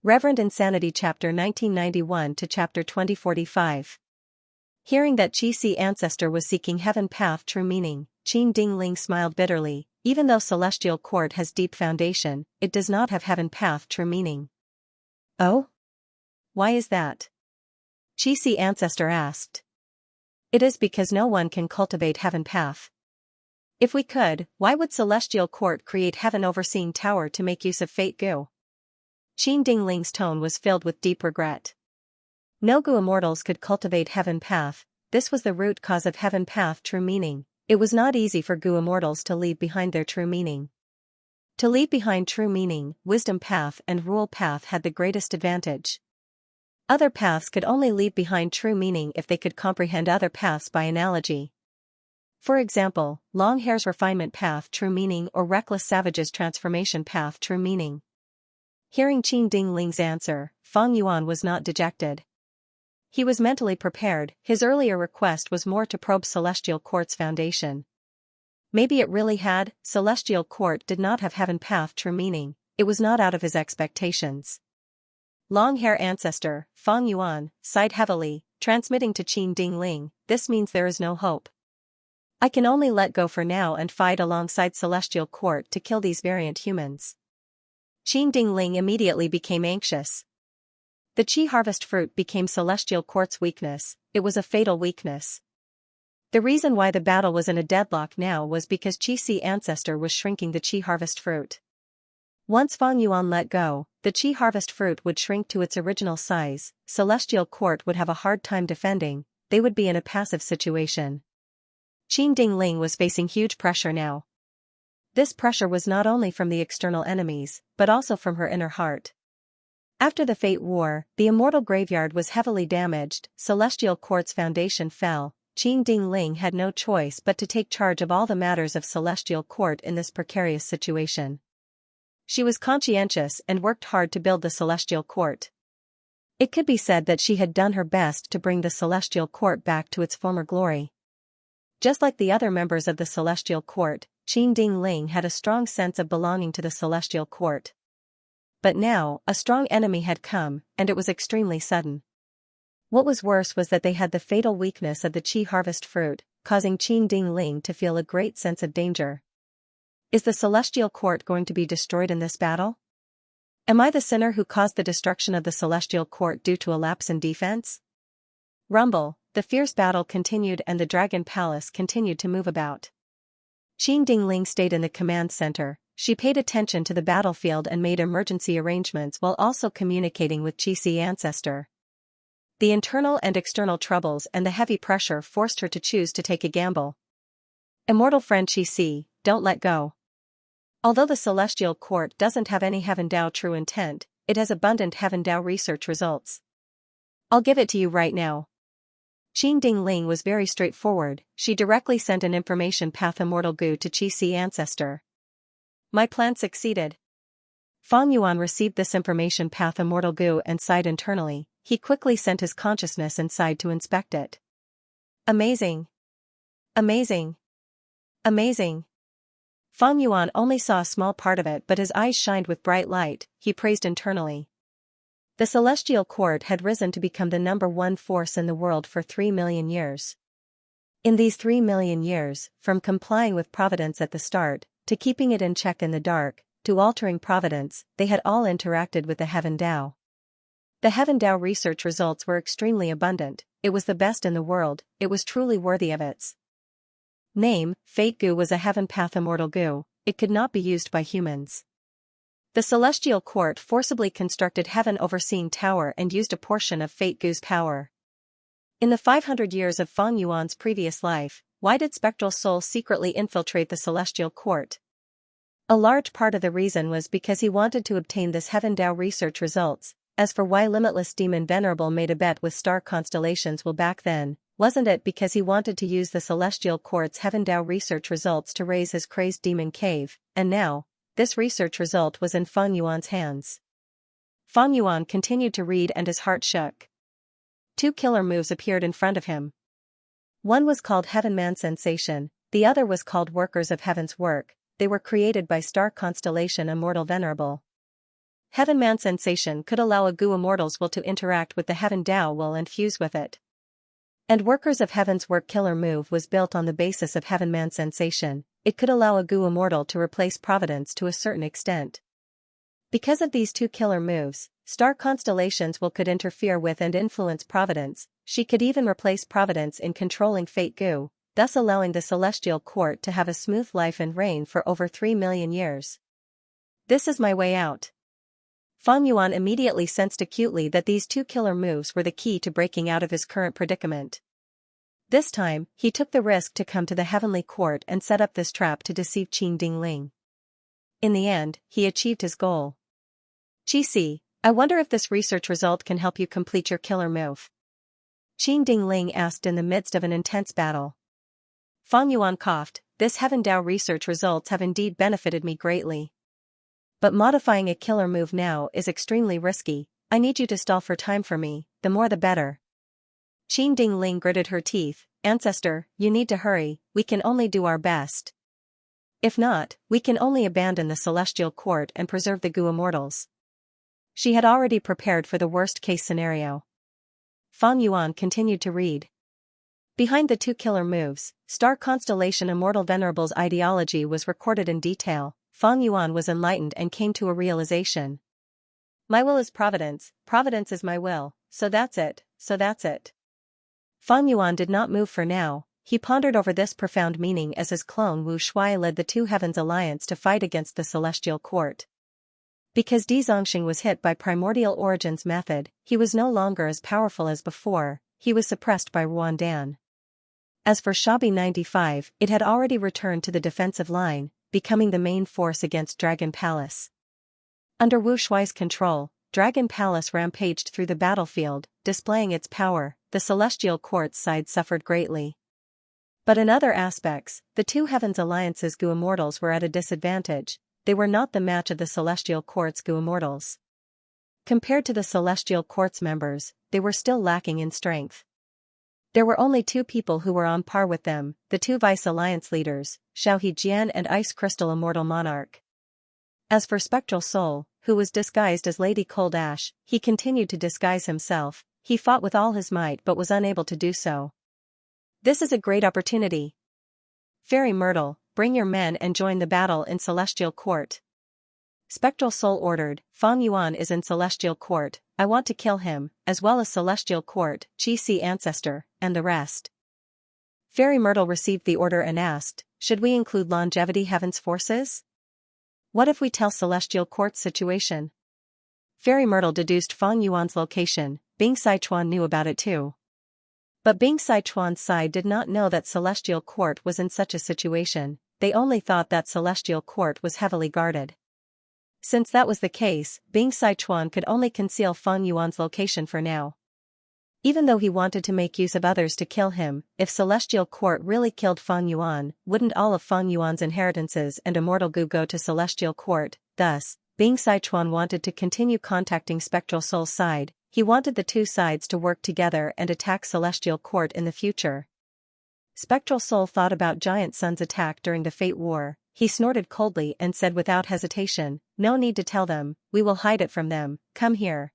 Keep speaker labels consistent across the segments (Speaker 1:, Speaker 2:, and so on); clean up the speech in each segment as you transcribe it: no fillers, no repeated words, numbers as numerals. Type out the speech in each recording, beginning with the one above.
Speaker 1: Reverend Insanity Chapter 1991 to Chapter 2045. Hearing that Qi ancestor was seeking heaven path true meaning, Qin Dingling smiled bitterly. Even though celestial court has deep foundation, it does not have heaven path true meaning. Oh? Why is that? Qi ancestor asked. It is because no one can cultivate heaven path. If we could, why would celestial court create heaven overseeing tower to make use of fate gu? Qin Dingling's tone was filled with deep regret. No gu immortals could cultivate heaven path. This was the root cause of heaven path true meaning. It was not easy for gu immortals to leave behind their true meaning. To leave behind true meaning, wisdom path and rule path had the greatest advantage. Other paths could only leave behind true meaning if they could comprehend other paths by analogy. For example, long hair's refinement path true meaning or reckless savage's transformation path true meaning. Hearing Qin Dingling's answer, Feng Yuan was not dejected. He was mentally prepared. His earlier request was more to probe Celestial Court's foundation. Maybe it really had. Celestial Court did not have heaven path true meaning. It was not out of his expectations. Long hair ancestor, Feng Yuan, sighed heavily, transmitting to Qin Dingling, this means there is no hope. I can only let go for now and fight alongside Celestial Court to kill these variant humans. Qin Dingling immediately became anxious. The Qi harvest fruit became Celestial Court's weakness. It was a fatal weakness. The reason why the battle was in a deadlock now was because Qi ancestor was shrinking the Qi harvest fruit. Once Feng Yuan let go, the Qi harvest fruit would shrink to its original size. Celestial Court would have a hard time defending. They would be in a passive situation. Qin Dingling was facing huge pressure now. This pressure was not only from the external enemies, but also from her inner heart. After the Fate War, the immortal graveyard was heavily damaged. Celestial Court's foundation fell. Qin Dingling had no choice but to take charge of all the matters of Celestial Court in this precarious situation. She was conscientious and worked hard to build the Celestial Court. It could be said that she had done her best to bring the Celestial Court back to its former glory. Just like the other members of the Celestial Court, Qin Dingling had a strong sense of belonging to the Celestial Court. But now, a strong enemy had come, and it was extremely sudden. What was worse was that they had the fatal weakness of the Qi harvest fruit, causing Qin Dingling to feel a great sense of danger. Is the Celestial Court going to be destroyed in this battle? Am I the sinner who caused the destruction of the Celestial Court due to a lapse in defense? Rumble, the fierce battle continued and the Dragon Palace continued to move about. Qin Dingling stayed in the command center. She paid attention to the battlefield and made emergency arrangements while also communicating with Qi ancestor. The internal and external troubles and the heavy pressure forced her to choose to take a gamble. Immortal friend Qi, don't let go. Although the Celestial Court doesn't have any Heaven Dao true intent, it has abundant Heaven Dao research results. I'll give it to you right now. Qin Dingling was very straightforward. She directly sent an information path immortal gu to Qi ancestor. My plan succeeded. Feng Yuan received this information path immortal gu and sighed internally. He quickly sent his consciousness inside to inspect it. Amazing. Amazing. Amazing. Feng Yuan only saw a small part of it, but his eyes shined with bright light. He praised internally. The Celestial Court had risen to become the #1 force in the world for 3 million years. In these 3 million years, from complying with Providence at the start, to keeping it in check in the dark, to altering Providence, they had all interacted with the Heaven Dao. The Heaven Dao research results were extremely abundant. It was the best in the world. It was truly worthy of its name. Fate gu was a heaven path immortal gu. It could not be used by humans. The Celestial Court forcibly constructed heaven overseeing tower and used a portion of Fate gu's power. In the 500 years of Feng Yuan's previous life, why did Spectral Soul secretly infiltrate the Celestial Court? A large part of the reason was because he wanted to obtain this Heaven Dao research results. As for why Limitless Demon Venerable made a bet with star constellations, well, back then, wasn't it because he wanted to use the Celestial Court's Heaven Dao research results to raise his crazed demon cave, and now, this research result was in Feng Yuan's hands. Feng Yuan continued to read and his heart shook. 2 killer moves appeared in front of him. One was called Heaven Man Sensation, the other was called Workers of Heaven's Work. They were created by Star Constellation Immortal Venerable. Heaven Man sensation could allow a Goo Immortal's will to interact with the Heaven Dao will and fuse with it. And Workers of Heaven's work killer move was built on the basis of Heaven Man sensation. It could allow a Goo Immortal to replace Providence to a certain extent. Because of these two killer moves, star constellations will could interfere with and influence Providence. She could even replace Providence in controlling Fate Goo, thus allowing the Celestial Court to have a smooth life and reign for over 3 million years. This is my way out. Fang Yuan immediately sensed acutely that these two killer moves were the key to breaking out of his current predicament. This time, he took the risk to come to the Heavenly Court and set up this trap to deceive Qing Dingling. In the end, he achieved his goal. Qi, I wonder if this research result can help you complete your killer move. Qing Dingling asked in the midst of an intense battle. Fang Yuan coughed, this Heaven Dao research results have indeed benefited me greatly. But modifying a killer move now is extremely risky. I need you to stall for time for me, the more the better. Qing Dingling gritted her teeth, Ancestor, you need to hurry, we can only do our best. If not, we can only abandon the Celestial Court and preserve the Goo Immortals. She had already prepared for the worst-case scenario. Fang Yuan continued to read. Behind the two killer moves, Star Constellation Immortal Venerable's ideology was recorded in detail. Fang Yuan was enlightened and came to a realization. My will is Providence, Providence is my will, so that's it, so that's it. Fang Yuan did not move for now. He pondered over this profound meaning as his clone Wu Shuai led the Two Heavens Alliance to fight against the Celestial Court. Because Di Zongxing was hit by Primordial Origins method, he was no longer as powerful as before. He was suppressed by Ruandan. As for Shabi 95, it had already returned to the defensive line, becoming the main force against Dragon Palace. Under Wu Shuai's control, Dragon Palace rampaged through the battlefield, displaying its power. The Celestial Court's side suffered greatly. But in other aspects, the Two Heavens Alliance's Goo Immortals were at a disadvantage. They were not the match of the Celestial Court's Goo Immortals. Compared to the Celestial Court's members, they were still lacking in strength. There were only two people who were on par with them, the two Vice Alliance leaders, Xiao Hejian and Ice Crystal Immortal Monarch. As for Spectral Soul, who was disguised as Lady Cold Ash, he continued to disguise himself. He fought with all his might but was unable to do so. This is a great opportunity. Fairy Myrtle, bring your men and join the battle in Celestial Court. Spectral Soul ordered, Fang Yuan is in Celestial Court, I want to kill him, as well as Celestial Court, Qi Ancestor, and the rest. Fairy Myrtle received the order and asked, should we include Longevity Heaven's forces? What if we tell Celestial Court's situation? Fairy Myrtle deduced Fang Yuan's location. Bing Sichuan knew about it too. But Bing Sichuan's side did not know that Celestial Court was in such a situation. They only thought that Celestial Court was heavily guarded. Since that was the case, Bing Sichuan could only conceal Fang Yuan's location for now. Even though he wanted to make use of others to kill him, if Celestial Court really killed Fang Yuan, wouldn't all of Fang Yuan's inheritances and Immortal Goo go to Celestial Court? Thus, Bing Sichuan wanted to continue contacting Spectral Soul's side. He wanted the two sides to work together and attack Celestial Court in the future. Spectral Soul thought about Giant Sun's attack during the Fate War. He snorted coldly and said without hesitation, no need to tell them, we will hide it from them, come here.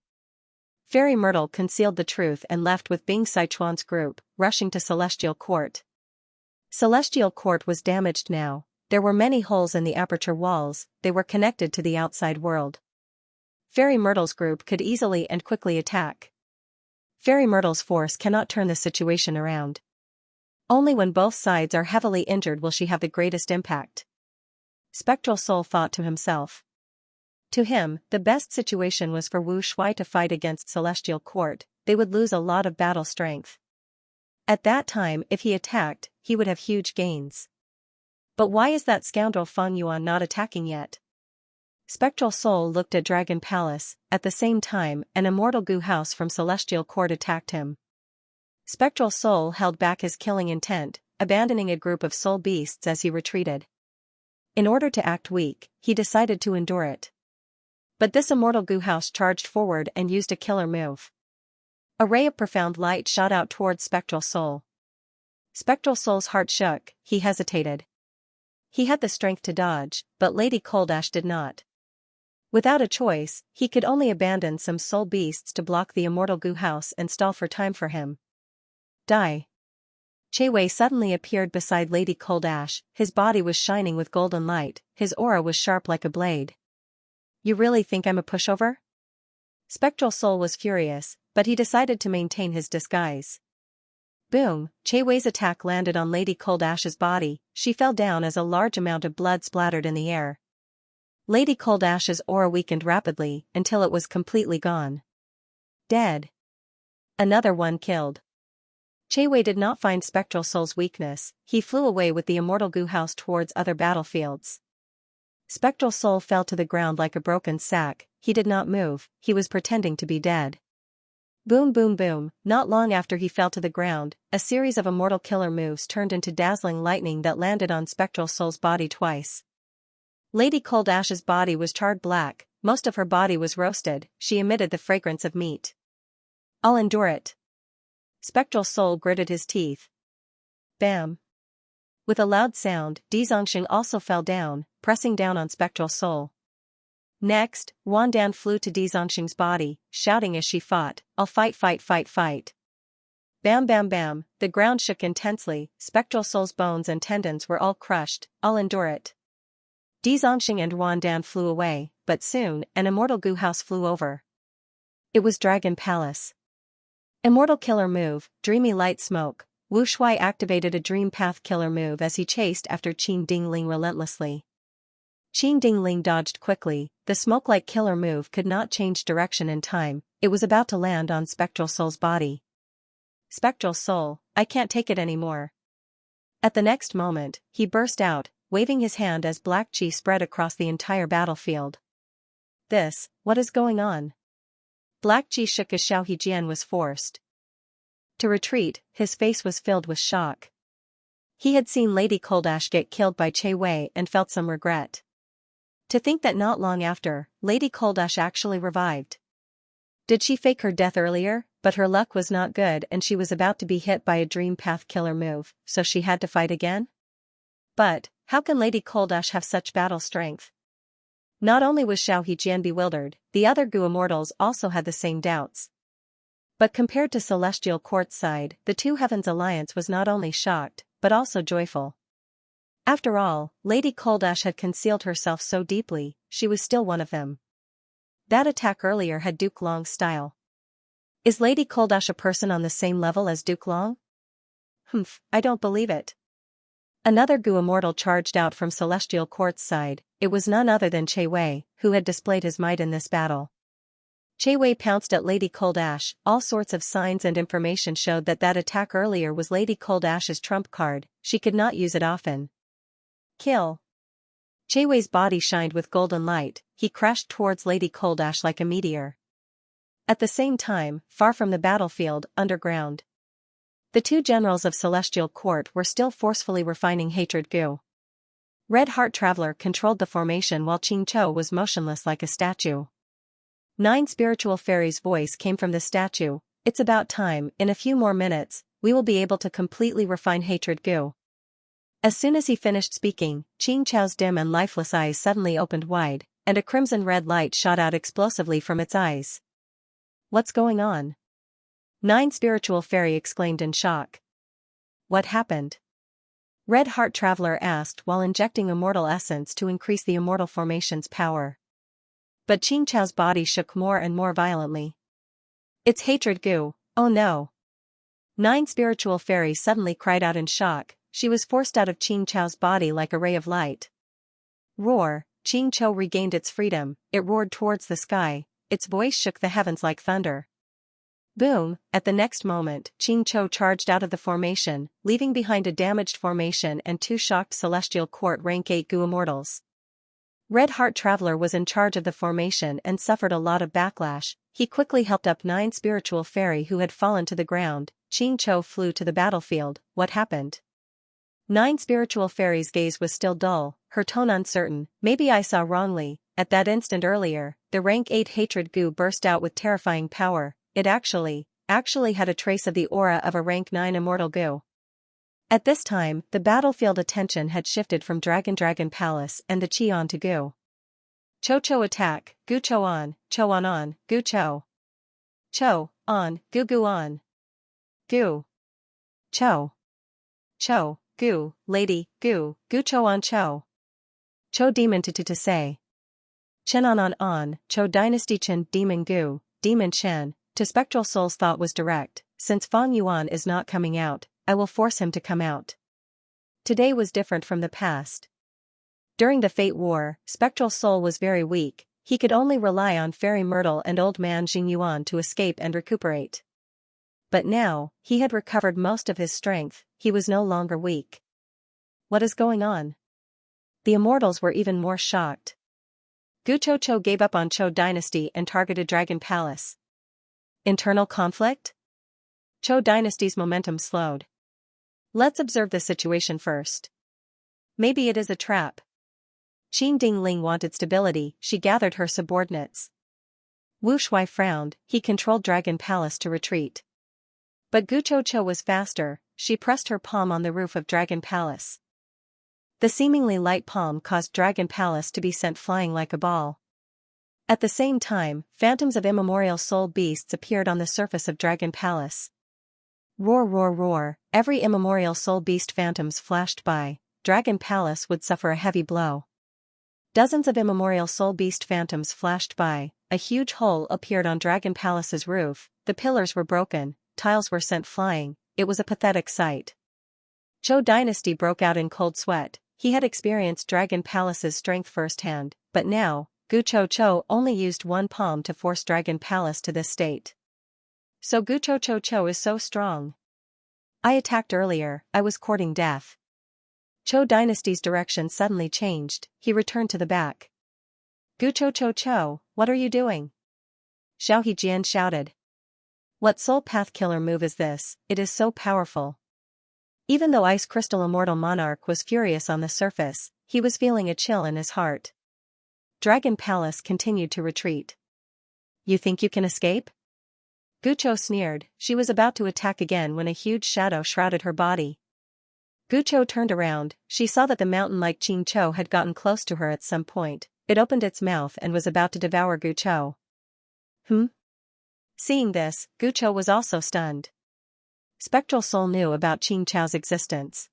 Speaker 1: Fairy Myrtle concealed the truth and left with Bing Sichuan's group, rushing to Celestial Court. Celestial Court was damaged now. There were many holes in the aperture walls, they were connected to the outside world. Fairy Myrtle's group could easily and quickly attack. Fairy Myrtle's force cannot turn the situation around. Only when both sides are heavily injured will she have the greatest impact. Spectral Soul thought to himself. To him, the best situation was for Wu Shuai to fight against Celestial Court. They would lose a lot of battle strength. At that time, if he attacked, he would have huge gains. But why is that scoundrel Fang Yuan not attacking yet? Spectral Soul looked at Dragon Palace. At the same time, an Immortal Goo house from Celestial Court attacked him. Spectral Soul held back his killing intent, abandoning a group of soul beasts as he retreated. In order to act weak, he decided to endure it. But this Immortal Goo house charged forward and used a killer move. A ray of profound light shot out towards Spectral Soul. Spectral Soul's heart shook, he hesitated. He had the strength to dodge, but Lady Coldash did not. Without a choice, he could only abandon some soul beasts to block the immortal goo house and stall for time for him. Die. Wei suddenly appeared beside Lady Cold Ash. His body was shining with golden light, his aura was sharp like a blade. You really think I'm a pushover? Spectral Soul was furious, but he decided to maintain his disguise. Boom, Wei's attack landed on Lady Cold Ash's body. She fell down as a large amount of blood splattered in the air. Lady Cold Ash's aura weakened rapidly until it was completely gone. Dead. Another one killed. Wei did not find Spectral Soul's weakness. He flew away with the immortal goo house towards other battlefields. Spectral Soul fell to the ground like a broken sack. He did not move, he was pretending to be dead. Boom boom boom, not long after he fell to the ground, a series of immortal killer moves turned into dazzling lightning that landed on Spectral Soul's body twice. Lady Cold Ash's body was charred black, most of her body was roasted, she emitted the fragrance of meat. I'll endure it. Spectral Soul gritted his teeth. Bam. With a loud sound, Xianxia also fell down, pressing down on Spectral Soul. Next, Wandan flew to Xianxia's body, shouting as she fought, I'll fight fight fight fight. Bam bam bam, the ground shook intensely, Spectral Soul's bones and tendons were all crushed, I'll endure it. Xianxia and Wandan flew away, but soon, an immortal goo house flew over. It was Dragon Palace. Immortal killer move, dreamy light smoke. Wu Shuai activated a dream path killer move as he chased after Qin Dingling relentlessly. Qin Dingling dodged quickly, the smoke-like killer move could not change direction in time, it was about to land on Spectral Soul's body. Spectral Soul, I can't take it anymore. At the next moment, he burst out, waving his hand as black qi spread across the entire battlefield. What is going on? Black qi shook as Xiao Hejian was forced to retreat, his face was filled with shock. He had seen Lady Cold Ash get killed by Wei and felt some regret. To think that not long after, Lady Cold Ash actually revived. Did she fake her death earlier? But her luck was not good and she was about to be hit by a dream path killer move, so she had to fight again? But, how can Lady Cold Ash have such battle strength? Not only was Xiao Hejian bewildered, the other Gu immortals also had the same doubts. But compared to Celestial Court's side, the Two Heavens Alliance was not only shocked, but also joyful. After all, Lady Cold Ash had concealed herself so deeply, she was still one of them. That attack earlier had Duke Long's style. Is Lady Cold Ash a person on the same level as Duke Long? I don't believe it. Another Gu immortal charged out from Celestial Court's side, it was none other than Wei, who had displayed his might in this battle. Wei pounced at Lady Cold Ash, all sorts of signs and information showed that attack earlier was Lady Cold Ash's trump card, she could not use it often. Kill. Wei's body shined with golden light, he crashed towards Lady Cold Ash like a meteor. At the same time, far from the battlefield, underground, the two generals of Celestial Court were still forcefully refining hatred Gu. Red Heart Traveler controlled the formation while Qingqiu was motionless like a statue. 9 Spiritual Fairy's voice came from the statue, it's about time, in a few more minutes, we will be able to completely refine hatred Gu. As soon as he finished speaking, Qingqiu's dim and lifeless eyes suddenly opened wide, and a crimson-red light shot out explosively from its eyes. What's going on? 9 Spiritual Fairy exclaimed in shock. What happened? Red Heart Traveler asked while injecting immortal essence to increase the immortal formation's power. But Qingqiu's body shook more and more violently. It's hatred Gu, oh no. 9 Spiritual Fairy suddenly cried out in shock, she was forced out of Qingqiu's body like a ray of light. Roar, Qingqiu regained its freedom, it roared towards the sky, its voice shook the heavens like thunder. Boom, at the next moment, Qingqiu charged out of the formation, leaving behind a damaged formation and 2 shocked Celestial Court rank 8 Gu immortals. Red Heart Traveler was in charge of the formation and suffered a lot of backlash, he quickly helped up 9 Spiritual Fairy who had fallen to the ground, Qingqiu flew to the battlefield, what happened? 9 Spiritual Fairy's gaze was still dull, her tone uncertain, maybe I saw wrongly, at that instant earlier, the rank 8 hatred Gu burst out with terrifying power. It actually had a trace of the aura of a rank 9 immortal Gu. At this time, the battlefield attention had shifted from Dragon Palace and the Qian to Gu. Cho Cho attack, Gu Cho on, Gu Cho. Cho, on, Gu Gu on. Gu. Cho. Cho, Gu, lady, Gu Cho on Cho. Cho demon to say. Chen on, Cho dynasty Chen demon Gu, demon Chen, to Spectral Soul's thought was direct, since Fang Yuan is not coming out, I will force him to come out. Today was different from the past. During the Fate War, Spectral Soul was very weak, he could only rely on Fairy Myrtle and Old Man Jing Yuan to escape and recuperate. But now, he had recovered most of his strength, he was no longer weak. What is going on? The immortals were even more shocked. Gu Cho Cho gave up on Cho dynasty and targeted Dragon Palace. Internal conflict? Cho dynasty's momentum slowed. Let's observe the situation first. Maybe it is a trap. Qin Dingling wanted stability, she gathered her subordinates. Wu Shuai frowned, he controlled Dragon Palace to retreat. But Gu Cho Cho was faster, she pressed her palm on the roof of Dragon Palace. The seemingly light palm caused Dragon Palace to be sent flying like a ball. At the same time, phantoms of immemorial soul beasts appeared on the surface of Dragon Palace. Roar roar roar, every immemorial soul beast phantoms flashed by, Dragon Palace would suffer a heavy blow. Dozens of immemorial soul beast phantoms flashed by, a huge hole appeared on Dragon Palace's roof, the pillars were broken, tiles were sent flying, it was a pathetic sight. Cho dynasty broke out in cold sweat, he had experienced Dragon Palace's strength firsthand, but now, Gu Cho Cho only used one palm to force Dragon Palace to this state. So Gu Cho Cho is so strong. I attacked earlier, I was courting death. Cho dynasty's direction suddenly changed, he returned to the back. Gu Cho Cho, what are you doing? Xiao Hejian shouted. What soul path killer move is this, it is so powerful. Even though Ice Crystal Immortal Monarch was furious on the surface, he was feeling a chill in his heart. Dragon Palace continued to retreat. You think you can escape? Gu Cho sneered, she was about to attack again when a huge shadow shrouded her body. Gu Cho turned around, she saw that the mountain-like Qing Cho had gotten close to her at some point, it opened its mouth and was about to devour Gu Cho. Seeing this, Gu Cho was also stunned. Spectral Soul knew about Qing Cho's existence.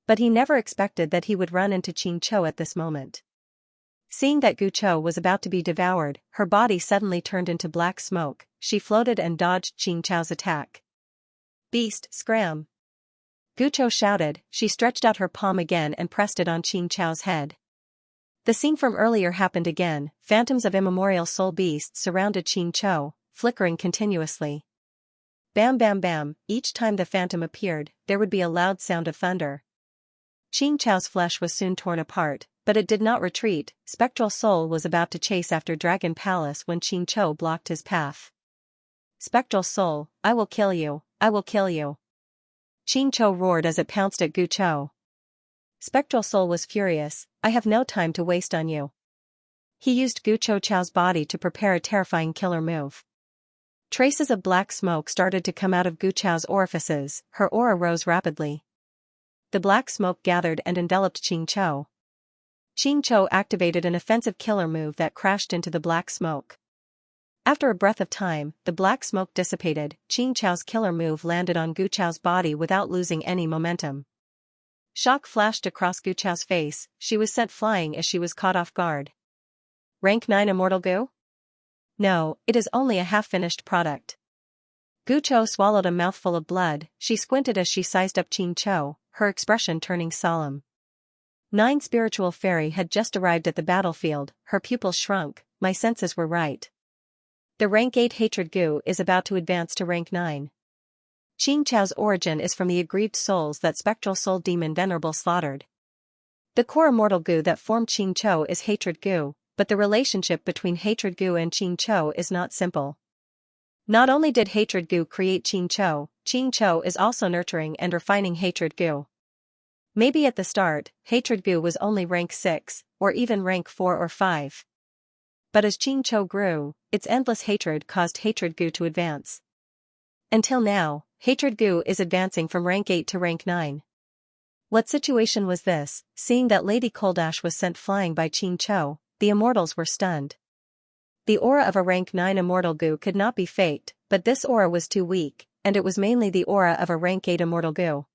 Speaker 1: But he never expected that he would run into Qing Cho at this moment. Seeing that Gu Cho was about to be devoured, her body suddenly turned into black smoke, she floated and dodged Qing Cho's attack. Beast, scram! Gu Cho shouted, she stretched out her palm again and pressed it on Qing Cho's head. The scene from earlier happened again, phantoms of immemorial soul beasts surrounded Qing Cho, flickering continuously. Bam bam bam, each time the phantom appeared, there would be a loud sound of thunder. Qing Cho's flesh was soon torn apart, but it did not retreat, Spectral Soul was about to chase after Dragon Palace when Qing Cho blocked his path. Spectral Soul, I will kill you, I will kill you. Qing Cho roared as it pounced at Gu Cho. Spectral Soul was furious, I have no time to waste on you. He used Gu Cho Cho's body to prepare a terrifying killer move. Traces of black smoke started to come out of Gu Cho's orifices, her aura rose rapidly. The black smoke gathered and enveloped Qing Cho. Qing Cho activated an offensive killer move that crashed into the black smoke. After a breath of time, the black smoke dissipated, Qing Cho's killer move landed on Gu Cho's body without losing any momentum. Shock flashed across Gu Cho's face, she was sent flying as she was caught off guard. Rank 9 Immortal Gu? No, it is only a half-finished product. Gu Cho swallowed a mouthful of blood, she squinted as she sized up Qing Cho, her expression turning solemn. 9 Spiritual Fairy had just arrived at the battlefield, her pupils shrunk, my senses were right. The rank 8 Hatred Gu is about to advance to rank 9. Qing Cho's origin is from the aggrieved souls that Spectral Soul Demon Venerable slaughtered. The core immortal Gu that formed Qing Cho is Hatred Gu, but the relationship between Hatred Gu and Qing Cho is not simple. Not only did Hatred Gu create Qing Cho is also nurturing and refining Hatred Gu. Maybe at the start, Hatred Gu was only rank 6, or even rank 4 or 5. But as Qing Cho grew, its endless hatred caused Hatred Gu to advance. Until now, Hatred Gu is advancing from rank 8 to rank 9. What situation was this? Seeing that Lady Coldash was sent flying by Qing Cho, the immortals were stunned. The aura of a rank 9 immortal goo could not be faked, but this aura was too weak, and it was mainly the aura of a rank 8 immortal goo.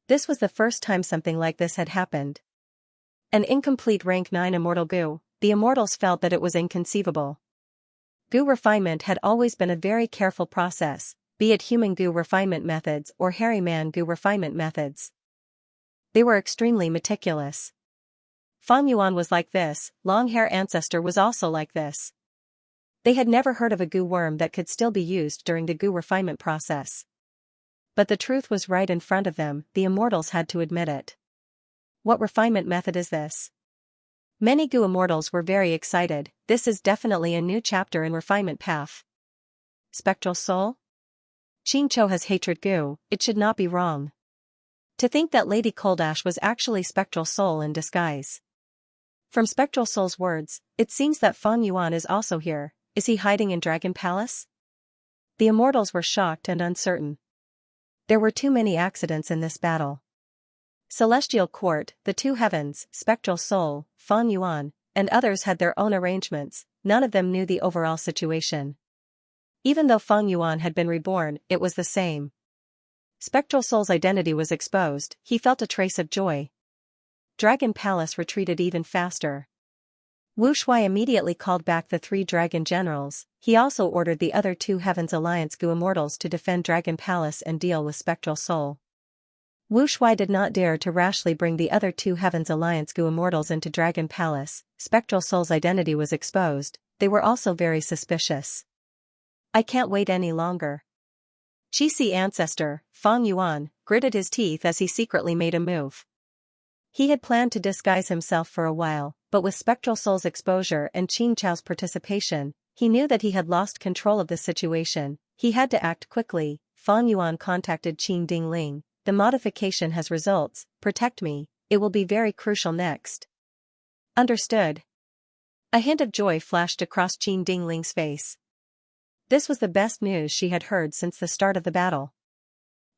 Speaker 1: This was the first time something like this had happened. An incomplete rank 9 immortal goo, the immortals felt that it was inconceivable. Goo refinement had always been a very careful process, be it human goo refinement methods or hairy man goo refinement methods. They were extremely meticulous. Fang Yuan was like this, long hair ancestor was also like this. They had never heard of a goo worm that could still be used during the goo refinement process. But the truth was right in front of them, the immortals had to admit it. What refinement method is this? Many goo immortals were very excited, this is definitely a new chapter in refinement path. Spectral soul? Xianxia has hatred goo, it should not be wrong. To think that Lady Coldash was actually spectral soul in disguise. From spectral soul's words, it seems that Fang Yuan is also here. Is he hiding in Dragon Palace? The immortals were shocked and uncertain. There were too many accidents in this battle. Celestial Court, the two heavens, Spectral Soul, Fang Yuan, and others had their own arrangements, none of them knew the overall situation. Even though Fang Yuan had been reborn, it was the same. Spectral Soul's identity was exposed, he felt a trace of joy. Dragon Palace retreated even faster. Wu Shuai immediately called back the 3 dragon generals, he also ordered the other 2 Heavens Alliance goo immortals to defend Dragon Palace and deal with Spectral Soul. Wu Shuai did not dare to rashly bring the other 2 Heavens Alliance goo immortals into Dragon Palace, Spectral Soul's identity was exposed, they were also very suspicious. I can't wait any longer. Qixi ancestor, Fang Yuan, gritted his teeth as he secretly made a move. He had planned to disguise himself for a while, but with Spectral Soul's exposure and Xianxia's participation, he knew that he had lost control of the situation, he had to act quickly. Fang Yuan contacted Qin Dingling, the modification has results, protect me, it will be very crucial next. Understood. A hint of joy flashed across Qin Dingling's face. This was the best news she had heard since the start of the battle.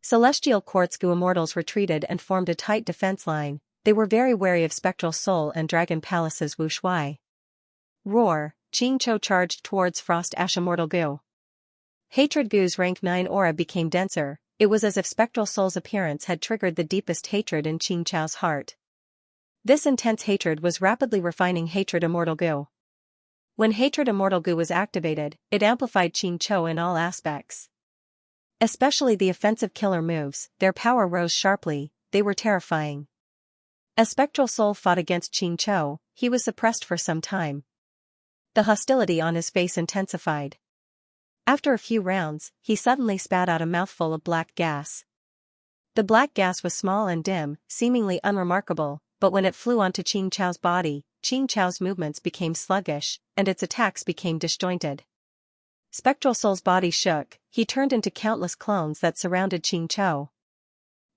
Speaker 1: Celestial Court's goo immortals retreated and formed a tight defense line. They were very wary of Spectral Soul and Dragon Palace's Wu Shuai. Roar, Xianxia charged towards Frost Ash Immortal Goo. Hatred Goo's rank 9 aura became denser, it was as if Spectral Soul's appearance had triggered the deepest hatred in Xianxia's heart. This intense hatred was rapidly refining Hatred Immortal Goo. When Hatred Immortal Goo was activated, it amplified Xianxia in all aspects. Especially the offensive killer moves, their power rose sharply, they were terrifying. As Spectral Soul fought against Xianxia, he was suppressed for some time. The hostility on his face intensified. After a few rounds, he suddenly spat out a mouthful of black gas. The black gas was small and dim, seemingly unremarkable, but when it flew onto Xianxia's body, Xianxia's movements became sluggish, and its attacks became disjointed. Spectral Soul's body shook, he turned into countless clones that surrounded Xianxia.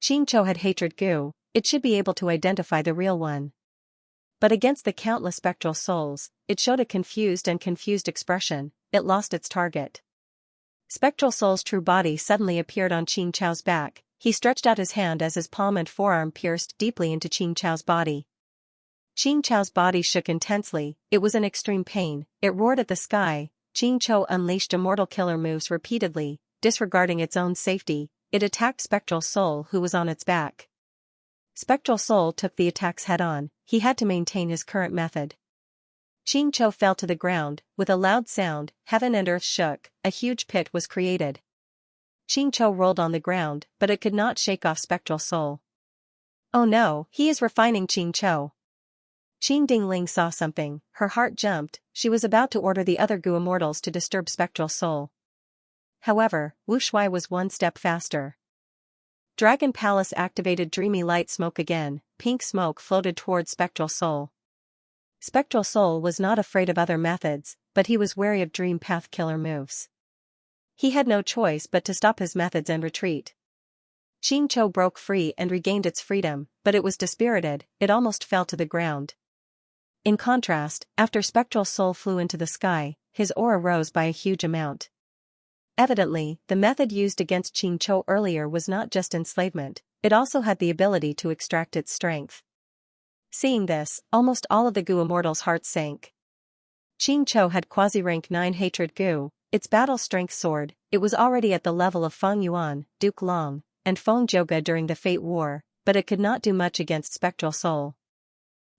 Speaker 1: Xianxia had hatred goo, it should be able to identify the real one. But against the countless spectral souls, it showed a confused expression, it lost its target. Spectral Soul's true body suddenly appeared on Xianxia's back, he stretched out his hand as his palm and forearm pierced deeply into Xianxia's body. Xianxia's body shook intensely, it was in extreme pain, it roared at the sky. Xianxia unleashed immortal killer moves repeatedly, disregarding its own safety, it attacked Spectral Soul who was on its back. Spectral Soul took the attacks head-on, he had to maintain his current method. Xianxia fell to the ground, with a loud sound, heaven and earth shook, a huge pit was created. Xianxia rolled on the ground, but it could not shake off Spectral Soul. Oh no, he is refining Xianxia. Qin Dingling saw something, her heart jumped, she was about to order the other goo immortals to disturb Spectral Soul. However, Wu Shuai was one step faster. Dragon Palace activated dreamy light smoke again, pink smoke floated towards Spectral Soul. Spectral Soul was not afraid of other methods, but he was wary of Dream Path killer moves. He had no choice but to stop his methods and retreat. Xianxia broke free and regained its freedom, but it was dispirited, it almost fell to the ground. In contrast, after Spectral Soul flew into the sky, his aura rose by a huge amount. Evidently, the method used against Xianxia earlier was not just enslavement, it also had the ability to extract its strength. Seeing this, almost all of the Gu immortals' hearts sank. Qing Chou had quasi-rank 9 hatred Gu, its battle strength soared, it was already at the level of Feng Yuan, Duke Long, and Feng Zhouge during the Fate War, but it could not do much against Spectral Soul.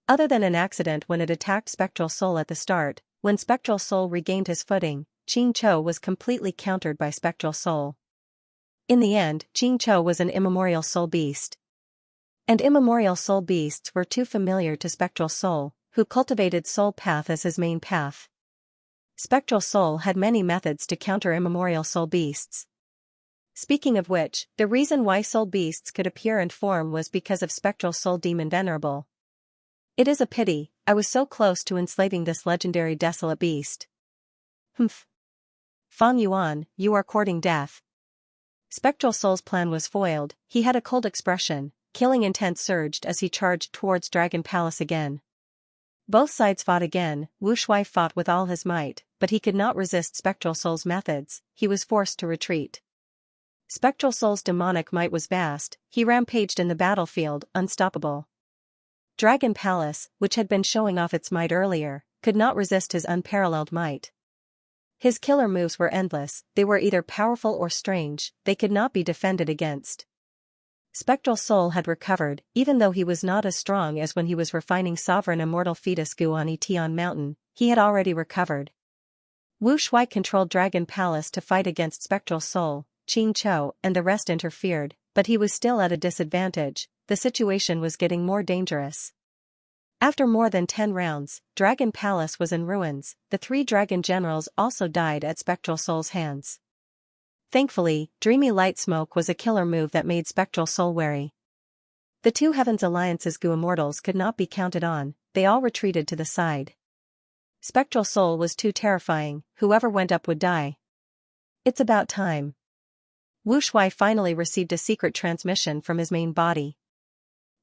Speaker 1: Other than an accident when it attacked Spectral Soul at the start, when Spectral Soul regained his footing, Qing Chou was completely countered by Spectral Soul. In the end, Qing Chou was an immemorial soul beast. And immemorial soul beasts were too familiar to Spectral Soul, who cultivated Soul Path as his main path. Spectral Soul had many methods to counter immemorial soul beasts. Speaking of which, the reason why soul beasts could appear and form was because of Spectral Soul Demon Venerable. It is a pity, I was so close to enslaving this legendary desolate beast. Humph. Feng Yuan, you are courting death. Spectral Soul's plan was foiled, he had a cold expression, killing intent surged as he charged towards Dragon Palace again. Both sides fought again, Wu Shuai fought with all his might, but he could not resist Spectral Soul's methods, he was forced to retreat. Spectral Soul's demonic might was vast, he rampaged in the battlefield, unstoppable. Dragon Palace, which had been showing off its might earlier, could not resist his unparalleled might. His killer moves were endless, they were either powerful or strange, they could not be defended against. Spectral Soul had recovered, even though he was not as strong as when he was refining sovereign immortal fetus Gu on Etian Mountain, he had already recovered. Wu Shuai controlled Dragon Palace to fight against Spectral Soul, Qing Chou and the rest interfered, but he was still at a disadvantage, the situation was getting more dangerous. After more than 10 rounds, Dragon Palace was in ruins, the 3 dragon generals also died at Spectral Soul's hands. Thankfully, Dreamy Light Smoke was a killer move that made Spectral Soul wary. The 2 Heavens Alliance's Gu immortals could not be counted on, they all retreated to the side. Spectral Soul was too terrifying, whoever went up would die. It's about time. Wu Shuai finally received a secret transmission from his main body.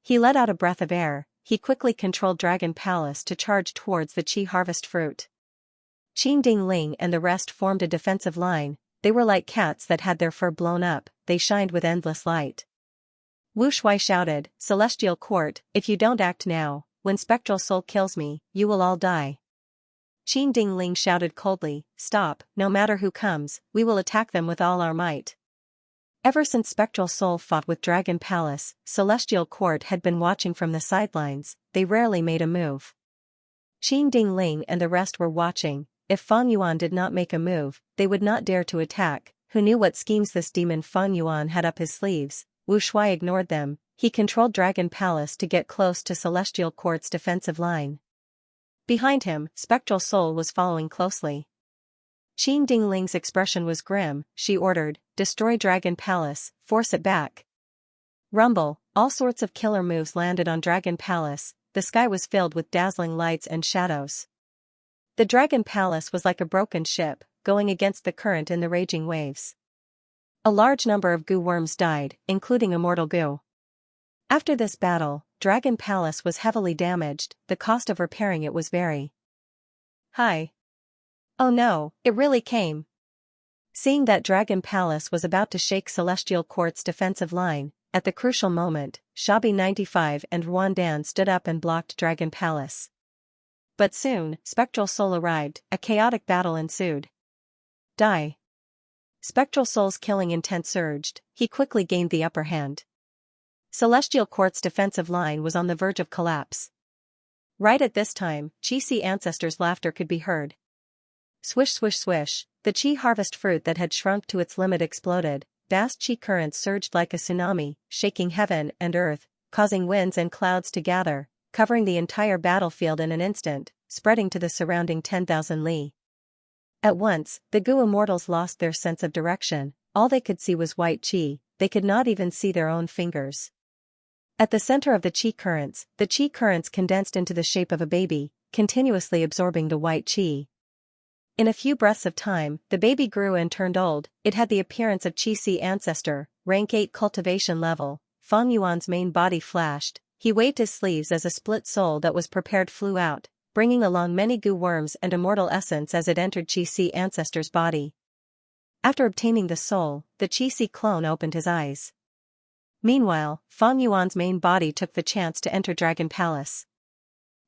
Speaker 1: He let out a breath of air, he quickly controlled Dragon Palace to charge towards the Qi Harvest Fruit. Qin Ding Ling and the rest formed a defensive line, they were like cats that had their fur blown up, they shined with endless light. Wu Shuai shouted, Celestial Court, if you don't act now, when Spectral Soul kills me, you will all die. Qin Ding Ling shouted coldly, stop, no matter who comes, we will attack them with all our might. Ever since Spectral Soul fought with Dragon Palace, Celestial Court had been watching from the sidelines, they rarely made a move. Qin Ding Ling and the rest were watching, if Feng Yuan did not make a move, they would not dare to attack, who knew what schemes this demon Feng Yuan had up his sleeves. Wu Shuai ignored them, he controlled Dragon Palace to get close to Celestial Court's defensive line. Behind him, Spectral Soul was following closely. Qin Ding Ling's expression was grim, she ordered, destroy Dragon Palace, force it back. Rumble, all sorts of killer moves landed on Dragon Palace, the sky was filled with dazzling lights and shadows. The Dragon Palace was like a broken ship, going against the current in the raging waves. A large number of Gu worms died, including Immortal Gu. After this battle, Dragon Palace was heavily damaged, the cost of repairing it was very high. Oh no, it really came. Seeing that Dragon Palace was about to shake Celestial Court's defensive line, at the crucial moment, Shabi 95 and Ruan Dan stood up and blocked Dragon Palace. But soon, Spectral Soul arrived, a chaotic battle ensued. Die. Spectral Soul's killing intent surged, he quickly gained the upper hand. Celestial Court's defensive line was on the verge of collapse. Right at this time, Qi ancestors' laughter could be heard. Swish swish swish, the Qi harvest fruit that had shrunk to its limit exploded, vast Qi currents surged like a tsunami, shaking heaven and earth, causing winds and clouds to gather, covering the entire battlefield in an instant, spreading to the surrounding 10,000 li. At once, the Gu immortals lost their sense of direction, all they could see was white Qi, they could not even see their own fingers. At the center of the Qi currents condensed into the shape of a baby, continuously absorbing the white Qi. In a few breaths of time, the baby grew and turned old, it had the appearance of Qi ancestor, rank 8 cultivation level. Feng Yuan's main body flashed, he waved his sleeves as a split soul that was prepared flew out, bringing along many Gu worms and immortal essence as it entered Qi ancestor's body. After obtaining the soul, the Qi clone opened his eyes. Meanwhile, Feng Yuan's main body took the chance to enter Dragon Palace.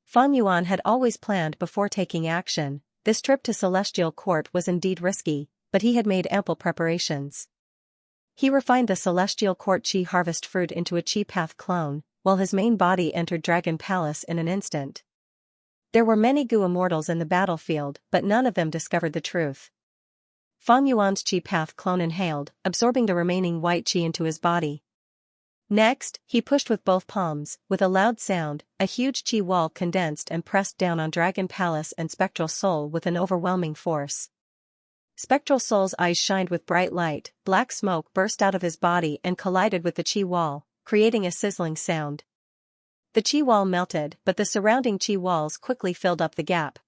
Speaker 1: Fan Yuan had always planned before taking action. This trip to Celestial Court was indeed risky, but he had made ample preparations. He refined the Celestial Court Chi Harvest fruit into a Chi Path clone, while his main body entered Dragon Palace in an instant. There were many Gu immortals in the battlefield, but none of them discovered the truth. Fan Yuan's Chi Path clone inhaled, absorbing the remaining white Chi into his body. Next, he pushed with both palms. With a loud sound, a huge Chi wall condensed and pressed down on Dragon Palace and Spectral Soul with an overwhelming force. Spectral Soul's eyes shined with bright light. Black smoke burst out of his body and collided with the Chi wall, creating a sizzling sound. The Chi wall melted, but the surrounding Chi walls quickly filled up the gap.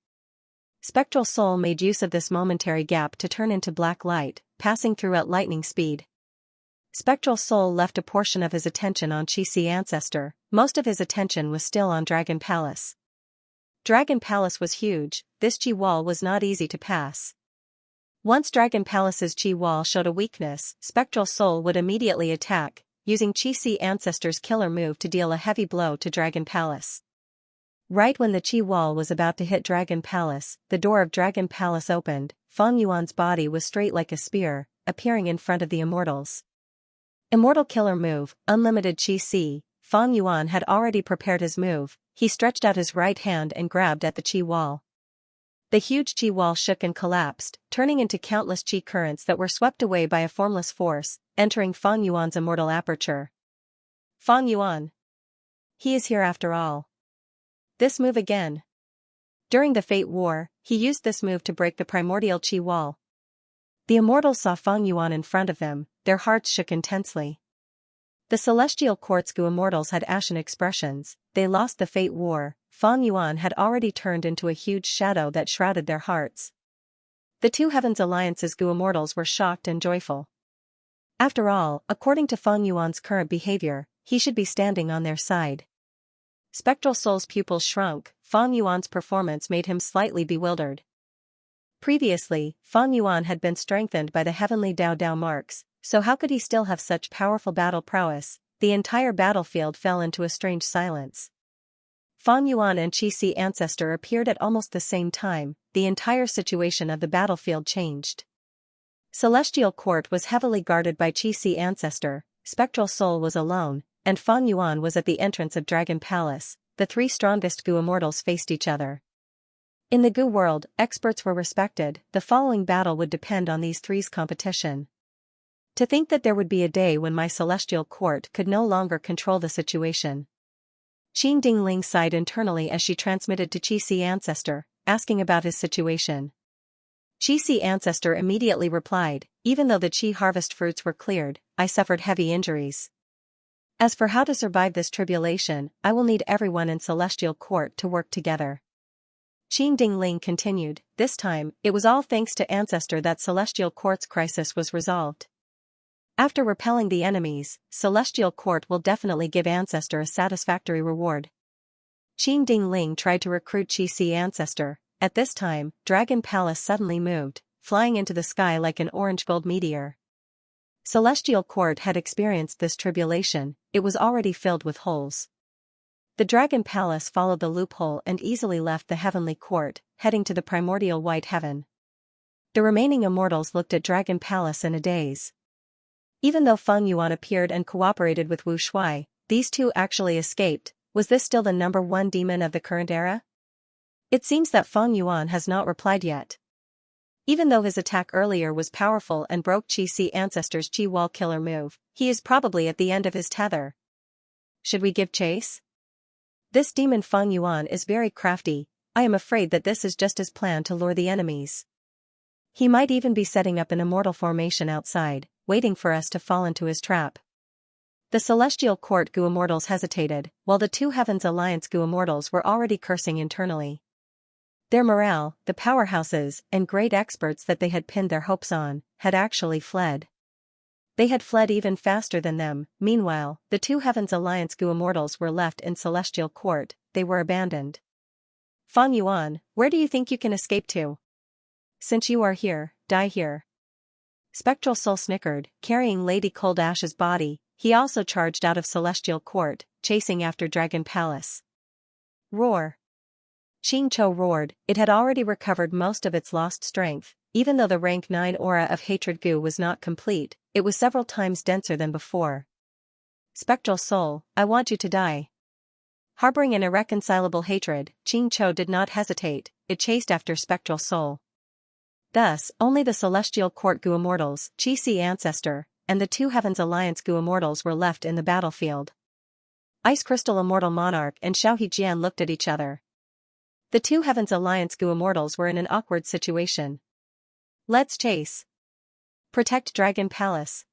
Speaker 1: Spectral Soul made use of this momentary gap to turn into black light, passing through at lightning speed. Spectral Soul left a portion of his attention on Xianxia. Most of his attention was still on Dragon Palace. Dragon Palace was huge. This Chi wall was not easy to pass. Once Dragon Palace's Chi wall showed a weakness, Spectral Soul would immediately attack, using Xianxia's killer move to deal a heavy blow to Dragon Palace. Right when the Chi wall was about to hit Dragon Palace, the door of Dragon Palace opened. Fan Yuan's body was straight like a spear, appearing in front of the immortals. Immortal killer move, unlimited Chi C. Fan Yuan had already prepared his move. He stretched out his right hand and grabbed at the Chi wall. The huge Chi wall shook and collapsed, turning into countless Chi currents that were swept away by a formless force, entering Fan Yuan's immortal aperture. Fan Yuan. He is here after all. This move again. During the Fate War, he used this move to break the primordial Chi wall. The immortals saw Fan Yuan in front of them, their hearts shook intensely. The Celestial Court's Gu immortals had ashen expressions. They lost the Fate War. Fan Yuan had already turned into a huge shadow that shrouded their hearts. The Two Heavens Alliance's Gu immortals were shocked and joyful. After all, according to Fan Yuan's current behavior, he should be standing on their side. Spectral Soul's pupils shrunk. Fan Yuan's performance made him slightly bewildered. Previously, Fan Yuan had been strengthened by the heavenly Dao marks, so how could he still have such powerful battle prowess? The entire battlefield fell into a strange silence. Fan Yuan and Xianxia appeared at almost the same time. The entire situation of the battlefield changed. Celestial Court was heavily guarded by Xianxia, Spectral Soul was alone, and Fan Yuan was at the entrance of Dragon Palace. The three strongest Gu immortals faced each other. In the Gu world, experts were respected. The following battle would depend on these three's competition. To think that there would be a day when my Celestial Court could no longer control the situation. Qin Dingling sighed internally as she transmitted to Xianxia, asking about his situation. Xianxia immediately replied, even though the Chi harvest fruits were cleared, I suffered heavy injuries. As for how to survive this tribulation, I will need everyone in Celestial Court to work together. Qin Dingling continued, this time, it was all thanks to Ancestor that Celestial Court's crisis was resolved. After repelling the enemies, Celestial Court will definitely give Ancestor a satisfactory reward. Qin Dingling tried to recruit Xianxia. At this time, Dragon Palace suddenly moved, flying into the sky like an orange-gold meteor. Celestial Court had experienced this tribulation. It was already filled with holes. The Dragon Palace followed the loophole and easily left the Heavenly Court, heading to the primordial White Heaven. The remaining immortals looked at Dragon Palace in a daze. Even though Fan Yuan appeared and cooperated with Wu Shui, these two actually escaped. Was this still the number one demon of the current era? It seems that Fan Yuan has not replied yet. Even though his attack earlier was powerful and broke Xianxia's Chi wall killer move, he is probably at the end of his tether. Should we give chase? This demon Fan Yuan is very crafty. I am afraid that this is just his plan to lure the enemies. He might even be setting up an immortal formation outside, waiting for us to fall into his trap. The Celestial Court Gu immortals hesitated, while the Two Heavens Alliance Gu immortals were already cursing internally. Their morale, the powerhouses, and great experts that they had pinned their hopes on, had actually fled. They had fled even faster than them. Meanwhile, the Two Heavens Alliance Gu immortals were left in Celestial Court. They were abandoned. Fan Yuan, where do you think you can escape to? Since you are here, die here. Spectral Soul snickered, carrying Lady Cold Ash's body. He also charged out of Celestial Court, chasing after Dragon Palace. Roar. Xianxia roared. It had already recovered most of its lost strength. Even though the rank 9 aura of hatred goo was not complete, it was several times denser than before. Spectral soul, I want you to die. Harboring an irreconcilable hatred, Xianxia did not hesitate, it chased after spectral soul. Thus, only the Celestial Court Goo Immortals, Qi Ancestor, and the two Heavens Alliance Goo Immortals were left in the battlefield. Ice Crystal Immortal Monarch and Xiaohejian looked at each other. The two Heavens Alliance Goo Immortals were in an awkward situation. Let's chase. Protect Dragon Palace.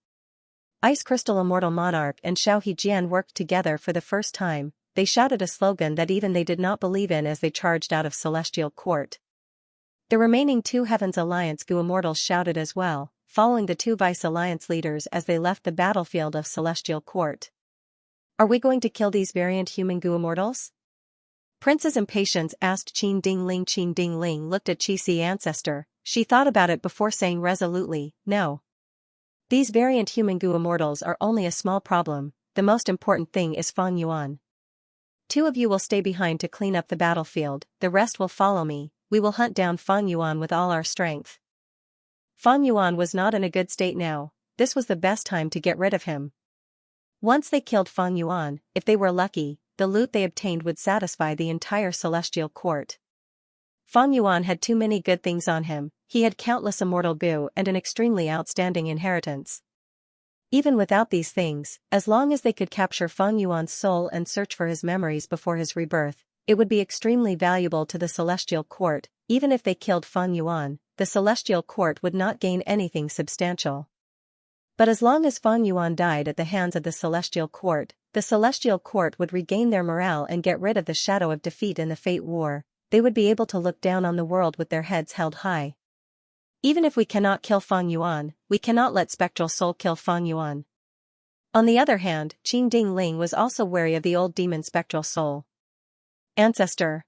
Speaker 1: Ice Crystal Immortal Monarch and Xiaohejian worked together for the first time. They shouted a slogan that even they did not believe in as they charged out of Celestial Court. The remaining two Heavens Alliance Goo Immortals shouted as well, following the two Vice Alliance leaders as they left the battlefield of Celestial Court. Are we going to kill these variant human Goo Immortals? Prince's Impatience asked Qin Dingling. Qin Dingling looked at Qi Ancestor. She thought about it before saying resolutely, no. These variant human Goo Immortals are only a small problem, the most important thing is Fang Yuan. Two of you will stay behind to clean up the battlefield, the rest will follow me, we will hunt down Fang Yuan with all our strength. Fang Yuan was not in a good state now, this was the best time to get rid of him. Once they killed Fang Yuan, if they were lucky, the loot they obtained would satisfy the entire Celestial Court. Fang Yuan had too many good things on him, he had countless immortal goo and an extremely outstanding inheritance. Even without these things, as long as they could capture Fang Yuan's soul and search for his memories before his rebirth, it would be extremely valuable to the Celestial Court. Even if they killed Fang Yuan, the Celestial Court would not gain anything substantial. But as long as Fang Yuan died at the hands of the Celestial Court would regain their morale and get rid of the shadow of defeat in the Fate War. They would be able to look down on the world with their heads held high. Even if we cannot kill Fang Yuan, we cannot let Spectral Soul kill Fang Yuan. On the other hand, Qin Dingling was also wary of the old demon Spectral Soul. Ancestor.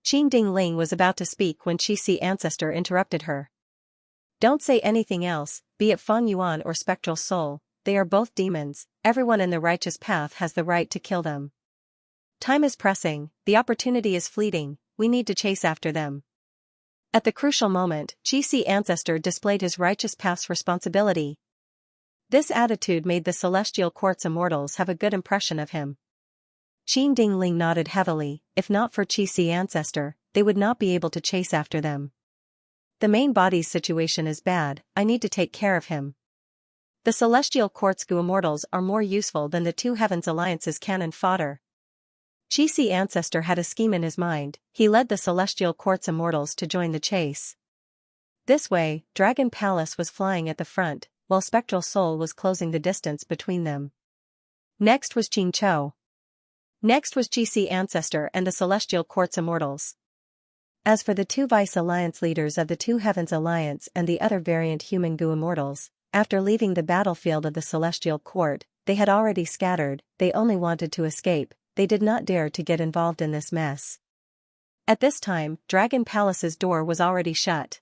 Speaker 1: Qin Dingling was about to speak when Qi Ancestor interrupted her. Don't say anything else, be it Fang Yuan or Spectral Soul, they are both demons, everyone in the righteous path has the right to kill them. Time is pressing, the opportunity is fleeting, we need to chase after them. At the crucial moment, Qi Ancestor displayed his righteous path's responsibility. This attitude made the Celestial Court's immortals have a good impression of him. Qin Dingling nodded heavily, if not for Qi Ancestor, they would not be able to chase after them. The main body's situation is bad, I need to take care of him. The Celestial Court's Goo Immortals are more useful than the two Heavens Alliance's cannon fodder. Qi Ancestor had a scheme in his mind, he led the Celestial Court's immortals to join the chase. This way, Dragon Palace was flying at the front, while Spectral Soul was closing the distance between them. Next was Xianxia. Next was Qi Ancestor and the Celestial Court's immortals. As for the two Vice Alliance leaders of the two Heavens Alliance and the other variant human Goo Immortals, after leaving the battlefield of the Celestial Court, they had already scattered, they only wanted to escape. They did not dare to get involved in this mess. At this time, Dragon Palace's door was already shut.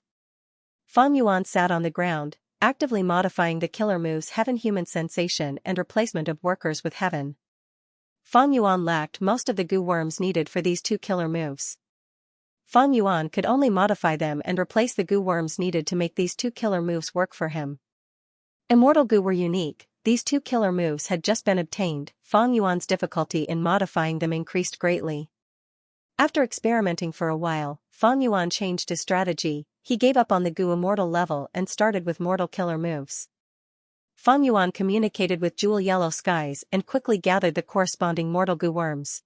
Speaker 1: Fang Yuan sat on the ground, actively modifying the killer moves Heaven Human Sensation and replacement of workers with Heaven. Fang Yuan lacked most of the goo worms needed for these two killer moves. Fang Yuan could only modify them and replace the goo worms needed to make these two killer moves work for him. Immortal goo were unique. These two killer moves had just been obtained, Fang Yuan's difficulty in modifying them increased greatly. After experimenting for a while, Fang Yuan changed his strategy, he gave up on the Goo Immortal level and started with Mortal Killer moves. Fang Yuan communicated with Jewel Yellow Skies and quickly gathered the corresponding Mortal Goo Worms.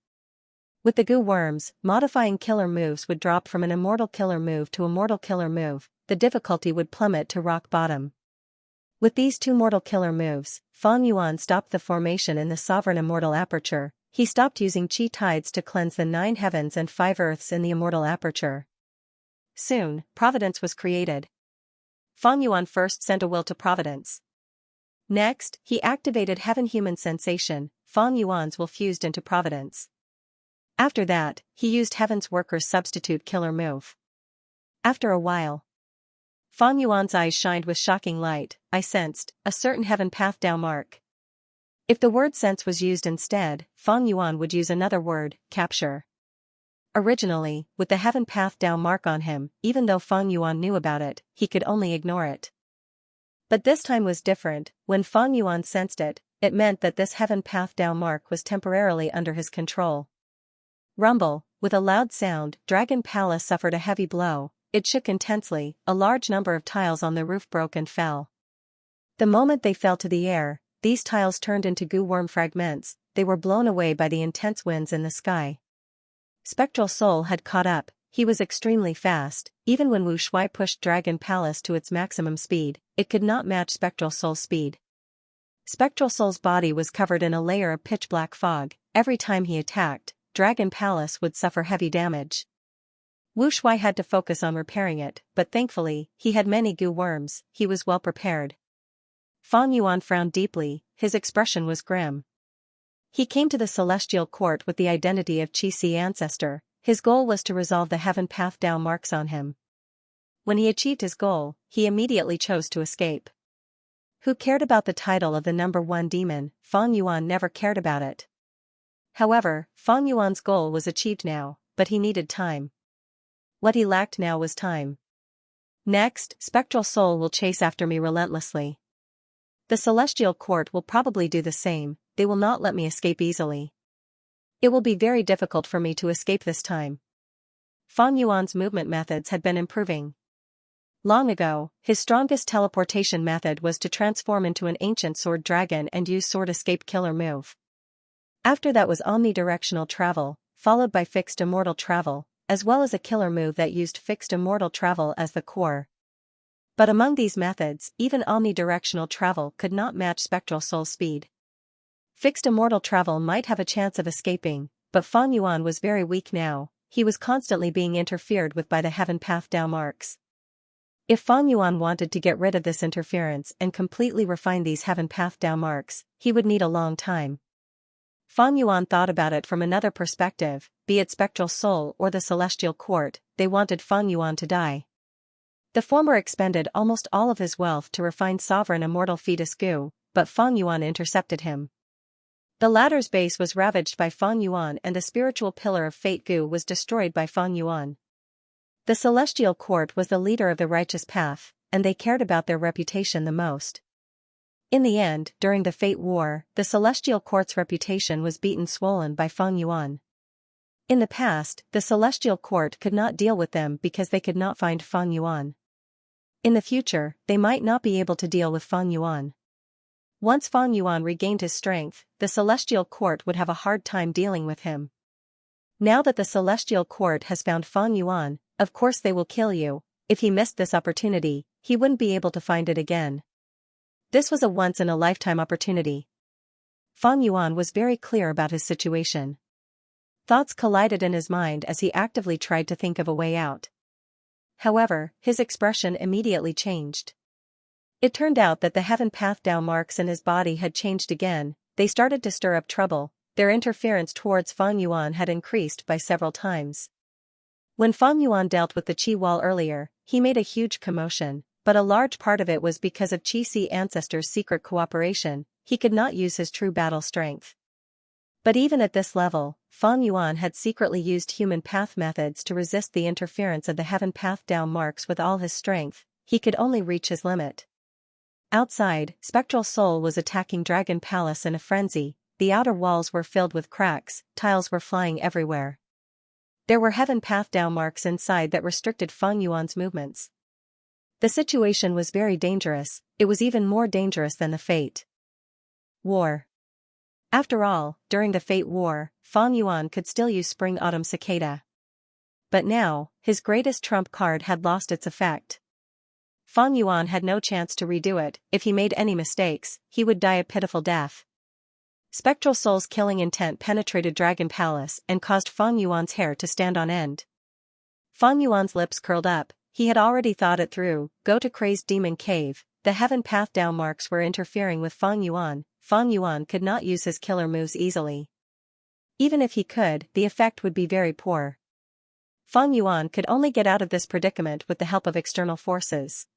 Speaker 1: With the Goo Worms, modifying killer moves would drop from an Immortal Killer move to a Mortal Killer move, the difficulty would plummet to rock bottom. With these two Mortal Killer moves, Fang Yuan stopped the formation in the Sovereign Immortal Aperture, he stopped using Qi Tides to cleanse the 9 heavens and 5 earths in the Immortal Aperture. Soon, Providence was created. Fang Yuan first sent a will to Providence. Next, he activated Heaven Human Sensation, Fang Yuan's will fused into Providence. After that, he used Heaven's Worker's Substitute Killer move. After a while, Fang Yuan's eyes shined with shocking light, I sensed a certain heaven path down mark. If the word sense was used instead, Fang Yuan would use another word, capture. Originally, with the Heaven Path Down mark on him, even though Fang Yuan knew about it, he could only ignore it. But this time was different. When Fang Yuan sensed it, it meant that this Heaven Path Down mark was temporarily under his control. Rumble, with a loud sound, Dragon Palace suffered a heavy blow. It shook intensely, a large number of tiles on the roof broke and fell. The moment they fell to the air, these tiles turned into goo worm fragments. They were blown away by the intense winds in the sky. Spectral Soul had caught up. He was extremely fast. Even when Wu Shuai pushed Dragon Palace to its maximum speed, it could not match Spectral Soul's speed. Spectral Soul's body was covered in a layer of pitch-black fog. Every time he attacked, Dragon Palace would suffer heavy damage. Wu Shuai had to focus on repairing it, but thankfully, he had many goo worms. He was well prepared. Fang Yuan frowned deeply. His expression was grim. He came to the Celestial Court with the identity of Qi ancestor. His goal was to resolve the Heaven Path Down marks on him. When he achieved his goal, he immediately chose to escape. Who cared about the title of the number 1 demon? Fang Yuan never cared about it. However, Fang Yuan's goal was achieved now, but he needed time. What he lacked now was time. Next, Spectral Soul will chase after me relentlessly. The Celestial Court will probably do the same. They will not let me escape easily. It will be very difficult for me to escape this time. Fang Yuan's movement methods had been improving. Long ago, his strongest teleportation method was to transform into an ancient sword dragon and use sword escape killer move. After that was omnidirectional travel, followed by fixed immortal travel, as well as a killer move that used fixed immortal travel as the core. But among these methods, even omnidirectional travel could not match Spectral Soul's speed. Fixed immortal travel might have a chance of escaping, but Fang Yuan was very weak now. He was constantly being interfered with by the Heaven Path Down marks. If Fang Yuan wanted to get rid of this interference and completely refine these Heaven Path Down marks, he would need a long time. Fang Yuan thought about it from another perspective. Be it Spectral Soul or the Celestial Court, they wanted Fang Yuan to die. The former expended almost all of his wealth to refine sovereign immortal fetus goo, but Fang Yuan intercepted him. The latter's base was ravaged by Fang Yuan and the spiritual pillar of fate goo was destroyed by Fang Yuan. The Celestial Court was the leader of the righteous path, and they cared about their reputation the most. In the end, during the Fate War, the Celestial Court's reputation was beaten swollen by Fang Yuan. In the past, the Celestial Court could not deal with them because they could not find Fang Yuan. In the future, they might not be able to deal with Fang Yuan. Once Fang Yuan regained his strength, the Celestial Court would have a hard time dealing with him. Now that the Celestial Court has found Fang Yuan, of course they will kill you. If he missed this opportunity, he wouldn't be able to find it again. This was a once-in-a-lifetime opportunity. Fang Yuan was very clear about his situation. Thoughts collided in his mind as he actively tried to think of a way out. However, his expression immediately changed. It turned out that the Heaven Path Down marks in his body had changed again. They started to stir up trouble. Their interference towards Fang Yuan had increased by several times. When Fang Yuan dealt with the Qi wall earlier, he made a huge commotion, but a large part of it was because of Qi ancestor's secret cooperation. He could not use his true battle strength. But even at this level, Fang Yuan had secretly used human path methods to resist the interference of the Heaven Path Down marks with all his strength. He could only reach his limit. Outside, Spectral Soul was attacking Dragon Palace in a frenzy. The outer walls were filled with cracks, tiles were flying everywhere. There were Heaven Path Down marks inside that restricted Fang Yuan's movements. The situation was very dangerous. It was even more dangerous than the Fate War. After all, during the Fate War, Fang Yuan could still use Spring-Autumn Cicada. But now, his greatest trump card had lost its effect. Fang Yuan had no chance to redo it. If he made any mistakes, he would die a pitiful death. Spectral Soul's killing intent penetrated Dragon Palace and caused Fang Yuan's hair to stand on end. Fang Yuan's lips curled up. He had already thought it through. Go to Crazed Demon Cave. The Heaven Path Down marks were interfering with Fang Yuan. Fang Yuan could not use his killer moves easily. Even if he could, the effect would be very poor. Fang Yuan could only get out of this predicament with the help of external forces.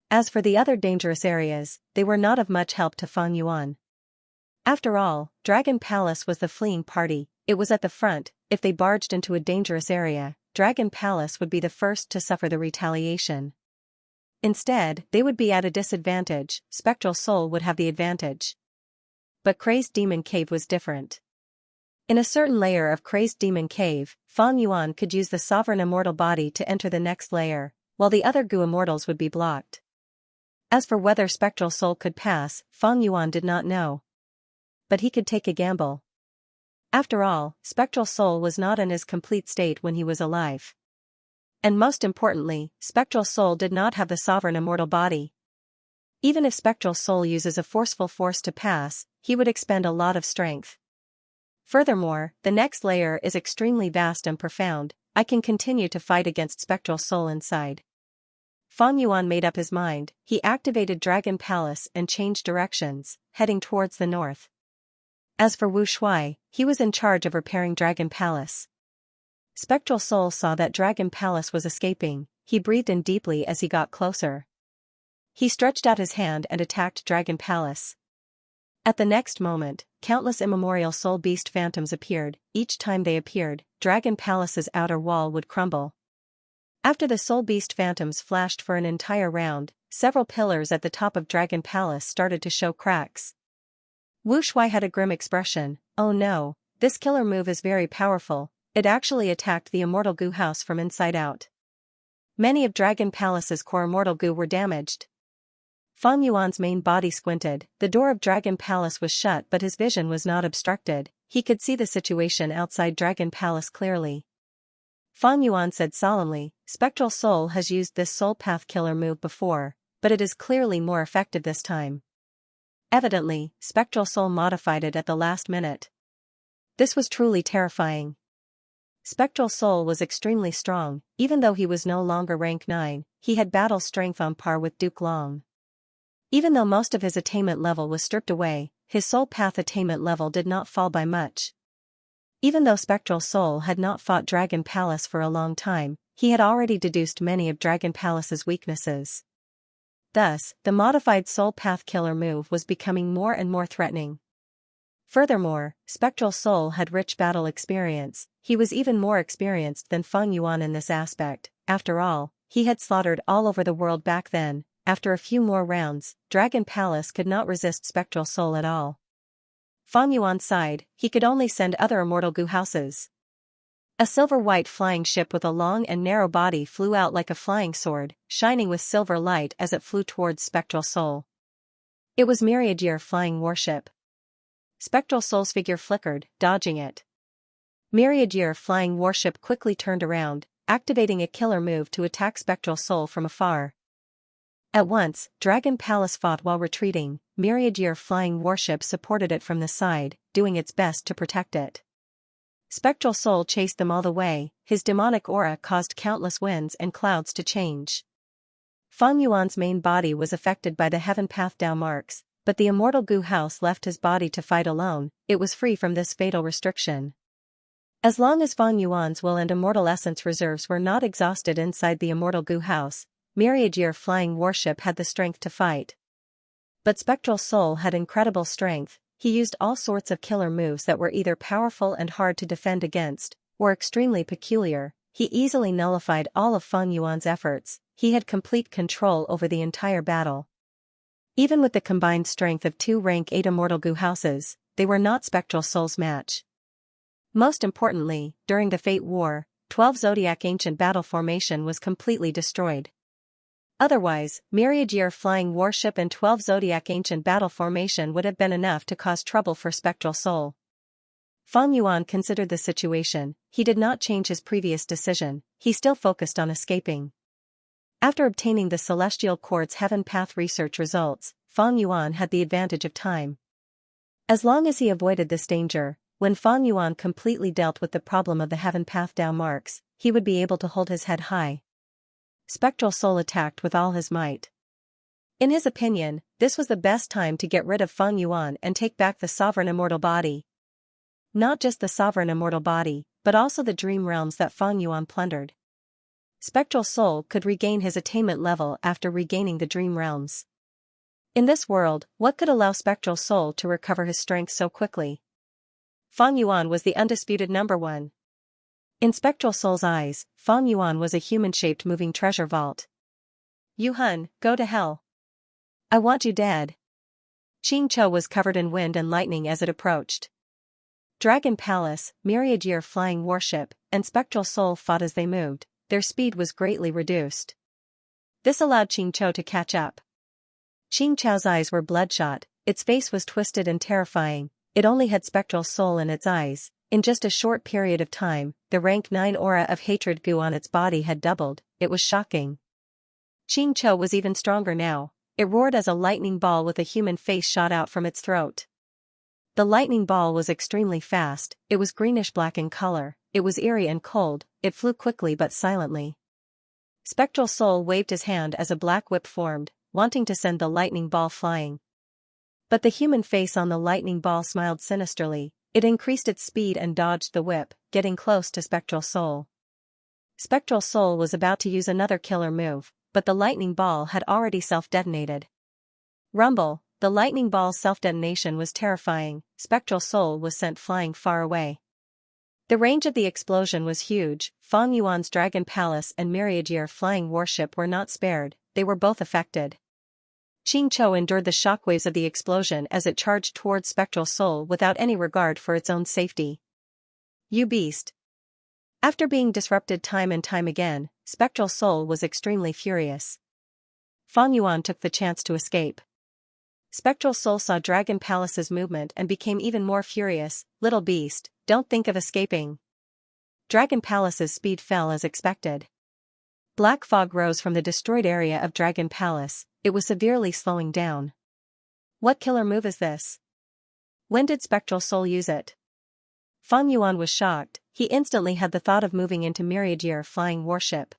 Speaker 1: As for the other dangerous areas, they were not of much help to Fang Yuan. After all, Dragon Palace was the fleeing party. It was at the front. If they barged into a dangerous area, Dragon Palace would be the first to suffer the retaliation. Instead, they would be at a disadvantage. Spectral Soul would have the advantage. But Crazed Demon Cave was different. In a certain layer of Crazed Demon Cave, Fang Yuan could use the sovereign immortal body to enter the next layer, while the other Gu immortals would be blocked. As for whether Spectral Soul could pass, Fang Yuan did not know. But he could take a gamble. After all, Spectral Soul was not in his complete state when he was alive. And most importantly, Spectral Soul did not have the sovereign immortal body. Even if Spectral Soul uses a forceful force to pass, he would expend a lot of strength. Furthermore, the next layer is extremely vast and profound. I can continue to fight against Spectral Soul inside. Fang Yuan made up his mind. He activated Dragon Palace and changed directions, heading towards the north. As for Wu Shuai, he was in charge of repairing Dragon Palace. Spectral Soul saw that Dragon Palace was escaping. He breathed in deeply as he got closer. He stretched out his hand and attacked Dragon Palace. At the next moment, countless immemorial soul beast phantoms appeared. Each time they appeared, Dragon Palace's outer wall would crumble. After the soul beast phantoms flashed for an entire round, several pillars at the top of Dragon Palace started to show cracks. Wu Shuai had a grim expression. Oh no, this killer move is very powerful. It actually attacked the immortal Gu house from inside out. Many of Dragon Palace's core immortal Gu were damaged. Fang Yuan's main body squinted. The door of Dragon Palace was shut, but his vision was not obstructed. He could see the situation outside Dragon Palace clearly. Fang Yuan said solemnly, Spectral Soul has used this soul path killer move before, but it is clearly more effective this time. Evidently, Spectral Soul modified it at the last minute. This was truly terrifying. Spectral Soul was extremely strong. Even though he was no longer rank 9, he had battle strength on par with Duke Long. Even though most of his attainment level was stripped away, his soul path attainment level did not fall by much. Even though Spectral Soul had not fought Dragon Palace for a long time, he had already deduced many of Dragon Palace's weaknesses. Thus, the modified soul path killer move was becoming more and more threatening. Furthermore, Spectral Soul had rich battle experience. He was even more experienced than Fang Yuan in this aspect. After all, he had slaughtered all over the world back then. After a few more rounds, Dragon Palace could not resist Spectral Soul at all. Fang Yuan sighed. He could only send other immortal Gu houses. A silver-white flying ship with a long and narrow body flew out like a flying sword, shining with silver light as it flew towards Spectral Soul. It was Myriad Year flying warship. Spectral Soul's figure flickered, dodging it. Myriad Year flying warship quickly turned around, activating a killer move to attack Spectral Soul from afar. At once, Dragon Palace fought while retreating. Myriad Year flying warship supported it from the side, doing its best to protect it. Spectral Soul chased them all the way. His demonic aura caused countless winds and clouds to change. Fang Yuan's main body was affected by the Heaven Path Dao marks, but the immortal Gu house left his body to fight alone. It was free from this fatal restriction. As long as Fang Yuan's will and immortal essence reserves were not exhausted inside the immortal Gu house, Myriad Year flying warship had the strength to fight. But Spectral Soul had incredible strength. He used all sorts of killer moves that were either powerful and hard to defend against, or extremely peculiar. He easily nullified all of Fang Yuan's efforts. He had complete control over the entire battle. Even with the combined strength of 2 rank 8 immortal Gu houses, they were not Spectral Soul's match. Most importantly, during the Fate War, 12 Zodiac Ancient Battle Formation was completely destroyed. Otherwise, Myriad Year flying warship and 12 Zodiac Ancient Battle Formation would have been enough to cause trouble for Spectral Soul. Fang Yuan considered the situation. He did not change his previous decision. He still focused on escaping. After obtaining the Celestial Court's Heaven Path research results, Fang Yuan had the advantage of time. As long as he avoided this danger, when Fang Yuan completely dealt with the problem of the Heaven Path Dao marks, he would be able to hold his head high. Spectral Soul attacked with all his might. In his opinion, this was the best time to get rid of Fang Yuan and take back the sovereign immortal body. Not just the sovereign immortal body, but also the dream realms that Fang Yuan plundered. Spectral Soul could regain his attainment level after regaining the dream realms. In this world, what could allow Spectral Soul to recover his strength so quickly? Fang Yuan was the undisputed number one. In Spectral Soul's eyes, Fang Yuan was a human-shaped moving treasure vault. "You Hun, go to hell. I want you dead." Xianxia was covered in wind and lightning as it approached. Dragon Palace, myriad-year flying warship, and Spectral Soul fought as they moved. Their speed was greatly reduced. This allowed Xianxia to catch up. Xianxia's eyes were bloodshot, its face was twisted and terrifying. It only had Spectral Soul in its eyes. In just a short period of time, the rank 9 aura of hatred goo on its body had doubled. It was shocking. Xianxia was even stronger now. It roared as a lightning ball with a human face shot out from its throat. The lightning ball was extremely fast. It was greenish-black in color. It was eerie and cold. It flew quickly but silently. Spectral Soul waved his hand as a black whip formed, wanting to send the lightning ball flying. But the human face on the lightning ball smiled sinisterly. It increased its speed and dodged the whip, getting close to Spectral Soul. Spectral Soul was about to use another killer move, but the lightning ball had already self-detonated. Rumble, the lightning ball's self-detonation was terrifying. Spectral Soul was sent flying far away. The range of the explosion was huge. Fang Yuan's Dragon Palace and myriad-year flying warship were not spared. They were both affected. Xianxia endured the shockwaves of the explosion as it charged towards Spectral Soul without any regard for its own safety. "You beast." After being disrupted time and time again, Spectral Soul was extremely furious. Fang Yuan took the chance to escape. Spectral Soul saw Dragon Palace's movement and became even more furious. "Little beast, don't think of escaping." Dragon Palace's speed fell as expected. Black fog rose from the destroyed area of Dragon Palace. It was severely slowing down. What killer move is this? When did Spectral Soul use it? Fang Yuan was shocked. He instantly had the thought of moving into myriad-year flying warship.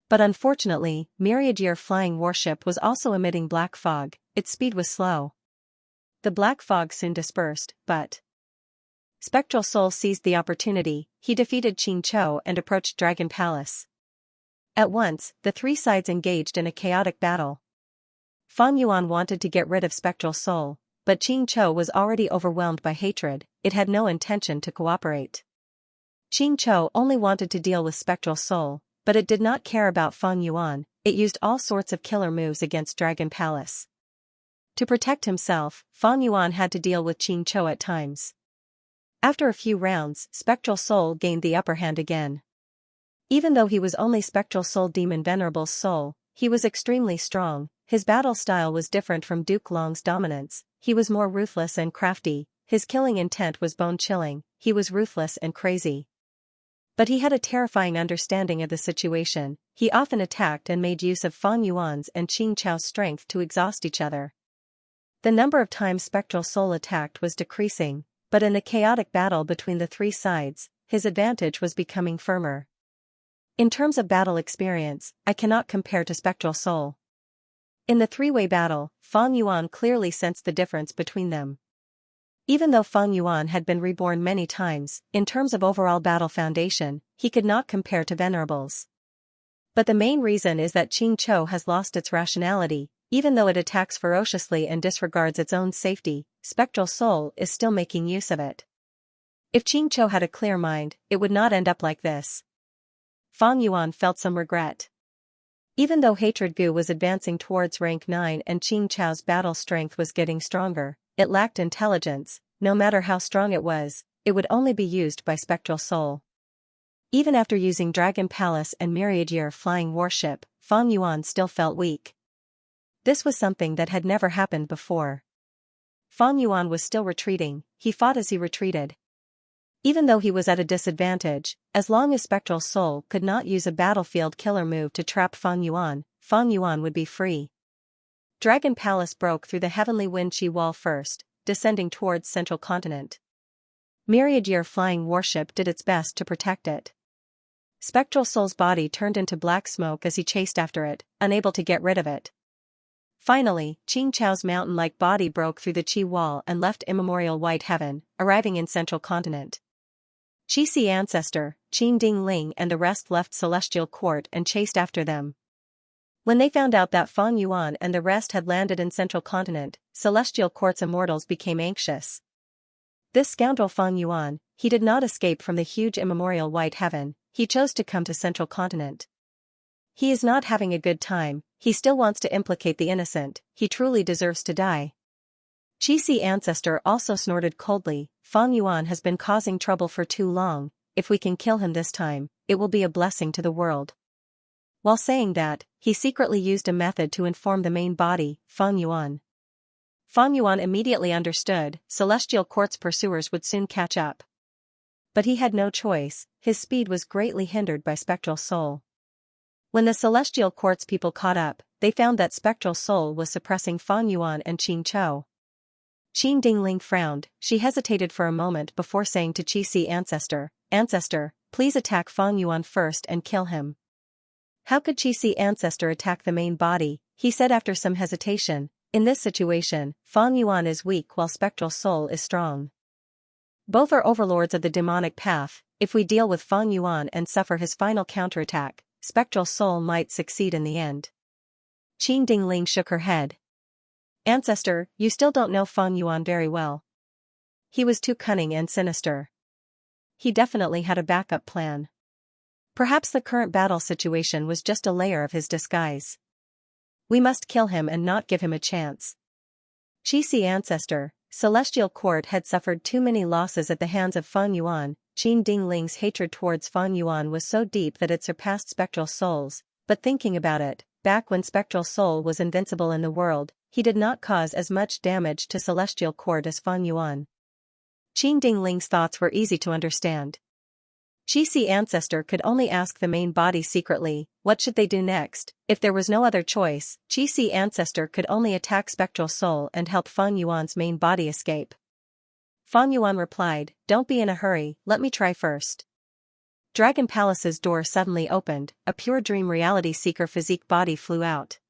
Speaker 1: But unfortunately, myriad-year flying warship was also emitting black fog. Its speed was slow. The black fog soon dispersed, but Spectral Soul seized the opportunity. He defeated Xianxia and approached Dragon Palace. At once, the three sides engaged in a chaotic battle. Fang Yuan wanted to get rid of Spectral Soul, but Xianxia was already overwhelmed by hatred. It had no intention to cooperate. Xianxia only wanted to deal with Spectral Soul, but it did not care about Fang Yuan. It used all sorts of killer moves against Dragon Palace. To protect himself, Fang Yuan had to deal with Xianxia at times. After a few rounds, Spectral Soul gained the upper hand again. Even though he was only Spectral Soul Demon Venerable's soul, he was extremely strong. His battle style was different from Duke Long's dominance. He was more ruthless and crafty. His killing intent was bone-chilling. He was ruthless and crazy. But he had a terrifying understanding of the situation. He often attacked and made use of Fang Yuan's and Xianxia's strength to exhaust each other. The number of times Spectral Soul attacked was decreasing, but in the chaotic battle between the three sides, his advantage was becoming firmer. In terms of battle experience, I cannot compare to Spectral Soul. In the three-way battle, Fang Yuan clearly sensed the difference between them. Even though Fang Yuan had been reborn many times, in terms of overall battle foundation, he could not compare to Venerables. But the main reason is that Xianxia has lost its rationality. Even though it attacks ferociously and disregards its own safety, Spectral Soul is still making use of it. If Xianxia had a clear mind, it would not end up like this. Fang Yuan felt some regret. Even though Hatred Goo was advancing towards rank 9 and Xianxia's battle strength was getting stronger, it lacked intelligence. No matter how strong it would only be used by Spectral Soul. Even after using Dragon Palace and myriad-year flying warship, Fang Yuan still felt weak. This was something that had never happened before. Fang Yuan was still retreating. He fought as he retreated. Even though he was at a disadvantage, as long as Spectral Soul could not use a battlefield killer move to trap Fang Yuan would be free. Dragon Palace broke through the heavenly wind chi wall first, descending towards Central Continent. Myriad-year flying warship did its best to protect it. Spectral Soul's body turned into black smoke as he chased after it, unable to get rid of it. Finally, Xianxia's mountain-like body broke through the chi wall and left immemorial white heaven, arriving in Central Continent. Qixi ancestor, Qin Ding Ling and the rest left Celestial Court and chased after them. When they found out that Fang Yuan and the rest had landed in Central Continent, Celestial Court's immortals became anxious. This scoundrel Fang Yuan, he did not escape from the huge immemorial white heaven, he chose to come to Central Continent. He is not having a good time, he still wants to implicate the innocent, he truly deserves to die. Qixi ancestor also snorted coldly, Fang Yuan has been causing trouble for too long, if we can kill him this time, it will be a blessing to the world. While saying that, he secretly used a method to inform the main body, Fang Yuan. Fang Yuan immediately understood, Celestial Court's pursuers would soon catch up. But he had no choice, his speed was greatly hindered by Spectral Soul. When the Celestial Court's people caught up, they found that Spectral Soul was suppressing Fang Yuan and Qin Chou. Qin Dingling frowned, she hesitated for a moment before saying to Qixi ancestor, Ancestor, please attack Fang Yuan first and kill him. How could Qixi ancestor attack the main body, he said after some hesitation. In this situation, Fang Yuan is weak while Spectral Soul is strong. Both are overlords of the demonic path, if we deal with Fang Yuan and suffer his final counterattack, Spectral Soul might succeed in the end. Qin Dingling shook her head. Ancestor, you still don't know Fang Yuan very well. He was too cunning and sinister. He definitely had a backup plan. Perhaps the current battle situation was just a layer of his disguise. We must kill him and not give him a chance. Qixi ancestor, Celestial Court had suffered too many losses at the hands of Fang Yuan. Qin Dingling's hatred towards Fang Yuan was so deep that it surpassed Spectral Soul's, but thinking about it, back when Spectral Soul was invincible in the world, he did not cause as much damage to Celestial Court as Fang Yuan. Qin Dingling's thoughts were easy to understand. Qixi ancestor could only ask the main body secretly, what should they do next? If there was no other choice, Qixi ancestor could only attack Spectral Soul and help Fang Yuan's main body escape. Fang Yuan replied, don't be in a hurry, let me try first. Dragon Palace's door suddenly opened, a pure dream reality seeker physique body flew out.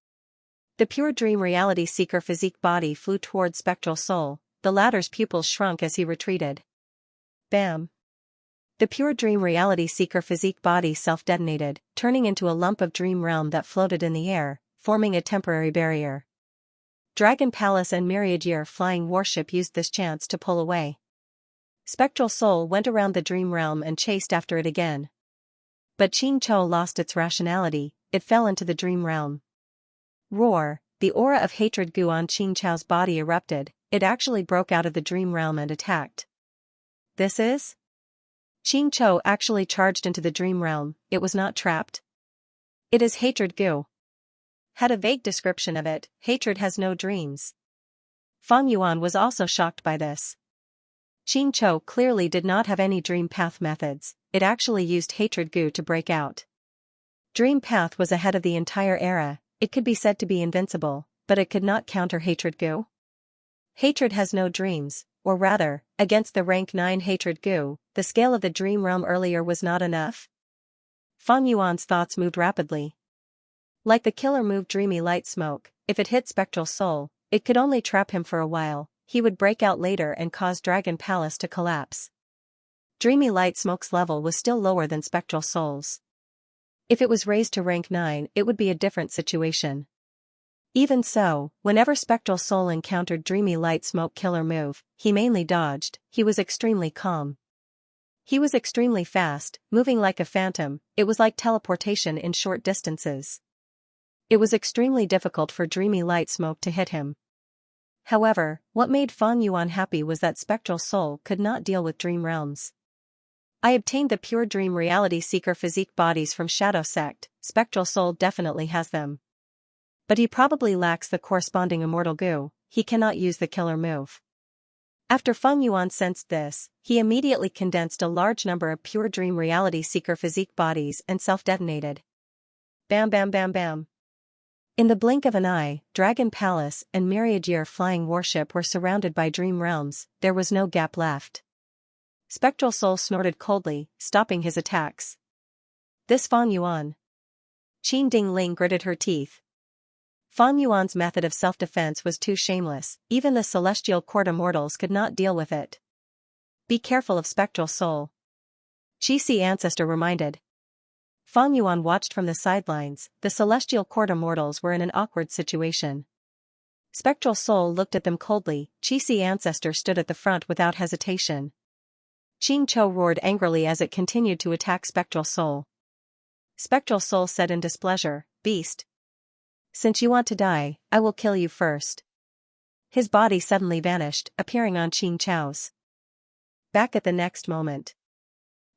Speaker 1: The pure dream reality seeker physique body flew towards Spectral Soul, the latter's pupils shrunk as he retreated. Bam! The pure dream reality seeker physique body self-detonated, turning into a lump of dream realm that floated in the air, forming a temporary barrier. Dragon Palace and Myriad Year flying warship used this chance to pull away. Spectral Soul went around the dream realm and chased after it again. But Qin Chou lost its rationality, it fell into the dream realm. Roar, the aura of hatred goo on Qin Chou's body erupted, it actually broke out of the dream realm and attacked. This is? Qin Chou actually charged into the dream realm, it was not trapped. It is hatred goo. Had a vague description of it, hatred has no dreams. Fang Yuan was also shocked by this. Qin Chou clearly did not have any dream path methods, it actually used hatred goo to break out. Dream path was ahead of the entire era, it could be said to be invincible, but it could not counter hatred goo. Hatred has no dreams, or rather, against the rank 9 hatred goo, the scale of the dream realm earlier was not enough. Fang Yuan's thoughts moved rapidly. Like the killer move dreamy light smoke, if it hit Spectral Soul, it could only trap him for a while, he would break out later and cause Dragon Palace to collapse. Dreamy light smoke's level was still lower than Spectral Soul's. If it was raised to rank 9, it would be a different situation. Even so, whenever Spectral Soul encountered Dreamy Light Smoke killer move, he mainly dodged, he was extremely calm. He was extremely fast, moving like a phantom, it was like teleportation in short distances. It was extremely difficult for Dreamy Light Smoke to hit him. However, what made Fang Yuan happy was that Spectral Soul could not deal with dream realms. I obtained the pure dream reality seeker physique bodies from Shadow Sect, Spectral Soul definitely has them. But he probably lacks the corresponding immortal goo, he cannot use the killer move. After Fang Yuan sensed this, he immediately condensed a large number of pure dream reality seeker physique bodies and self-detonated. Bam bam bam bam. In the blink of an eye, Dragon Palace and Myriad Year flying warship were surrounded by dream realms, there was no gap left. Spectral Soul snorted coldly, stopping his attacks. This Fang Yuan. Qin Dingling gritted her teeth. Fang Yuan's method of self-defense was too shameless, even the Celestial Court immortals could not deal with it. Be careful of Spectral Soul. Qixi ancestor reminded. Fang Yuan watched from the sidelines, the Celestial Court immortals were in an awkward situation. Spectral Soul looked at them coldly. Qixi Ancestor stood at the front without hesitation. Qing Chou roared angrily as it continued to attack Spectral Soul. Spectral Soul said in displeasure, "Beast. Since you want to die, I will kill you first." His body suddenly vanished, appearing on Qing Chou's back at the next moment.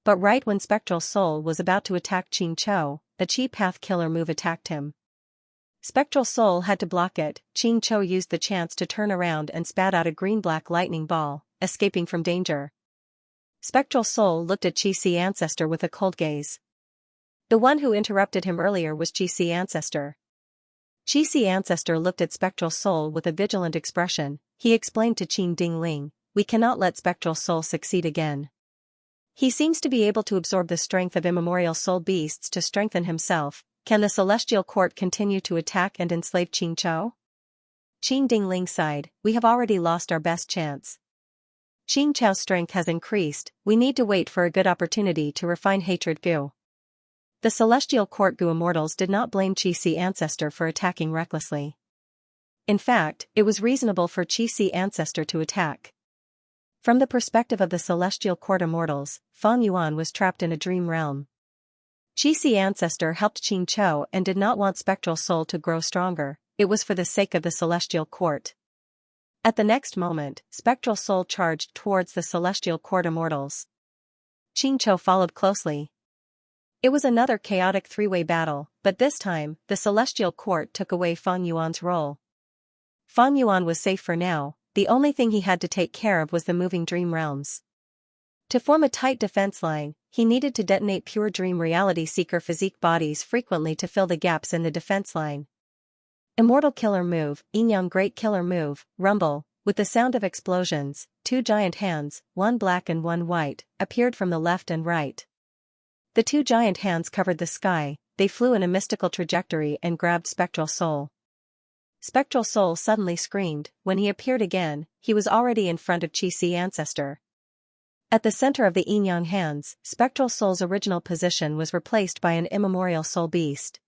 Speaker 1: But right when Spectral Soul was about to attack Qing Chou, a Chi Path Killer move attacked him. Spectral Soul had to block it. Qing Chou used the chance to turn around and spat out a green-black lightning ball, escaping from danger. Spectral Soul looked at Qixi Ancestor with a cold gaze. The one who interrupted him earlier was Qixi Ancestor. Qixi Ancestor looked at Spectral Soul with a vigilant expression. He explained to Qing Dingling, "We cannot let Spectral Soul succeed again. He seems to be able to absorb the strength of immemorial soul beasts to strengthen himself. Can the Celestial Court continue to attack and enslave Qing Chou?" Qing Dingling sighed, "We have already lost our best chance. Qing Chou's strength has increased, we need to wait for a good opportunity to refine hatred Gu." The Celestial Court Gu Immortals did not blame Qixi Ancestor for attacking recklessly. In fact, it was reasonable for Qixi Ancestor to attack. From the perspective of the Celestial Court Immortals, Fang Yuan was trapped in a dream realm. Qixi Ancestor helped Qing Chou and did not want Spectral Soul to grow stronger, it was for the sake of the Celestial Court. At the next moment, Spectral Soul charged towards the Celestial Court Immortals. Qing Chou followed closely. It was another chaotic three-way battle, but this time, the Celestial Court took away Fang Yuan's role. Fang Yuan was safe for now, the only thing he had to take care of was the moving dream realms. To form a tight defense line, he needed to detonate pure dream reality seeker physique bodies frequently to fill the gaps in the defense line. Immortal Killer Move, Yin-Yang Great Killer Move, Rumble, with the sound of explosions, two giant hands, one black and one white, appeared from the left and right. The two giant hands covered the sky, they flew in a mystical trajectory and grabbed Spectral Soul. Spectral Soul suddenly screamed. When he appeared again, he was already in front of Qixi Ancestor. At the center of the Yin-Yang hands, Spectral Soul's original position was replaced by an immemorial soul beast.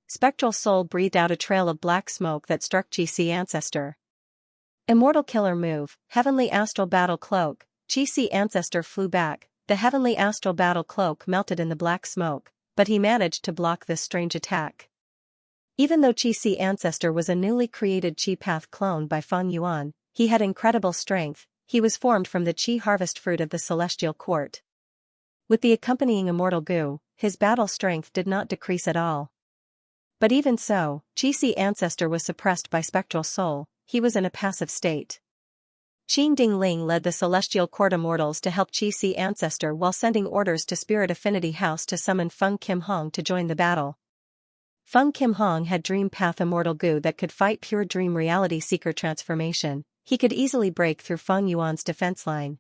Speaker 1: Spectral Soul breathed out a trail of black smoke that struck Qixi Ancestor. Immortal Killer Move, Heavenly Astral Battle Cloak. Qixi Ancestor flew back, the Heavenly Astral Battle Cloak melted in the black smoke, but he managed to block this strange attack. Even though Qixi Ancestor was a newly created Chi Path clone by Fang Yuan, he had incredible strength. He was formed from the Qi harvest fruit of the Celestial Court. With the accompanying immortal Gu, his battle strength did not decrease at all. But even so, Qixi Ancestor was suppressed by Spectral Soul, he was in a passive state. Qing Dingling led the Celestial Court Immortals to help Qixi Ancestor while sending orders to Spirit Affinity House to summon Feng Kim Hong to join the battle. Feng Kim Hong had Dream Path Immortal Gu that could fight pure Dream Reality Seeker transformation. He could easily break through Feng Yuan's defense line.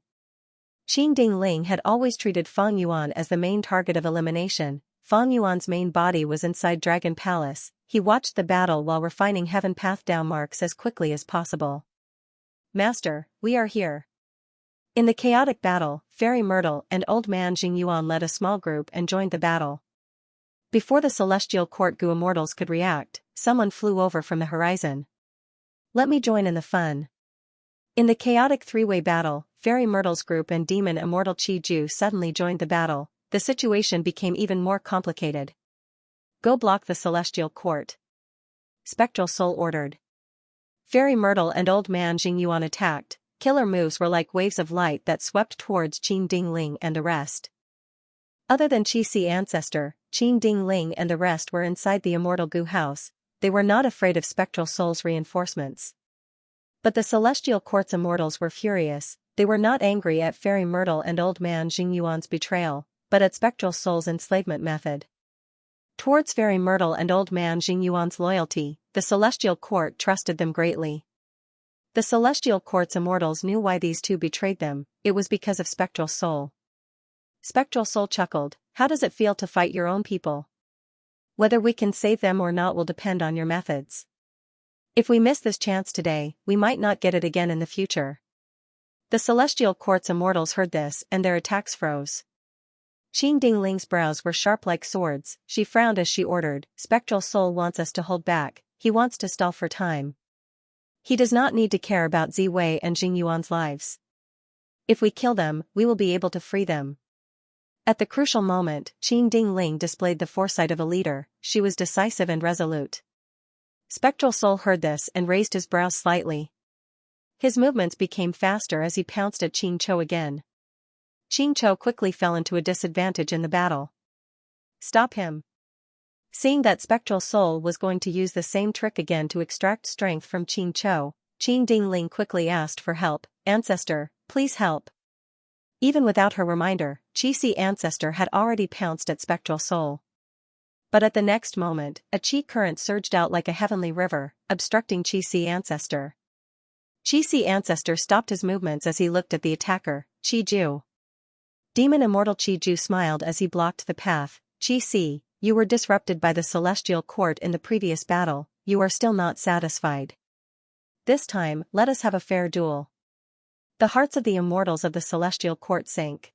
Speaker 1: Qing Dingling had always treated Feng Yuan as the main target of elimination. Feng Yuan's main body was inside Dragon Palace. He watched the battle while refining Heaven Path Dao marks as quickly as possible. "Master, we are here." In the chaotic battle, Fairy Myrtle and Old Man Jing Yuan led a small group and joined the battle. Before the Celestial Court Gu Immortals could react, someone flew over from the horizon. "Let me join in the fun." In the chaotic three-way battle, Fairy Myrtle's group and Demon Immortal Chi Ju suddenly joined the battle. The situation became even more complicated. "Go block the Celestial Court," Spectral Soul ordered. Fairy Myrtle and Old Man Jing Yuan attacked. Killer moves were like waves of light that swept towards Qing Dingling and the rest. Other than Qixi Ancestor, Qing Dingling and the rest were inside the Immortal Gu house. They were not afraid of Spectral Soul's reinforcements. But the Celestial Court's Immortals were furious. They were not angry at Fairy Myrtle and Old Man Jing Yuan's betrayal, but at Spectral Soul's enslavement method. Towards Fairy Myrtle and Old Man Jing Yuan's loyalty, the Celestial Court trusted them greatly. The Celestial Court's Immortals knew why these two betrayed them. It was because of Spectral Soul. Spectral Soul chuckled. "How does it feel to fight your own people? Whether we can save them or not will depend on your methods. If we miss this chance today, we might not get it again in the future." The Celestial Court's Immortals heard this and their attacks froze. Qing Dingling's brows were sharp like swords. She frowned as she ordered, "Spectral Soul wants us to hold back, he wants to stall for time." He does not need to care about Ziwei and Jingyuan's lives. If we kill them, we will be able to free them. At the crucial moment, Qin Dingling displayed the foresight of a leader. She was decisive and resolute. Spectral Soul heard this and raised his brows slightly. His movements became faster as he pounced at Qin Chou again. Qin Chou quickly fell into a disadvantage in the battle. Stop him. Seeing that Spectral Soul was going to use the same trick again to extract strength from Qin Chou, Qin Dingling quickly asked for help. Ancestor, please help. Even without her reminder, Qi Ancestor had already pounced at Spectral Soul. But at the next moment, a Qi current surged out like a heavenly river, obstructing Qi Ancestor. Qi Ancestor stopped his movements as he looked at the attacker, Qi Ju. Demon Immortal Qi Ju smiled as he blocked the path. Qi, you were disrupted by the Celestial Court in the previous battle, you are still not satisfied. This time, let us have a fair duel. The hearts of the immortals of the Celestial Court sank.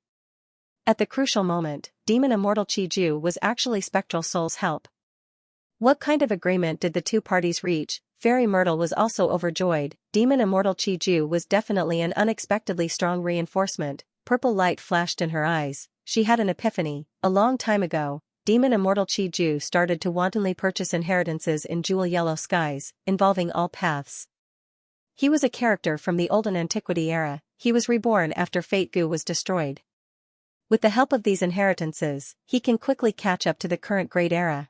Speaker 1: At the crucial moment, Demon Immortal Qi Ju was actually Spectral Soul's help. What kind of agreement did the two parties reach? Fairy Myrtle was also overjoyed. Demon Immortal Qi Ju was definitely an unexpectedly strong reinforcement. Purple light flashed in her eyes. She had an epiphany. A long time ago, Demon Immortal Qi Ju started to wantonly purchase inheritances in jewel yellow skies, involving all paths. He was a character from the Olden Antiquity era. He was reborn after Fate Gu was destroyed. With the help of these inheritances, he can quickly catch up to the current Great Era.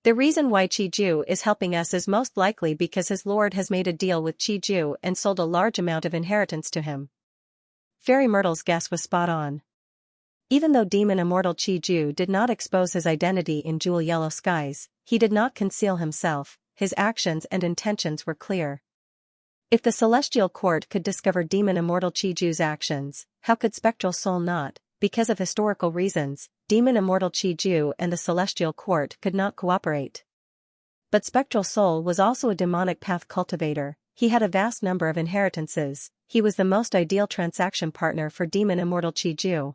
Speaker 1: The reason why Qi Ju is helping us is most likely because his lord has made a deal with Qi Ju and sold a large amount of inheritance to him. Fairy Myrtle's guess was spot on. Even though Demon Immortal Qi Ju did not expose his identity in jewel yellow skies, he did not conceal himself. His actions and intentions were clear. If the Celestial Court could discover Demon Immortal Qi Ju's actions, how could Spectral Soul not? Because of historical reasons, Demon Immortal Qi Ju and the Celestial Court could not cooperate. But Spectral Soul was also a demonic path cultivator. He had a vast number of inheritances. He was the most ideal transaction partner for Demon Immortal Qi Ju.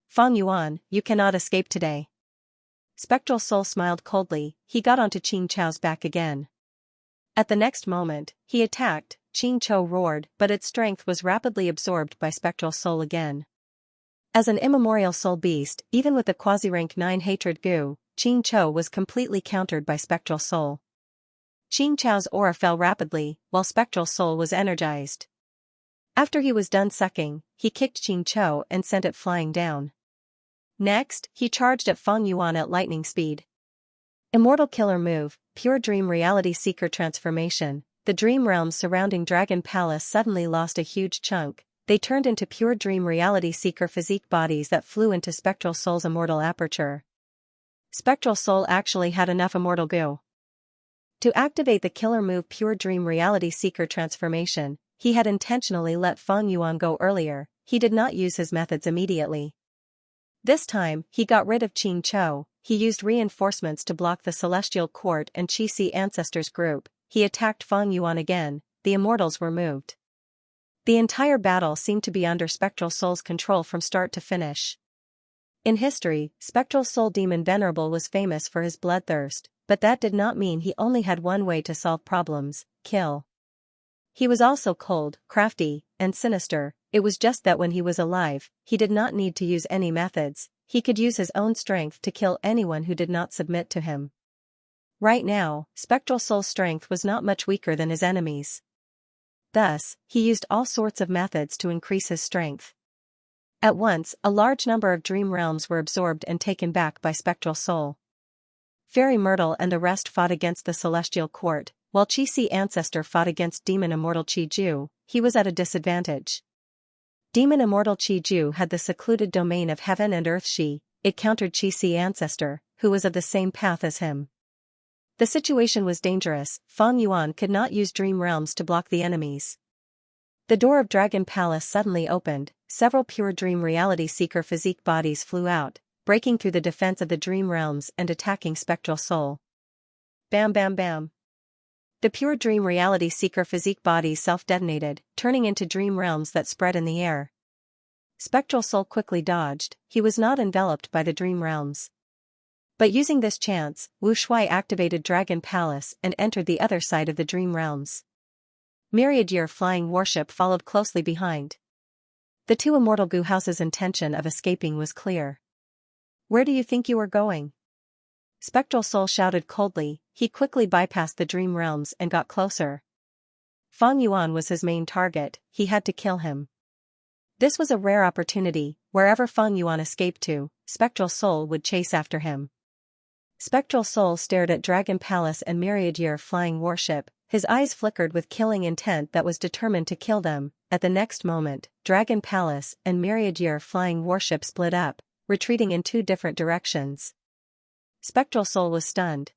Speaker 1: Fang Yuan, you cannot escape today. Spectral Soul smiled coldly. He got onto Qin Chou's back again. At the next moment, he attacked. Qin Chou roared, but its strength was rapidly absorbed by Spectral Soul again. As an immemorial soul beast, even with the quasi-rank 9 hatred Gu, Qin Chou was completely countered by Spectral Soul. Qin Chou's aura fell rapidly, while Spectral Soul was energized. After he was done sucking, he kicked Qin Chou and sent it flying down. Next, he charged at Fang Yuan at lightning speed. Immortal Killer Move, Pure Dream Reality Seeker Transformation. The dream realms surrounding Dragon Palace suddenly lost a huge chunk. They turned into pure dream reality seeker physique bodies that flew into Spectral Soul's immortal aperture. Spectral Soul actually had enough immortal Gu to activate the killer move Pure Dream Reality Seeker Transformation. He had intentionally let Fang Yuan go earlier. He did not use his methods immediately. This time, he got rid of Qin Chou. He used reinforcements to block the Celestial Court and Qi Ancestors group. He attacked Fang Yuan again. The immortals were moved. The entire battle seemed to be under Spectral Soul's control from start to finish. In history, Spectral Soul Demon Venerable was famous for his bloodthirst, but that did not mean he only had one way to solve problems: kill. He was also cold, crafty, and sinister. It was just that when he was alive, he did not need to use any methods. He could use his own strength to kill anyone who did not submit to him. Right now, Spectral Soul's strength was not much weaker than his enemies. Thus, he used all sorts of methods to increase his strength. At once, a large number of dream realms were absorbed and taken back by Spectral Soul. Fairy Myrtle and the rest fought against the Celestial Court, while Qi Ancestor fought against Demon Immortal Qi Ju. He was at a disadvantage. Demon Immortal Qi Ju had the secluded domain of Heaven and Earth Shi. It countered Qi Ancestor, who was of the same path as him. The situation was dangerous. Fang Yuan could not use dream realms to block the enemies. The door of Dragon Palace suddenly opened. Several pure dream reality seeker physique bodies flew out, breaking through the defense of the dream realms and attacking Spectral Soul. Bam bam bam. The pure dream reality seeker physique bodies self-detonated, turning into dream realms that spread in the air. Spectral Soul quickly dodged. He was not enveloped by the dream realms. But using this chance, Wu Shuai activated Dragon Palace and entered the other side of the dream realms. Myriad Year flying warship followed closely behind. The two immortal goo houses' intention of escaping was clear. Where do you think you are going? Spectral Soul shouted coldly. He quickly bypassed the dream realms and got closer. Fang Yuan was his main target, he had to kill him. This was a rare opportunity. Wherever Fang Yuan escaped to, Spectral Soul would chase after him. Spectral Soul stared at Dragon Palace and Myriad Year flying warship, his eyes flickered with killing intent that was determined to kill them. At the next moment, Dragon Palace and Myriad Year flying warship split up, retreating in two different directions. Spectral Soul was stunned.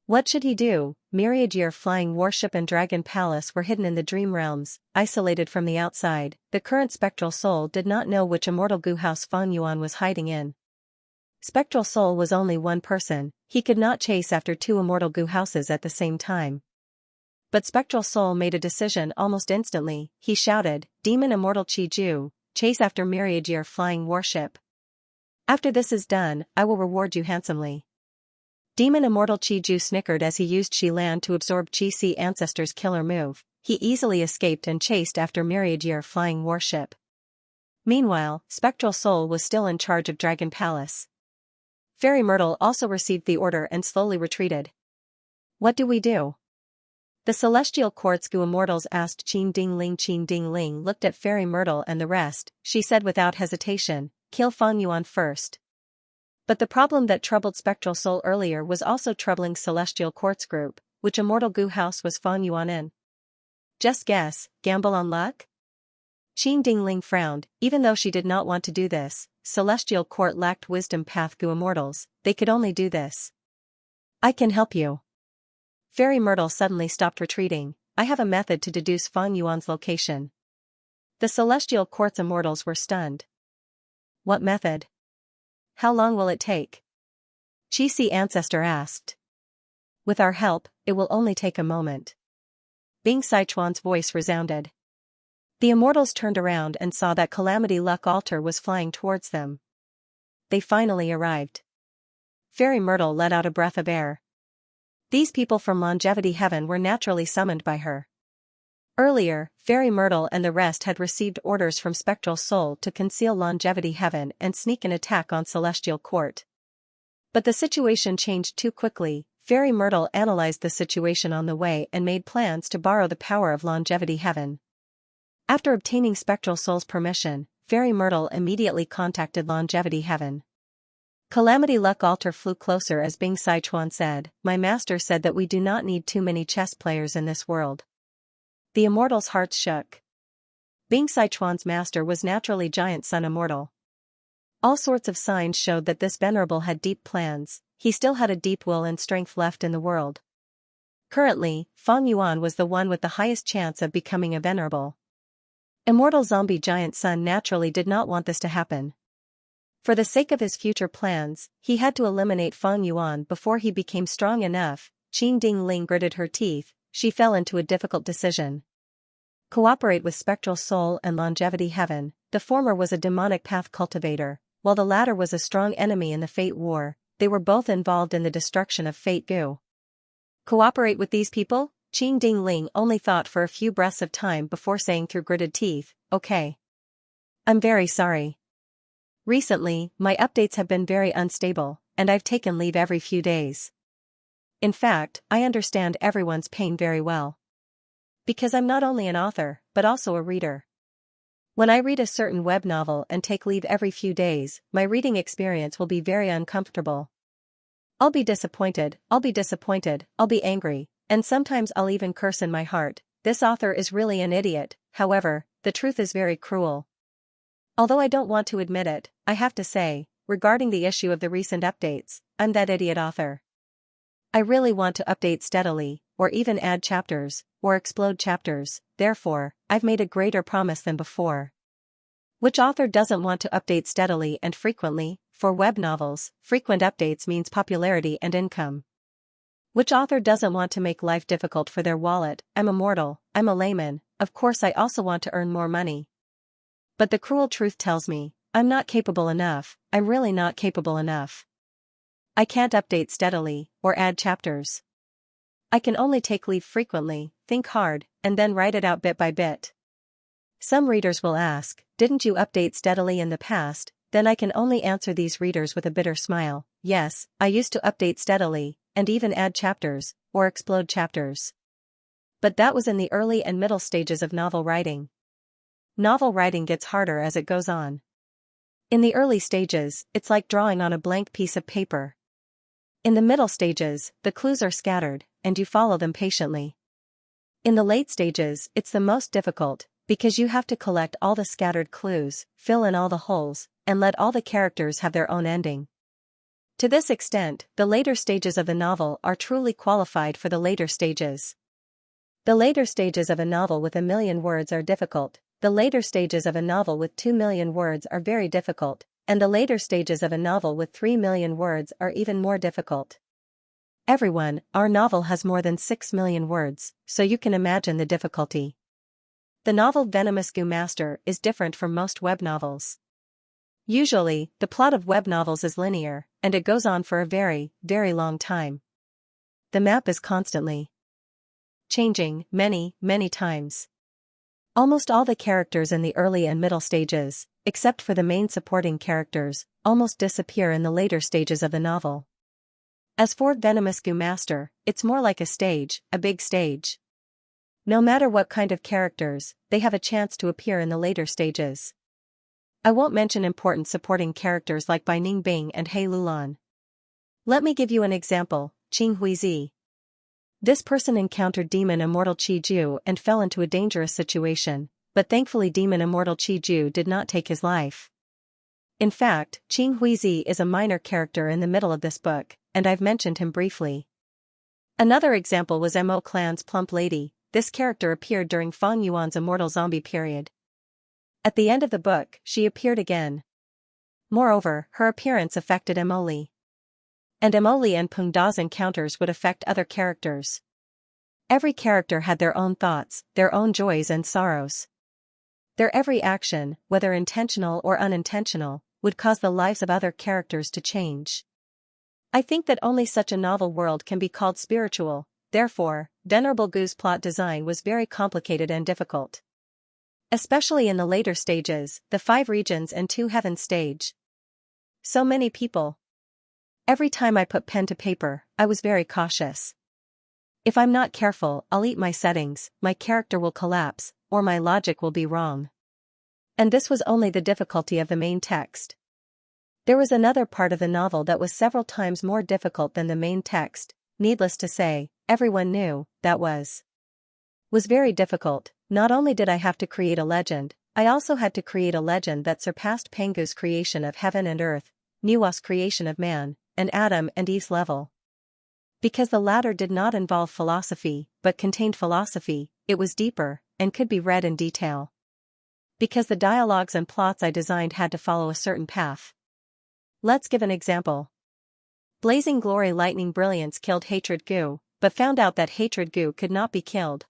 Speaker 1: What should he do? Myriad Year flying warship and Dragon Palace were hidden in the dream realms, isolated from the outside. The current Spectral Soul did not know which immortal goo house Fang Yuan was hiding in. Spectral Soul was only one person, he could not chase after two immortal goo houses at the same time. But Spectral Soul made a decision almost instantly. He shouted, Demon Immortal Chi Ju, chase after Myriad Year flying warship. After this is done, I will reward you handsomely. Demon Immortal Chi Ju snickered as he used Chi Lan to absorb Xianxia's killer move. He easily escaped and chased after Myriad Year flying warship. Meanwhile, Spectral Soul was still in charge of Dragon Palace. Fairy Myrtle also received the order and slowly retreated. What do we do? The Celestial Quartz Goo Immortals asked. Qin Ding Ling looked at Fairy Myrtle and the rest. She said without hesitation, kill Fang Yuan first. But the problem that troubled Spectral Soul earlier was also troubling Celestial Quartz Group. Which immortal goo house was Fang Yuan in? Just guess, gamble on luck? Qin Dingling frowned. Even though she did not want to do this, Celestial Court lacked wisdom path goo immortals, they could only do this. I can help you. Fairy Myrtle suddenly stopped retreating. I have a method to deduce Fang Yuan's location. The Celestial Quartz immortals were stunned. What method? How long will it take? Xianxia asked. With our help, it will only take a moment. Bing Sichuan's voice resounded. The immortals turned around and saw that Calamity Luck Altar was flying towards them. They finally arrived. Fairy Myrtle let out a breath of air. These people from Longevity Heaven were naturally summoned by her. Earlier, Fairy Myrtle and the rest had received orders from Spectral Soul to conceal Longevity Heaven and sneak an attack on Celestial Court. But the situation changed too quickly. Fairy Myrtle analyzed the situation on the way and made plans to borrow the power of Longevity Heaven. After obtaining Spectral Soul's permission, Fairy Myrtle immediately contacted Longevity Heaven. Calamity Luck Altar flew closer as Bing Sichuan said, My master said that we do not need too many chess players in this world. The immortals' hearts shook. Bing Sichuan's master was naturally Giant Sun Immortal. All sorts of signs showed that this venerable had deep plans. He still had a deep will and strength left in the world. Currently, Fang Yuan was the one with the highest chance of becoming a venerable. Immortal Zombie Giant Sun naturally did not want this to happen. For the sake of his future plans, he had to eliminate Fang Yuan before he became strong enough. Qin Dingling gritted her teeth. She fell into a difficult decision. Cooperate with Spectral Soul and Longevity Heaven. The former was a demonic path cultivator, while the latter was a strong enemy in the Fate War. They were both involved in the destruction of Fate Goo. Cooperate with these people? Qin Dingling only thought for a few breaths of time before saying through gritted teeth, okay. I'm very sorry. Recently, my updates have been very unstable, and I've taken leave every few days. In fact, I understand everyone's pain very well. Because I'm not only an author, but also a reader. When I read a certain web novel and take leave every few days, my reading experience will be very uncomfortable. I'll be disappointed, I'll be angry, and sometimes I'll even curse in my heart. This author is really an idiot. However, the truth is very cruel. Although I don't want to admit it, I have to say, regarding the issue of the recent updates, I'm that idiot author. I really want to update steadily, or even add chapters, or explode chapters, therefore, I've made a greater promise than before. Which author doesn't want to update steadily and frequently? For web novels, frequent updates means popularity and income. Which author doesn't want to make life difficult for their wallet? I'm immortal, I'm a layman, of course I also want to earn more money. But the cruel truth tells me, I'm not capable enough, I'm really not capable enough. I can't update steadily, or add chapters. I can only take leave frequently, think hard, and then write it out bit by bit. Some readers will ask, didn't you update steadily in the past? Then I can only answer these readers with a bitter smile. Yes, I used to update steadily, and even add chapters, or explode chapters. But that was in the early and middle stages of novel writing. Novel writing gets harder as it goes on. In the early stages, it's like drawing on a blank piece of paper. In the middle stages, the clues are scattered, and you follow them patiently. In the late stages, it's the most difficult, because you have to collect all the scattered clues, fill in all the holes, and let all the characters have their own ending. To this extent, the later stages of the novel are truly qualified for the later stages. The later stages of a novel with 1,000,000 words are difficult, the later stages of a novel with 2,000,000 words are very difficult, and the later stages of a novel with 3,000,000 words are even more difficult. Our novel has more than 6,000,000 words, so you can imagine the difficulty. The novel Venomous Goo Master is different from most web novels. Usually, the plot of web novels is linear, and it goes on for a very, very long time. The map is constantly changing, many, many times. Almost all the characters in the early and middle stages, except for the main supporting characters, almost disappear in the later stages of the novel. As for Venomous Goo Master, it's more like a stage, a big stage. No matter what kind of characters, they have a chance to appear in the later stages. I won't mention important supporting characters like Bai Ningbing and He Lulan. Let me give you an example, Qing Huizi. This person encountered Demon Immortal Qi Ju and fell into a dangerous situation, but thankfully Demon Immortal Qi Ju did not take his life. In fact, Qing Huizi is a minor character in the middle of this book, and I've mentioned him briefly. Another example was Mo Clan's Plump Lady. This character appeared during Fang Yuan's Immortal Zombie period. At the end of the book, she appeared again. Moreover, her appearance affected Emoli. And Emoli and Peng Da's encounters would affect other characters. Every character had their own thoughts, their own joys and sorrows. Their every action, whether intentional or unintentional, would cause the lives of other characters to change. I think that only such a novel world can be called spiritual, therefore, Venerable Goo's plot design was very complicated and difficult. Especially in the later stages, the 5 regions and 2 heavens stage. So many people. Every time I put pen to paper, I was very cautious. If I'm not careful, I'll eat my settings, my character will collapse, or my logic will be wrong. And this was only the difficulty of the main text. There was another part of the novel that was several times more difficult than the main text. Needless to say, everyone knew, that was very difficult. Not only did I have to create a legend, I also had to create a legend that surpassed Pengu's creation of heaven and earth, Niwa's creation of man, and Adam and Eve's level. Because the latter did not involve philosophy, but contained philosophy, it was deeper, and could be read in detail. Because the dialogues and plots I designed had to follow a certain path. Let's give an example. Blazing Glory Lightning Brilliance killed Hatred Goo, but found out that Hatred Goo could not be killed.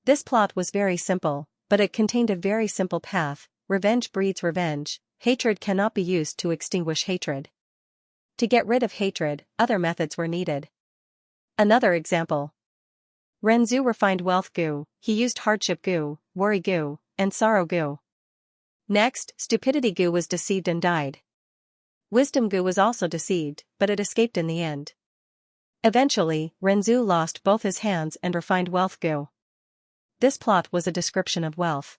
Speaker 1: This plot was very simple, but it contained a very simple path. Revenge breeds revenge. Hatred cannot be used to extinguish hatred. To get rid of hatred, other methods were needed. Another example. Renzu refined Wealth Goo, he used Hardship Goo, Worry Goo, and Sorrow Goo. Next, Stupidity Goo was deceived and died. Wisdom Goo was also deceived, but it escaped in the end. Eventually, Renzu lost both his hands and refined Wealth Goo. This plot was a description of wealth.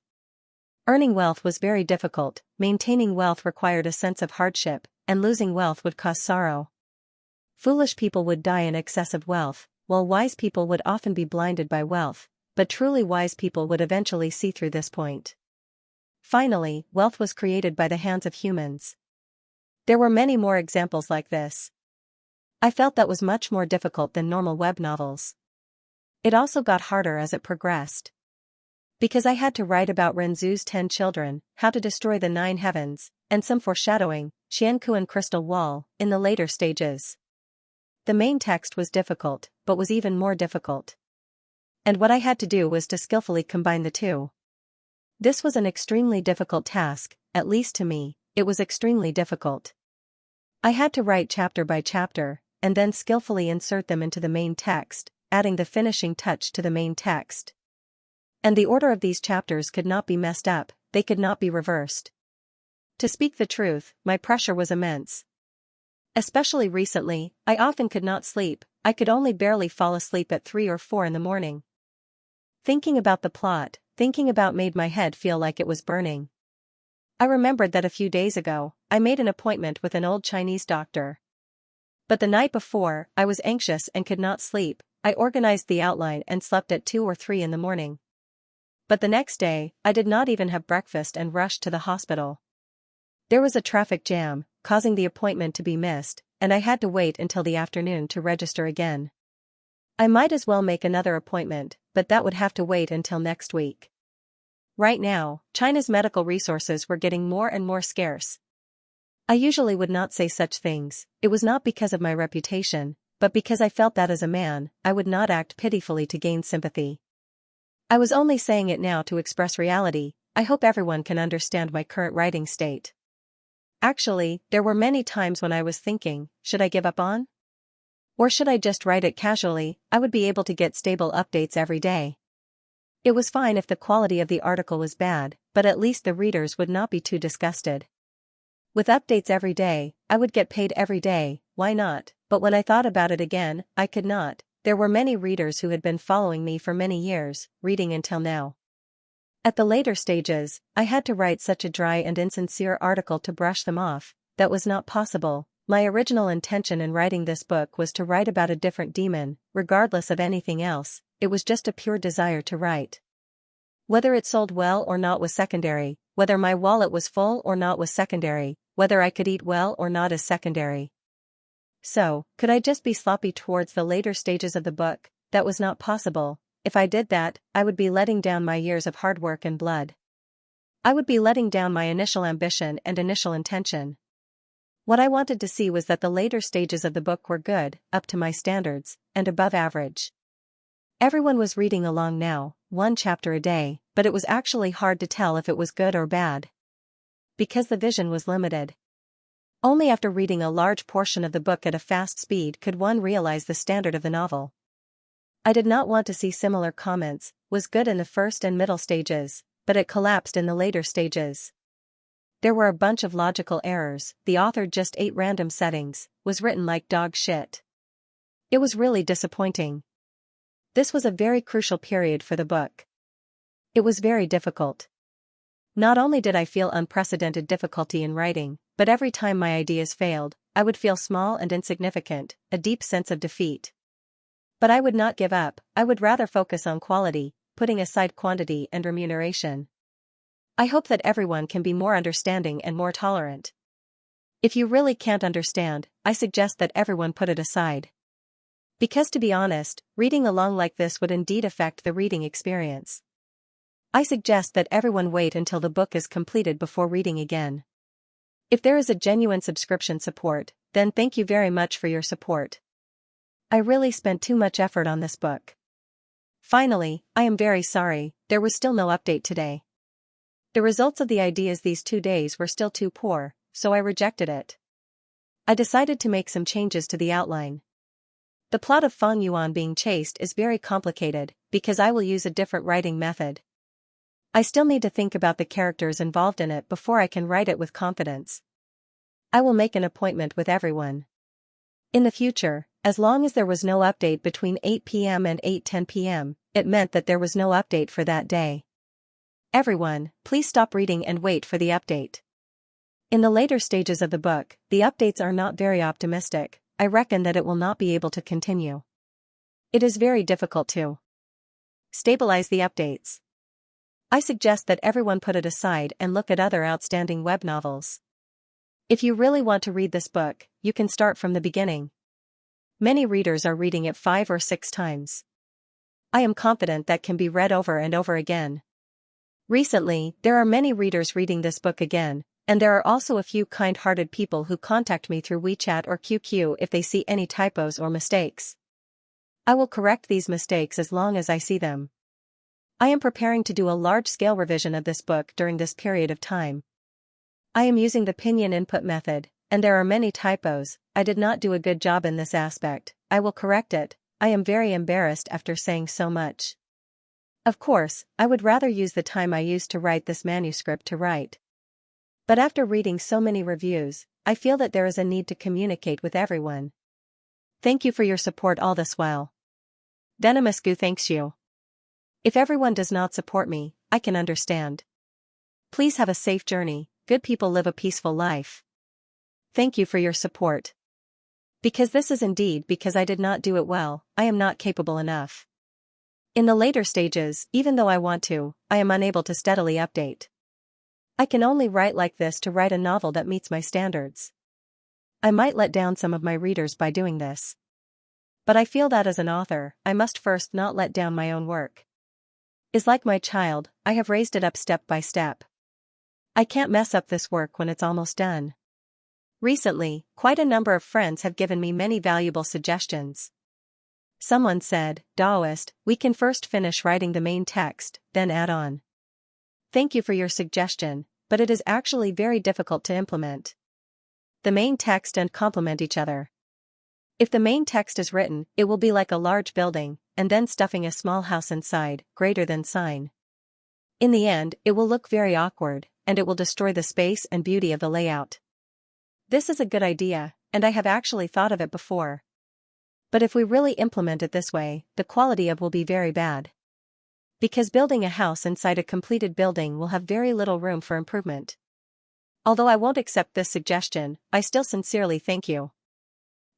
Speaker 1: Earning wealth was very difficult, maintaining wealth required a sense of hardship, and losing wealth would cause sorrow. Foolish people would die in excessive wealth, while wise people would often be blinded by wealth, but truly wise people would eventually see through this point. Finally, wealth was created by the hands of humans. There were many more examples like this. I felt that was much more difficult than normal web novels. It also got harder as it progressed. Because I had to write about Renzu's 10 children, how to destroy the 9 heavens, and some foreshadowing, Xianxia Crystal Wall, in the later stages. The main text was difficult, but was even more difficult. And what I had to do was to skillfully combine the two. This was an extremely difficult task, at least to me, it was extremely difficult. I had to write chapter by chapter, and then skillfully insert them into the main text, adding the finishing touch to the main text. And the order of these chapters could not be messed up, they could not be reversed. To speak the truth, my pressure was immense. Especially recently, I often could not sleep, I could only barely fall asleep at 3 or 4 in the morning. Thinking about the plot, thinking about made my head feel like it was burning. I remembered that a few days ago, I made an appointment with an old Chinese doctor. But the night before, I was anxious and could not sleep. I organized the outline and slept at 2 or 3 in the morning. But the next day, I did not even have breakfast and rushed to the hospital. There was a traffic jam, causing the appointment to be missed, and I had to wait until the afternoon to register again. I might as well make another appointment, but that would have to wait until next week. Right now, China's medical resources were getting more and more scarce. I usually would not say such things, it was not because of my reputation, but because I felt that as a man, I would not act pitifully to gain sympathy. I was only saying it now to express reality. I hope everyone can understand my current writing state. Actually, there were many times when I was thinking, should I give up on? Or should I just write it casually? I would be able to get stable updates every day. It was fine if the quality of the article was bad, but at least the readers would not be too disgusted. With updates every day, I would get paid every day, why not? But when I thought about it again, I could not. There were many readers who had been following me for many years, reading until now. At the later stages, I had to write such a dry and insincere article to brush them off. That was not possible. My original intention in writing this book was to write about a different demon, regardless of anything else, it was just a pure desire to write. Whether it sold well or not was secondary, whether my wallet was full or not was secondary, whether I could eat well or not is secondary. So, could I just be sloppy towards the later stages of the book? That was not possible. If I did that, I would be letting down my years of hard work and blood. I would be letting down my initial ambition and initial intention. What I wanted to see was that the later stages of the book were good, up to my standards, and above average. Everyone was reading along now, 1 chapter a day, but it was actually hard to tell if it was good or bad. Because the vision was limited. Only after reading a large portion of the book at a fast speed could one realize the standard of the novel. I did not want to see similar comments, was good in the first and middle stages, but it collapsed in the later stages. There were a bunch of logical errors, the author just ate random settings, was written like dog shit. It was really disappointing. This was a very crucial period for the book. It was very difficult. Not only did I feel unprecedented difficulty in writing, but every time my ideas failed, I would feel small and insignificant, a deep sense of defeat. But I would not give up, I would rather focus on quality, putting aside quantity and remuneration. I hope that everyone can be more understanding and more tolerant. If you really can't understand, I suggest that everyone put it aside. Because to be honest, reading along like this would indeed affect the reading experience. I suggest that everyone wait until the book is completed before reading again. If there is a genuine subscription support, then thank you very much for your support. I really spent too much effort on this book. Finally, I am very sorry, there was still no update today. The results of the ideas these 2 days were still too poor, so I rejected it. I decided to make some changes to the outline. The plot of Feng Yuan being chased is very complicated, because I will use a different writing method. I still need to think about the characters involved in it before I can write it with confidence. I will make an appointment with everyone. In the future, as long as there was no update between 8 p.m. and 8:10 p.m., it meant that there was no update for that day. Everyone, please stop reading and wait for the update. In the later stages of the book, the updates are not very optimistic. I reckon that it will not be able to continue. It is very difficult to stabilize the updates. I suggest that everyone put it aside and look at other outstanding web novels. If you really want to read this book, you can start from the beginning. Many readers are reading it 5 or 6 times. I am confident that can be read over and over again. Recently, there are many readers reading this book again, and there are also a few kind-hearted people who contact me through WeChat or QQ if they see any typos or mistakes. I will correct these mistakes as long as I see them. I am preparing to do a large-scale revision of this book during this period of time. I am using the Pinyin input method, and there are many typos. I did not do a good job in this aspect. I will correct it. I am very embarrassed after saying so much. Of course, I would rather use the time I used to write this manuscript to write. But after reading so many reviews, I feel that there is a need to communicate with everyone. Thank you for your support all this while. Venomous Goo thanks you. If everyone does not support me, I can understand. Please have a safe journey, good people live a peaceful life. Thank you for your support. Because this is indeed because I did not do it well, I am not capable enough. In the later stages, even though I want to, I am unable to steadily update. I can only write like this to write a novel that meets my standards. I might let down some of my readers by doing this. But I feel that as an author, I must first not let down my own work. Is like my child, I have raised it up step by step. I can't mess up this work when it's almost done. Recently, quite a number of friends have given me many valuable suggestions. Someone said, Daoist, we can first finish writing the main text, then add on. Thank you for your suggestion, but it is actually very difficult to implement. The main text and complement each other. If the main text is written, it will be like a large building, and then stuffing a small house inside, greater than sign. In the end, it will look very awkward, and it will destroy the space and beauty of the layout. This is a good idea, and I have actually thought of it before. But if we really implement it this way, the quality of will be very bad. Because building a house inside a completed building will have very little room for improvement. Although I won't accept this suggestion, I still sincerely thank you.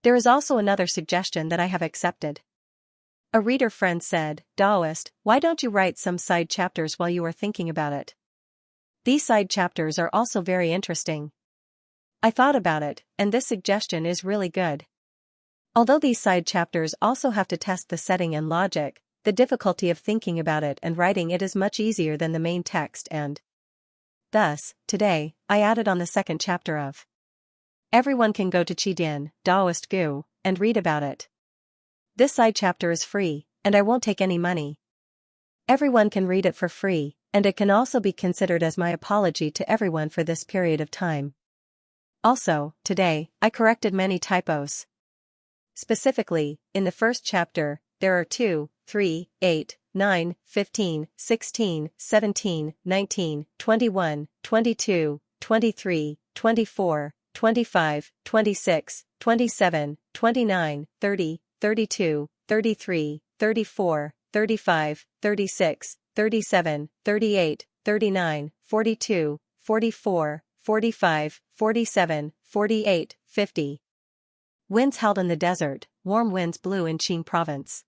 Speaker 1: There is also another suggestion that I have accepted. A reader friend said, Daoist, why don't you write some side chapters while you are thinking about it? These side chapters are also very interesting. I thought about it, and this suggestion is really good. Although these side chapters also have to test the setting and logic, the difficulty of thinking about it and writing it is much easier than the main text and thus, today, I added on the second chapter of Everyone can go to Qidin, Daoist Gu, and read about it. This side chapter is free, and I won't take any money. Everyone can read it for free, and it can also be considered as my apology to everyone for this period of time. Also, today, I corrected many typos. Specifically, in the first chapter, there are 2, 3, 8, 9, 15, 16, 17, 19, 21, 22, 23, 24, 25, 26, 27, 29, 30, 32, 33, 34, 35, 36, 37, 38, 39, 42, 44, 45, 47, 48, 50. Winds howled in the desert, warm winds blew in Qing province.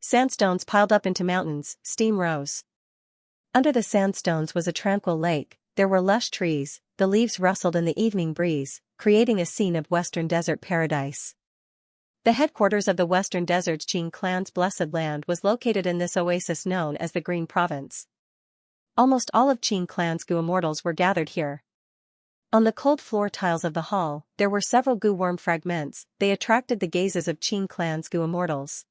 Speaker 1: Sandstones piled up into mountains, steam rose. Under the sandstones was a tranquil lake, there were lush trees, the leaves rustled in the evening breeze, creating a scene of Western Desert paradise. The headquarters of the Western Desert's Qing clan's blessed land was located in this oasis known as the Green Province. Almost all of Qing clan's Gu immortals were gathered here. On the cold floor tiles of the hall, there were several Gu worm fragments, they attracted the gazes of Qing clan's Gu immortals.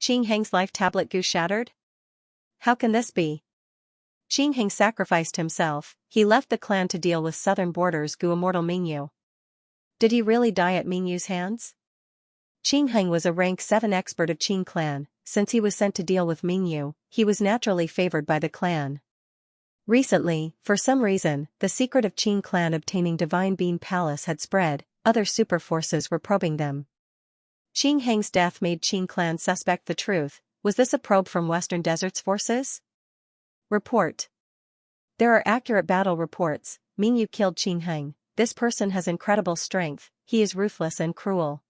Speaker 1: Qing Heng's life tablet Gu shattered? How can this be? Qing Heng sacrificed himself, he left the clan to deal with southern borders Gu immortal Mingyu. Did he really die at Mingyu's hands? Qing Heng was a rank 7 expert of Qing clan, since he was sent to deal with Mingyu, he was naturally favored by the clan. Recently, for some reason, the secret of Qing clan obtaining Divine Bean Palace had spread, other super forces were probing them. Qing Heng's death made Qing clan suspect the truth, was this a probe from Western Desert's forces? Report. There are accurate battle reports, Mingyu killed Qing Heng, this person has incredible strength, he is ruthless and cruel.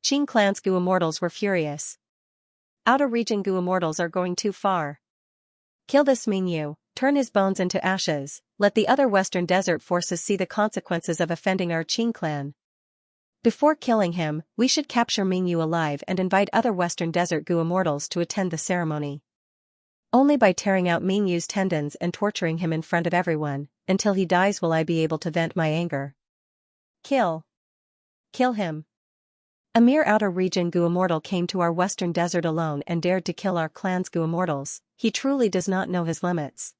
Speaker 1: Qing clan's Gu immortals were furious. Outer region Gu immortals are going too far. Kill this Mingyu, turn his bones into ashes, let the other Western Desert forces see the consequences of offending our Qing clan. Before killing him, we should capture Mingyu alive and invite other Western Desert Gu immortals to attend the ceremony. Only by tearing out Mingyu's tendons and torturing him in front of everyone, until he dies will I be able to vent my anger. Kill. Kill him. A mere outer region Gu immortal came to our Western Desert alone and dared to kill our clan's Gu immortals, he truly does not know his limits.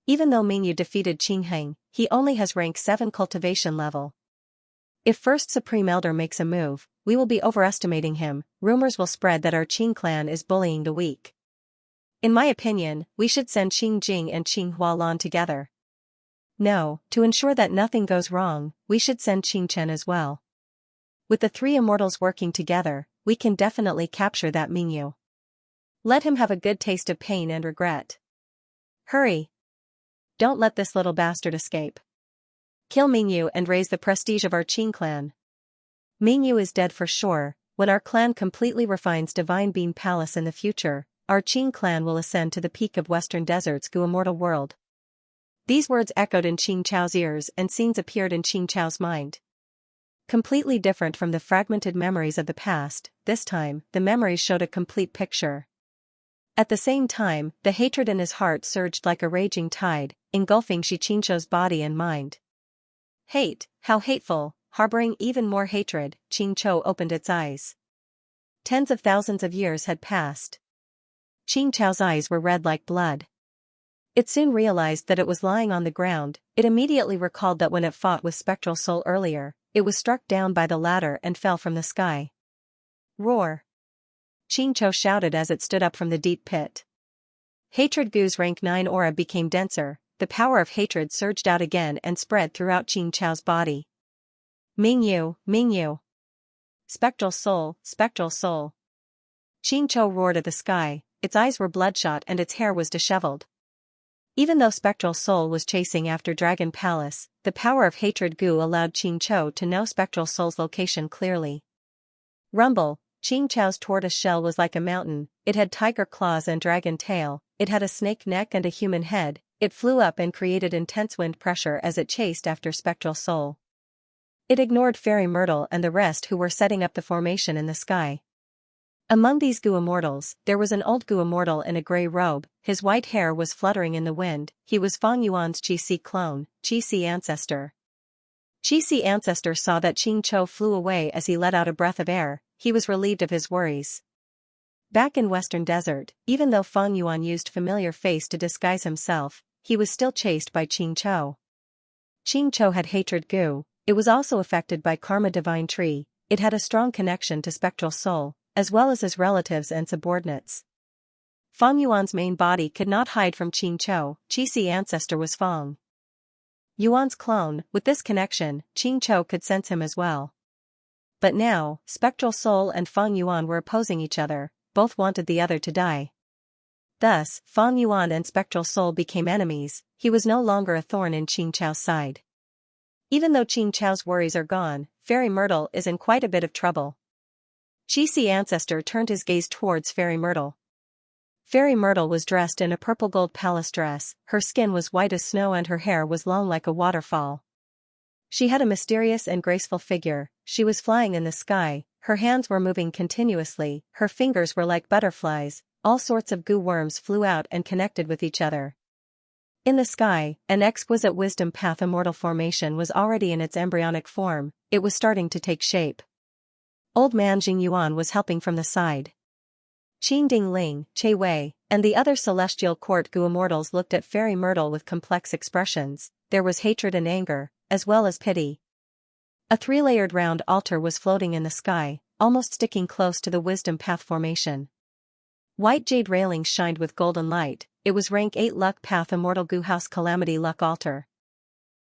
Speaker 1: Even though Mingyu defeated Qing Heng, he only has rank 7 cultivation level. If First Supreme Elder makes a move, we will be overestimating him, rumors will spread that our Qing clan is bullying the weak. In my opinion, we should send Qing Jing and Qing Hualan together. No, to ensure that nothing goes wrong, we should send Qing Chen as well. With the three immortals working together, we can definitely capture that Mingyu. Let him have a good taste of pain and regret. Hurry! Don't let this little bastard escape. Kill Mingyu and raise the prestige of our Qing clan. Mingyu is dead for sure. When our clan completely refines Divine Bean Palace in the future, our Qing clan will ascend to the peak of Western Desert's Gu immortal world. These words echoed in Qing Chao's ears and scenes appeared in Qing Chao's mind. Completely different from the fragmented memories of the past, this time, the memories showed a complete picture. At the same time, the hatred in his heart surged like a raging tide, engulfing Xianxia's body and mind. Hate, how hateful, harboring even more hatred, Xianxia opened its eyes. Tens of thousands of years had passed. Xianxia's eyes were red like blood. It soon realized that it was lying on the ground. It immediately recalled that when it fought with Spectral Soul earlier, it was struck down by the ladder and fell from the sky. Roar! Xianxia shouted as it stood up from the deep pit. Hatred Gu's rank 9 aura became denser, the power of hatred surged out again and spread throughout Xianxia's body. Mingyu, Mingyu! Spectral Soul, Spectral Soul! Xianxia roared at the sky, its eyes were bloodshot and its hair was disheveled. Even though Spectral Soul was chasing after Dragon Palace, the power of hatred Gu allowed Xianxia to know Spectral Soul's location clearly. Rumble! Xianxia's tortoise shell was like a mountain, it had tiger claws and dragon tail, it had a snake neck and a human head, it flew up and created intense wind pressure as it chased after Spectral Soul. It ignored Fairy Myrtle and the rest who were setting up the formation in the sky. Among these Gu immortals, there was an old Gu immortal in a grey robe, his white hair was fluttering in the wind, he was Fang Yuan's Qi clone, Qi ancestor. Qi ancestor saw that Xianxia flew away as he let out a breath of air, he was relieved of his worries. Back in Western Desert, even though Fang Yuan used familiar face to disguise himself, he was still chased by Xianxia. Xianxia had hatred Gu, it was also affected by Karma Divine Tree, it had a strong connection to Spectral Soul, as well as his relatives and subordinates. Fang Yuan's main body could not hide from Xianxia, Qi ancestor was Fang Yuan's clone, with this connection, Xianxia could sense him as well. But now, Spectral Soul and Fang Yuan were opposing each other, both wanted the other to die. Thus, Fang Yuan and Spectral Soul became enemies, he was no longer a thorn in Xianxia's side. Even though Xianxia's worries are gone, Fairy Myrtle is in quite a bit of trouble. Qi ancestor turned his gaze towards Fairy Myrtle. Fairy Myrtle was dressed in a purple gold palace dress, her skin was white as snow and her hair was long like a waterfall. She had a mysterious and graceful figure, she was flying in the sky, her hands were moving continuously, her fingers were like butterflies, all sorts of Gu worms flew out and connected with each other. In the sky, an exquisite wisdom path immortal formation was already in its embryonic form, it was starting to take shape. Old man Jing Yuan was helping from the side. Qin Dingling, Che Wei, and the other celestial court Gu immortals looked at Fairy Myrtle with complex expressions, there was hatred and anger, as well as pity. A three-layered round altar was floating in the sky, almost sticking close to the wisdom path formation. White jade railings shined with golden light, it was rank 8 luck path immortal Gu house Calamity Luck Altar.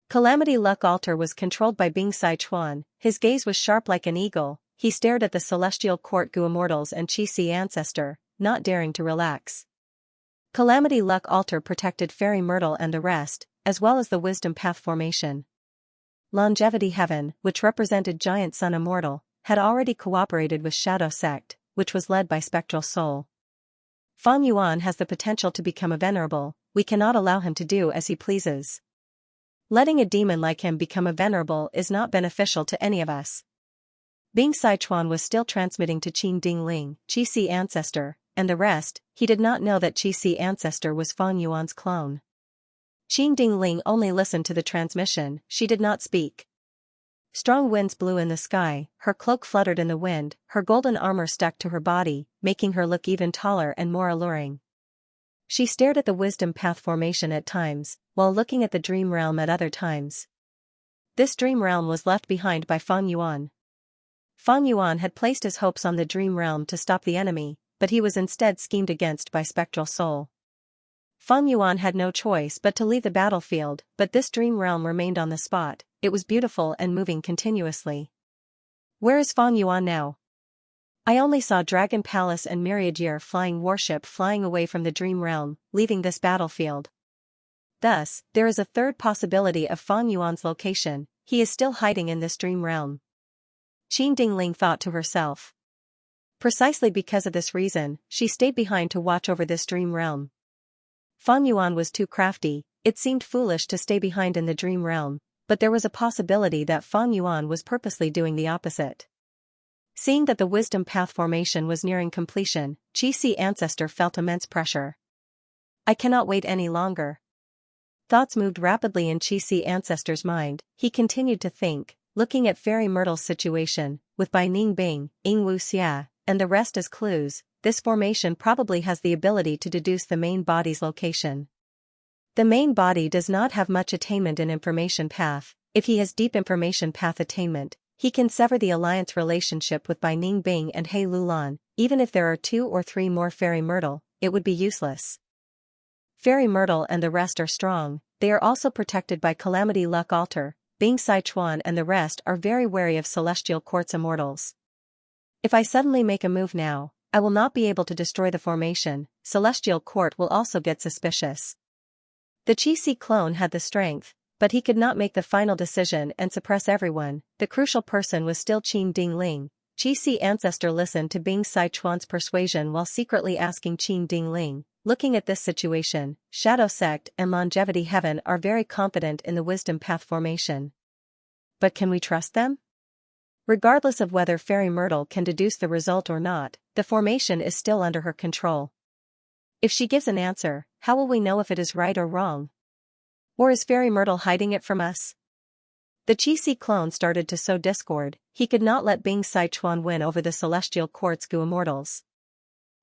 Speaker 1: Calamity Luck Altar was controlled by Bing Sai Chuan, his gaze was sharp like an eagle, he stared at the celestial court Gu immortals and Qi ancestor, not daring to relax. Calamity Luck Altar protected Fairy Myrtle and the rest, as well as the wisdom path formation. Longevity Heaven, which represented Giant Sun Immortal, had already cooperated with Shadow Sect, which was led by Spectral Soul. Fang Yuan has the potential to become a venerable, we cannot allow him to do as he pleases. Letting a demon like him become a venerable is not beneficial to any of us. Bing Sichuan was still transmitting to Qin Dingling, Qi ancestor, and the rest, he did not know that Qi ancestor was Fang Yuan's clone. Qin Dingling only listened to the transmission, she did not speak. Strong winds blew in the sky, her cloak fluttered in the wind, her golden armor stuck to her body, making her look even taller and more alluring. She stared at the wisdom path formation at times, while looking at the dream realm at other times. This dream realm was left behind by Fang Yuan. Fang Yuan had placed his hopes on the dream realm to stop the enemy, but he was instead schemed against by Spectral Soul. Feng Yuan had no choice but to leave the battlefield, but this dream realm remained on the spot. It was beautiful and moving continuously. Where is Feng Yuan now? I only saw Dragon Palace and Myriad Year flying warship flying away from the dream realm, leaving this battlefield. Thus, there is a third possibility of Feng Yuan's location. He is still hiding in this dream realm. Qin Dingling thought to herself. Precisely because of this reason, she stayed behind to watch over this dream realm. Feng Yuan was too crafty. It seemed foolish to stay behind in the dream realm, but there was a possibility that Feng Yuan was purposely doing the opposite. Seeing that the wisdom path formation was nearing completion, Xianxia felt immense pressure. I cannot wait any longer. Thoughts moved rapidly in Xianxia's mind. He continued to think, looking at Fairy Myrtle's situation, with Bai Ningbing, Yingwu Xia, and the rest as clues. This formation probably has the ability to deduce the main body's location. The main body does not have much attainment in information path. If he has deep information path attainment, he can sever the alliance relationship with Bai Ningbing and He Lulan. Even if there are 2 or 3 more Fairy Myrtle, it would be useless. Fairy Myrtle and the rest are strong. They are also protected by Calamity Luck Altar. Bing Sichuan and the rest are very wary of Celestial Court's immortals. If I suddenly make a move now, I will not be able to destroy the formation. Celestial Court will also get suspicious. The Qi clone had the strength, but he could not make the final decision and suppress everyone. The crucial person was still Qin Dingling. Xianxia listened to Bing Sichuan's persuasion while secretly asking Qin Dingling. Looking at this situation, Shadow Sect and Longevity Heaven are very confident in the wisdom path formation. But can we trust them? Regardless of whether Fairy Myrtle can deduce the result or not, the formation is still under her control. If she gives an answer, how will we know if it is right or wrong? Or is Fairy Myrtle hiding it from us? The Qi clone started to sow discord. He could not let Bing Sichuan win over the Celestial Court's Gu immortals.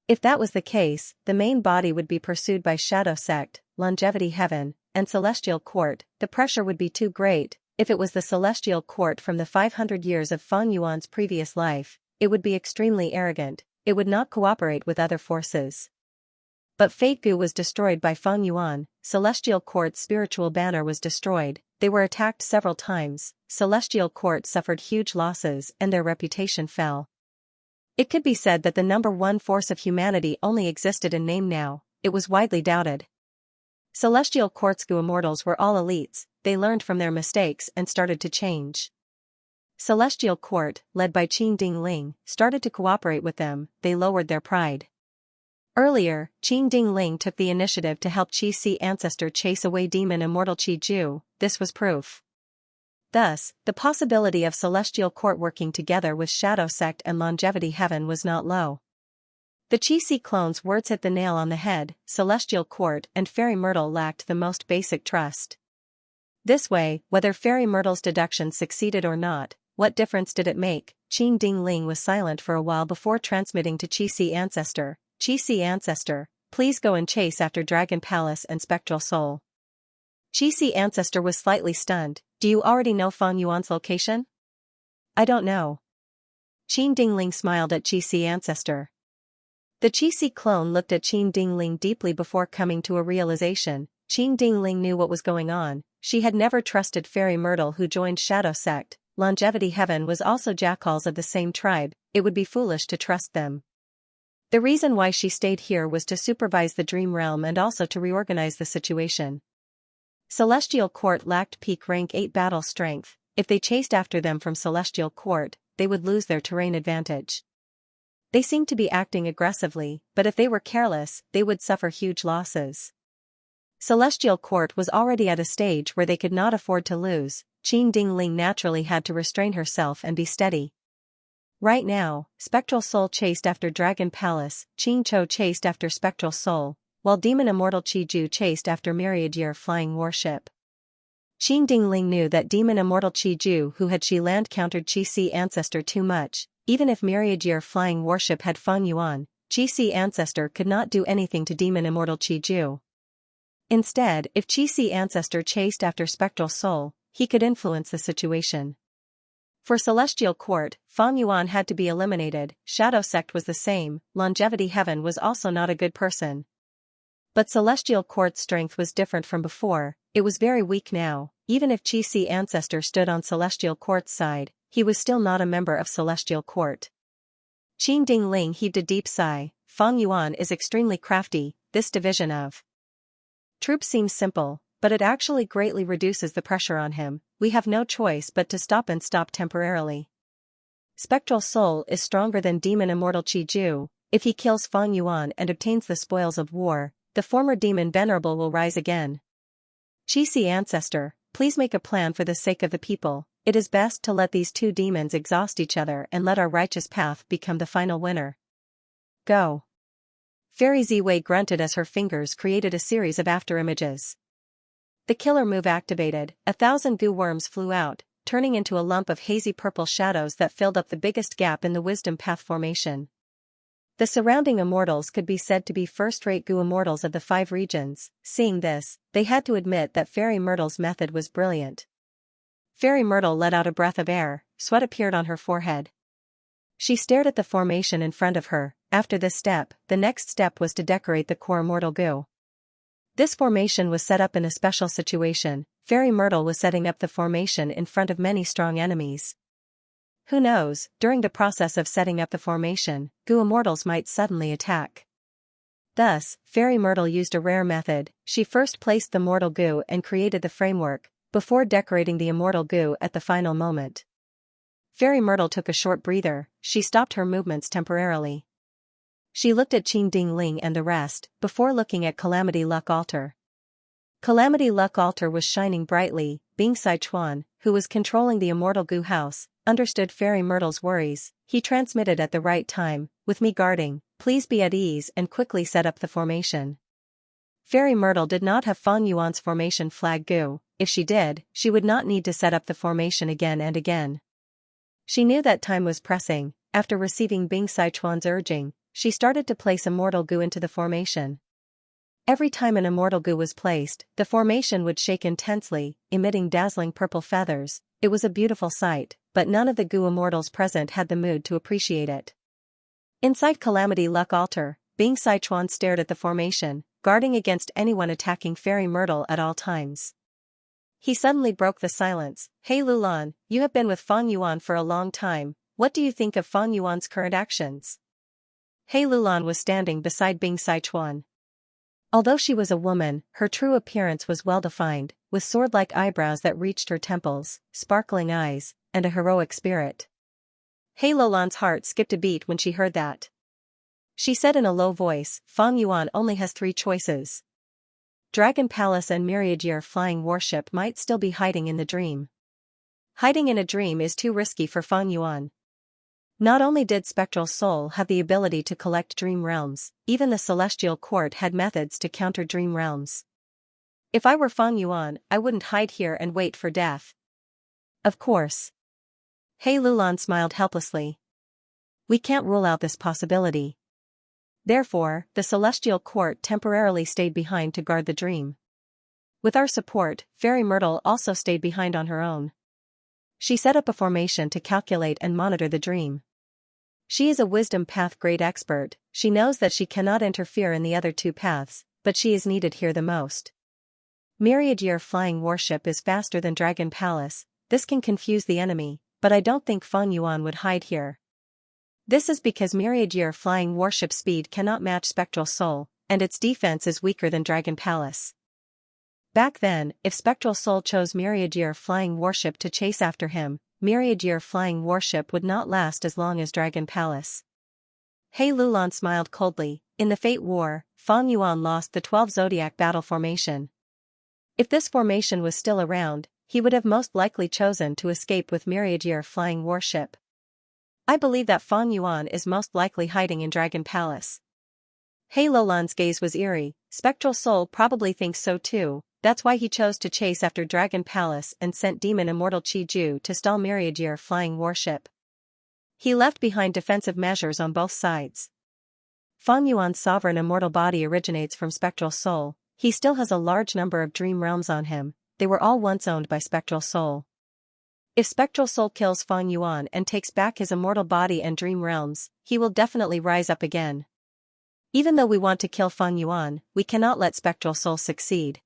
Speaker 1: If that was the case, the main body would be pursued by Shadow Sect, Longevity Heaven, and Celestial Court. The pressure would be too great. If it was the Celestial Court from the 500 years of Feng Yuan's previous life, it would be extremely arrogant. It would not cooperate with other forces. But Fate Gu was destroyed by Feng Yuan. Celestial Court's spiritual banner was destroyed. They were attacked several times. Celestial Court suffered huge losses and their reputation fell. It could be said that the number one force of humanity only existed in name now. It was widely doubted. Celestial Court's Gu immortals were all elites. They learned from their mistakes and started to change. Celestial Court, led by Qin Dingling, started to cooperate with them. They lowered their pride. Earlier, Qin Dingling took the initiative to help Xianxia chase away demon immortal Qi Ju. This was proof. Thus, the possibility of Celestial Court working together with Shadow Sect and Longevity Heaven was not low. The Qi clone's words hit the nail on the head. Celestial Court and Fairy Myrtle lacked the most basic trust. This way, whether Fairy Myrtle's deduction succeeded or not, what difference did it make? Qin Dingling was silent for a while before transmitting to Xianxia. Xianxia, please go and chase after Dragon Palace and Spectral Soul. Xianxia was slightly stunned. Do you already know Feng Yuan's location? I don't know. Qin Dingling smiled at Xianxia. The Qi clone looked at Qin Dingling deeply before coming to a realization. Qin Dingling knew what was going on. She had never trusted Fairy Myrtle who joined Shadow Sect. Longevity Heaven was also jackals of the same tribe. It would be foolish to trust them. The reason why she stayed here was to supervise the Dream Realm and also to reorganize the situation. Celestial Court lacked peak rank 8 battle strength. If they chased after them from Celestial Court, they would lose their terrain advantage. They seemed to be acting aggressively, but if they were careless, they would suffer huge losses. Celestial Court was already at a stage where they could not afford to lose. Qin Dingling naturally had to restrain herself and be steady. Right now, Spectral Soul chased after Dragon Palace, Qin Chou chased after Spectral Soul, while Demon Immortal Qi Ju chased after Myriad Year flying warship. Qin Dingling knew that Demon Immortal Qi Ju who had she land countered Xianxia too much. Even if Myriad Year flying warship had Feng Yuan, Xianxia could not do anything to Demon Immortal Qi Ju. Instead, if Xianxia chased after Spectral Soul, he could influence the situation. For Celestial Court, Fang Yuan had to be eliminated. Shadow Sect was the same. Longevity Heaven was also not a good person. But Celestial Court's strength was different from before. It was very weak now. Even if Qi ancestor stood on Celestial Court's side, he was still not a member of Celestial Court. Qin Dingling heaved a deep sigh. Fang Yuan is extremely crafty. This division of troops seems simple, but it actually greatly reduces the pressure on him. We have no choice but to stop temporarily. Spectral Soul is stronger than Demon Immortal Qi Ju. If he kills Fang Yuan and obtains the spoils of war, the former demon venerable will rise again. Qi ancestor, please make a plan for the sake of the people. It is best to let these two demons exhaust each other and let our righteous path become the final winner. Go. Fairy Ziwei grunted as her fingers created a series of afterimages. The killer move activated, 1,000 goo worms flew out, turning into a lump of hazy purple shadows that filled up the biggest gap in the wisdom path formation. The surrounding immortals could be said to be first-rate goo immortals of the 5 regions. Seeing this, they had to admit that Fairy Myrtle's method was brilliant. Fairy Myrtle let out a breath of air, sweat appeared on her forehead. She stared at the formation in front of her. After this step, the next step was to decorate the core immortal goo. This formation was set up in a special situation. Fairy Myrtle was setting up the formation in front of many strong enemies. Who knows, during the process of setting up the formation, goo immortals might suddenly attack. Thus, Fairy Myrtle used a rare method. She first placed the mortal goo and created the framework, before decorating the immortal goo at the final moment. Fairy Myrtle took a short breather. She stopped her movements temporarily. She looked at Qin Dingling and the rest, before looking at Calamity Luck Altar. Calamity Luck Altar was shining brightly. Bing Sichuan, who was controlling the immortal goo house, understood Fairy Myrtle's worries. He transmitted at the right time, with me guarding, please be at ease and quickly set up the formation. Fairy Myrtle did not have Fang Yuan's formation flag goo. If she did, she would not need to set up the formation again and again. She knew that time was pressing. After receiving Bing Sichuan's urging, she started to place immortal goo into the formation. Every time an immortal goo was placed, the formation would shake intensely, emitting dazzling purple feathers. It was a beautiful sight, but none of the goo immortals present had the mood to appreciate it. Inside Calamity Luck Altar, Bing Sichuan stared at the formation, guarding against anyone attacking Fairy Myrtle at all times. He suddenly broke the silence. Hey Lulan, you have been with Fang Yuan for a long time. What do you think of Fang Yuan's current actions? Hey Lulan was standing beside Bing Sichuan. Although she was a woman, her true appearance was well-defined, with sword-like eyebrows that reached her temples, sparkling eyes, and a heroic spirit. Hey Lulan's heart skipped a beat when she heard that. She said in a low voice, Fang Yuan only has 3 choices. Dragon Palace and Myriad Year Flying Warship might still be hiding in the dream. Hiding in a dream is too risky for Fang Yuan. Not only did Spectral Soul have the ability to collect dream realms, even the Celestial Court had methods to counter dream realms. If I were Fang Yuan, I wouldn't hide here and wait for death. Of course. Hey Lulan smiled helplessly. We can't rule out this possibility. Therefore, the Celestial Court temporarily stayed behind to guard the dream. With our support, Fairy Myrtle also stayed behind on her own. She set up a formation to calculate and monitor the dream. She is a wisdom path grade expert. She knows that she cannot interfere in the other 2 paths, but she is needed here the most. Myriad Year Flying Warship is faster than Dragon Palace. This can confuse the enemy, but I don't think Fang Yuan would hide here. This is because Myriad Year Flying Warship speed cannot match Spectral Soul, and its defense is weaker than Dragon Palace. Back then, if Spectral Soul chose Myriad Year Flying Warship to chase after him, Myriad Year Flying Warship would not last as long as Dragon Palace. Hey Lulan smiled coldly. In the Fate War, Fang Yuan lost the 12 Zodiac battle formation. If this formation was still around, he would have most likely chosen to escape with Myriad Year Flying Warship. I believe that Fang Yuan is most likely hiding in Dragon Palace. Hey Lulan's gaze was eerie. Spectral Soul probably thinks so too. That's why he chose to chase after Dragon Palace and sent Demon Immortal Qi Ju to stall Myriad Year Flying Warship. He left behind defensive measures on both sides. Fang Yuan's sovereign immortal body originates from Spectral Soul. He still has a large number of dream realms on him. They were all once owned by Spectral Soul. If Spectral Soul kills Fang Yuan and takes back his immortal body and dream realms, he will definitely rise up again. Even though we want to kill Fang Yuan, we cannot let Spectral Soul succeed.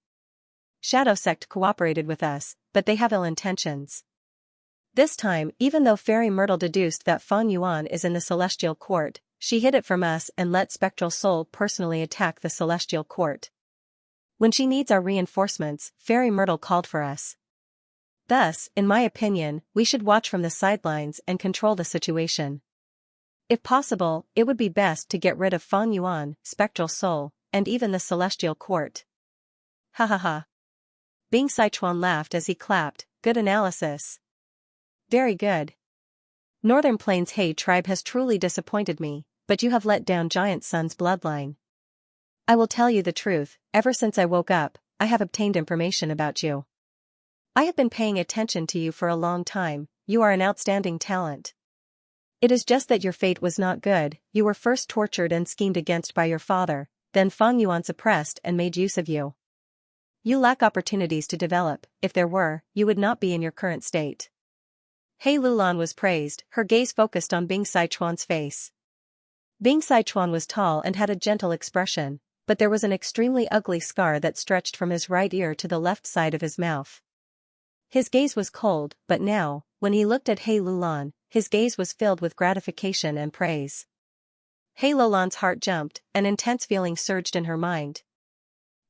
Speaker 1: Shadow Sect cooperated with us, but they have ill intentions. This time, even though Fairy Myrtle deduced that Fang Yuan is in the Celestial Court, she hid it from us and let Spectral Soul personally attack the Celestial Court. When she needs our reinforcements, Fairy Myrtle called for us. Thus, in my opinion, we should watch from the sidelines and control the situation. If possible, it would be best to get rid of Fang Yuan, Spectral Soul, and even the Celestial Court. Ha ha ha. Bing Sichuan laughed as he clapped. Good analysis. Very good. Northern Plains He tribe has truly disappointed me, but you have let down Giant Sun's bloodline. I will tell you the truth, ever since I woke up, I have obtained information about you. I have been paying attention to you for a long time. You are an outstanding talent. It is just that your fate was not good. You were first tortured and schemed against by your father, then Fang Yuan suppressed and made use of you. You lack opportunities to develop. If there were, you would not be in your current state. He Lulan was praised, her gaze focused on Bing Sichuan's face. Bing Sichuan was tall and had a gentle expression, but there was an extremely ugly scar that stretched from his right ear to the left side of his mouth. His gaze was cold, but now, when he looked at He Lulan, his gaze was filled with gratification and praise. He Lulan's heart jumped, an intense feeling surged in her mind.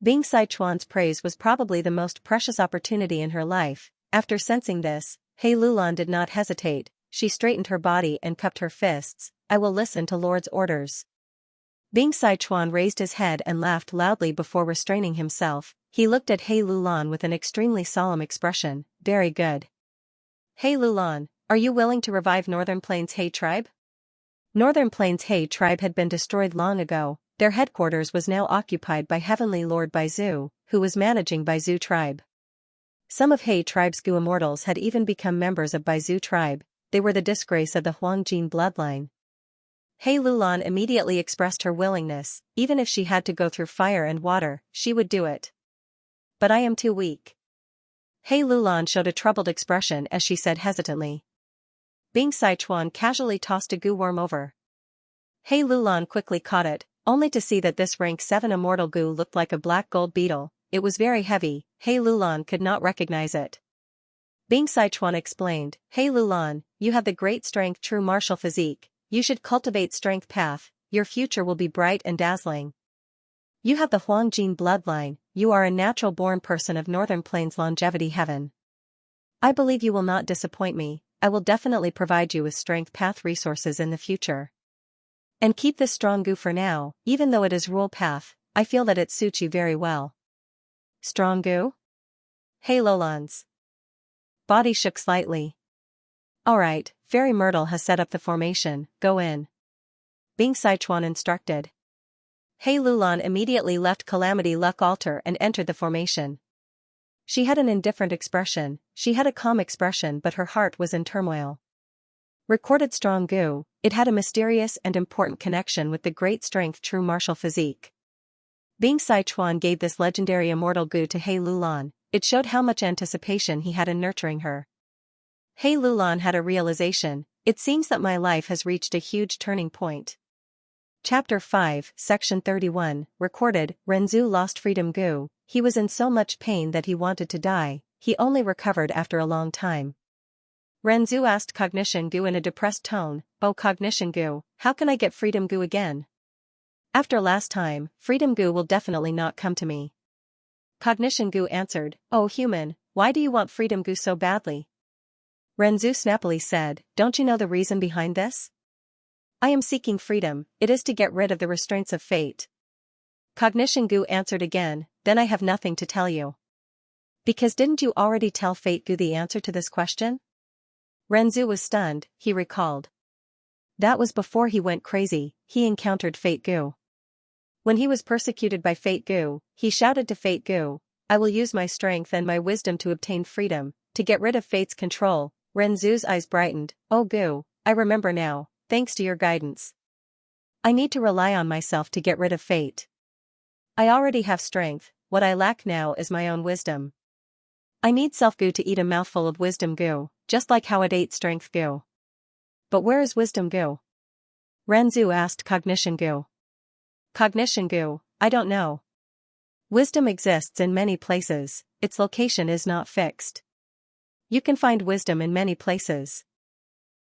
Speaker 1: Bing Sichuan's praise was probably the most precious opportunity in her life. After sensing this, He Lulan did not hesitate. She straightened her body and cupped her fists. I will listen to Lord's orders. Bing Sichuan raised his head and laughed loudly before restraining himself. He looked at He Lulan with an extremely solemn expression. Very good. He Lulan, are you willing to revive Northern Plains He tribe? Northern Plains He tribe had been destroyed long ago. Their headquarters was now occupied by Heavenly Lord Baizu, who was managing Baizu tribe. Some of He tribe's Gu immortals had even become members of Baizu tribe. They were the disgrace of the Huangjin bloodline. He Lulan immediately expressed her willingness. Even if she had to go through fire and water, she would do it. But I am too weak. He Lulan showed a troubled expression as she said hesitantly. Bing Sichuan casually tossed a Gu worm over. He Lulan quickly caught it, only to see that this rank 7 immortal Gu looked like a black gold beetle. It was very heavy. He Lulan could not recognize it. Bing Sichuan explained, He Lulan, you have the great strength true martial physique. You should cultivate strength path. Your future will be bright and dazzling. You have the Huangjin bloodline. You are a natural-born person of Northern Plains longevity heaven. I believe you will not disappoint me. I will definitely provide you with strength path resources in the future. And keep this strong Gu for now, even though it is rule path. I feel that it suits you very well. Strong Gu? He Lulan's body shook slightly. Alright, Fairy Myrtle has set up the formation, go in. Bing Sichuan instructed. He Lulan immediately left Calamity Luck Altar and entered the formation. She had an indifferent expression. She had a calm expression, but her heart was in turmoil. Recorded strong Gu, it had a mysterious and important connection with the great strength true martial physique. Bing Sichuan gave this legendary immortal Gu to He Lulan. It showed how much anticipation he had in nurturing her. He Lulan had a realization. It seems that my life has reached a huge turning point. Chapter 5, Section 31, recorded, Renzu lost freedom Gu. He was in so much pain that he wanted to die. He only recovered after a long time. Renzu asked Cognition Gu in a depressed tone, Oh Cognition Gu, how can I get freedom Gu again? After last time, freedom Gu will definitely not come to me. Cognition Gu answered, Oh human, why do you want freedom Gu so badly? Renzu snappily said, Don't you know the reason behind this? I am seeking freedom. It is to get rid of the restraints of fate. Cognition Gu answered again, Then I have nothing to tell you. Because didn't you already tell Fate Gu the answer to this question? Renzu was stunned, he recalled. That was before he went crazy. He encountered Fate Gu. When he was persecuted by Fate Gu, he shouted to Fate Gu, I will use my strength and my wisdom to obtain freedom, to get rid of Fate's control. Renzu's eyes brightened, Oh Gu, I remember now, thanks to your guidance. I need to rely on myself to get rid of Fate. I already have strength, what I lack now is my own wisdom. I need Self Gu to eat a mouthful of wisdom Gu. just like how it ate strength goo. But where is wisdom goo? Renzu asked cognition goo. Cognition goo, I don't know. Wisdom exists in many places, its location is not fixed. You can find wisdom in many places.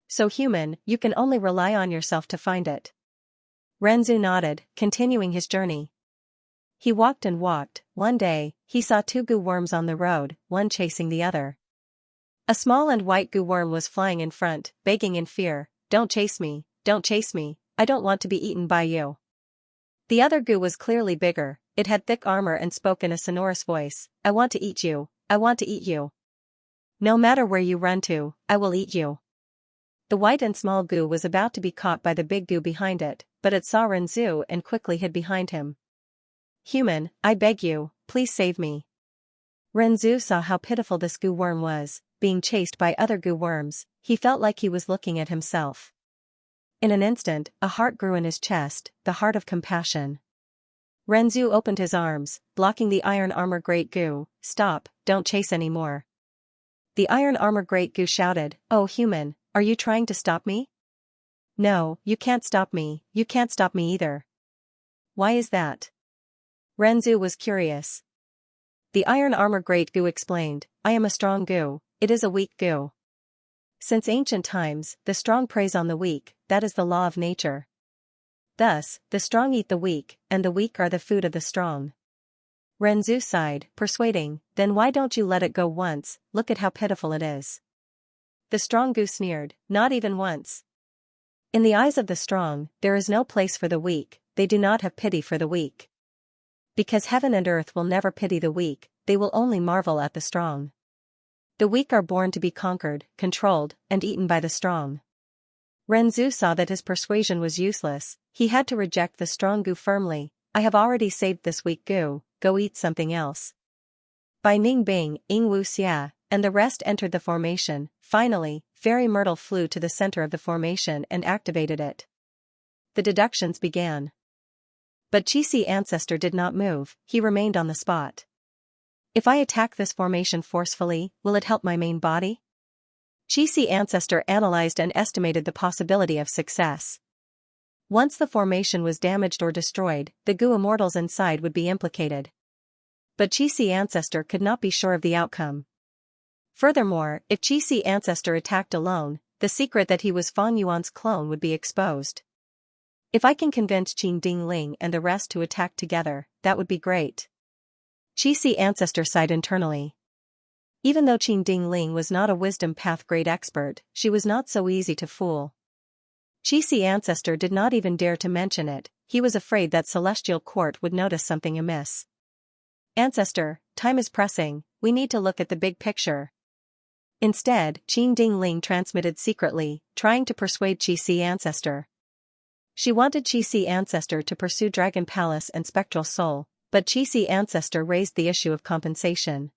Speaker 1: So human, you can only rely on yourself to find it. Renzu nodded, continuing his journey. He walked and walked. One day, he saw two goo worms on the road, one chasing the other. A small and white goo worm was flying in front, begging in fear, "Don't chase me, I don't want to be eaten by you." The other goo was clearly bigger, it had thick armor and spoke in a sonorous voice, "I want to eat you, I want to eat you. No matter where you run to, I will eat you." The white and small goo was about to be caught by the big goo behind it, but it saw Renzu and quickly hid behind him. "Human, I beg you, please save me." Renzu saw how pitiful this goo worm was, being chased by other goo worms, he felt like he was looking at himself. In an instant, a heart grew in his chest, the heart of compassion. Renzu opened his arms, blocking the iron armor great goo. "Stop, don't chase anymore." The iron armor great goo shouted, "Oh human, are you trying to stop me?" "No, you can't stop me either." "Why is that?" Renzu was curious. The iron armor great goo explained, "I am a strong goo, it is a weak goo. Since ancient times, the strong preys on the weak, that is the law of nature. Thus, the strong eat the weak, and the weak are the food of the strong." Renzu sighed, persuading, "Then why don't you let it go once, look at how pitiful it is." The strong goo sneered, "Not even once. In the eyes of the strong, there is no place for the weak, they do not have pity for the weak. Because heaven and earth will never pity the weak, they will only marvel at the strong. The weak are born to be conquered, controlled, and eaten by the strong." Renzu saw that his persuasion was useless, he had to reject the strong goo firmly. "I have already saved this weak goo, go eat something else." Bai Ning Bing, Ing Wu Xia, and the rest entered the formation. Finally, Fairy Myrtle flew to the center of the formation and activated it. The deductions began. But Qixi Ancestor did not move, he remained on the spot. "If I attack this formation forcefully, will it help my main body?" Qixi Ancestor analyzed and estimated the possibility of success. Once the formation was damaged or destroyed, the goo immortals inside would be implicated. But Qixi Ancestor could not be sure of the outcome. Furthermore, if Qixi Ancestor attacked alone, the secret that he was Fan Yuan's clone would be exposed. "If I can convince Qin Dingling and the rest to attack together, that would be great." Qixi Ancestor sighed internally. Even though Qin Dingling was not a wisdom path great expert, she was not so easy to fool. Qixi Ancestor did not even dare to mention it, he was afraid that Celestial Court would notice something amiss. "Ancestor, time is pressing, we need to look at the big picture." Instead, Qin Dingling transmitted secretly, trying to persuade Qixi Ancestor. She wanted Qixi Ancestor to pursue Dragon Palace and Spectral Soul, but Qixi Ancestor raised the issue of compensation.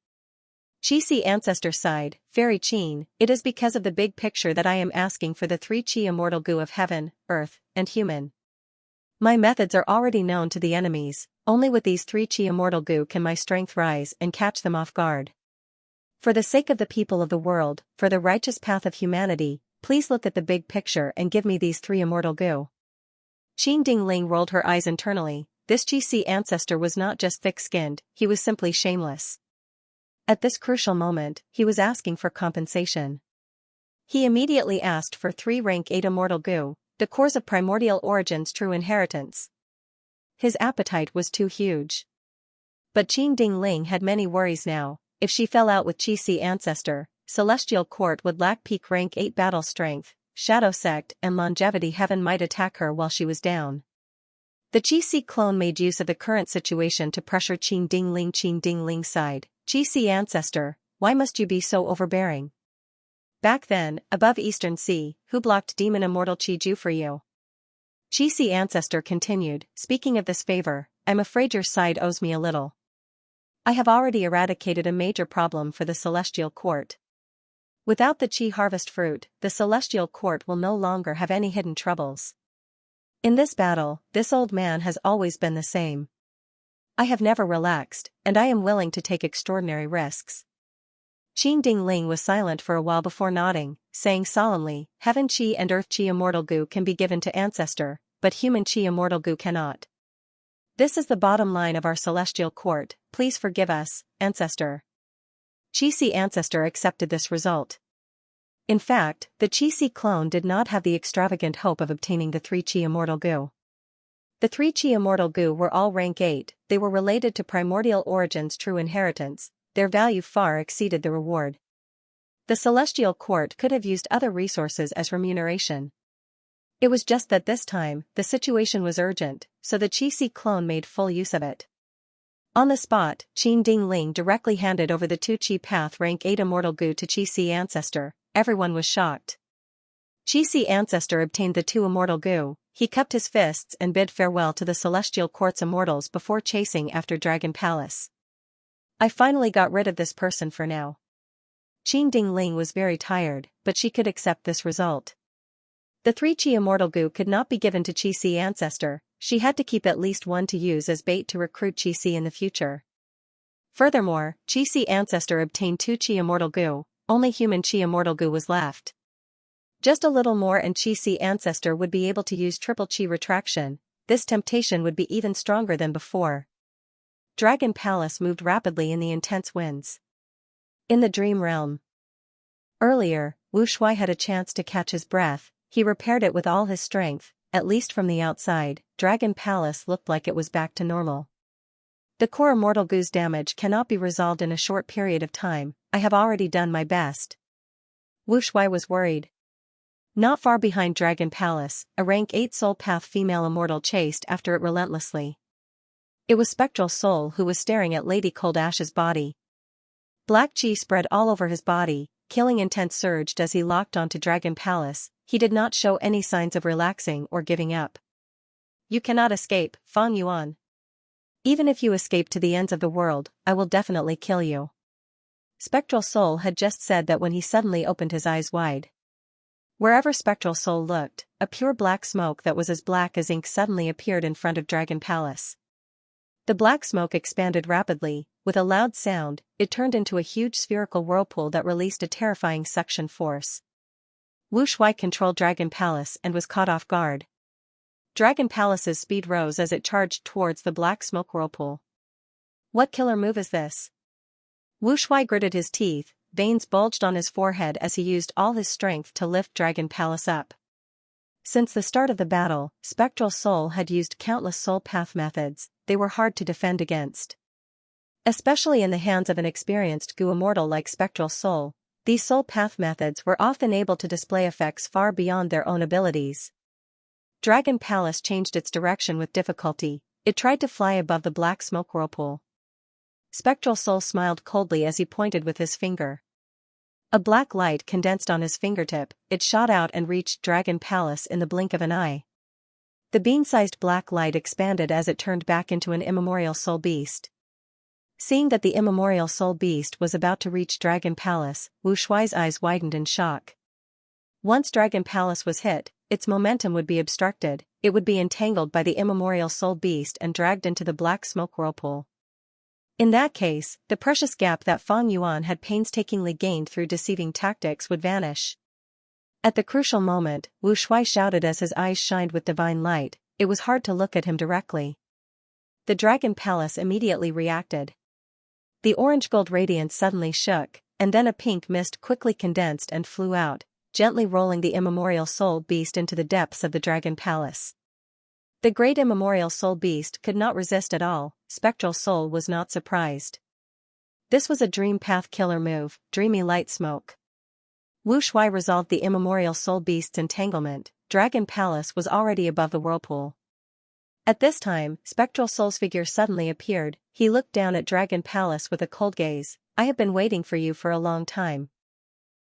Speaker 1: Qixi Ancestor sighed, "Fairy Qin, it is because of the big picture that I am asking for the 3 Qi immortal goo of heaven, earth, and human. My methods are already known to the enemies, only with these 3 Qi immortal goo can my strength rise and catch them off guard. For the sake of the people of the world, for the righteous path of humanity, please look at the big picture and give me these 3 immortal goo." Qin Dingling rolled her eyes internally, this Qixi Ancestor was not just thick-skinned, he was simply shameless. At this crucial moment, he was asking for compensation. He immediately asked for 3 rank 8 immortal goo, the cores of primordial origin's true inheritance. His appetite was too huge. But Qin Dingling had many worries now. If she fell out with Qixi Ancestor, Celestial Court would lack peak rank 8 battle strength, Shadow Sect and Longevity Heaven might attack her while she was down. The Qixi clone made use of the current situation to pressure Qin Dingling. Qin Dingling sighed, "Qixi Ancestor, why must you be so overbearing? Back then, above Eastern Sea, who blocked Demon Immortal Qiju for you?" Qixi Ancestor continued, "Speaking of this favor, I'm afraid your side owes me a little. I have already eradicated a major problem for the Celestial Court. Without the Qi harvest fruit, the Celestial Court will no longer have any hidden troubles. In this battle, this old man has always been the same. I have never relaxed, and I am willing to take extraordinary risks. Qin Dingling was silent for a while before nodding, saying solemnly, Heaven Qi and Earth Qi immortal goo can be given to Ancestor, but human Qi immortal goo cannot. This is the bottom line of our celestial court, please forgive us, Ancestor. Qi Ancestor accepted this result. In fact, the Qi clone did not have the extravagant hope of obtaining the 3 Qi immortal goo. The 3 Qi immortal goo were all rank 8, they were related to primordial origins true inheritance, their value far exceeded the reward. The celestial court could have used other resources as remuneration. It was just that this time, the situation was urgent, so the Qi clone made full use of it. On the spot, Qin Dingling directly handed over the 2 Qi path rank 8 immortal goo to Qi Ancestor. Everyone was shocked. Qi Ancestor obtained the 2 immortal goo, he cupped his fists and bid farewell to the celestial court's immortals before chasing after Dragon Palace. I finally got rid of this person for now. Qin Dingling was very tired, but she could accept this result. The 3 Qi immortal goo could not be given to Qi Ancestor, she had to keep at least 1 to use as bait to recruit Qi in the future. Furthermore, Qi Ancestor obtained 2 Qi immortal goo, only human Qi immortal goo was left. Just a little more and Qi Ancestor would be able to use triple Qi retraction, this temptation would be even stronger than before. Dragon Palace moved rapidly in the intense winds. In the dream realm. Earlier, Wu Shuai had a chance to catch his breath, he repaired it with all his strength, at least from the outside, Dragon Palace looked like it was back to normal. The core immortal goo's damage cannot be resolved in a short period of time, I have already done my best. Wu Shuai was worried. Not far behind Dragon Palace, a rank 8 soul path female immortal chased after it relentlessly. It was Spectral Soul who was staring at Lady Cold Ash's body. Black Qi spread all over his body, killing intent surged as he locked onto Dragon Palace, he did not show any signs of relaxing or giving up. You cannot escape, Fang Yuan. Even if you escape to the ends of the world, I will definitely kill you. Spectral Soul had just said that when he suddenly opened his eyes wide. Wherever Spectral Soul looked, a pure black smoke that was as black as ink suddenly appeared in front of Dragon Palace. The black smoke expanded rapidly, with a loud sound, it turned into a huge spherical whirlpool that released a terrifying suction force. Wu Shuai controlled Dragon Palace and was caught off guard. Dragon Palace's speed rose as it charged towards the black smoke whirlpool. What killer move is this? Wu Shuai gritted his teeth, veins bulged on his forehead as he used all his strength to lift Dragon Palace up. Since the start of the battle, Spectral Soul had used countless soul path methods, they were hard to defend against. Especially in the hands of an experienced goo immortal like Spectral Soul, these soul path methods were often able to display effects far beyond their own abilities. Dragon Palace changed its direction with difficulty, it tried to fly above the black smoke whirlpool. Spectral Soul smiled coldly as he pointed with his finger. A black light condensed on his fingertip, it shot out and reached Dragon Palace in the blink of an eye. The bean-sized black light expanded as it turned back into an immemorial soul beast. Seeing that the immemorial soul beast was about to reach Dragon Palace, Wu Shuai's eyes widened in shock. Once Dragon Palace was hit, its momentum would be obstructed, it would be entangled by the immemorial soul beast and dragged into the black smoke whirlpool. In that case, the precious gap that Fang Yuan had painstakingly gained through deceiving tactics would vanish. At the crucial moment, Wu Shuai shouted as his eyes shined with divine light, it was hard to look at him directly. The Dragon Palace immediately reacted. The orange-gold radiance suddenly shook, and then a pink mist quickly condensed and flew out, gently rolling the immemorial soul beast into the depths of the Dragon Palace. The great immemorial soul beast could not resist at all, Spectral Soul was not surprised. This was a dream path killer move, dreamy light smoke. Wu Shuai resolved the immemorial soul beast's entanglement, Dragon Palace was already above the whirlpool. At this time, Spectral Soul's figure suddenly appeared, he looked down at Dragon Palace with a cold gaze, I have been waiting for you for a long time.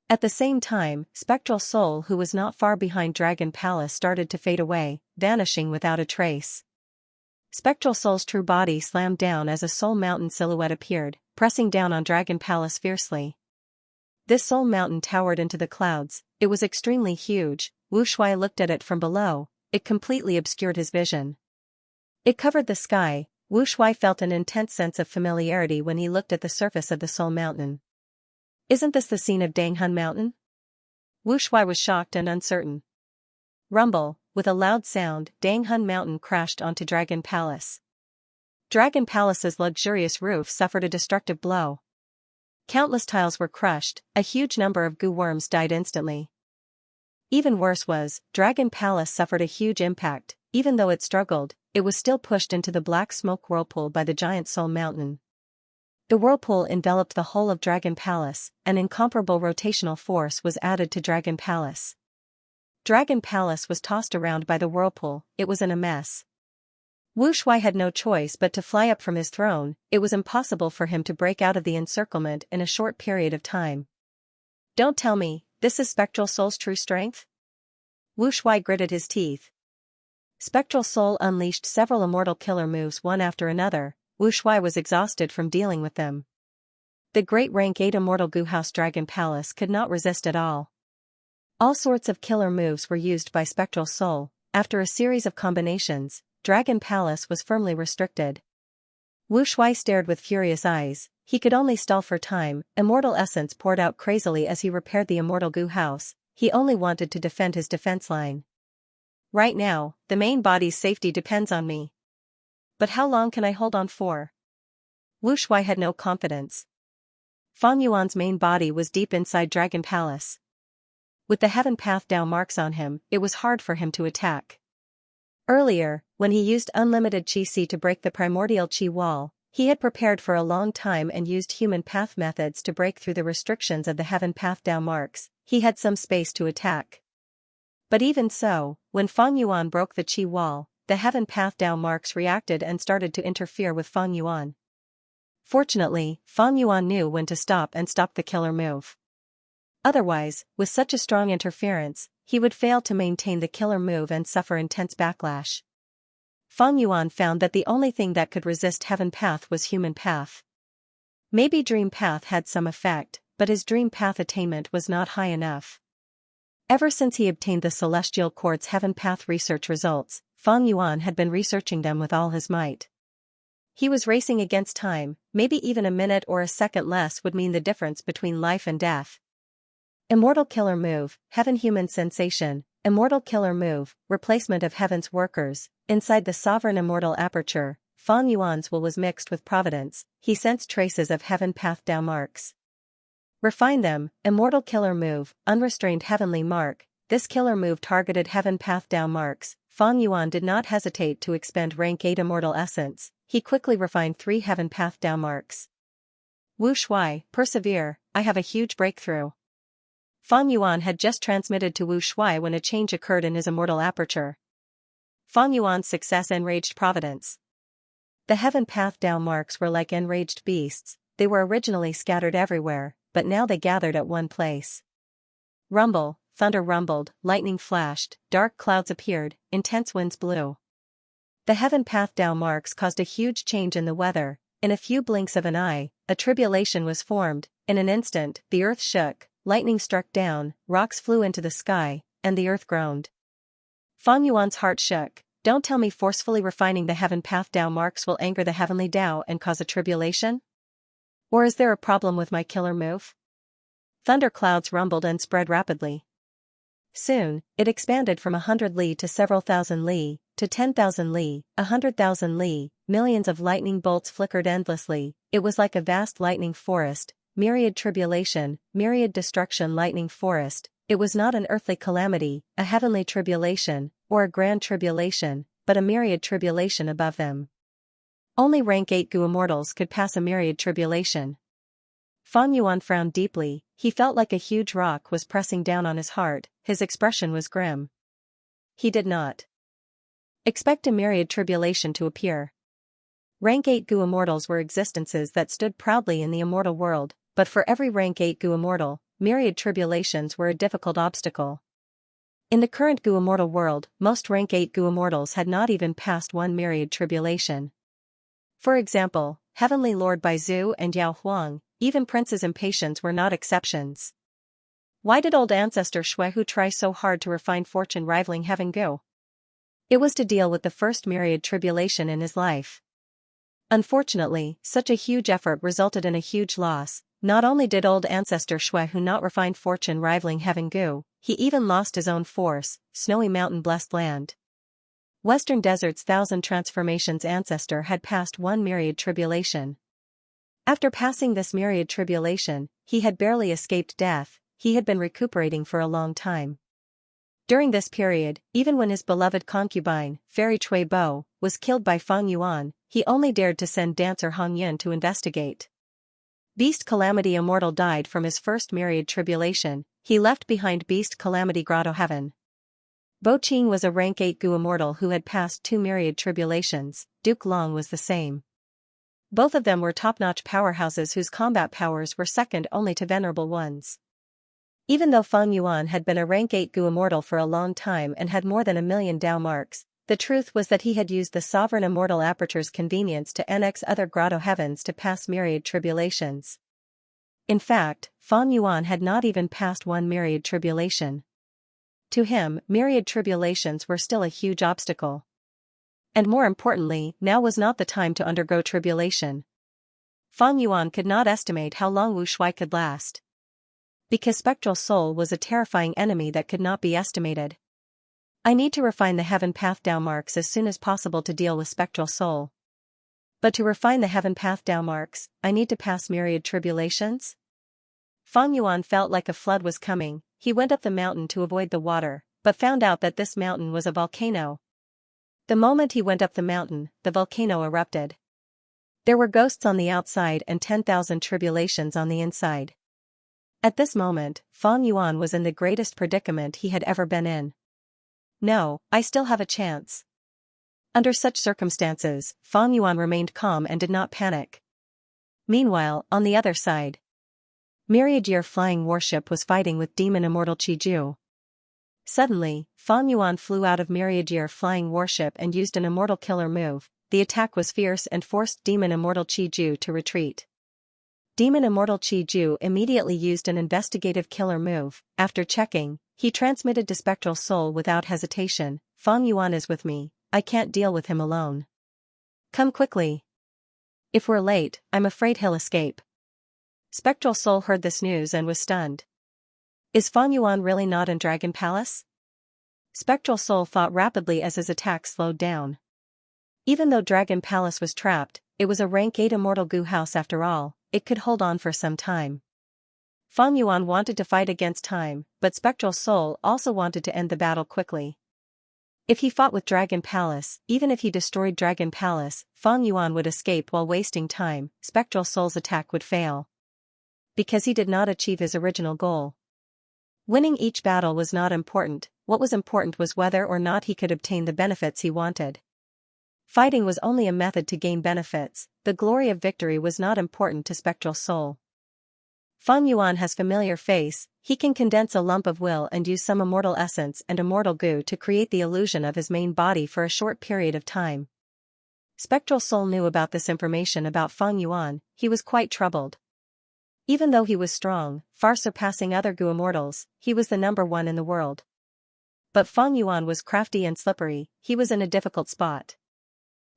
Speaker 1: At the same time, Spectral Soul who was not far behind Dragon Palace started to fade away, vanishing without a trace. Spectral Soul's true body slammed down as a soul mountain silhouette appeared, pressing down on Dragon Palace fiercely. This soul mountain towered into the clouds, it was extremely huge, Wu Shuai looked at it from below, it completely obscured his vision. It covered the sky, Wu Shuai felt an intense sense of familiarity when he looked at the surface of the soul mountain. Isn't this the scene of Danghun Mountain? Wu Shuai was shocked and uncertain. Rumble, with a loud sound, Danghun Mountain crashed onto Dragon Palace. Dragon Palace's luxurious roof suffered a destructive blow. Countless tiles were crushed, a huge number of goo worms died instantly. Even worse was, Dragon Palace suffered a huge impact. Even though it struggled, it was still pushed into the black smoke whirlpool by the giant Soul Mountain. The whirlpool enveloped the whole of Dragon Palace, an incomparable rotational force was added to Dragon Palace. Dragon Palace was tossed around by the whirlpool, it was in a mess. Wu Shuai had no choice but to fly up from his throne. It was impossible for him to break out of the encirclement in a short period of time. Don't tell me, this is Spectral Soul's true strength? Wu Shuai gritted his teeth. Spectral Soul unleashed several immortal killer moves one after another. Wu Shuai was exhausted from dealing with them. The great rank 8 immortal Goo House Dragon Palace could not resist at all. All sorts of killer moves were used by Spectral Soul. After a series of combinations, Dragon Palace was firmly restricted. Wu Shuai stared with furious eyes. He could only stall for time. Immortal essence poured out crazily as he repaired the immortal Goo House. He only wanted to defend his defense line. Right now, the main body's safety depends on me. But how long can I hold on for? Wu Shuai had no confidence. Fang Yuan's main body was deep inside Dragon Palace. With the Heaven Path Dao marks on him, it was hard for him to attack. Earlier, when he used unlimited Qi to break the primordial Qi wall, he had prepared for a long time and used human path methods to break through the restrictions of the Heaven Path Dao marks. He had some space to attack. But even so, when Fang Yuan broke the Qi wall, the Heaven Path Dao marks reacted and started to interfere with Fang Yuan. Fortunately, Fang Yuan knew when to stop and stopped the killer move. Otherwise, with such a strong interference, he would fail to maintain the killer move and suffer intense backlash. Fang Yuan found that the only thing that could resist Heaven Path was Human Path. Maybe Dream Path had some effect, but his Dream Path attainment was not high enough. Ever since he obtained the Celestial Court's Heaven Path research results, Fang Yuan had been researching them with all his might. He was racing against time. Maybe even a minute or a second less would mean the difference between life and death. Immortal Killer Move, Heaven Human Sensation, Immortal Killer Move, Replacement of Heaven's Workers. Inside the Sovereign Immortal Aperture, Fang Yuan's will was mixed with providence. He sensed traces of Heaven Path Dao marks. Refine them. Immortal Killer Move, Unrestrained Heavenly Mark. This killer move targeted Heaven Path Dao marks. Fang Yuan did not hesitate to expend rank 8 Immortal Essence. He quickly refined 3 Heaven Path Dao marks. Wu Shuai, persevere, I have a huge breakthrough. Fang Yuan had just transmitted to Wu Shuai when a change occurred in his immortal aperture. Fang Yuan's success enraged providence. The Heaven Path Dao marks were like enraged beasts. They were originally scattered everywhere, but now they gathered at one place. Rumble, thunder rumbled, lightning flashed, dark clouds appeared, intense winds blew. The Heaven Path Dao marks caused a huge change in the weather. In a few blinks of an eye, a tribulation was formed. In an instant, the earth shook, lightning struck down, rocks flew into the sky, and the earth groaned. Fang Yuan's heart shook. Don't tell me forcefully refining the Heaven Path Dao marks will anger the Heavenly Dao and cause a tribulation? Or is there a problem with my killer move? Thunder clouds rumbled and spread rapidly. Soon, it expanded from 100 li to several thousand li, to 10,000 li, 100,000 li. Millions of lightning bolts flickered endlessly. It was like a vast lightning forest, myriad tribulation, myriad destruction lightning forest. It was not an earthly calamity, a heavenly tribulation, or a grand tribulation, but a myriad tribulation above them. Only rank 8 Goo immortals could pass a myriad tribulation. Fang Yuan frowned deeply. He felt like a huge rock was pressing down on his heart. His expression was grim. He did not expect a myriad tribulation to appear. Rank 8 Goo immortals were existences that stood proudly in the immortal world, but for every rank 8 Goo immortal, myriad tribulations were a difficult obstacle. In the current Goo immortal world, most rank 8 Goo immortals had not even passed one myriad tribulation. For example, Heavenly Lord Baizu and Yao Huang, even Prince's Impatience were not exceptions. Why did old ancestor Shuehu try so hard to refine fortune rivaling Heaven Goo? It was to deal with the first myriad tribulation in his life. Unfortunately, such a huge effort resulted in a huge loss. Not only did old ancestor Shui Hu not refine fortune rivaling heaven Gu, he even lost his own force, snowy mountain-blessed land. Western Desert's thousand transformations ancestor had passed one myriad tribulation. After passing this myriad tribulation, he had barely escaped death. He had been recuperating for a long time. During this period, even when his beloved concubine, Fairy Cui Bo, was killed by Feng Yuan, he only dared to send dancer Hong Yin to investigate. Beast Calamity Immortal died from his first myriad tribulation. He left behind Beast Calamity Grotto Heaven. Bo Qing was a rank 8 Gu immortal who had passed 2 myriad tribulations. Duke Long was the same. Both of them were top-notch powerhouses whose combat powers were second only to venerable ones. Even though Feng Yuan had been a rank 8 Gu immortal for a long time and had more than 1,000,000 Dao marks, the truth was that he had used the sovereign immortal aperture's convenience to annex other grotto heavens to pass myriad tribulations. In fact, Feng Yuan had not even passed 1 myriad tribulation. To him, myriad tribulations were still a huge obstacle. And more importantly, now was not the time to undergo tribulation. Feng Yuan could not estimate how long Wu Shui could last. Because Spectral Soul was a terrifying enemy that could not be estimated. I need to refine the Heaven Path Dao marks as soon as possible to deal with Spectral Soul. But to refine the Heaven Path Dao marks, I need to pass myriad tribulations? Feng Yuan felt like a flood was coming. He went up the mountain to avoid the water, but found out that this mountain was a volcano. The moment he went up the mountain, the volcano erupted. There were ghosts on the outside and 10,000 tribulations on the inside. At this moment, Feng Yuan was in the greatest predicament he had ever been in. No, I still have a chance. Under such circumstances, Feng Yuan remained calm and did not panic. Meanwhile, on the other side, Myriad Year Flying Warship was fighting with Demon Immortal Qiju. Suddenly, Feng Yuan flew out of Myriad Year Flying Warship and used an Immortal Killer move. The attack was fierce and forced Demon Immortal Qiju to retreat. Demon Immortal Qiju immediately used an investigative killer move. After checking, he transmitted to Spectral Soul without hesitation, Feng Yuan is with me, I can't deal with him alone. Come quickly. If we're late, I'm afraid he'll escape. Spectral Soul heard this news and was stunned. Is Feng Yuan really not in Dragon Palace? Spectral Soul thought rapidly as his attack slowed down. Even though Dragon Palace was trapped, it was a rank 8 Immortal Gu house after all, it could hold on for some time. Feng Yuan wanted to fight against time, but Spectral Soul also wanted to end the battle quickly. If he fought with Dragon Palace, even if he destroyed Dragon Palace, Feng Yuan would escape while wasting time. Spectral Soul's attack would fail. Because he did not achieve his original goal. Winning each battle was not important, what was important was whether or not he could obtain the benefits he wanted. Fighting was only a method to gain benefits, the glory of victory was not important to Spectral Soul. Feng Yuan has familiar face, he can condense a lump of will and use some immortal essence and immortal goo to create the illusion of his main body for a short period of time. Spectral Soul knew about this information about Feng Yuan, he was quite troubled. Even though he was strong, far surpassing other Gu immortals, he was the number 1 in the world. But Feng Yuan was crafty and slippery, he was in a difficult spot.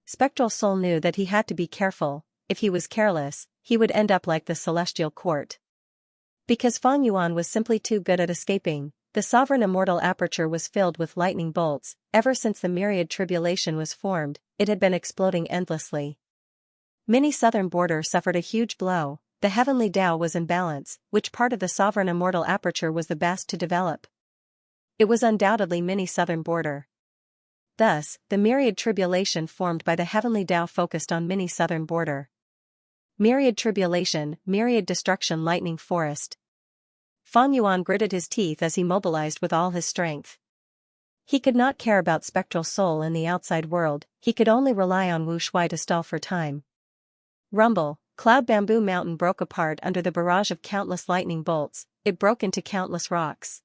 Speaker 1: Spectral Soul knew that he had to be careful, if he was careless, he would end up like the Celestial Court. Because Feng Yuan was simply too good at escaping, the sovereign immortal aperture was filled with lightning bolts. Ever since the myriad tribulation was formed, it had been exploding endlessly. Mini Southern Border suffered a huge blow, the heavenly Tao was in balance, which part of the sovereign immortal aperture was the best to develop? It was undoubtedly Mini Southern Border. Thus, the myriad tribulation formed by the heavenly Tao focused on Mini Southern Border. Myriad tribulation, myriad destruction lightning forest. Feng Yuan gritted his teeth as he mobilized with all his strength. He could not care about Spectral Soul in the outside world, he could only rely on Wu Shui to stall for time. Rumble, Cloud Bamboo Mountain broke apart under the barrage of countless lightning bolts, it broke into countless rocks.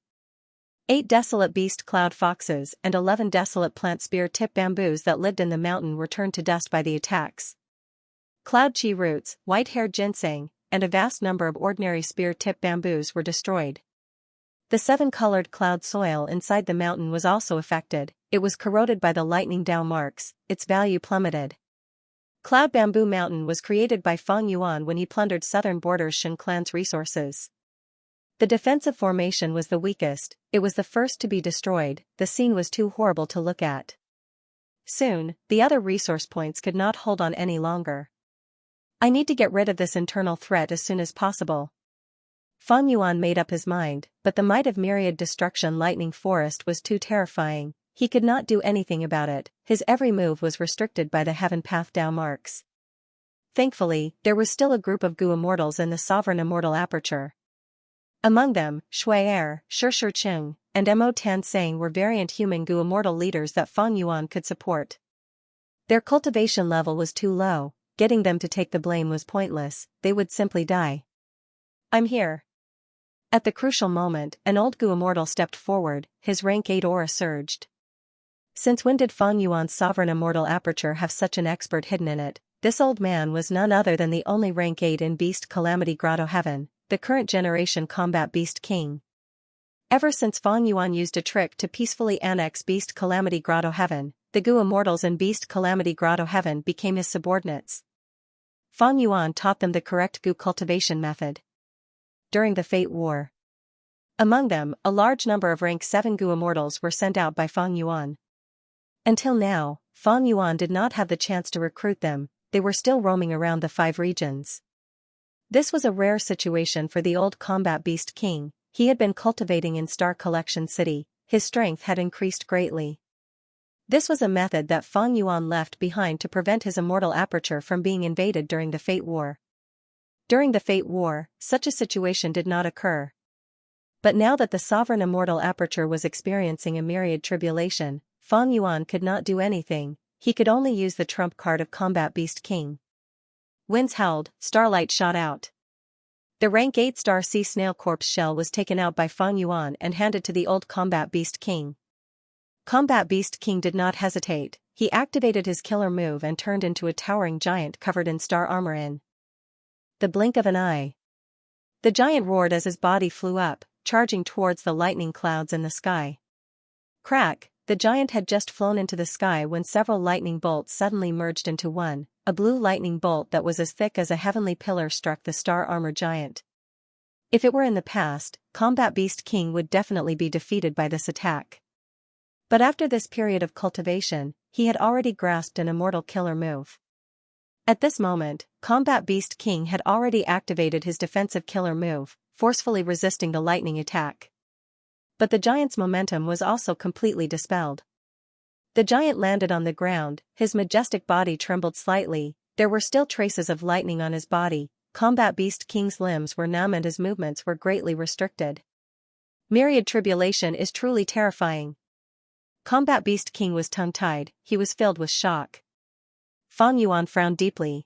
Speaker 1: 8 desolate beast cloud foxes and 11 desolate plant spear-tip bamboos that lived in the mountain were turned to dust by the attacks. Cloud chi roots, white-haired ginseng, and a vast number of ordinary spear-tip bamboos were destroyed. The 7-colored cloud soil inside the mountain was also affected, it was corroded by the lightning Tao marks, its value plummeted. Cloud Bamboo Mountain was created by Fang Yuan when he plundered southern borders Shen clan's resources. The defensive formation was the weakest, it was the first to be destroyed, the scene was too horrible to look at. Soon, the other resource points could not hold on any longer. I need to get rid of this internal threat as soon as possible. Fang Yuan made up his mind, but the might of myriad destruction lightning forest was too terrifying, he could not do anything about it, his every move was restricted by the Heaven Path Dao marks. Thankfully, there was still a group of Gu immortals in the Sovereign Immortal Aperture. Among them, Shui Er, Shi Cheng, and Mo Tan Sang were variant human Gu immortal leaders that Fang Yuan could support. Their cultivation level was too low, getting them to take the blame was pointless, they would simply die. I'm here. At the crucial moment, an old Gu immortal stepped forward, his rank 8 aura surged. Since when did Fang Yuan's Sovereign Immortal Aperture have such an expert hidden in it? This old man was none other than the only rank 8 in Beast Calamity Grotto Heaven, the current generation Combat Beast King. Ever since Fang Yuan used a trick to peacefully annex Beast Calamity Grotto Heaven, the Gu immortals in Beast Calamity Grotto Heaven became his subordinates. Fang Yuan taught them the correct Gu cultivation method. During the Fate War. Among them, a large number of rank 7 Gu immortals were sent out by Fang Yuan. Until now, Fang Yuan did not have the chance to recruit them, they were still roaming around the 5 regions. This was a rare situation for the old Combat Beast King, he had been cultivating in Star Collection City, his strength had increased greatly. This was a method that Fang Yuan left behind to prevent his immortal aperture from being invaded during the Fate War. During the Fate War, such a situation did not occur. But now that the Sovereign Immortal Aperture was experiencing a myriad tribulation, Fang Yuan could not do anything, he could only use the trump card of Combat Beast King. Winds howled, starlight shot out. The rank 8 star sea snail corpse shell was taken out by Fang Yuan and handed to the old Combat Beast King. Combat Beast King did not hesitate, he activated his killer move and turned into a towering giant covered in star armor in the blink of an eye. The giant roared as his body flew up, charging towards the lightning clouds in the sky. Crack, the giant had just flown into the sky when several lightning bolts suddenly merged into one, a blue lightning bolt that was as thick as a heavenly pillar struck the star armor giant. If it were in the past, Combat Beast King would definitely be defeated by this attack. But after this period of cultivation, he had already grasped an immortal killer move. At this moment, Combat Beast King had already activated his defensive killer move, forcefully resisting the lightning attack. But the giant's momentum was also completely dispelled. The giant landed on the ground, his majestic body trembled slightly, there were still traces of lightning on his body, Combat Beast King's limbs were numb and his movements were greatly restricted. Myriad tribulation is truly terrifying. Combat Beast King was tongue-tied, he was filled with shock. Fang Yuan frowned deeply.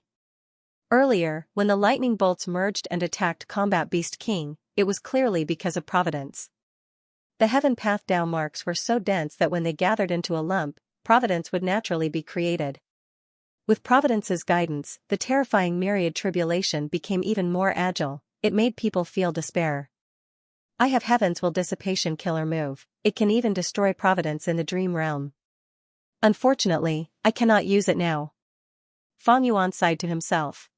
Speaker 1: Earlier, when the lightning bolts merged and attacked Combat Beast King, it was clearly because of Providence. The Heaven Path Dao marks were so dense that when they gathered into a lump, Providence would naturally be created. With Providence's guidance, the terrifying myriad tribulation became even more agile, it made people feel despair. I have Heaven's Will Dissipation killer move, it can even destroy Providence in the dream realm. Unfortunately, I cannot use it now. Fang Yuan sighed to himself.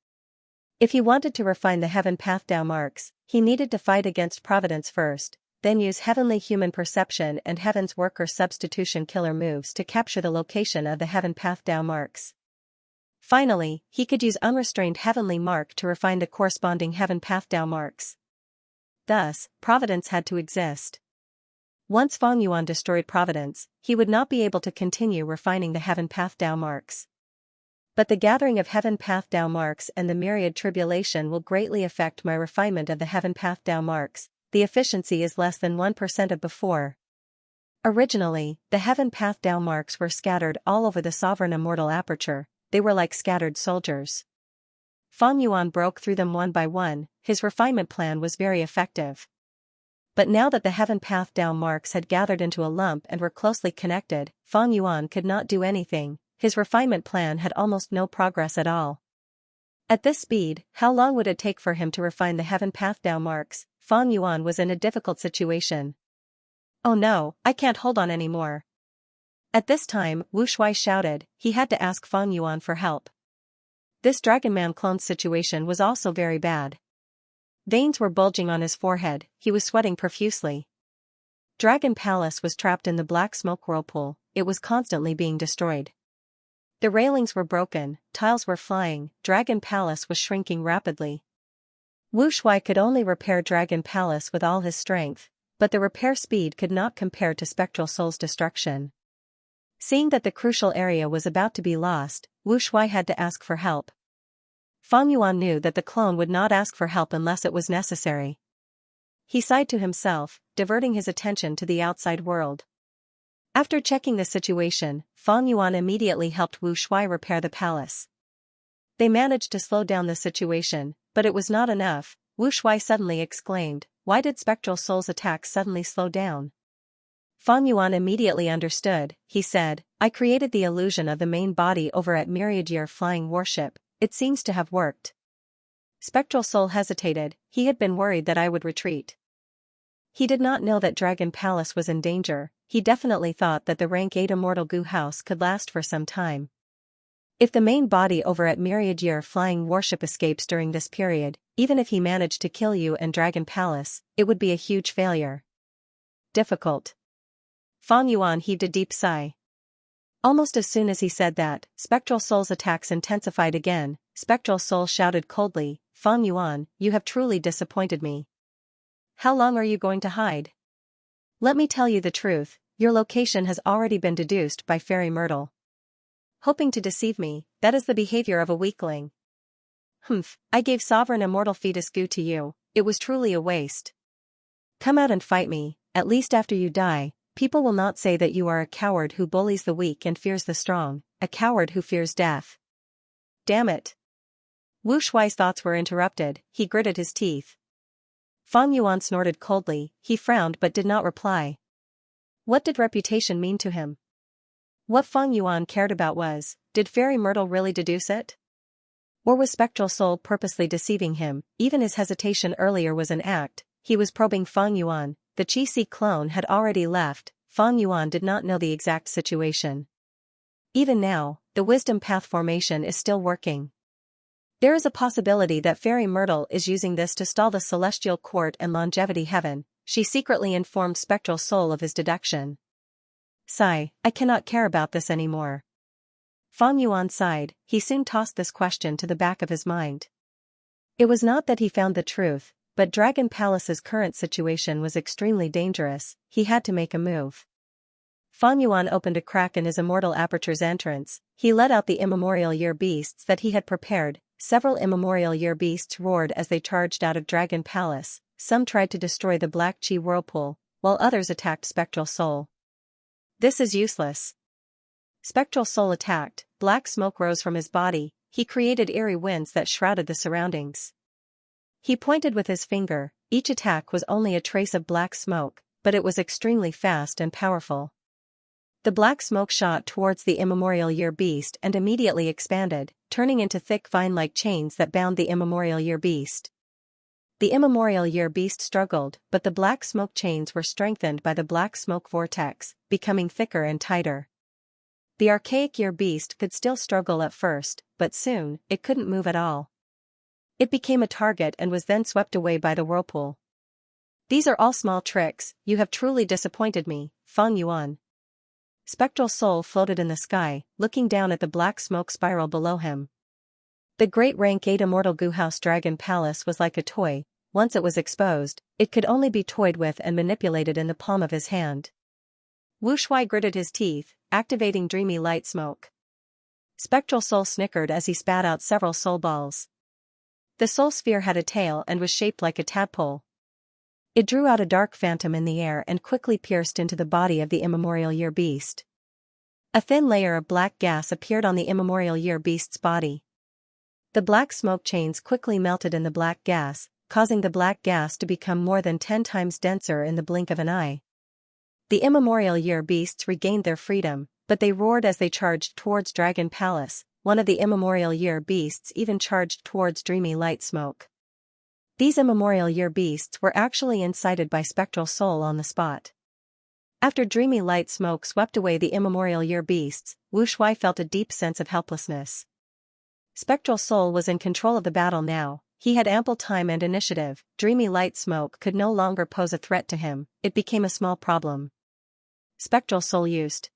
Speaker 1: If he wanted to refine the Heaven Path Dao marks, he needed to fight against Providence first, then use Heavenly Human Perception and Heaven's Worker Substitution killer moves to capture the location of the Heaven Path Dao marks. Finally, he could use Unrestrained Heavenly Mark to refine the corresponding Heaven Path Dao marks. Thus, Providence had to exist. Once Fang Yuan destroyed Providence, he would not be able to continue refining the Heaven Path Dao marks. But the gathering of Heaven Path Dao marks and the myriad tribulation will greatly affect my refinement of the Heaven Path Dao marks, the efficiency is less than 1% of before. Originally, the Heaven Path Dao marks were scattered all over the Sovereign Immortal Aperture, they were like scattered soldiers. Fang Yuan broke through them one by one, his refinement plan was very effective. But now that the Heaven Path Dao marks had gathered into a lump and were closely connected, Fang Yuan could not do anything, his refinement plan had almost no progress at all. At this speed, how long would it take for him to refine the Heaven Path Dao marks? Fang Yuan was in a difficult situation. Oh no, I can't hold on anymore. At this time, Wu Shuai shouted, he had to ask Fang Yuan for help. This Dragon Man clone's situation was also very bad. Veins were bulging on his forehead, he was sweating profusely. Dragon Palace was trapped in the black smoke whirlpool, it was constantly being destroyed. The railings were broken, tiles were flying, Dragon Palace was shrinking rapidly. Wu Shuai could only repair Dragon Palace with all his strength, but the repair speed could not compare to Spectral Soul's destruction. Seeing that the crucial area was about to be lost, Wu Shuai had to ask for help. Fang Yuan knew that the clone would not ask for help unless it was necessary. He sighed to himself, diverting his attention to the outside world. After checking the situation, Fang Yuan immediately helped Wu Shuai repair the palace. They managed to slow down the situation, but it was not enough. Wu Shuai suddenly exclaimed, "Why did Spectral Soul's attack suddenly slow down?" Fang Yuan immediately understood, he said, "I created the illusion of the main body over at Myriad Year Flying Warship, it seems to have worked." Spectral Soul hesitated, he had been worried that I would retreat. He did not know that Dragon Palace was in danger, he definitely thought that the rank 8 Immortal Goo House could last for some time. If the main body over at Myriad Year Flying Warship escapes during this period, even if he managed to kill you and Dragon Palace, it would be a huge failure. Difficult. Fang Yuan heaved a deep sigh. Almost as soon as he said that, Spectral Soul's attacks intensified again. Spectral Soul shouted coldly, "Fang Yuan, you have truly disappointed me. How long are you going to hide? Let me tell you the truth, your location has already been deduced by Fairy Myrtle. Hoping to deceive me, that is the behavior of a weakling. Humph, I gave Sovereign Immortal Fetus Goo to you, it was truly a waste. Come out and fight me, at least after you die, people will not say that you are a coward who bullies the weak and fears the strong, a coward who fears death." Damn it. Wu Shuai's thoughts were interrupted, he gritted his teeth. Fang Yuan snorted coldly, he frowned but did not reply. What did reputation mean to him? What Fang Yuan cared about was, did Fairy Myrtle really deduce it? Or was Spectral Soul purposely deceiving him? Even his hesitation earlier was an act, he was probing Fang Yuan, the Qi clone had already left, Fang Yuan did not know the exact situation. Even now, the Wisdom Path formation is still working. There is a possibility that Fairy Myrtle is using this to stall the Celestial Court and Longevity Heaven, she secretly informed Spectral Soul of his deduction. Sigh, I cannot care about this anymore. Fang Yuan sighed, he soon tossed this question to the back of his mind. It was not that he found the truth, but Dragon Palace's current situation was extremely dangerous, he had to make a move. Fang Yuan opened a crack in his Immortal Aperture's entrance, he let out the immemorial year beasts that he had prepared. Several immemorial year beasts roared as they charged out of Dragon Palace, some tried to destroy the Black Qi whirlpool, while others attacked Spectral Soul. This is useless. Spectral Soul attacked, black smoke rose from his body, he created eerie winds that shrouded the surroundings. He pointed with his finger, each attack was only a trace of black smoke, but it was extremely fast and powerful. The black smoke shot towards the immemorial year beast and immediately expanded, turning into thick vine-like chains that bound the immemorial year beast. The immemorial year beast struggled, but the black smoke chains were strengthened by the black smoke vortex, becoming thicker and tighter. The archaic year beast could still struggle at first, but soon, it couldn't move at all. It became a target and was then swept away by the whirlpool. These are all small tricks, you have truly disappointed me, Fang Yuan. Spectral Soul floated in the sky, looking down at the black smoke spiral below him. The great rank 8 Immortal Goo House Dragon Palace was like a toy, once it was exposed, it could only be toyed with and manipulated in the palm of his hand. Wu Shuai gritted his teeth, activating dreamy light smoke. Spectral Soul snickered as he spat out several soul balls. The soul sphere had a tail and was shaped like a tadpole. It drew out a dark phantom in the air and quickly pierced into the body of the immemorial year beast. A thin layer of black gas appeared on the immemorial year beast's body. The black smoke chains quickly melted in the black gas, causing the black gas to become more than 10 times denser in the blink of an eye. The immemorial year beasts regained their freedom, but they roared as they charged towards Dragon Palace. One of the immemorial year beasts even charged towards dreamy light smoke. These immemorial year beasts were actually incited by Spectral Soul on the spot. After dreamy light smoke swept away the immemorial year beasts, Wu Shuai felt a deep sense of helplessness. Spectral Soul was in control of the battle now. He had ample time and initiative. Dreamy light smoke could no longer pose a threat to him. It became a small problem. Spectral Soul used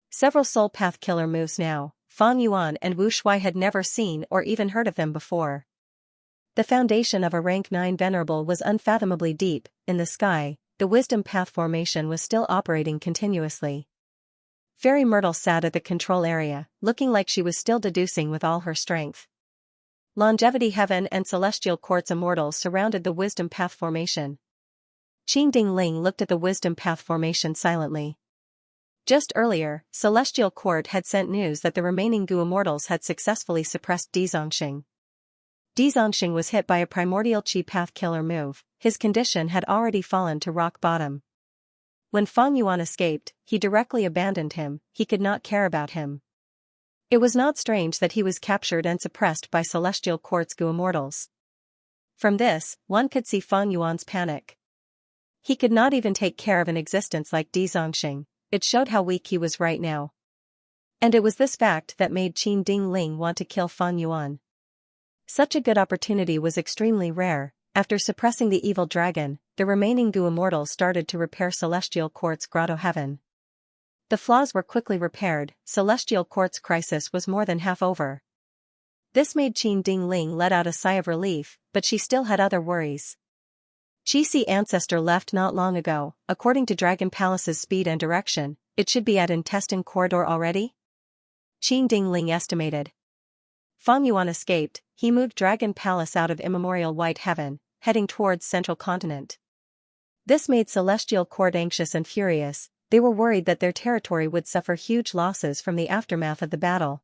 Speaker 1: several soul path killer moves now. Fang Yuan and Wu Shuai had never seen or even heard of them before. The foundation of a rank 9 venerable was unfathomably deep. In the sky, the wisdom path formation was still operating continuously. Fairy Myrtle sat at the control area, looking like she was still deducing with all her strength. Longevity Heaven and Celestial Quartz Immortals surrounded the wisdom path formation. Qing Dingling looked at the wisdom path formation silently. Just earlier, Celestial Court had sent news that the remaining Gu Immortals had successfully suppressed Dizongxing. Dizongxing was hit by a primordial Qi path killer move. His condition had already fallen to rock bottom. When Fang Yuan escaped, he directly abandoned him. He could not care about him. It was not strange that he was captured and suppressed by Celestial Court's Gu Immortals. From this, one could see Fang Yuan's panic. He could not even take care of an existence like Dizongxing. It showed how weak he was right now. And it was this fact that made Qin Dingling want to kill Fang Yuan. Such a good opportunity was extremely rare. After suppressing the evil dragon, the remaining Gu Immortals started to repair Celestial Court's Grotto Heaven. The flaws were quickly repaired. Celestial Court's crisis was more than half over. This made Qin Dingling let out a sigh of relief, but she still had other worries. Xianxia ancestor left not long ago. According to Dragon Palace's speed and direction, it should be at Intestine Corridor already? Qin Dingling estimated. Fang Yuan escaped. He moved Dragon Palace out of immemorial White Heaven, heading towards Central Continent. This made Celestial Court anxious and furious. They were worried that their territory would suffer huge losses from the aftermath of the battle.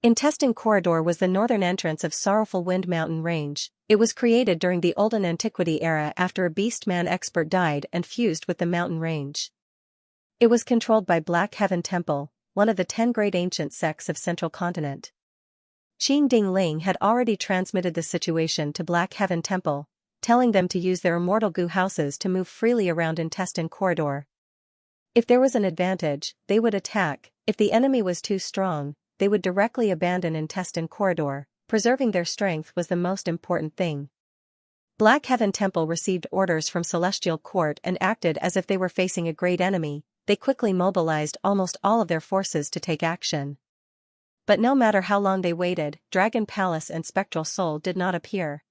Speaker 1: Intestine Corridor was the northern entrance of Sorrowful Wind Mountain Range. It was created during the Olden Antiquity era after a Beastman expert died and fused with the mountain range. It was controlled by Black Heaven Temple, one of the 10 great ancient sects of Central Continent. Qin Dingling had already transmitted the situation to Black Heaven Temple, telling them to use their immortal Gu houses to move freely around Intestine Corridor. If there was an advantage, they would attack. If the enemy was too strong, they would directly abandon Intestine Corridor. Preserving their strength was the most important thing. Black Heaven Temple received orders from Celestial Court and acted as if they were facing a great enemy. They quickly mobilized almost all of their forces to take action. But no matter how long they waited, Dragon Palace and Spectral Soul did not appear.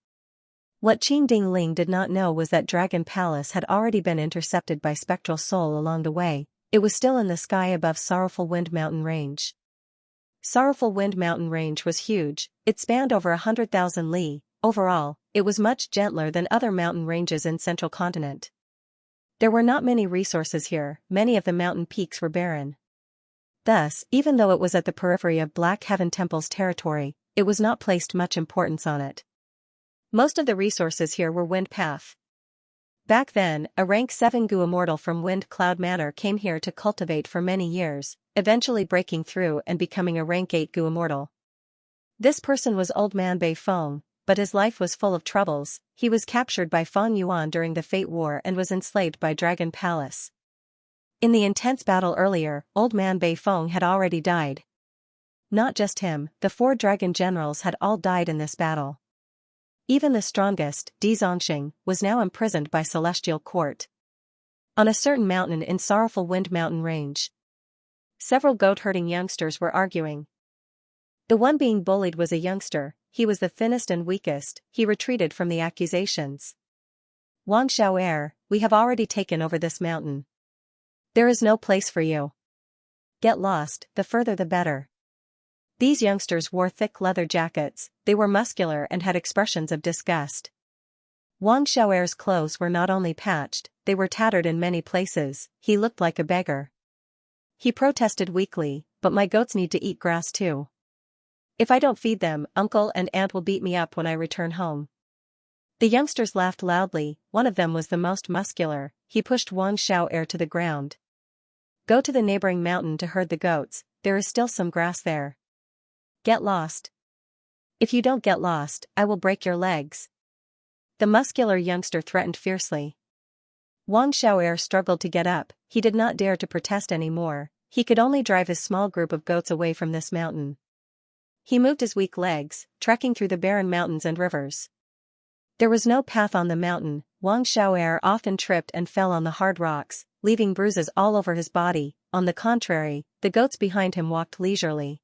Speaker 1: What Qin Dingling did not know was that Dragon Palace had already been intercepted by Spectral Soul along the way. It was still in the sky above Sorrowful Wind Mountain Range. Sorrowful Wind Mountain Range was huge. It spanned over 100,000 li. Overall, it was much gentler than other mountain ranges in Central Continent. There were not many resources here. Many of the mountain peaks were barren. Thus, even though it was at the periphery of Black Heaven Temple's territory, it was not placed much importance on it. Most of the resources here were Wind Path. Back then, a rank 7 Gu Immortal from Wind Cloud Manor came here to cultivate for many years, eventually breaking through and becoming a rank 8 Gu Immortal. This person was Old Man Bei Feng, but his life was full of troubles. He was captured by Fang Yuan during the Fate War and was enslaved by Dragon Palace. In the intense battle earlier, Old Man Bei Feng had already died. Not just him, the 4 dragon generals had all died in this battle. Even the strongest, Dizongxing, was now imprisoned by Celestial Court. On a certain mountain in Sorrowful Wind Mountain Range, several goat-herding youngsters were arguing. The one being bullied was a youngster. He was the thinnest and weakest. He retreated from the accusations. Wang Xiao'er, we have already taken over this mountain. There is no place for you. Get lost, the further the better. These youngsters wore thick leather jackets. They were muscular and had expressions of disgust. Wang Xiao'er's clothes were not only patched, they were tattered in many places. He looked like a beggar. He protested weakly, but my goats need to eat grass too. If I don't feed them, uncle and aunt will beat me up when I return home. The youngsters laughed loudly. One of them was the most muscular. He pushed Wang Xiao'er to the ground. Go to the neighboring mountain to herd the goats. There is still some grass there. Get lost. If you don't get lost, I will break your legs. The muscular youngster threatened fiercely. Wang Xiao'er struggled to get up. He did not dare to protest anymore. He could only drive his small group of goats away from this mountain. He moved his weak legs, trekking through the barren mountains and rivers. There was no path on the mountain. Wang Xiao'er often tripped and fell on the hard rocks, leaving bruises all over his body. On the contrary, the goats behind him walked leisurely.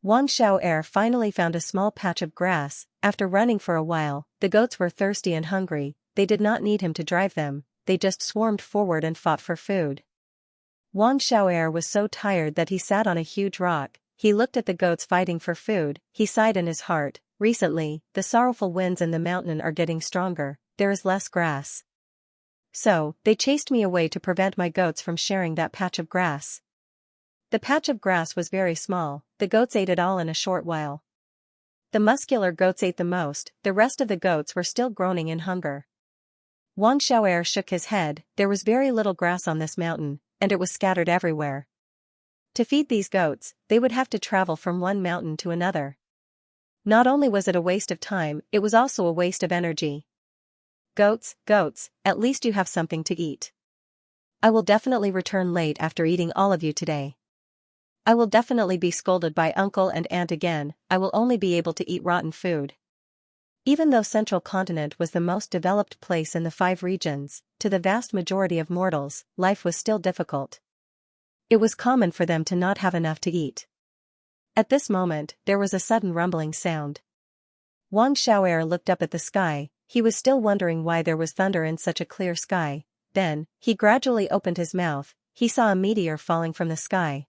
Speaker 1: Wang Xiao'er finally found a small patch of grass. After running for a while, the goats were thirsty and hungry. They did not need him to drive them, they just swarmed forward and fought for food. Wang Xiao'er was so tired that he sat on a huge rock. He looked at the goats fighting for food. He sighed in his heart. Recently, the sorrowful winds in the mountain are getting stronger. There is less grass. So, they chased me away to prevent my goats from sharing that patch of grass. The patch of grass was very small. The goats ate it all in a short while. The muscular goats ate the most. The rest of the goats were still groaning in hunger. Wang Xiao'er shook his head. There was very little grass on this mountain, and it was scattered everywhere. To feed these goats, they would have to travel from one mountain to another. Not only was it a waste of time, it was also a waste of energy. Goats, goats, at least you have something to eat. I will definitely return late after eating all of you today. I will definitely be scolded by uncle and aunt again. I will only be able to eat rotten food. Even though Central Continent was the most developed place in the 5 regions, to the vast majority of mortals, life was still difficult. It was common for them to not have enough to eat. At this moment, there was a sudden rumbling sound. Wang Xiao'er looked up at the sky. He was still wondering why there was thunder in such a clear sky. Then, he gradually opened his mouth. He saw a meteor falling from the sky.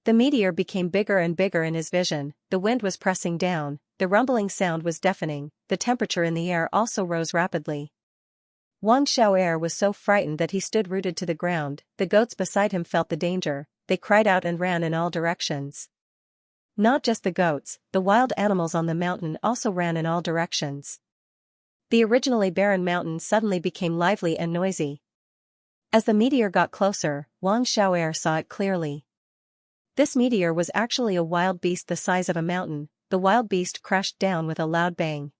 Speaker 1: The meteor became bigger and bigger in his vision. The wind was pressing down. The rumbling sound was deafening. The temperature in the air also rose rapidly. Wang Xiao'er was so frightened that he stood rooted to the ground. The goats beside him felt the danger. They cried out and ran in all directions. Not just the goats, the wild animals on the mountain also ran in all directions. The originally barren mountain suddenly became lively and noisy. As the meteor got closer, Wang Xiao'er saw it clearly. This meteor was actually a wild beast the size of a mountain. The wild beast crashed down with a loud bang.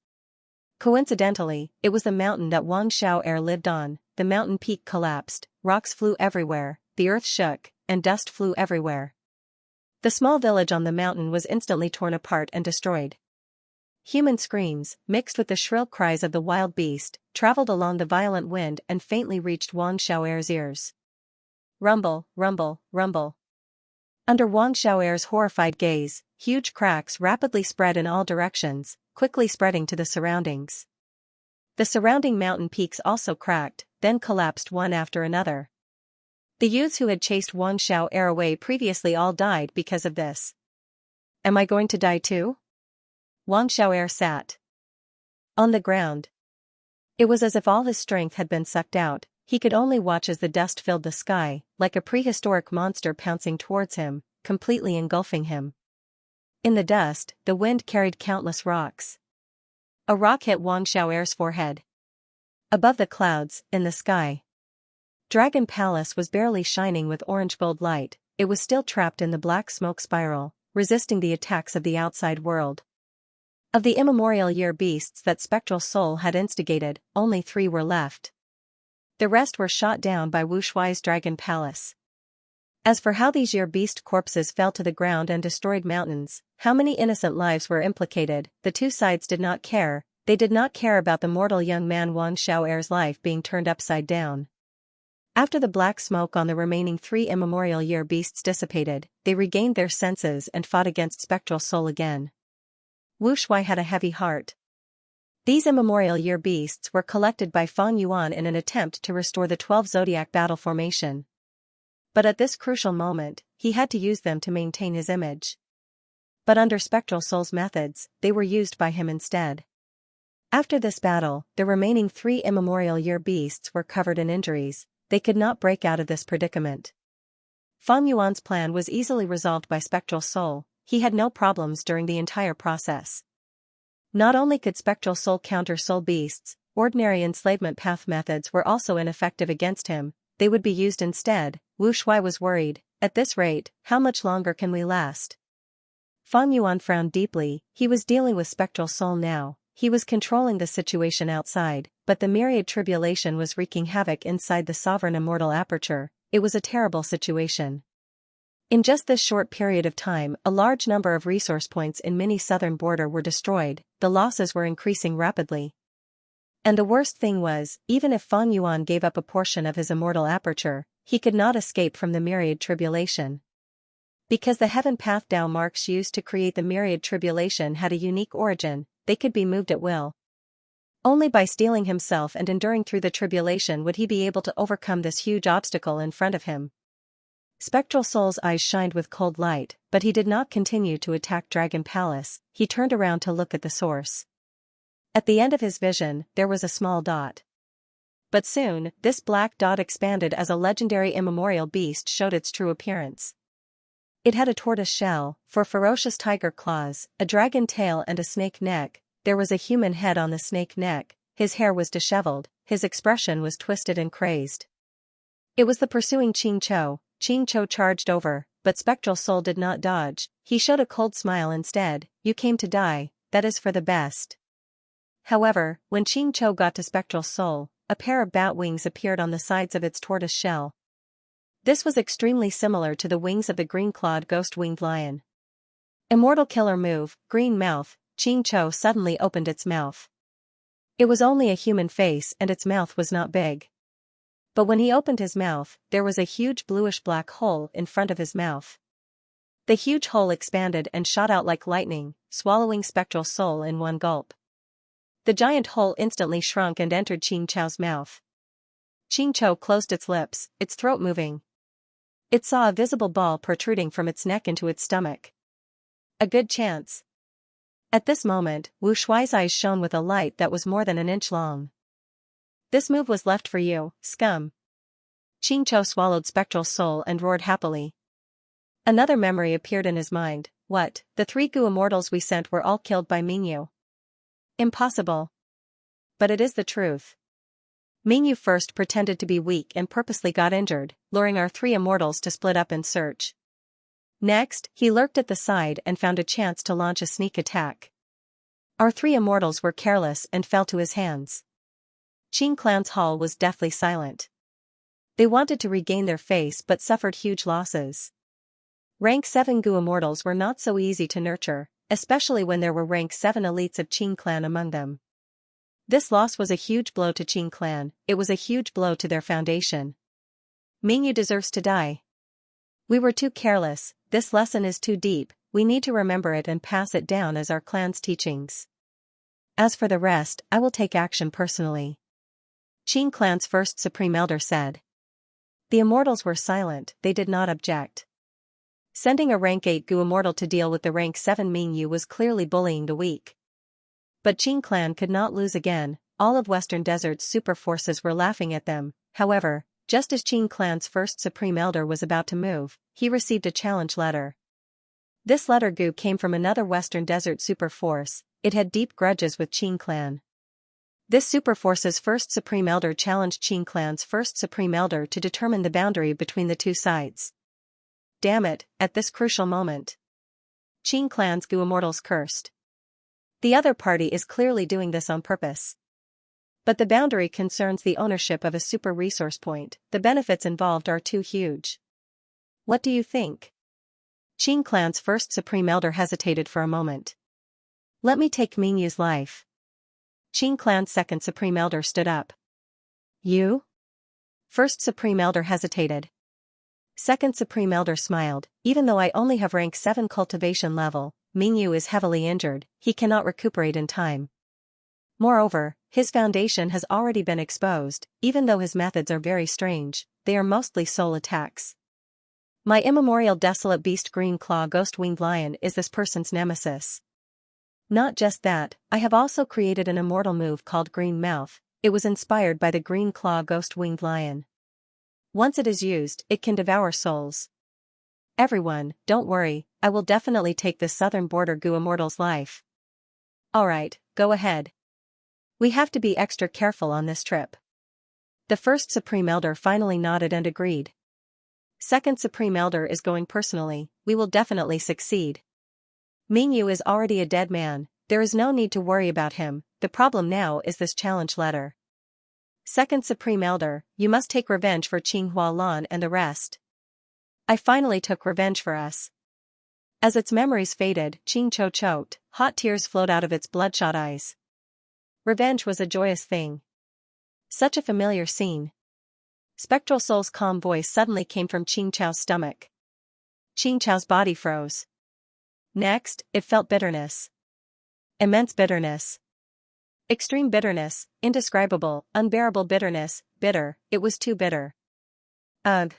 Speaker 1: Coincidentally, it was the mountain that Wang Xiao'er lived on. The mountain peak collapsed, rocks flew everywhere, the earth shook, and dust flew everywhere. The small village on the mountain was instantly torn apart and destroyed. Human screams, mixed with the shrill cries of the wild beast, traveled along the violent wind and faintly reached Wang Xiao'er's ears. Rumble, rumble, rumble. Under Wang Xiao'er's horrified gaze, huge cracks rapidly spread in all directions, quickly spreading to the surroundings. The surrounding mountain peaks also cracked, then collapsed one after another. The youths who had chased Wang Xiao'er away previously all died because of this. Am I going to die too? Wang Xiao'er sat on the ground. It was as if all his strength had been sucked out. He could only watch as the dust filled the sky, like a prehistoric monster pouncing towards him, completely engulfing him. In the dust, the wind carried countless rocks. A rock hit Wang Xiao'er's forehead. Above the clouds, in the sky, Dragon Palace was barely shining with orange gold light. It was still trapped in the black smoke spiral, resisting the attacks of the outside world. Of the immemorial year beasts that Spectral Soul had instigated, only 3 were left. The rest were shot down by Wu Shuai's Dragon Palace. As for how these year beast corpses fell to the ground and destroyed mountains, how many innocent lives were implicated, the 2 sides did not care. They did not care about the mortal young man Wang Xiao'er's life being turned upside down. After the black smoke on the remaining 3 immemorial year beasts dissipated, they regained their senses and fought against Spectral Soul again. Wu Shuai had a heavy heart. These immemorial year beasts were collected by Fang Yuan in an attempt to restore the 12 zodiac battle formation. But at this crucial moment, he had to use them to maintain his image. But under Spectral Soul's methods, they were used by him instead. After this battle, the remaining 3 immemorial year beasts were covered in injuries. They could not break out of this predicament. Fang Yuan's plan was easily resolved by Spectral Soul. He had no problems during the entire process. Not only could Spectral Soul counter soul beasts, ordinary enslavement path methods were also ineffective against him. They would be used instead. Wu Shuai was worried. At this rate, how much longer can we last? Fang Yuan frowned deeply. He was dealing with Spectral Soul now. He was controlling the situation outside, but the myriad tribulation was wreaking havoc inside the sovereign immortal aperture. It was a terrible situation. In just this short period of time, a large number of resource points in Mini's southern border were destroyed. The losses were increasing rapidly. And the worst thing was, even if Fang Yuan gave up a portion of his immortal aperture, he could not escape from the myriad tribulation. Because the heaven path Dao marks used to create the myriad tribulation had a unique origin, they could be moved at will. Only by steeling himself and enduring through the tribulation would he be able to overcome this huge obstacle in front of him. Spectral Soul's eyes shined with cold light, but he did not continue to attack Dragon Palace. He turned around to look at the source. At the end of his vision, there was a small dot. But soon, this black dot expanded as a legendary immemorial beast showed its true appearance. It had a tortoise shell, for ferocious tiger claws, a dragon tail and a snake neck. There was a human head on the snake neck. His hair was disheveled, his expression was twisted and crazed. It was the pursuing Xianxia. Xianxia charged over, but Spectral Soul did not dodge. He showed a cold smile instead. You came to die, that is for the best. However, when Xianxia got to Spectral Soul, a pair of bat wings appeared on the sides of its tortoise shell. This was extremely similar to the wings of the green-clawed ghost-winged lion. Immortal killer move, green mouth. Xianxia suddenly opened its mouth. It was only a human face and its mouth was not big. But when he opened his mouth, there was a huge bluish-black hole in front of his mouth. The huge hole expanded and shot out like lightning, swallowing Spectral Soul in one gulp. The giant hole instantly shrunk and entered Xianxia's mouth. Xianxia closed its lips, its throat moving. It saw a visible ball protruding from its neck into its stomach. A good chance. At this moment, Wu Shuai's eyes shone with a light that was more than an inch long. This move was left for you, scum. Xianxia swallowed Spectral Soul and roared happily. Another memory appeared in his mind. What, the 3 Gu immortals we sent were all killed by Mingyu? Impossible. But it is the truth. Mingyu first pretended to be weak and purposely got injured, luring our 3 immortals to split up and search. Next, he lurked at the side and found a chance to launch a sneak attack. Our 3 immortals were careless and fell to his hands. Qing Clan's hall was deathly silent. They wanted to regain their face but suffered huge losses. Rank 7 Gu immortals were not so easy to nurture, especially when there were rank 7 elites of Qing Clan among them. This loss was a huge blow to Qing Clan. It was a huge blow to their foundation. Mingyu deserves to die. We were too careless. This lesson is too deep. We need to remember it and pass it down as our clan's teachings. As for the rest, I will take action personally. Qing Clan's first Supreme Elder said. The immortals were silent, they did not object. Sending a rank 8 Gu immortal to deal with the rank 7 Mingyu was clearly bullying the weak. But Qing Clan could not lose again. All of Western Desert's super forces were laughing at them. However, just as Qing Clan's first Supreme Elder was about to move, he received a challenge letter. This letter Gu came from another Western Desert super force. It had deep grudges with Qing Clan. This super force's first Supreme Elder challenged Qing Clan's first Supreme Elder to determine the boundary between the two sides. Damn it, at this crucial moment. Qing Clan's Gu immortals cursed. The other party is clearly doing this on purpose. But the boundary concerns the ownership of a super resource point. The benefits involved are too huge. What do you think? Qing Clan's first Supreme Elder hesitated for a moment. Let me take Mingyu's life. Qing Clan's second Supreme Elder stood up. You? First Supreme Elder hesitated. Second Supreme Elder smiled. Even though I only have rank 7 cultivation level, Mingyu is heavily injured, he cannot recuperate in time. Moreover, his foundation has already been exposed. Even though his methods are very strange, they are mostly soul attacks. My immemorial desolate beast Green Claw Ghost-Winged Lion is this person's nemesis. Not just that, I have also created an immortal move called Green Mouth. It was inspired by the Green Claw Ghost-Winged Lion. Once it is used, it can devour souls. Everyone, don't worry, I will definitely take the southern border Gu immortal's life. Alright, go ahead. We have to be extra careful on this trip. The first Supreme Elder finally nodded and agreed. Second Supreme Elder is going personally, we will definitely succeed. Mingyu is already a dead man, there is no need to worry about him, the problem now is this challenge letter. Second Supreme Elder, you must take revenge for Qing Hualan and the rest. I finally took revenge for us. As its memories faded, Xianxia choked, hot tears flowed out of its bloodshot eyes. Revenge was a joyous thing. Such a familiar scene. Spectral Soul's calm voice suddenly came from Xianxia's stomach. Xianxia's body froze. Next, it felt bitterness. Immense bitterness. Extreme bitterness, indescribable, unbearable bitterness, bitter, it was too bitter. Ugh.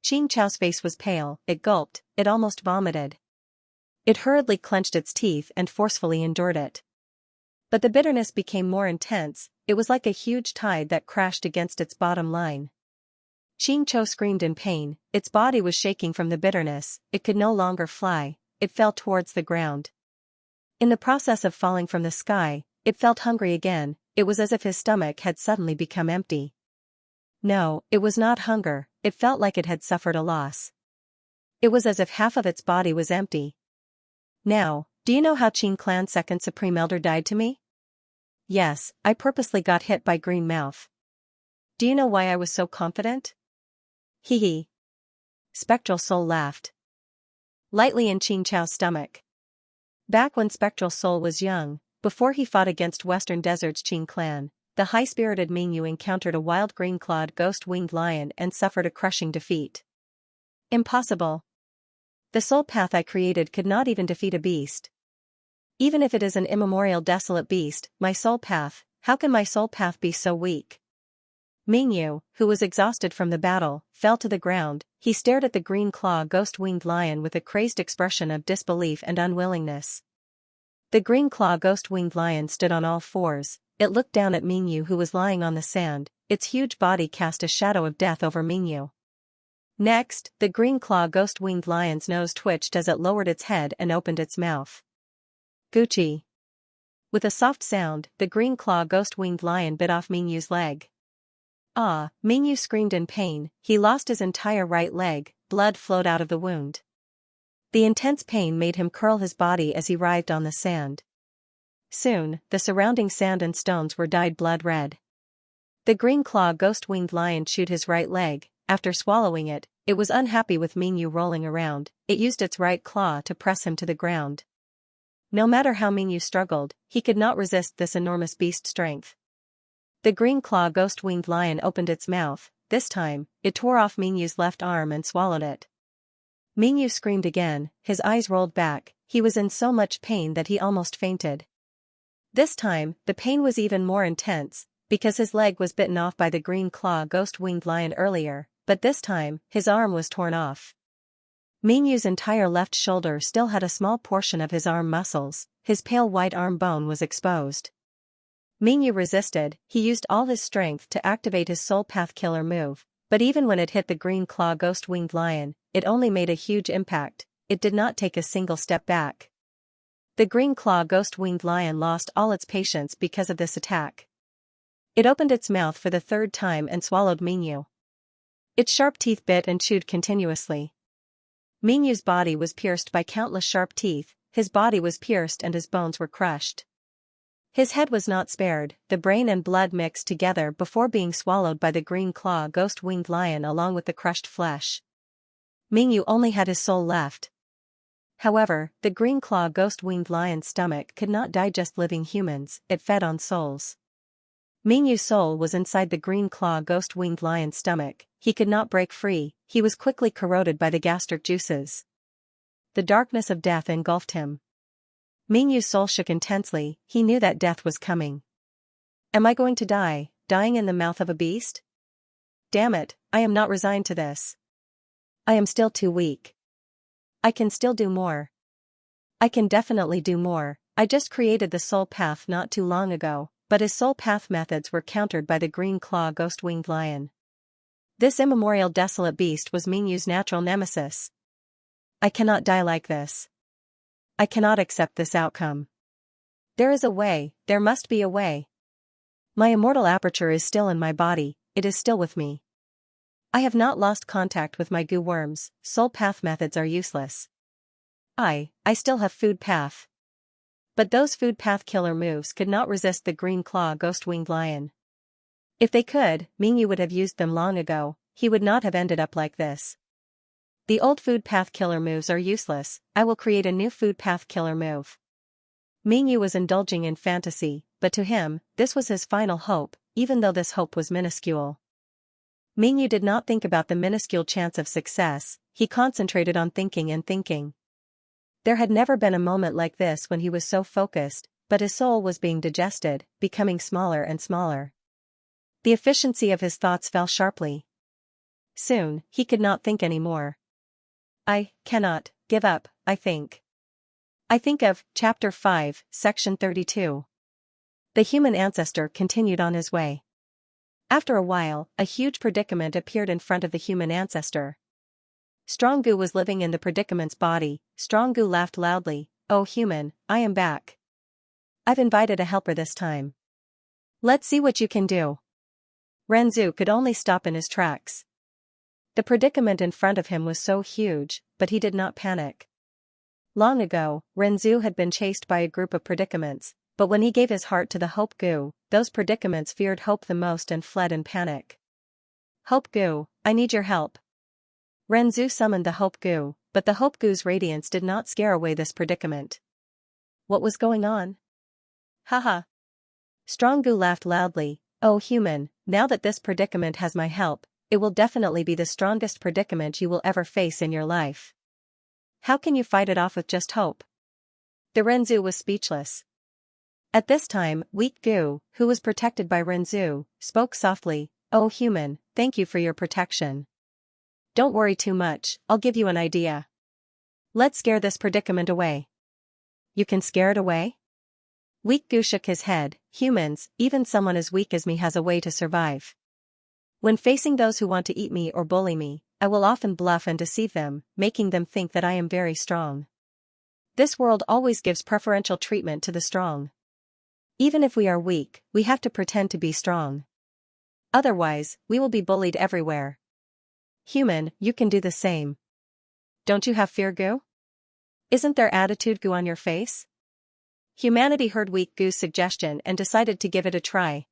Speaker 1: Xianxiao's face was pale, it gulped, it almost vomited. It hurriedly clenched its teeth and forcefully endured it. But the bitterness became more intense, it was like a huge tide that crashed against its bottom line. Xianxia screamed in pain, its body was shaking from the bitterness, it could no longer fly, it fell towards the ground. In the process of falling from the sky, it felt hungry again, it was as if his stomach had suddenly become empty. No, it was not hunger, it felt like it had suffered a loss. It was as if half of its body was empty. Now, do you know how Qin Clan's second Supreme Elder died to me? Yes, I purposely got hit by Green Mouth. Do you know why I was so confident? Hee hee. Spectral Soul laughed. Lightly in Xianxiao's stomach. Back when Spectral Soul was young, before he fought against Western Desert's Qin Clan, the high-spirited Mingyu encountered a wild green-clawed ghost-winged lion and suffered a crushing defeat. Impossible. The soul path I created could not even defeat a beast. Even if it is an immemorial desolate beast, my soul path, how can my soul path be so weak? Mingyu, who was exhausted from the battle, fell to the ground, he stared at the green-claw ghost-winged lion with a crazed expression of disbelief and unwillingness. The green-claw ghost-winged lion stood on all fours, it looked down at Mingyu who was lying on the sand, its huge body cast a shadow of death over Mingyu. Next, the green-claw ghost-winged lion's nose twitched as it lowered its head and opened its mouth. Gucci. With a soft sound, the green-claw ghost-winged lion bit off Mingyu's leg. Ah, Mingyu screamed in pain, he lost his entire right leg, blood flowed out of the wound. The intense pain made him curl his body as he writhed on the sand. Soon, the surrounding sand and stones were dyed blood red. The green-claw ghost-winged lion chewed his right leg, after swallowing it, it was unhappy with Mingyu rolling around, it used its right claw to press him to the ground. No matter how Mingyu struggled, he could not resist this enormous beast strength. The green-claw ghost-winged lion opened its mouth, this time, it tore off Mingyu's left arm and swallowed it. Mingyu screamed again, his eyes rolled back, he was in so much pain that he almost fainted. This time, the pain was even more intense, because his leg was bitten off by the green-claw ghost-winged lion earlier, but this time, his arm was torn off. Mingyu's entire left shoulder still had a small portion of his arm muscles, his pale white arm bone was exposed. Mingyu resisted, he used all his strength to activate his soul path killer move, but even when it hit the green-claw ghost-winged lion, it only made a huge impact, it did not take a single step back. The green-claw ghost-winged lion lost all its patience because of this attack. It opened its mouth for the third time and swallowed Mingyu. Its sharp teeth bit and chewed continuously. Mingyu's body was pierced by countless sharp teeth, his body was pierced and his bones were crushed. His head was not spared, the brain and blood mixed together before being swallowed by the green-claw ghost-winged lion along with the crushed flesh. Mingyu only had his soul left. However, the green-claw ghost-winged lion's stomach could not digest living humans, it fed on souls. Mingyu's soul was inside the green-claw ghost-winged lion's stomach, he could not break free, he was quickly corroded by the gastric juices. The darkness of death engulfed him. Mingyu's soul shook intensely, he knew that death was coming. Am I going to die, dying in the mouth of a beast? Damn it, I am not resigned to this. I am still too weak. I can still do more. I can definitely do more, I just created the soul path not too long ago, but his soul path methods were countered by the green-claw ghost-winged lion. This immemorial desolate beast was Mingyu's natural nemesis. I cannot die like this. I cannot accept this outcome. There is a way, there must be a way. My immortal aperture is still in my body, it is still with me. I have not lost contact with my goo worms, soul path methods are useless. I still have food path. But those food path killer moves could not resist the green-claw ghost-winged lion. If they could, Mingyu would have used them long ago, he would not have ended up like this. The old food path killer moves are useless, I will create a new food path killer move. Mingyu was indulging in fantasy, but to him, this was his final hope, even though this hope was minuscule. Mingyu did not think about the minuscule chance of success, he concentrated on thinking and thinking. There had never been a moment like this when he was so focused, but his soul was being digested, becoming smaller and smaller. The efficiency of his thoughts fell sharply. Soon, he could not think anymore. I cannot give up, I think. I think of Chapter 5, Section 32. The human ancestor continued on his way. After a while, a huge predicament appeared in front of the human ancestor. Strong Gu was living in the predicament's body. Strong Gu laughed loudly. Oh human, I am back. I've invited a helper this time. Let's see what you can do. Renzu could only stop in his tracks. The predicament in front of him was so huge, but he did not panic. Long ago, Renzu had been chased by a group of predicaments, but when he gave his heart to the Hope Gu, those predicaments feared Hope the most and fled in panic. Hope Gu, I need your help. Renzu summoned the Hope Gu, but the Hope Gu's radiance did not scare away this predicament. What was going on? Haha. Strong Gu laughed loudly. Oh human, now that this predicament has my help, it will definitely be the strongest predicament you will ever face in your life. How can you fight it off with just hope? The Renzu was speechless. At this time, weak Gu, who was protected by Renzu, spoke softly. Oh human, thank you for your protection. Don't worry too much, I'll give you an idea. Let's scare this predicament away. You can scare it away? Weak Gu shook his head. Humans, even someone as weak as me has a way to survive. When facing those who want to eat me or bully me, I will often bluff and deceive them, making them think that I am very strong. This world always gives preferential treatment to the strong. Even if we are weak, we have to pretend to be strong. Otherwise, we will be bullied everywhere. Human, you can do the same. Don't you have fear, Gu? Isn't there attitude Gu on your face? Humanity heard weak Gu's suggestion and decided to give it a try.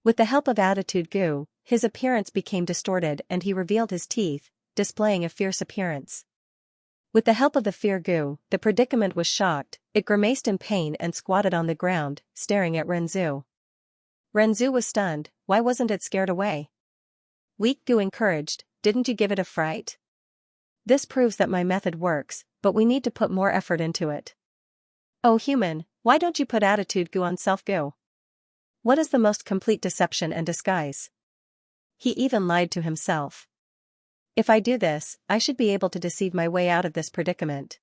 Speaker 1: With the help of attitude Gu, his appearance became distorted and he revealed his teeth, displaying a fierce appearance. With the help of the fear Gu, the predicament was shocked, it grimaced in pain and squatted on the ground, staring at Renzu. Renzu was stunned. Why wasn't it scared away? Weak Gu encouraged, didn't you give it a fright? This proves that my method works, but we need to put more effort into it. Oh human, why don't you put attitude Gu on self Gu? What is the most complete deception and disguise? He even lied to himself. If I do this, I should be able to deceive my way out of this predicament.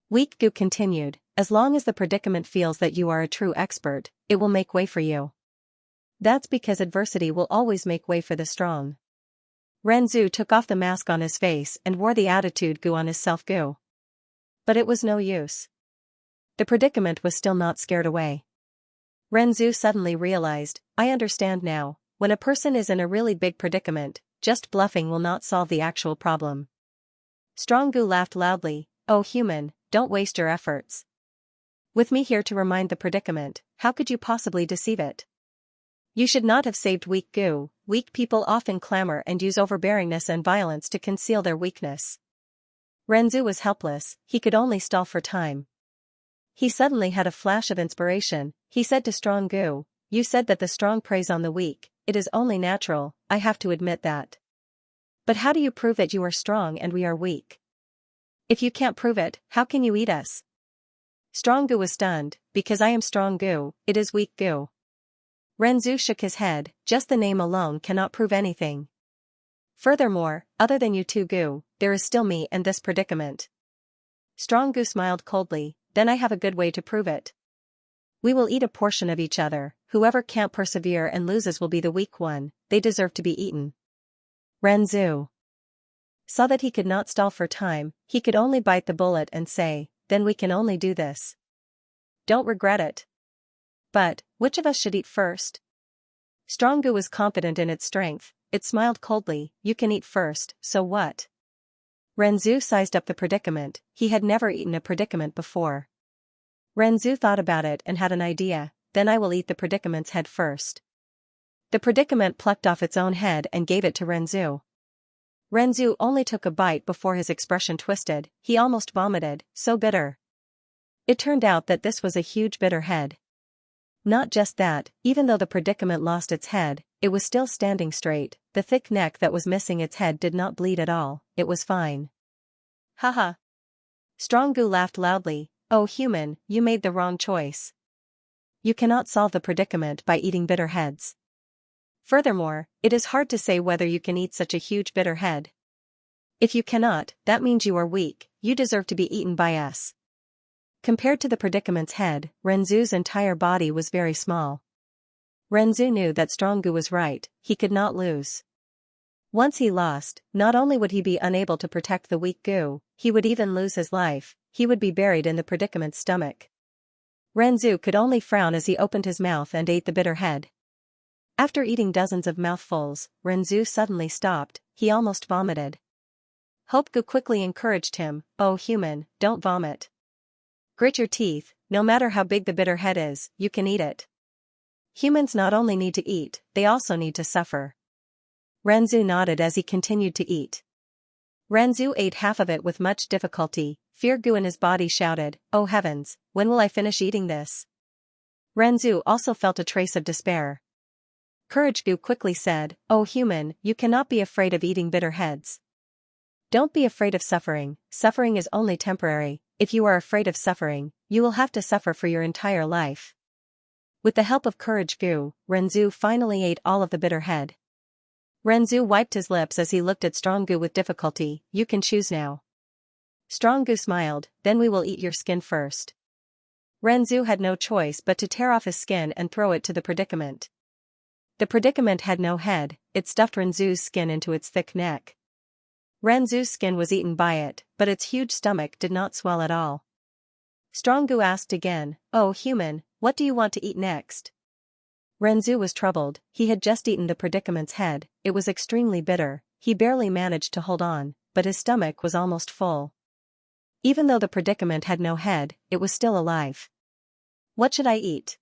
Speaker 1: Weak Gu continued, as long as the predicament feels that you are a true expert, it will make way for you. That's because adversity will always make way for the strong. Renzu took off the mask on his face and wore the attitude Gu on his self Gu. But it was no use. The predicament was still not scared away. Renzu suddenly realized, I understand now, when a person is in a really big predicament, just bluffing will not solve the actual problem. Strong Gu laughed loudly. Oh human, don't waste your efforts. With me here to remind the predicament, how could you possibly deceive it? You should not have saved weak Gu. Weak people often clamor and use overbearingness and violence to conceal their weakness. Renzu was helpless, he could only stall for time. He suddenly had a flash of inspiration. He said to Strong Gu, you said that the strong preys on the weak, it is only natural, I have to admit that. But how do you prove that you are strong and we are weak? If you can't prove it, how can you eat us? Strong Gu was stunned, because I am Strong Gu, it is weak Gu. Renzu shook his head, just the name alone cannot prove anything. Furthermore, other than you two Gu, there is still me and this predicament. Strong Gu smiled coldly, then I have a good way to prove it. We will eat a portion of each other, whoever can't persevere and loses will be the weak one, they deserve to be eaten. Renzu saw that he could not stall for time, he could only bite the bullet and say, then we can only do this. Don't regret it. But, which of us should eat first? Strong Gu was confident in its strength, it smiled coldly, you can eat first, so what? Renzu sized up the predicament, he had never eaten a predicament before. Renzu thought about it and had an idea, then I will eat the predicament's head first. The predicament plucked off its own head and gave it to Renzu. Renzu only took a bite before his expression twisted, he almost vomited, so bitter. It turned out that this was a huge bitter head. Not just that, even though the predicament lost its head, it was still standing straight, the thick neck that was missing its head did not bleed at all, it was fine. Haha. Strong-gu laughed loudly, oh human, you made the wrong choice. You cannot solve the predicament by eating bitter heads. Furthermore, it is hard to say whether you can eat such a huge bitter head. If you cannot, that means you are weak, you deserve to be eaten by us. Compared to the predicament's head, Renzu's entire body was very small. Renzu knew that Strong-gu was right, he could not lose. Once he lost, not only would he be unable to protect the weak Gu, he would even lose his life, he would be buried in the predicament's stomach. Renzu could only frown as he opened his mouth and ate the bitter head. After eating dozens of mouthfuls, Renzu suddenly stopped, he almost vomited. Hope-gu quickly encouraged him, oh human, don't vomit. Grit your teeth, no matter how big the bitter head is, you can eat it. Humans not only need to eat, they also need to suffer. Renzu nodded as he continued to eat. Renzu ate half of it with much difficulty, fear-gu in his body shouted, oh heavens, when will I finish eating this? Renzu also felt a trace of despair. Courage-gu quickly said, oh human, you cannot be afraid of eating bitter heads. Don't be afraid of suffering, suffering is only temporary, if you are afraid of suffering, you will have to suffer for your entire life. With the help of Courage-gu, Renzu finally ate all of the bitter head. Renzu wiped his lips as he looked at Strong-gu with difficulty, you can choose now. Strong-gu smiled, then we will eat your skin first. Renzu had no choice but to tear off his skin and throw it to the predicament. The predicament had no head, it stuffed Renzu's skin into its thick neck. Renzu's skin was eaten by it, but its huge stomach did not swell at all. Strong-gu asked again, oh human, what do you want to eat next? Renzu was troubled, he had just eaten the predicament's head, it was extremely bitter, he barely managed to hold on, but his stomach was almost full. Even though the predicament had no head, it was still alive. What should I eat?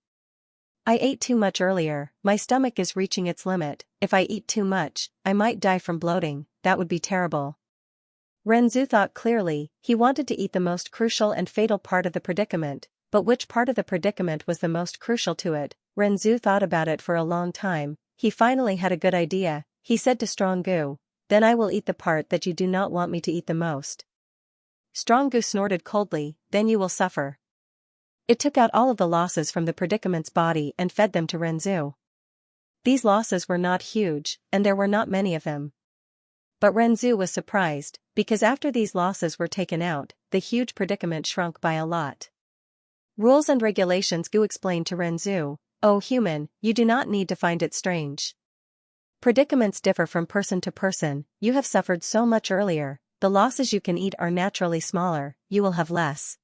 Speaker 1: I ate too much earlier, my stomach is reaching its limit, if I eat too much, I might die from bloating, that would be terrible. Renzu thought clearly, he wanted to eat the most crucial and fatal part of the predicament, but which part of the predicament was the most crucial to it? Renzu thought about it for a long time, he finally had a good idea, he said to Strong-gu, then I will eat the part that you do not want me to eat the most. Strong-gu snorted coldly, then you will suffer. It took out all of the losses from the predicament's body and fed them to Renzu. These losses were not huge, and there were not many of them. But Renzu was surprised, because after these losses were taken out, the huge predicament shrunk by a lot. Rules and regulations, Gu explained to Renzu, oh human, you do not need to find it strange. Predicaments differ from person to person, you have suffered so much earlier, the losses you can eat are naturally smaller, you will have less.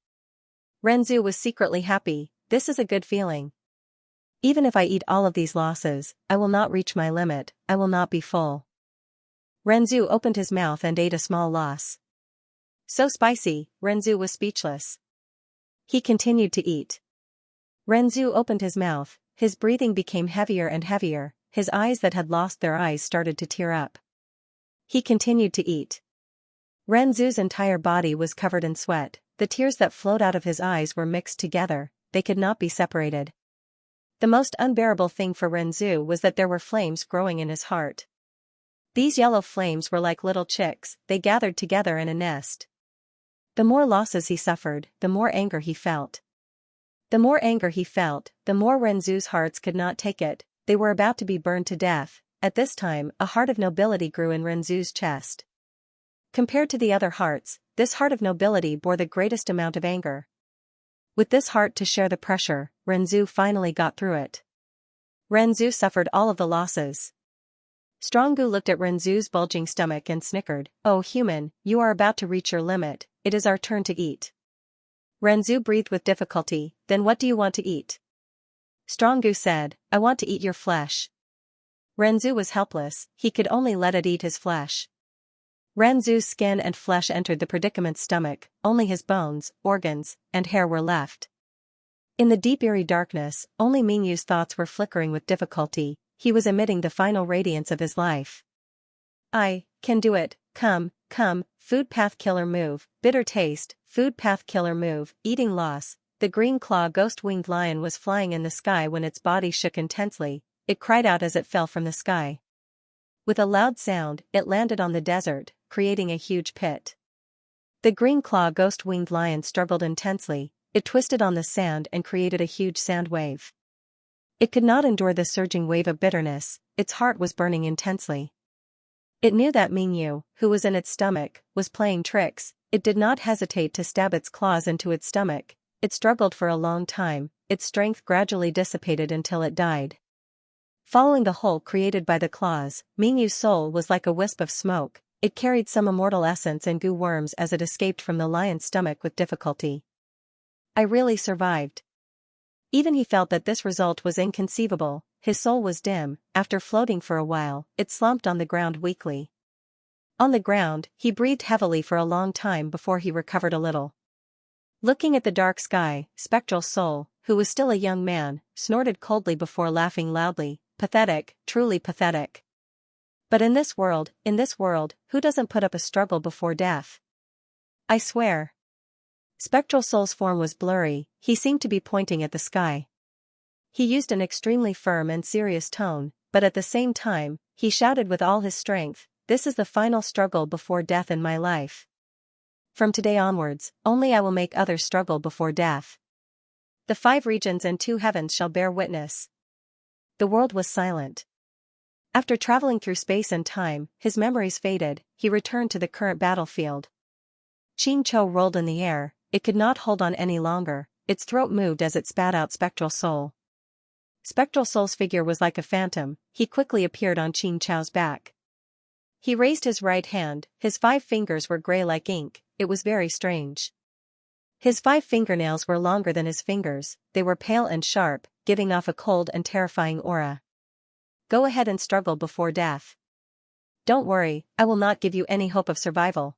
Speaker 1: Renzu was secretly happy, this is a good feeling. Even if I eat all of these losses, I will not reach my limit, I will not be full. Renzu opened his mouth and ate a small loss. So spicy, Renzu was speechless. He continued to eat. Renzu opened his mouth, his breathing became heavier and heavier, his eyes that had lost their eyes started to tear up. He continued to eat. Renzu's entire body was covered in sweat, the tears that flowed out of his eyes were mixed together, they could not be separated. The most unbearable thing for Renzu was that there were flames growing in his heart. These yellow flames were like little chicks, they gathered together in a nest. The more losses he suffered, the more anger he felt. The more anger he felt, the more Renzu's hearts could not take it, they were about to be burned to death. At this time, a heart of nobility grew in Renzu's chest. Compared to the other hearts, this heart of nobility bore the greatest amount of anger. With this heart to share the pressure, Renzu finally got through it. Renzu suffered all of the losses. Strong-gu looked at Renzu's bulging stomach and snickered, oh human, you are about to reach your limit, it is our turn to eat. Renzu breathed with difficulty, then what do you want to eat? Strong-gu said, I want to eat your flesh. Renzu was helpless, he could only let it eat his flesh. Renzu's skin and flesh entered the predicament's stomach, only his bones, organs, and hair were left. In the deep eerie darkness, only Mingyu's thoughts were flickering with difficulty, he was emitting the final radiance of his life. I can do it, Come, food path killer move, bitter taste, food path killer move, eating loss. The green claw ghost-winged lion was flying in the sky when its body shook intensely. It cried out as it fell from the sky. With a loud sound, it landed on the desert, creating a huge pit. The green claw ghost-winged lion struggled intensely. It twisted on the sand and created a huge sand wave. It could not endure the surging wave of bitterness. Its heart was burning intensely. It knew that Mingyu, who was in its stomach, was playing tricks. It did not hesitate to stab its claws into its stomach. It struggled for a long time. Its strength gradually dissipated until it died. Following the hole created by the claws, Mingyu's soul was like a wisp of smoke. It carried some immortal essence and goo worms as it escaped from the lion's stomach with difficulty. I really survived. Even he felt that this result was inconceivable. His soul was dim. After floating for a while, it slumped on the ground weakly. On the ground, he breathed heavily for a long time before he recovered a little. Looking at the dark sky, Spectral Soul, who was still a young man, snorted coldly before laughing loudly. Pathetic, truly pathetic. But in this world, who doesn't put up a struggle before death? I swear. Spectral Soul's form was blurry. He seemed to be pointing at the sky. He used an extremely firm and serious tone, but at the same time, he shouted with all his strength, "This is the final struggle before death in my life. From today onwards, only I will make others struggle before death. The 5 regions and 2 heavens shall bear witness." The world was silent. After traveling through space and time, his memories faded. He returned to the current battlefield. Qing Chou rolled in the air. It could not hold on any longer. Its throat moved as it spat out Spectral Soul. Spectral Soul's figure was like a phantom. He quickly appeared on Qing Chou's back. He raised his right hand. His 5 fingers were gray like ink. It was very strange. His 5 fingernails were longer than his fingers. They were pale and sharp, giving off a cold and terrifying aura. Go ahead and struggle before death. Don't worry, I will not give you any hope of survival.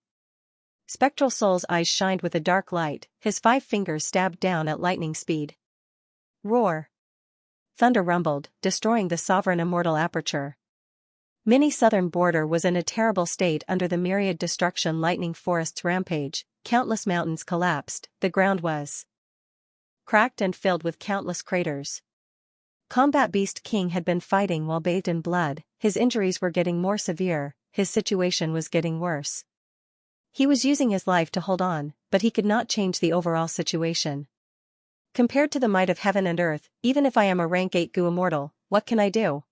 Speaker 1: Spectral Soul's eyes shined with a dark light. His 5 fingers stabbed down at lightning speed. Roar! Thunder rumbled, destroying the sovereign immortal aperture. Mini southern border was in a terrible state under the myriad destruction lightning forest's rampage. Countless mountains collapsed. The ground was cracked and filled with countless craters. Combat Beast King had been fighting while bathed in blood. His injuries were getting more severe. His situation was getting worse. He was using his life to hold on, but he could not change the overall situation. Compared to the might of heaven and earth, even if I am a rank 8 goo immortal, what can I do?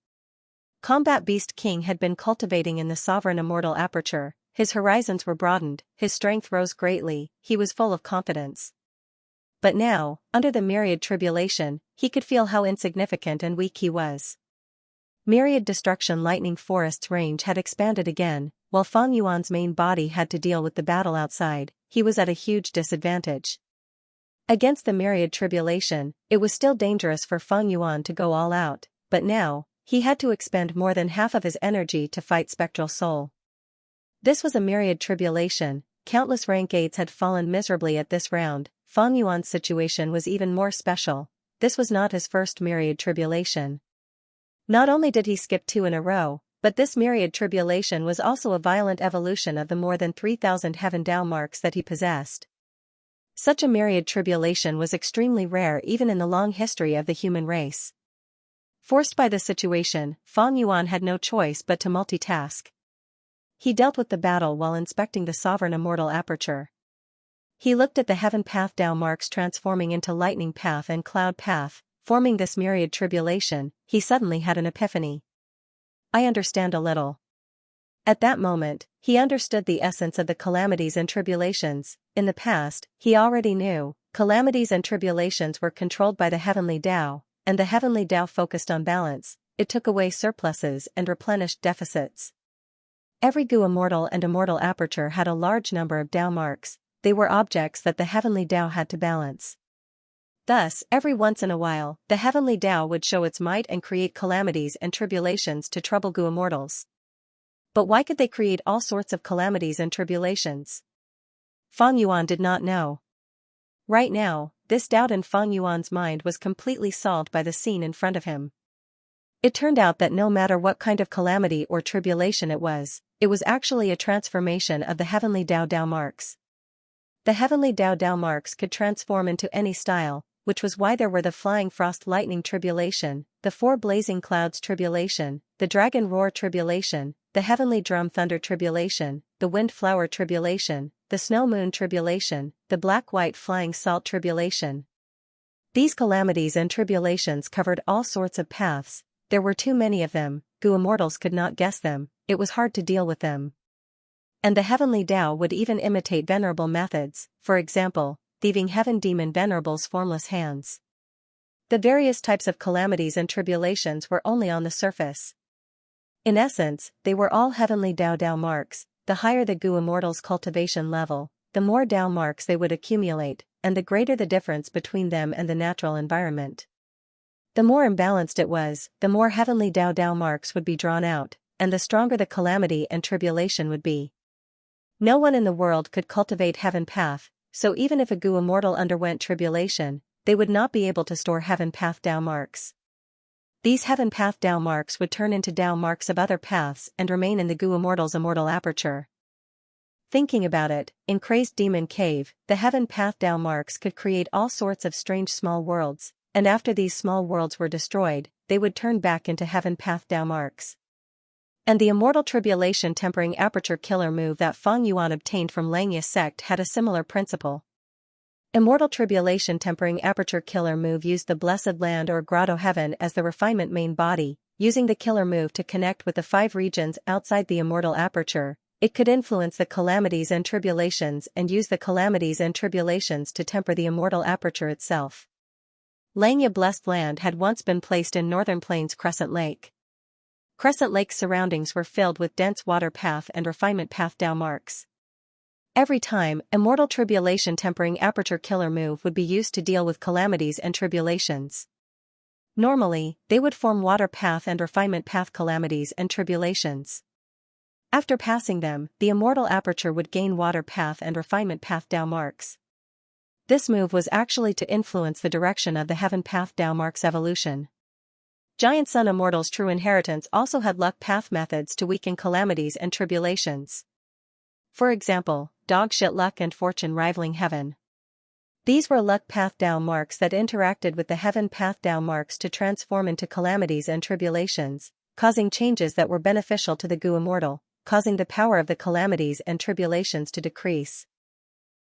Speaker 1: Combat Beast King had been cultivating in the sovereign immortal aperture. His horizons were broadened, his strength rose greatly, he was full of confidence. But now, under the myriad tribulation, he could feel how insignificant and weak he was. Myriad destruction lightning forest's range had expanded again. While Feng Yuan's main body had to deal with the battle outside, he was at a huge disadvantage. Against the myriad tribulation, it was still dangerous for Feng Yuan to go all out, but now, he had to expend more than half of his energy to fight Spectral Soul. This was a myriad tribulation. Countless rank 8s had fallen miserably at this round. Feng Yuan's situation was even more special. This was not his first myriad tribulation. Not only did he skip 2 in a row, but this myriad tribulation was also a violent evolution of the more than 3,000 heaven Dao marks that he possessed. Such a myriad tribulation was extremely rare even in the long history of the human race. Forced by the situation, Feng Yuan had no choice but to multitask. He dealt with the battle while inspecting the sovereign immortal aperture. He looked at the heaven path Dao marks transforming into lightning path and cloud path, forming this myriad tribulation. He suddenly had an epiphany. I understand a little. At that moment, he understood the essence of the calamities and tribulations. In the past, he already knew, calamities and tribulations were controlled by the heavenly Dao, and the heavenly Dao focused on balance. It took away surpluses and replenished deficits. Every goo immortal and immortal aperture had a large number of Dao marks. They were objects that the heavenly Dao had to balance. Thus, every once in a while, the heavenly Dao would show its might and create calamities and tribulations to trouble goo immortals. But why could they create all sorts of calamities and tribulations? Feng Yuan did not know. Right now, this doubt in Feng Yuan's mind was completely solved by the scene in front of him. It turned out that no matter what kind of calamity or tribulation it was, It was actually a transformation of the heavenly Dao Dao marks. The heavenly Dao Dao marks could transform into any style, which was why there were the flying frost lightning tribulation, the four blazing clouds tribulation, the dragon roar tribulation, the heavenly drum thunder tribulation, the wind flower tribulation, the snow moon tribulation, the black white flying salt tribulation. These calamities and tribulations covered all sorts of paths. There were too many of them, Gu immortals could not guess them, it was hard to deal with them. And the heavenly Tao would even imitate venerable methods, for example, thieving heaven demon venerables' formless hands. The various types of calamities and tribulations were only on the surface. In essence, they were all heavenly Dao Dao marks. The higher the Gu immortals' cultivation level, the more Dao marks they would accumulate, and the greater the difference between them and the natural environment. The more imbalanced it was, the more heavenly Dao Dao marks would be drawn out, and the stronger the calamity and tribulation would be. No one in the world could cultivate heaven path, so even if a Gu immortal underwent tribulation, they would not be able to store heaven path Dao marks. These heaven path Dao marks would turn into Dao marks of other paths and remain in the Gu immortal's immortal aperture. Thinking about it, in Crazed Demon Cave, the heaven path Dao marks could create all sorts of strange small worlds, and after these small worlds were destroyed, they would turn back into heaven path Dao marks. And the immortal tribulation tempering aperture killer move that Fang Yuan obtained from Xianxia sect had a similar principle. Immortal tribulation tempering aperture killer move used the blessed land or grotto heaven as the refinement main body, using the killer move to connect with the 5 regions outside the immortal aperture. It could influence the calamities and tribulations and use the calamities and tribulations to temper the immortal aperture itself. Xianxia blessed land had once been placed in Northern Plains Crescent Lake. Crescent Lake's surroundings were filled with dense water path and refinement path Dao marks. Every time, immortal tribulation tempering aperture killer move would be used to deal with calamities and tribulations. Normally, they would form water path and refinement path calamities and tribulations. After passing them, the immortal aperture would gain water path and refinement path Dao marks. This move was actually to influence the direction of the heaven path Dao marks evolution. Giant Sun Immortals' true inheritance also had luck path methods to weaken calamities and tribulations. For example, dog shit luck and fortune rivaling heaven. These were luck path Dao marks that interacted with the heaven path Dao marks to transform into calamities and tribulations, causing changes that were beneficial to the Gu immortal, causing the power of the calamities and tribulations to decrease.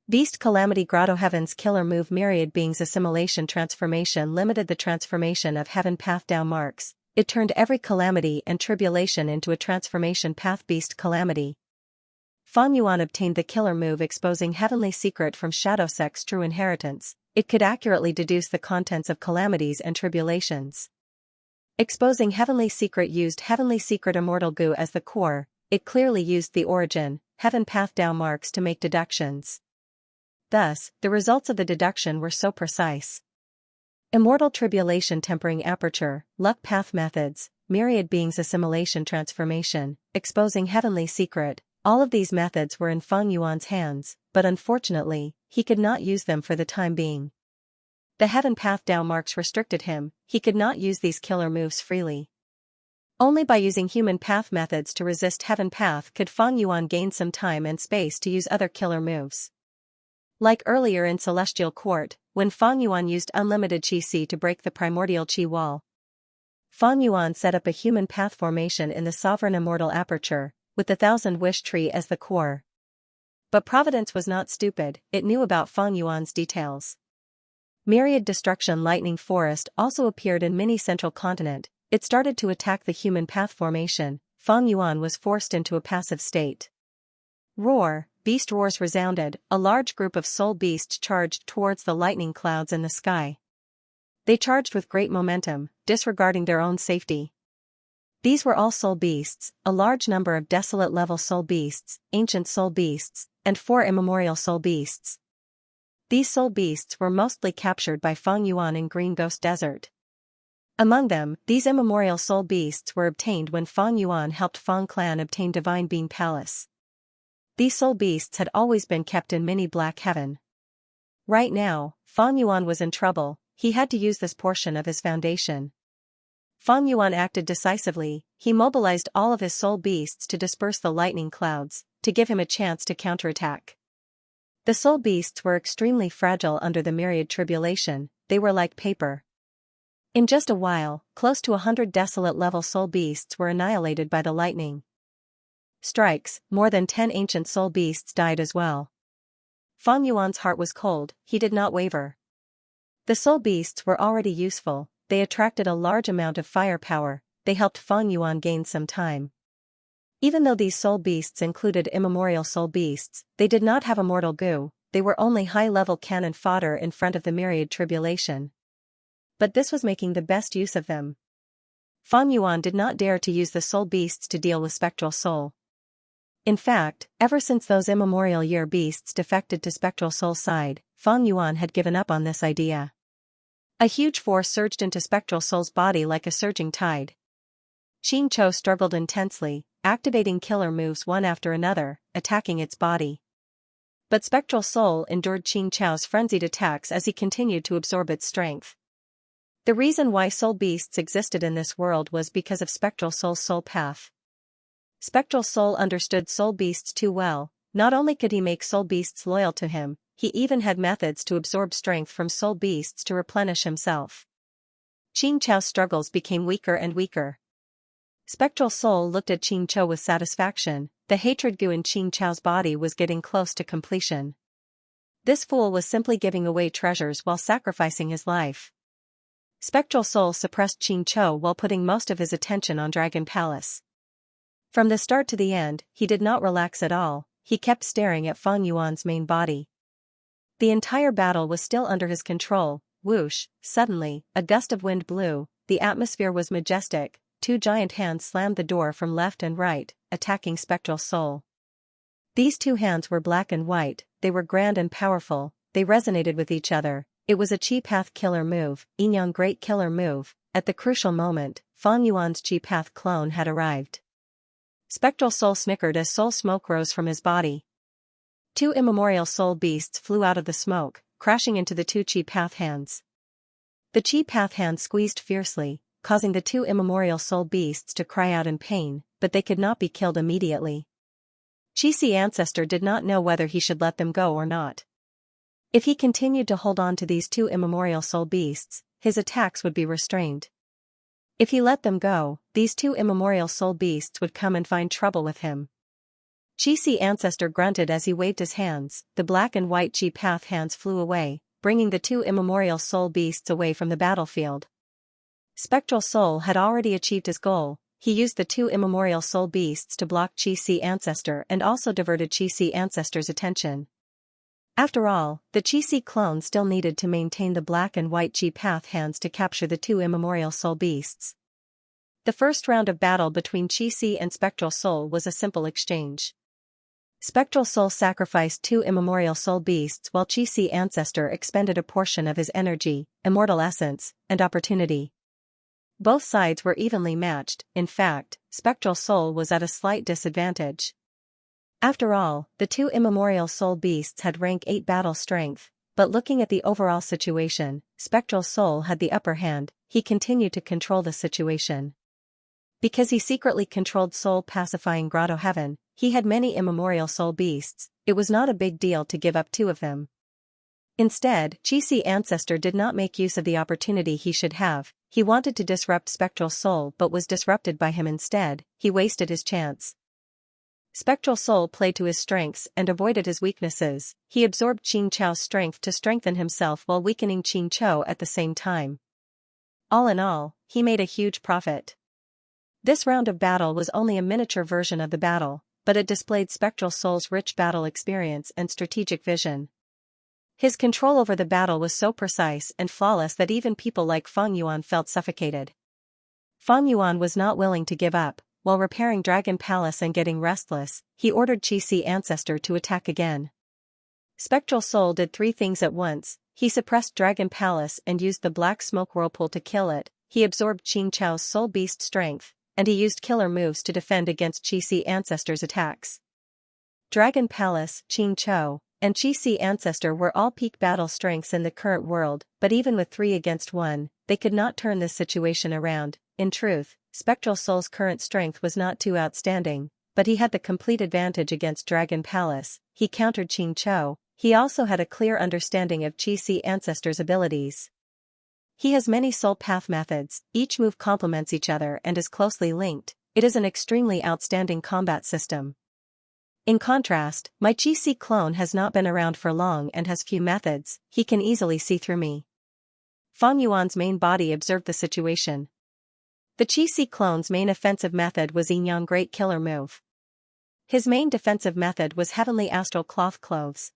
Speaker 1: Beast Calamity Grotto Heaven's killer move Myriad Beings Assimilation Transformation limited the transformation of heaven path Dao marks. It turned every calamity and tribulation into a transformation path Beast Calamity. Fang Yuan obtained the killer move exposing heavenly secret from Shadow Sect's true inheritance. It could accurately deduce the contents of calamities and tribulations. Exposing heavenly secret used heavenly secret immortal Gu as the core. It clearly used the origin, heaven path Dao marks to make deductions. Thus, the results of the deduction were so precise. Immortal tribulation tempering aperture, luck path methods, myriad beings assimilation transformation, exposing heavenly secret, all of these methods were in Fang Yuan's hands, but unfortunately, he could not use them for the time being. The heaven path Dao marks restricted him, he could not use these killer moves freely. Only by using human path methods to resist heaven path could Fang Yuan gain some time and space to use other killer moves. Like earlier in Celestial Court, when Fang Yuan used unlimited Qi to break the primordial Qi wall. Fang Yuan set up a human path formation in the sovereign immortal aperture, with the 1,000-wish tree as the core. But Providence was not stupid, it knew about Fang Yuan's details. Myriad Destruction Lightning Forest also appeared in Mini Central Continent. It started to attack the human path formation. Fang Yuan was forced into a passive state. Roar, beast roars resounded, a large group of soul beasts charged towards the lightning clouds in the sky. They charged with great momentum, disregarding their own safety. These were all soul beasts, a large number of desolate level soul beasts, ancient soul beasts, and 4 immemorial soul beasts. These soul beasts were mostly captured by Fang Yuan in Green Ghost Desert. Among them, these immemorial soul beasts were obtained when Fang Yuan helped Fang Clan obtain Divine Being Palace. These soul beasts had always been kept in Mini Black Heaven. Right now, Fang Yuan was in trouble, he had to use this portion of his foundation. Fang Yuan acted decisively. He mobilized all of his soul beasts to disperse the lightning clouds, to give him a chance to counterattack. The soul beasts were extremely fragile under the myriad tribulation, they were like paper. In just a while, close to 100 desolate level soul beasts were annihilated by the lightning strikes. More than 10 ancient soul beasts died as well. Fang Yuan's heart was cold, he did not waver. The soul beasts were already useful, they attracted a large amount of firepower, they helped Fang Yuan gain some time. Even though these soul beasts included immemorial soul beasts, they did not have immortal goo, they were only high-level cannon fodder in front of the myriad tribulation. But this was making the best use of them. Fang Yuan did not dare to use the soul beasts to deal with spectral soul. In fact, ever since those immemorial year beasts defected to spectral soul side, Fang Yuan had given up on this idea. A huge force surged into spectral soul's body like a surging tide. Xianxia struggled intensely, activating killer moves one after another, attacking its body. But spectral soul endured Xianxia's frenzied attacks as he continued to absorb its strength. The reason why soul beasts existed in this world was because of spectral soul's soul path. Spectral soul understood soul beasts too well. Not only could he make soul beasts loyal to him, he even had methods to absorb strength from soul beasts to replenish himself. Xianxia's struggles became weaker and weaker. Spectral soul looked at Xianxia with satisfaction, the hatred goo in Xianxia's body was getting close to completion. This fool was simply giving away treasures while sacrificing his life. Spectral soul suppressed Xianxia while putting most of his attention on Dragon Palace. From the start to the end, he did not relax at all, he kept staring at Fang Yuan's main body. The entire battle was still under his control. Whoosh, suddenly, a gust of wind blew, the atmosphere was majestic, 2 giant hands slammed the door from left and right, attacking spectral soul. These 2 hands were black and white, they were grand and powerful, they resonated with each other, it was a Chi Path killer move, Yinyang Great Killer Move. At the crucial moment, Fang Yuan's Chi Path clone had arrived. Spectral soul snickered as soul smoke rose from his body. 2 immemorial soul beasts flew out of the smoke, crashing into the 2 Chi Path hands. The Chi Path hands squeezed fiercely, causing the 2 immemorial soul beasts to cry out in pain, but they could not be killed immediately. Xianxia did not know whether he should let them go or not. If he continued to hold on to these 2 immemorial soul beasts, his attacks would be restrained. If he let them go, these 2 immemorial soul beasts would come and find trouble with him. Xianxia grunted as he waved his hands, the black and white Chi Path hands flew away, bringing the 2 immemorial soul beasts away from the battlefield. Spectral soul had already achieved his goal, he used the 2 immemorial soul beasts to block Xianxia and also diverted Xianxia's attention. After all, the Chi clone still needed to maintain the black and white Chi Path hands to capture the 2 immemorial soul beasts. The first round of battle between Chi and Spectral Soul was a simple exchange. Spectral Soul sacrificed 2 immemorial soul beasts while Xianxia expended a portion of his energy, immortal essence, and opportunity. Both sides were evenly matched, in fact, Spectral Soul was at a slight disadvantage. After all, the 2 immemorial soul beasts had rank 8 battle strength, but looking at the overall situation, Spectral Soul had the upper hand, he continued to control the situation. Because he secretly controlled soul pacifying Grotto Heaven, he had many immemorial soul beasts, it was not a big deal to give up 2 of them. Instead, Xianxia did not make use of the opportunity he should have, he wanted to disrupt Spectral Soul but was disrupted by him instead, he wasted his chance. Spectral Soul played to his strengths and avoided his weaknesses, he absorbed Xianxia's strength to strengthen himself while weakening Xianxia at the same time. All in all, he made a huge profit. This round of battle was only a miniature version of the battle, but it displayed Spectral Soul's rich battle experience and strategic vision. His control over the battle was so precise and flawless that even people like Fang Yuan felt suffocated. Fang Yuan was not willing to give up. While repairing Dragon Palace and getting restless, he ordered Xianxia to attack again. Spectral Soul did 3 things at once, he suppressed Dragon Palace and used the black smoke whirlpool to kill it, he absorbed Xianxia's soul beast strength, and he used killer moves to defend against Xianxia's attacks. Dragon Palace, Xianxia, and Xianxia were all peak battle strengths in the current world, but even with 3 against 1, they could not turn this situation around. In truth, Spectral Soul's current strength was not too outstanding, but he had the complete advantage against Dragon Palace. He countered Xianxia. He also had a clear understanding of Qi ancestor's abilities. He has many soul path methods, each move complements each other and is closely linked. It is an extremely outstanding combat system. In contrast, my Qi clone has not been around for long and has few methods. He can easily see through me. Fang Yuan's main body observed the situation. The Qi clone's main offensive method was Yin Great Killer Move. His main defensive method was Heavenly Astral Cloth Clothes.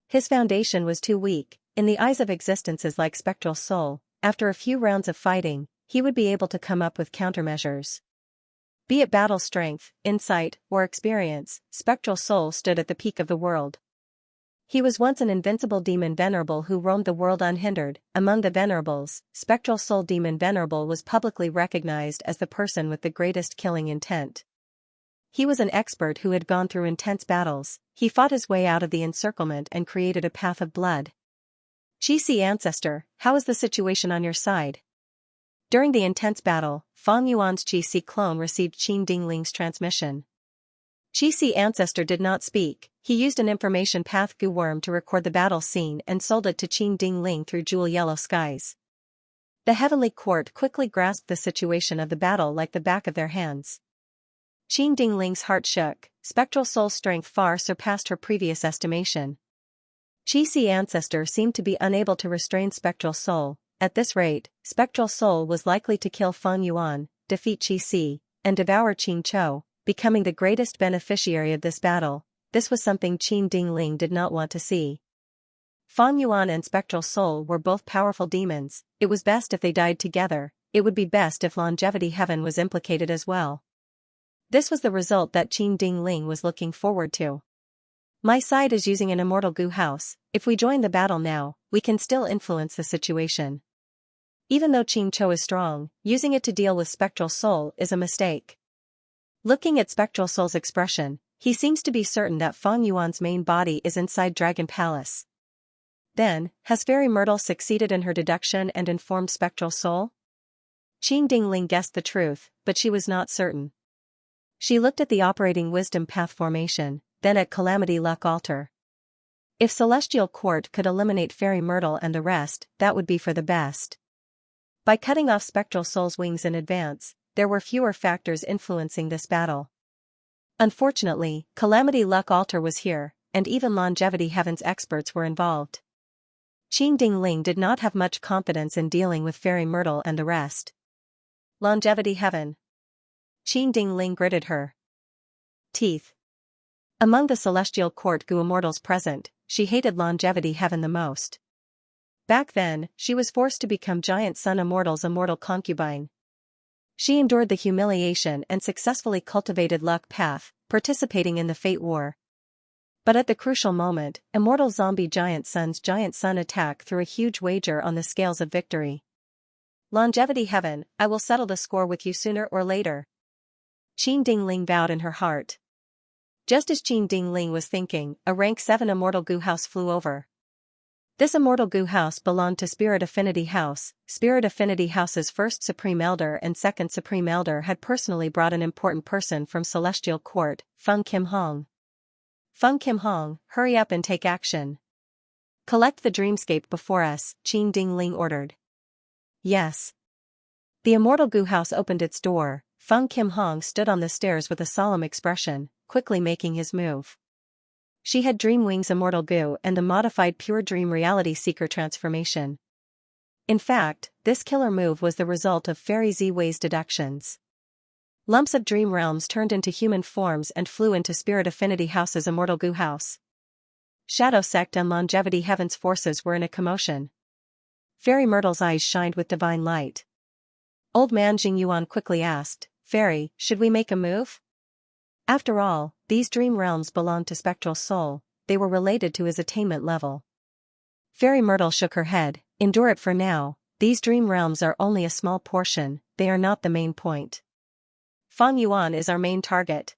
Speaker 1: His foundation was too weak. In the eyes of existences like Spectral Soul, after a few rounds of fighting, he would be able to come up with countermeasures. Be it battle strength, insight, or experience, Spectral Soul stood at the peak of the world. He was once an invincible demon venerable who roamed the world unhindered. Among the venerables, Spectral Soul Demon Venerable was publicly recognized as the person with the greatest killing intent. He was an expert who had gone through intense battles. He fought his way out of the encirclement and created a path of blood. Qi ancestor, how is the situation on your side? During the intense battle, Fang Yuan's Qi clone received Qin Dingling's transmission. Qi ancestor did not speak. He used an information path goo worm to record the battle scene and sold it to Qin Dingling through Jewel Yellow Skies. The Heavenly Court quickly grasped the situation of the battle like the back of their hands. Qin Dingling's heart shook. Spectral Soul's strength far surpassed her previous estimation. Qi ancestor seemed to be unable to restrain Spectral Soul. At this rate, Spectral Soul was likely to kill Fang Yuan, defeat Qi, and devour Xianxia, becoming the greatest beneficiary of this battle. This was something Qin Dingling did not want to see. Fang Yuan and Spectral Soul were both powerful demons. It was best if they died together. It would be best if Longevity Heaven was implicated as well. This was the result that Qin Dingling was looking forward to. My side is using an immortal goo house. If we join the battle now, we can still influence the situation. Even though Xianxia is strong, using it to deal with Spectral Soul is a mistake. Looking at Spectral Soul's expression, he seems to be certain that Fang Yuan's main body is inside Dragon Palace. Then, has Fairy Myrtle succeeded in her deduction and informed Spectral Soul? Qin Dingling guessed the truth, but she was not certain. She looked at the operating wisdom path formation, then at Calamity Luck Altar. If Celestial Court could eliminate Fairy Myrtle and the rest, that would be for the best. By cutting off Spectral Soul's wings in advance, there were fewer factors influencing this battle. Unfortunately, Calamity Luck Altar was here, and even Longevity Heaven's experts were involved. Qin Dingling did not have much confidence in dealing with Fairy Myrtle and the rest. Longevity Heaven. Qin Dingling gritted her teeth. Among the Celestial Court goo immortals present, she hated Longevity Heaven the most. Back then, she was forced to become Giant Sun Immortal's immortal concubine. She endured the humiliation and successfully cultivated Luck Path, participating in the Fate War. But at the crucial moment, Immortal Zombie Giant Sun's Giant Sun attack threw a huge wager on the scales of victory. Longevity Heaven, I will settle the score with you sooner or later. Qin Dingling vowed in her heart. Just as Qin Dingling was thinking, a rank 7 immortal goo house flew over. This immortal goo house belonged to Spirit Affinity House. Spirit Affinity House's first Supreme Elder and second Supreme Elder had personally brought an important person from Celestial Court, Feng Kim Hong. Feng Kim Hong, hurry up and take action. Collect the dreamscape before us, Qin Dingling ordered. Yes. The immortal goo house opened its door. Feng Kim Hong stood on the stairs with a solemn expression, quickly making his move. She had Dream Wings Immortal Goo and the modified Pure Dream Reality Seeker transformation. In fact, this killer move was the result of Fairy Z-Way's deductions. Lumps of dream realms turned into human forms and flew into Spirit Affinity House's immortal goo house. Shadow Sect and Longevity Heaven's forces were in a commotion. Fairy Myrtle's eyes shined with divine light. Old man Jing Yuan quickly asked, Fairy, should we make a move? After all, these dream realms belonged to Spectral Soul, they were related to his attainment level. Fairy Myrtle shook her head, endure it for now, these dream realms are only a small portion, they are not the main point. Fang Yuan is our main target.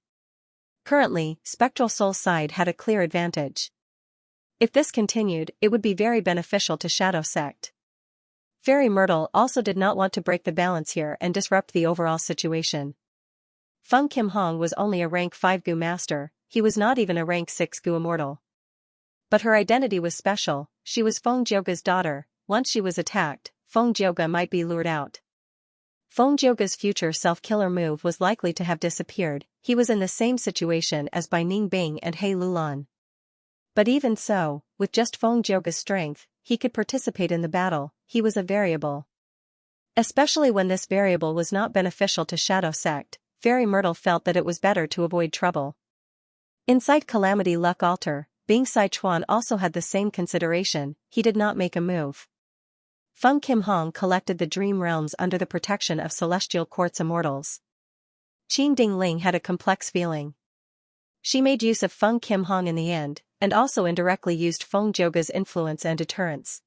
Speaker 1: Currently, Spectral Soul's side had a clear advantage. If this continued, it would be very beneficial to Shadow Sect. Fairy Myrtle also did not want to break the balance here and disrupt the overall situation. Feng Kim Hong was only a rank 5 Gu master, he was not even a rank 6 Gu immortal. But her identity was special, she was Feng Jioge's daughter. Once she was attacked, Feng Jioge might be lured out. Feng Jioge's future self-killer move was likely to have disappeared, he was in the same situation as Bai Ningbing and He Lulan. But even so, with just Feng Jioge's strength, he could participate in the battle, he was a variable. Especially when this variable was not beneficial to Shadow Sect, Fairy Myrtle felt that it was better to avoid trouble. Inside Calamity Luck Altar, Bing Sichuan also had the same consideration, he did not make a move. Feng Kim Hong collected the Dream Realms under the protection of Celestial Quartz Immortals. Qin Dingling had a complex feeling. She made use of Feng Kim Hong in the end, and also indirectly used Feng Jioge's influence and deterrence.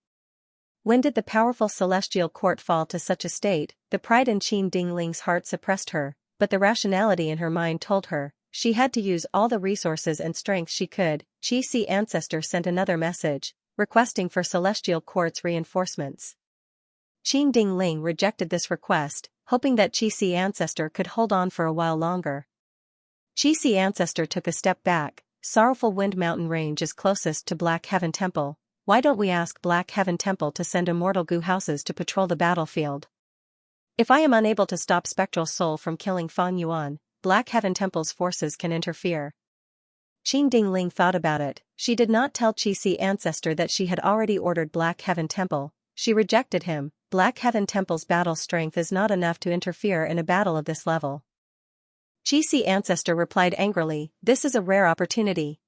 Speaker 1: When did the powerful Celestial Court fall to such a state? The pride in Qin Dingling's heart suppressed her, but the rationality in her mind told her, she had to use all the resources and strength she could. Qi Si Ancestor sent another message, requesting for Celestial Quartz reinforcements. Qin Dingling rejected this request, hoping that Qi Si Ancestor could hold on for a while longer. Qi Si Ancestor took a step back. Sorrowful Wind Mountain Range is closest to Black Heaven Temple. Why don't we ask Black Heaven Temple to send immortal Gu houses to patrol the battlefield? If I am unable to stop Spectral Soul from killing Fang Yuan, Black Heaven Temple's forces can interfere. Qin Dingling thought about it. She did not tell Qi Si Ancestor that she had already ordered Black Heaven Temple. She rejected him. Black Heaven Temple's battle strength is not enough to interfere in a battle of this level. Qi Si Ancestor replied angrily, this is a rare opportunity.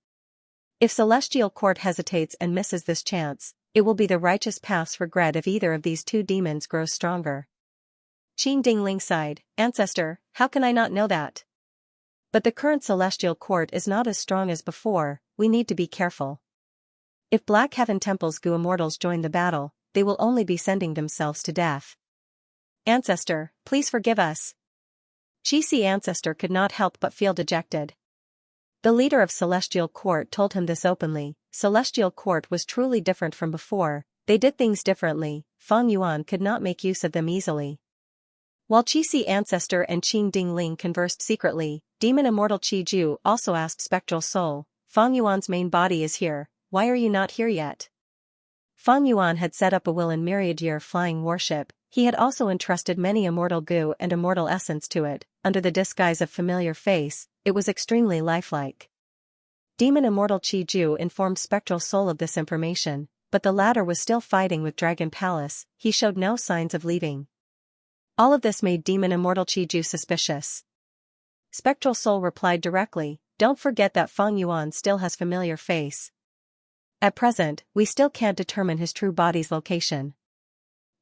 Speaker 1: If Celestial Court hesitates and misses this chance, it will be the righteous path's regret if either of these two demons grows stronger. Qin Dingling sighed, Ancestor, how can I not know that? But the current Celestial Court is not as strong as before, we need to be careful. If Black Heaven Temple's Gu Immortals join the battle, they will only be sending themselves to death. Ancestor, please forgive us. Qi Si Ancestor could not help but feel dejected. The leader of Celestial Court told him this openly. Celestial Court was truly different from before, they did things differently, Fang Yuan could not make use of them easily. While Qi Si Ancestor and Qin Dingling conversed secretly, Demon Immortal Qi Ju also asked Spectral Soul, Fang Yuan's main body is here, why are you not here yet? Fang Yuan had set up a will in Myriad Year flying warship, he had also entrusted many immortal Gu and immortal essence to it, under the disguise of familiar face, it was extremely lifelike. Demon Immortal Qi Ju informed Spectral Soul of this information, but the latter was still fighting with Dragon Palace, he showed no signs of leaving. All of this made Demon Immortal Qi Ju suspicious. Spectral Soul replied directly, don't forget that Fang Yuan still has familiar face. At present, we still can't determine his true body's location.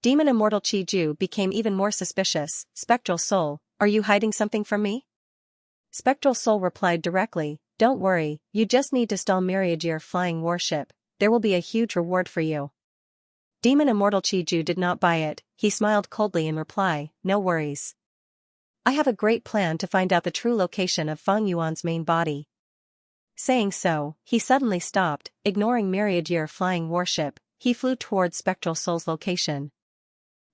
Speaker 1: Demon Immortal Qi Ju became even more suspicious, Spectral Soul, are you hiding something from me? Spectral Soul replied directly, don't worry, you just need to stall Myriad Year flying warship, there will be a huge reward for you. Demon Immortal Qi Ju did not buy it, he smiled coldly in reply, no worries. I have a great plan to find out the true location of Fang Yuan's main body. Saying so, he suddenly stopped, ignoring Myriad Year flying warship, he flew towards Spectral Soul's location.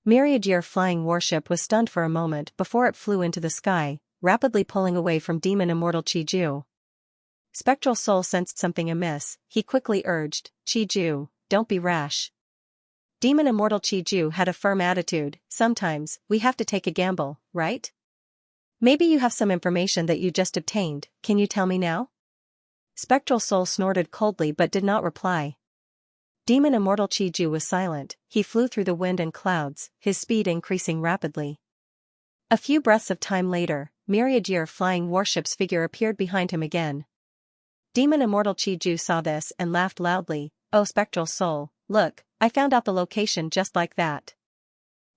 Speaker 1: Myriad Year flying warship was stunned for a moment before it flew into the sky, rapidly pulling away from Demon Immortal Qi Ju. Spectral Soul sensed something amiss, he quickly urged, Qi Ju, don't be rash. Demon Immortal Qi Ju had a firm attitude, sometimes, we have to take a gamble, right? Maybe you have some information that you just obtained, can you tell me now? Spectral Soul snorted coldly but did not reply. Demon Immortal Qi Ju was silent, he flew through the wind and clouds, his speed increasing rapidly. A few breaths of time later, Myriad Year flying warship's figure appeared behind him again. Demon Immortal Qi Ju saw this and laughed loudly, oh Spectral Soul, look, I found out the location just like that.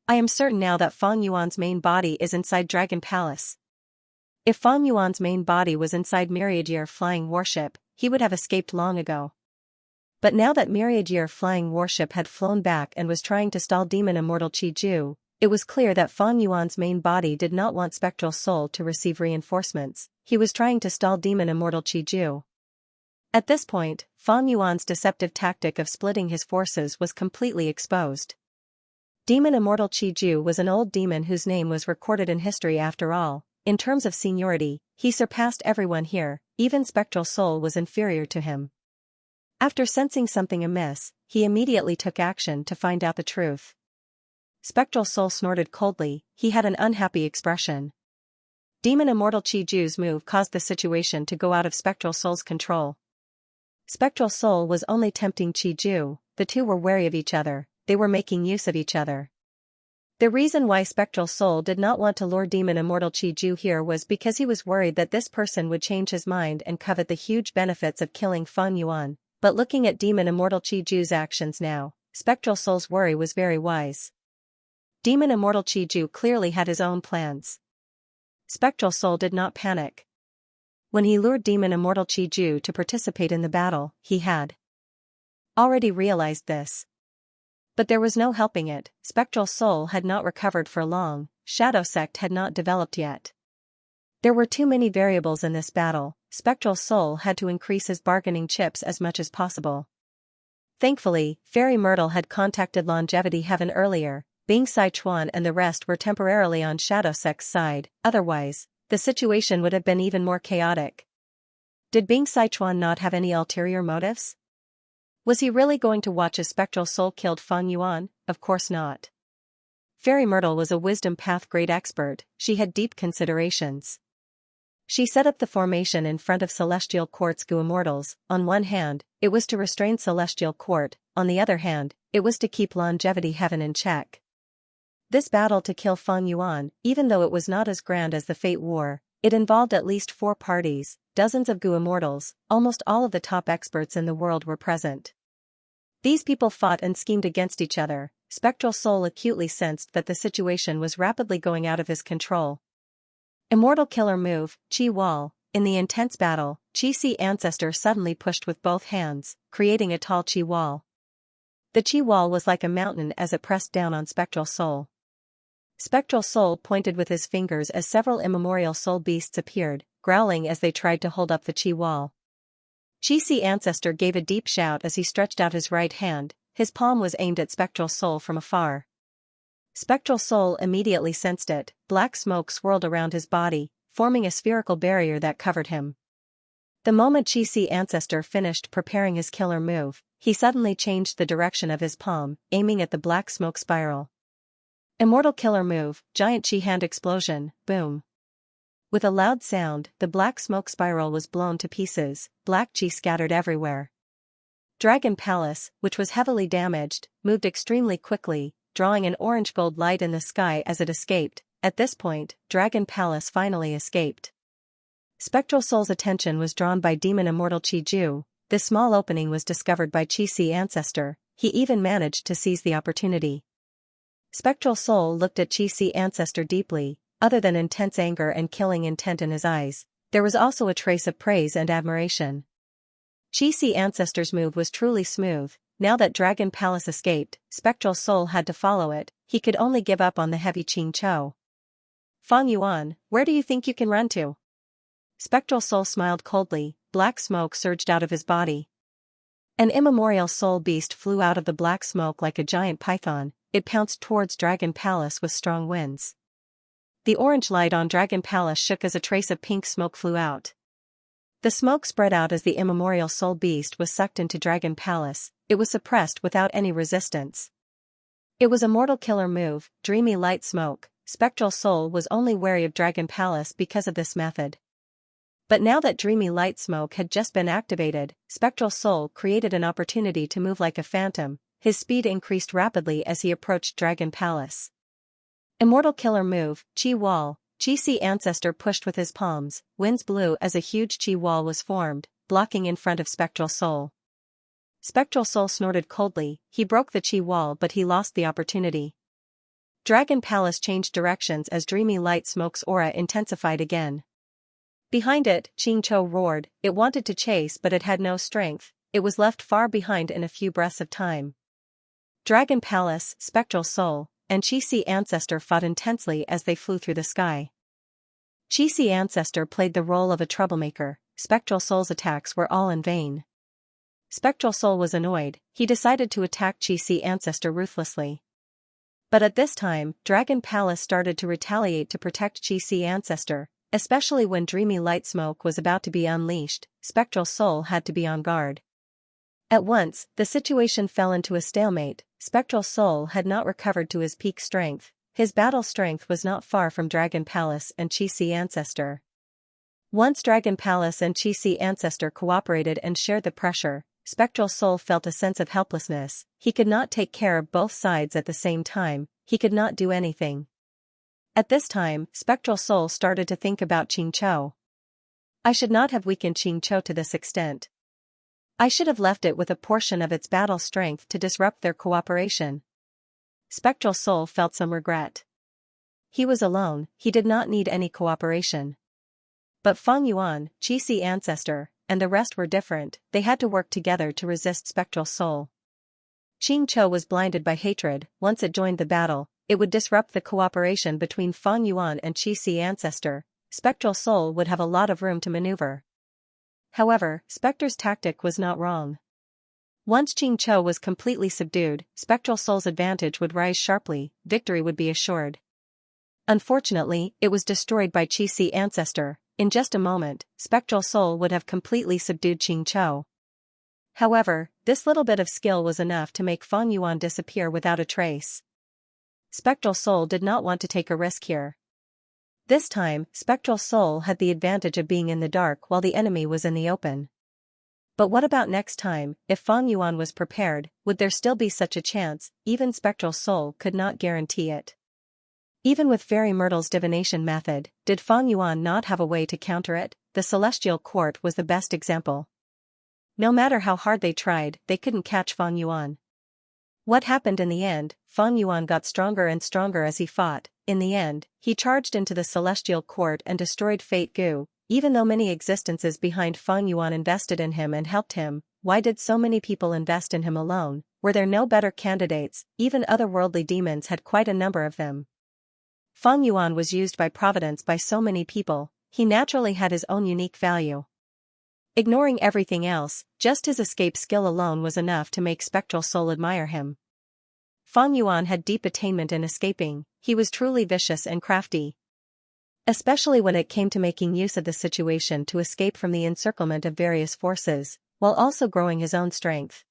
Speaker 1: I am certain now that Fang Yuan's main body is inside Dragon Palace. If Fang Yuan's main body was inside Myriad Year flying warship, he would have escaped long ago. But now that Myriad Year flying warship had flown back and was trying to stall Demon Immortal Qi Ju, it was clear that Fang Yuan's main body did not want Spectral Soul to receive reinforcements, he was trying to stall Demon Immortal Qi Ju. At this point, Fang Yuan's deceptive tactic of splitting his forces was completely exposed. Demon Immortal Chi-Ju was an old demon whose name was recorded in history after all. In terms of seniority, he surpassed everyone here, even Spectral Soul was inferior to him. After sensing something amiss, he immediately took action to find out the truth. Spectral Soul snorted coldly, he had an unhappy expression. Demon Immortal Chi-Ju's move caused the situation to go out of Spectral Soul's control. Spectral Soul was only tempting Chi-Ju, the two were wary of each other, they were making use of each other. The reason why Spectral Soul did not want to lure Demon Immortal Chi-Ju here was because he was worried that this person would change his mind and covet the huge benefits of killing Feng Yuan, but looking at Demon Immortal Chi-Ju's actions now, Spectral Soul's worry was very wise. Demon Immortal Chi-Ju clearly had his own plans. Spectral Soul did not panic. When he lured Demon Immortal Chi-Ju to participate in the battle, he had already realized this. But there was no helping it, Spectral Soul had not recovered for long, Shadow Sect had not developed yet. There were too many variables in this battle, Spectral Soul had to increase his bargaining chips as much as possible. Thankfully, Fairy Myrtle had contacted Longevity Heaven earlier, Bing Sichuan and the rest were temporarily on Shadow Sect's side, otherwise, the situation would have been even more chaotic. Did Bing Sichuan not have any ulterior motives? Was he really going to watch as Spectral Soul killed Feng Yuan? Of course not. Fairy Myrtle was a wisdom path grade expert, she had deep considerations. She set up the formation in front of Celestial Court's Gu Immortals. On one hand, it was to restrain Celestial Court, on the other hand, it was to keep Longevity Heaven in check. This battle to kill Feng Yuan, even though it was not as grand as the Fate War, it involved at least 4 parties, dozens of Gu Immortals, almost all of the top experts in the world were present. These people fought and schemed against each other. Spectral Soul acutely sensed that the situation was rapidly going out of his control. Immortal Killer Move, Chi Wall. In the intense battle, Chi-Si Ancestor suddenly pushed with both hands, creating a tall Chi Wall. The Chi Wall was like a mountain as it pressed down on Spectral Soul. Spectral Soul pointed with his fingers as several immemorial soul beasts appeared, growling as they tried to hold up the Chi Wall. Chi-Si Ancestor gave a deep shout as he stretched out his right hand, his palm was aimed at Spectral Soul from afar. Spectral Soul immediately sensed it, black smoke swirled around his body, forming a spherical barrier that covered him. The moment Chi-Si Ancestor finished preparing his killer move, he suddenly changed the direction of his palm, aiming at the black smoke spiral. Immortal Killer Move, Giant Chi Hand Explosion, boom. With a loud sound, the black smoke spiral was blown to pieces, black chi scattered everywhere. Dragon Palace, which was heavily damaged, moved extremely quickly, drawing an orange-gold light in the sky as it escaped. At this point, Dragon Palace finally escaped. Spectral Soul's attention was drawn by Demon Immortal Chi-Ju. This small opening was discovered by Chi-Si Ancestor, he even managed to seize the opportunity. Spectral Soul looked at Chi-Si Ancestor deeply. Other than intense anger and killing intent in his eyes, there was also a trace of praise and admiration. Chi-Si Ancestor's move was truly smooth. Now that Dragon Palace escaped, Spectral Soul had to follow it, he could only give up on the heavy Qing Chou. Feng Yuan, where do you think you can run to? Spectral Soul smiled coldly, black smoke surged out of his body. An immemorial soul beast flew out of the black smoke like a giant python, it pounced towards Dragon Palace with strong winds. The orange light on Dragon Palace shook as a trace of pink smoke flew out. The smoke spread out as the immemorial soul beast was sucked into Dragon Palace, it was suppressed without any resistance. It was a mortal killer move, Dreamy Light Smoke. Spectral Soul was only wary of Dragon Palace because of this method. But now that Dreamy Light Smoke had just been activated, Spectral Soul created an opportunity to move like a phantom, his speed increased rapidly as he approached Dragon Palace. Immortal Killer Move, Chi Wall. Chi-Si Ancestor pushed with his palms, winds blew as a huge Chi Wall was formed, blocking in front of Spectral Soul. Spectral Soul snorted coldly, he broke the Chi Wall but he lost the opportunity. Dragon Palace changed directions as Dreamy Light Smoke's aura intensified again. Behind it, Qing Chou roared, it wanted to chase but it had no strength, it was left far behind in a few breaths of time. Dragon Palace, Spectral Soul, and Chi-Si Ancestor fought intensely as they flew through the sky. Chi-Si Ancestor played the role of a troublemaker, Spectral Soul's attacks were all in vain. Spectral Soul was annoyed, he decided to attack Chi-Si Ancestor ruthlessly. But at this time, Dragon Palace started to retaliate to protect Chi-Si ancestor, especially when dreamy light smoke was about to be unleashed. Spectral Soul had to be on guard. At once, the situation fell into a stalemate. Spectral Soul had not recovered to his peak strength. His battle strength was not far from Dragon Palace and Chi-Si ancestor. Once Dragon Palace and Chi-Si ancestor cooperated and shared the pressure, Spectral Soul felt a sense of helplessness. He could not take care of both sides at the same time. He could not do anything. At this time, Spectral Soul started to think about Xianxia. I should not have weakened Xianxia to this extent. I should have left it with a portion of its battle strength to disrupt their cooperation. Spectral Soul felt some regret. He was alone, he did not need any cooperation. But Feng Yuan, Chi-Si ancestor, and the rest were different. They had to work together to resist Spectral Soul. Xianxia was blinded by hatred. Once it joined the battle, it would disrupt the cooperation between Feng Yuan and Chi-Si ancestor. Spectral Soul would have a lot of room to maneuver. However, Spectre's tactic was not wrong. Once Xianxia was completely subdued, Spectral Soul's advantage would rise sharply, victory would be assured. Unfortunately, it was destroyed by Chi-Si ancestor. In just a moment, Spectral Soul would have completely subdued Xianxia. However, this little bit of skill was enough to make Feng Yuan disappear without a trace. Spectral Soul did not want to take a risk here. This time, Spectral Soul had the advantage of being in the dark while the enemy was in the open. But what about next time? If Feng Yuan was prepared, would there still be such a chance? Even Spectral Soul could not guarantee it. Even with Fairy Myrtle's divination method, did Feng Yuan not have a way to counter it? The Celestial Court was the best example. No matter how hard they tried, they couldn't catch Feng Yuan. What happened in the end? Feng Yuan got stronger and stronger as he fought. In the end, he charged into the Celestial Court and destroyed Fate Gu. Even though many existences behind Feng Yuan invested in him and helped him, why did so many people invest in him alone? Were there no better candidates? Even otherworldly demons had quite a number of them. Feng Yuan was used by Providence by so many people, he naturally had his own unique value. Ignoring everything else, just his escape skill alone was enough to make Spectral Soul admire him. Feng Yuan had deep attainment in escaping, he was truly vicious and crafty. Especially when it came to making use of the situation to escape from the encirclement of various forces, while also growing his own strength.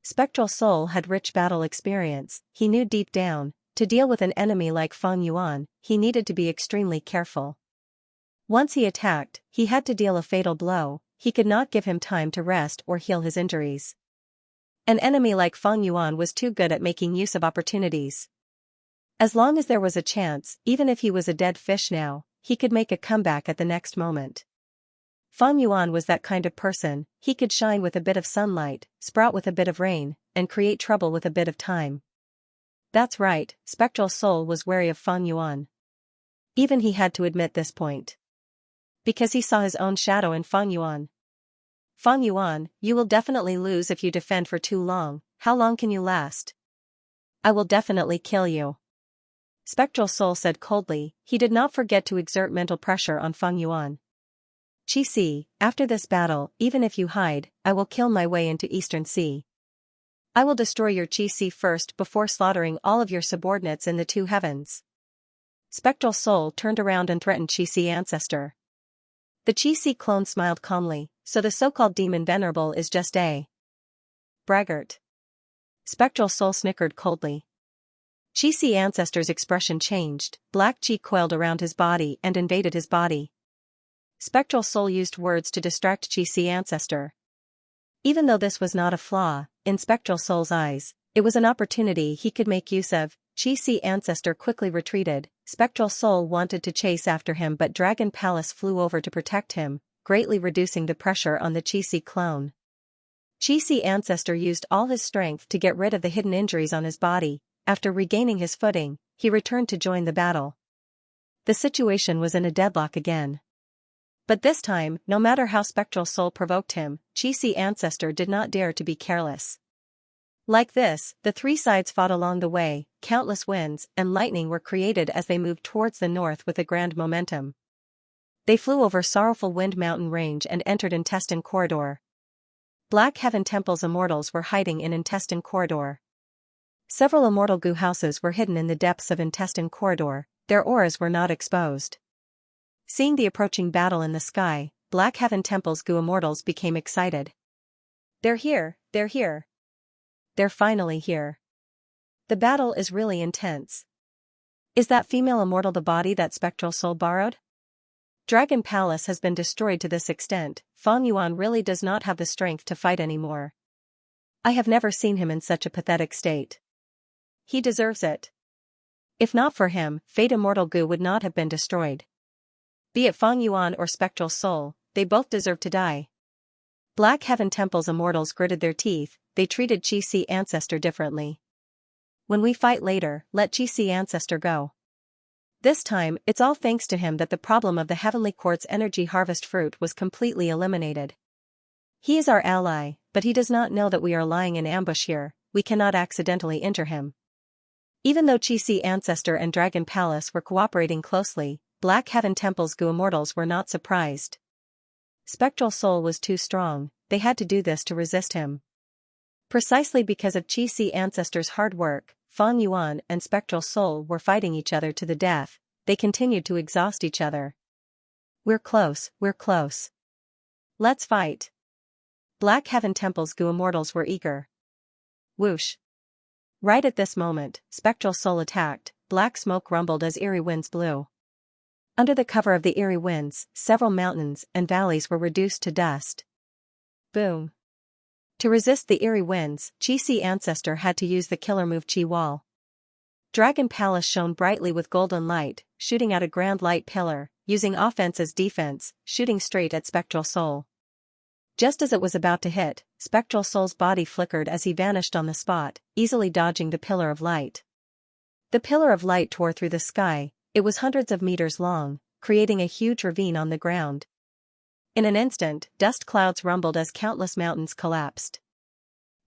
Speaker 1: Spectral Soul had rich battle experience, he knew deep down, to deal with an enemy like Feng Yuan, he needed to be extremely careful. Once he attacked, he had to deal a fatal blow, he could not give him time to rest or heal his injuries. An enemy like Feng Yuan was too good at making use of opportunities. As long as there was a chance, even if he was a dead fish now, he could make a comeback at the next moment. Feng Yuan was that kind of person, he could shine with a bit of sunlight, sprout with a bit of rain, and create trouble with a bit of time. That's right, Spectral Soul was wary of Feng Yuan. Even he had to admit this point. Because he saw his own shadow in Feng Yuan. Feng Yuan, you will definitely lose if you defend for too long. How long can you last? I will definitely kill you. Spectral Soul said coldly, he did not forget to exert mental pressure on Feng Yuan. Chi-Si, after this battle, even if you hide, I will kill my way into Eastern Sea. I will destroy your Chi-Si first before slaughtering all of your subordinates in the two heavens. Spectral Soul turned around and threatened Chi-Si ancestor. The Chi-Si clone smiled calmly, so the so-called demon venerable is just a braggart. Spectral Soul snickered coldly. Chi-Si ancestor's expression changed, black chi coiled around his body and invaded his body. Spectral Soul used words to distract Chi-Si ancestor. Even though this was not a flaw, in Spectral Soul's eyes, it was an opportunity he could make use of. Chi-Si ancestor quickly retreated. Spectral Soul wanted to chase after him, but Dragon Palace flew over to protect him, greatly reducing the pressure on the Chi-Si clone. Chi-Si ancestor used all his strength to get rid of the hidden injuries on his body. After regaining his footing, he returned to join the battle. The situation was in a deadlock again. But this time, no matter how Spectral Soul provoked him, Chi-Si ancestor did not dare to be careless. Like this, the three sides fought along the way, countless winds and lightning were created as they moved towards the north with a grand momentum. They flew over Sorrowful Wind Mountain Range and entered Intestine Corridor. Black Heaven Temple's immortals were hiding in Intestine Corridor. Several immortal goo houses were hidden in the depths of intestine corridor, their auras were not exposed. Seeing the approaching battle in the sky, Black Heaven Temple's goo immortals became excited. They're here, they're here. They're finally here. The battle is really intense. Is that female immortal the body that spectral soul borrowed? Dragon Palace has been destroyed to this extent, Fang Yuan really does not have the strength to fight anymore. I have never seen him in such a pathetic state. He deserves it. If not for him, Fate Immortal Goo would not have been destroyed. Be it Fang Yuan or Spectral Soul, they both deserve to die. Black Heaven Temple's immortals gritted their teeth, they treated Qi Ancestor differently. When we fight later, let Qi Ancestor go. This time, it's all thanks to him that the problem of the Heavenly Quartz energy harvest fruit was completely eliminated. He is our ally, but he does not know that we are lying in ambush here, we cannot accidentally enter him. Even though Qi Ancestor and Dragon Palace were cooperating closely, Black Heaven Temple's goo immortals were not surprised. Spectral Soul was too strong, they had to do this to resist him. Precisely because of Qi Ancestor's hard work, Fang Yuan and Spectral Soul were fighting each other to the death, they continued to exhaust each other. We're close, we're close. Let's fight. Black Heaven Temple's goo immortals were eager. Whoosh. Right at this moment, Spectral Soul attacked, black smoke rumbled as eerie winds blew. Under the cover of the eerie winds, several mountains and valleys were reduced to dust. Boom. To resist the eerie winds, Qi Ancestor had to use the killer move Qi Wall. Dragon Palace shone brightly with golden light, shooting out a grand light pillar, using offense as defense, shooting straight at Spectral Soul. Just as it was about to hit, Spectral Soul's body flickered as he vanished on the spot, easily dodging the pillar of light. The pillar of light tore through the sky, it was hundreds of meters long, creating a huge ravine on the ground. In an instant, dust clouds rumbled as countless mountains collapsed.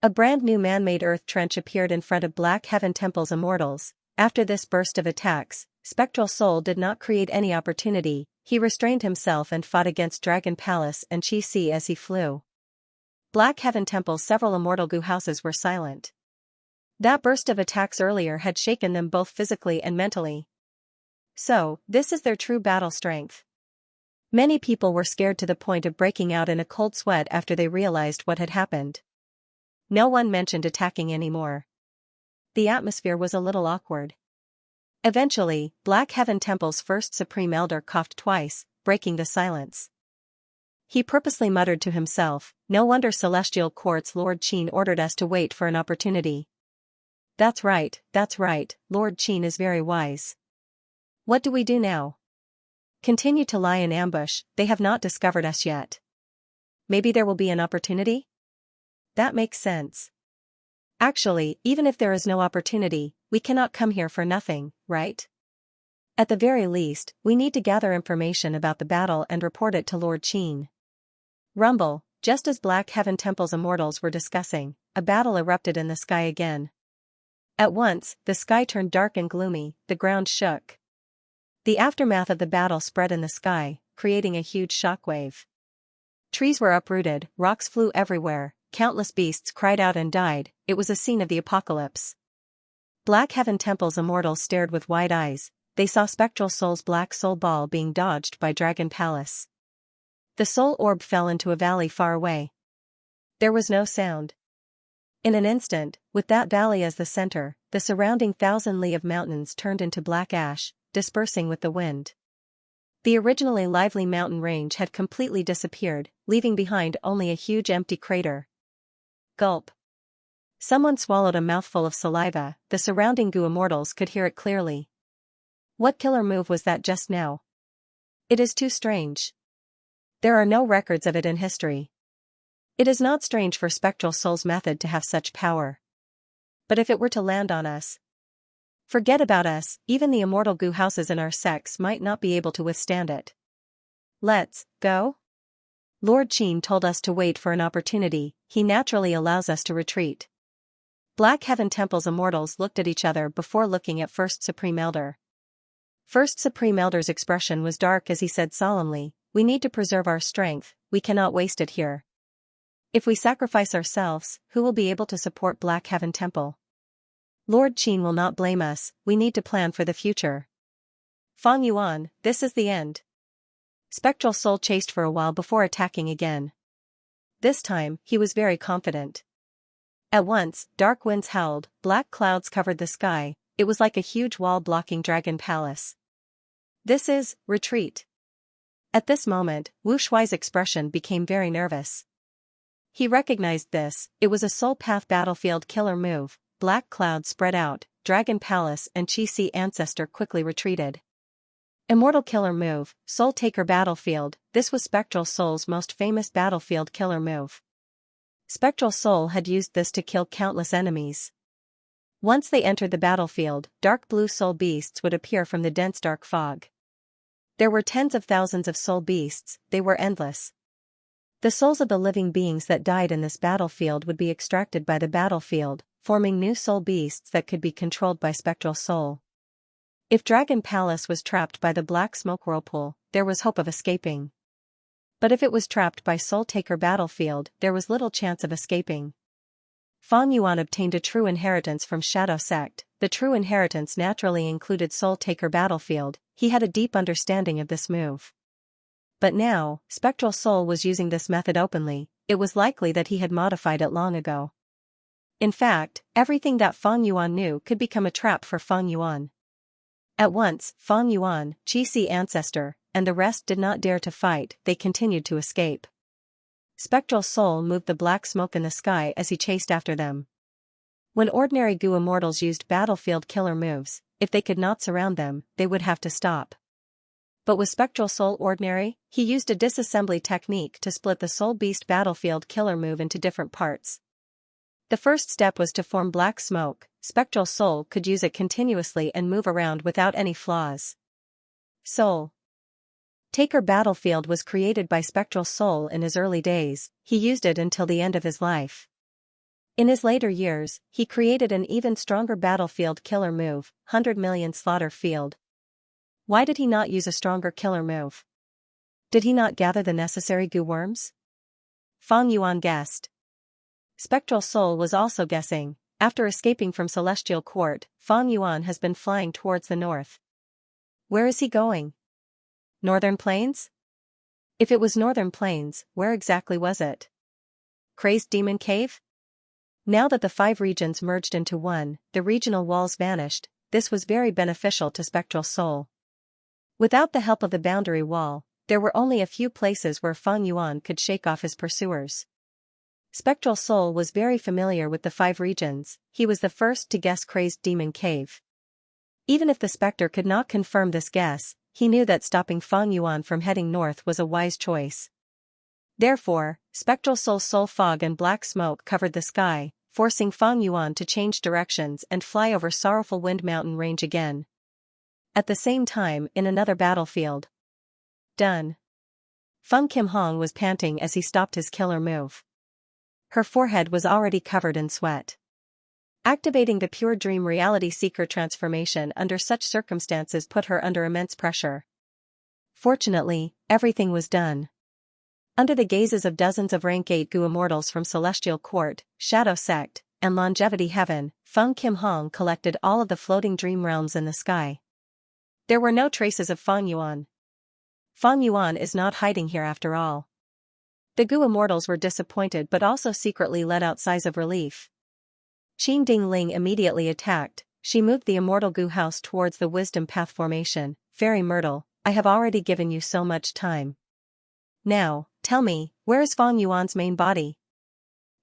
Speaker 1: A brand new man-made earth trench appeared in front of Black Heaven Temple's immortals. After this burst of attacks, Spectral Soul did not create any opportunity, he restrained himself and fought against Dragon Palace and Qi as he flew. Black Heaven Temple's several immortal goo houses were silent. That burst of attacks earlier had shaken them both physically and mentally. So, this is their true battle strength. Many people were scared to the point of breaking out in a cold sweat after they realized what had happened. No one mentioned attacking anymore. The atmosphere was a little awkward. Eventually, Black Heaven Temple's first Supreme Elder coughed twice, breaking the silence. He purposely muttered to himself, "No wonder Celestial Quartz Lord Qin ordered us to wait for an opportunity. That's right, Lord Qin is very wise. What do we do now? Continue to lie in ambush, they have not discovered us yet. Maybe there will be an opportunity? That makes sense. Actually, even if there is no opportunity, we cannot come here for nothing, right? At the very least, we need to gather information about the battle and report it to Lord Qin." Rumble, just as Black Heaven Temple's immortals were discussing, a battle erupted in the sky again. At once, the sky turned dark and gloomy, the ground shook. The aftermath of the battle spread in the sky, creating a huge shockwave. Trees were uprooted, rocks flew everywhere, countless beasts cried out and died, it was a scene of the apocalypse. Black Heaven Temple's immortals stared with wide eyes, they saw Spectral Soul's black soul ball being dodged by Dragon Palace. The soul orb fell into a valley far away. There was no sound. In an instant, with that valley as the center, the surrounding 1,000 li of mountains turned into black ash, dispersing with the wind. The originally lively mountain range had completely disappeared, leaving behind only a huge empty crater. Gulp. Someone swallowed a mouthful of saliva, the surrounding goo immortals could hear it clearly. What killer move was that just now? It is too strange. There are no records of it in history. It is not strange for Spectral Soul's method to have such power. But if it were to land on us, forget about us, even the immortal goo houses in our sex might not be able to withstand it. Let's go? Lord Qin told us to wait for an opportunity, he naturally allows us to retreat. Black Heaven Temple's immortals looked at each other before looking at First Supreme Elder. First Supreme Elder's expression was dark as he said solemnly, "We need to preserve our strength, we cannot waste it here. If we sacrifice ourselves, who will be able to support Black Heaven Temple?" Lord Qin will not blame us, we need to plan for the future. Fang Yuan, this is the end. Spectral Soul chased for a while before attacking again. This time, he was very confident. At once, dark winds howled, black clouds covered the sky, it was like a huge wall blocking Dragon Palace. This is, retreat. At this moment, Wu Shuai's expression became very nervous. He recognized this, it was a Soul Path battlefield killer move, black clouds spread out, Dragon Palace and Qi ancestor quickly retreated. Immortal killer move, Soul Taker battlefield, this was Spectral Soul's most famous battlefield killer move. Spectral Soul had used this to kill countless enemies. Once they entered the battlefield, dark blue soul beasts would appear from the dense dark fog. There were tens of thousands of soul beasts, they were endless. The souls of the living beings that died in this battlefield would be extracted by the battlefield, forming new soul beasts that could be controlled by Spectral Soul. If Dragon Palace was trapped by the black smoke whirlpool, there was hope of escaping. But if it was trapped by Soul Taker battlefield, there was little chance of escaping. Fang Yuan obtained a true inheritance from Shadow Sect. The true inheritance naturally included Soul Taker battlefield, he had a deep understanding of this move. But now, Spectral Soul was using this method openly, it was likely that he had modified it long ago. In fact, everything that Fang Yuan knew could become a trap for Fang Yuan. At once, Fang Yuan, Qi ancestor, and the rest did not dare to fight, they continued to escape. Spectral Soul moved the black smoke in the sky as he chased after them. When ordinary Gu immortals used battlefield killer moves, if they could not surround them, they would have to stop. But with Spectral Soul ordinary, he used a disassembly technique to split the Soul Beast battlefield killer move into different parts. The first step was to form black smoke, Spectral Soul could use it continuously and move around without any flaws. Soul Taker battlefield was created by Spectral Soul in his early days, he used it until the end of his life. In his later years, he created an even stronger battlefield killer move, 100 million slaughter field. Why did he not use a stronger killer move? Did he not gather the necessary Gu worms? Fang Yuan guessed. Spectral Soul was also guessing. After escaping from Celestial Court, Fang Yuan has been flying towards the north. Where is he going? Northern Plains? If it was Northern Plains, where exactly was it? Crazed Demon Cave? Now that the 5 regions merged into one, the regional walls vanished, this was very beneficial to Spectral Soul. Without the help of the boundary wall, there were only a few places where Fang Yuan could shake off his pursuers. Spectral Soul was very familiar with the 5 regions, he was the first to guess Crazed Demon Cave. Even if the Spectre could not confirm this guess, he knew that stopping Fang Yuan from heading north was a wise choice. Therefore, Spectral Soul's soul fog and black smoke covered the sky, forcing Fang Yuan to change directions and fly over Sorrowful Wind Mountain Range again. At the same time, in another battlefield. Done. Feng Kim Hong was panting as he stopped his killer move. Her forehead was already covered in sweat. Activating the Pure Dream Reality Seeker transformation under such circumstances put her under immense pressure. Fortunately, everything was done. Under the gazes of dozens of rank 8 Gu immortals from Celestial Court, Shadow Sect, and Longevity Heaven, Feng Kim Hong collected all of the floating dream realms in the sky. There were no traces of Fang Yuan. Fang Yuan is not hiding here after all. The Gu immortals were disappointed but also secretly let out sighs of relief. Qin Dingling immediately attacked, she moved the immortal Gu house towards the Wisdom Path formation. Fairy Myrtle, I have already given you so much time. Now, tell me, where is Fang Yuan's main body?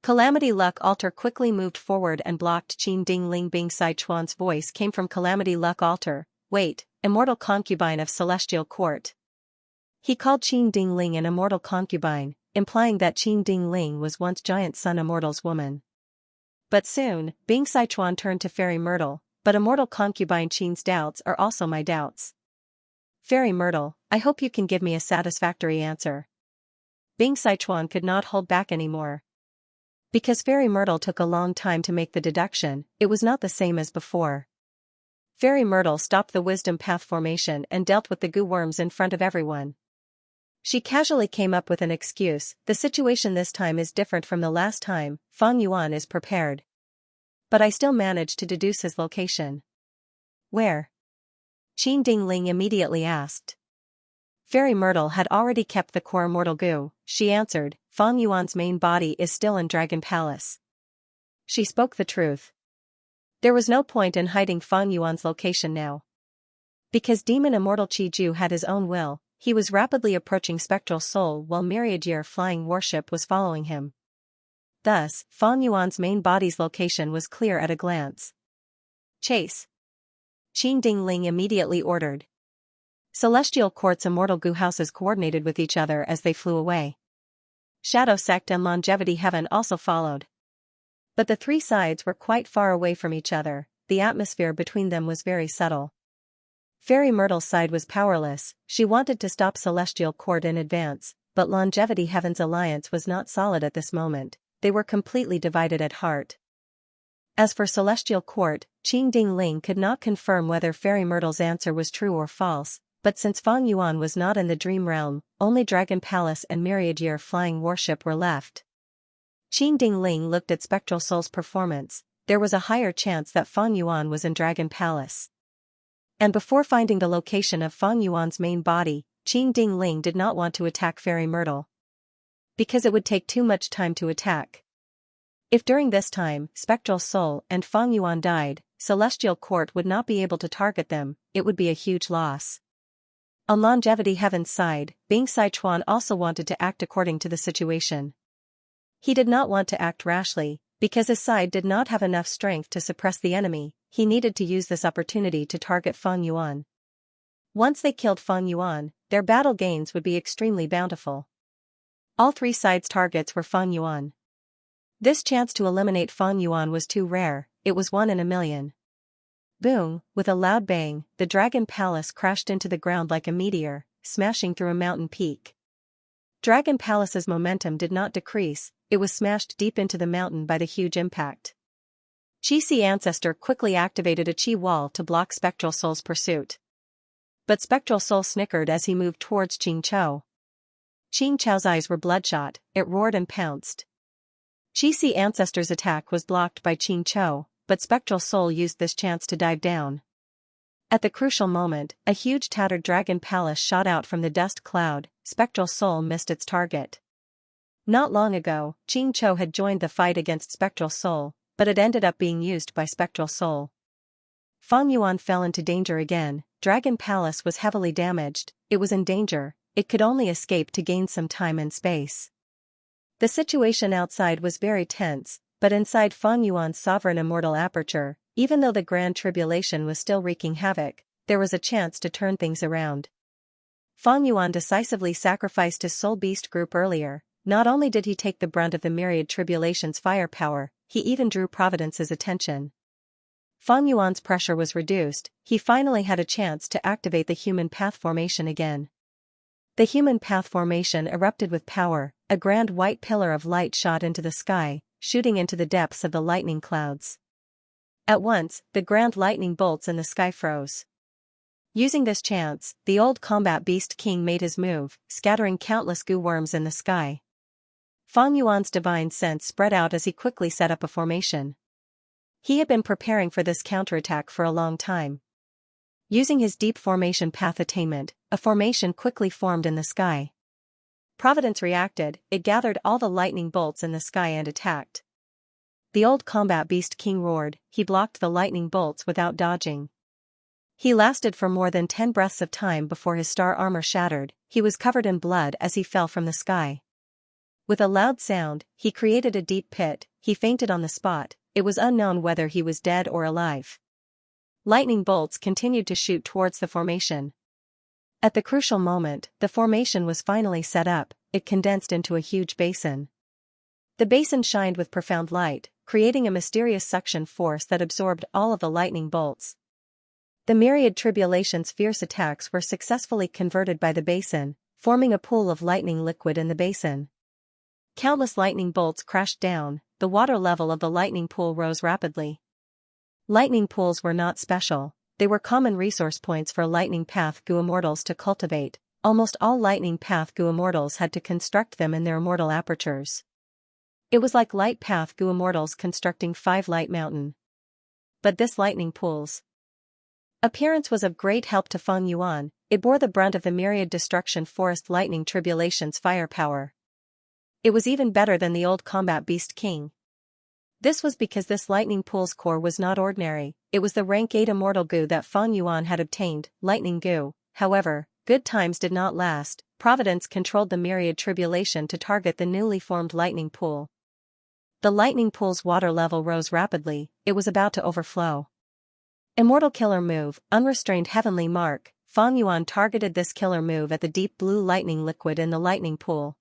Speaker 1: Calamity Luck Altar quickly moved forward and blocked Qin Dingling. Bing Sai Chuan's voice came from Calamity Luck Altar. Wait, immortal concubine of Celestial Court. He called Qin Dingling an immortal concubine, implying that Qin Dingling was once Giant Sun Immortal's woman. But soon, Bing Sai Chuan turned to Fairy Myrtle, but immortal concubine Qin's doubts are also my doubts. Fairy Myrtle, I hope you can give me a satisfactory answer. Bing Sai Chuan could not hold back anymore. Because Fairy Myrtle took a long time to make the deduction, it was not the same as before. Fairy Myrtle stopped the Wisdom Path formation and dealt with the Gu worms in front of everyone. She casually came up with an excuse, the situation this time is different from the last time, Fang Yuan is prepared. But I still managed to deduce his location. Where? Qin Dingling immediately asked. Fairy Myrtle had already kept the core immortal goo, she answered. Fang Yuan's main body is still in Dragon Palace. She spoke the truth. There was no point in hiding Fang Yuan's location now. Because demon immortal Qi Ju had his own will, he was rapidly approaching Spectral Soul while Myriad Year Flying Warship was following him. Thus, Fang Yuan's main body's location was clear at a glance. Chase! Qin Dingling immediately ordered. Celestial Court's immortal goo houses coordinated with each other as they flew away. Shadow Sect and Longevity Heaven also followed. But the three sides were quite far away from each other, the atmosphere between them was very subtle. Fairy Myrtle's side was powerless, she wanted to stop Celestial Court in advance, but Longevity Heaven's alliance was not solid at this moment, they were completely divided at heart. As for Celestial Court, Qin Dingling could not confirm whether Fairy Myrtle's answer was true or false, but since Fang Yuan was not in the Dream Realm, only Dragon Palace and Myriad Year Flying Warship were left. Qin Dingling looked at Spectral Soul's performance, there was a higher chance that Fang Yuan was in Dragon Palace. And before finding the location of Fang Yuan's main body, Qin Dingling did not want to attack Fairy Myrtle. Because it would take too much time to attack. If during this time, Spectral Soul and Fang Yuan died, Celestial Court would not be able to target them, it would be a huge loss. On Longevity Heaven's side, Bing Sichuan also wanted to act according to the situation. He did not want to act rashly, because his side did not have enough strength to suppress the enemy, he needed to use this opportunity to target Fang Yuan. Once they killed Fang Yuan, their battle gains would be extremely bountiful. All three sides' targets were Fang Yuan. This chance to eliminate Fang Yuan was too rare, it was 1 in a million. Boom, with a loud bang, the Dragon Palace crashed into the ground like a meteor, smashing through a mountain peak. Dragon Palace's momentum did not decrease, it was smashed deep into the mountain by the huge impact. Qi Ancestor quickly activated a Qi wall to block Spectral Soul's pursuit. But Spectral Soul snickered as he moved towards Qing Chou. Qing Chou's eyes were bloodshot, it roared and pounced. Qi Ancestor's attack was blocked by Qing Chou, but Spectral Soul used this chance to dive down. At the crucial moment, a huge tattered Dragon Palace shot out from the dust cloud, Spectral Soul missed its target. Not long ago, Qing Chou had joined the fight against Spectral Soul, but it ended up being used by Spectral Soul. Fang Yuan fell into danger again, Dragon Palace was heavily damaged, it was in danger, it could only escape to gain some time and space. The situation outside was very tense, but inside Fang Yuan's sovereign immortal aperture, even though the Grand Tribulation was still wreaking havoc, there was a chance to turn things around. Fang Yuan decisively sacrificed his Soul Beast group earlier, not only did he take the brunt of the Myriad Tribulation's firepower, he even drew Providence's attention. Fang Yuan's pressure was reduced, he finally had a chance to activate the Human Path Formation again. The Human Path Formation erupted with power, a grand white pillar of light shot into the sky, shooting into the depths of the lightning clouds. At once, the grand lightning bolts in the sky froze. Using this chance, the old combat beast king made his move, scattering countless goo worms in the sky. Fang Yuan's divine sense spread out as he quickly set up a formation. He had been preparing for this counterattack for a long time. Using his deep formation path attainment, a formation quickly formed in the sky. Providence reacted, it gathered all the lightning bolts in the sky and attacked. The old combat beast king roared, he blocked the lightning bolts without dodging. He lasted for more than 10 breaths of time before his star armor shattered, he was covered in blood as he fell from the sky. With a loud sound, he created a deep pit, he fainted on the spot, it was unknown whether he was dead or alive. Lightning bolts continued to shoot towards the formation. At the crucial moment, the formation was finally set up, it condensed into a huge basin. The basin shined with profound light, creating a mysterious suction force that absorbed all of the lightning bolts. The Myriad Tribulation's fierce attacks were successfully converted by the basin, forming a pool of lightning liquid in the basin. Countless lightning bolts crashed down, the water level of the lightning pool rose rapidly. Lightning pools were not special, they were common resource points for Lightning Path Goo Immortals to cultivate, almost all Lightning Path Goo Immortals had to construct them in their immortal apertures. It was like Light Path Goo Immortals constructing 5 Light Mountain, but this lightning pool's appearance was of great help to Feng Yuan. It bore the brunt of the myriad destruction forest lightning tribulation's firepower. It was even better than the old combat beast king. This was because this lightning pool's core was not ordinary, it was the rank 8 immortal goo that Feng Yuan had obtained, lightning goo. However, good times did not last. Providence controlled the myriad tribulation to target the newly formed lightning pool. The lightning pool's water level rose rapidly, it was about to overflow. Immortal killer move, unrestrained heavenly mark. Feng Yuan targeted this killer move at the deep blue lightning liquid in the lightning pool.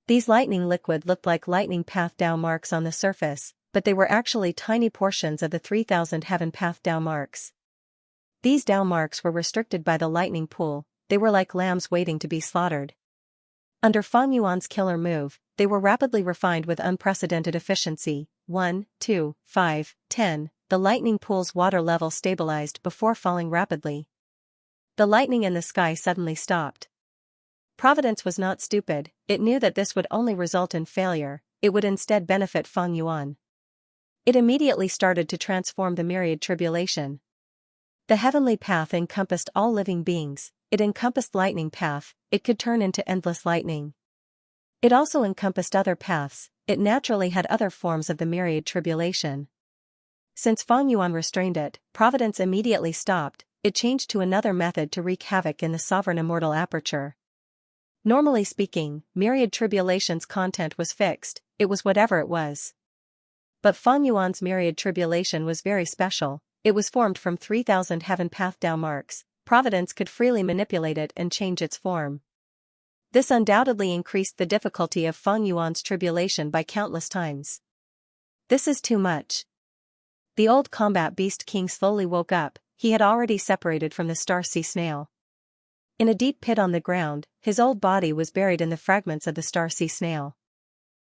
Speaker 1: These lightning liquid looked like lightning path Dao marks on the surface, but they were actually tiny portions of the 3,000 heaven path Dao marks. These Dao marks were restricted by the lightning pool, they were like lambs waiting to be slaughtered. Under Feng Yuan's killer move, they were rapidly refined with unprecedented efficiency. 1, 2, 5, 10. The lightning pool's water level stabilized before falling rapidly. The lightning in the sky suddenly stopped. Providence was not stupid, it knew that this would only result in failure, it would instead benefit Feng Yuan. It immediately started to transform the myriad tribulation. The heavenly path encompassed all living beings, it encompassed lightning path, it could turn into endless lightning. It also encompassed other paths, it naturally had other forms of the myriad tribulation. Since Feng Yuan restrained it, Providence immediately stopped, it changed to another method to wreak havoc in the sovereign immortal aperture. Normally speaking, myriad tribulation's content was fixed, it was whatever it was. But Feng Yuan's myriad tribulation was very special, it was formed from 3,000 heaven path Dao marks, Providence could freely manipulate it and change its form. This undoubtedly increased the difficulty of Feng Yuan's tribulation by countless times. This is too much. The old combat beast king slowly woke up, he had already separated from the star sea snail. In a deep pit on the ground, his old body was buried in the fragments of the star sea snail.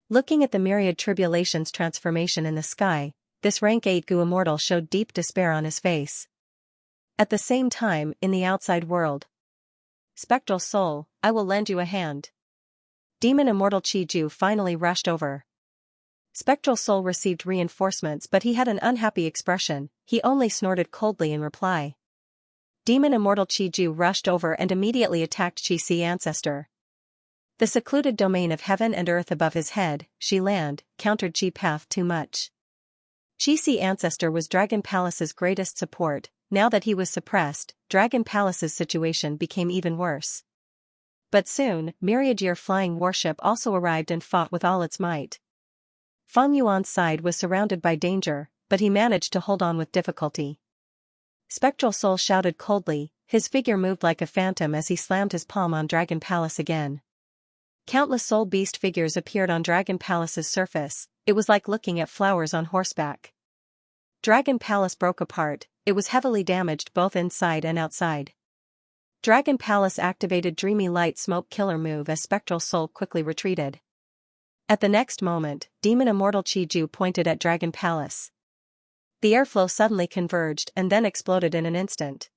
Speaker 1: Looking at the myriad tribulation's transformation in the sky, this rank 8 goo immortal showed deep despair on his face. At the same time, in the outside world. Spectral soul, I will lend you a hand. Demon immortal Qi Ju finally rushed over. Spectral soul received reinforcements, but he had an unhappy expression, he only snorted coldly in reply. Demon immortal Qi Ju rushed over and immediately attacked Xianxia. The secluded domain of heaven and earth above his head, Xiland, countered Qi path too much. Xianxia was Dragon Palace's greatest support, now that he was suppressed, Dragon Palace's situation became even worse. But soon, Myriad Year flying warship also arrived and fought with all its might. Feng Yuan's side was surrounded by danger, but he managed to hold on with difficulty. Spectral soul shouted coldly, his figure moved like a phantom as he slammed his palm on Dragon Palace again. Countless soul beast figures appeared on Dragon Palace's surface, it was like looking at flowers on horseback. Dragon Palace broke apart, it was heavily damaged both inside and outside. Dragon Palace activated Dreamy Light Smoke Killer move as Spectral Soul quickly retreated. At the next moment, Demon Immortal Qi Ju pointed at Dragon Palace. The airflow suddenly converged and then exploded in an instant.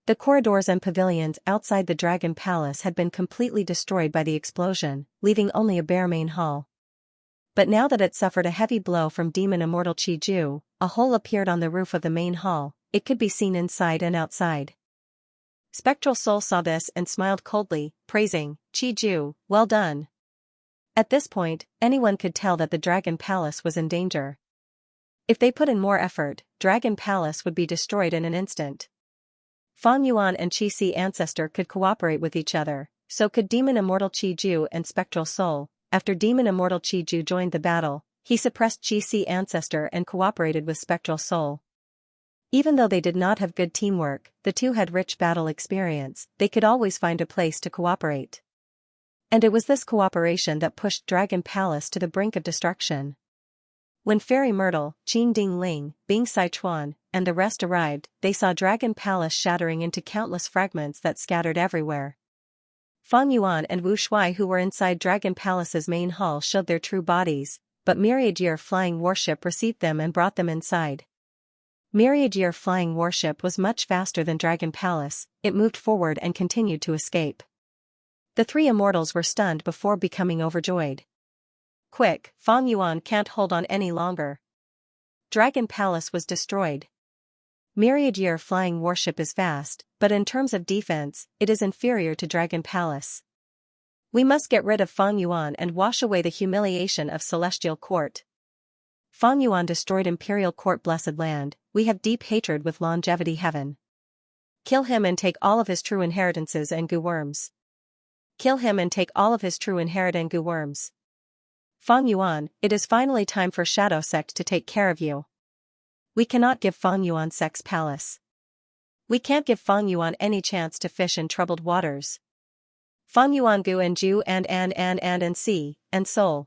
Speaker 1: The corridors and pavilions outside the Dragon Palace had been completely destroyed by the explosion, leaving only a bare main hall. But now that it suffered a heavy blow from Demon Immortal Qi Ju, a hole appeared on the roof of the main hall, it could be seen inside and outside. Spectral Soul saw this and smiled coldly, praising, Qi Ju, well done. At this point, anyone could tell that the Dragon Palace was in danger. If they put in more effort, Dragon Palace would be destroyed in an instant. Feng Yuan and Xianxia could cooperate with each other, so could Demon Immortal Qi Ju and Spectral Soul. After Demon Immortal Qi Ju joined the battle, he suppressed Xianxia and cooperated with Spectral Soul. Even though they did not have good teamwork, the two had rich battle experience, they could always find a place to cooperate. And it was this cooperation that pushed Dragon Palace to the brink of destruction. When Fairy Myrtle, Qin Ding Ling, Bing Sichuan, and the rest arrived, they saw Dragon Palace shattering into countless fragments that scattered everywhere. Feng Yuan and Wu Shuai, who were inside Dragon Palace's main hall, showed their true bodies, but Myriad Year flying warship received them and brought them inside. Myriad Year flying warship was much faster than Dragon Palace, it moved forward and continued to escape. The three immortals were stunned before becoming overjoyed. Quick, Feng Yuan can't hold on any longer. Dragon Palace was destroyed. Myriad-year flying warship is vast, but in terms of defense, it is inferior to Dragon Palace. We must get rid of Fang Yuan and wash away the humiliation of Celestial Court. Fang Yuan destroyed Imperial Court Blessed Land, we have deep hatred with Longevity Heaven. Kill him and take all of his true inheritances and goo worms. Kill him and take all of his true inherit and goo worms. Fang Yuan, it is finally time for Shadow Sect to take care of you. We cannot give Fang Yuan Sect's palace. We can't give Fang Yuan any chance to fish in troubled waters. Fang Yuan Gu and Ju and Sea, and Soul.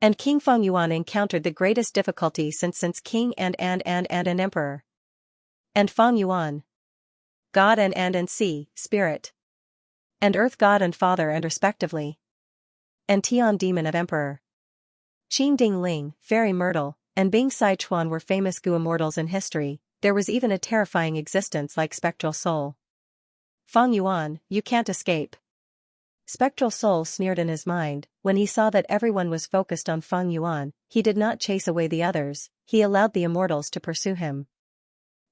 Speaker 1: And King Fang Yuan encountered the greatest difficulty since King and an Emperor. And Fang Yuan. God and Sea, Spirit. And Earth God and Father and respectively. And Tian Demon of Emperor. Qin Ding Ling, Fairy Myrtle, and Bing Sai Chuan were famous Gu immortals in history. There was even a terrifying existence like Spectral Soul. Fang Yuan, you can't escape. Spectral Soul sneered in his mind. When he saw that everyone was focused on Fang Yuan, he did not chase away the others, he allowed the immortals to pursue him.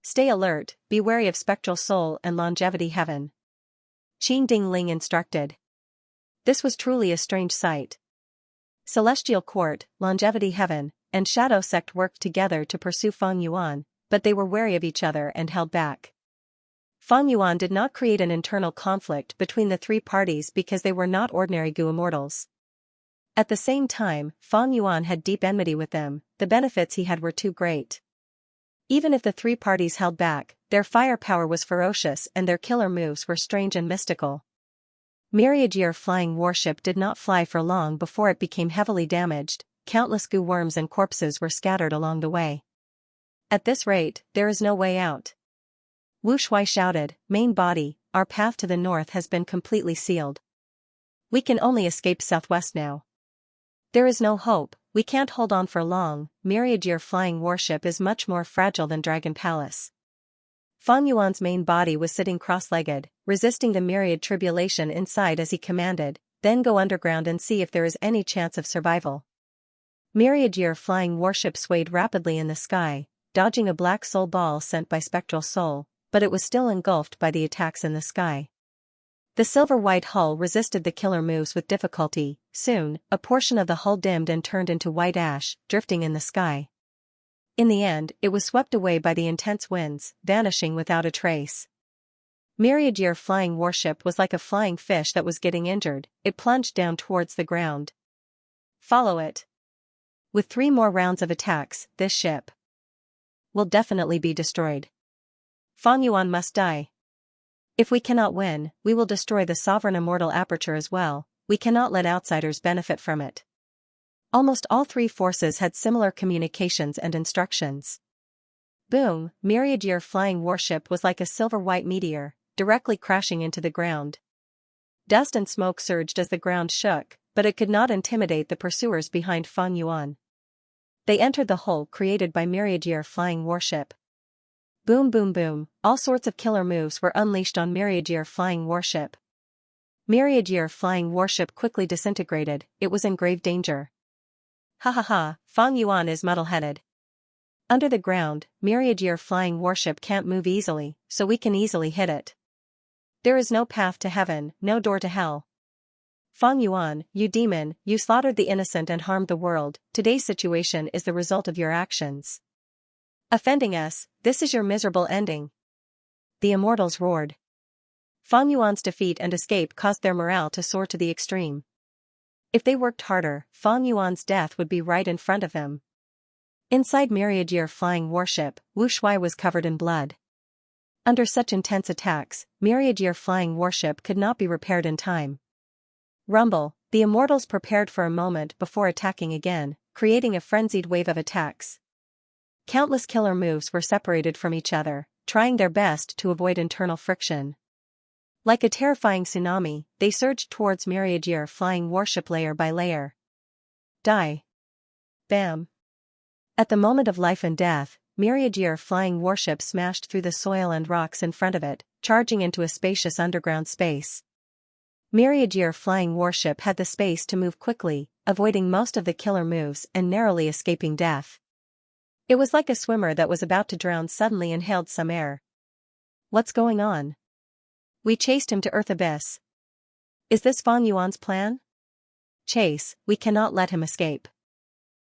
Speaker 1: Stay alert, be wary of Spectral Soul and Longevity Heaven. Qin Ding Ling instructed. This was truly a strange sight. Celestial Court, Longevity Heaven, and Shadow Sect worked together to pursue Fang Yuan, but they were wary of each other and held back. Fang Yuan did not create an internal conflict between the three parties because they were not ordinary Gu immortals. At the same time, Fang Yuan had deep enmity with them, the benefits he had were too great. Even if the three parties held back, their firepower was ferocious and their killer moves were strange and mystical. Myriad-year flying warship did not fly for long before it became heavily damaged, countless Gu worms and corpses were scattered along the way. At this rate, there is no way out. Wu Shuai shouted, main body, our path to the north has been completely sealed. We can only escape southwest now. There is no hope, we can't hold on for long, Myriad-year flying warship is much more fragile than Dragon Palace. Fang Yuan's main body was sitting cross-legged, resisting the myriad tribulation inside as he commanded, then go underground and see if there is any chance of survival. Myriad-year flying warship swayed rapidly in the sky, dodging a black soul ball sent by Spectral Soul, but it was still engulfed by the attacks in the sky. The silver-white hull resisted the killer moves with difficulty. Soon, a portion of the hull dimmed and turned into white ash, drifting in the sky. In the end, it was swept away by the intense winds, vanishing without a trace. Myriad-year flying warship was like a flying fish that was getting injured, it plunged down towards the ground. Follow it. With 3 more rounds of attacks, this ship will definitely be destroyed. Fang Yuan must die. If we cannot win, we will destroy the sovereign immortal aperture as well, we cannot let outsiders benefit from it. Almost all 3 forces had similar communications and instructions. Boom, Myriad-year flying warship was like a silver-white meteor, directly crashing into the ground. Dust and smoke surged as the ground shook, but it could not intimidate the pursuers behind Fang Yuan. They entered the hole created by Myriad-year flying warship. Boom boom boom, all sorts of killer moves were unleashed on Myriad-year flying warship. Myriad-year flying warship quickly disintegrated, it was in grave danger. Ha ha ha, Fang Yuan is muddle-headed. Under the ground, Myriad-year flying warship can't move easily, so we can easily hit it. There is no path to heaven, no door to hell. Fang Yuan, you demon, you slaughtered the innocent and harmed the world, today's situation is the result of your actions. Offending us, this is your miserable ending. The immortals roared. Fang Yuan's defeat and escape caused their morale to soar to the extreme. If they worked harder, Fang Yuan's death would be right in front of them. Inside Myriad-year flying warship, Wu Shuai was covered in blood. Under such intense attacks, Myriad-year flying warship could not be repaired in time. Rumble, the immortals prepared for a moment before attacking again, creating a frenzied wave of attacks. Countless killer moves were separated from each other, trying their best to avoid internal friction. Like a terrifying tsunami, they surged towards Myriad-year flying warship layer by layer. Die. Bam. At the moment of life and death, Myriad-year flying warship smashed through the soil and rocks in front of it, charging into a spacious underground space. Myriad-year flying warship had the space to move quickly, avoiding most of the killer moves and narrowly escaping death. It was like a swimmer that was about to drown suddenly inhaled some air. What's going on? We chased him to Earth Abyss. Is this Fang Yuan's plan? Chase, we cannot let him escape.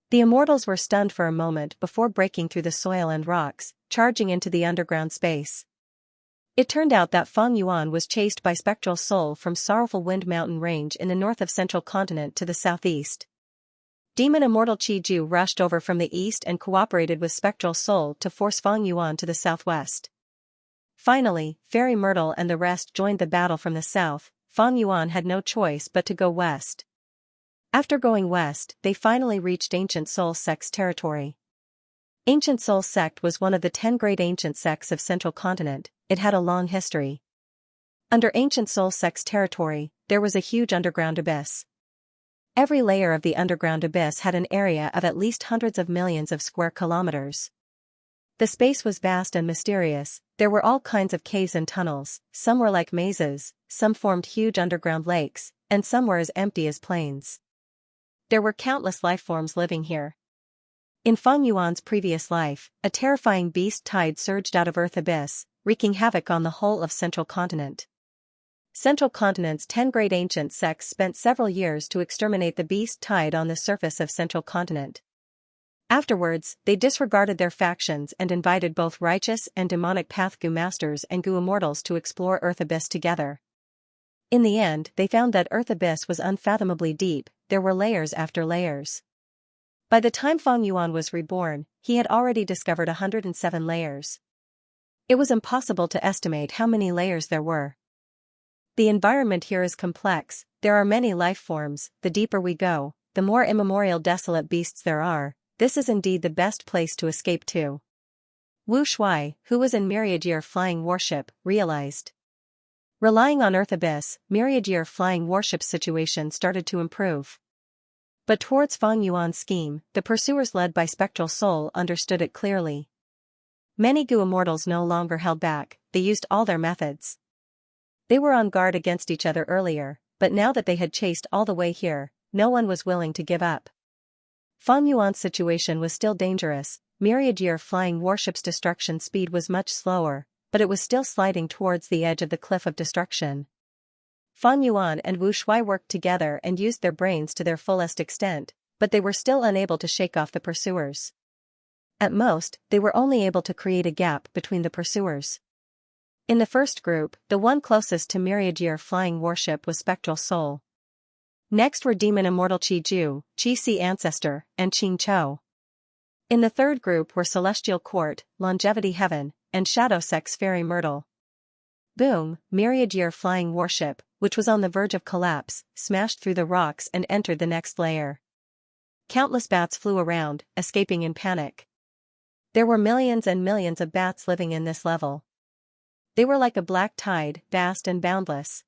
Speaker 1: The immortals were stunned for a moment before breaking through the soil and rocks, charging into the underground space. It turned out that Fang Yuan was chased by Spectral Soul from Sorrowful Wind Mountain Range in the north of Central Continent to the southeast. Demon Immortal Qi Ju rushed over from the east and cooperated with Spectral Soul to force Fang Yuan to the southwest. Finally, Fairy Myrtle and the rest joined the battle from the south. Fang Yuan had no choice but to go west. After going west, they finally reached Ancient Soul Sect's territory. Ancient Soul Sect was one of the 10 great ancient sects of Central Continent. It had a long history. Under Ancient Soul Sect's territory, there was a huge underground abyss. Every layer of the underground abyss had an area of at least hundreds of millions of square kilometers. The space was vast and mysterious. There were all kinds of caves and tunnels. Some were like mazes, some formed huge underground lakes, and some were as empty as plains. There were countless lifeforms living here. In Fang Yuan's previous life, a terrifying beast tide surged out of Earth Abyss, wreaking havoc on the whole of Central Continent. Central Continent's 10 great ancient sects spent several years to exterminate the beast tide on the surface of Central Continent. Afterwards, they disregarded their factions and invited both righteous and demonic path Gu Masters and Gu Immortals to explore Earth Abyss together. In the end, they found that Earth Abyss was unfathomably deep. There were layers after layers. By the time Fang Yuan was reborn, he had already discovered 107 layers. It was impossible to estimate how many layers there were. The environment here is complex. There are many life forms. The deeper we go, the more immemorial desolate beasts there are. This is indeed the best place to escape to. Wu Shuai, who was in Myriad Year Flying Warship, realized. Relying on Earth Abyss, Myriad Year Flying Warship's situation started to improve. But towards Fang Yuan's scheme, the pursuers led by Spectral Soul understood it clearly. Many Gu Immortals no longer held back. They used all their methods. They were on guard against each other earlier, but now that they had chased all the way here, no one was willing to give up. Fang Yuan's situation was still dangerous. Myriad Year Flying Warship's destruction speed was much slower, but it was still sliding towards the edge of the cliff of destruction. Fang Yuan and Wu Shuai worked together and used their brains to their fullest extent, but they were still unable to shake off the pursuers. At most, they were only able to create a gap between the pursuers. In the first group, the one closest to Myriad Year Flying Warship was Spectral Soul. Next were Demon Immortal Qi Ju, Xianxia, and Qing Chou. In the third group were Celestial Court, Longevity Heaven, and Shadow Sect's Fairy Myrtle. Boom, Myriad Year Flying Warship, which was on the verge of collapse, smashed through the rocks and entered the next layer. Countless bats flew around, escaping in panic. There were millions and millions of bats living in this level. They were like a black tide, vast and boundless.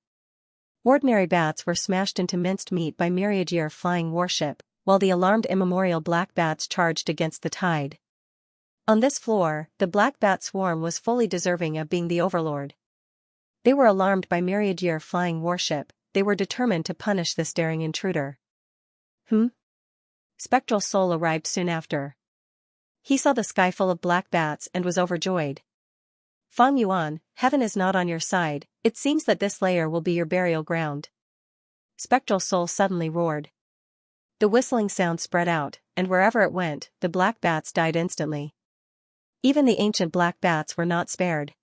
Speaker 1: Ordinary bats were smashed into minced meat by Myriad Year Flying Warship, while the alarmed immemorial black bats charged against the tide. On this floor, the black bat swarm was fully deserving of being the overlord. They were alarmed by Myriad Year Flying Warship. They were determined to punish this daring intruder. Spectral Soul arrived soon after. He saw the sky full of black bats and was overjoyed. Fang Yuan, heaven is not on your side. It seems that this layer will be your burial ground. Spectral Soul suddenly roared. The whistling sound spread out, and wherever it went, the black bats died instantly. Even the ancient black bats were not spared.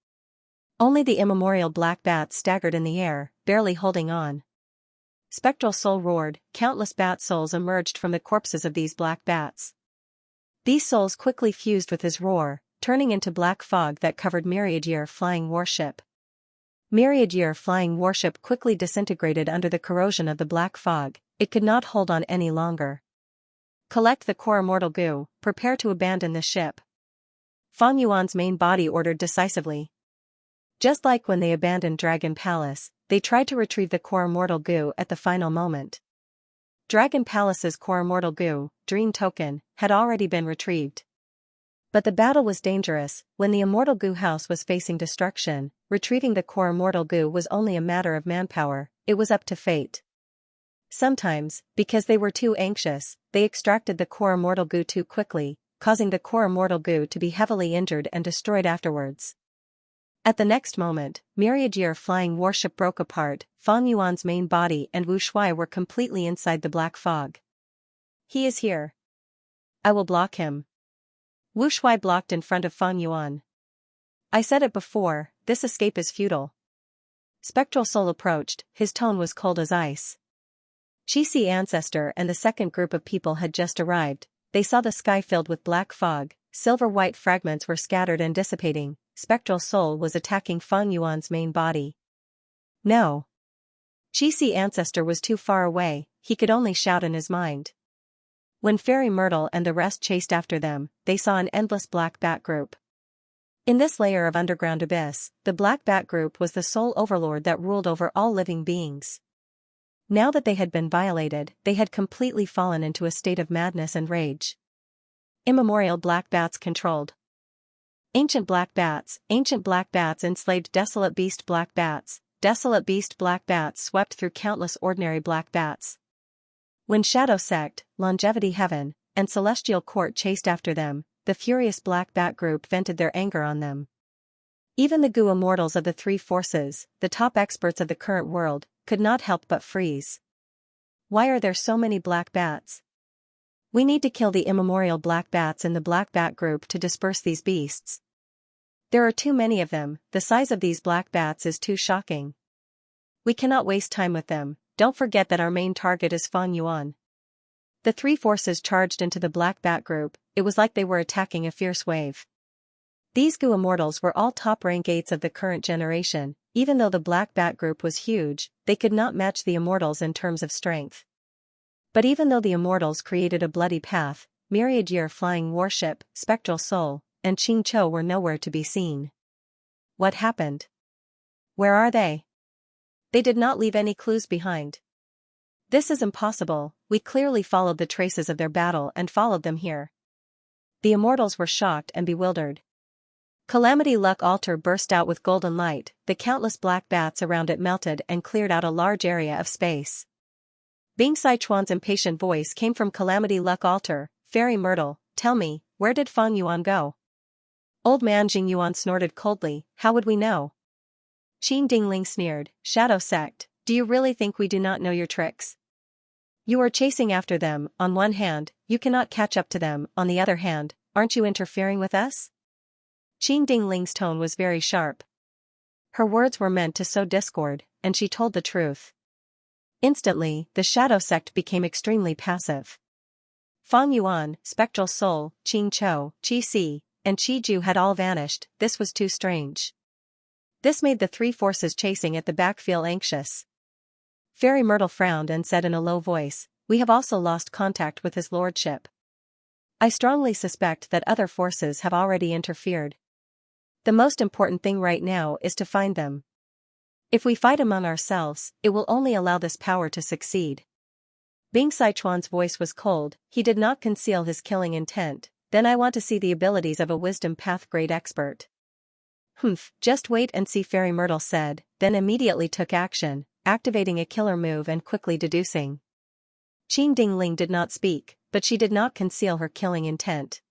Speaker 1: Only the immemorial black bats staggered in the air, barely holding on. Spectral Soul roared. Countless bat souls emerged from the corpses of these black bats. These souls quickly fused with his roar, turning into black fog that covered Myriad Year Flying Warship. Myriad Year Flying Warship quickly disintegrated under the corrosion of the black fog. It could not hold on any longer. Collect the core immortal goo, prepare to abandon the ship. Fang Yuan's main body ordered decisively. Just like when they abandoned Dragon Palace, they tried to retrieve the core immortal goo at the final moment. Dragon Palace's core immortal goo, Dream Token, had already been retrieved. But the battle was dangerous. When the immortal goo house was facing destruction, retrieving the core immortal goo was only a matter of manpower. It was up to fate. Sometimes, because they were too anxious, they extracted the core immortal goo too quickly. causing the core immortal goo to be heavily injured and destroyed afterwards. At the next moment, myriad-year flying warship broke apart, Fang Yuan's main body and Wu Shuai were completely inside the black fog. He is here. I will block him. Wu Shuai blocked in front of Fang Yuan. I said it before, this escape is futile. Spectral Soul approached, his tone was cold as ice. Qixi Ancestor and the second group of people had just arrived. They saw the sky filled with black fog, silver-white fragments were scattered and dissipating. Spectral Soul was attacking Fang Yuan's main body. No. Qixi Ancestor was too far away, he could only shout in his mind. When Fairy Myrtle and the rest chased after them, they saw an endless black bat group. In this layer of underground abyss, the black bat group was the sole overlord that ruled over all living beings. Now that they had been violated, they had completely fallen into a state of madness and rage. Immemorial black bats controlled. Ancient black bats enslaved desolate beast black bats swept through countless ordinary black bats. When Shadow Sect, Longevity Heaven, and Celestial Court chased after them, the furious black bat group vented their anger on them. Even the goo immortals of the three forces, the top experts of the current world, could not help but freeze. Why are there so many black bats? We need to kill the immemorial black bats in the black bat group to disperse these beasts. There are too many of them, the size of these black bats is too shocking. We cannot waste time with them, don't forget that our main target is Fang Yuan. The three forces charged into the black bat group, it was like they were attacking a fierce wave. These goo immortals were all top-rank 8s of the current generation, even though the black bat group was huge, they could not match the immortals in terms of strength. But even though the immortals created a bloody path, myriad-year flying warship, Spectral Soul, and Xianxia were nowhere to be seen. What happened? Where are they? They did not leave any clues behind. This is impossible, we clearly followed the traces of their battle and followed them here. The immortals were shocked and bewildered. Calamity Luck Altar burst out with golden light, the countless black bats around it melted and cleared out a large area of space. Bing Sichuan's impatient voice came from Calamity Luck Altar, Fairy Myrtle, tell me, where did Fang Yuan go? Old man Jing Yuan snorted coldly, how would we know? Qin Dingling sneered, Shadow Sect, do you really think we do not know your tricks? You are chasing after them, on one hand, you cannot catch up to them, on the other hand, aren't you interfering with us? Qin Dingling's tone was very sharp. Her words were meant to sow discord, and she told the truth. Instantly, the Shadow Sect became extremely passive. Fang Yuan, Spectral Soul, Xianxia, Qixi, and Qiju had all vanished, this was too strange. This made the three forces chasing at the back feel anxious. Fairy Myrtle frowned and said in a low voice, we have also lost contact with his lordship. I strongly suspect that other forces have already interfered. The most important thing right now is to find them. If we fight among ourselves, it will only allow this power to succeed. Bing Sichuan's voice was cold, he did not conceal his killing intent, then I want to see the abilities of a wisdom path grade expert. Just wait and see, Fairy Myrtle said, then immediately took action, activating a killer move and quickly deducing. Qin Dingling did not speak, but she did not conceal her killing intent.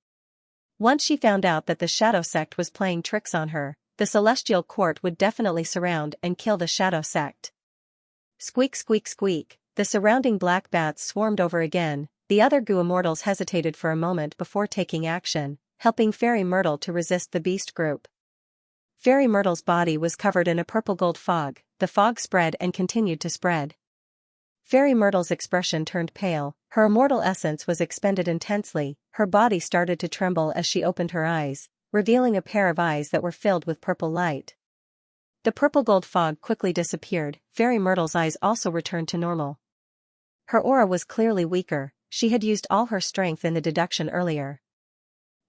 Speaker 1: Once she found out that the Shadow Sect was playing tricks on her, the Celestial Court would definitely surround and kill the Shadow Sect. Squeak squeak squeak, the surrounding black bats swarmed over again, the other goo immortals hesitated for a moment before taking action, helping Fairy Myrtle to resist the beast group. Fairy Myrtle's body was covered in a purple-gold fog, the fog spread and continued to spread. Fairy Myrtle's expression turned pale, her immortal essence was expended intensely, her body started to tremble as she opened her eyes, revealing a pair of eyes that were filled with purple light. The purple-gold fog quickly disappeared, Fairy Myrtle's eyes also returned to normal. Her aura was clearly weaker, she had used all her strength in the deduction earlier.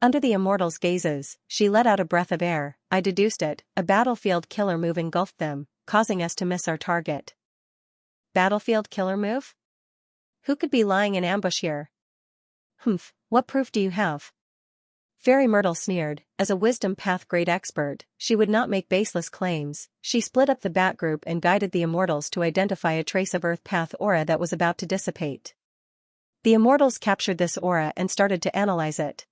Speaker 1: Under the immortal's gazes, she let out a breath of air, I deduced it, a battlefield killer move engulfed them, causing us to miss our target. Battlefield killer move? Who could be lying in ambush here? What proof do you have? Fairy Myrtle sneered, as a wisdom path grade expert, she would not make baseless claims, she split up the bat group and guided the immortals to identify a trace of earth path aura that was about to dissipate. The immortals captured this aura and started to analyze it.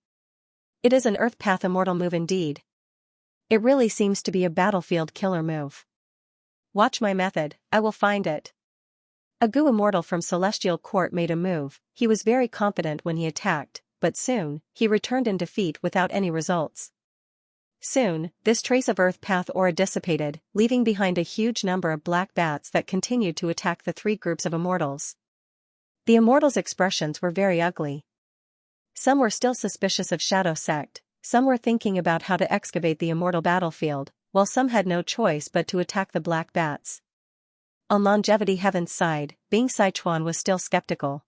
Speaker 1: It is an Earth Path Immortal move indeed. It really seems to be a battlefield killer move. Watch my method, I will find it. A Gu Immortal from Celestial Court made a move. He was very confident when he attacked, but soon, he returned in defeat without any results. Soon, this trace of Earth Path aura dissipated, leaving behind a huge number of black bats that continued to attack the three groups of immortals. The immortals' expressions were very ugly. Some were still suspicious of Shadow Sect, some were thinking about how to excavate the immortal battlefield, while some had no choice but to attack the black bats. On Longevity Heaven's side, Bing Sichuan was still skeptical.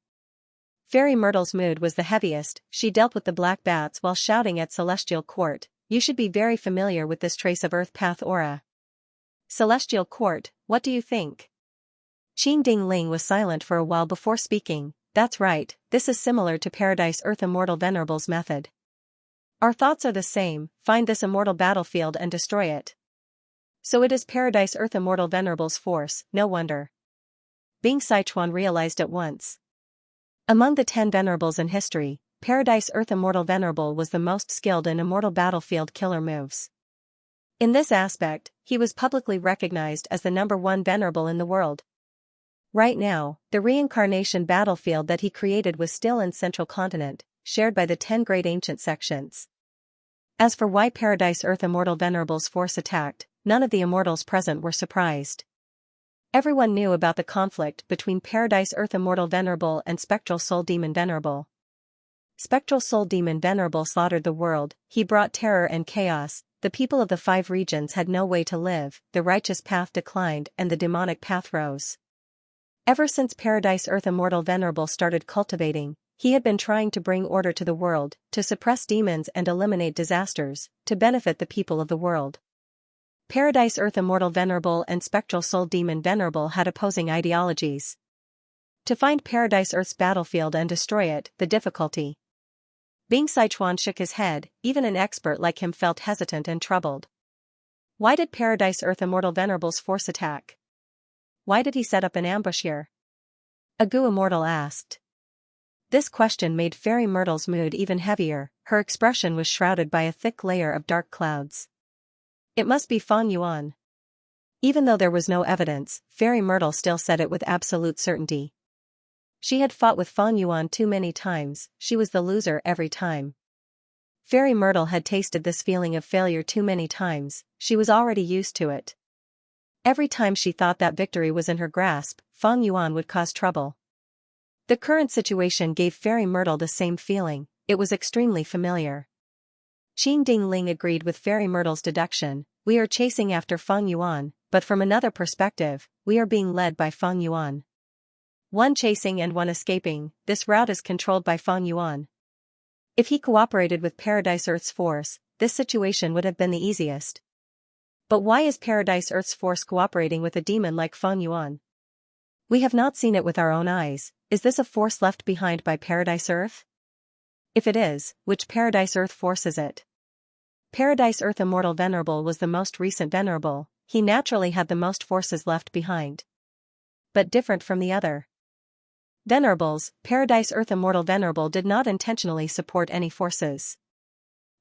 Speaker 1: Fairy Myrtle's mood was the heaviest. She dealt with the black bats while shouting at Celestial Court, "You should be very familiar with this trace of Earth Path aura." Celestial Court, what do you think? Qin Ding Ling was silent for a while before speaking. That's right, this is similar to Paradise Earth Immortal Venerable's method. Our thoughts are the same, find this immortal battlefield and destroy it. So it is Paradise Earth Immortal Venerable's force, no wonder. Bing Sichuan realized at once. Among the 10 venerables in history, Paradise Earth Immortal Venerable was the most skilled in immortal battlefield killer moves. In this aspect, he was publicly recognized as the #1 venerable in the world. Right now, the reincarnation battlefield that he created was still in Central Continent, shared by the 10 great ancient sections. As for why Paradise Earth Immortal Venerable's force attacked, none of the immortals present were surprised. Everyone knew about the conflict between Paradise Earth Immortal Venerable and Spectral Soul Demon Venerable. Spectral Soul Demon Venerable slaughtered the world, he brought terror and chaos, the people of the 5 regions had no way to live, the righteous path declined and the demonic path rose. Ever since Paradise Earth Immortal Venerable started cultivating, he had been trying to bring order to the world, to suppress demons and eliminate disasters, to benefit the people of the world. Paradise Earth Immortal Venerable and Spectral Soul Demon Venerable had opposing ideologies. To find Paradise Earth's battlefield and destroy it, the difficulty. Bing Sichuan shook his head, even an expert like him felt hesitant and troubled. Why did Paradise Earth Immortal Venerable's force attack? Why did he set up an ambush here? A Gu Immortal asked. This question made Fairy Myrtle's mood even heavier, her expression was shrouded by a thick layer of dark clouds. It must be Fang Yuan. Even though there was no evidence, Fairy Myrtle still said it with absolute certainty. She had fought with Fang Yuan too many times, she was the loser every time. Fairy Myrtle had tasted this feeling of failure too many times, she was already used to it. Every time she thought that victory was in her grasp, Fang Yuan would cause trouble. The current situation gave Fairy Myrtle the same feeling, it was extremely familiar. Qin Ding Ling agreed with Fairy Myrtle's deduction, we are chasing after Fang Yuan, but from another perspective, we are being led by Fang Yuan. One chasing and one escaping, this route is controlled by Fang Yuan. If he cooperated with Paradise Earth's force, this situation would have been the easiest. But why is Paradise Earth's force cooperating with a demon like Fang Yuan? We have not seen it with our own eyes, is this a force left behind by Paradise Earth? If it is, which Paradise Earth force is it? Paradise Earth Immortal Venerable was the most recent venerable, he naturally had the most forces left behind. But different from the other venerables, Paradise Earth Immortal Venerable did not intentionally support any forces.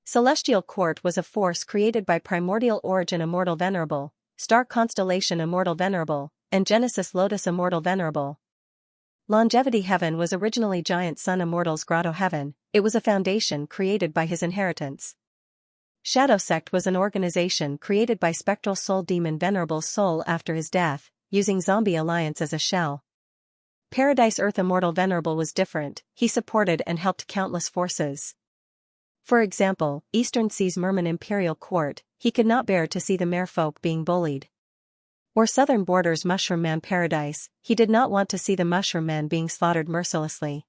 Speaker 1: Celestial Court was a force created by Primordial Origin Immortal Venerable, Star Constellation Immortal Venerable, and Genesis Lotus Immortal Venerable. Longevity Heaven was originally Giant Sun Immortal's Grotto Heaven, it was a foundation created by his inheritance. Shadow Sect was an organization created by Spectral Soul Demon Venerable's soul after his death, using Zombie Alliance as a shell. Paradise Earth Immortal Venerable was different, he supported and helped countless forces. For example, Eastern Sea's Merman Imperial Court, he could not bear to see the merfolk being bullied. Or Southern Borders Mushroom Man Paradise, he did not want to see the Mushroom Men being slaughtered mercilessly.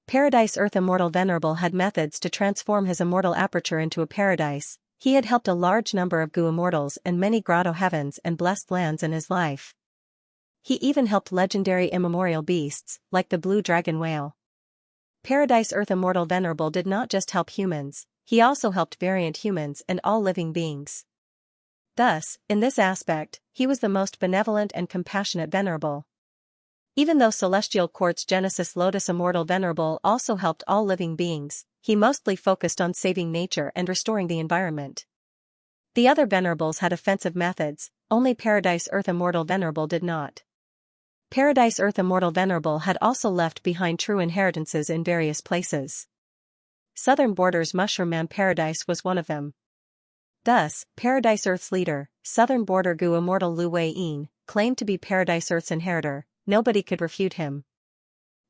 Speaker 1: Paradise Earth Immortal Venerable had methods to transform his immortal aperture into a paradise, he had helped a large number of Gu Immortals and many Grotto Heavens and blessed lands in his life. He even helped legendary immemorial beasts, like the Blue Dragon Whale. Paradise Earth Immortal Venerable did not just help humans, he also helped variant humans and all living beings. Thus, in this aspect, he was the most benevolent and compassionate venerable. Even though Celestial Court's Genesis Lotus Immortal Venerable also helped all living beings, he mostly focused on saving nature and restoring the environment. The other venerables had offensive methods, only Paradise Earth Immortal Venerable did not. Paradise Earth Immortal Venerable had also left behind true inheritances in various places. Southern Borders Mushroom Man Paradise was one of them. Thus, Paradise Earth's leader, Southern Border Gu Immortal Lu Wei-yin, claimed to be Paradise Earth's inheritor. Nobody could refute him.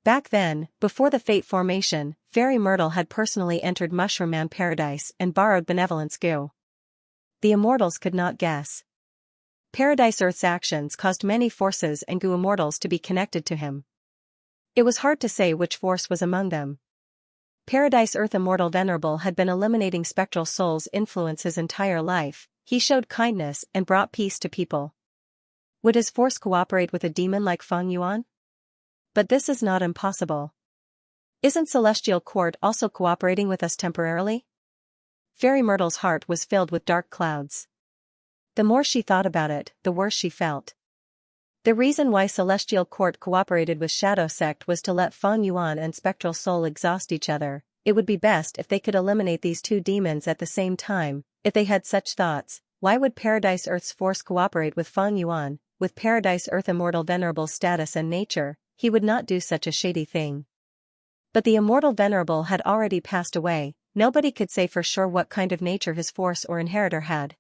Speaker 1: Back then, before the Fate formation, Fairy Myrtle had personally entered Mushroom Man Paradise and borrowed Benevolence Gu. The Immortals could not guess. Paradise Earth's actions caused many forces and Gu Immortals to be connected to him. It was hard to say which force was among them. Paradise Earth Immortal Venerable had been eliminating spectral souls' influence his entire life. He showed kindness and brought peace to people. Would his force cooperate with a demon like Feng Yuan? But this is not impossible. Isn't Celestial Court also cooperating with us temporarily? Fairy Myrtle's heart was filled with dark clouds. The more she thought about it, the worse she felt. The reason why Celestial Court cooperated with Shadow Sect was to let Feng Yuan and Spectral Soul exhaust each other. It would be best if they could eliminate these two demons at the same time. If they had such thoughts, why would Paradise Earth's force cooperate with Feng Yuan? With Paradise Earth Immortal Venerable's status and nature, he would not do such a shady thing. But the Immortal Venerable had already passed away. Nobody could say for sure what kind of nature his force or inheritor had.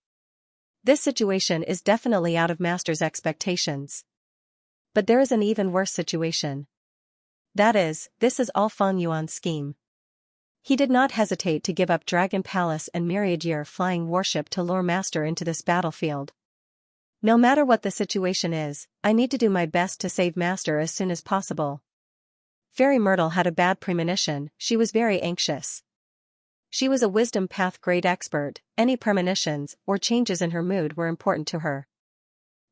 Speaker 1: This situation is definitely out of Master's expectations. But there is an even worse situation. That is, this is all Feng Yuan's scheme. He did not hesitate to give up Dragon Palace and Myriad Year Flying Warship to lure Master into this battlefield. No matter what the situation is, I need to do my best to save Master as soon as possible. Fairy Myrtle had a bad premonition. She was very anxious. She was a wisdom path grade expert. Any premonitions or changes in her mood were important to her.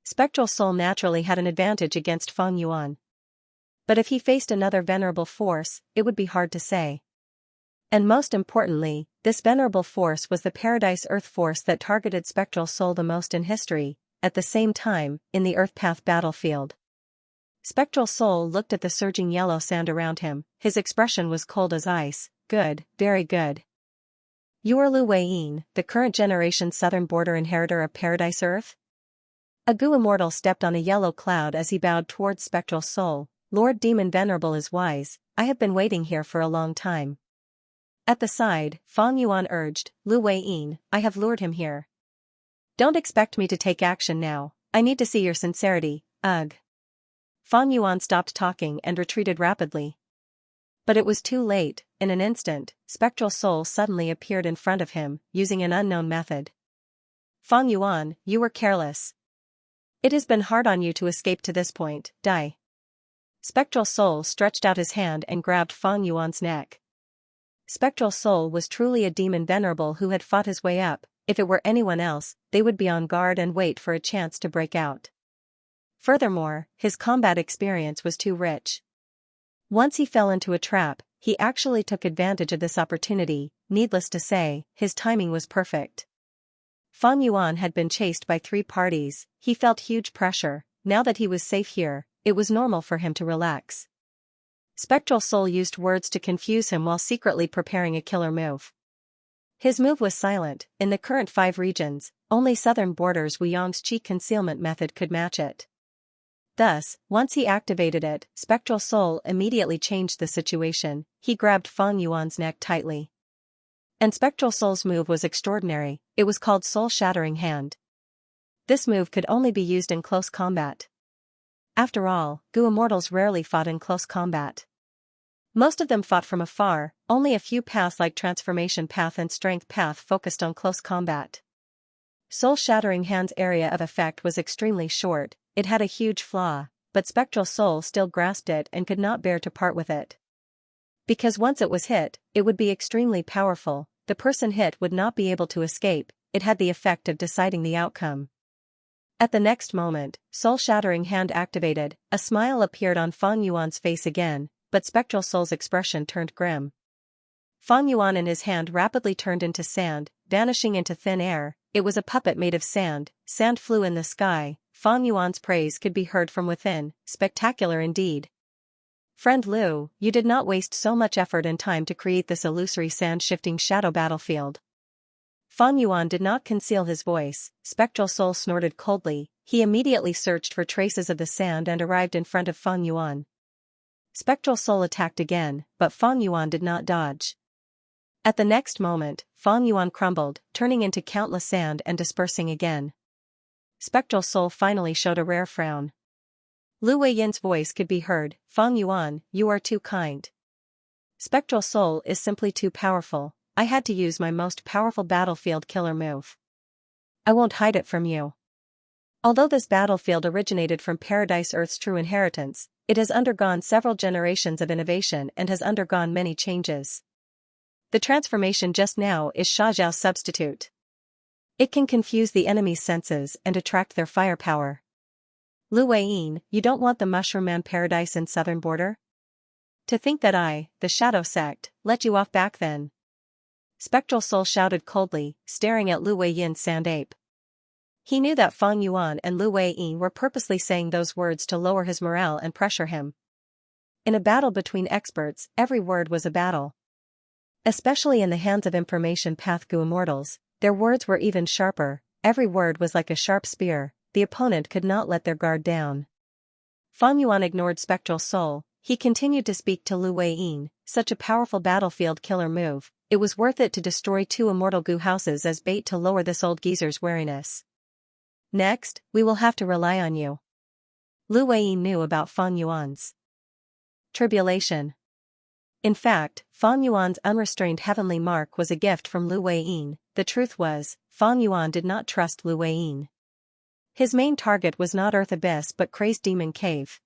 Speaker 1: Spectral Soul naturally had an advantage against Feng Yuan. But if he faced another venerable force, it would be hard to say. And most importantly, this venerable force was the Paradise Earth force that targeted Spectral Soul the most in history. At the same time, in the Earth Path battlefield, Spectral Soul looked at the surging yellow sand around him. His expression was cold as ice. Good, very good. You are Lu Wei-yin, the current generation Southern Border inheritor of Paradise Earth? A Gu Immortal stepped on a yellow cloud as he bowed towards Spectral Soul. Lord Demon Venerable is wise. I have been waiting here for a long time. At the side, Feng Yuan urged, Lu Wei-yin, I have lured him here. Don't expect me to take action now. I need to see your sincerity. Ugh. Feng Yuan stopped talking and retreated rapidly. But it was too late. In an instant, Spectral Soul suddenly appeared in front of him, using an unknown method. Feng Yuan, you were careless. It has been hard on you to escape to this point. Die. Spectral Soul stretched out his hand and grabbed Feng Yuan's neck. Spectral Soul was truly a demon venerable who had fought his way up. If it were anyone else, they would be on guard and wait for a chance to break out. Furthermore, his combat experience was too rich. Once he fell into a trap, he actually took advantage of this opportunity. Needless to say, his timing was perfect. Feng Yuan had been chased by 3 parties. He felt huge pressure. Now that he was safe here, it was normal for him to relax. Spectral Soul used words to confuse him while secretly preparing a killer move. His move was silent. In the current 5 regions, only Southern Borders Wuyong's Qi concealment method could match it. Thus, once he activated it, Spectral Soul immediately changed the situation. He grabbed Feng Yuan's neck tightly. And Spectral Soul's move was extraordinary. It was called Soul Shattering Hand. This move could only be used in close combat. After all, Gu Immortals rarely fought in close combat. Most of them fought from afar. Only a few paths like Transformation Path and Strength Path focused on close combat. Soul Shattering Hand's area of effect was extremely short. It had a huge flaw, but Spectral Soul still grasped it and could not bear to part with it. Because once it was hit, it would be extremely powerful. The person hit would not be able to escape. It had the effect of deciding the outcome. At the next moment, Soul Shattering Hand activated. A smile appeared on Feng Yuan's face again, but Spectral Soul's expression turned grim. Feng Yuan in his hand rapidly turned into sand, vanishing into thin air. It was a puppet made of sand. Sand flew in the sky. Fang Yuan's praise could be heard from within, spectacular indeed. Friend Lu, you did not waste so much effort and time to create this illusory sand-shifting shadow battlefield. Fang Yuan did not conceal his voice. Spectral Soul snorted coldly. He immediately searched for traces of the sand and arrived in front of Fang Yuan. Spectral Soul attacked again, but Fang Yuan did not dodge. At the next moment, Fang Yuan crumbled, turning into countless sand and dispersing again. Spectral Soul finally showed a rare frown. Lu Weiyin's voice could be heard. Fang Yuan, you are too kind. Spectral Soul is simply too powerful. I had to use my most powerful battlefield killer move. I won't hide it from you. Although this battlefield originated from Paradise Earth's true inheritance, it has undergone several generations of innovation and has undergone many changes. The transformation just now is Xiaoxiao's substitute. It can confuse the enemy's senses and attract their firepower. Lu Weiyin, you don't want the Mushroom Man paradise in southern border? To think that I, the Shadow Sect, let you off back then. Spectral Soul shouted coldly, staring at Lu Weiyin's sand ape. He knew that Fang Yuan and Lu Weiyin were purposely saying those words to lower his morale and pressure him. In a battle between experts, every word was a battle. Especially in the hands of information path Gu immortals, their words were even sharper. Every word was like a sharp spear. The opponent could not let their guard down. Fang Yuan ignored Spectral Soul. He continued to speak to Lu Weiyin. Such a powerful battlefield killer move. It was worth it to destroy 2 immortal Gu houses as bait to lower this old geezer's wariness. Next, we will have to rely on you. Lu Weiyin knew about Fang Yuan's tribulation. In fact, Fang Yuan's unrestrained heavenly mark was a gift from Lu Weiyin. The truth was, Fang Yuan did not trust Lu Weiyin. His main target was not Earth Abyss but Crazed Demon Cave.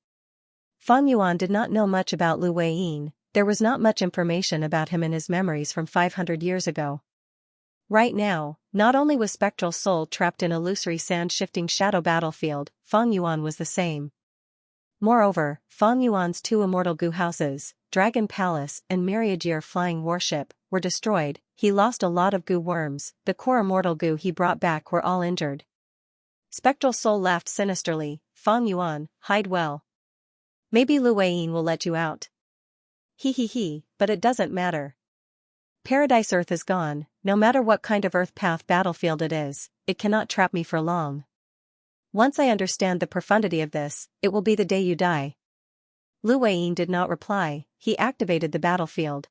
Speaker 1: Fang Yuan did not know much about Lu Weiyin. There was not much information about him in his memories from 500 years ago. Right now, not only was Spectral Soul trapped in illusory sand-shifting shadow battlefield, Fang Yuan was the same. Moreover, Fang Yuan's 2 immortal Gu houses, Dragon Palace and Myriad Year Flying Warship, were destroyed. He lost a lot of Gu worms. The core immortal Gu he brought back were all injured. Spectral Soul laughed sinisterly. Fang Yuan, hide well. Maybe Lu Weiyin will let you out. He, but it doesn't matter. Paradise Earth is gone. No matter what kind of Earth path battlefield it is, it cannot trap me for long. Once I understand the profundity of this, it will be the day you die. Lu Weiyin did not reply. He activated the battlefield.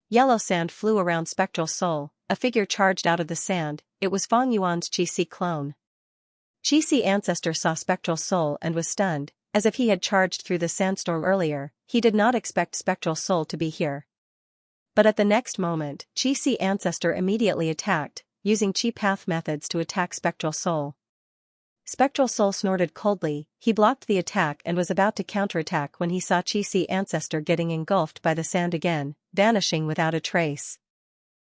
Speaker 1: Yellow sand flew around Spectral Soul. A figure charged out of the sand. It was Fang Yuan's Qi clone. Qi ancestor saw Spectral Soul and was stunned, as if he had charged through the sandstorm earlier. He did not expect Spectral Soul to be here. But at the next moment, Qi ancestor immediately attacked, using Qi path methods to attack Spectral Soul. Spectral Soul snorted coldly. He blocked the attack and was about to counterattack when he saw Qi ancestor getting engulfed by the sand again, vanishing without a trace.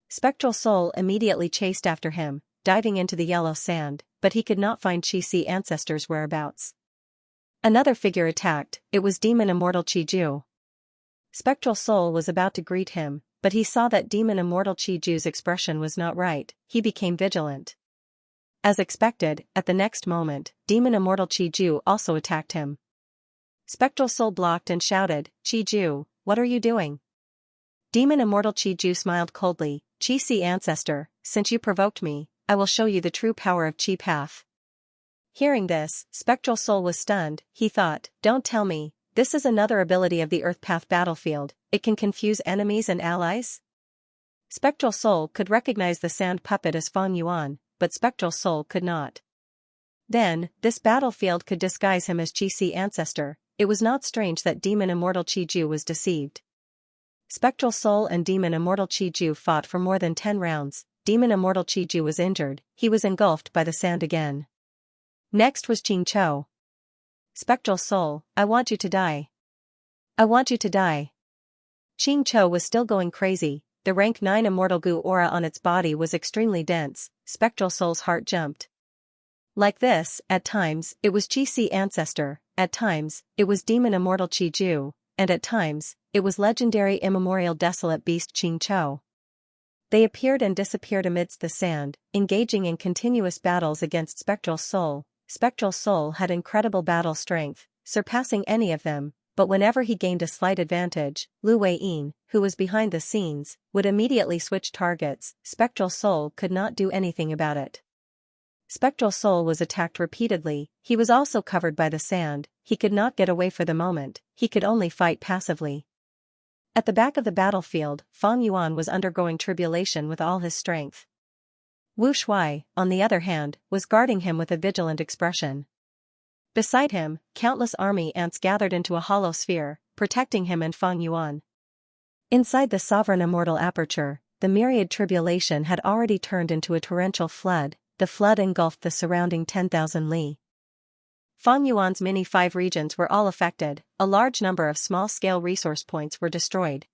Speaker 1: Spectral Soul immediately chased after him, diving into the yellow sand, but he could not find Qi ancestor's whereabouts. Another figure attacked. It was Demon Immortal Qiju. Spectral Soul was about to greet him, but he saw that Demon Immortal Qiju's expression was not right. He became vigilant. As expected, at the next moment, Demon Immortal Qiju also attacked him. Spectral Soul blocked and shouted, Qiju, what are you doing? Demon Immortal Qiju smiled coldly. Qi ancestor, since you provoked me, I will show you the true power of Qi path. Hearing this, Spectral Soul was stunned. He thought, don't tell me, this is another ability of the Earth path battlefield. It can confuse enemies and allies? Spectral Soul could recognize the sand puppet as Fang Yuan, but Spectral Soul could not. Then, this battlefield could disguise him as Qi ancestor. It was not strange that Demon Immortal Qiju was deceived. Spectral Soul and Demon Immortal Qiju fought for more than 10 rounds. Demon Immortal Qiju was injured. He was engulfed by the sand again. Next was Xianxia. Spectral Soul, I want you to die. I want you to die. Xianxia was still going crazy. The rank 9 immortal Gu aura on its body was extremely dense. Spectral Soul's heart jumped. Like this, at times, it was Qi ancestor, at times, it was Demon Immortal Qiju, and at times, it was legendary immemorial desolate beast Xianxia. They appeared and disappeared amidst the sand, engaging in continuous battles against Spectral Soul. Spectral Soul had incredible battle strength, surpassing any of them, but whenever he gained a slight advantage, Lu Weiyin, who was behind the scenes, would immediately switch targets. Spectral Soul could not do anything about it. Spectral Soul was attacked repeatedly, he was also covered by the sand, he could not get away for the moment, he could only fight passively. At the back of the battlefield, Fang Yuan was undergoing tribulation with all his strength. Wu Shuai, on the other hand, was guarding him with a vigilant expression. Beside him, countless army ants gathered into a hollow sphere, protecting him and Fang Yuan. Inside the sovereign immortal aperture, the myriad tribulation had already turned into a torrential flood, the flood engulfed the surrounding 10,000 li. Fang Yuan's mini 5 regions were all affected, a large number of small-scale resource points were destroyed.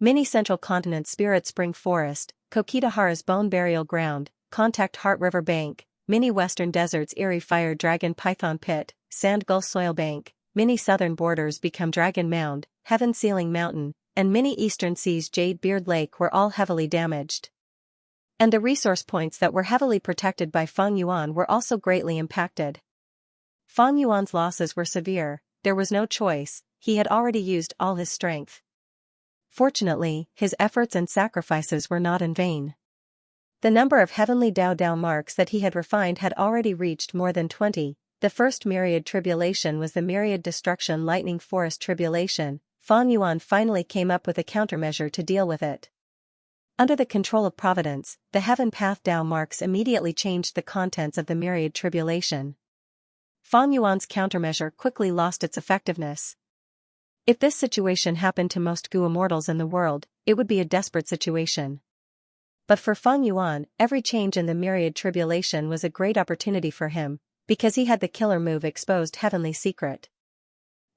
Speaker 1: Mini Central Continent Spirit Spring Forest, Kokitahara's Bone Burial Ground, Contact Heart River Bank, Mini Western Deserts Eerie Fire Dragon Python Pit, Sand Gull Soil Bank, Mini Southern Borders Become Dragon Mound, Heaven Sealing Mountain, and Mini Eastern Seas Jade Beard Lake were all heavily damaged. And the resource points that were heavily protected by Fang Yuan were also greatly impacted. Fang Yuan's losses were severe, there was no choice, he had already used all his strength. Fortunately, his efforts and sacrifices were not in vain. The number of heavenly Dao marks that he had refined had already reached more than 20. The first myriad tribulation was the myriad destruction lightning forest tribulation. Fang Yuan finally came up with a countermeasure to deal with it. Under the control of Providence, the Heaven Path Dao marks immediately changed the contents of the myriad tribulation. Fang Yuan's countermeasure quickly lost its effectiveness. If this situation happened to most Gu immortals in the world, it would be a desperate situation. But for Fang Yuan, every change in the myriad tribulation was a great opportunity for him, because he had the killer move Exposed Heavenly Secret.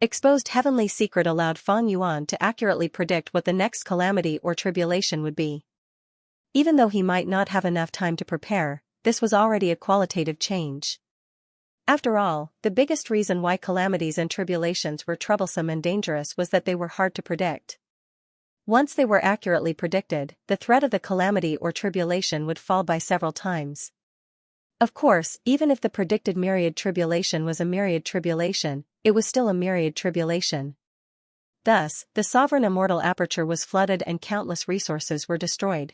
Speaker 1: Exposed Heavenly Secret allowed Fang Yuan to accurately predict what the next calamity or tribulation would be. Even though he might not have enough time to prepare, this was already a qualitative change. After all, the biggest reason why calamities and tribulations were troublesome and dangerous was that they were hard to predict. Once they were accurately predicted, the threat of the calamity or tribulation would fall by several times. Of course, even if the predicted myriad tribulation was a myriad tribulation, it was still a myriad tribulation. Thus, the sovereign immortal aperture was flooded and countless resources were destroyed.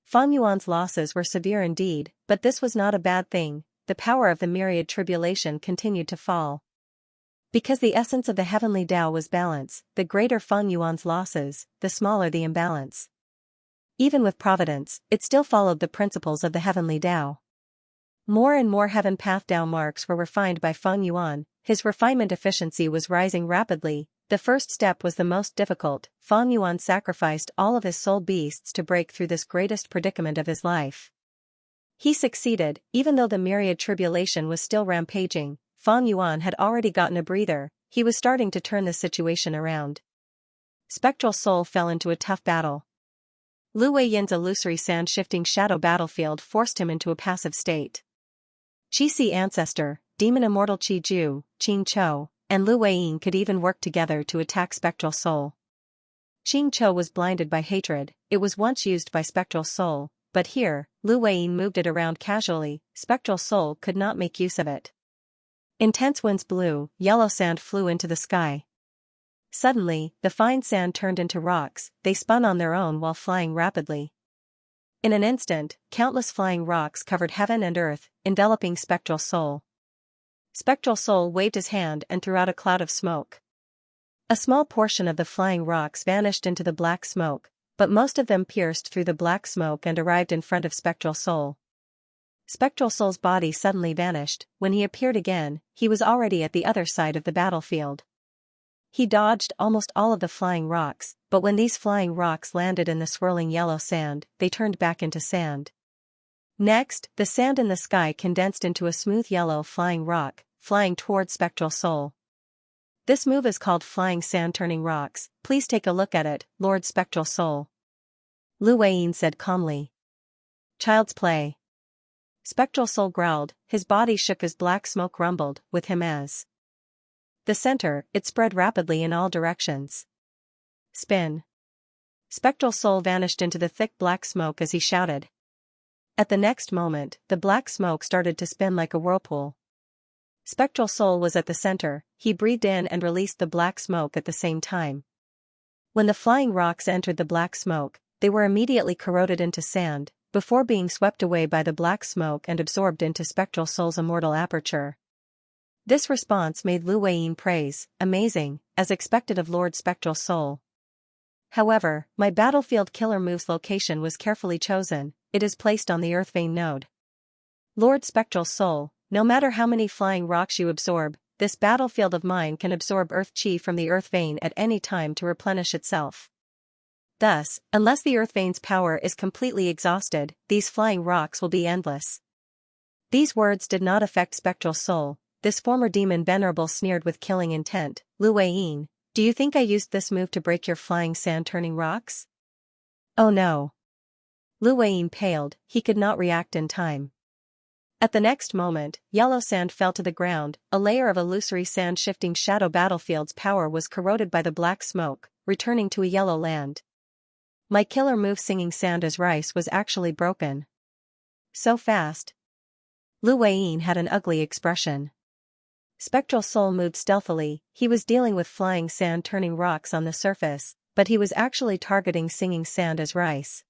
Speaker 1: Fang Yuan's losses were severe indeed, but this was not a bad thing, the power of the myriad tribulation continued to fall. Because the essence of the heavenly Tao was balance, the greater Fang Yuan's losses, the smaller the imbalance. Even with Providence, it still followed the principles of the heavenly Tao. More and more Heaven Path Tao marks were refined by Fang Yuan, his refinement efficiency was rising rapidly. The first step was the most difficult. Fang Yuan sacrificed all of his soul beasts to break through this greatest predicament of his life. He succeeded, even though the myriad tribulation was still rampaging. Fang Yuan had already gotten a breather, he was starting to turn the situation around. Spectral Soul fell into a tough battle. Lu Weiyin's illusory sand-shifting shadow battlefield forced him into a passive state. Qixi Ancestor, Demon Immortal Qi Ju, Qing Chou, and Lu Weiyin could even work together to attack Spectral Soul. Qing Chou was blinded by hatred, it was once used by Spectral Soul, but here, Lu Weiyin moved it around casually, Spectral Soul could not make use of it. Intense winds blew, yellow sand flew into the sky. Suddenly, the fine sand turned into rocks, they spun on their own while flying rapidly. In an instant, countless flying rocks covered heaven and earth, enveloping Spectral Soul. Spectral Soul waved his hand and threw out a cloud of smoke. A small portion of the flying rocks vanished into the black smoke, but most of them pierced through the black smoke and arrived in front of Spectral Soul. Spectral Soul's body suddenly vanished. When he appeared again, he was already at the other side of the battlefield. He dodged almost all of the flying rocks, but when these flying rocks landed in the swirling yellow sand, they turned back into sand. Next, the sand in the sky condensed into a smooth yellow flying rock, flying toward Spectral Soul. This move is called flying sand turning rocks. Please take a look at it, Lord Spectral Soul. Lu Weiyin said calmly. Child's play. Spectral Soul growled, his body shook as black smoke rumbled, with him as the center, it spread rapidly in all directions. Spin. Spectral Soul vanished into the thick black smoke as he shouted. At the next moment, the black smoke started to spin like a whirlpool. Spectral Soul was at the center. He breathed in and released the black smoke at the same time. When the flying rocks entered the black smoke, they were immediately corroded into sand, before being swept away by the black smoke and absorbed into Spectral Soul's immortal aperture. This response made Lu Weiyin praise, amazing, as expected of Lord Spectral Soul. However, my battlefield killer move's location was carefully chosen. It is placed on the Earth Vein node. Lord Spectral Soul, no matter how many flying rocks you absorb, this battlefield of mine can absorb Earth Chi from the Earth Vein at any time to replenish itself. Thus, unless the Earth Vein's power is completely exhausted, these flying rocks will be endless. These words did not affect Spectral Soul. This former demon venerable sneered with killing intent. Lu Weiyin, do you think I used this move to break your flying sand-turning rocks? Oh no. Lu Weiyin paled, he could not react in time. At the next moment, yellow sand fell to the ground. A layer of illusory sand shifting shadow battlefield's power was corroded by the black smoke, returning to a yellow land. My killer move singing sand as rice was actually broken. So fast. Lu Weiyin had an ugly expression. Spectral Soul moved stealthily. He was dealing with flying sand turning rocks on the surface, but he was actually targeting singing sand as rice.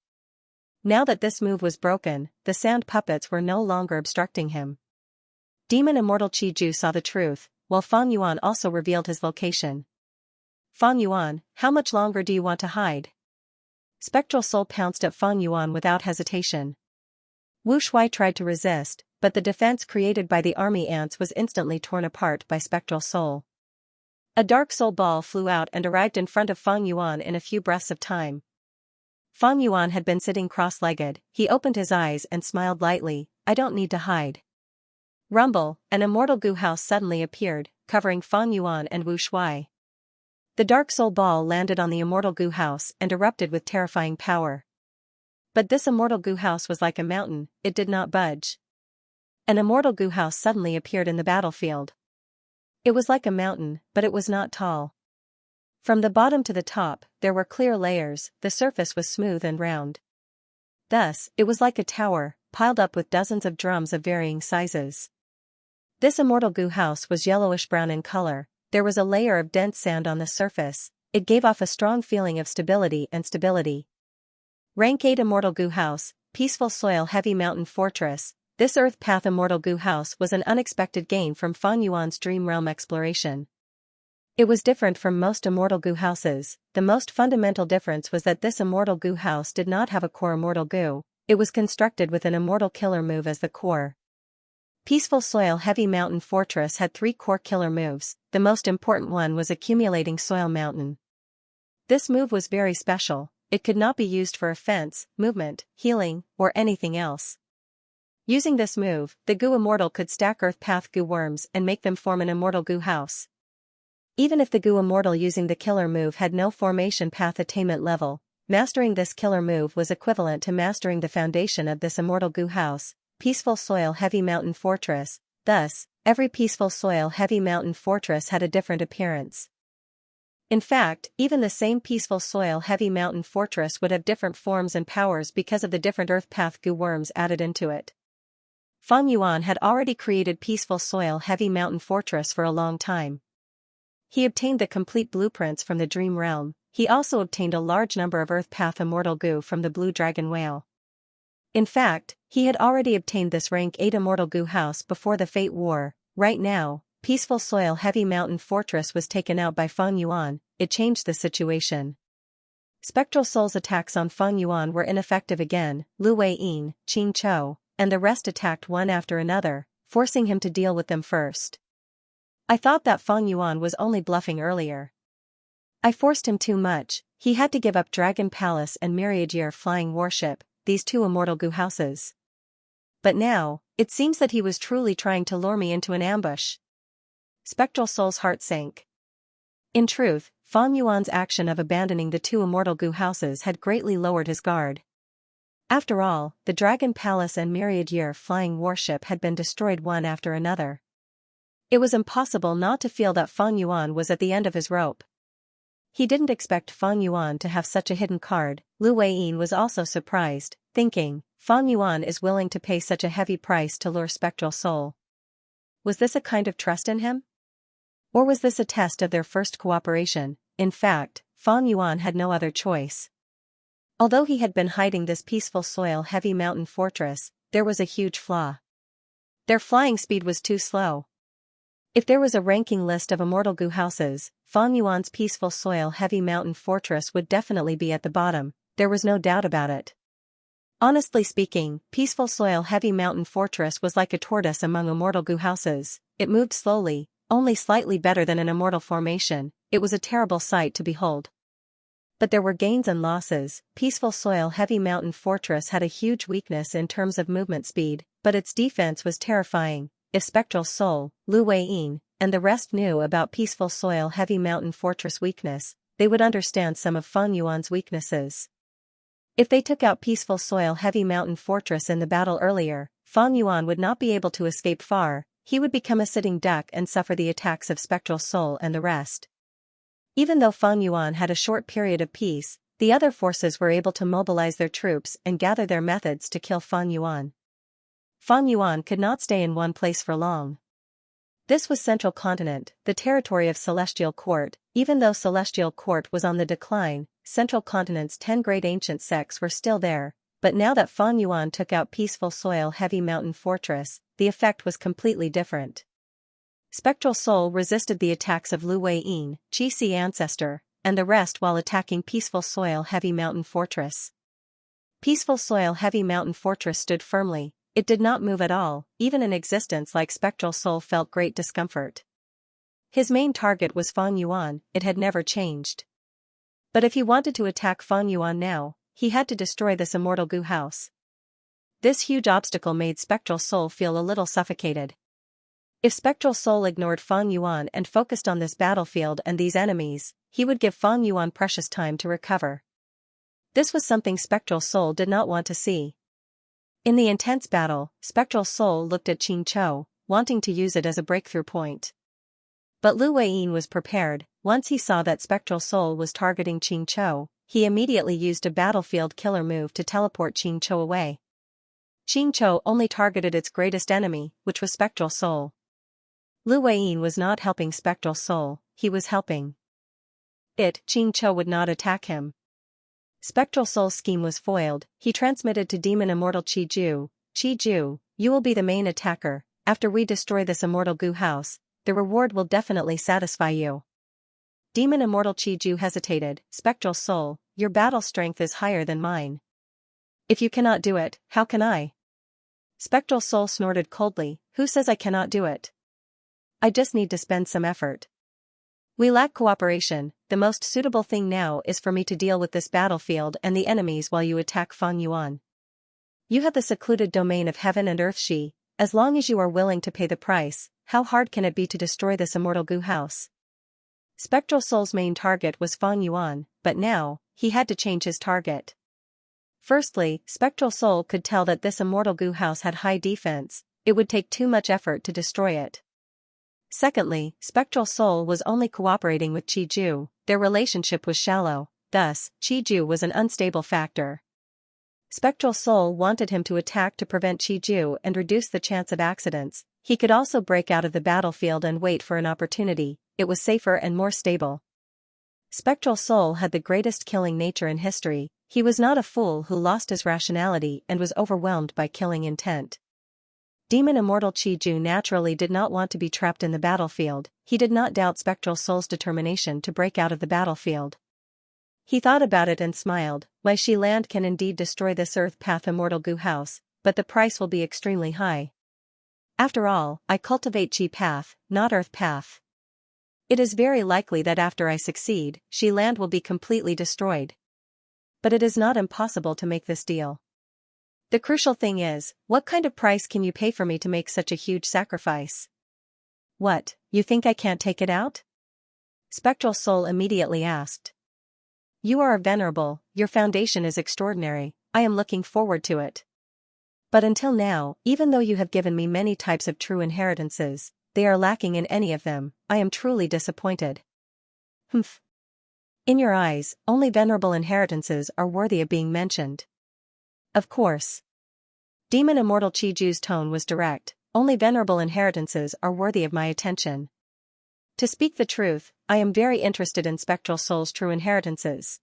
Speaker 1: Now that this move was broken, the sand puppets were no longer obstructing him. Demon Immortal Chi-Ju saw the truth, while Fang Yuan also revealed his location. Fang Yuan, how much longer do you want to hide? Spectral Soul pounced at Fang Yuan without hesitation. Wu Shuai tried to resist, but the defense created by the army ants was instantly torn apart by Spectral Soul. A dark soul ball flew out and arrived in front of Fang Yuan in a few breaths of time. Fang Yuan had been sitting cross-legged. He opened his eyes and smiled lightly. I don't need to hide. Rumble, an immortal goo house suddenly appeared, covering Fang Yuan and Wu Shuai. The dark soul ball landed on the immortal goo house and erupted with terrifying power. But this immortal goo house was like a mountain, it did not budge. An immortal goo house suddenly appeared in the battlefield. It was like a mountain, but it was not tall. From the bottom to the top, there were clear layers, the surface was smooth and round. Thus, it was like a tower, piled up with dozens of drums of varying sizes. This immortal goo house was yellowish-brown in color. There was a layer of dense sand on the surface. It gave off a strong feeling of stability. Rank 8 Immortal Goo House, Peaceful Soil Heavy Mountain Fortress. This Earth Path Immortal Goo House was an unexpected gain from Fang Yuan's dream realm exploration. It was different from most Immortal Goo Houses. The most fundamental difference was that this Immortal Goo House did not have a core Immortal Goo. It was constructed with an Immortal Killer move as the core. Peaceful Soil Heavy Mountain Fortress had 3 core killer moves. The most important one was Accumulating Soil Mountain. This move was very special. It could not be used for offense, movement, healing, or anything else. Using this move, the Goo Immortal could stack Earth Path Goo worms and make them form an Immortal Goo House. Even if the Goo Immortal using the killer move had no formation path attainment level, mastering this killer move was equivalent to mastering the foundation of this Immortal Goo House. Peaceful Soil Heavy Mountain Fortress. Thus, every Peaceful Soil Heavy Mountain Fortress had a different appearance. In fact, even the same Peaceful Soil Heavy Mountain Fortress would have different forms and powers because of the different Earth Path Goo worms added into it. Fang Yuan had already created Peaceful Soil Heavy Mountain Fortress for a long time. He obtained the complete blueprints from the Dream Realm. He also obtained a large number of Earth Path Immortal Goo from the Blue Dragon Whale. In fact, he had already obtained this rank 8 Immortal Goo House before the Fate War. Right now, Peaceful Soil Heavy Mountain Fortress was taken out by Fang Yuan. It changed the situation. Spectral Soul's attacks on Fang Yuan were ineffective again. Lu Weiyin, Qing Chou, and the rest attacked one after another, forcing him to deal with them first. I thought that Fang Yuan was only bluffing earlier. I forced him too much. He had to give up Dragon Palace and Myriad Year Flying Warship, these 2 Immortal Goo Houses. But now, it seems that he was truly trying to lure me into an ambush. Spectral Soul's heart sank. In truth, Fang Yuan's action of abandoning the 2 Immortal Goo Houses had greatly lowered his guard. After all, the Dragon Palace and Myriad Year Flying Warship had been destroyed one after another. It was impossible not to feel that Fang Yuan was at the end of his rope. He didn't expect Fang Yuan to have such a hidden card. Lu Weiyin was also surprised, thinking, Fang Yuan is willing to pay such a heavy price to lure Spectral Soul. Was this a kind of trust in him? Or was this a test of their first cooperation? In fact, Fang Yuan had no other choice. Although he had been hiding this peaceful soil-heavy mountain fortress, there was a huge flaw. Their flying speed was too slow. If there was a ranking list of immortal Gu houses, Fang Yuan's peaceful soil-heavy mountain fortress would definitely be at the bottom, there was no doubt about it. Honestly speaking, peaceful soil-heavy mountain fortress was like a tortoise among immortal Gu houses. It moved slowly, only slightly better than an immortal formation. It was a terrible sight to behold. But there were gains and losses. Peaceful soil-heavy mountain fortress had a huge weakness in terms of movement speed, but its defense was terrifying. If Spectral Soul, Lu Weiyin, and the rest knew about peaceful soil-heavy mountain fortress weakness, they would understand some of Fang Yuan's weaknesses. If they took out peaceful soil-heavy mountain fortress in the battle earlier, Fang Yuan would not be able to escape far. He would become a sitting duck and suffer the attacks of Spectral Soul and the rest. Even though Fang Yuan had a short period of peace, the other forces were able to mobilize their troops and gather their methods to kill Fang Yuan. Fang Yuan could not stay in one place for long. This was Central Continent, the territory of Celestial Court. Even though Celestial Court was on the decline, Central Continent's 10 great ancient sects were still there, but now that Fang Yuan took out peaceful soil-heavy mountain fortress, the effect was completely different. Spectral Soul resisted the attacks of Lu Weiyin, Xianxia, and the rest while attacking peaceful soil-heavy mountain fortress. Peaceful soil-heavy mountain fortress stood firmly. It did not move at all. Even an existence like Spectral Soul felt great discomfort. His main target was Fang Yuan. It had never changed. But if he wanted to attack Fang Yuan now, he had to destroy this immortal Gu house. This huge obstacle made Spectral Soul feel a little suffocated. If Spectral Soul ignored Fang Yuan and focused on this battlefield and these enemies, he would give Fang Yuan precious time to recover. This was something Spectral Soul did not want to see. In the intense battle, Spectral Soul looked at Xianxia, wanting to use it as a breakthrough point. But Lu Weiyin was prepared. Once he saw that Spectral Soul was targeting Xianxia, he immediately used a battlefield killer move to teleport Xianxia away. Xianxia only targeted its greatest enemy, which was Spectral Soul. Lu Weiyin was not helping Spectral Soul, he was helping it. Xianxia would not attack him. Spectral Soul's scheme was foiled. He transmitted to Demon Immortal Qiju, "Qiju, you will be the main attacker. After we destroy this immortal Gu house, the reward will definitely satisfy you." Demon Immortal Qiju hesitated. "Spectral Soul, your battle strength is higher than mine. If you cannot do it, how can I?" Spectral Soul snorted coldly. "Who says I cannot do it? I just need to spend some effort. We lack cooperation. The most suitable thing now is for me to deal with this battlefield and the enemies while you attack Fang Yuan. You have the secluded domain of heaven and earth Shi. As long as you are willing to pay the price, how hard can it be to destroy this immortal Gu house?" Spectral Soul's main target was Fang Yuan, but now, he had to change his target. Firstly, Spectral Soul could tell that this immortal Gu house had high defense. It would take too much effort to destroy it. Secondly, Spectral Soul was only cooperating with Qiju. Their relationship was shallow, thus, Qiju was an unstable factor. Spectral Soul wanted him to attack to prevent Qiju and reduce the chance of accidents. He could also break out of the battlefield and wait for an opportunity. It was safer and more stable. Spectral Soul had the greatest killing nature in history. He was not a fool who lost his rationality and was overwhelmed by killing intent. Demon Immortal Qiju naturally did not want to be trapped in the battlefield. He did not doubt Spectral Soul's determination to break out of the battlefield. He thought about it and smiled. "Why, Shi land can indeed destroy this Earth Path immortal Gu house, but the price will be extremely high. After all, I cultivate Qi Path, not Earth Path. It is very likely that after I succeed, Shi land will be completely destroyed. But it is not impossible to make this deal. The crucial thing is, what kind of price can you pay for me to make such a huge sacrifice?" "What, you think I can't take it out?" Spectral Soul immediately asked. "You are venerable, your foundation is extraordinary, I am looking forward to it. But until now, even though you have given me many types of true inheritances, they are lacking in any of them. I am truly disappointed." "Humph. In your eyes, only venerable inheritances are worthy of being mentioned." "Of course." Demon Immortal Qiju's tone was direct. only venerable inheritances are worthy of my attention. To speak the truth, I am very interested in spectral souls' true inheritances.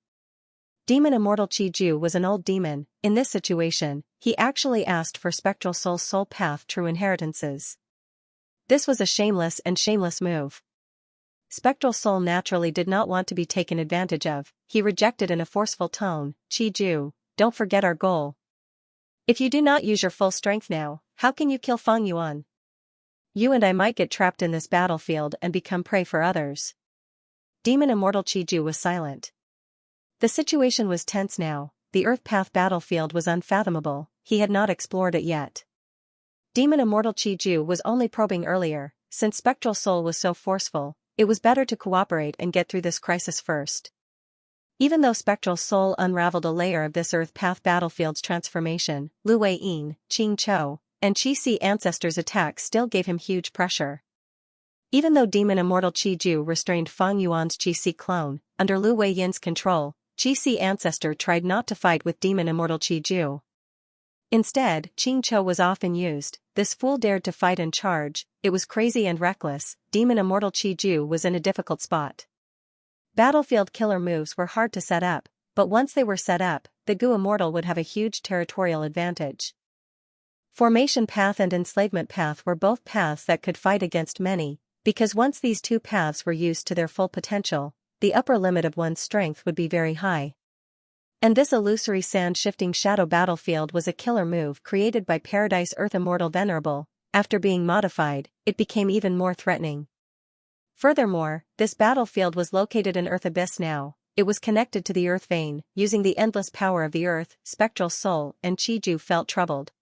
Speaker 1: Demon Immortal Chi-Ju was an old demon. In this situation, he actually asked for spectral soul's soul path true inheritances. This was a shameless move. Spectral soul naturally did not want to be taken advantage of. He rejected in a forceful tone, Chi-Ju, don't forget our goal. If you do not use your full strength now, how can you kill Fang Yuan? You and I might get trapped in this battlefield and become prey for others. Demon Immortal Chi-Ju was silent. The situation was tense now. The Earth Path battlefield was unfathomable. He had not explored it yet. Demon Immortal Chi-Ju was only probing earlier. Since Spectral Soul was so forceful, it was better to cooperate and get through this crisis first. Even though Spectral Soul unraveled a layer of this Earth Path battlefield's transformation, Lu Wei-yin, Qing Chou, and Qi-Si ancestors' attacks still gave him huge pressure. Even though Demon Immortal Chi-Ju restrained Fang Yuan's Qi-Si clone, under Lu Wei-yin's control, Qi-Si ancestor tried not to fight with Demon Immortal Chi-Ju. Instead, Qing Chou was often used. This fool dared to fight and charge. It was crazy and reckless. Demon Immortal Chi-Ju was in a difficult spot. Battlefield killer moves were hard to set up, but once they were set up, the Gu Immortal would have a huge territorial advantage. Formation Path and Enslavement Path were both paths that could fight against many, because once these two paths were used to their full potential, the upper limit of one's strength would be very high. And this illusory sand-shifting shadow battlefield was a killer move created by Paradise Earth Immortal Venerable. After being modified, it became even more threatening. Furthermore, this battlefield was located in Earth Abyss now. It was connected to the Earth Vein. Using the endless power of the Earth, Spectral Soul and Chi-Ju felt troubled.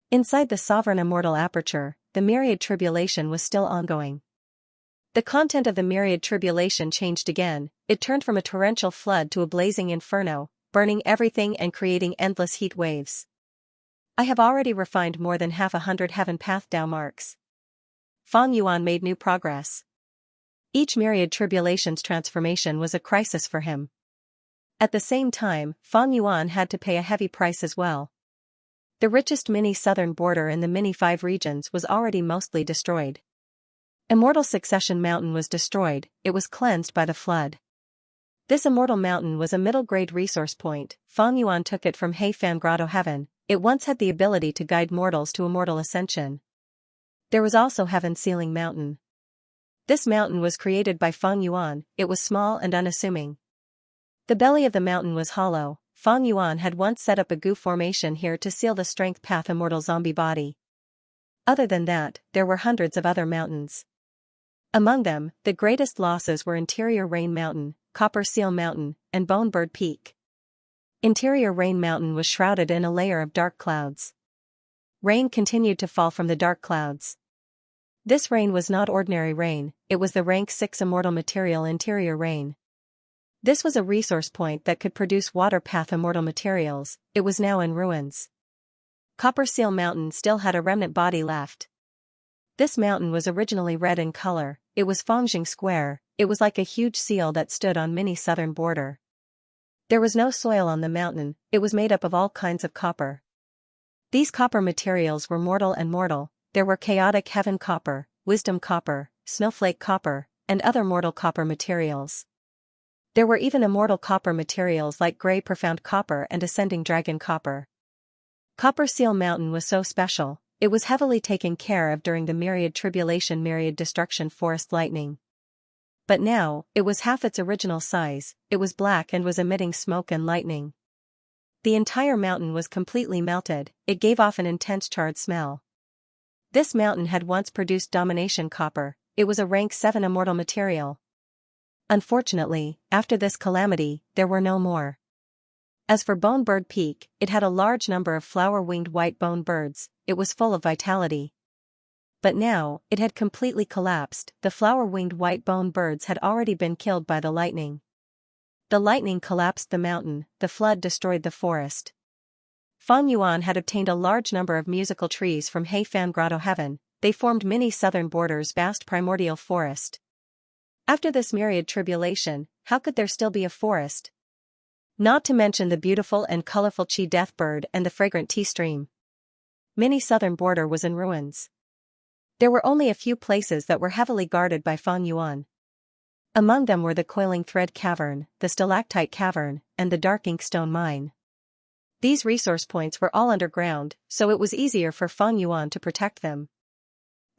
Speaker 1: Inside the Sovereign Immortal Aperture, the Myriad Tribulation was still ongoing. The content of the Myriad Tribulation changed again. It turned from a torrential flood to a blazing inferno, burning everything and creating endless heat waves. I have already refined more than 100 Heaven Path Dao marks. Fang Yuan made new progress. Each Myriad Tribulation's transformation was a crisis for him. At the same time, Fang Yuan had to pay a heavy price as well. The richest mini-southern border in the mini-5 regions was already mostly destroyed. Immortal Succession Mountain was destroyed. It was cleansed by the flood. This Immortal Mountain was a middle-grade resource point. Fang Yuan took it from Heifan Grotto Heaven. It once had the ability to guide mortals to immortal ascension. There was also Heaven Sealing Mountain. This mountain was created by Fang Yuan. It was small and unassuming. The belly of the mountain was hollow. Fang Yuan had once set up a Gu formation here to seal the Strength Path Immortal Zombie body. Other than that, there were hundreds of other mountains. Among them, the greatest losses were Interior Rain Mountain, Copper Seal Mountain, and Bonebird Peak. Interior Rain Mountain was shrouded in a layer of dark clouds. Rain continued to fall from the dark clouds. This rain was not ordinary rain, it was the rank 6 immortal material Interior Rain. This was a resource point that could produce water path immortal materials. It was now in ruins. Copper Seal Mountain still had a remnant body left. This mountain was originally red in color. It was Fangjing Square. It was like a huge seal that stood on mini-southern border. There was no soil on the mountain. It was made up of all kinds of copper. These copper materials were mortal and mortal. There were chaotic heaven copper, wisdom copper, snowflake copper, and other mortal copper materials. There were even immortal copper materials like gray profound copper and ascending dragon copper. Copper Seal Mountain was so special. It was heavily taken care of during the Myriad Tribulation Myriad Destruction Forest Lightning. But now, it was half its original size. It was black and was emitting smoke and lightning. The entire mountain was completely melted. It gave off an intense charred smell. This mountain had once produced Domination Copper. It was a rank 7 immortal material. Unfortunately, after this calamity, there were no more. As for Bonebird Peak, it had a large number of flower-winged white bone birds. It was full of vitality. But now, it had completely collapsed. The flower-winged white bone birds had already been killed by the lightning. The lightning collapsed the mountain, the flood destroyed the forest. Fang Yuan had obtained a large number of musical trees from Heifan Grotto Heaven. They formed mini-southern borders vast primordial forest. After this Myriad Tribulation, how could there still be a forest? Not to mention the beautiful and colorful Chi Death Bird and the fragrant tea stream. Mini-southern border was in ruins. There were only a few places that were heavily guarded by Fang Yuan. Among them were the Coiling Thread Cavern, the Stalactite Cavern, and the Dark Inkstone Mine. These resource points were all underground, so it was easier for Fang Yuan to protect them.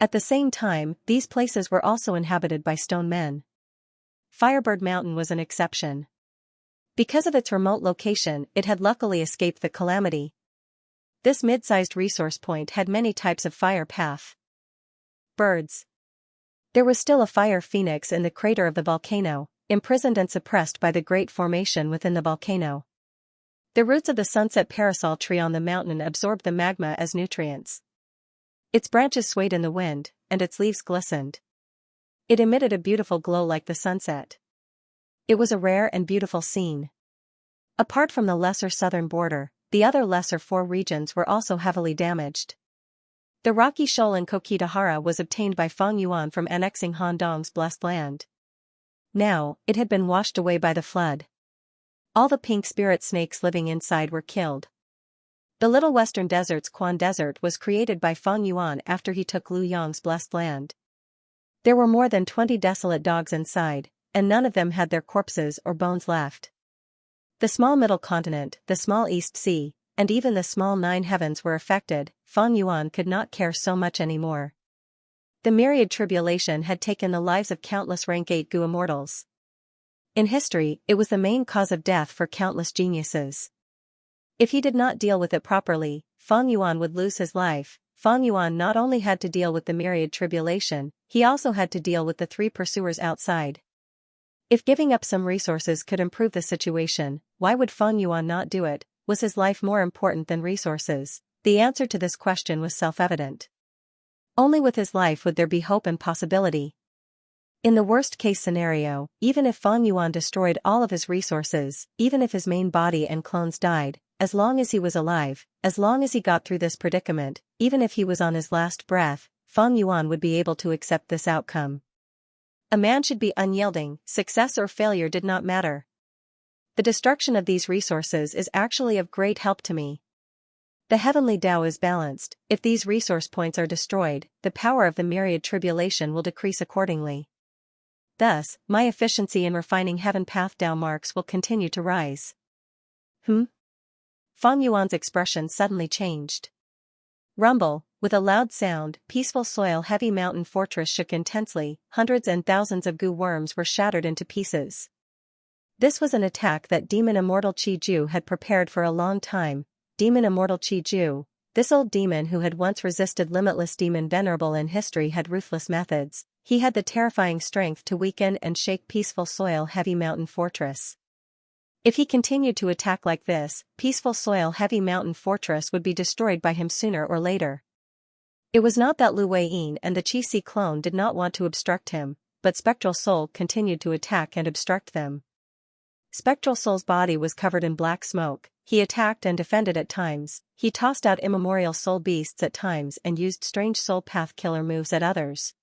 Speaker 1: At the same time, these places were also inhabited by stone men. Firebird Mountain was an exception. Because of its remote location, it had luckily escaped the calamity. This mid-sized resource point had many types of fire path. Birds. There was still a fire phoenix in the crater of the volcano, imprisoned and suppressed by the great formation within the volcano. The roots of the sunset parasol tree on the mountain absorbed the magma as nutrients. Its branches swayed in the wind, and its leaves glistened. It emitted a beautiful glow like the sunset. It was a rare and beautiful scene. Apart from the lesser southern border, the other lesser 4 regions were also heavily damaged. The rocky shoal in Kokitahara was obtained by Fang Yuan from annexing Han Dong's blessed land. Now, it had been washed away by the flood. All the pink spirit snakes living inside were killed. The Little Western Desert's Quan Desert was created by Fang Yuan after he took Liu Yang's blessed land. There were more than 20 desolate dogs inside, and none of them had their corpses or bones left. The small middle continent, the small East Sea, and even the small 9 heavens were affected. Fang Yuan could not care so much anymore. The myriad tribulation had taken the lives of countless rank 8 Gu immortals. In history, it was the main cause of death for countless geniuses. If he did not deal with it properly, Fang Yuan would lose his life. Fang Yuan not only had to deal with the myriad tribulation, he also had to deal with the 3 pursuers outside. If giving up some resources could improve the situation, why would Fang Yuan not do it? Was his life more important than resources? The answer to this question was self-evident. Only with his life would there be hope and possibility. In the worst-case scenario, even if Fang Yuan destroyed all of his resources, even if his main body and clones died, as long as he was alive, as long as he got through this predicament, even if he was on his last breath, Fang Yuan would be able to accept this outcome. A man should be unyielding, success or failure did not matter. The destruction of these resources is actually of great help to me. The heavenly Tao is balanced. If these resource points are destroyed, the power of the myriad tribulation will decrease accordingly. Thus, my efficiency in refining heaven path Tao marks will continue to rise. Fang Yuan's expression suddenly changed. Rumble. With a loud sound, peaceful soil heavy mountain fortress shook intensely, hundreds and thousands of Gu worms were shattered into pieces. This was an attack that Demon Immortal Qi Ju had prepared for a long time. Demon Immortal Qi Ju, this old demon who had once resisted Limitless Demon Venerable in history had ruthless methods. He had the terrifying strength to weaken and shake peaceful soil heavy mountain fortress. If he continued to attack like this, peaceful soil heavy mountain fortress would be destroyed by him sooner or later. It was not that Lu Weiyin and the Qi Si clone did not want to obstruct him, but Spectral Soul continued to attack and obstruct them. Spectral Soul's body was covered in black smoke. He attacked and defended at times, he tossed out immemorial soul beasts at times and used strange soul path killer moves at others.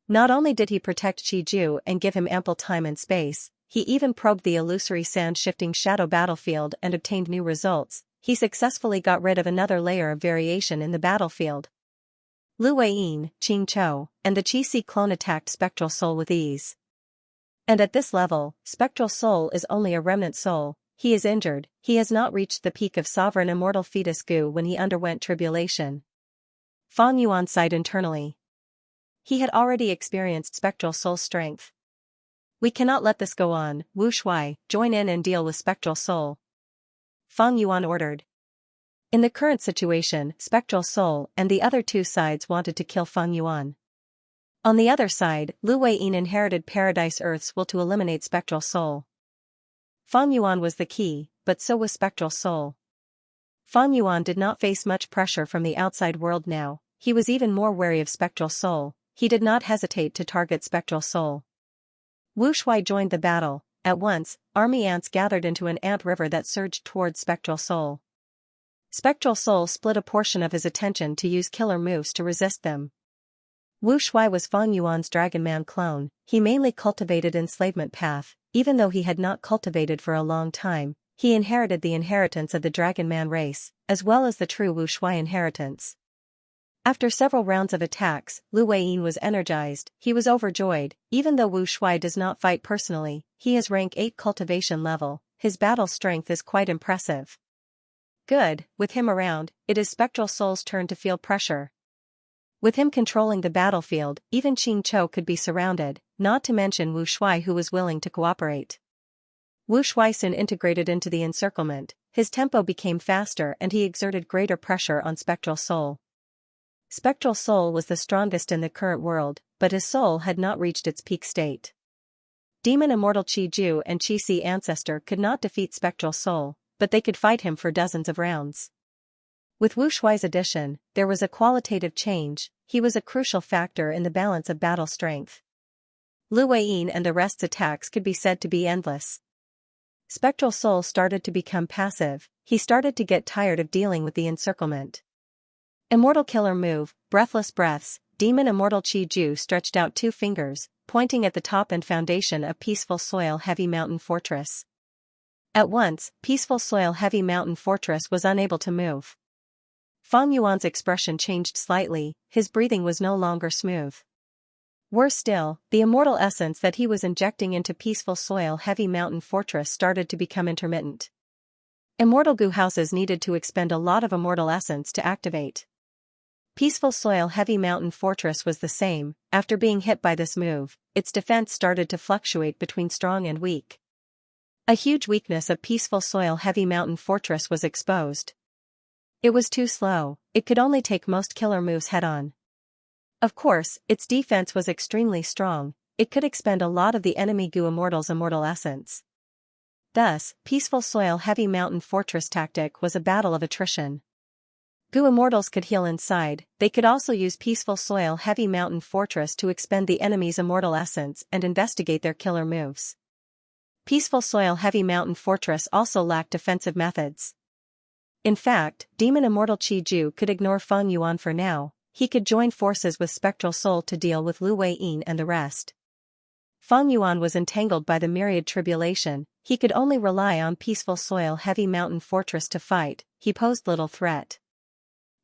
Speaker 1: Not only did he protect Qi Ju and give him ample time and space, he even probed the illusory sand-shifting shadow battlefield and obtained new results. He successfully got rid of another layer of variation in the battlefield. Lu Weiyin, Qing Chou, and the Qi Si clone attacked Spectral Soul with ease. And at this level, Spectral Soul is only a remnant soul. He is injured, he has not reached the peak of sovereign immortal fetus Gu when he underwent tribulation. Fang Yuan sighed internally. He had already experienced Spectral Soul's strength. We cannot let this go on. Wu Shuai, join in and deal with Spectral Soul. Fang Yuan ordered. In the current situation, Spectral Soul and the other 2 sides wanted to kill Fang Yuan. On the other side, Lu Weiyin inherited Paradise Earth's will to eliminate Spectral Soul. Fang Yuan was the key, but so was Spectral Soul. Fang Yuan did not face much pressure from the outside world now. He was even more wary of Spectral Soul. He did not hesitate to target Spectral Soul. Wu Shuai joined the battle. At once, army ants gathered into an ant river that surged towards Spectral Soul. Spectral Soul split a portion of his attention to use killer moves to resist them. Wu Shuai was Fang Yuan's Dragon Man clone. He mainly cultivated enslavement path. Even though he had not cultivated for a long time, he inherited the inheritance of the Dragon Man race, as well as the true Wu Shuai inheritance. After several rounds of attacks, Lu Weiyin was energized. He was overjoyed. Even though Wu Shuai does not fight personally, he is rank 8 cultivation level. His battle strength is quite impressive. Good, with him around, it is Spectral Soul's turn to feel pressure. With him controlling the battlefield, even Xianxia could be surrounded, not to mention Wu Shuai who was willing to cooperate. Wu Shuai soon integrated into the encirclement. His tempo became faster and he exerted greater pressure on Spectral Soul. Spectral Soul was the strongest in the current world, but his soul had not reached its peak state. Demon Immortal Qi Ju and Qi Si Ancestor could not defeat Spectral Soul, but they could fight him for dozens of rounds. With Wu Shuai's addition, there was a qualitative change. He was a crucial factor in the balance of battle strength. Lu Weiyin and the rest's attacks could be said to be endless. Spectral Soul started to become passive. He started to get tired of dealing with the encirclement. Immortal Killer Move, Breathless Breaths. Demon Immortal Qi Ju stretched out 2 fingers, pointing at the top and foundation of Peaceful Soil Heavy Mountain Fortress. At once, Peaceful Soil Heavy Mountain Fortress was unable to move. Fang Yuan's expression changed slightly. His breathing was no longer smooth. Worse still, the immortal essence that he was injecting into Peaceful Soil Heavy Mountain Fortress started to become intermittent. Immortal Gu houses needed to expend a lot of immortal essence to activate. Peaceful Soil Heavy Mountain Fortress was the same. After being hit by this move, its defense started to fluctuate between strong and weak. A huge weakness of Peaceful Soil Heavy Mountain Fortress was exposed. It was too slow. It could only take most killer moves head-on. Of course, its defense was extremely strong. It could expend a lot of the enemy Gu Immortal's immortal essence. Thus, Peaceful Soil Heavy Mountain Fortress tactic was a battle of attrition. Gu Immortals could heal inside. They could also use Peaceful Soil Heavy Mountain Fortress to expend the enemy's immortal essence and investigate their killer moves. Peaceful Soil Heavy Mountain Fortress also lacked defensive methods. In fact, Demon Immortal Qi Ju could ignore Feng Yuan for now. He could join forces with Spectral Soul to deal with Lu Weiyin and the rest. Feng Yuan was entangled by the myriad tribulation. He could only rely on Peaceful Soil Heavy Mountain Fortress to fight. He posed little threat.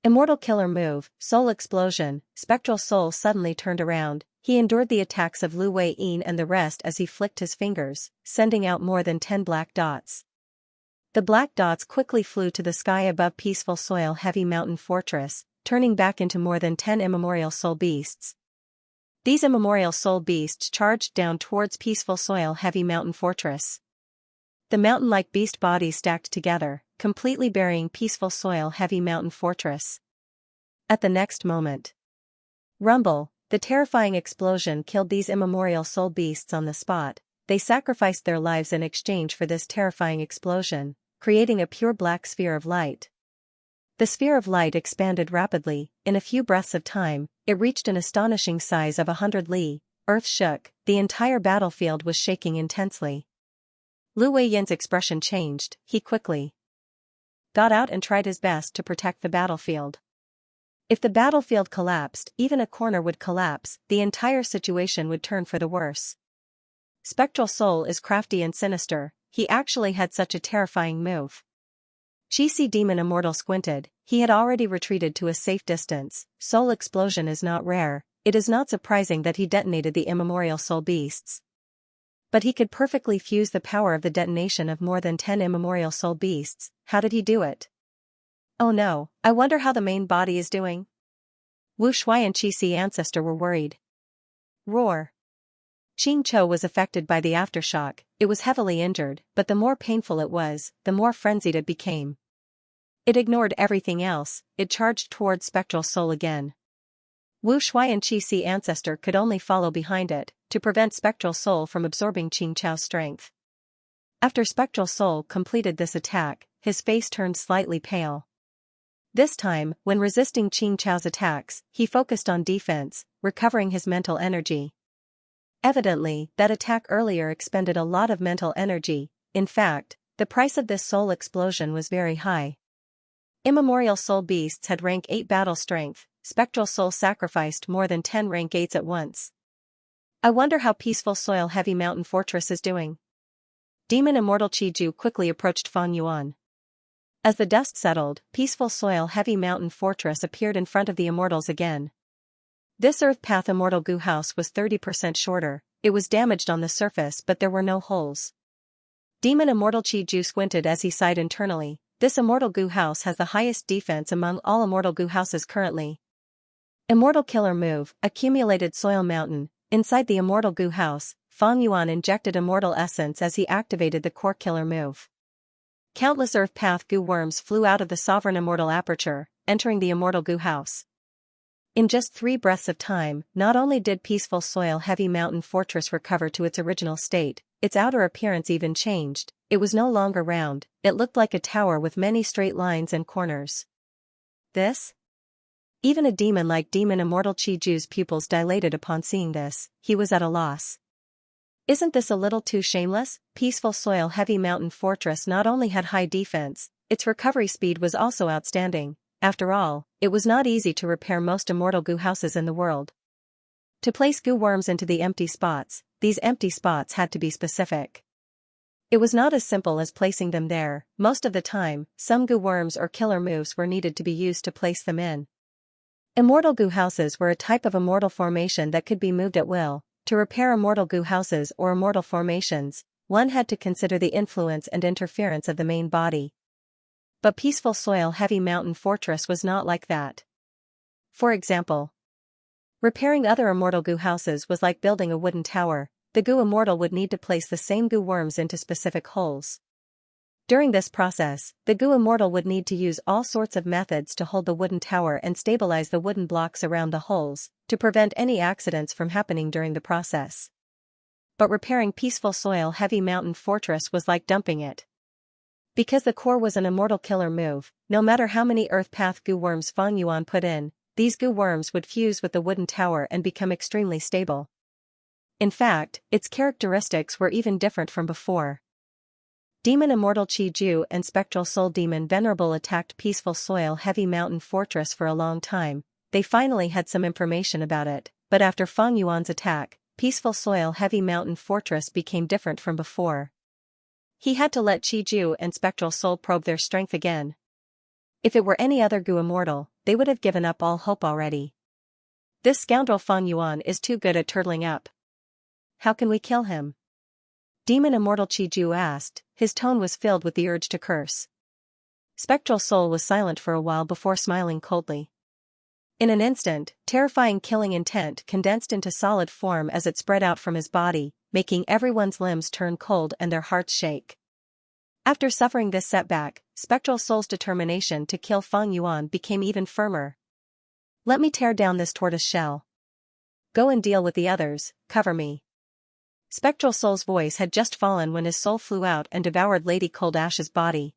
Speaker 1: Immortal Killer Move, Soul Explosion. Spectral Soul suddenly turned around. He endured the attacks of Lu Weiyin and the rest as he flicked his fingers, sending out more than 10 black dots. The black dots quickly flew to the sky above Peaceful Soil Heavy Mountain Fortress, turning back into more than 10 immemorial soul beasts. These immemorial soul beasts charged down towards Peaceful Soil Heavy Mountain Fortress. The mountain-like beast bodies stacked together, completely burying Peaceful Soil Heavy Mountain Fortress. At the next moment, rumble, the terrifying explosion killed these immemorial soul beasts on the spot. They sacrificed their lives in exchange for this terrifying explosion, creating a pure black sphere of light. The sphere of light expanded rapidly. In a few breaths of time, it reached an astonishing size of 100 li. Earth shook. The entire battlefield was shaking intensely. Lu Weiyin's expression changed. He quickly got out and tried his best to protect the battlefield. If the battlefield collapsed, even a corner would collapse. The entire situation would turn for the worse. Spectral Soul is crafty and sinister. He actually had such a terrifying move. Qi Si Demon Immortal squinted. He had already retreated to a safe distance. Soul explosion is not rare. It is not surprising that he detonated the immemorial soul beasts. But he could perfectly fuse the power of the detonation of more than 10 immemorial soul beasts. How did he do it? Oh no, I wonder how the main body is doing. Wu Shuai and Qi Si Ancestor were worried. Roar. Xianxia was affected by the aftershock. It was heavily injured, but the more painful it was, the more frenzied it became. It ignored everything else. It charged towards Spectral Soul again. Wu Shuai and Qi Si Ancestor could only follow behind it, to prevent Spectral Soul from absorbing Xianxia's strength. After Spectral Soul completed this attack, his face turned slightly pale. This time, when resisting Xianxia's attacks, he focused on defense, recovering his mental energy. Evidently, that attack earlier expended a lot of mental energy. In fact, the price of this soul explosion was very high. Immemorial soul beasts had rank 8 battle strength. Spectral Soul sacrificed more than 10 rank 8s at once. I wonder how Peaceful Soil Heavy Mountain Fortress is doing. Demon Immortal Qi Ju quickly approached Feng Yuan. As the dust settled, peaceful soil heavy mountain fortress appeared in front of the immortals again. This Earth Path Immortal Goo house was 30% shorter. It was damaged on the surface but there were no holes. Demon Immortal Chi Ju squinted as he sighed internally. This Immortal Goo house has the highest defense among all Immortal Goo houses currently. Immortal Killer Move, Accumulated Soil Mountain. Inside the Immortal Goo house, Fang Yuan injected Immortal Essence as he activated the Core Killer Move. Countless Earth Path Goo worms flew out of the Sovereign Immortal Aperture, entering the Immortal Goo house. In just 3 breaths of time, not only did peaceful soil heavy mountain fortress recover to its original state, its outer appearance even changed. It was no longer round, it looked like a tower with many straight lines and corners. This? Even a demon like Demon Immortal Chi Ju's pupils dilated upon seeing this. He was at a loss. Isn't this a little too shameless? Peaceful soil heavy mountain fortress not only had high defense, its recovery speed was also outstanding. After all, it was not easy to repair most Immortal Goo houses in the world. To place goo worms into the empty spots, these empty spots had to be specific. It was not as simple as placing them there. Most of the time, some goo worms or killer moves were needed to be used to place them in. Immortal Goo houses were a type of immortal formation that could be moved at will. To repair Immortal Goo houses or immortal formations, one had to consider the influence and interference of the main body. But peaceful soil heavy mountain fortress was not like that. For example, repairing other Immortal Goo houses was like building a wooden tower. The Goo Immortal would need to place the same goo worms into specific holes. During this process, the Goo Immortal would need to use all sorts of methods to hold the wooden tower and stabilize the wooden blocks around the holes, to prevent any accidents from happening during the process. But repairing peaceful soil heavy mountain fortress was like dumping it. Because the core was an immortal killer move, no matter how many Earth Path Goo worms Fang Yuan put in, these goo worms would fuse with the wooden tower and become extremely stable. In fact, its characteristics were even different from before. Demon Immortal Chi Ju and Spectral Soul Demon Venerable attacked peaceful soil heavy mountain fortress for a long time. They finally had some information about it, but after Fang Yuan's attack, peaceful soil heavy mountain fortress became different from before. He had to let Chi Ju and Spectral Soul probe their strength again. If it were any other Goo Immortal, they would have given up all hope already. This scoundrel Fang Yuan is too good at turtling up. How can we kill him? Demon Immortal Chi Ju asked. His tone was filled with the urge to curse. Spectral Soul was silent for a while before smiling coldly. In an instant, terrifying killing intent condensed into solid form as it spread out from his body, making everyone's limbs turn cold and their hearts shake. After suffering this setback, Spectral Soul's determination to kill Fang Yuan became even firmer. Let me tear down this tortoise shell. Go and deal with the others, cover me. Spectral Soul's voice had just fallen when his soul flew out and devoured Lady Cold Ash's body.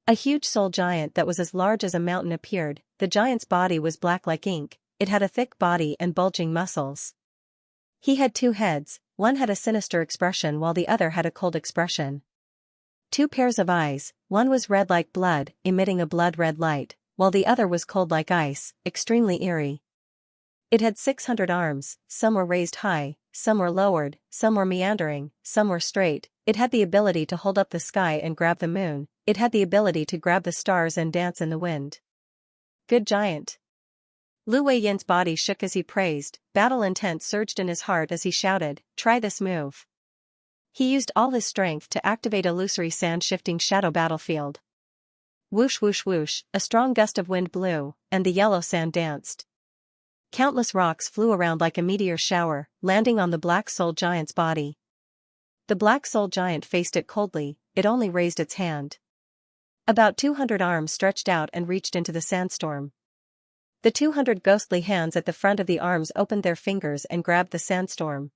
Speaker 1: A huge soul giant that was as large as a mountain appeared. The giant's body was black like ink. It had a thick body and bulging muscles. He had 2 heads, one had a sinister expression while the other had a cold expression. 2 pairs of eyes, one was red like blood, emitting a blood-red light, while the other was cold like ice, extremely eerie. It had 600 arms, some were raised high, some were lowered, some were meandering, some were straight. It had the ability to hold up the sky and grab the moon. It had the ability to grab the stars and dance in the wind. Good giant. Lu Weiyin's body shook as he praised. Battle intent surged in his heart as he shouted, "Try this move." He used all his strength to activate illusory sand-shifting shadow battlefield. Whoosh whoosh whoosh, a strong gust of wind blew, and the yellow sand danced. Countless rocks flew around like a meteor shower, landing on the Black Soul Giant's body. The Black Soul Giant faced it coldly, it only raised its hand. About 200 arms stretched out and reached into the sandstorm. The 200 ghostly hands at the front of the arms opened their fingers and grabbed the sandstorm.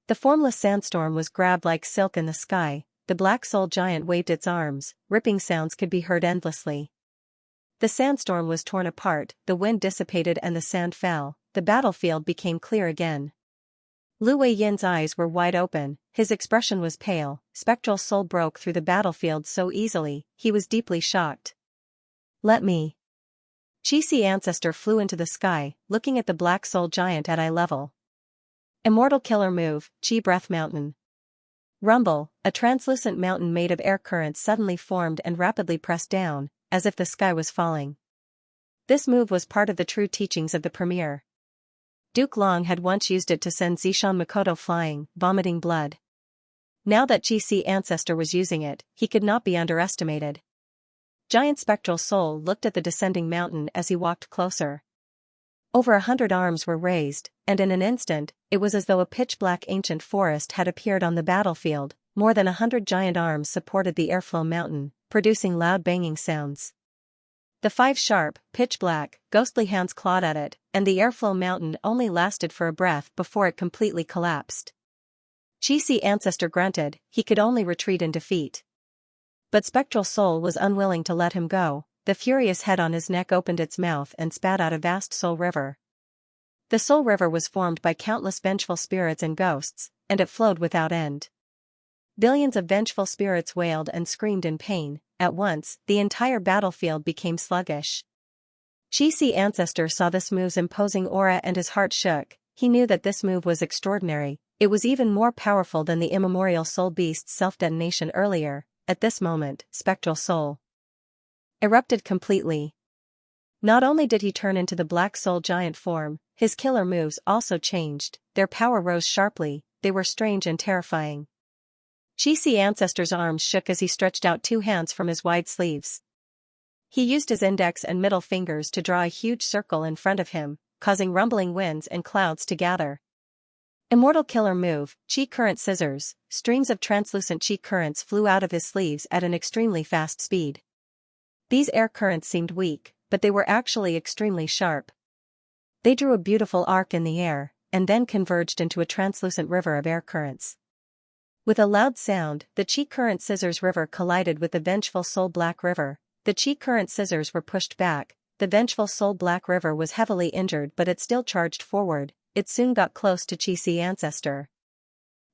Speaker 1: The formless sandstorm was grabbed like silk in the sky. The Black Soul Giant waved its arms, ripping sounds could be heard endlessly. The sandstorm was torn apart, the wind dissipated and the sand fell. The battlefield became clear again. Lu Weiyin's eyes were wide open, his expression was pale. Spectral Soul broke through the battlefield so easily, he was deeply shocked. Let me. Xianxia flew into the sky, looking at the Black Soul Giant at eye level. Immortal Killer Move, Chi Breath Mountain. Rumble, a translucent mountain made of air currents suddenly formed and rapidly pressed down, as if the sky was falling. This move was part of the true teachings of the premier. Duke Long had once used it to send Zishan Makoto flying, vomiting blood. Now that Chi-Si ancestor was using it, he could not be underestimated. Giant Spectral Soul looked at the descending mountain as he walked closer. Over 100 arms were raised, and in an instant, it was as though a pitch-black ancient forest had appeared on the battlefield. More than 100 giant arms supported the airflow mountain, producing loud banging sounds. The 5 sharp, pitch-black, ghostly hands clawed at it, and the airflow mountain only lasted for a breath before it completely collapsed. Chi-Si ancestor grunted, he could only retreat in defeat. But Spectral Soul was unwilling to let him go. The furious head on his neck opened its mouth and spat out a vast soul river. The soul river was formed by countless vengeful spirits and ghosts, and it flowed without end. Billions of vengeful spirits wailed and screamed in pain. At once, the entire battlefield became sluggish. Chi-Si ancestor saw this move's imposing aura and his heart shook. He knew that this move was extraordinary. It was even more powerful than the immemorial soul beast's self-detonation earlier. At this moment, Spectral Soul erupted completely. Not only did he turn into the black soul giant form, his killer moves also changed. Their power rose sharply. They were strange and terrifying. Chi-Si ancestor's arms shook as he stretched out 2 hands from his wide sleeves. He used his index and middle fingers to draw a huge circle in front of him, causing rumbling winds and clouds to gather. Immortal killer move, Chi Current Scissors. Streams of translucent Chi currents flew out of his sleeves at an extremely fast speed. These air currents seemed weak, but they were actually extremely sharp. They drew a beautiful arc in the air, and then converged into a translucent river of air currents. With a loud sound, the Chi Current Scissors River collided with the vengeful Soul Black River. The Chi Current Scissors were pushed back. The vengeful Soul Black River was heavily injured, but it still charged forward. It soon got close to Chi-Si ancestor.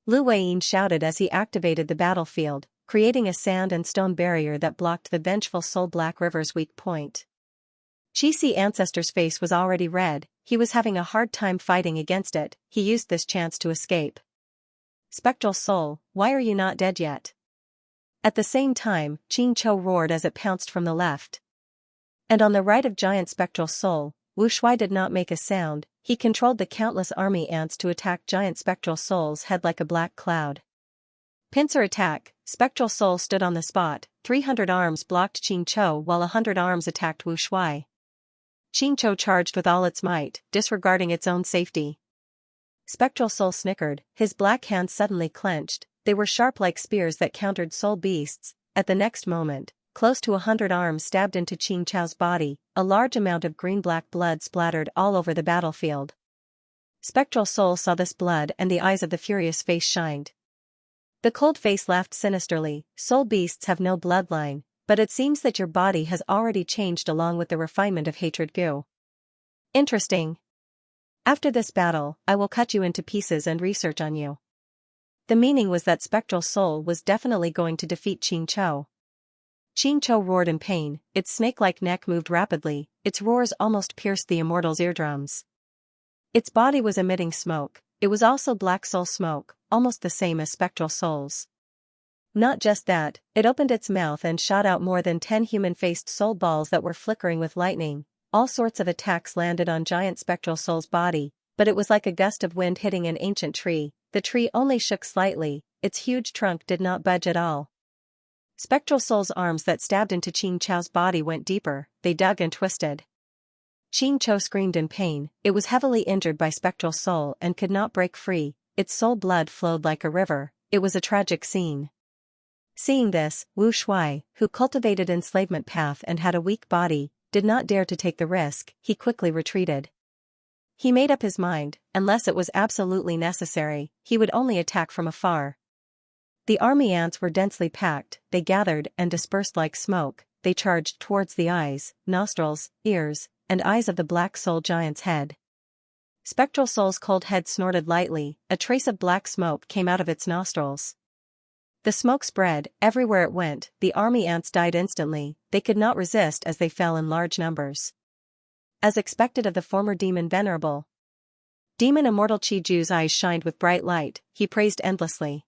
Speaker 1: Lu Weiyin shouted as he activated the battlefield, creating a sand and stone barrier that blocked the vengeful Soul Black River's weak point. Chi-Si ancestor's face was already red. He was having a hard time fighting against it. He used this chance to escape. Spectral Soul, why are you not dead yet? At the same time, Qing Chou roared as it pounced from the left. And on the right of giant Spectral Soul, Wu Shuai did not make a sound. He controlled the countless army ants to attack giant Spectral Soul's head like a black cloud. Pincer attack. Spectral Soul stood on the spot. 300 arms blocked Qing Chou while 100 arms attacked Wu Shuai. Qing Chou charged with all its might, disregarding its own safety. Spectral Soul snickered, his black hands suddenly clenched. They were sharp like spears that countered soul beasts. At the next moment, close to 100 arms stabbed into Qing Chou's body. A large amount of green-black blood splattered all over the battlefield. Spectral Soul saw this blood and the eyes of the furious face shined. The cold face laughed sinisterly. Soul beasts have no bloodline, but it seems that your body has already changed along with the refinement of hatred goo. Interesting. After this battle, I will cut you into pieces and research on you. The meaning was that Spectral Soul was definitely going to defeat Qing Chou. Qing Chou roared in pain, its snake-like neck moved rapidly, its roars almost pierced the immortal's eardrums. Its body was emitting smoke. It was also Black Soul smoke, almost the same as Spectral Soul's. Not just that, it opened its mouth and shot out more than 10 human-faced soul balls that were flickering with lightning. All sorts of attacks landed on giant Spectral Soul's body, but it was like a gust of wind hitting an ancient tree. The tree only shook slightly, its huge trunk did not budge at all. Spectral Soul's arms that stabbed into Qing Chou's body went deeper, they dug and twisted. Qing Chou screamed in pain. It was heavily injured by Spectral Soul and could not break free. Its soul blood flowed like a river. It was a tragic scene. Seeing this, Wu Shuai, who cultivated enslavement path and had a weak body, did not dare to take the risk. He quickly retreated. He made up his mind, unless it was absolutely necessary, he would only attack from afar. The army ants were densely packed, they gathered and dispersed like smoke. They charged towards the eyes, nostrils, ears, and eyes of the Black Soul Giant's head. Spectral Soul's cold head snorted lightly, a trace of black smoke came out of its nostrils. The smoke spread, everywhere it went, the army ants died instantly, they could not resist as they fell in large numbers. As expected of the former demon venerable. Demon Immortal Chi Ju's eyes shined with bright light, he praised endlessly.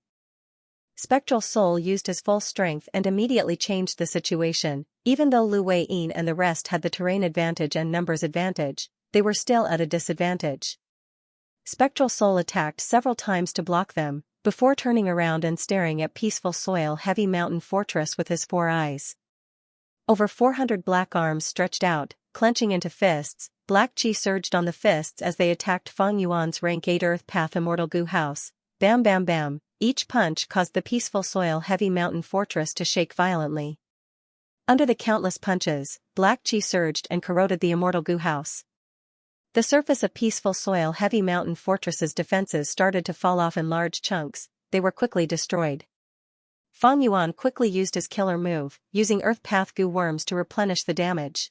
Speaker 1: Spectral Soul used his full strength and immediately changed the situation. Even though Lu Weiyin and the rest had the terrain advantage and numbers advantage, they were still at a disadvantage. Spectral Soul attacked several times to block them, before turning around and staring at peaceful soil heavy mountain fortress with his 4 eyes. Over 400 black arms stretched out, clenching into fists. Black chi surged on the fists as they attacked Fang Yuan's rank 8 Earth Path Immortal Gu House. Bam bam bam, each punch caused the peaceful soil heavy mountain fortress to shake violently. Under the countless punches, black chi surged and corroded the Immortal Gu House. The surface of peaceful soil heavy mountain fortress's defenses started to fall off in large chunks. They were quickly destroyed. Fang Yuan quickly used his killer move, using Earth Path Gu worms to replenish the damage.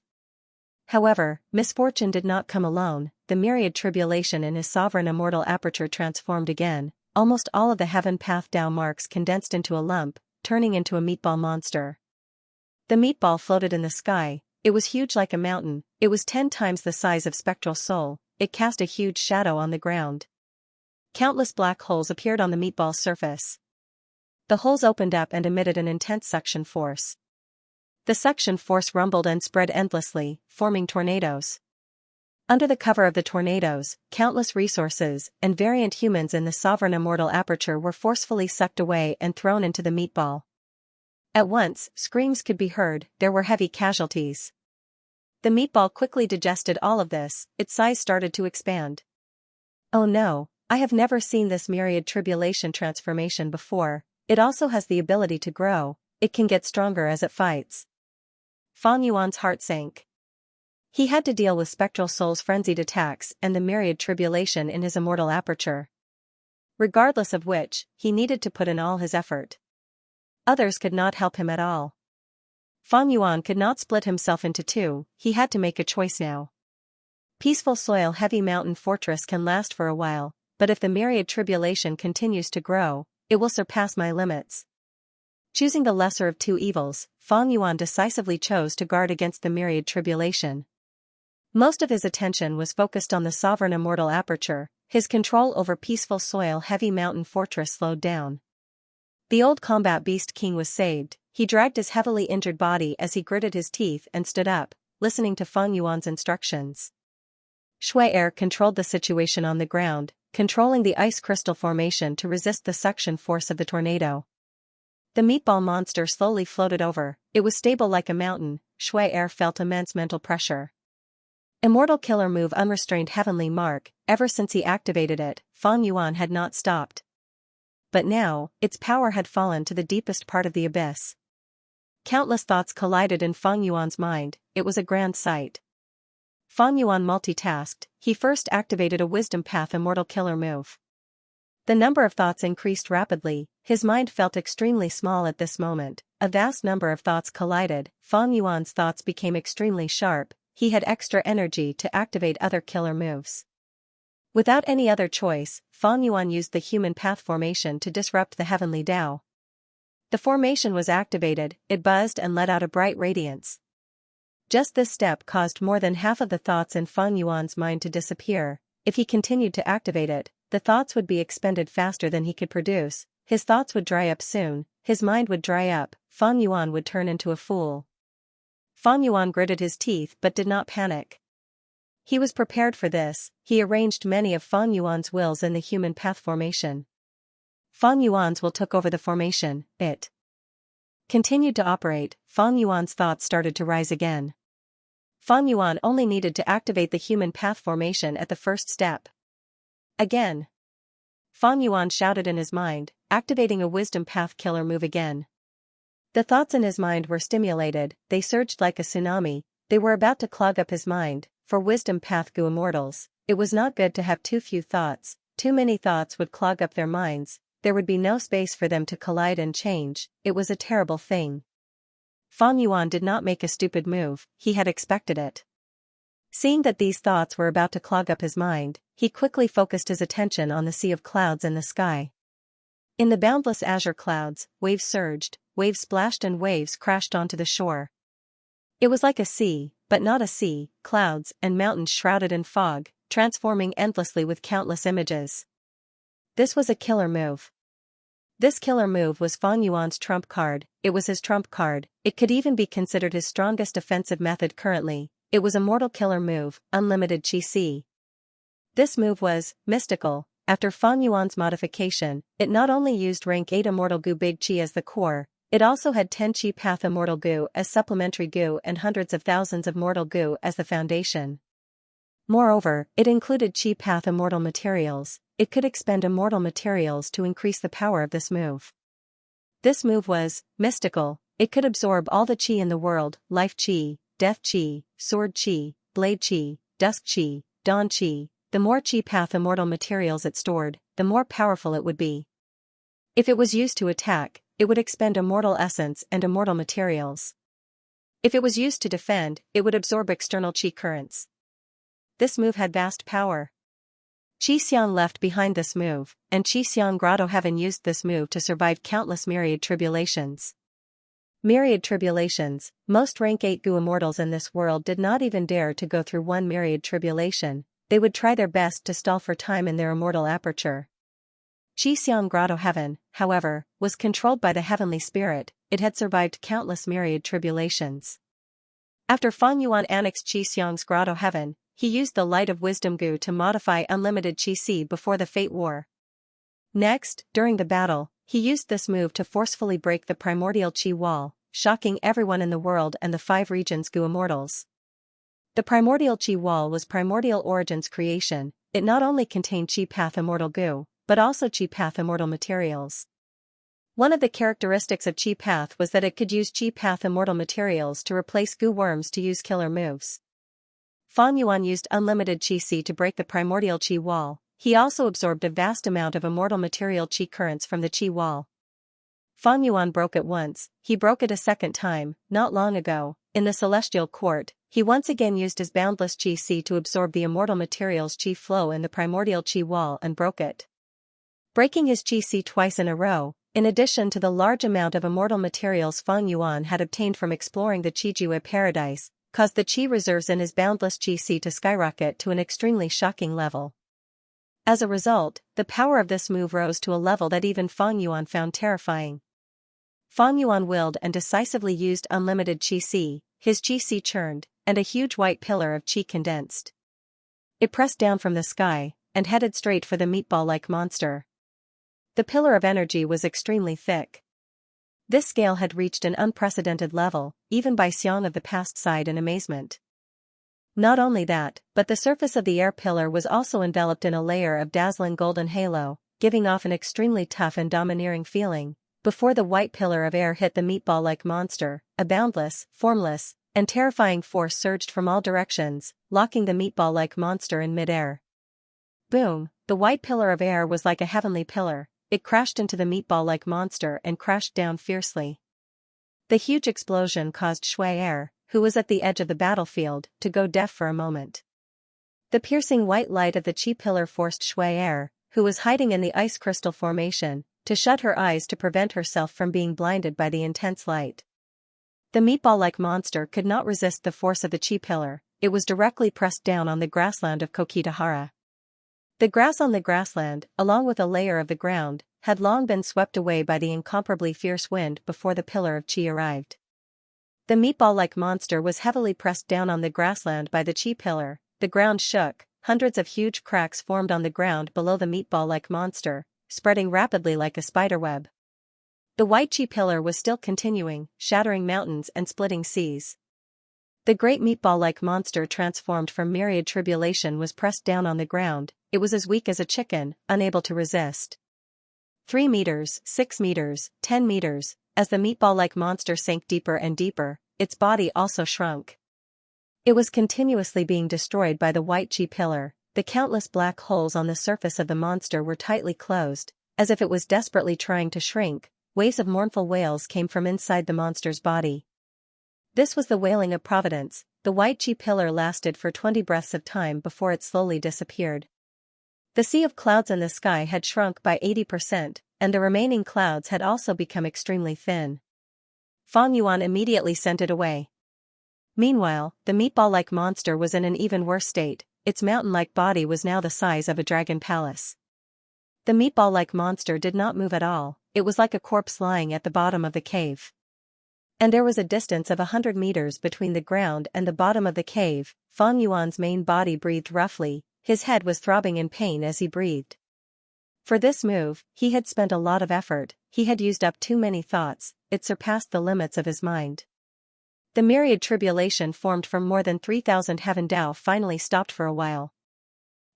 Speaker 1: However, misfortune did not come alone. The myriad tribulation in his sovereign immortal aperture transformed again. Almost all of the heaven path Dao marks condensed into a lump, turning into a meatball monster. The meatball floated in the sky. It was huge like a mountain. It was 10 times the size of Spectral Soul. It cast a huge shadow on the ground. Countless black holes appeared on the meatball's surface. The holes opened up and emitted an intense suction force. The suction force rumbled and spread endlessly, forming tornadoes. Under the cover of the tornadoes, countless resources and variant humans in the sovereign immortal aperture were forcefully sucked away and thrown into the meatball. At once, screams could be heard. There were heavy casualties. The meatball quickly digested all of this. Its size started to expand. Oh no, I have never seen this myriad tribulation transformation before. It also has the ability to grow. It can get stronger as it fights. Fang Yuan's heart sank. He had to deal with Spectral Soul's frenzied attacks and the myriad tribulation in his immortal aperture. Regardless of which, he needed to put in all his effort. Others could not help him at all. Fang Yuan could not split himself into 2, he had to make a choice now. Peaceful soil heavy mountain fortress can last for a while, but if the myriad tribulation continues to grow, it will surpass my limits. Choosing the lesser of 2 evils, Fang Yuan decisively chose to guard against the myriad tribulation. Most of his attention was focused on the sovereign immortal aperture. His control over peaceful soil heavy mountain fortress slowed down. The old combat beast king was saved. He dragged his heavily injured body as he gritted his teeth and stood up, listening to Fang Yuan's instructions. Shui Air controlled the situation on the ground, controlling the ice crystal formation to resist the suction force of the tornado. The meatball monster slowly floated over. It was stable like a mountain. Shui Air felt immense mental pressure. Immortal Killer Move Unrestrained Heavenly Mark. Ever since he activated it, Fang Yuan had not stopped. But now, its power had fallen to the deepest part of the abyss. Countless thoughts collided in Fang Yuan's mind. It was a grand sight. Fang Yuan multitasked. He first activated a Wisdom Path Immortal Killer Move. The number of thoughts increased rapidly. His mind felt extremely small at this moment. A vast number of thoughts collided. Fang Yuan's thoughts became extremely sharp. He had extra energy to activate other killer moves. Without any other choice, Fang Yuan used the human path formation to disrupt the heavenly Tao. The formation was activated, it buzzed and let out a bright radiance. Just this step caused more than half of the thoughts in Fang Yuan's mind to disappear. If he continued to activate it, the thoughts would be expended faster than he could produce. His thoughts would dry up soon, his mind would dry up, Fang Yuan would turn into a fool. Fang Yuan gritted his teeth but did not panic. He was prepared for this. He arranged many of Fang Yuan's wills in the human path formation. Fang Yuan's will took over the formation. It continued to operate. Fang Yuan's thoughts started to rise again. Fang Yuan only needed to activate the human path formation at the first step. Again. Fang Yuan shouted in his mind, activating a Wisdom Path Killer Move again. The thoughts in his mind were stimulated, they surged like a tsunami, they were about to clog up his mind. For Wisdom Path Gu Immortals, it was not good to have too few thoughts. Too many thoughts would clog up their minds, there would be no space for them to collide and change. It was a terrible thing. Fang Yuan did not make a stupid move, he had expected it. Seeing that these thoughts were about to clog up his mind, he quickly focused his attention on the sea of clouds in the sky. In the boundless azure clouds, waves surged, waves splashed and waves crashed onto the shore. It was like a sea, but not a sea, clouds and mountains shrouded in fog, transforming endlessly with countless images. This was a killer move. This killer move was Fan Yuan's trump card. It was his trump card. It could even be considered his strongest offensive method currently. It was a mortal killer move, unlimited Qi. This move was mystical. After Fan Yuan's modification, it not only used rank 8 immortal Gu Big Qi as the core, it also had 10 Qi Path immortal Gu as supplementary Gu and hundreds of thousands of mortal Gu as the foundation. Moreover, it included Qi Path immortal materials. It could expend immortal materials to increase the power of this move. This move was mystical. It could absorb all the Qi in the world: life Qi, death Qi, sword Qi, blade Qi, dusk Qi, dawn Qi. The more Qi Path immortal materials it stored, the more powerful it would be. If it was used to attack, it would expend immortal essence and immortal materials. If it was used to defend, it would absorb external Qi currents. This move had vast power. Xianxia left behind this move, and Xianxia Grotto Heaven used this move to survive countless myriad tribulations. Myriad tribulations. Most rank 8 Gu immortals in this world did not even dare to go through one myriad tribulation. They would try their best to stall for time in their immortal aperture. Xianxia Grotto Heaven, however, was controlled by the heavenly spirit. It had survived countless myriad tribulations. After Fan Yuan annexed Xianxia's Grotto Heaven, he used the Light of Wisdom Gu to modify unlimited Qi before the Fate War. Next, during the battle, he used this move to forcefully break the primordial Qi wall, shocking everyone in the world and the 5 regions Gu immortals. The primordial Qi wall was Primordial Origin's creation. It not only contained Qi Path immortal Gu, but also Qi Path immortal materials. One of the characteristics of Qi Path was that it could use Qi Path immortal materials to replace Gu worms to use killer moves. Fan Yuan used unlimited Qi to break the primordial Qi wall. He also absorbed a vast amount of immortal material Qi currents from the Qi wall. Fan Yuan broke it once, he broke it a second time, not long ago, in the Celestial Court. He once again used his boundless Qi to absorb the immortal materials Qi flow in the primordial Qi wall and broke it. Breaking his Qi twice in a row, in addition to the large amount of immortal materials Fan Yuan had obtained from exploring the Qijue paradise, caused the Qi reserves in his boundless Qi to skyrocket to an extremely shocking level. As a result, the power of this move rose to a level that even Fan Yuan found terrifying. Fan Yuan willed and decisively used unlimited Qi, his Qi churned, and a huge white pillar of Qi condensed. It pressed down from the sky, and headed straight for the meatball-like monster. The pillar of energy was extremely thick. This scale had reached an unprecedented level, even by Xiang of the past sighed in amazement. Not only that, but the surface of the air pillar was also enveloped in a layer of dazzling golden halo, giving off an extremely tough and domineering feeling. Before the white pillar of air hit the meatball-like monster, a boundless, formless, and terrifying force surged from all directions, locking the meatball-like monster in midair. Boom! The white pillar of air was like a heavenly pillar. It crashed into the meatball-like monster and crashed down fiercely. The huge explosion caused Shui Er, who was at the edge of the battlefield, to go deaf for a moment. The piercing white light of the Qi pillar forced Shui Er, who was hiding in the ice crystal formation, to shut her eyes to prevent herself from being blinded by the intense light. The meatball-like monster could not resist the force of the Qi pillar. It was directly pressed down on the grassland of Kokitahara. The grass on the grassland, along with a layer of the ground, had long been swept away by the incomparably fierce wind before the pillar of Qi arrived. The meatball-like monster was heavily pressed down on the grassland by the Qi pillar. The ground shook, hundreds of huge cracks formed on the ground below the meatball-like monster, spreading rapidly like a spiderweb. The white Qi pillar was still continuing, shattering mountains and splitting seas. The great meatball-like monster transformed from myriad tribulation was pressed down on the ground. It was as weak as a chicken, unable to resist. 3 meters, 6 meters, 10 meters, as the meatball-like monster sank deeper and deeper, its body also shrunk. It was continuously being destroyed by the white Qi pillar. The countless black holes on the surface of the monster were tightly closed, as if it was desperately trying to shrink. Waves of mournful wails came from inside the monster's body. This was the wailing of Providence. The white Qi pillar lasted for 20 breaths of time before it slowly disappeared. The sea of clouds in the sky had shrunk by 80%, and the remaining clouds had also become extremely thin. Fan Yuan immediately sent it away. Meanwhile, the meatball-like monster was in an even worse state. Its mountain-like body was now the size of a dragon palace. The meatball-like monster did not move at all. it was like a corpse lying at the bottom of the cave. And there was a distance of 100 meters between the ground and the bottom of the cave. Fang Yuan's main body breathed roughly, his head was throbbing in pain as he breathed. For this move, he had spent a lot of effort, he had used up too many thoughts, it surpassed the limits of his mind. The myriad tribulation formed from more than 3,000 heaven Dao finally stopped for a while.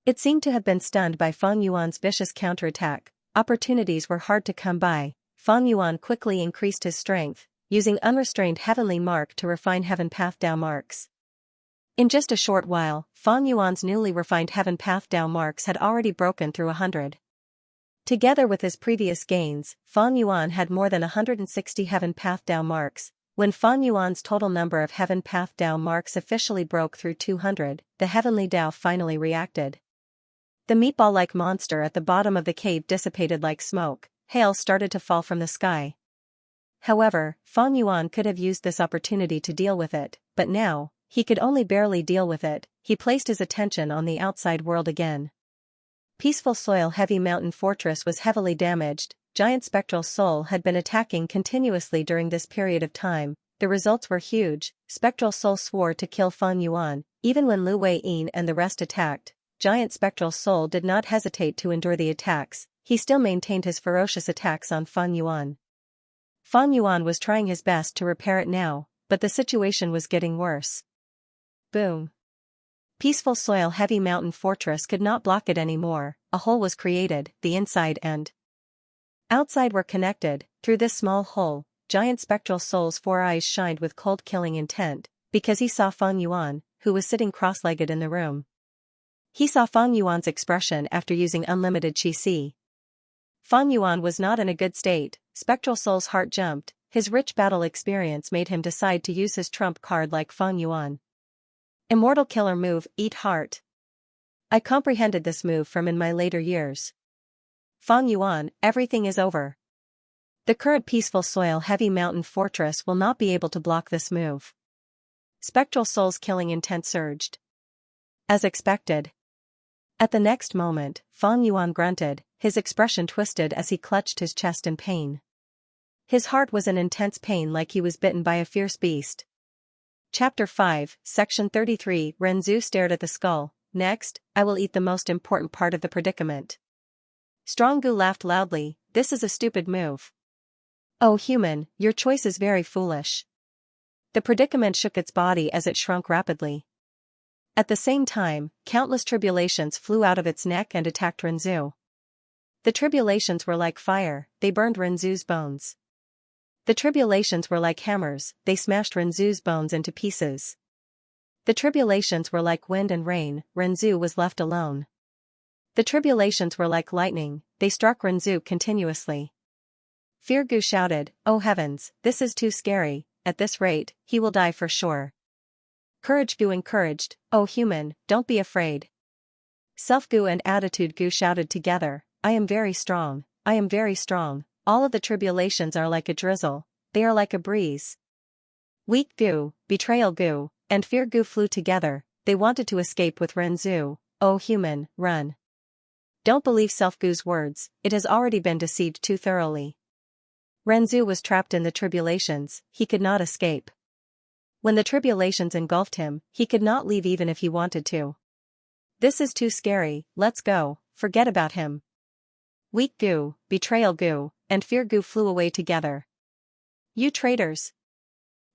Speaker 1: It seemed to have been stunned by Fang Yuan's vicious counterattack. Opportunities were hard to come by. Fang Yuan quickly increased his strength, using unrestrained heavenly mark to refine heaven path Dao marks. In just a short while, Fang Yuan's newly refined heaven path Dao marks had already broken through 100. Together with his previous gains, Fang Yuan had more than 160 heaven path Dao marks. When Fang Yuan's total number of heaven path Dao marks officially broke through 200, the heavenly Dao finally reacted. The meatball-like monster at the bottom of the cave dissipated like smoke, hail started to fall from the sky. However, Fang Yuan could have used this opportunity to deal with it, but now, he could only barely deal with it. He placed his attention on the outside world again. Peaceful Soil Heavy Mountain Fortress was heavily damaged. Giant Spectral Soul had been attacking continuously during this period of time. The results were huge. Spectral Soul swore to kill Fang Yuan, even when Lu Weiyin and the rest attacked. Giant Spectral Soul did not hesitate to endure the attacks, he still maintained his ferocious attacks on Fang Yuan. Fang Yuan was trying his best to repair it now, but the situation was getting worse. Boom. Peaceful Soil Heavy Mountain Fortress could not block it anymore. A hole was created, the inside and outside were connected. Through this small hole, Giant Spectral Soul's 4 eyes shined with cold killing intent, because he saw Fang Yuan, who was sitting cross-legged in the room. He saw Fang Yuan's expression after using unlimited Qi. Fang Yuan was not in a good state. Spectral Soul's heart jumped, his rich battle experience made him decide to use his trump card like Fang Yuan. Immortal Killer Move, Eat Heart. I comprehended this move from in my later years. Fang Yuan, everything is over. The current Peaceful Soil Heavy Mountain Fortress will not be able to block this move. Spectral Soul's killing intent surged. As expected. At the next moment, Fang Yuan grunted, his expression twisted as he clutched his chest in pain. His heart was in intense pain like he was bitten by a fierce beast. Chapter 5, Section 33. Renzu stared at the skull. Next, I will eat the most important part of the predicament. Strong Gu laughed loudly, this is a stupid move. Oh human, your choice is very foolish. The predicament shook its body as it shrunk rapidly. At the same time, countless tribulations flew out of its neck and attacked Renzu. The tribulations were like fire, they burned Renzu's bones. The tribulations were like hammers, they smashed Renzu's bones into pieces. The tribulations were like wind and rain, Renzu was left alone. The tribulations were like lightning, they struck Renzu continuously. Fear Gu shouted, oh heavens, this is too scary, at this rate, he will die for sure. Courage Gu encouraged, oh human, don't be afraid. Self Gu and Attitude Gu shouted together, I am very strong, I am very strong, all of the tribulations are like a drizzle, they are like a breeze. Weak Gu, Betrayal Gu, and Fear Gu flew together, they wanted to escape with Renzu, oh human, run. Don't believe Self Gu's words, it has already been deceived too thoroughly. Renzu was trapped in the tribulations, he could not escape. When the tribulations engulfed him, he could not leave even if he wanted to. This is too scary, let's go, forget about him. Weak Gu, Betrayal Gu, and Fear Gu flew away together. You traitors!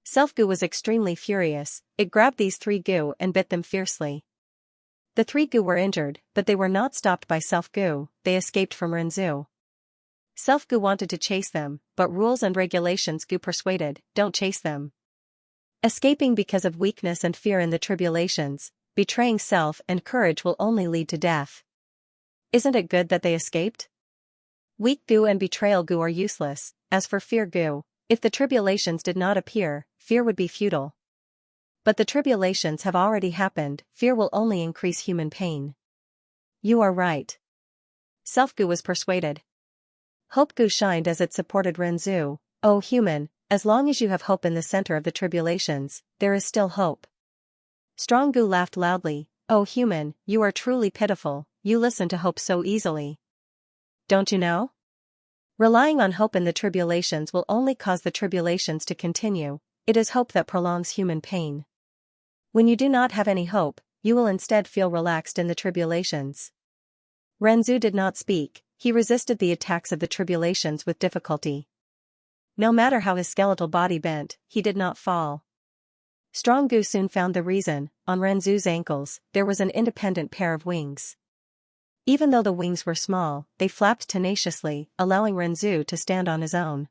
Speaker 1: Self Gu was extremely furious, it grabbed these 3 Gu and bit them fiercely. The 3 Gu were injured, but they were not stopped by Self Gu, they escaped from Renzu. Self Gu wanted to chase them, but rules and regulations Gu persuaded, don't chase them. Escaping because of weakness and fear in the tribulations, betraying self and courage will only lead to death. Isn't it good that they escaped? Weak Gu and Betrayal Gu are useless, as for Fear Gu, if the tribulations did not appear, fear would be futile. But the tribulations have already happened, fear will only increase human pain. You are right. Self Gu was persuaded. Hope Gu shined as it supported Renzu, oh human, as long as you have hope in the center of the tribulations, there is still hope. Strong Gu laughed loudly, oh human, you are truly pitiful, you listen to hope so easily. Don't you know? Relying on hope in the tribulations will only cause the tribulations to continue. It is hope that prolongs human pain. When you do not have any hope, you will instead feel relaxed in the tribulations. Renzu did not speak, he resisted the attacks of the tribulations with difficulty. No matter how his skeletal body bent, he did not fall. Strong Gu soon found the reason. On Renzu's ankles, there was an independent pair of wings. Even though the wings were small, they flapped tenaciously, allowing Renzu to stand on his own.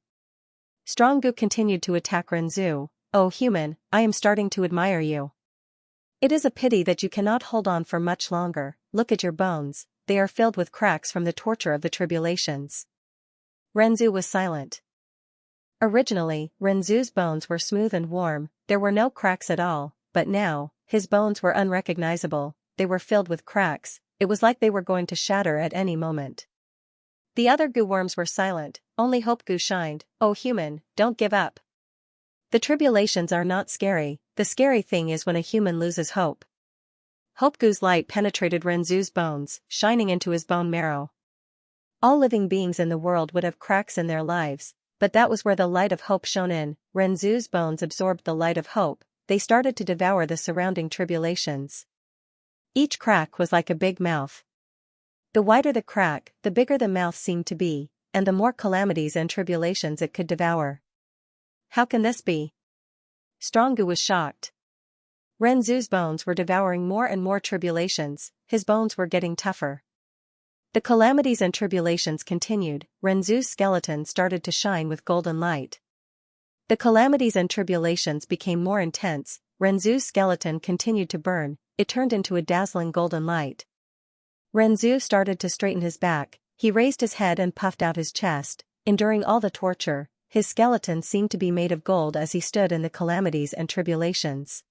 Speaker 1: Strong Gu continued to attack Renzu. "Oh human, I am starting to admire you. It is a pity that you cannot hold on for much longer. Look at your bones, they are filled with cracks from the torture of the tribulations." Renzu was silent. Originally, Renzu's bones were smooth and warm, there were no cracks at all, but now, his bones were unrecognizable, they were filled with cracks, it was like they were going to shatter at any moment. The other Gu worms were silent, only Hope Gu shined. "Oh human, don't give up. The tribulations are not scary, the scary thing is when a human loses hope." Hope Gu's light penetrated Renzu's bones, shining into his bone marrow. All living beings in the world would have cracks in their lives, but that was where the light of hope shone in. Renzu's bones absorbed the light of hope, they started to devour the surrounding tribulations. Each crack was like a big mouth. The wider the crack, the bigger the mouth seemed to be, and the more calamities and tribulations it could devour. How can this be? Strong Gu was shocked. Renzu's bones were devouring more and more tribulations, his bones were getting tougher. The calamities and tribulations continued, Renzu's skeleton started to shine with golden light. The calamities and tribulations became more intense, Renzu's skeleton continued to burn, it turned into a dazzling golden light. Renzu started to straighten his back, he raised his head and puffed out his chest. Enduring all the torture, his skeleton seemed to be made of gold as he stood in the calamities and tribulations.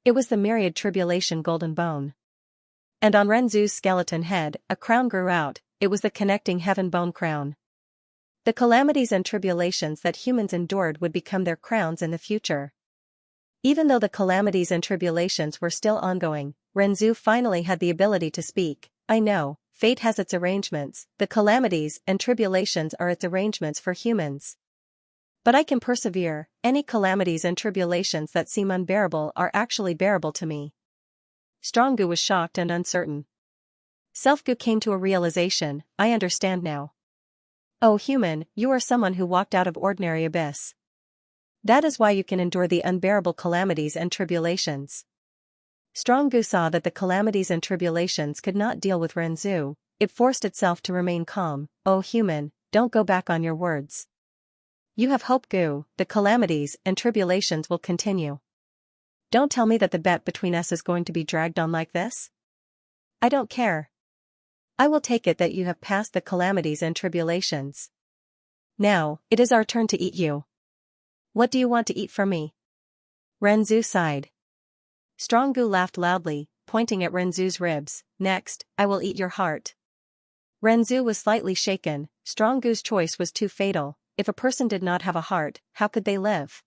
Speaker 1: It was the myriad tribulation golden bone. And on Renzu's skeleton head, a crown grew out, it was the connecting heaven bone crown. The calamities and tribulations that humans endured would become their crowns in the future. Even though the calamities and tribulations were still ongoing, Renzu finally had the ability to speak. "I know, fate has its arrangements, the calamities and tribulations are its arrangements for humans. But I can persevere, any calamities and tribulations that seem unbearable are actually bearable to me." Strong Gu was shocked and uncertain. Self Gu came to a realization, "I understand now. Oh human, you are someone who walked out of ordinary abyss. That is why you can endure the unbearable calamities and tribulations." Strong Gu saw that the calamities and tribulations could not deal with Renzu, it forced itself to remain calm. "Oh human, don't go back on your words. You have hope Gu, the calamities and tribulations will continue. Don't tell me that the bet between us is going to be dragged on like this. I don't care. I will take it that you have passed the calamities and tribulations. Now, it is our turn to eat you. What do you want to eat from me?" Renzu sighed. Strong Gu laughed loudly, pointing at Renzu's ribs. "Next, I will eat your heart." Renzu was slightly shaken, Strong Gu's choice was too fatal, if a person did not have a heart, how could they live?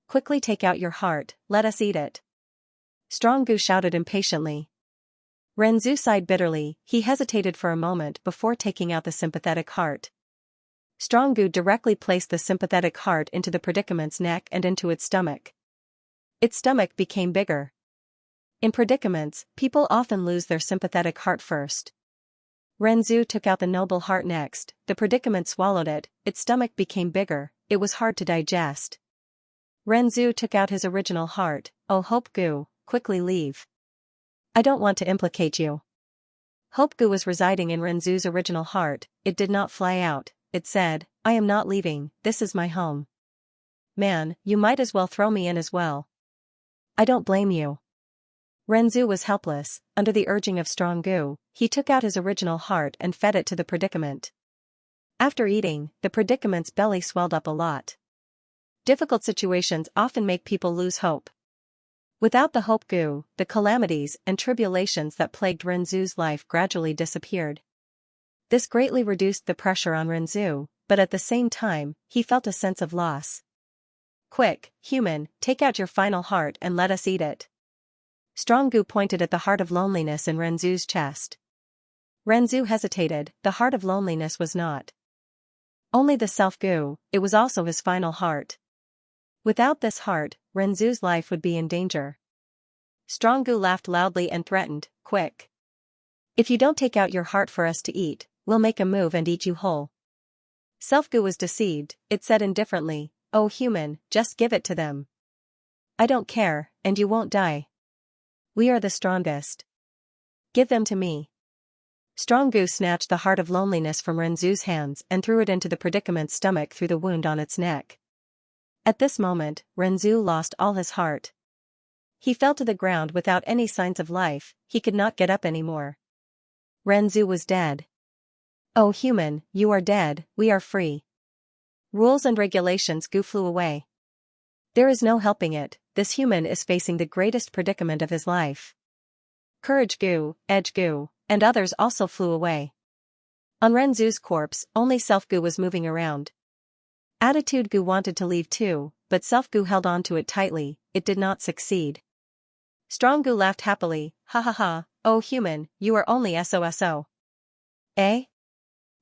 Speaker 1: "Quickly take out your heart, let us eat it." Strong Gu shouted impatiently. Renzu sighed bitterly, he hesitated for a moment before taking out the sympathetic heart. Strong Gu directly placed the sympathetic heart into the predicament's neck and into its stomach. Its stomach became bigger. In predicaments, people often lose their sympathetic heart first. Renzu took out the noble heart next, the predicament swallowed it, its stomach became bigger, it was hard to digest. Renzu took out his original heart. "Oh Hope Gu, quickly leave. I don't want to implicate you." Hope Gu was residing in Renzu's original heart, it did not fly out, it said, "I am not leaving, this is my home. Man, you might as well throw me in as well. I don't blame you." Renzu was helpless, under the urging of Strong Gu, he took out his original heart and fed it to the predicament. After eating, the predicament's belly swelled up a lot. Difficult situations often make people lose hope. Without the Hope Gu, the calamities and tribulations that plagued Renzu's life gradually disappeared. This greatly reduced the pressure on Renzu, but at the same time, he felt a sense of loss. "Quick, human, take out your final heart and let us eat it." Strong Gu pointed at the heart of loneliness in Renzu's chest. Renzu hesitated, the heart of loneliness was not Only the self-gu, it was also his final heart. Without this heart, Renzu's life would be in danger. Strong Gu laughed loudly and threatened, quick. If you don't take out your heart for us to eat, we'll make a move and eat you whole. Self-gu was deceived, it said indifferently, oh human, just give it to them. I don't care, and you won't die. We are the strongest. Give them to me. Strong Gu snatched the heart of loneliness from Renzu's hands and threw it into the predicament's stomach through the wound on its neck. At this moment, Renzu lost all his heart. He fell to the ground without any signs of life, he could not get up anymore. Renzu was dead. Oh human, you are dead, we are free. Rules and regulations. Gu flew away. There is no helping it, this human is facing the greatest predicament of his life. Courage Gu, Edge Gu, and others also flew away. On Renzu's corpse, only Self-Gu was moving around. Attitude Gu wanted to leave too, but Self-Gu held on to it tightly, it did not succeed. Strong Gu laughed happily, ha ha ha, oh human, you are only SOSO. Eh?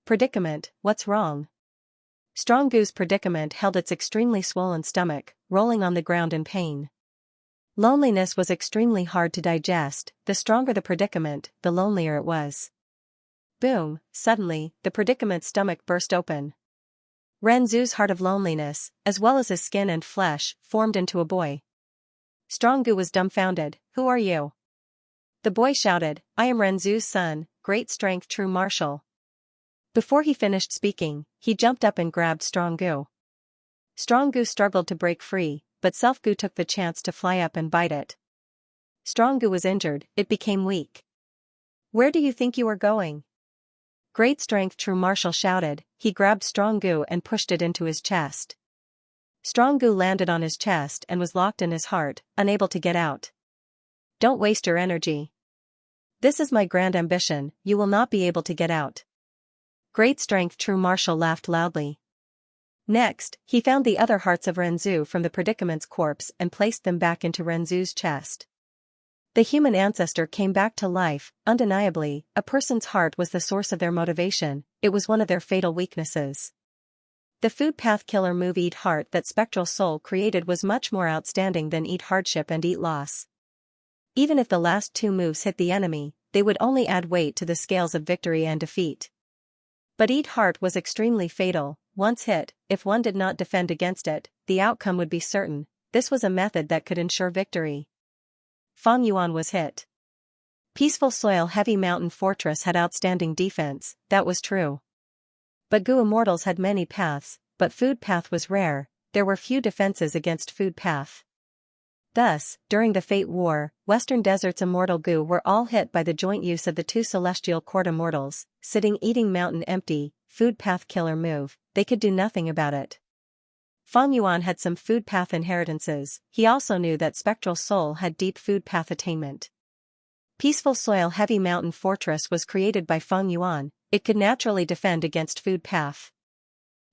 Speaker 1: Predicament, what's wrong? Strong Gu's predicament held its extremely swollen stomach, rolling on the ground in pain. Loneliness was extremely hard to digest, the stronger the predicament, the lonelier it was. Boom, suddenly, the predicament's stomach burst open. Renzu's heart of loneliness, as well as his skin and flesh, formed into a boy. Strong Gu was dumbfounded, who are you? The boy shouted, I am Renzu's son, great strength true martial. Before he finished speaking, he jumped up and grabbed Strong Gu. Strong Gu struggled to break free, but Self-Gu took the chance to fly up and bite it. Strong Gu was injured, it became weak. Where do you think you are going? Great strength true martial shouted, he grabbed Strong Gu and pushed it into his chest. Strong Gu landed on his chest and was locked in his heart, unable to get out. Don't waste your energy. This is my grand ambition, you will not be able to get out. Great strength true martial laughed loudly. Next, he found the other hearts of Renzu from the predicament's corpse and placed them back into Renzu's chest. The human ancestor came back to life, undeniably, a person's heart was the source of their motivation, it was one of their fatal weaknesses. The food path killer move Eat Heart that Spectral Soul created was much more outstanding than Eat Hardship and Eat Loss. Even if the last two moves hit the enemy, they would only add weight to the scales of victory and defeat. But Eat Heart was extremely fatal. Once hit, if one did not defend against it, the outcome would be certain. This was a method that could ensure victory. Fang Yuan was hit. Peaceful Soil Heavy Mountain Fortress had outstanding defense, that was true. But Gu Immortals had many paths, but Food Path was rare, there were few defenses against Food Path. Thus, during the Fate War, Western Desert's Immortal Gu were all hit by the joint use of the two Celestial Court Immortals, Sitting Eating Mountain Empty, Food Path Killer move, they could do nothing about it. Fang Yuan had some Food Path inheritances, he also knew that Spectral Soul had deep Food Path attainment. Peaceful Soil Heavy Mountain Fortress was created by Fang Yuan, it could naturally defend against Food Path.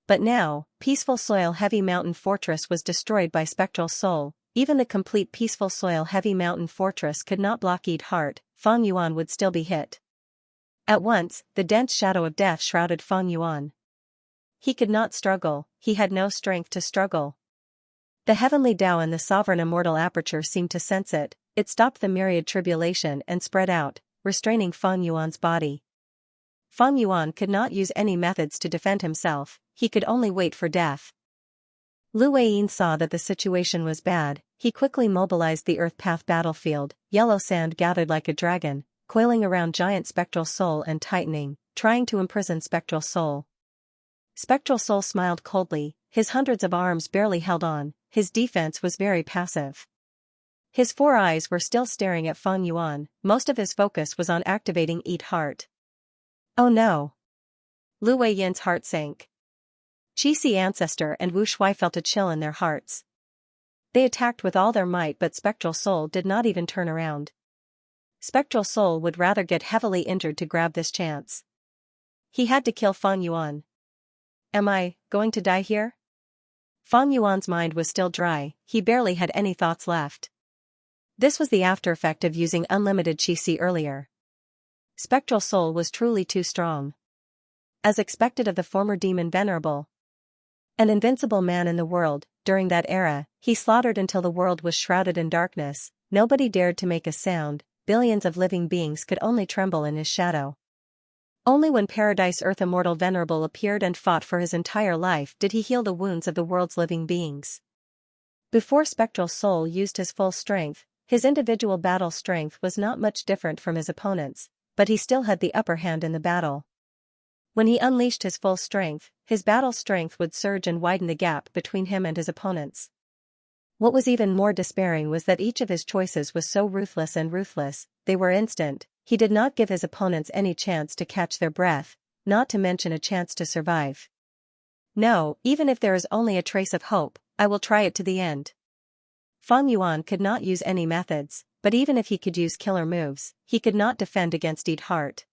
Speaker 1: But now, Peaceful Soil Heavy Mountain Fortress was destroyed by Spectral Soul. Even the complete Peaceful Soil Heavy Mountain Fortress could not block Eat Heart, Fang Yuan would still be hit. At once, the dense shadow of death shrouded Fang Yuan. He could not struggle, he had no strength to struggle. The heavenly Tao in the sovereign immortal aperture seemed to sense it, it stopped the myriad tribulation and spread out, restraining Fang Yuan's body. Fang Yuan could not use any methods to defend himself, he could only wait for death. Lu Weiyin saw that the situation was bad, he quickly mobilized the Earth Path battlefield, yellow sand gathered like a dragon, coiling around giant Spectral Soul and tightening, trying to imprison Spectral Soul. Spectral Soul smiled coldly, his hundreds of arms barely held on, his defense was very passive. His 4 eyes were still staring at Fang Yuan, most of his focus was on activating Eat Heart. Oh no! Lu Weiyin's heart sank. Qixi Ancestor and Wu Shui felt a chill in their hearts. They attacked with all their might but Spectral Soul did not even turn around. Spectral Soul would rather get heavily injured to grab this chance. He had to kill Fang Yuan. Am I going to die here? Fang Yuan's mind was still dry, he barely had any thoughts left. This was the after effect of using unlimited Qixi earlier. Spectral Soul was truly too strong. As expected of the former demon venerable. An invincible man in the world, during that era, he slaughtered until the world was shrouded in darkness, nobody dared to make a sound, billions of living beings could only tremble in his shadow. Only when Paradise Earth Immortal Venerable appeared and fought for his entire life did he heal the wounds of the world's living beings. Before Spectral Soul used his full strength, his individual battle strength was not much different from his opponent's, but he still had the upper hand in the battle. When he unleashed his full strength, his battle strength would surge and widen the gap between him and his opponents. What was even more despairing was that each of his choices was so ruthless, they were instant. He did not give his opponents any chance to catch their breath, not to mention a chance to survive. No, even if there is only a trace of hope, I will try it to the end. Fang Yuan could not use any methods, but even if he could use killer moves, he could not defend against Eat Heart.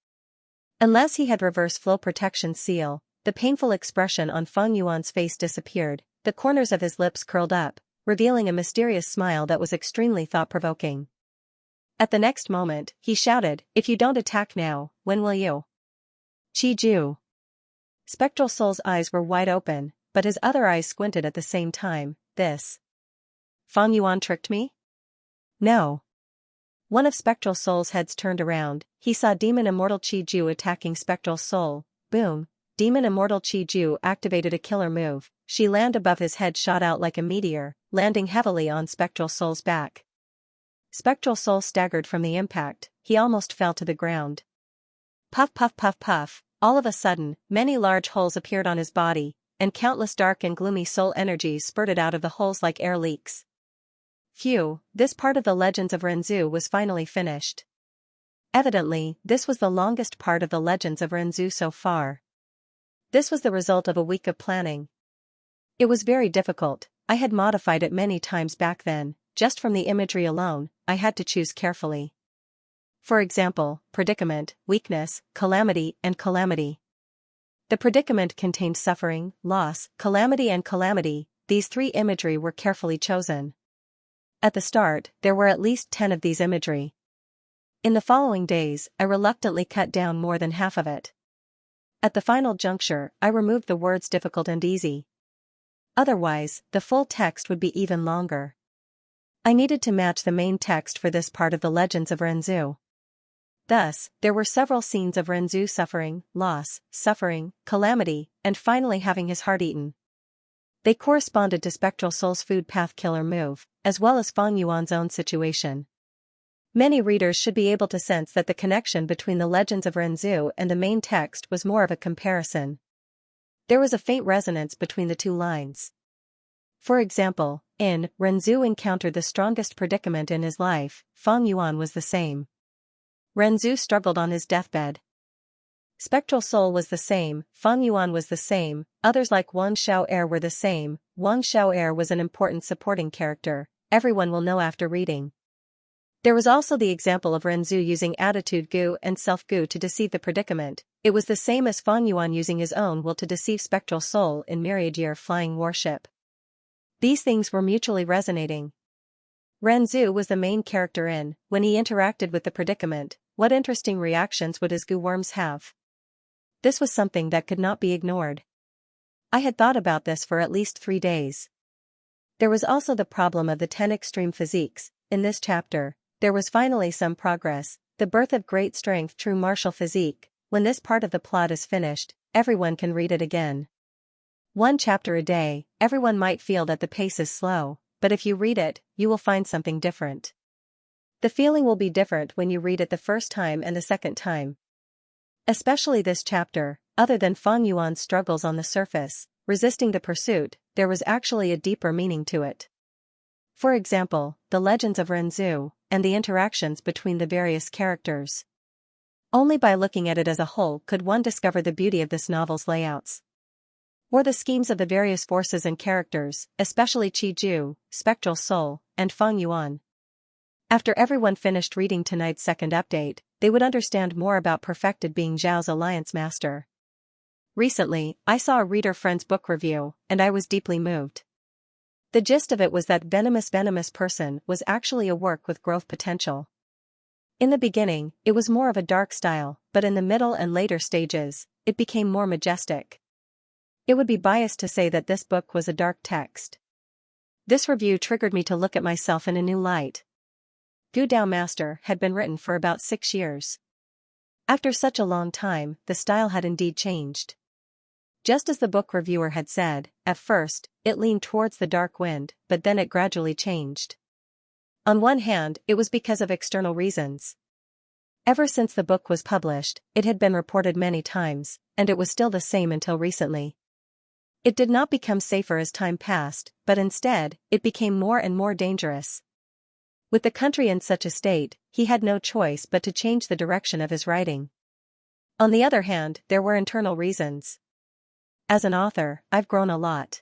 Speaker 1: Unless he had reverse flow protection seal, the painful expression on Fang Yuan's face disappeared, the corners of his lips curled up, revealing a mysterious smile that was extremely thought-provoking. At the next moment, he shouted, "If you don't attack now, when will you?" Chi Ju. Spectral Soul's eyes were wide open, but his other eyes squinted at the same time. This. Fang Yuan tricked me? No. One of Spectral Soul's heads turned around, he saw Demon Immortal Chi Ju attacking Spectral Soul. Boom. Demon Immortal Chi Ju activated a killer move. She landed above his head, shot out like a meteor, landing heavily on Spectral Soul's back. Spectral Soul staggered from the impact, he almost fell to the ground. Puff puff puff puff, all of a sudden, many large holes appeared on his body, and countless dark and gloomy soul energies spurted out of the holes like air leaks. Phew, this part of the Legends of Renzu was finally finished. Evidently, this was the longest part of the Legends of Renzu so far. This was the result of a week of planning. It was very difficult, I had modified it many times back then, just from the imagery alone, I had to choose carefully. For example, predicament, weakness, calamity, and calamity. The predicament contained suffering, loss, calamity and calamity, these three imagery were carefully chosen. At the start, there were at least 10 of these imagery. In the following days, I reluctantly cut down more than half of it. At the final juncture, I removed the words difficult and easy. Otherwise, the full text would be even longer. I needed to match the main text for this part of the Legends of Renzu. Thus, there were several scenes of Renzu suffering, loss, suffering, calamity, and finally having his heart eaten. They corresponded to Spectral Soul's food path killer move, as well as Fang Yuan's own situation. Many readers should be able to sense that the connection between the Legends of Renzu and the main text was more of a comparison. There was a faint resonance between the two lines. For example, in Renzu encountered the strongest predicament in his life, Fang Yuan was the same. Renzu struggled on his deathbed. Spectral Soul was the same, Fang Yuan was the same, others like Wang Xiao'er were the same. Wang Xiao'er was an important supporting character, everyone will know after reading. There was also the example of Renzu using attitude gu and self-gu to deceive the predicament. It was the same as Fang Yuan using his own will to deceive Spectral Soul in Myriad Year Flying Warship. These things were mutually resonating. Renzu was the main character in, when he interacted with the predicament, what interesting reactions would his gu worms have? This was something that could not be ignored. I had thought about this for at least 3 days. There was also the problem of the 10 extreme physiques. In this chapter, there was finally some progress, the birth of great strength true martial physique. When this part of the plot is finished, everyone can read it again. 1 chapter a day, everyone might feel that the pace is slow, but if you read it, you will find something different. The feeling will be different when you read it the first time and the second time. Especially this chapter, other than Fang Yuan's struggles on the surface, resisting the pursuit, there was actually a deeper meaning to it. For example, the Legends of Renzu, and the interactions between the various characters. Only by looking at it as a whole could one discover the beauty of this novel's layouts. Or the schemes of the various forces and characters, especially Chi Ju, Spectral Soul, and Fang Yuan. After everyone finished reading tonight's second update, they would understand more about perfected being Zhao's alliance master. Recently, I saw a reader friend's book review, and I was deeply moved. The gist of it was that venomous person was actually a work with growth potential. In the beginning, it was more of a dark style, but in the middle and later stages, it became more majestic. It would be biased to say that this book was a dark text. This review triggered me to look at myself in a new light. Gu Dao Master had been written for about 6 years. After such a long time, the style had indeed changed. Just as the book reviewer had said, at first, it leaned towards the dark wind, but then it gradually changed. On one hand, it was because of external reasons. Ever since the book was published, it had been reported many times, and it was still the same until recently. It did not become safer as time passed, but instead, it became more and more dangerous. With the country in such a state, he had no choice but to change the direction of his writing. On the other hand, there were internal reasons. As an author, I've grown a lot.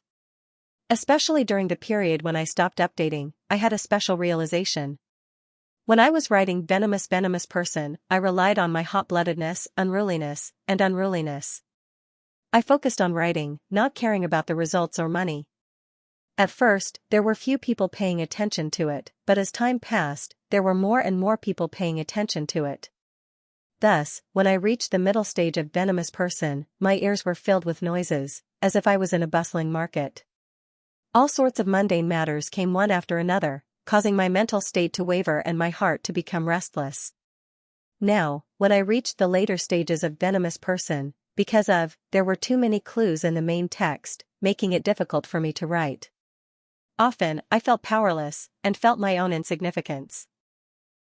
Speaker 1: Especially during the period when I stopped updating, I had a special realization. When I was writing Venomous Person, I relied on my hot-bloodedness, unruliness, and unruliness. I focused on writing, not caring about the results or money. At first, there were few people paying attention to it, but as time passed, there were more and more people paying attention to it. Thus, when I reached the middle stage of Venomous Person, my ears were filled with noises, as if I was in a bustling market. All sorts of mundane matters came one after another, causing my mental state to waver and my heart to become restless. Now, when I reached the later stages of Venomous Person, there were too many clues in the main text, making it difficult for me to write. Often, I felt powerless, and felt my own insignificance.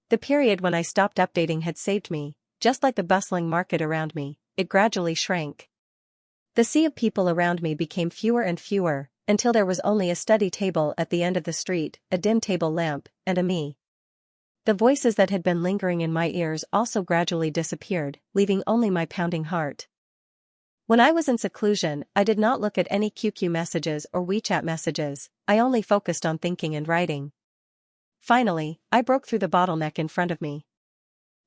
Speaker 1: The period when I stopped updating had saved me, just like the bustling market around me, it gradually shrank. The sea of people around me became fewer and fewer, until there was only a study table at the end of the street, a dim table lamp, and a me. The voices that had been lingering in my ears also gradually disappeared, leaving only my pounding heart. When I was in seclusion, I did not look at any QQ messages or WeChat messages, I only focused on thinking and writing. Finally, I broke through the bottleneck in front of me.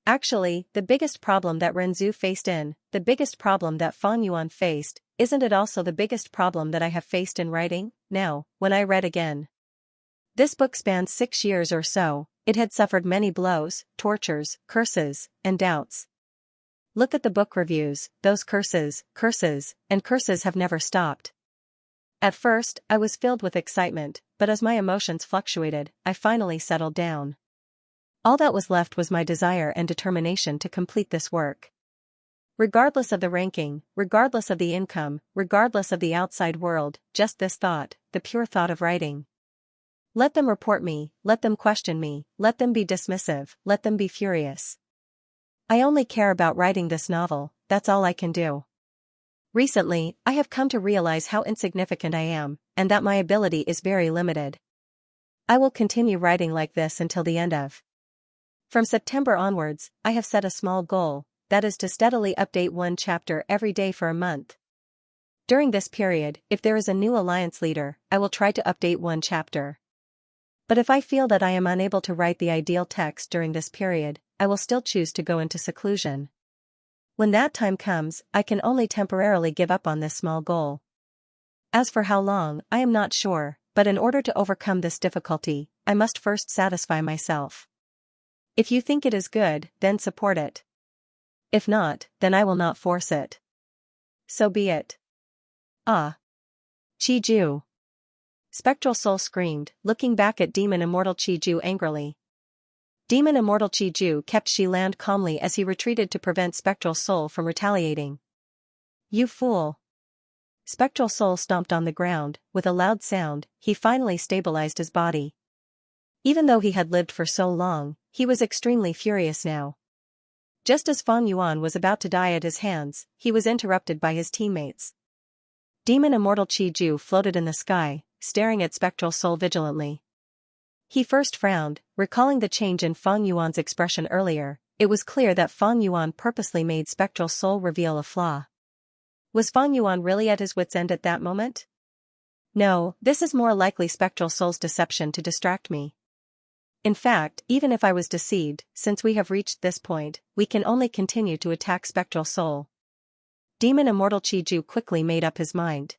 Speaker 1: Actually, the biggest problem that Renzu faced the biggest problem that Fang Yuan faced, isn't it also the biggest problem that I have faced in writing, now, when I read again? This book spans 6 years or so, it had suffered many blows, tortures, curses, and doubts. Look at the book reviews, those curses, and curses have never stopped. At first, I was filled with excitement, but as my emotions fluctuated, I finally settled down. All that was left was my desire and determination to complete this work. Regardless of the ranking, regardless of the income, regardless of the outside world, just this thought, the pure thought of writing. Let them report me, let them question me, let them be dismissive, let them be furious. I only care about writing this novel, that's all I can do. Recently, I have come to realize how insignificant I am, and that my ability is very limited. I will continue writing like this until the end of. From September onwards, I have set a small goal, that is to steadily update 1 chapter every day for a month. During this period, if there is a new alliance leader, I will try to update 1 chapter. But if I feel that I am unable to write the ideal text during this period, I will still choose to go into seclusion. When that time comes, I can only temporarily give up on this small goal. As for how long, I am not sure, but in order to overcome this difficulty, I must first satisfy myself. If you think it is good, then support it. If not, then I will not force it. So be it. Ah. Qiju. Spectral Soul screamed, looking back at Demon Immortal Qiju angrily. Demon Immortal Qiju kept Xiland calmly as he retreated to prevent Spectral Soul from retaliating. You fool. Spectral Soul stomped on the ground, with a loud sound, he finally stabilized his body. Even though he had lived for so long, he was extremely furious now. Just as Fang Yuan was about to die at his hands, he was interrupted by his teammates. Demon Immortal Qiju floated in the sky, staring at Spectral Soul vigilantly. He first frowned, recalling the change in Fang Yuan's expression earlier. It was clear that Fang Yuan purposely made Spectral Soul reveal a flaw. Was Fang Yuan really at his wit's end at that moment? No, this is more likely Spectral Soul's deception to distract me. In fact, even if I was deceived, since we have reached this point, we can only continue to attack Spectral Soul. Demon Immortal Qiju quickly made up his mind.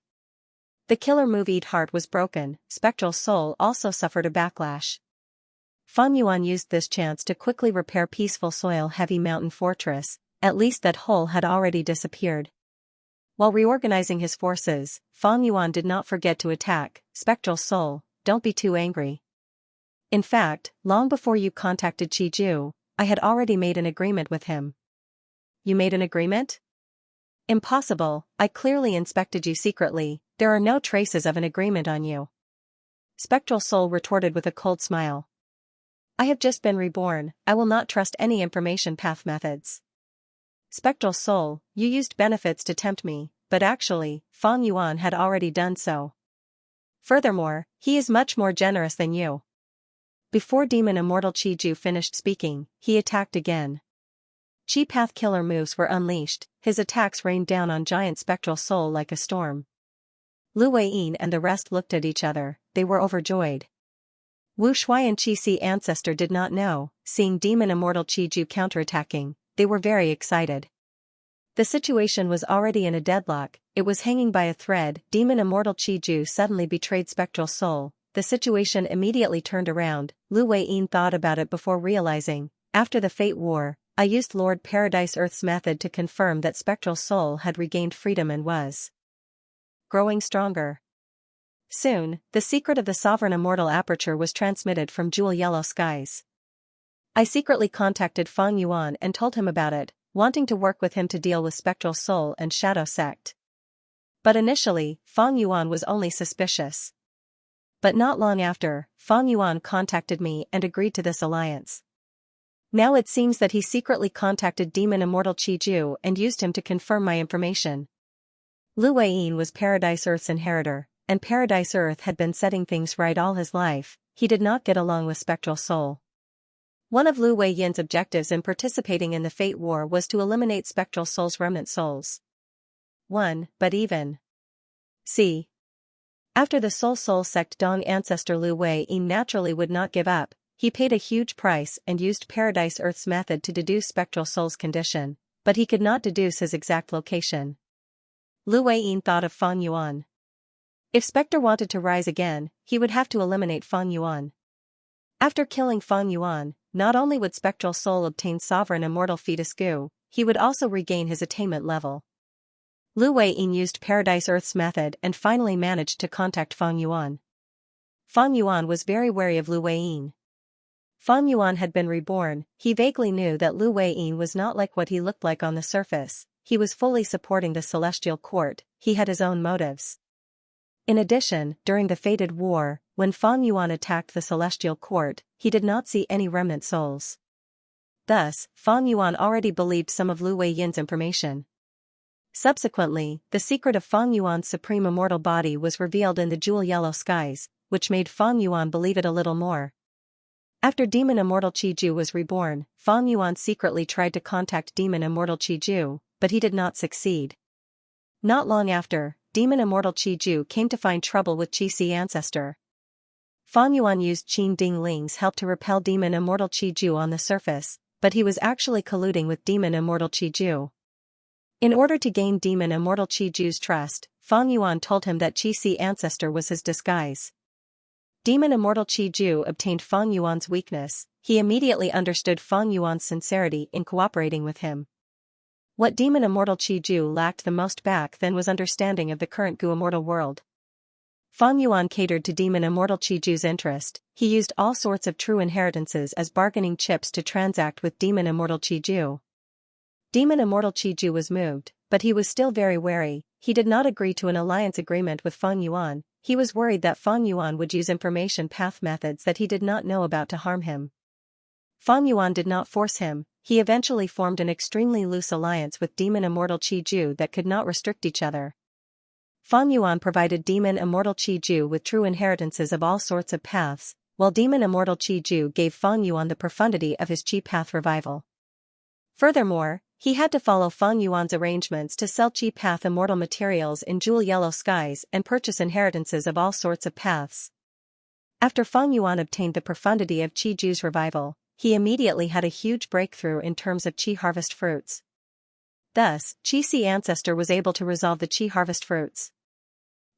Speaker 1: The killer move Eat Heart was broken, Spectral Soul also suffered a backlash. Fan Yuan used this chance to quickly repair peaceful soil-heavy mountain fortress, at least that hole had already disappeared. While reorganizing his forces, Fan Yuan did not forget to attack. Spectral Soul, don't be too angry. In fact, long before you contacted Qiju, I had already made an agreement with him. You made an agreement? Impossible, I clearly inspected you secretly, there are no traces of an agreement on you. Spectral Soul retorted with a cold smile. I have just been reborn, I will not trust any information path methods. Spectral Soul, you used benefits to tempt me, but actually, Fan Yuan had already done so. Furthermore, he is much more generous than you. Before Demon Immortal Qiju finished speaking, he attacked again. Chi Path killer moves were unleashed, his attacks rained down on Giant Spectral Soul like a storm. Lu Weiyin and the rest looked at each other, they were overjoyed. Wu Shui and Xianxia did not know, seeing Demon Immortal Qiju counterattacking, they were very excited. The situation was already in a deadlock, it was hanging by a thread. Demon Immortal Qiju suddenly betrayed Spectral Soul, the situation immediately turned around. Lu Weiyin thought about it before realizing, after the Fate War, I used Lord Paradise Earth's method to confirm that Spectral Soul had regained freedom and was growing stronger. Soon, the secret of the Sovereign Immortal Aperture was transmitted from Jewel Yellow Skies. I secretly contacted Fan Yuan and told him about it, wanting to work with him to deal with Spectral Soul and Shadow Sect. But initially, Fan Yuan was only suspicious. But not long after, Fan Yuan contacted me and agreed to this alliance. Now it seems that he secretly contacted Demon Immortal Qiju and used him to confirm my information. Lu Weiyin was Paradise Earth's inheritor, and Paradise Earth had been setting things right all his life. He did not get along with Spectral Soul. One of Lu Weiyin's objectives in participating in the Fate War was to eliminate Spectral Soul's remnant souls. But even c. After the Soul Sect Dong ancestor Lu Weiyin naturally would not give up, he paid a huge price and used Paradise Earth's method to deduce Spectral Soul's condition, but he could not deduce his exact location. Lu Weiyin thought of Fan Yuan. If Spectre wanted to rise again, he would have to eliminate Fan Yuan. After killing Fan Yuan, not only would Spectral Soul obtain Sovereign Immortal Fetus Gu, he would also regain his attainment level. Lu Weiyin used Paradise Earth's method and finally managed to contact Fan Yuan. Fan Yuan was very wary of Lu Weiyin. Fan Yuan had been reborn, he vaguely knew that Lu Weiyin was not like what he looked like on the surface, he was fully supporting the Celestial Court, he had his own motives. In addition, during the Fated War, when Fan Yuan attacked the Celestial Court, he did not see any remnant souls. Thus, Fan Yuan already believed some of Lu Weiyin's information. Subsequently, the secret of Fan Yuan's supreme immortal body was revealed in the Jewel Yellow Skies, which made Fan Yuan believe it a little more. After Demon Immortal Qiju was reborn, Fan Yuan secretly tried to contact Demon Immortal Qiju, but he did not succeed. Not long after, Demon Immortal Qiju came to find trouble with Xianxia. Fan Yuan used Qin Ding Ling's help to repel Demon Immortal Qiju on the surface, but he was actually colluding with Demon Immortal Qiju. In order to gain Demon Immortal Qiju's trust, Fan Yuan told him that Xianxia was his disguise. Demon Immortal Qiju obtained Fan Yuan's weakness, he immediately understood Fan Yuan's sincerity in cooperating with him. What Demon Immortal Qiju lacked the most back then was understanding of the current Gu Immortal world. Fan Yuan catered to Demon Immortal Qiju's interest, he used all sorts of true inheritances as bargaining chips to transact with Demon Immortal Qiju. Demon Immortal Qiju was moved, but he was still very wary, he did not agree to an alliance agreement with Fan Yuan, he was worried that Fan Yuan would use information path methods that he did not know about to harm him. Fan Yuan did not force him, he eventually formed an extremely loose alliance with Demon Immortal Qiju that could not restrict each other. Fan Yuan provided Demon Immortal Qiju with true inheritances of all sorts of paths, while Demon Immortal Qiju gave Fan Yuan the profundity of his Chi Path revival. Furthermore, he had to follow Fan Yuan's arrangements to sell Chi Path immortal materials in Jewel Yellow Skies and purchase inheritances of all sorts of paths. After Fan Yuan obtained the profundity of Qiju's revival, he immediately had a huge breakthrough in terms of Qi harvest fruits. Thus, Xianxia was able to resolve the Qi harvest fruits.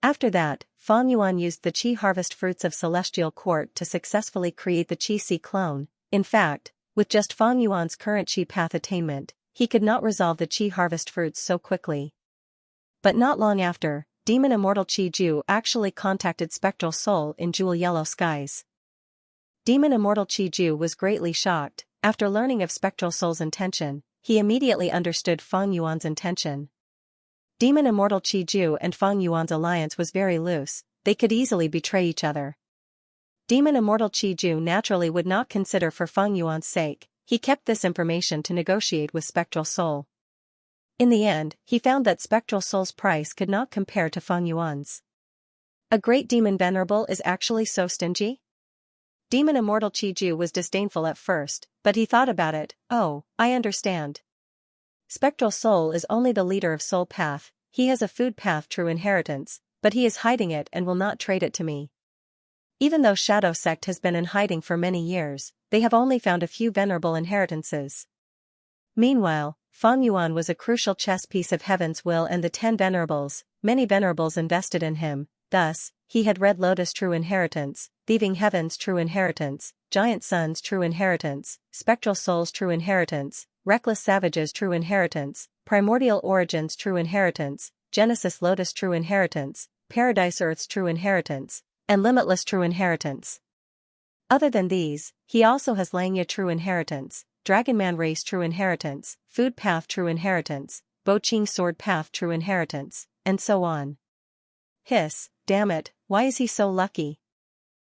Speaker 1: After that, Fang Yuan used the Qi harvest fruits of Celestial Court to successfully create the Qi Si clone. In fact, with just Fang Yuan's current Qi path attainment, he could not resolve the Qi harvest fruits so quickly. But not long after, Demon Immortal Qi Ju actually contacted Spectral Soul in Jewel Yellow Skies. Demon Immortal Qi Ju was greatly shocked. After learning of Spectral Soul's intention, he immediately understood Fang Yuan's intention. Demon Immortal Qi Ju and Fang Yuan's alliance was very loose, they could easily betray each other. Demon Immortal Qi Ju naturally would not consider for Fang Yuan's sake, he kept this information to negotiate with Spectral Soul. In the end, he found that Spectral Soul's price could not compare to Fang Yuan's. A great demon venerable is actually so stingy? Demon Immortal Qi Ju was disdainful at first, but he thought about it. Oh, I understand. Spectral Soul is only the leader of Soul Path, he has a food path true inheritance, but he is hiding it and will not trade it to me. Even though Shadow Sect has been in hiding for many years, they have only found a few venerable inheritances. Meanwhile, Fang Yuan was a crucial chess piece of Heaven's will and the 10 venerables, many venerables invested in him, thus, he had Red Lotus true inheritance, Thieving Heaven's true inheritance, Giant Sun's true inheritance, Spectral Soul's true inheritance, Reckless Savage's true inheritance, Primordial Origin's true inheritance, Genesis Lotus true inheritance, Paradise Earth's true inheritance, and Limitless true inheritance. Other than these, he also has Xianxia true inheritance, Dragonman Race true inheritance, Food Path true inheritance, Bo Qing Sword Path true inheritance, and so on. Hiss, damn it, why is he so lucky?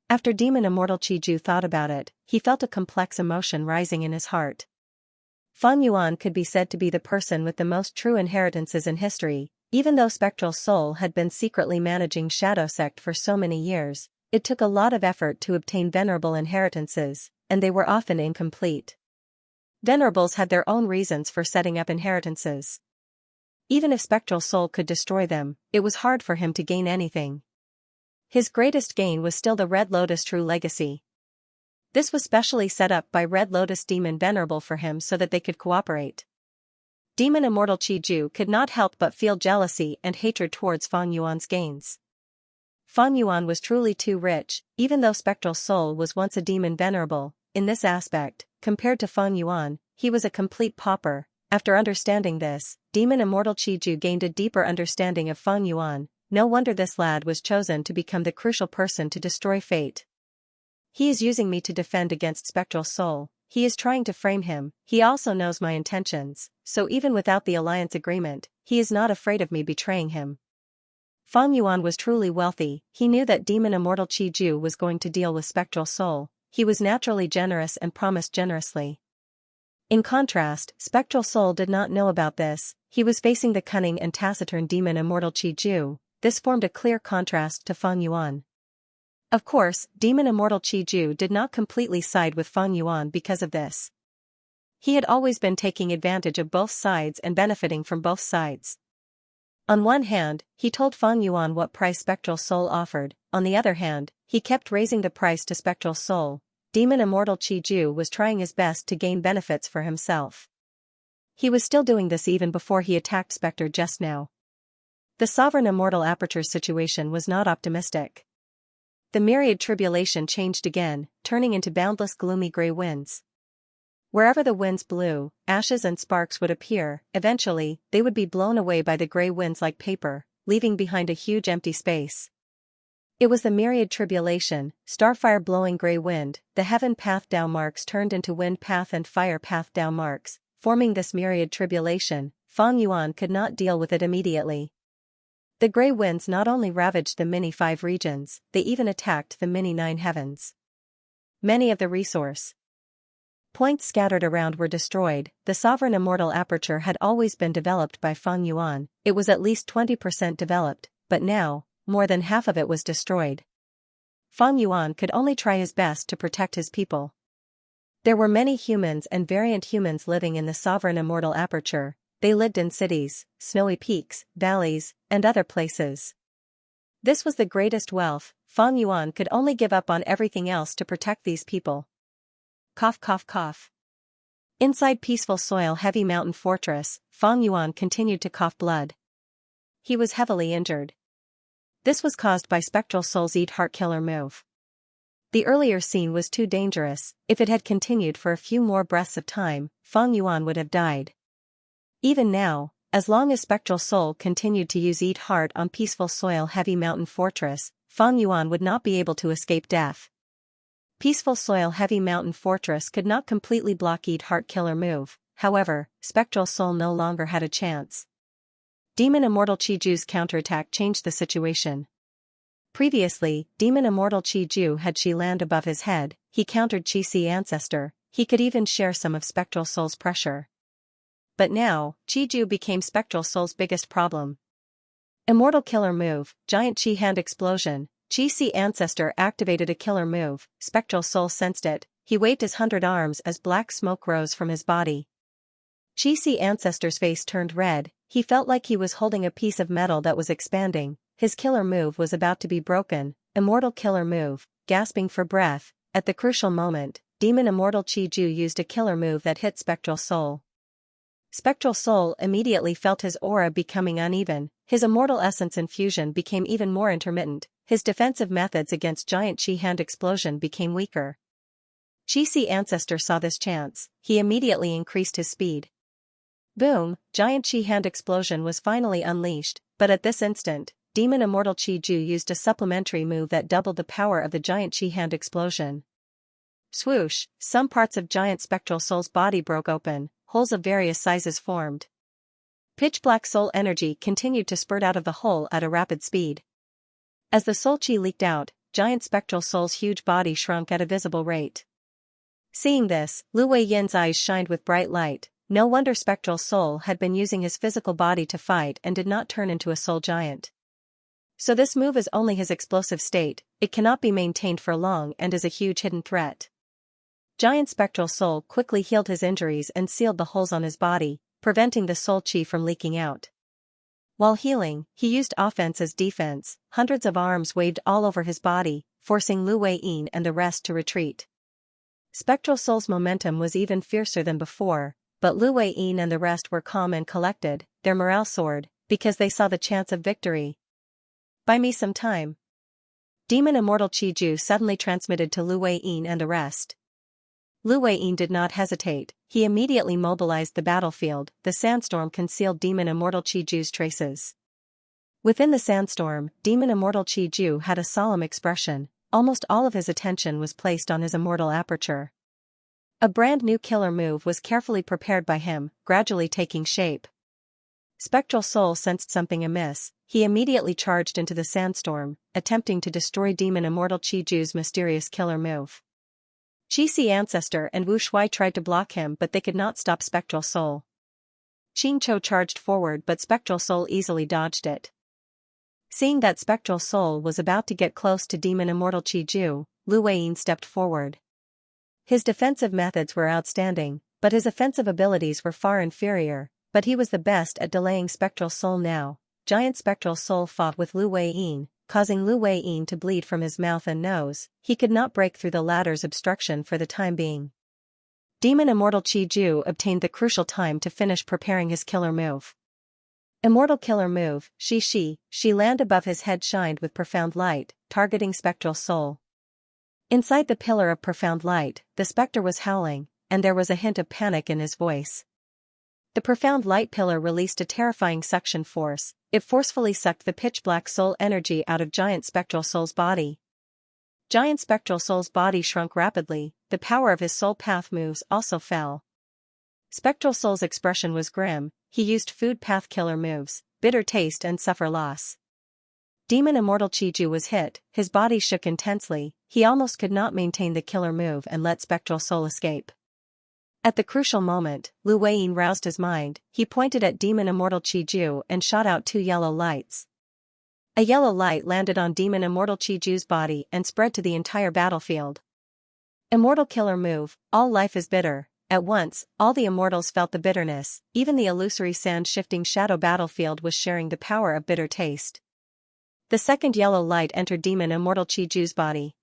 Speaker 1: After Demon Immortal Qi Ju thought about it, he felt a complex emotion rising in his heart. Fang Yuan could be said to be the person with the most true inheritances in history, even though Spectral Soul had been secretly managing Shadow Sect for so many years, it took a lot of effort to obtain venerable inheritances, and they were often incomplete. Venerables had their own reasons for setting up inheritances. Even if Spectral Soul could destroy them, it was hard for him to gain anything. His greatest gain was still the Red Lotus True Legacy. This was specially set up by Red Lotus Demon Venerable for him so that they could cooperate. Demon Immortal Qi Ju could not help but feel jealousy and hatred towards Fang Yuan's gains. Fang Yuan was truly too rich, even though Spectral Soul was once a demon venerable, in this aspect, compared to Fang Yuan, he was a complete pauper. After understanding this, Demon Immortal Qi Ju gained a deeper understanding of Fang Yuan. No wonder this lad was chosen to become the crucial person to destroy fate. He is using me to defend against Spectral Soul, he is trying to frame him, he also knows my intentions, so even without the alliance agreement, he is not afraid of me betraying him. Fang Yuan was truly wealthy, he knew that Demon Immortal Qi Ju was going to deal with Spectral Soul, he was naturally generous and promised generously. In contrast, Spectral Soul did not know about this, he was facing the cunning and taciturn Demon Immortal Qi Ju. This formed a clear contrast to Fang Yuan. Of course, Demon Immortal Qi Ju did not completely side with Fang Yuan because of this. He had always been taking advantage of both sides and benefiting from both sides. On one hand, he told Fang Yuan what price Spectral Soul offered, on the other hand, he kept raising the price to Spectral Soul. Demon Immortal Qi Ju was trying his best to gain benefits for himself. He was still doing this even before he attacked Spectre just now. The Sovereign Immortal Aperture's situation was not optimistic. The myriad tribulation changed again, turning into boundless gloomy grey winds. Wherever the winds blew, ashes and sparks would appear, eventually, they would be blown away by the grey winds like paper, leaving behind a huge empty space. It was the myriad tribulation, starfire blowing grey wind, the heaven path Dao marks turned into wind path and fire path Dao marks, forming this myriad tribulation. Fang Yuan could not deal with it immediately. The grey winds not only ravaged the mini 5 regions, they even attacked the mini 9 heavens. Many of the resource points scattered around were destroyed. The Sovereign Immortal Aperture had always been developed by Fang Yuan, it was at least 20% developed, but now, more than half of it was destroyed. Fang Yuan could only try his best to protect his people. There were many humans and variant humans living in the Sovereign Immortal Aperture. They lived in cities, snowy peaks, valleys, and other places. This was the greatest wealth. Fang Yuan could only give up on everything else to protect these people. Cough cough cough. Inside peaceful soil heavy mountain fortress, Fang Yuan continued to cough blood. He was heavily injured. This was caused by Spectral Soul's Eat Heart Killer move. The earlier scene was too dangerous. If it had continued for a few more breaths of time, Feng Yuan would have died. Even now, as long as Spectral Soul continued to use Eat Heart on Peaceful Soil Heavy Mountain Fortress, Feng Yuan would not be able to escape death. Peaceful Soil Heavy Mountain Fortress could not completely block Eat Heart Killer move, however, Spectral Soul no longer had a chance. Demon Immortal Chiju's counterattack changed the situation. Previously, Demon Immortal Chiju had Qi land above his head, he countered Qi Ancestor, he could even share some of Spectral Soul's pressure. But now, Chiju became Spectral Soul's biggest problem. Immortal Killer Move, Giant Qi Hand Explosion. Qi Ancestor activated a killer move. Spectral Soul sensed it, he waved his 100 arms as black smoke rose from his body. Qi Ancestor's face turned red, he felt like he was holding a piece of metal that was expanding, his killer move was about to be broken. Immortal Killer Move, gasping for breath, at the crucial moment, Demon Immortal Chiju used a killer move that hit Spectral Soul. Spectral Soul immediately felt his aura becoming uneven, his immortal essence infusion became even more intermittent, his defensive methods against Giant Qi Hand Explosion became weaker. Qi Ancestor saw this chance, he immediately increased his speed. Boom, Giant Qi Hand Explosion was finally unleashed, but at this instant, Demon Immortal Chiju used a supplementary move that doubled the power of the Giant Qi Hand Explosion. Swoosh, some parts of Giant Spectral Soul's body broke open, holes of various sizes formed. Pitch black soul energy continued to spurt out of the hole at a rapid speed. As the soul chi leaked out, Giant Spectral Soul's huge body shrunk at a visible rate. Seeing this, Lu Weiyin's eyes shined with bright light. No wonder Spectral Soul had been using his physical body to fight and did not turn into a soul giant. So this move is only his explosive state, it cannot be maintained for long and is a huge hidden threat. Giant Spectral Soul quickly healed his injuries and sealed the holes on his body, preventing the soul chi from leaking out. While healing, he used offense as defense, hundreds of arms waved all over his body, forcing Lu Weiyin and the rest to retreat. Spectral Soul's momentum was even fiercer than before, but Lu Weiyin and the rest were calm and collected, their morale soared, because they saw the chance of victory. Buy me some time. Demon Immortal Chiju suddenly transmitted to Lu Weiyin and the rest. Lu Weiyin did not hesitate, he immediately mobilized the battlefield, the sandstorm concealed Demon Immortal Chiju's traces. Within the sandstorm, Demon Immortal Chiju had a solemn expression, almost all of his attention was placed on his immortal aperture. A brand new killer move was carefully prepared by him, gradually taking shape. Spectral Soul sensed something amiss, he immediately charged into the sandstorm, attempting to destroy Demon Immortal Chiju's mysterious killer move. Qi Ancestor and Wu Shuai tried to block him but they could not stop Spectral Soul. Qing Chou charged forward but Spectral Soul easily dodged it. Seeing that Spectral Soul was about to get close to Demon Immortal Chiju, Lu Weiyin stepped forward. His defensive methods were outstanding, but his offensive abilities were far inferior, but he was the best at delaying Spectral Soul now. Giant Spectral Soul fought with Lu Weiyin, causing Lu Weiyin to bleed from his mouth and nose, he could not break through the latter's obstruction for the time being. Demon Immortal Chiju obtained the crucial time to finish preparing his killer move. Immortal Killer Move, Shi land above his head shined with profound light, targeting Spectral Soul. Inside the pillar of profound light, the specter was howling, and there was a hint of panic in his voice. The profound light pillar released a terrifying suction force, it forcefully sucked the pitch-black soul energy out of Giant Spectral Soul's body. Giant Spectral Soul's body shrunk rapidly, the power of his soul path moves also fell. Spectral Soul's expression was grim, he used food path killer moves, bitter taste and suffer loss. Demon Immortal Chiju was hit, his body shook intensely, he almost could not maintain the killer move and let Spectral Soul escape. At the crucial moment, Lu Weiyin roused his mind, he pointed at Demon Immortal Chiju and shot out 2 yellow lights. A yellow light landed on Demon Immortal Chiju's body and spread to the entire battlefield. Immortal Killer Move, all life is bitter. At once, all the immortals felt the bitterness, even the illusory sand-shifting shadow battlefield was sharing the power of bitter taste. The second yellow light entered Demon Immortal Chiju's body.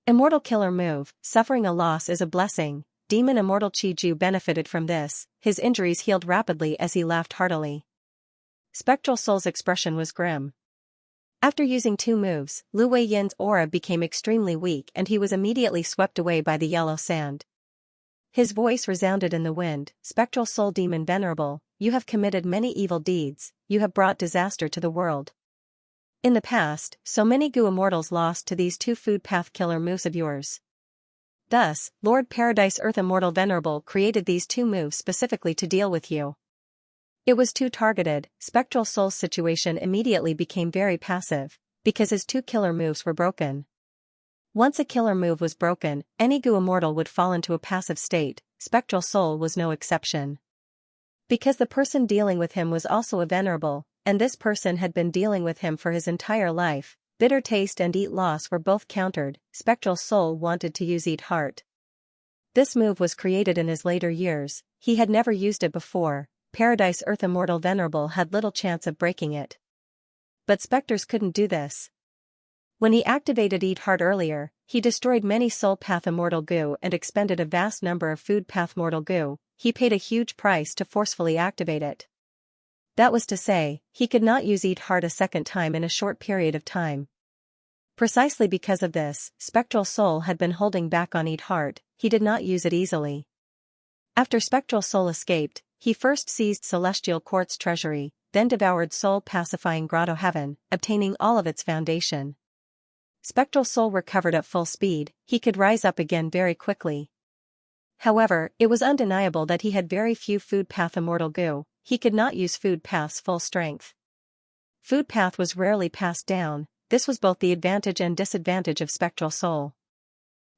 Speaker 1: Immortal Killer Move, suffering a loss is a blessing. Demon Immortal Chiju benefited from this, his injuries healed rapidly as he laughed heartily. Spectral Soul's expression was grim. After using 2 moves, Lu Weiyin's aura became extremely weak and he was immediately swept away by the yellow sand. His voice resounded in the wind, "Spectral Soul Demon Venerable, you have committed many evil deeds, you have brought disaster to the world. In the past, so many Gu immortals lost to these 2 food path killer moves of yours. Thus, Lord Paradise Earth Immortal Venerable created these 2 moves specifically to deal with you." It was too targeted. Spectral Soul's situation immediately became very passive, because his 2 killer moves were broken. Once a killer move was broken, any Gu immortal would fall into a passive state. Spectral Soul was no exception. Because the person dealing with him was also a venerable, and this person had been dealing with him for his entire life, bitter taste and eat loss were both countered. Spectral Soul wanted to use Eat Heart. This move was created in his later years, he had never used it before. Paradise Earth Immortal Venerable had little chance of breaking it. But specters couldn't do this. When he activated Eat Heart earlier, he destroyed many Soul Path Immortal Gu and expended a vast number of Food Path Mortal Gu. He paid a huge price to forcefully activate it. That was to say, he could not use Eat Heart a second time in a short period of time. Precisely because of this, Spectral Soul had been holding back on Eat Heart. He did not use it easily. After Spectral Soul escaped, he first seized Celestial Quartz Treasury, then devoured Soul-pacifying Grotto Heaven, obtaining all of its foundation. Spectral Soul recovered at full speed, he could rise up again very quickly. However, it was undeniable that he had very few Food Path Immortal Gu, he could not use Food Path's full strength. Food Path was rarely passed down, this was both the advantage and disadvantage of Spectral Soul.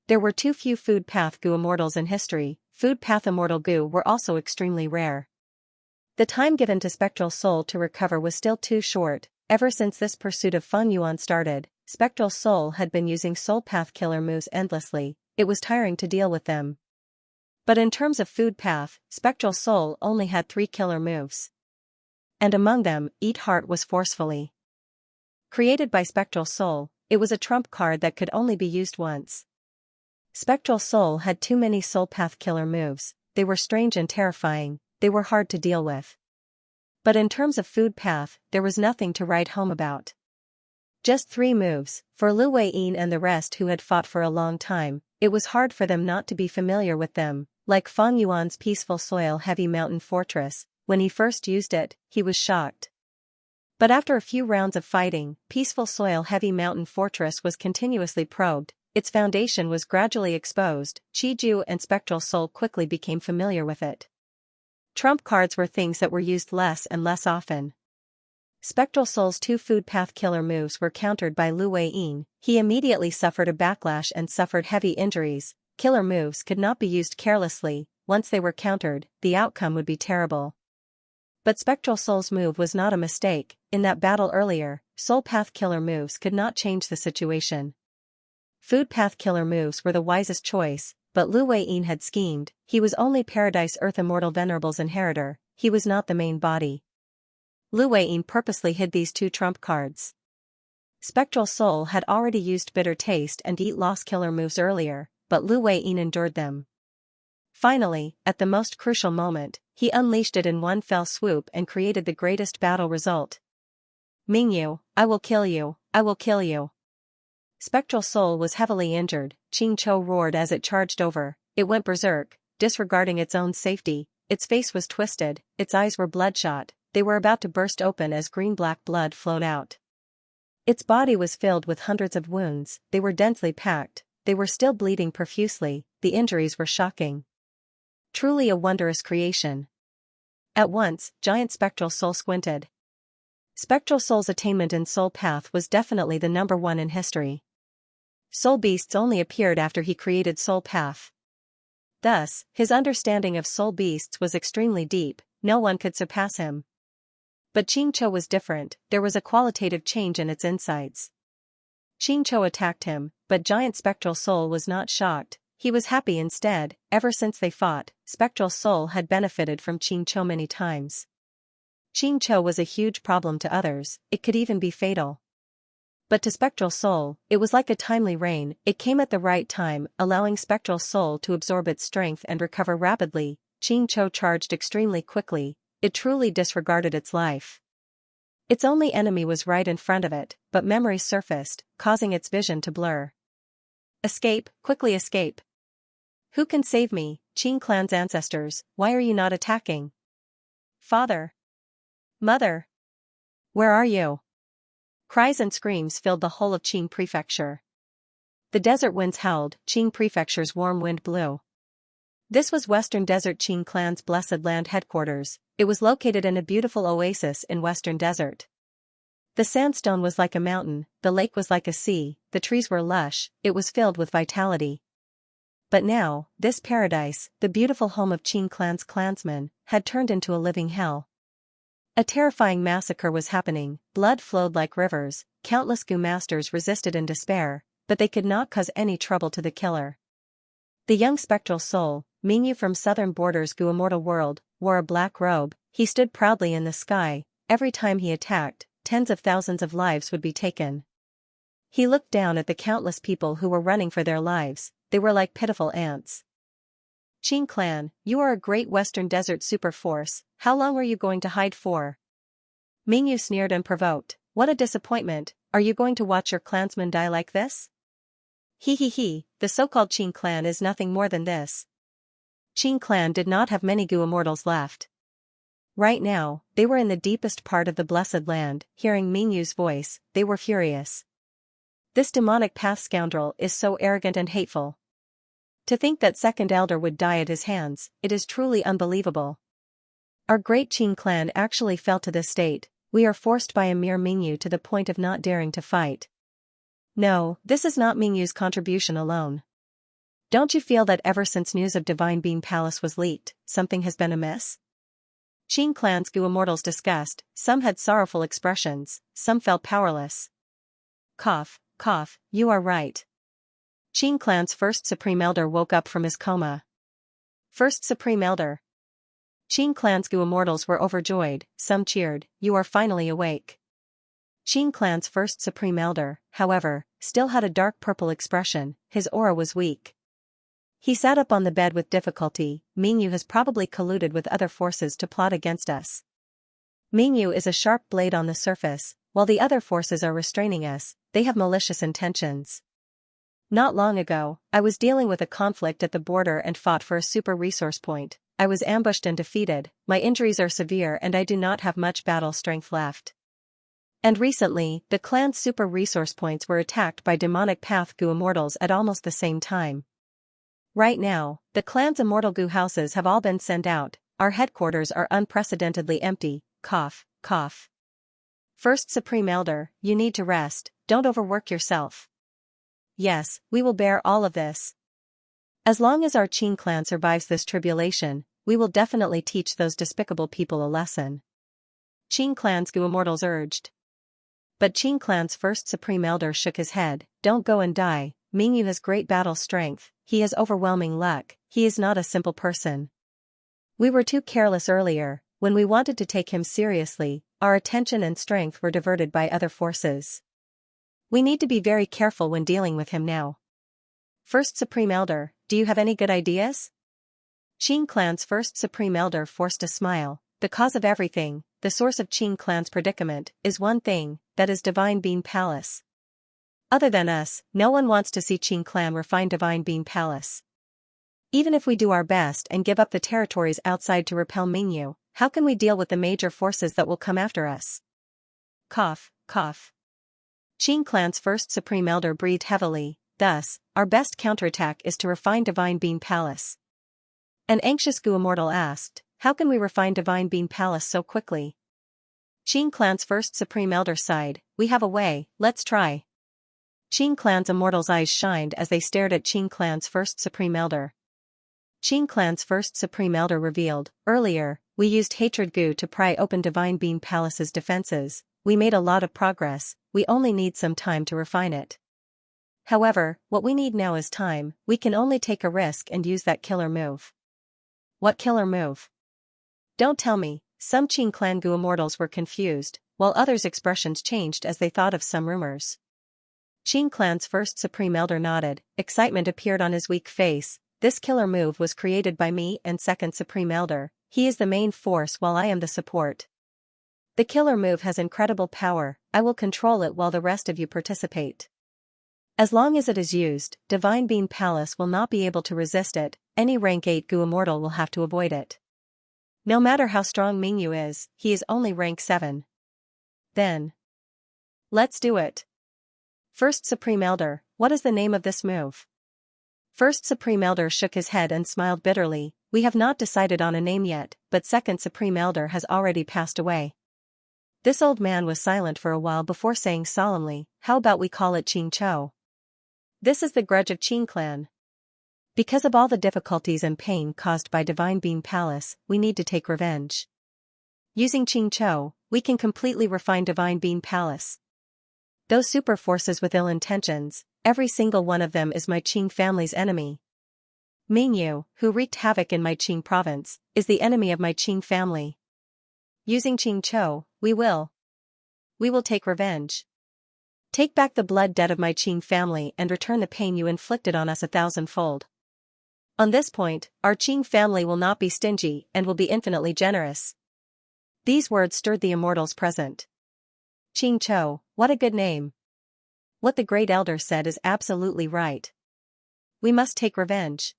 Speaker 1: There were too few Food Path Gu immortals in history. Food Path Immortal Gu were also extremely rare. The time given to Spectral Soul to recover was still too short. Ever since this pursuit of Feng Yuan started, Spectral Soul had been using Soul Path killer moves endlessly. It was tiring to deal with them. But in terms of Food Path, Spectral Soul only had 3 killer moves. And among them, Eat Heart was forcefully created by Spectral Soul. It was a trump card that could only be used once. Spectral Soul had too many Soul Path killer moves, they were strange and terrifying, they were hard to deal with. But in terms of Food Path, there was nothing to write home about. Just 3 moves. For Lu Weiyin and the rest who had fought for a long time, it was hard for them not to be familiar with them. Like Feng Yuan's Peaceful Soil Heavy Mountain Fortress, when he first used it, he was shocked. But after a few rounds of fighting, Peaceful Soil Heavy Mountain Fortress was continuously probed. Its foundation was gradually exposed. Qiju and Spectral Soul quickly became familiar with it. Trump cards were things that were used less and less often. Spectral Soul's 2 Food Path killer moves were countered by Lu Weiyin. He immediately suffered a backlash and suffered heavy injuries. Killer moves could not be used carelessly. Once they were countered, the outcome would be terrible. But Spectral Soul's move was not a mistake. In that battle earlier, Soul Path killer moves could not change the situation. Food Path killer moves were the wisest choice, but Lu Weiyin had schemed. He was only Paradise Earth Immortal Venerable's inheritor, he was not the main body. Lu Weiyin purposely hid these 2 trump cards. Spectral Soul had already used Bitter Taste and Eat Loss killer moves earlier, but Lu Weiyin endured them. Finally, at the most crucial moment, he unleashed it in one fell swoop and created the greatest battle result. Mingyu, I will kill you, I will kill you. Spectral Soul was heavily injured. Qingqiu roared as it charged over. It went berserk, disregarding its own safety. Its face was twisted, its eyes were bloodshot, they were about to burst open as green-black blood flowed out. Its body was filled with hundreds of wounds, they were densely packed, they were still bleeding profusely, the injuries were shocking. Truly a wondrous creation. At once, giant Spectral Soul squinted. Spectral Soul's attainment in Soul Path was definitely the number 1 in history. Soul Beasts only appeared after he created Soul Path. Thus, his understanding of Soul Beasts was extremely deep, no one could surpass him. But Qingqiu was different, there was a qualitative change in its insights. Qingqiu attacked him, but giant Spectral Soul was not shocked, he was happy instead. Ever since they fought, Spectral Soul had benefited from Qingqiu many times. Qingqiu was a huge problem to others, it could even be fatal. But to Spectral Soul, it was like a timely rain, it came at the right time, allowing Spectral Soul to absorb its strength and recover rapidly. Qingqiu charged extremely quickly, it truly disregarded its life. Its only enemy was right in front of it, but memories surfaced, causing its vision to blur. Escape, quickly escape. Who can save me, Qing clan's ancestors, why are you not attacking? Father. Mother. Where are you? Cries and screams filled the whole of Qing Prefecture. The desert winds howled, Qing Prefecture's warm wind blew. This was Western Desert Qing clan's Blessed Land headquarters. It was located in a beautiful oasis in Western Desert. The sandstone was like a mountain, the lake was like a sea, the trees were lush, it was filled with vitality. But now, this paradise, the beautiful home of Qing clan's clansmen, had turned into a living hell. A terrifying massacre was happening, blood flowed like rivers, countless Gu masters resisted in despair, but they could not cause any trouble to the killer. The young spectral soul, Mingyu from southern borders Gu immortal world, wore a black robe. He stood proudly in the sky. Every time he attacked, tens of thousands of lives would be taken. He looked down at the countless people who were running for their lives. They were like pitiful ants. Qing clan, you are a great Western Desert super force, how long are you going to hide for? Mingyu sneered and provoked. What a disappointment, are you going to watch your clansmen die like this? He, the so-called Qing clan is nothing more than this. Qing clan did not have many Gu immortals left. Right now, they were in the deepest part of the Blessed Land. Hearing Mingyu's voice, they were furious. This demonic path scoundrel is so arrogant and hateful. To think that second elder would die at his hands, it is truly unbelievable. Our great Qing clan actually fell to this state. We are forced by a mere Mingyu to the point of not daring to fight. No, this is not Mingyu's contribution alone. Don't you feel that ever since news of Divine Beam Palace was leaked, something has been amiss? Qing clan's Gu immortals discussed, some had sorrowful expressions, some felt powerless. Cough, you are right. Qing clan's first Supreme Elder woke up from his coma. First Supreme Elder. Qing clan's Gu immortals were overjoyed, some cheered, you are finally awake. Qing clan's first Supreme Elder, however, still had a dark purple expression, his aura was weak. He sat up on the bed with difficulty. Mingyu has probably colluded with other forces to plot against us. Mingyu is a sharp blade on the surface, while the other forces are restraining us, they have malicious intentions. Not long ago, I was dealing with a conflict at the border and fought for a super resource point. I was ambushed and defeated, my injuries are severe and I do not have much battle strength left. And recently, the clan's super resource points were attacked by demonic path Gu immortals at almost the same time. Right now, the clan's immortal Gu houses have all been sent out, our headquarters are unprecedentedly empty, cough. First Supreme Elder, you need to rest, don't overwork yourself. Yes, we will bear all of this. As long as our Qing clan survives this tribulation, we will definitely teach those despicable people a lesson. Qing clan's Gu immortals urged. But Qing clan's first Supreme Elder shook his head, don't go and die, Mingyu has great battle strength, he has overwhelming luck, he is not a simple person. We were too careless earlier, when we wanted to take him seriously, our attention and strength were diverted by other forces. We need to be very careful when dealing with him now. First Supreme Elder, do you have any good ideas? Qing clan's first Supreme Elder forced a smile. The cause of everything, the source of Qing clan's predicament, is one thing, that is Divine Beam Palace. Other than us, no one wants to see Qing clan refine Divine Beam Palace. Even if we do our best and give up the territories outside to repel Mingyu, how can we deal with the major forces that will come after us? Cough. Qing clan's first Supreme Elder breathed heavily, thus, our best counterattack is to refine Divine Beam Palace. An anxious Gu immortal asked, how can we refine Divine Beam Palace so quickly? Qing clan's first Supreme Elder sighed, we have a way, let's try. Qing clan's immortals' eyes shined as they stared at Qing clan's first Supreme Elder. Qing clan's first Supreme Elder revealed, earlier, we used Hatred Gu to pry open Divine Beam Palace's defenses, we made a lot of progress, we only need some time to refine it. However, what we need now is time, we can only take a risk and use that killer move. What killer move? Don't tell me. Some Qing clan Gu immortals were confused, while others' expressions changed as they thought of some rumors. Qing clan's first Supreme Elder nodded, excitement appeared on his weak face, this killer move was created by me and second Supreme Elder, he is the main force while I am the support. The killer move has incredible power, I will control it while the rest of you participate. As long as it is used, Divine Being Palace will not be able to resist it, any rank 8 Gu immortal will have to avoid it. No matter how strong Mingyu is, he is only rank 7. Then. Let's do it. First Supreme Elder, what is the name of this move? First Supreme Elder shook his head and smiled bitterly, we have not decided on a name yet, but Second Supreme Elder has already passed away. This old man was silent for a while before saying solemnly, how about we call it Qing Chou? This is the grudge of Qing clan. Because of all the difficulties and pain caused by Divine Being Palace, we need to take revenge. Using Qing Chou, we can completely refine Divine Being Palace. Those super forces with ill intentions, every single one of them is my Qing family's enemy. Mingyu, who wreaked havoc in my Qing province, is the enemy of my Qing family. Using Qing Chou, we will take revenge. Take back the blood debt of my Qing family and return the pain you inflicted on us 1,000-fold. On this point, our Qing family will not be stingy and will be infinitely generous. These words stirred the immortals present. Qing Chou, what a good name. What the great elder said is absolutely right. We must take revenge.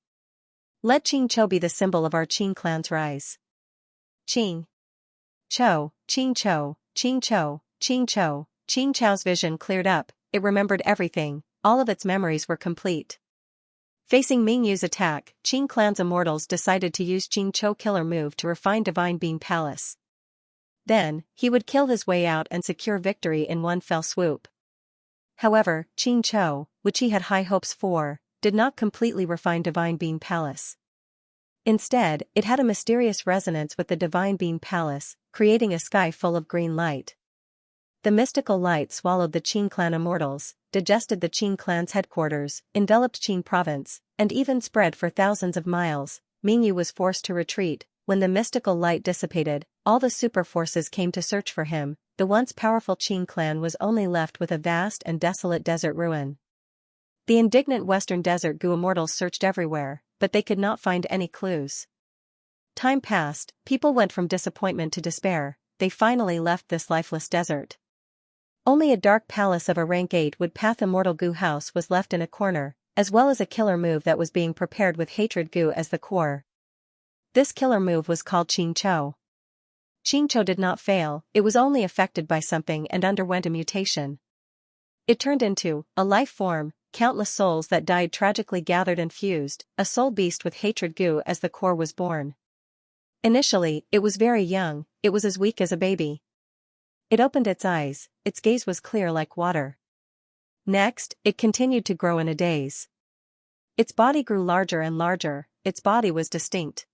Speaker 1: Let Qing Chou be the symbol of our Qing clan's rise. Qing Chou, Qing Chou, Qing Chou, Qing Chou. Qing Chou's vision cleared up, it remembered everything, all of its memories were complete. Facing Mingyu's attack, Qing clan's immortals decided to use Qing Chou killer move to refine Divine Being Palace. Then, he would kill his way out and secure victory in one fell swoop. However, Qing Chou, which he had high hopes for, did not completely refine Divine Being Palace. Instead, it had a mysterious resonance with the Divine Being Palace, creating a sky full of green light. The mystical light swallowed the Qing clan immortals, digested the Qing clan's headquarters, enveloped Qing province, and even spread for thousands of miles. Mingyu was forced to retreat. When the mystical light dissipated, all the super forces came to search for him. The once powerful Qing clan was only left with a vast and desolate desert ruin. The indignant Western Desert Gu immortals searched everywhere, but they could not find any clues. Time passed, people went from disappointment to despair, they finally left this lifeless desert. Only a dark palace of a rank 8 wood-path immortal Gu house was left in a corner, as well as a killer move that was being prepared with hatred Gu as the core. This killer move was called Qing Chou. Qing Chou did not fail, it was only affected by something and underwent a mutation. It turned into a life form, countless souls that died tragically gathered and fused, a soul beast with hatred Gu as the core was born. Initially, it was very young, it was as weak as a baby. It opened its eyes, its gaze was clear like water. Next, it continued to grow in a daze. Its body grew larger and larger, its body was distinct.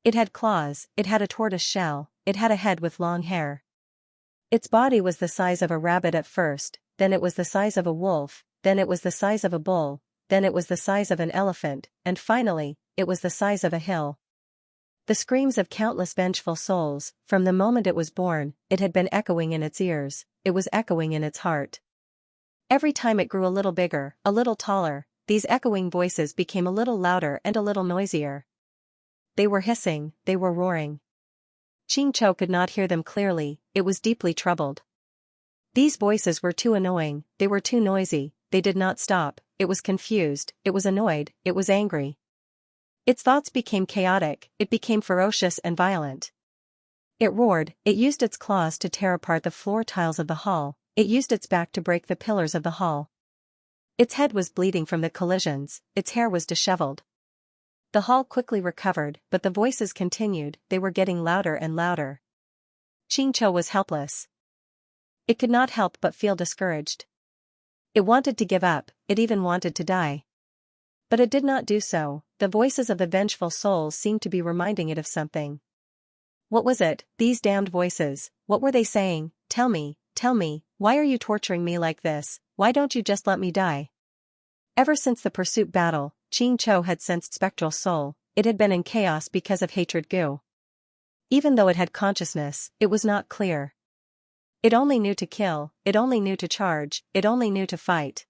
Speaker 1: It had claws, it had a tortoise shell, it had a head with long hair. Its body was the size of a rabbit at first, then it was the size of a wolf, then it was the size of a bull, then it was the size of an elephant, and finally, it was the size of a hill. The screams of countless vengeful souls, from the moment it was born, it had been echoing in its ears, it was echoing in its heart. Every time it grew a little bigger, a little taller, these echoing voices became a little louder and a little noisier. They were hissing, they were roaring. Qing Chou could not hear them clearly, it was deeply troubled. These voices were too annoying, they were too noisy, they did not stop, it was confused, it was annoyed, it was angry. Its thoughts became chaotic, it became ferocious and violent. It roared, it used its claws to tear apart the floor tiles of the hall, it used its back to break the pillars of the hall. Its head was bleeding from the collisions, its hair was disheveled. The hall quickly recovered, but the voices continued, they were getting louder and louder. Qing Chou was helpless. It could not help but feel discouraged. It wanted to give up, it even wanted to die. But it did not do so, the voices of the vengeful souls seemed to be reminding it of something. What was it, these damned voices, what were they saying? Tell me, why are you torturing me like this, why don't you just let me die? Ever since the pursuit battle, Qing Chou had sensed spectral soul, it had been in chaos because of hatred Gu. Even though it had consciousness, it was not clear. It only knew to kill, it only knew to charge, it only knew to fight.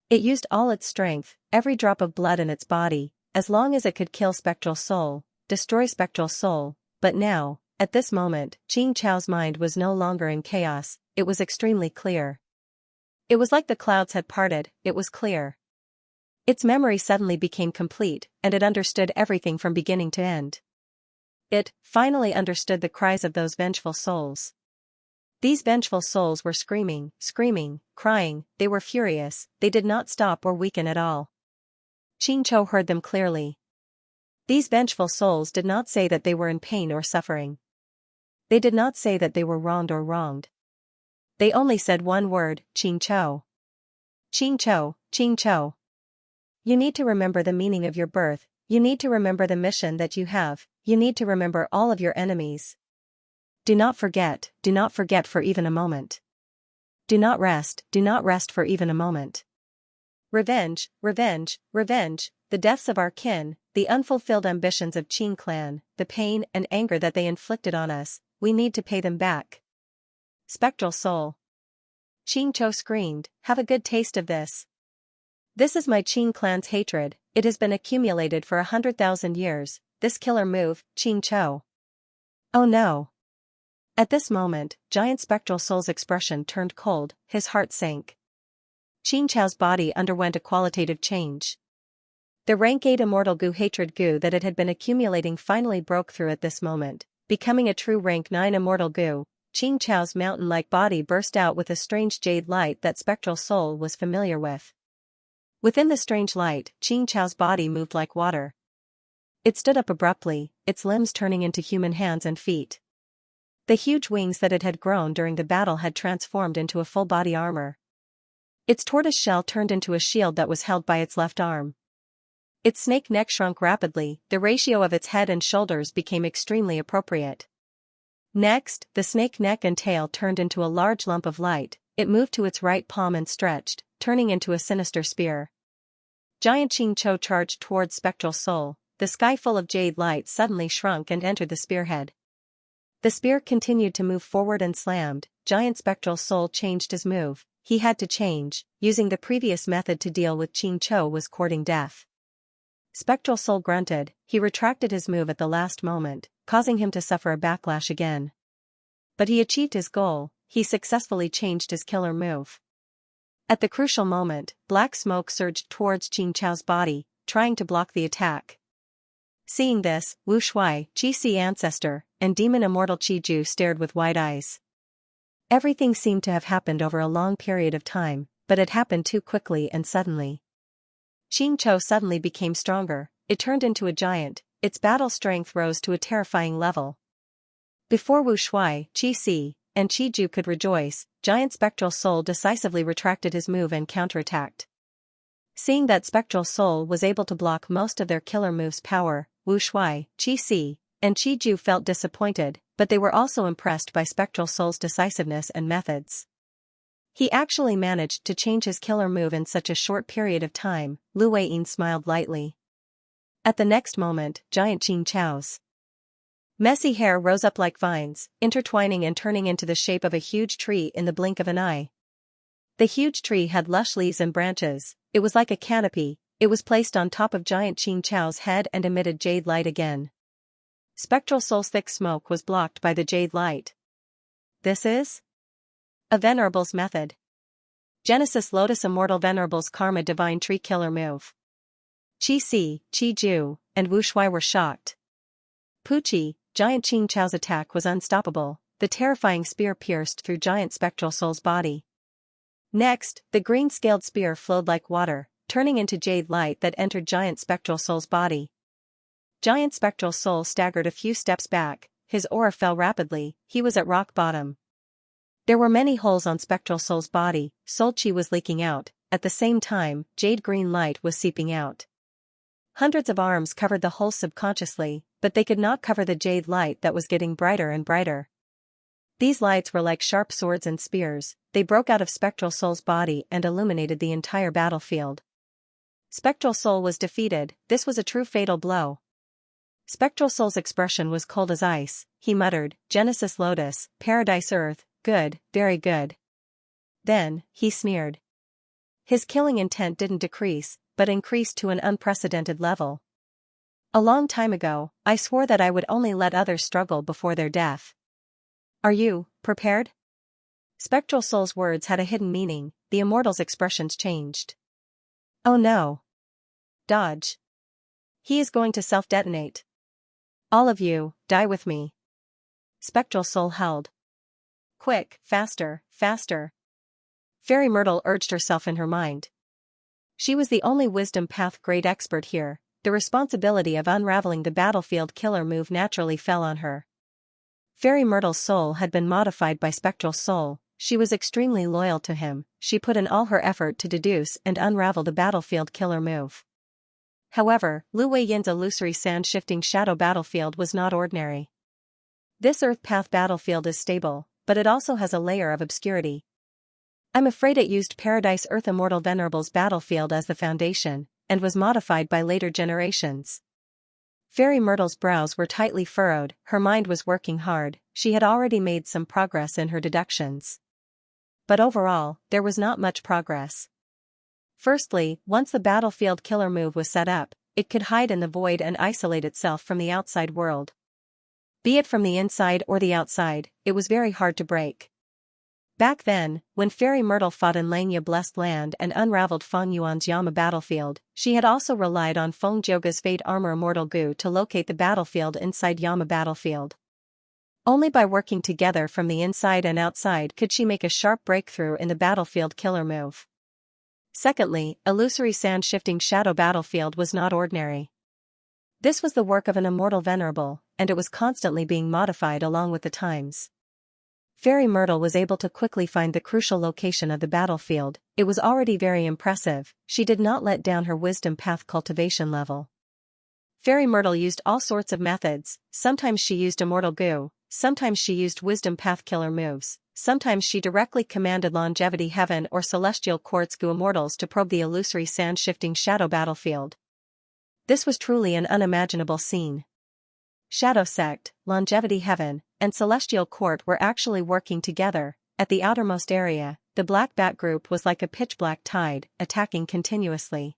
Speaker 1: It used all its strength, every drop of blood in its body, as long as it could kill spectral soul, destroy spectral soul, but now, At this moment, Xianxia's mind was no longer in chaos, it was extremely clear. It was like the clouds had parted, it was clear. Its memory suddenly became complete, and it understood everything from beginning to end. It finally understood the cries of those vengeful souls. These vengeful souls were screaming, crying, they were furious, they did not stop or weaken at all. Xianxia heard them clearly. These vengeful souls did not say that they were in pain or suffering. They did not say that they were wronged or wronged. They only said one word, Xianxia. Xianxia, Xianxia. You need to remember the meaning of your birth, you need to remember the mission that you have, you need to remember all of your enemies. Do not forget for even a moment. Do not rest for even a moment. Revenge, revenge, revenge, the deaths of our kin, the unfulfilled ambitions of Qin clan, the pain and anger that they inflicted on us, we need to pay them back. Spectral soul. Xianxia screamed, have a good taste of this. This is my Qin clan's hatred, it has been accumulated for 100,000 years, this killer move, Xianxia. Oh no. At this moment, giant spectral soul's expression turned cold, his heart sank. Xianxia's body underwent a qualitative change. The rank 8 immortal goo hatred goo that it had been accumulating finally broke through at this moment, becoming a true rank 9 immortal goo. Xianxia's mountain-like body burst out with a strange jade light that spectral soul was familiar with. Within the strange light, Xianxia's body moved like water. It stood up abruptly, its limbs turning into human hands and feet. The huge wings that it had grown during the battle had transformed into a full-body armor. Its tortoise shell turned into a shield that was held by its left arm. Its snake neck shrunk rapidly, the ratio of its head and shoulders became extremely appropriate. Next, the snake neck and tail turned into a large lump of light, it moved to its right palm and stretched, turning into a sinister spear. Giant Xianxia charged towards spectral soul, the sky full of jade light suddenly shrunk and entered the spearhead. The spear continued to move forward and slammed, giant spectral soul changed his move, he had to change, using the previous method to deal with Xianxia was courting death. Spectral soul grunted, he retracted his move at the last moment, causing him to suffer a backlash again. But he achieved his goal, he successfully changed his killer move. At the crucial moment, black smoke surged towards Xianxia's body, trying to block the attack. Seeing this, Wu Shui, Qi ancestor, and demon immortal Qiju stared with wide eyes. Everything seemed to have happened over a long period of time, but it happened too quickly and suddenly. Xianxia suddenly became stronger, it turned into a giant, its battle strength rose to a terrifying level. Before Wu Shui, Qi, and Qiju could rejoice, giant spectral soul decisively retracted his move and counterattacked. Seeing that spectral soul was able to block most of their killer move's power, Wu Shui, Qi, and Qiju felt disappointed, but they were also impressed by spectral soul's decisiveness and methods. He actually managed to change his killer move in such a short period of time, Lu Weiyin smiled lightly. At the next moment, giant Xianxia's messy hair rose up like vines, intertwining and turning into the shape of a huge tree in the blink of an eye. The huge tree had lush leaves and branches, it was like a canopy, it was placed on top of giant Xianxia's head and emitted jade light again. Spectral soul's thick smoke was blocked by the jade light. This is a Venerable's method. Genesis Lotus Immortal Venerable's Karma Divine Tree Killer Move. Qiju, and Wu Shui were shocked. Puqi, giant Xianxia's attack was unstoppable, the terrifying spear pierced through giant spectral soul's body. Next, the green-scaled spear flowed like water, turning into jade light that entered giant spectral soul's body. Giant spectral soul staggered a few steps back, his aura fell rapidly, he was at rock bottom. There were many holes on spectral soul's body, soul chi was leaking out, at the same time, jade green light was seeping out. Hundreds of arms covered the holes subconsciously, but they could not cover the jade light that was getting brighter and brighter. These lights were like sharp swords and spears, they broke out of spectral soul's body and illuminated the entire battlefield. Spectral soul was defeated, this was a true fatal blow. Spectral soul's expression was cold as ice, he muttered, Genesis Lotus, Paradise Earth, good, very good. Then, he sneered. His killing intent didn't decrease, but increased to an unprecedented level. A long time ago, I swore that I would only let others struggle before their death. Are you prepared? Spectral Soul's words had a hidden meaning, the immortal's expressions changed. Oh no. Dodge. He is going to self-detonate. All of you, die with me. Spectral Soul held. Quick, faster, faster. Fairy Myrtle urged herself in her mind. She was the only wisdom path grade expert here, the responsibility of unraveling the battlefield killer move naturally fell on her. Fairy Myrtle's soul had been modified by Spectral Soul, she was extremely loyal to him, she put in all her effort to deduce and unravel the battlefield killer move. However, Lu Weiyin's illusory sand-shifting shadow battlefield was not ordinary. This Earth Path battlefield is stable, but it also has a layer of obscurity. I'm afraid it used Paradise Earth Immortal Venerable's battlefield as the foundation, and was modified by later generations. Fairy Myrtle's brows were tightly furrowed, her mind was working hard, she had already made some progress in her deductions. But overall, there was not much progress. Firstly, once the battlefield killer move was set up, it could hide in the void and isolate itself from the outside world. Be it from the inside or the outside, it was very hard to break. Back then, when Fairy Myrtle fought in Langya Blessed Land and unraveled Feng Yuan's Yama battlefield, she had also relied on Feng Joga's Fate Armor Immortal Gu to locate the battlefield inside Yama battlefield. Only by working together from the inside and outside could she make a sharp breakthrough in the battlefield killer move. Secondly, illusory sand-shifting shadow battlefield was not ordinary. This was the work of an immortal venerable, and it was constantly being modified along with the times. Fairy Myrtle was able to quickly find the crucial location of the battlefield, it was already very impressive, she did not let down her wisdom path cultivation level. Fairy Myrtle used all sorts of methods, sometimes she used immortal goo, sometimes she used wisdom path killer moves, sometimes she directly commanded longevity heaven or celestial quartz goo immortals to probe the illusory sand-shifting shadow battlefield. This was truly an unimaginable scene. Shadow Sect, Longevity Heaven, and Celestial Court were actually working together. At the outermost area, the Black Bat group was like a pitch-black tide, attacking continuously.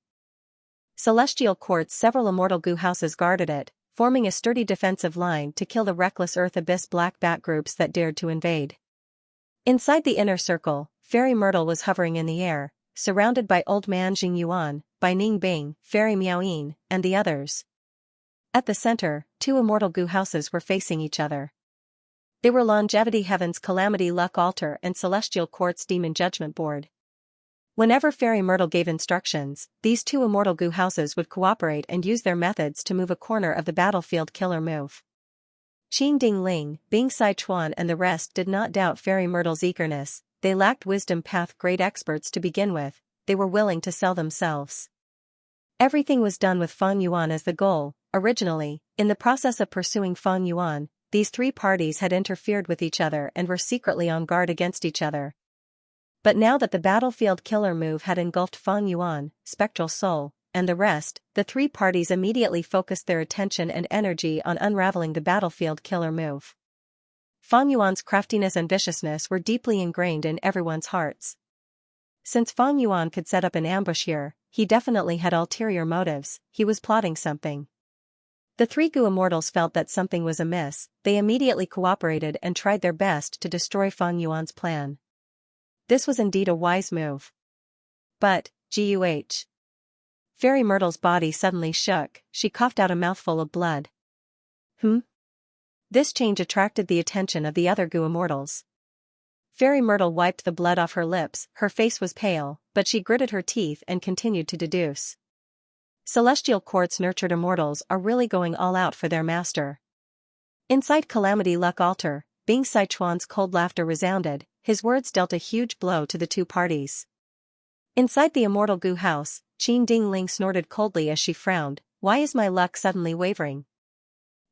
Speaker 1: Celestial Court's several immortal goo houses guarded it, forming a sturdy defensive line to kill the reckless Earth Abyss Black Bat groups that dared to invade. Inside the inner circle, Fairy Myrtle was hovering in the air, surrounded by Old Man Jing Yuan, by Ning Bing, Fairy Miaoyin, and the others. At the center, two immortal goo houses were facing each other. They were Longevity Heaven's Calamity Luck Altar and Celestial Court's Demon Judgment Board. Whenever Fairy Myrtle gave instructions, these two immortal goo houses would cooperate and use their methods to move a corner of the battlefield killer move. Qing Ding Ling, Bing Sai Chuan and the rest did not doubt Fairy Myrtle's eagerness, they lacked wisdom path grade experts to begin with, they were willing to sell themselves. Everything was done with Feng Yuan as the goal. Originally, in the process of pursuing Feng Yuan, these three parties had interfered with each other and were secretly on guard against each other. But now that the battlefield killer move had engulfed Feng Yuan, Spectral Soul, and the rest, the three parties immediately focused their attention and energy on unraveling the battlefield killer move. Feng Yuan's craftiness and viciousness were deeply ingrained in everyone's hearts. Since Feng Yuan could set up an ambush here, he definitely had ulterior motives, he was plotting something. The three goo immortals felt that something was amiss, they immediately cooperated and tried their best to destroy Feng Yuan's plan. This was indeed a wise move. But, guh. Fairy Myrtle's body suddenly shook, she coughed out a mouthful of blood. This change attracted the attention of the other goo immortals. Fairy Myrtle wiped the blood off her lips, her face was pale, but she gritted her teeth and continued to deduce. Celestial Court's nurtured immortals are really going all out for their master. Inside Calamity Luck Altar, Bing Sai Chuan's cold laughter resounded, his words dealt a huge blow to the two parties. Inside the immortal goo house, Qing Ding Ling snorted coldly as she frowned, why is my luck suddenly wavering?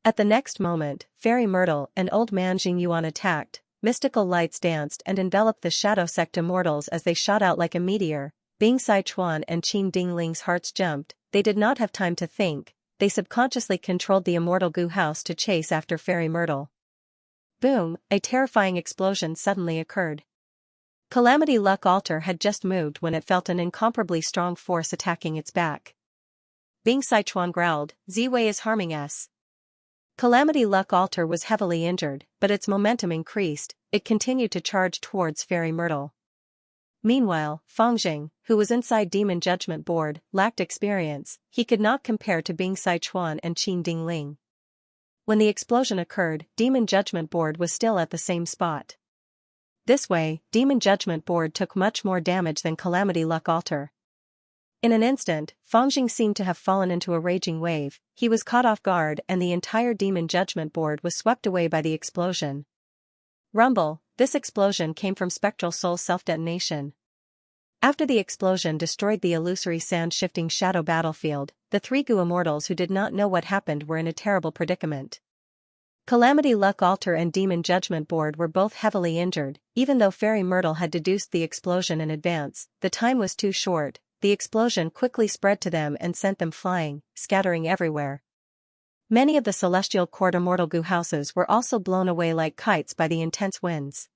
Speaker 1: At the next moment, Fairy Myrtle and Old Man Jing Yuan attacked, mystical lights danced and enveloped the Shadow Sect immortals as they shot out like a meteor. Bing Sai Chuan and Qing Ding Ling's hearts jumped, they did not have time to think, they subconsciously controlled the immortal goo house to chase after Fairy Myrtle. Boom, a terrifying explosion suddenly occurred. Calamity Luck Altar had just moved when it felt an incomparably strong force attacking its back. Bing Sichuan growled, Ziwei is harming us. Calamity Luck Altar was heavily injured, but its momentum increased, it continued to charge towards Fairy Myrtle. Meanwhile, Fangjing, who was inside Demon Judgment Board, lacked experience, he could not compare to Bing Sichuan and Qin Dingling. When the explosion occurred, Demon Judgment Board was still at the same spot. This way, Demon Judgment Board took much more damage than Calamity Luck Altar. In an instant, Fangjing seemed to have fallen into a raging wave, he was caught off guard and the entire Demon Judgment Board was swept away by the explosion. Rumble, this explosion came from Spectral Soul's self-detonation. After the explosion destroyed the illusory sand-shifting shadow battlefield, the three Gu immortals who did not know what happened were in a terrible predicament. Calamity Luck Altar and Demon Judgment Board were both heavily injured, even though Fairy Myrtle had deduced the explosion in advance, the time was too short. The explosion quickly spread to them and sent them flying, scattering everywhere. Many of the Celestial Court immortal Gu houses were also blown away like kites by the intense winds.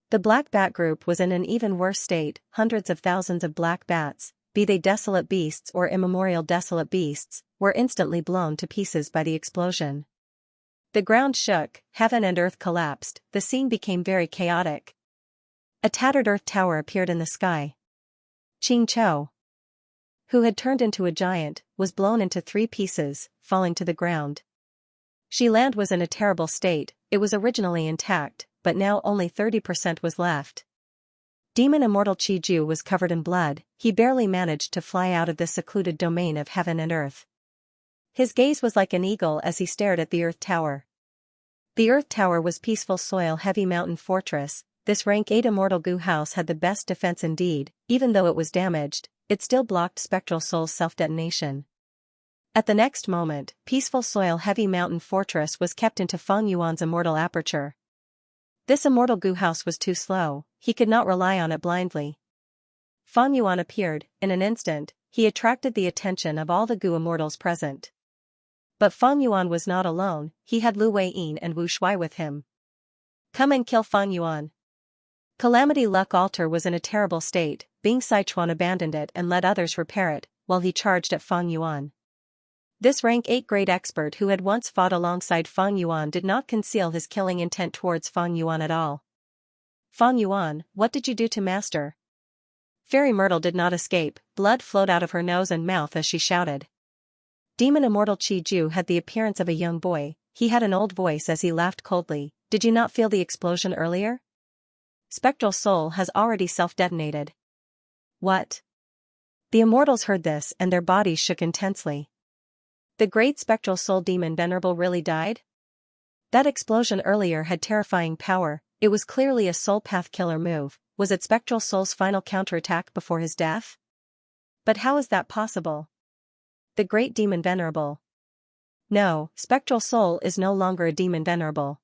Speaker 1: The Black Bat group was in an even worse state, hundreds of thousands of black bats, be they desolate beasts or immemorial desolate beasts, were instantly blown to pieces by the explosion. The ground shook, heaven and earth collapsed, the scene became very chaotic. A tattered earth tower appeared in the sky. Qing Chou, who had turned into a giant, was blown into 3 pieces, falling to the ground. Xiland was in a terrible state, it was originally intact, but now only 30% was left. Demon Immortal Qi Ju was covered in blood, he barely managed to fly out of the secluded domain of heaven and earth. His gaze was like an eagle as he stared at the Earth Tower. The Earth Tower was peaceful soil heavy mountain fortress. This rank 8 immortal Gu house had the best defense indeed, even though it was damaged, it still blocked Spectral Soul's self-detonation. At the next moment, peaceful soil heavy mountain fortress was kept into Fang Yuan's immortal aperture. This immortal Gu house was too slow, he could not rely on it blindly. Fang Yuan appeared, in an instant, he attracted the attention of all the Gu immortals present. But Fang Yuan was not alone, he had Lu Weiyin and Wu Shui with him. Come and kill Fang Yuan. Calamity Luck Altar was in a terrible state, Bing Sichuan abandoned it and let others repair it, while he charged at Fang Yuan. This rank 8 great expert who had once fought alongside Fang Yuan did not conceal his killing intent towards Fang Yuan at all. Fang Yuan, what did you do to Master? Fairy Myrtle did not escape, blood flowed out of her nose and mouth as she shouted. Demon Immortal Qi Ju had the appearance of a young boy, he had an old voice as he laughed coldly, did you not feel the explosion earlier? Spectral Soul has already self-detonated. What? The immortals heard this and their bodies shook intensely. The great Spectral Soul demon Venerable really died? That explosion earlier had terrifying power, it was clearly a soul path killer move, was it Spectral Soul's final counterattack before his death? But how is that possible? The great demon Venerable. No, Spectral Soul is no longer a demon Venerable.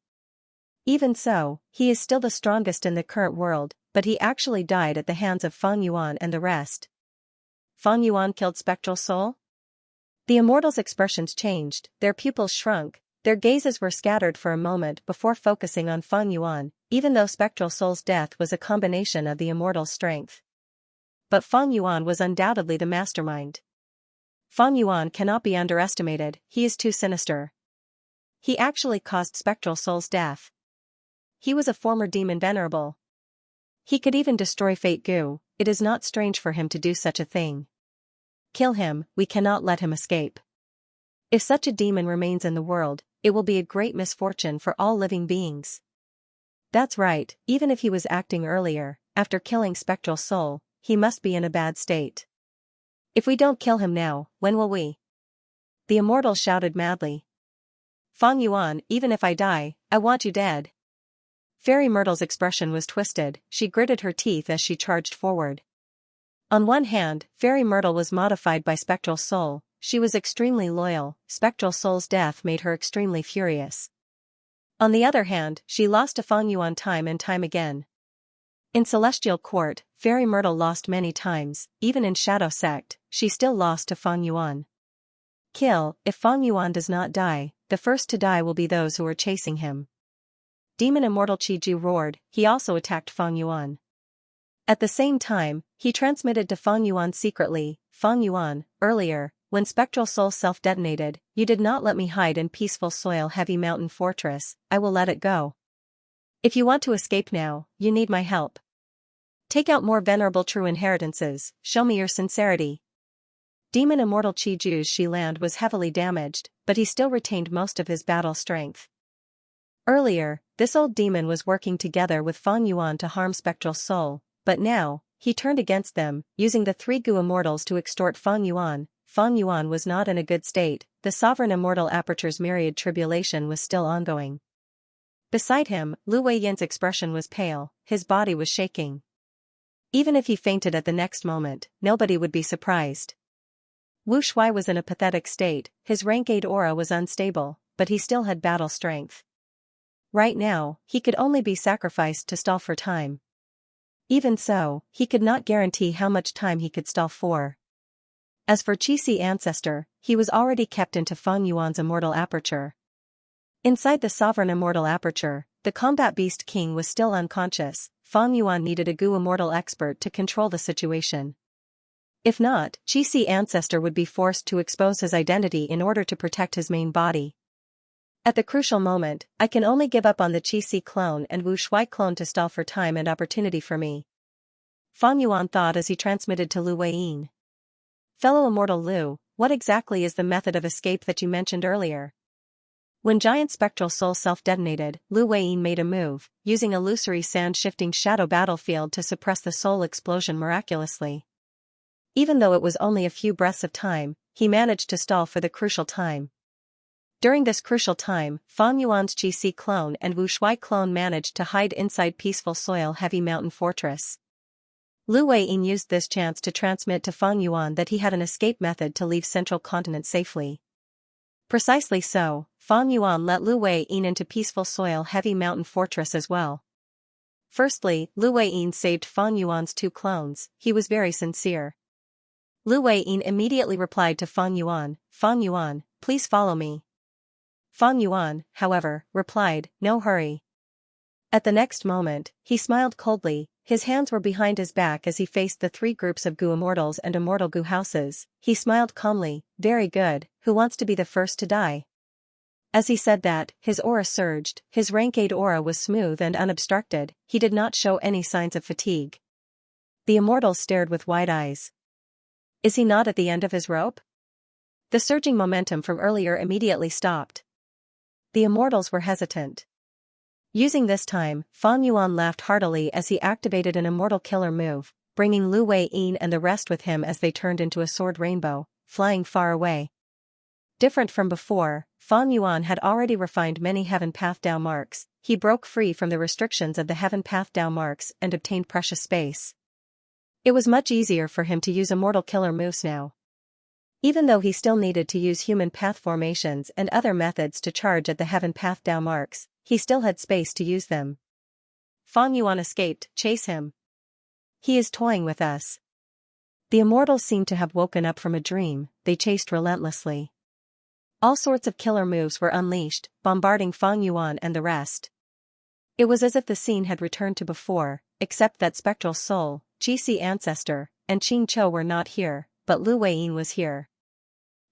Speaker 1: Even so, he is still the strongest in the current world, but he actually died at the hands of Fang Yuan and the rest. Fang Yuan killed Spectral Soul? The immortals' expressions changed, their pupils shrunk, their gazes were scattered for a moment before focusing on Fang Yuan, even though Spectral Soul's death was a combination of the immortals' strength. But Fang Yuan was undoubtedly the mastermind. Fang Yuan cannot be underestimated, he is too sinister. He actually caused Spectral Soul's death. He was a former demon Venerable. He could even destroy Fate Gu, it is not strange for him to do such a thing. Kill him, we cannot let him escape. If such a demon remains in the world, it will be a great misfortune for all living beings. That's right, even if he was acting earlier, after killing Spectral Soul, he must be in a bad state. If we don't kill him now, when will we? The immortal shouted madly. Fang Yuan, even if I die, I want you dead. Fairy Myrtle's expression was twisted, she gritted her teeth as she charged forward. On one hand, Fairy Myrtle was modified by Spectral Soul, she was extremely loyal, Spectral Soul's death made her extremely furious. On the other hand, she lost to Fang Yuan time and time again. In Celestial Court, Fairy Myrtle lost many times, even in Shadow Sect, she still lost to Fang Yuan. Kill, if Fang Yuan does not die, the first to die will be those who are chasing him. Demon Immortal Qi Ju roared, he also attacked Fang Yuan. At the same time, he transmitted to Fang Yuan secretly, Fang Yuan, earlier, when Spectral Soul self-detonated, you did not let me hide in peaceful soil heavy mountain fortress, I will let it go. If you want to escape now, you need my help. Take out more venerable true inheritances, show me your sincerity. Demon Immortal Qi Ju's Shi Land was heavily damaged, but he still retained most of his battle strength. Earlier, this old demon was working together with Fang Yuan to harm Spectral Soul, but now, he turned against them, using the 3 Gu Immortals to extort Fang Yuan. Fang Yuan was not in a good state, the Sovereign Immortal Aperture's myriad tribulation was still ongoing. Beside him, Lu Weiyin's expression was pale, his body was shaking. Even if he fainted at the next moment, nobody would be surprised. Wu Shuai was in a pathetic state, his rank 8 aura was unstable, but he still had battle strength. Right now, he could only be sacrificed to stall for time. Even so, he could not guarantee how much time he could stall for. As for Qi Ancestor, he was already kept into Fang Yuan's immortal aperture. Inside the sovereign immortal aperture, the combat beast king was still unconscious. Fang Yuan needed a Gu immortal expert to control the situation. If not, Qi Ancestor would be forced to expose his identity in order to protect his main body. At the crucial moment, I can only give up on the Qi clone and Wu Shuai clone to stall for time and opportunity for me. Fang Yuan thought as he transmitted to Lu Weiyin. Fellow Immortal Lu, what exactly is the method of escape that you mentioned earlier? When Giant Spectral Soul self-detonated, Lu Weiyin made a move, using illusory sand-shifting shadow battlefield to suppress the soul explosion miraculously. Even though it was only a few breaths of time, he managed to stall for the crucial time. During this crucial time, Fang Yuan's Qi clone and Wu Shuai clone managed to hide inside peaceful soil heavy mountain fortress. Lu Weiyin used this chance to transmit to Fang Yuan that he had an escape method to leave Central Continent safely. Precisely so, Fang Yuan let Lu Weiyin into peaceful soil heavy mountain fortress as well. Firstly, Lu Weiyin saved Fang Yuan's 2 clones, he was very sincere. Lu Weiyin immediately replied to Fang Yuan, please follow me. Fang Yuan, however, replied, no hurry. At the next moment, he smiled coldly, his hands were behind his back as he faced the 3 groups of Gu Immortals and Immortal Gu houses. He smiled calmly, very good, who wants to be the first to die? As he said that, his aura surged, his rank 8 aura was smooth and unobstructed, he did not show any signs of fatigue. The Immortals stared with wide eyes. Is he not at the end of his rope? The surging momentum from earlier immediately stopped. The Immortals were hesitant. Using this time, Fang Yuan laughed heartily as he activated an immortal killer move, bringing Lu Weiyin and the rest with him as they turned into a sword rainbow, flying far away. Different from before, Fang Yuan had already refined many Heaven Path Dao marks, he broke free from the restrictions of the Heaven Path Dao marks and obtained precious space. It was much easier for him to use immortal killer moves now. Even though he still needed to use human path formations and other methods to charge at the Heaven Path Dao marks, he still had space to use them. Fang Yuan escaped, chase him. He is toying with us. The Immortals seemed to have woken up from a dream, they chased relentlessly. All sorts of killer moves were unleashed, bombarding Fang Yuan and the rest. It was as if the scene had returned to before, except that Spectral Soul, Qi Ancestor, and Qing Chou were not here, but Lu Weiyin was here.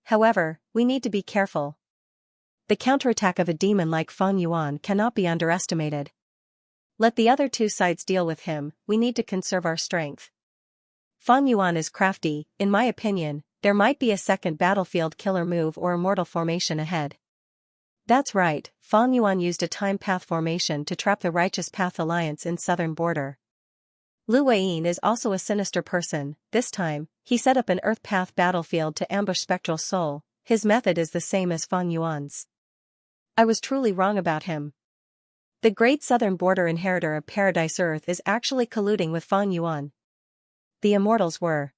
Speaker 1: However, we need to be careful. The counterattack of a demon like Fang Yuan cannot be underestimated. Let the other 2 sides deal with him, we need to conserve our strength. Fang Yuan is crafty, in my opinion, there might be a second battlefield killer move or immortal formation ahead. That's right, Fang Yuan used a time path formation to trap the Righteous Path Alliance in southern border. Lu Weiyin is also a sinister person, this time, he set up an Earth Path battlefield to ambush Spectral Soul, his method is the same as Fang Yuan's. I was truly wrong about him. The great southern border inheritor of Paradise Earth is actually colluding with Fang Yuan. The Immortals were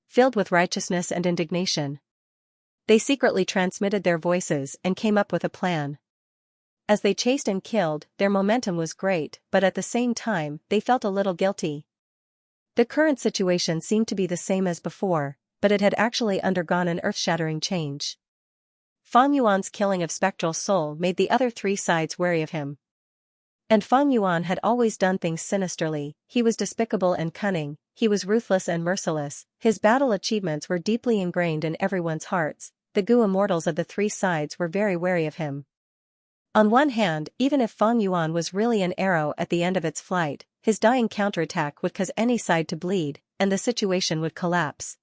Speaker 1: filled with righteousness and indignation. They secretly transmitted their voices and came up with a plan. As they chased and killed, their momentum was great, but at the same time, they felt a little guilty. The current situation seemed to be the same as before, but it had actually undergone an earth-shattering change. Fang Yuan's killing of Spectral Soul made the other 3 sides wary of him. And Fang Yuan had always done things sinisterly, he was despicable and cunning, he was ruthless and merciless, his battle achievements were deeply ingrained in everyone's hearts. The Gu immortals of the three sides were very wary of him. On one hand, even if Fang Yuan was really an arrow at the end of its flight, his dying counterattack would cause any side to bleed, and the situation would collapse.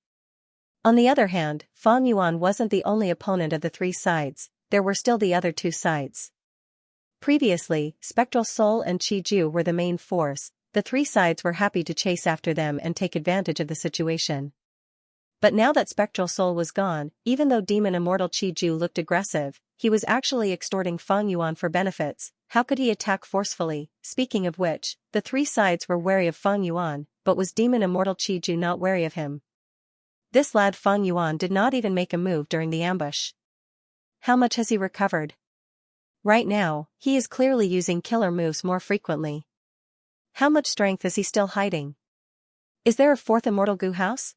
Speaker 1: On the other hand, Fang Yuan wasn't the only opponent of the three sides, there were still the other two sides. Previously, Spectral Soul and Qi Ju were the main force, the three sides were happy to chase after them and take advantage of the situation. But now that Spectral Soul was gone, even though Demon Immortal Qi Ju looked aggressive, he was actually extorting Fang Yuan for benefits. How could he attack forcefully? Speaking of which, the three sides were wary of Fang Yuan, but was Demon Immortal Qi Ju not wary of him? This lad Fang Yuan did not even make a move during the ambush. How much has he recovered? Right now, he is clearly using killer moves more frequently. How much strength is he still hiding? Is there a fourth Immortal Gu house?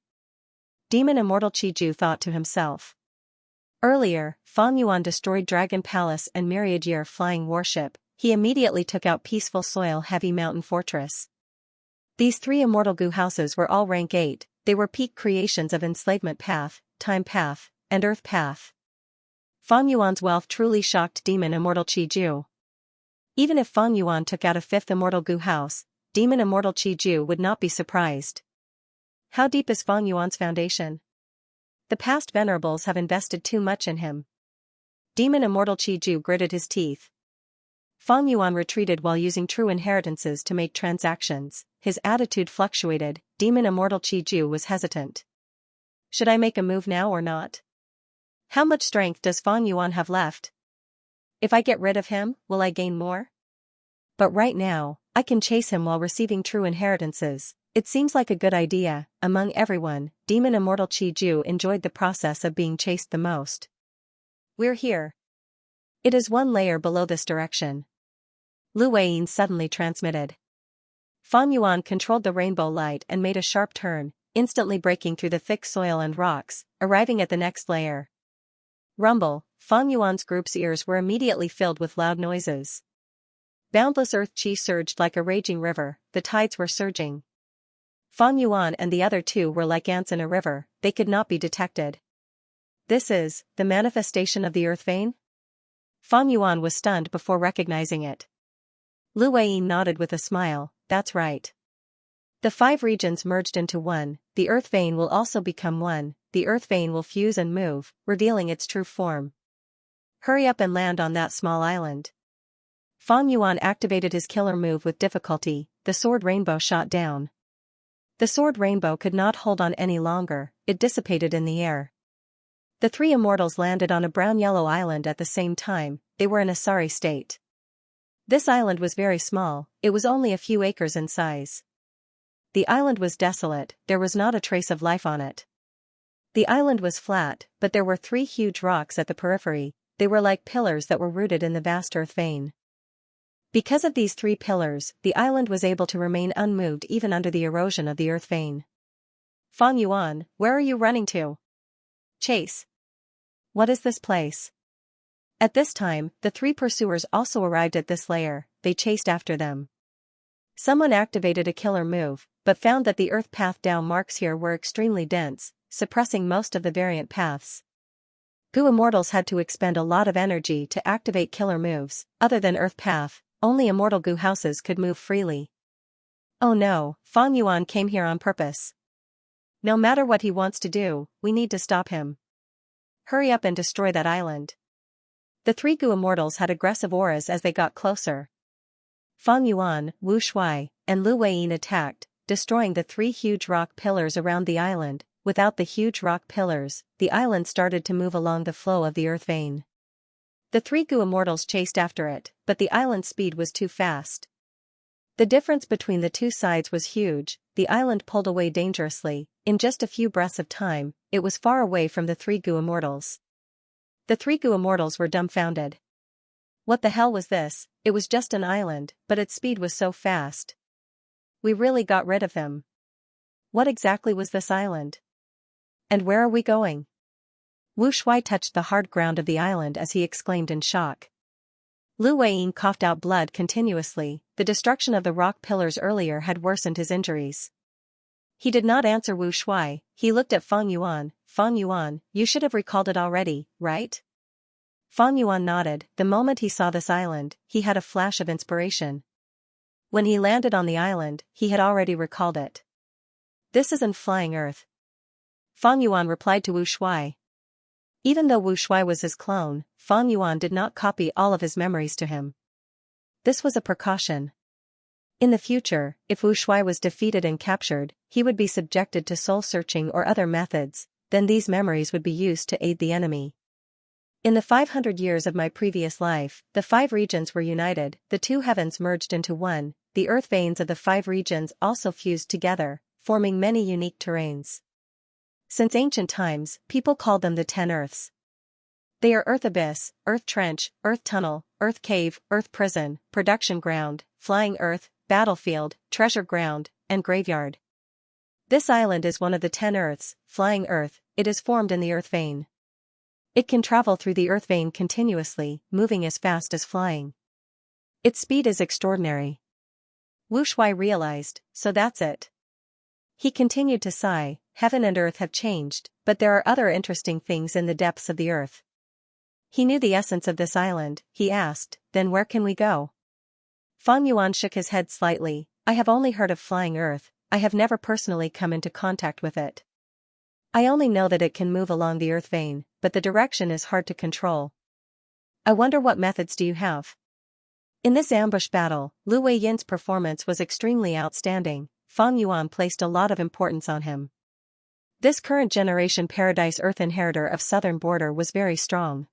Speaker 1: Demon Immortal Qi Ju thought to himself. Earlier, Fang Yuan destroyed Dragon Palace and Myriad Year flying warship. He immediately took out Peaceful Soil Heavy Mountain Fortress. These three Immortal Gu houses were all rank 8, they were peak creations of Enslavement Path, Time Path, and Earth Path. Fang Yuan's wealth truly shocked Demon Immortal Qi Ju. Even if Fang Yuan took out a fifth Immortal Gu house, Demon Immortal Qi Ju would not be surprised. How deep is Fang Yuan's foundation? The past venerables have invested too much in him. Demon Immortal Qi Ju gritted his teeth. Fang Yuan retreated while using true inheritances to make transactions. His attitude fluctuated. Demon Immortal Qi Ju was hesitant. Should I make a move now or not? How much strength does Fang Yuan have left? If I get rid of him, will I gain more? But right now, I can chase him while receiving true inheritances. It seems like a good idea. Among everyone, Demon Immortal Qi Ju enjoyed the process of being chased the most. We're here. It is one layer below this direction. Lu Weiyin suddenly transmitted. Fang Yuan controlled the rainbow light and made a sharp turn, instantly breaking through the thick soil and rocks, arriving at the next layer. Rumble, Fang Yuan's group's ears were immediately filled with loud noises. Boundless earth qi surged like a raging river, the tides were surging. Fang Yuan and the other two were like ants in a river, they could not be detected. This is the manifestation of the earth vein? Fang Yuan was stunned before recognizing it. Lu Weiyin nodded with a smile, that's right. The 5 regions merged into one, the earth vein will also become one, the earth vein will fuse and move, revealing its true form. Hurry up and land on that small island. Fang Yuan activated his killer move with difficulty, the sword rainbow shot down. The sword rainbow could not hold on any longer, it dissipated in the air. The 3 immortals landed on a brown-yellow island at the same time, they were in a sorry state. This island was very small, it was only a few acres in size. The island was desolate, there was not a trace of life on it. The island was flat, but there were 3 huge rocks at the periphery, they were like pillars that were rooted in the vast earth vein. Because of these 3 pillars, the island was able to remain unmoved even under the erosion of the earth vein. Fang Yuan, where are you running to? Chase. What is this place? At this time, the 3 pursuers also arrived at this layer, they chased after them. Someone activated a killer move, but found that the earth path down marks here were extremely dense, suppressing most of the variant paths. Gu immortals had to expend a lot of energy to activate killer moves. Other than earth path, only immortal Gu houses could move freely. Oh no, Fang Yuan came here on purpose. No matter what he wants to do, we need to stop him. Hurry up and destroy that island. The 3 Gu immortals had aggressive auras as they got closer. Fang Yuan, Wu Shuai, and Lu Weiyin attacked, destroying the 3 huge rock pillars around the island. Without the huge rock pillars, the island started to move along the flow of the earth vein. The 3 Gu immortals chased after it, but the island's speed was too fast. The difference between the 2 sides was huge, the island pulled away dangerously, in just a few breaths of time, it was far away from the 3 Gu immortals. The 3 Gu immortals were dumbfounded. What the hell was this? It was just an island, but its speed was so fast. We really got rid of them. What exactly was this island? And where are we going? Wu Shuai touched the hard ground of the island as he exclaimed in shock. Lu Weiyin coughed out blood continuously, the destruction of the rock pillars earlier had worsened his injuries. He did not answer Wu Shuai. He looked at Fang Yuan. Fang Yuan, you should have recalled it already, right? Fang Yuan nodded. The moment he saw this island, he had a flash of inspiration. When he landed on the island, he had already recalled it. This isn't flying earth. Fang Yuan replied to Wu Shuai. Even though Wu Shuai was his clone, Fang Yuan did not copy all of his memories to him. This was a precaution. In the future, if Wu Shuai was defeated and captured, he would be subjected to soul-searching or other methods, then these memories would be used to aid the enemy. In the 500 years of my previous life, the 5 regions were united, the 2 heavens merged into one, the earth veins of the 5 regions also fused together, forming many unique terrains. Since ancient times, people called them the 10 earths. They are Earth Abyss, Earth Trench, Earth Tunnel, Earth Cave, Earth Prison, Production Ground, Flying Earth, Battlefield, Treasure Ground, and Graveyard. This island is one of the 10 earths, Flying Earth. It is formed in the earth vein. It can travel through the earth vein continuously, moving as fast as flying. Its speed is extraordinary. Wu Shuai realized, so that's it. He continued to sigh. Heaven and earth have changed, but there are other interesting things in the depths of the earth. He knew the essence of this island. He asked, then where can we go? Fang Yuan shook his head slightly. I have only heard of flying earth, I have never personally come into contact with it. I only know that it can move along the earth vein, but the direction is hard to control. I wonder what methods do you have? In this ambush battle, Lu Weiyin's performance was extremely outstanding. Fang Yuan placed a lot of importance on him. This current generation Paradise Earth inheritor of southern border was very strong.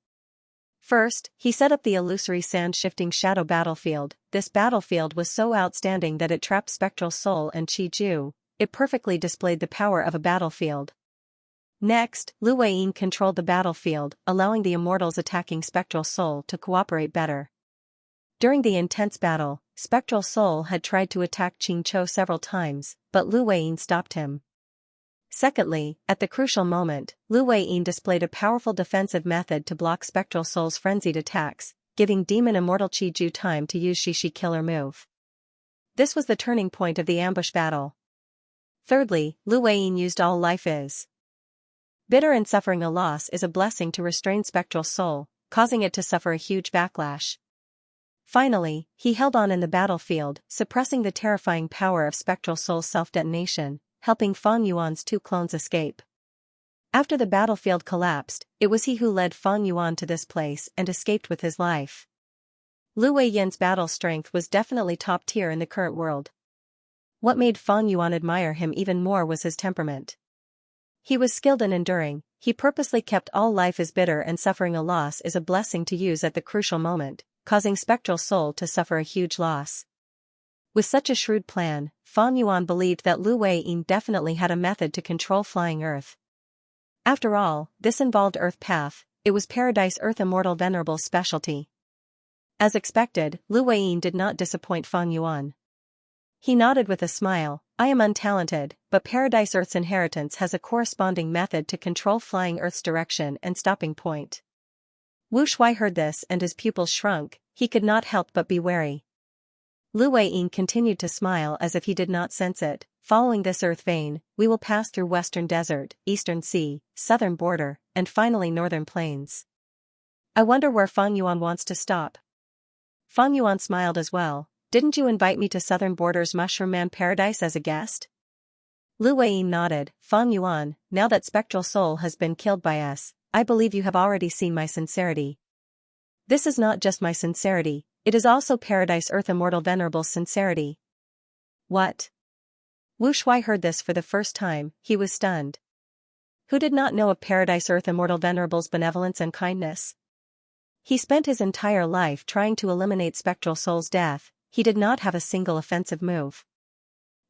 Speaker 1: First, he set up the illusory sand-shifting shadow battlefield. This battlefield was so outstanding that it trapped spectral soul and Qi Ju. It perfectly displayed the power of a battlefield. Next, Lu Weiyin controlled the battlefield, allowing the immortals attacking spectral soul to cooperate better. During the intense battle, spectral soul had tried to attack Qing Chou several times, but Lu Weiyin stopped him. Secondly, at the crucial moment, Lu Weiyin displayed a powerful defensive method to block spectral soul's frenzied attacks, giving demon immortal Qi Ju time to use Shishi killer move. This was the turning point of the ambush battle. Thirdly, Lu Weiyin used all life is bitter, and suffering a loss is a blessing to restrain spectral soul, causing it to suffer a huge backlash. Finally, he held on in the battlefield, suppressing the terrifying power of spectral soul's self-detonation, helping Fang Yuan's 2 clones escape. After the battlefield collapsed, it was he who led Fang Yuan to this place and escaped with his life. Lu Weiyin's battle strength was definitely top tier in the current world. What made Fang Yuan admire him even more was his temperament. He was skilled and enduring. He purposely kept all life is bitter and suffering a loss is a blessing to use at the crucial moment, causing spectral soul to suffer a huge loss. With such a shrewd plan, Fang Yuan believed that Lu Weiyin definitely had a method to control flying earth. After all, this involved Earth Path. It was Paradise Earth Immortal Venerable's specialty. As expected, Lu Weiyin did not disappoint Fang Yuan. He nodded with a smile. I am untalented, but Paradise Earth's inheritance has a corresponding method to control flying Earth's direction and stopping point. Wu Shuai heard this and his pupils shrunk. He could not help but be wary. Lu Weiyin continued to smile as if he did not sense it. Following this earth vein, we will pass through Western Desert, Eastern Sea, Southern Border, and finally Northern Plains. I wonder where Fang Yuan wants to stop. Fang Yuan smiled as well. Didn't you invite me to Southern Border's Mushroom Man Paradise as a guest? Lu Weiyin nodded. Fang Yuan, now that Spectral Soul has been killed by us, I believe you have already seen my sincerity. This is not just my sincerity, it is also Paradise Earth Immortal Venerable's sincerity. What? Wu Shuai heard this for the first time. He was stunned. Who did not know of Paradise Earth Immortal Venerable's benevolence and kindness? He spent his entire life trying to eliminate Spectral Soul's death. He did not have a single offensive move.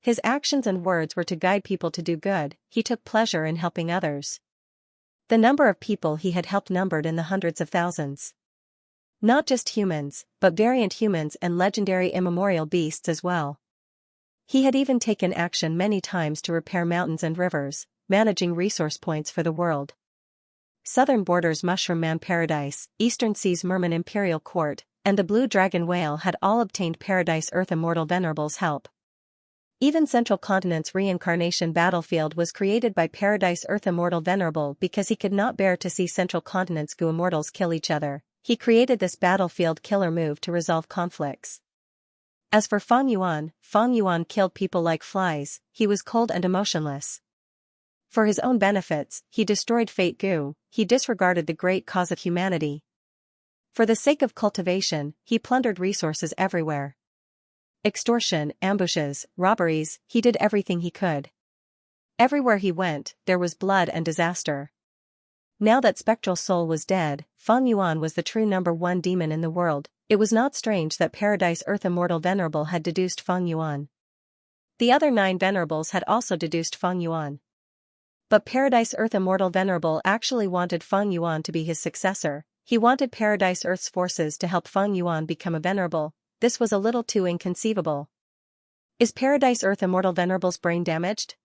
Speaker 1: His actions and words were to guide people to do good. He took pleasure in helping others. The number of people he had helped numbered in the hundreds of thousands. Not just humans, but variant humans and legendary immemorial beasts as well. He had even taken action many times to repair mountains and rivers, managing resource points for the world. Southern Border's Mushroom Man Paradise, Eastern Sea's Merman Imperial Court, and the Blue Dragon Whale had all obtained Paradise Earth Immortal Venerable's help. Even Central Continent's reincarnation battlefield was created by Paradise Earth Immortal Venerable because he could not bear to see Central Continent's Gu immortals kill each other. He created this battlefield killer move to resolve conflicts. As for Fang Yuan killed people like flies, he was cold and emotionless. For his own benefits, he destroyed Fate Gu, he disregarded the great cause of humanity. For the sake of cultivation, he plundered resources everywhere. Extortion, ambushes, robberies, he did everything he could. Everywhere he went, there was blood and disaster. Now that Spectral Soul was dead, Fang Yuan was the true #1 demon in the world. It was not strange that Paradise Earth Immortal Venerable had deduced Fang Yuan. The other 9 Venerables had also deduced Fang Yuan. But Paradise Earth Immortal Venerable actually wanted Fang Yuan to be his successor. He wanted Paradise Earth's forces to help Fang Yuan become a Venerable. This was a little too inconceivable. Is Paradise Earth Immortal Venerable's brain damaged?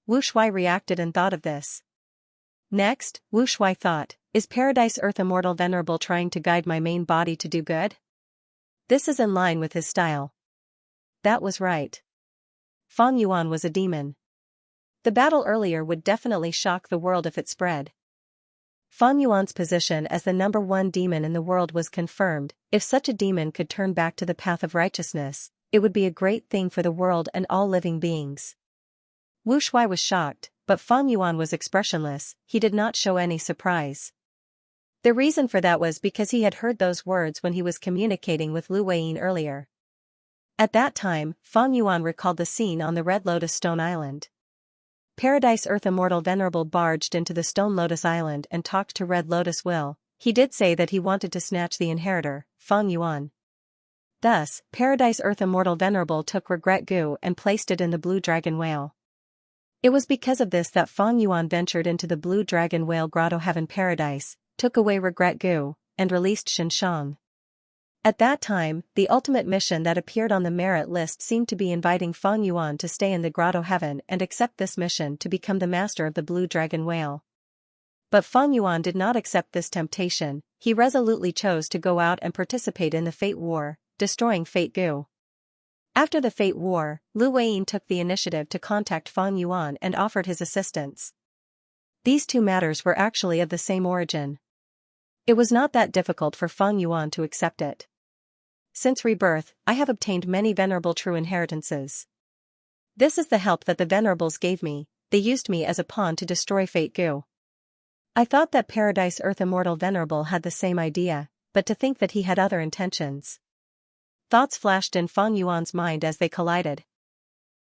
Speaker 1: Wu Shuai reacted and thought of this. Next, Wu Shuai thought, is Paradise Earth Immortal Venerable trying to guide my main body to do good? This is in line with his style. That was right. Fang Yuan was a demon. The battle earlier would definitely shock the world if it spread. Fang Yuan's position as the #1 demon in the world was confirmed. If such a demon could turn back to the path of righteousness, it would be a great thing for the world and all living beings. Wu Shuai was shocked, but Fang Yuan was expressionless. He did not show any surprise. The reason for that was because he had heard those words when he was communicating with Lu Weiyin earlier. At that time, Fang Yuan recalled the scene on the Red Lotus Stone Island. Paradise Earth Immortal Venerable barged into the Stone Lotus Island and talked to Red Lotus Will. He did say that he wanted to snatch the inheritor, Fang Yuan. Thus, Paradise Earth Immortal Venerable took Regret Gu and placed it in the Blue Dragon Whale. It was because of this that Fang Yuan ventured into the Blue Dragon Whale Grotto Heaven Paradise, took away Regret Gu, and released Xianxia. At that time, the ultimate mission that appeared on the merit list seemed to be inviting Fang Yuan to stay in the Grotto Heaven and accept this mission to become the master of the Blue Dragon Whale. But Fang Yuan did not accept this temptation. He resolutely chose to go out and participate in the Fate War, destroying Fate Gu. After the Fate War, Lu Weiyin took the initiative to contact Fang Yuan and offered his assistance. These two matters were actually of the same origin. It was not that difficult for Fang Yuan to accept it. Since rebirth, I have obtained many venerable true inheritances. This is the help that the venerables gave me. They used me as a pawn to destroy Fate Gu. I thought that Paradise Earth Immortal Venerable had the same idea, but to think that he had other intentions. Thoughts flashed in Fang Yuan's mind as they collided.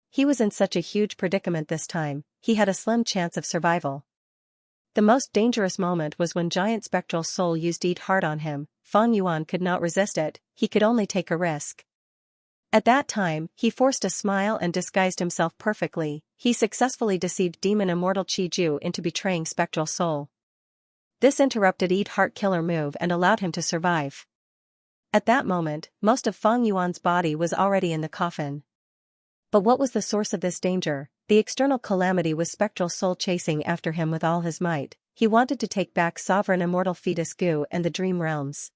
Speaker 1: He was in such a huge predicament this time. He had a slim chance of survival. The most dangerous moment was when Giant Spectral Soul used Eat Heart on him. Fang Yuan could not resist it, he could only take a risk. At that time, he forced a smile and disguised himself perfectly. He successfully deceived Demon Immortal Qi Ju into betraying Spectral Soul. This interrupted Eat Heart killer move and allowed him to survive. At that moment, most of Fang Yuan's body was already in the coffin. But what was the source of this danger? The external calamity was Spectral Soul chasing after him with all his might. He wanted to take back Sovereign Immortal Fetus Gu and the Dream Realms.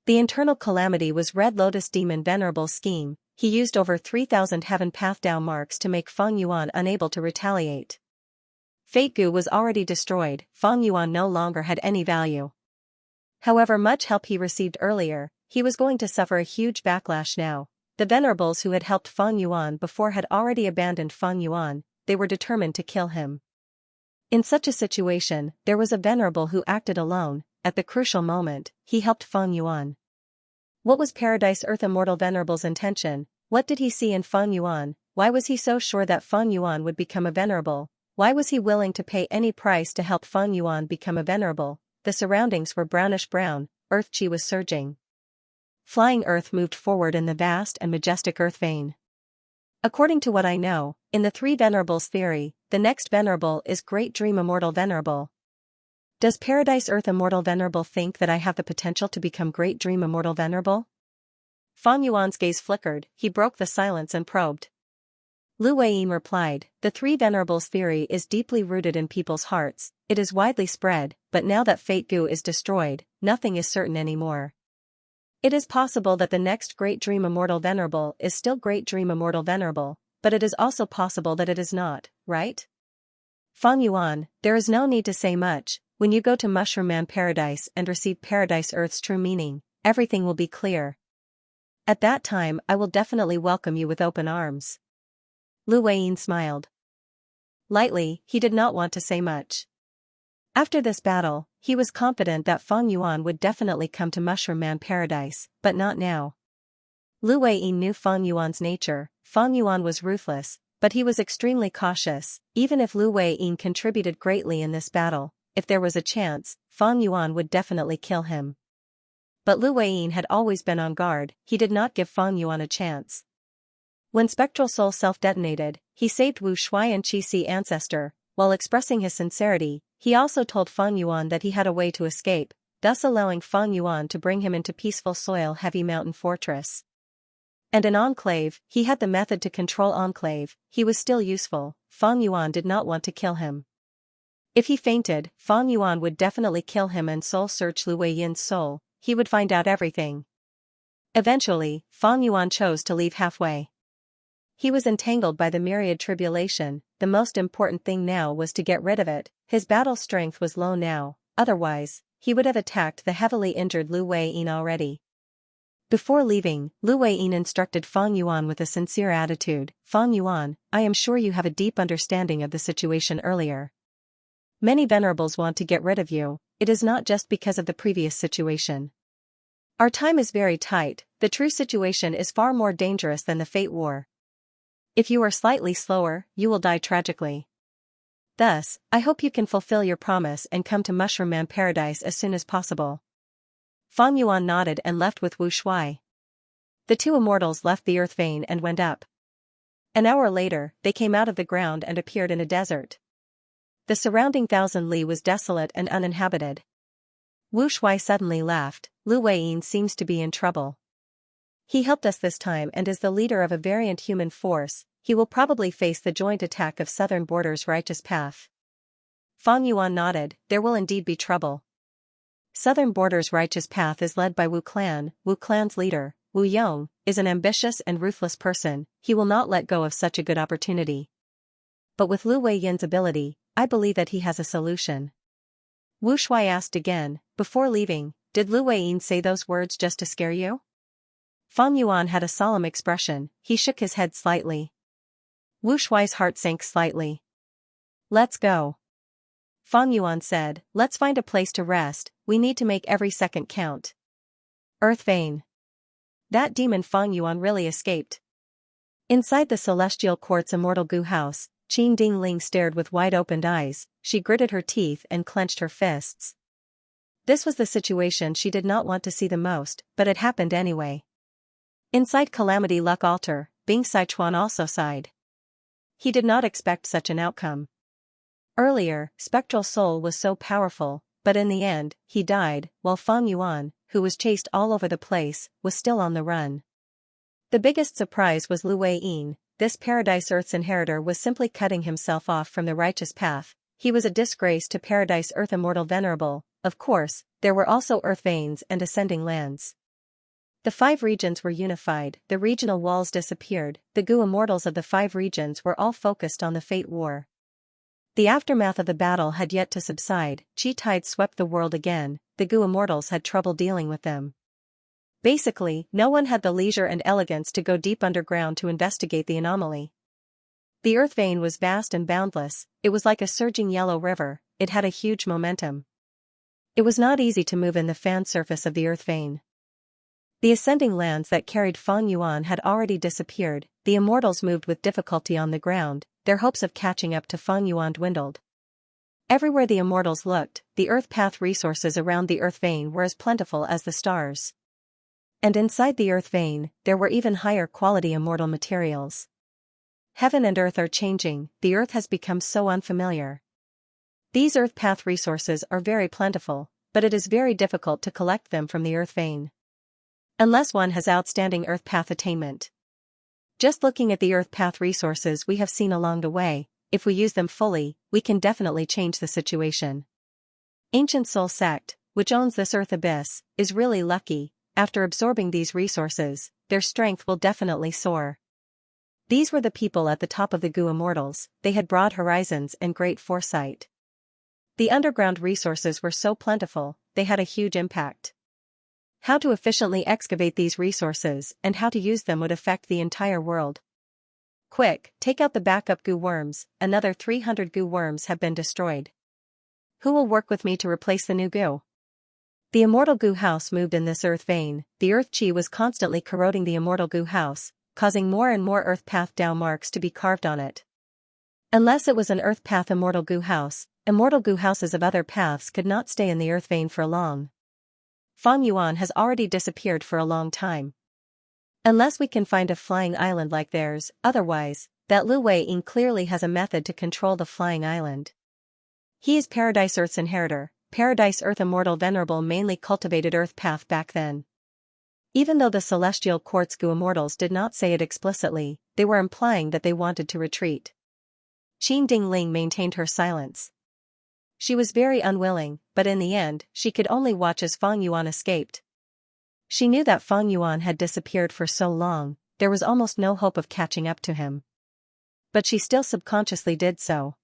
Speaker 1: The internal calamity was Red Lotus Demon Venerable's scheme. He used over 3,000 Heaven Path Dao marks to make Fang Yuan unable to retaliate. Fate Gu was already destroyed. Fang Yuan no longer had any value. However much help he received earlier, he was going to suffer a huge backlash now. The venerables who had helped Fang Yuan before had already abandoned Fang Yuan. They were determined to kill him. In such a situation, there was a venerable who acted alone. At the crucial moment, he helped Fang Yuan. What was Paradise Earth Immortal Venerable's intention? What did he see in Fang Yuan? Why was he so sure that Fang Yuan would become a venerable? Why was he willing to pay any price to help Fang Yuan become a venerable? The surroundings were brownish-brown, earth chi was surging. Flying earth moved forward in the vast and majestic earth vein. According to what I know, in the three venerables theory, the next venerable is Great Dream Immortal Venerable. Does Paradise Earth Immortal Venerable think that I have the potential to become Great Dream Immortal Venerable? Fang Yuan's gaze flickered, he broke the silence and probed. Lu Weiyin replied, the three venerables theory is deeply rooted in people's hearts, it is widely spread, but now that Fate Gu is destroyed, nothing is certain anymore. It is possible that the next Great Dream Immortal Venerable is still Great Dream Immortal Venerable. but it is also possible that it is not, right? Fang Yuan, there is no need to say much. When you go to Mushroom Man Paradise and receive Paradise Earth's true meaning, everything will be clear. At that time I will definitely welcome you with open arms. Lu Weiyin smiled. Lightly, he did not want to say much. After this battle, he was confident that Fang Yuan would definitely come to Mushroom Man Paradise, but not now. Lu Weiyin knew Fang Yuan's nature. Fang Yuan was ruthless, but he was extremely cautious. Even if Lu Weiyin contributed greatly in this battle, if there was a chance, Fang Yuan would definitely kill him. But Lu Weiyin had always been on guard. He did not give Fang Yuan a chance. When Spectral Soul self-detonated, he saved Wu Shuai and Qi ancestor. While expressing his sincerity, he also told Fang Yuan that he had a way to escape, thus allowing Fang Yuan to bring him into peaceful soil Heavy Mountain Fortress. And an Enclave, he had the method to control Enclave. He was still useful. Fang Yuan did not want to kill him. If he fainted, Fang Yuan would definitely kill him and soul-search Lu Weiyin's soul. He would find out everything. Eventually, Fang Yuan chose to leave halfway. He was entangled by the myriad tribulation. The most important thing now was to get rid of it. His battle strength was low now, otherwise, he would have attacked the heavily injured Lu Weiyin already. Before leaving, Lu Weiyin instructed Fang Yuan with a sincere attitude. Fang Yuan, I am sure you have a deep understanding of the situation earlier. Many venerables want to get rid of you. It is not just because of the previous situation. Our time is very tight. The true situation is far more dangerous than the Fate War. If you are slightly slower, you will die tragically. Thus, I hope you can fulfill your promise and come to Mushroom Man Paradise as soon as possible. Fang Yuan nodded and left with Wu Shuai. The two immortals left the earth vein and went up. An hour later, they came out of the ground and appeared in a desert. The surrounding 1,000 li was desolate and uninhabited. Wu Shuai suddenly laughed. Lu Weiyin seems to be in trouble. He helped us this time and is the leader of a variant human force. He will probably face the joint attack of Southern Border's Righteous Path. Fang Yuan nodded. There will indeed be trouble. Southern Border's Righteous Path is led by Wu Clan. Wu Clan's leader, Wu Yong, is an ambitious and ruthless person. He will not let go of such a good opportunity. But with Lu Weiyin's ability, I believe that he has a solution. Wu Shuai asked again. Before leaving, did Lu Weiyin say those words just to scare you? Fang Yuan had a solemn expression. He shook his head slightly. Wu Shuai's heart sank slightly. Let's go. Fang Yuan said, let's find a place to rest. We need to make every second count. Earth Vein. That demon Fang Yuan really escaped. Inside the Celestial Quartz Immortal Goo House, Qin Dingling stared with wide-opened eyes. She gritted her teeth and clenched her fists. This was the situation she did not want to see the most, but it happened anyway. Inside Calamity Luck Altar, Bing Sichuan also sighed. He did not expect such an outcome. Earlier, Spectral Soul was so powerful, but in the end, he died, while Fang Yuan, who was chased all over the place, was still on the run. The biggest surprise was Lu Weiyin. This Paradise Earth's inheritor was simply cutting himself off from the righteous path. He was a disgrace to Paradise Earth Immortal Venerable. Of course, there were also Earth Veins and Ascending Lands. The 5 regions were unified, the regional walls disappeared, the Goo Immortals of the 5 regions were all focused on the Fate War. The aftermath of the battle had yet to subside. Qi tides swept the world again. The Goo Immortals had trouble dealing with them. Basically, no one had the leisure and elegance to go deep underground to investigate the anomaly. The Earth Vein was vast and boundless. It was like a surging yellow river. It had a huge momentum. It was not easy to move in the fan surface of the Earth Vein. The ascending lands that carried Fang Yuan had already disappeared. The immortals moved with difficulty on the ground. Their hopes of catching up to Fang Yuan dwindled. Everywhere the immortals looked, the Earth Path resources around the Earth Vein were as plentiful as the stars. And inside the Earth Vein, there were even higher quality immortal materials. Heaven and Earth are changing. The Earth has become so unfamiliar. These Earth Path resources are very plentiful, but it is very difficult to collect them from the Earth Vein. Unless one has outstanding Earth Path attainment. Just looking at the Earth Path resources we have seen along the way, if we use them fully, we can definitely change the situation. Ancient Soul Sect, which owns this Earth Abyss, is really lucky. After absorbing these resources, their strength will definitely soar. These were the people at the top of the Gu Immortals. They had broad horizons and great foresight. The underground resources were so plentiful, they had a huge impact. How to efficiently excavate these resources and how to use them would affect the entire world. Quick, take out the backup Gu worms. Another 300 Gu worms have been destroyed. Who will work with me to replace the new Gu? The immortal Gu house moved in this earth vein. The earth chi was constantly corroding the immortal Gu house, causing more and more earth path Dao marks to be carved on it. Unless it was an earth path immortal Gu house, immortal Gu houses of other paths could not stay in the earth vein for long. Fang Yuan has already disappeared for a long time. Unless we can find a flying island like theirs, otherwise, that Lu Wei-ying clearly has a method to control the flying island. He is Paradise Earth's inheritor, Paradise Earth immortal venerable mainly cultivated earth path back then. Even though the celestial quartz Gu immortals did not say it explicitly, they were implying that they wanted to retreat. Qin Dingling maintained her silence. She was very unwilling, but in the end, she could only watch as Fang Yuan escaped. She knew that Fang Yuan had disappeared for so long, there was almost no hope of catching up to him. But she still subconsciously did so.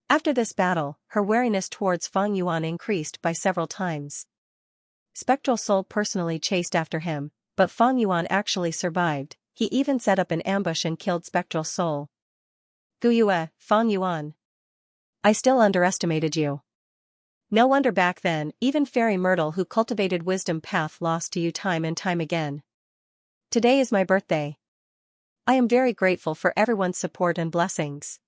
Speaker 1: After this battle, her wariness towards Fang Yuan increased by several times. Spectral Soul personally chased after him, but Fang Yuan actually survived. He even set up an ambush and killed Spectral Soul. Guyue, Fang Yuan. I still underestimated you. No wonder back then, even Fairy Myrtle who cultivated wisdom path lost to you time and time again. Today is my birthday. I am very grateful for everyone's support and blessings.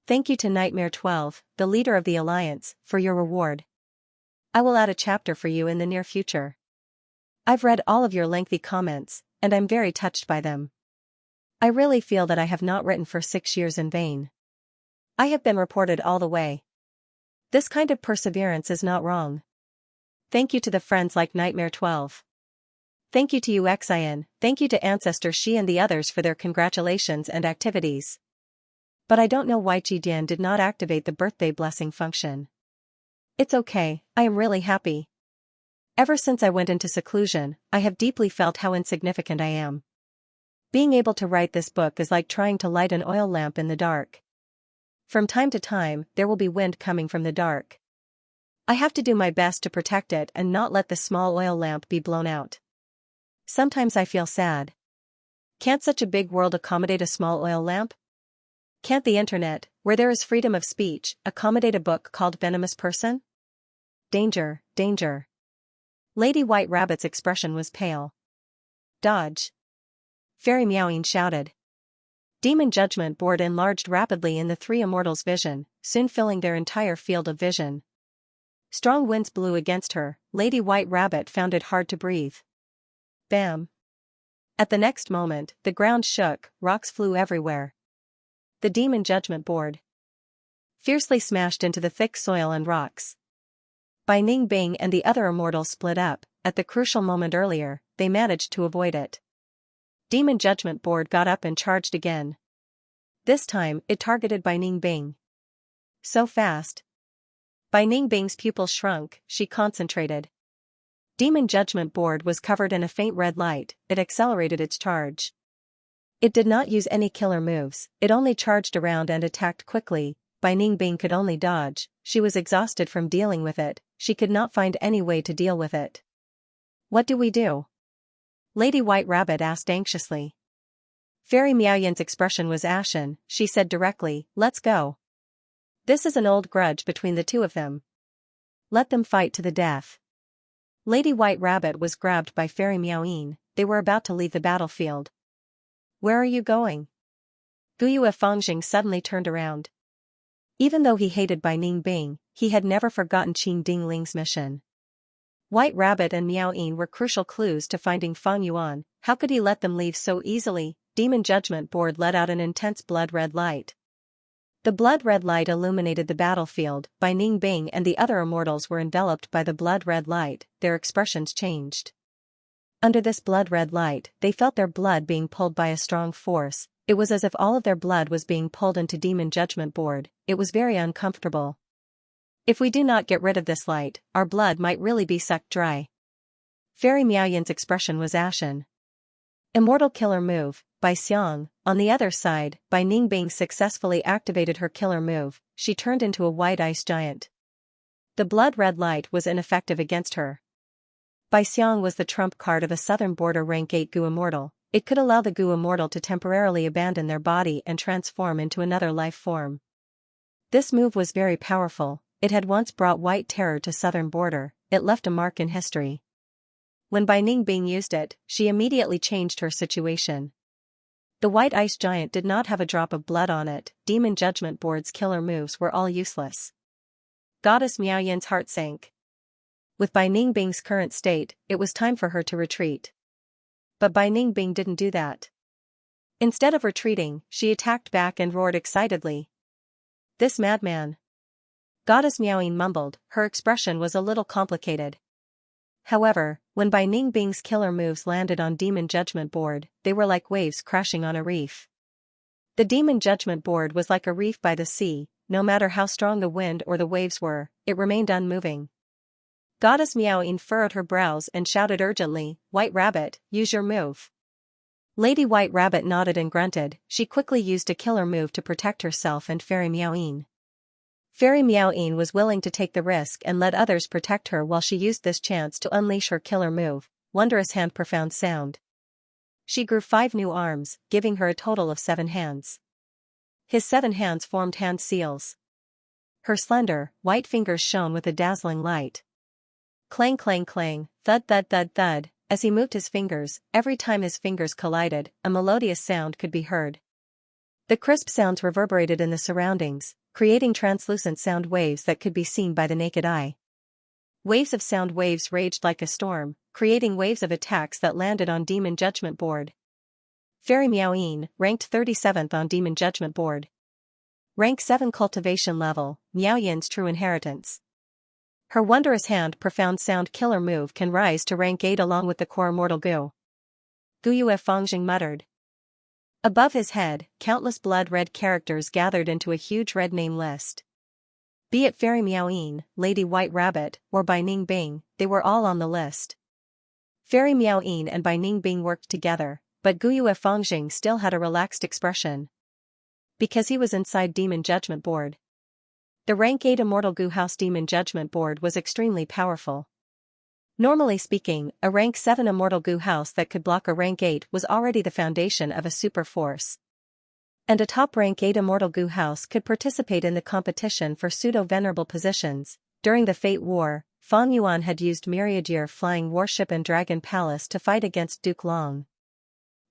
Speaker 1: Thank you to Nightmare 12, the leader of the Alliance, for your reward. I will add a chapter for you in the near future. I've read all of your lengthy comments, and I'm very touched by them. I really feel that I have not written for 6 years in vain. I have been reported all the way. This kind of perseverance is not wrong. Thank you to the friends like Nightmare 12. Thank you to you Xian, thank you to Ancestor Shi and the others for their congratulations and activities. But I don't know why Jidian did not activate the birthday blessing function. It's okay, I am really happy. Ever since I went into seclusion, I have deeply felt how insignificant I am. Being able to write this book is like trying to light an oil lamp in the dark. From time to time, there will be wind coming from the dark. I have to do my best to protect it and not let the small oil lamp be blown out. Sometimes I feel sad. Can't such a big world accommodate a small oil lamp? Can't the internet, where there is freedom of speech, accommodate a book called Venomous Person? Danger, danger. Lady White Rabbit's expression was pale. Dodge. Fairy Meowing shouted. Demon Judgment Board enlarged rapidly in the three immortals' vision, soon filling their entire field of vision. Strong winds blew against her. Lady White Rabbit found it hard to breathe. Bam. At the next moment, the ground shook, rocks flew everywhere. The Demon Judgment Board fiercely smashed into the thick soil and rocks. Bai Ning Bing and the other immortals split up. At the crucial moment earlier, they managed to avoid it. Demon Judgment Board got up and charged again. This time, it targeted Bai Ning Bing. So fast. Bai Ning Bing's pupils shrunk, she concentrated. Demon Judgment Board was covered in a faint red light, it accelerated its charge. It did not use any killer moves, it only charged around and attacked quickly. Bai Ning Bing could only dodge, she was exhausted from dealing with it, she could not find any way to deal with it. What do we do? Lady White Rabbit asked anxiously. Fairy Meowyan's expression was ashen, she said directly, let's go. This is an old grudge between the two of them. Let them fight to the death. Lady White Rabbit was grabbed by Fairy Meowyin, they were about to leave the battlefield. Where are you going? Guyue Fangjing suddenly turned around. Even though he hated Bai Ning Bing, he had never forgotten Qin Dingling's mission. White Rabbit and Meowyin were crucial clues to finding Fang Yuan. How could he let them leave so easily? Demon Judgment Board let out an intense blood-red light. The blood-red light illuminated the battlefield. Bai Ning Bing and the other immortals were enveloped by the blood-red light, their expressions changed. Under this blood-red light, they felt their blood being pulled by a strong force. It was as if all of their blood was being pulled into Demon Judgment Board. It was very uncomfortable. If we do not get rid of this light, our blood might really be sucked dry. Fairy Meowyan's expression was ashen. Immortal killer move. Bai Xiang. On the other side, Bai Ningbing successfully activated her killer move. She turned into a white ice giant. The blood-red light was ineffective against her. Bai Xiang was the trump card of a southern border rank 8 Gu Immortal. It could allow the Gu Immortal to temporarily abandon their body and transform into another life form. This move was very powerful. It had once brought white terror to southern border. It left a mark in history. When Bai Ningbing used it, she immediately changed her situation. The white ice giant did not have a drop of blood on it. Demon Judgment Board's killer moves were all useless. Goddess Miaoyin's heart sank. With Bai Ningbing's current state, it was time for her to retreat. But Bai Ningbing didn't do that. Instead of retreating, she attacked back and roared excitedly. This madman! Goddess Miaoyin mumbled. Her expression was a little complicated. However, when Bai Ningbing's killer moves landed on Demon Judgment Board, they were like waves crashing on a reef. The Demon Judgment Board was like a reef by the sea. No matter how strong the wind or the waves were, it remained unmoving. Goddess Miaoyin furrowed her brows and shouted urgently, White Rabbit, use your move. Lady White Rabbit nodded and grunted. She quickly used a killer move to protect herself and Fairy Miaoyin. Fairy Miaoyin was willing to take the risk and let others protect her while she used this chance to unleash her killer move, Wondrous Hand Profound Sound. She grew 5 new arms, giving her a total of 7 hands. His 7 hands formed hand seals. Her slender, white fingers shone with a dazzling light. Clang clang clang, thud thud thud thud, as he moved his fingers, every time his fingers collided, a melodious sound could be heard. The crisp sounds reverberated in the surroundings, creating translucent sound waves that could be seen by the naked eye. Waves of sound waves raged like a storm, creating waves of attacks that landed on Demon Judgment Board. Fairy Miaoyin, ranked 37th on Demon Judgment Board. Rank 7 Cultivation level, Miaoyin's true inheritance. Her Wondrous Hand Profound Sound killer move can rise to rank 8 along with the core Immortal Gu. Guyue Fangjing muttered. Above his head, countless blood-red characters gathered into a huge red name list. Be it Fairy Miaoyin, Lady White Rabbit, or Bai Ningbing, they were all on the list. Fairy Miaoyin and Bai Ningbing worked together, but Guyue Fangjing still had a relaxed expression. Because he was inside Demon Judgment Board. The rank 8 Immortal Gu House Demon Judgment Board was extremely powerful. Normally speaking, a rank 7 Immortal Gu House that could block a rank 8 was already the foundation of a super force. And a top rank 8 Immortal Gu House could participate in the competition for pseudo-venerable positions. During the Fate War, Fang Yuan had used Myriadeer Flying Warship and Dragon Palace to fight against Duke Long.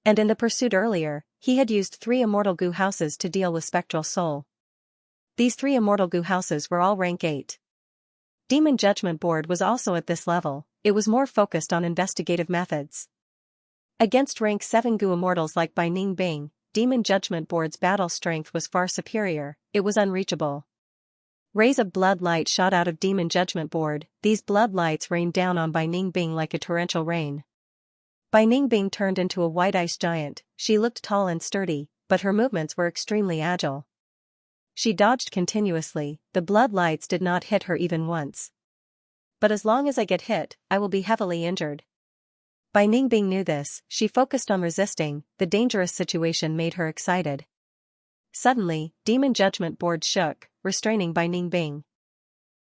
Speaker 1: And in the pursuit earlier, he had used 3 Immortal Gu Houses to deal with Spectral Soul. These 3 Immortal Gu Houses were all rank 8. Demon Judgment Board was also at this level. It was more focused on investigative methods. Against rank 7 Gu Immortals like Bai Ningbing, Demon Judgment Board's battle strength was far superior. It was unreachable. Rays of blood light shot out of Demon Judgment Board. These blood lights rained down on Bai Ningbing like a torrential rain. Bai Ningbing turned into a white ice giant. She looked tall and sturdy, but her movements were extremely agile. She dodged continuously. The blood lights did not hit her even once. But as long as I get hit, I will be heavily injured. Bai Ningbing knew this. She focused on resisting. The dangerous situation made her excited. Suddenly, Demon Judgment Board shook, restraining Bai Ningbing.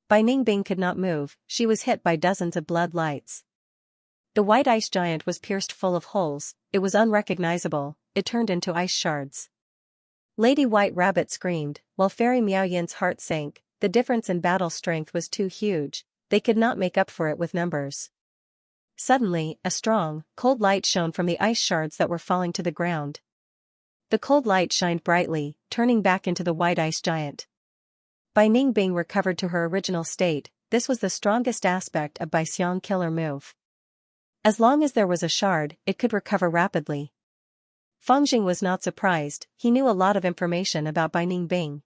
Speaker 1: Bai Ningbing could not move. She was hit by dozens of blood lights. The white ice giant was pierced full of holes. It was unrecognizable. It turned into ice shards. Lady White Rabbit screamed, while Fairy Miaoyin's heart sank. The difference in battle strength was too huge. They could not make up for it with numbers. Suddenly, a strong, cold light shone from the ice shards that were falling to the ground. The cold light shined brightly, turning back into the white ice giant. Bai Ningbing recovered to her original state. This was the strongest aspect of Bai Xiang killer move. As long as there was a shard, it could recover rapidly. Fangjing was not surprised. He knew a lot of information about Bai Ningbing.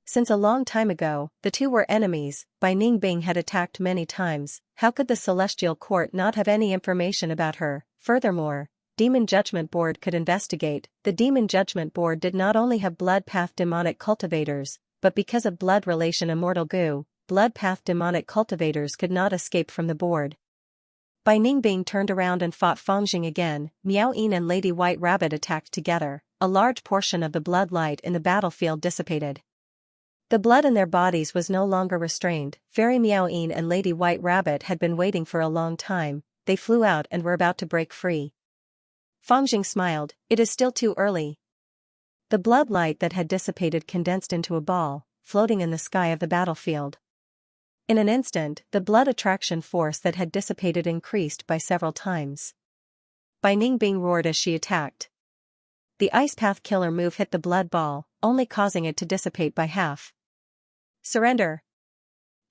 Speaker 1: Since a long time ago, the two were enemies. Bai Ningbing had attacked many times. How could the Celestial Court not have any information about her? Furthermore, Demon Judgment Board could investigate. The Demon Judgment Board did not only have blood path demonic cultivators, but because of blood relation Immortal Gu, blood path demonic cultivators could not escape from the board. Bai Ningbing turned around and fought Fangjing again. Miao Yin and Lady White Rabbit attacked together. A large portion of the blood light in the battlefield dissipated. The blood in their bodies was no longer restrained. Fairy Miao Yin and Lady White Rabbit had been waiting for a long time. They flew out and were about to break free. Fangjing smiled. It is still too early. The blood light that had dissipated condensed into a ball, floating in the sky of the battlefield. In an instant, the blood attraction force that had dissipated increased by several times. Bai Ningbing roared as she attacked. The Ice Path Killer move hit the blood ball, only causing it to dissipate by half. Surrender!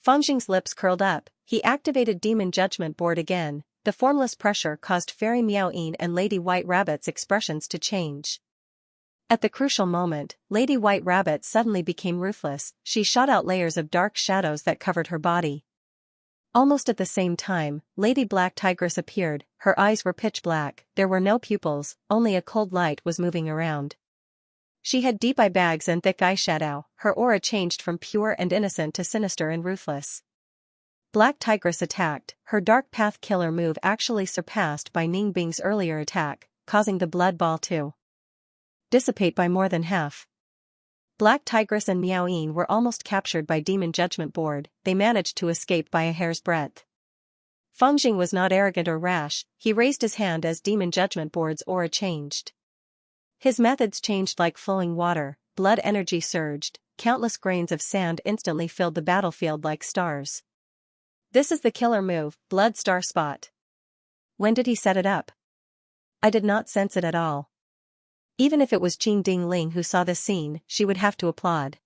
Speaker 1: Fangjing's lips curled up. He activated Demon Judgment Board again. The formless pressure caused Fairy Miao Yin and Lady White Rabbit's expressions to change. At the crucial moment, Lady White Rabbit suddenly became ruthless. She shot out layers of dark shadows that covered her body. Almost at the same time, Lady Black Tigress appeared. Her eyes were pitch black, there were no pupils, only a cold light was moving around. She had deep eye bags and thick eyeshadow. Her aura changed from pure and innocent to sinister and ruthless. Black Tigress attacked. Her Dark Path Killer move actually surpassed Bai Ningbing's earlier attack, causing the blood ball to dissipate by more than half. Black Tigress and Miao Yin were almost captured by Demon Judgment Board. They managed to escape by a hair's breadth. Fangjing was not arrogant or rash. He raised his hand as Demon Judgment Board's aura changed. His methods changed like flowing water. Blood energy surged. Countless grains of sand instantly filled the battlefield like stars. This is the killer move, Blood Star Spot. When did he set it up? I did not sense it at all. Even if it was Qing Dingling who saw this scene, she would have to applaud.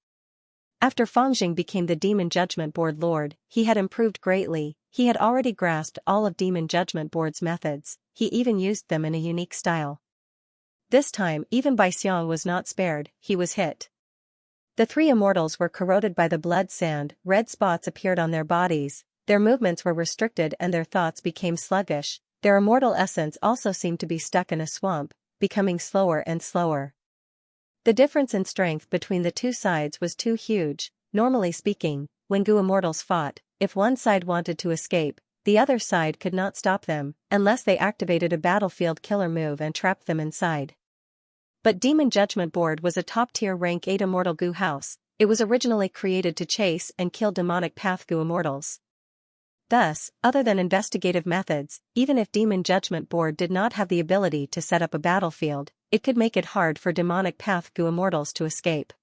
Speaker 1: After Fangjing became the Demon Judgment Board Lord, he had improved greatly. He had already grasped all of Demon Judgment Board's methods. He even used them in a unique style. This time, even Bai Xiong was not spared. He was hit. The three immortals were corroded by the blood sand. Red spots appeared on their bodies. Their movements were restricted and their thoughts became sluggish. Their immortal essence also seemed to be stuck in a swamp, becoming slower and slower. The difference in strength between the two sides was too huge. Normally speaking, when Gu immortals fought, if one side wanted to escape, the other side could not stop them, unless they activated a battlefield killer move and trapped them inside. But Demon Judgment Board was a top-tier rank 8 immortal Gu house. It was originally created to chase and kill demonic path Gu immortals. Thus, other than investigative methods, even if Demon Judgment Board did not have the ability to set up a battlefield, it could make it hard for demonic path Gu immortals to escape.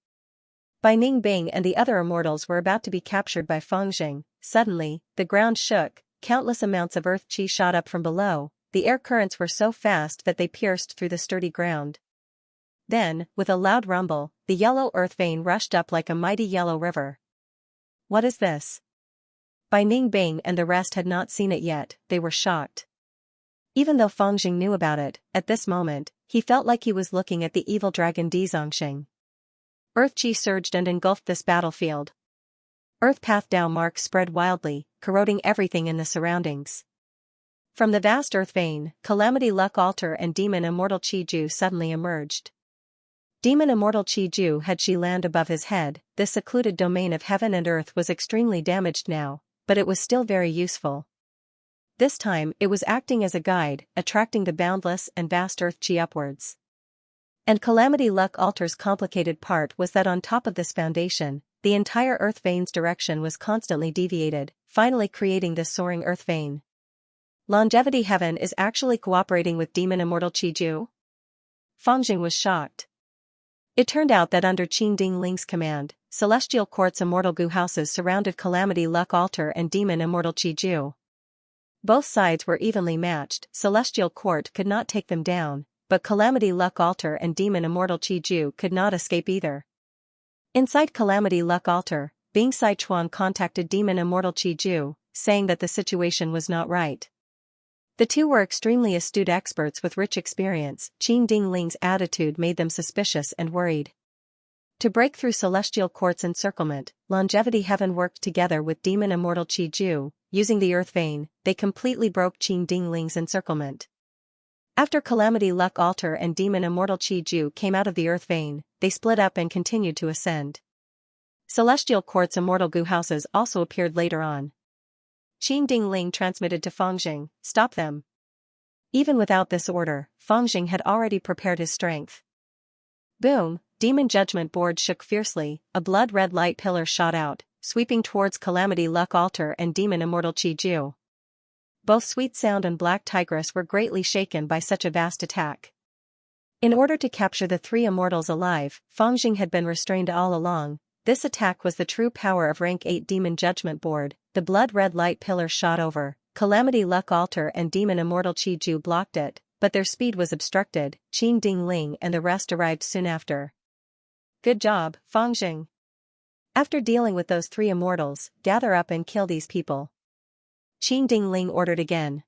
Speaker 1: Bai Ningbing and the other immortals were about to be captured by Fangjing. Suddenly, the ground shook, countless amounts of earth chi shot up from below. The air currents were so fast that they pierced through the sturdy ground. Then, with a loud rumble, the yellow earth vein rushed up like a mighty yellow river. What is this? Bai Ningbing and the rest had not seen it yet. They were shocked. Even though Fangjing knew about it, at this moment, he felt like he was looking at the evil dragon Dizongxing. Earth chi surged and engulfed this battlefield. Earth path Dao marks spread wildly, corroding everything in the surroundings. From the vast earth vein, Calamity Luck Altar and Demon Immortal Chi Ju suddenly emerged. Demon Immortal Chi Ju had Chi land above his head. This secluded domain of heaven and earth was extremely damaged now, but it was still very useful. This time, it was acting as a guide, attracting the boundless and vast earth chi upwards. And Calamity Luck Altar's complicated part was that on top of this foundation, the entire earth vein's direction was constantly deviated, finally creating this soaring earth vein. Longevity Heaven is actually cooperating with Demon Immortal Chi Ju? Fangjing was shocked. It turned out that under Qing Dingling's command, Celestial Court's immortal Gu houses surrounded Calamity Luck Altar and Demon Immortal Chi Ju. Both sides were evenly matched. Celestial Court could not take them down, but Calamity Luck Altar and Demon Immortal Chi Ju could not escape either. Inside Calamity Luck Altar, Bing Sai Chuan contacted Demon Immortal Chi Ju, saying that the situation was not right. The two were extremely astute experts with rich experience. Qing Dingling's attitude made them suspicious and worried. To break through Celestial Court's encirclement, Longevity Heaven worked together with Demon Immortal Chi Ju. Using the earth vein, they completely broke Qing Dingling's encirclement. After Calamity Luck Altar and Demon Immortal Chi Ju came out of the earth vein, they split up and continued to ascend. Celestial Court's immortal Gu houses also appeared later on. Qin Dingling transmitted to Fangjing, "Stop them." Even without this order, Fangjing had already prepared his strength. Boom, Demon Judgment Board shook fiercely, a blood-red light pillar shot out, sweeping towards Calamity Luck Altar and Demon Immortal Qi Ju. Both Sweet Sound and Black Tigress were greatly shaken by such a vast attack. In order to capture the three immortals alive, Fangjing had been restrained all along. This attack was the true power of Rank 8 Demon Judgment Board. The blood-red light pillar shot over, Calamity Luck Altar and Demon Immortal Qi Ju blocked it, but their speed was obstructed. Qin Dingling and the rest arrived soon after. "Good job, Fangjing. After dealing with those three immortals, gather up and kill these people." Qin Dingling ordered again.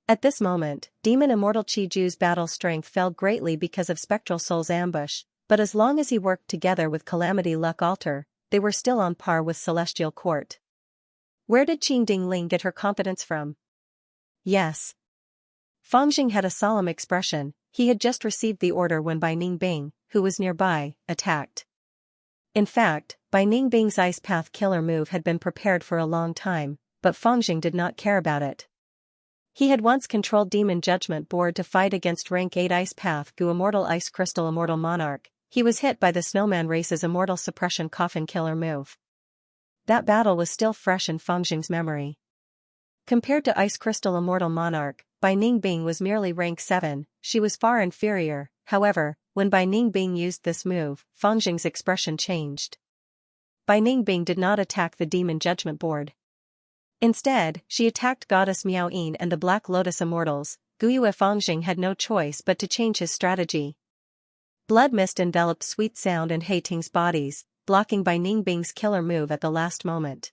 Speaker 1: At this moment, Demon Immortal Qi Ju's battle strength fell greatly because of Spectral Soul's ambush, but as long as he worked together with Calamity Luck Altar, they were still on par with Celestial Court. Where did Qin Dingling get her confidence from? Yes. Fangjing had a solemn expression. He had just received the order when Bai Ningbing, who was nearby, attacked. In fact, Bai Ningbing's Ice Path killer move had been prepared for a long time, but Fangjing did not care about it. He had once controlled Demon Judgment Board to fight against Rank 8 Ice Path Gu Immortal Ice Crystal Immortal Monarch. He was hit by the Snowman Race's Immortal Suppression Coffin Killer move. That battle was still fresh in Fangjing's memory. Compared to Ice Crystal Immortal Monarch, Bai Ningbing was merely rank 7, she was far inferior. However, when Bai Ningbing used this move, Fangjing's expression changed. Bai Ningbing did not attack the Demon Judgment Board. Instead, she attacked Goddess Miao Yin and the Black Lotus Immortals. Guyue Fangjing had no choice but to change his strategy. Blood mist enveloped Sweet Sound and Heiting's bodies, blocking Bai Ningbing's killer move at the last moment.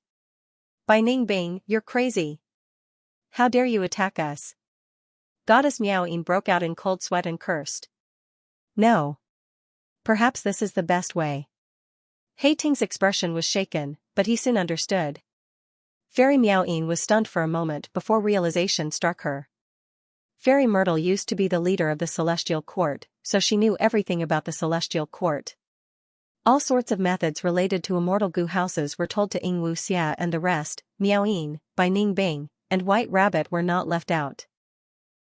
Speaker 1: "Bai Ningbing, you're crazy. How dare you attack us?" Goddess Miao Yin broke out in cold sweat and cursed. "No. Perhaps this is the best way." Heiting's expression was shaken, but he soon understood. Fairy Miao Yin was stunned for a moment before realization struck her. Fairy Myrtle used to be the leader of the Celestial Court, so she knew everything about the Celestial Court. All sorts of methods related to immortal Gu houses were told to Yingwu Xia and the rest. Miao Yin, Bai Ningbing, and White Rabbit were not left out.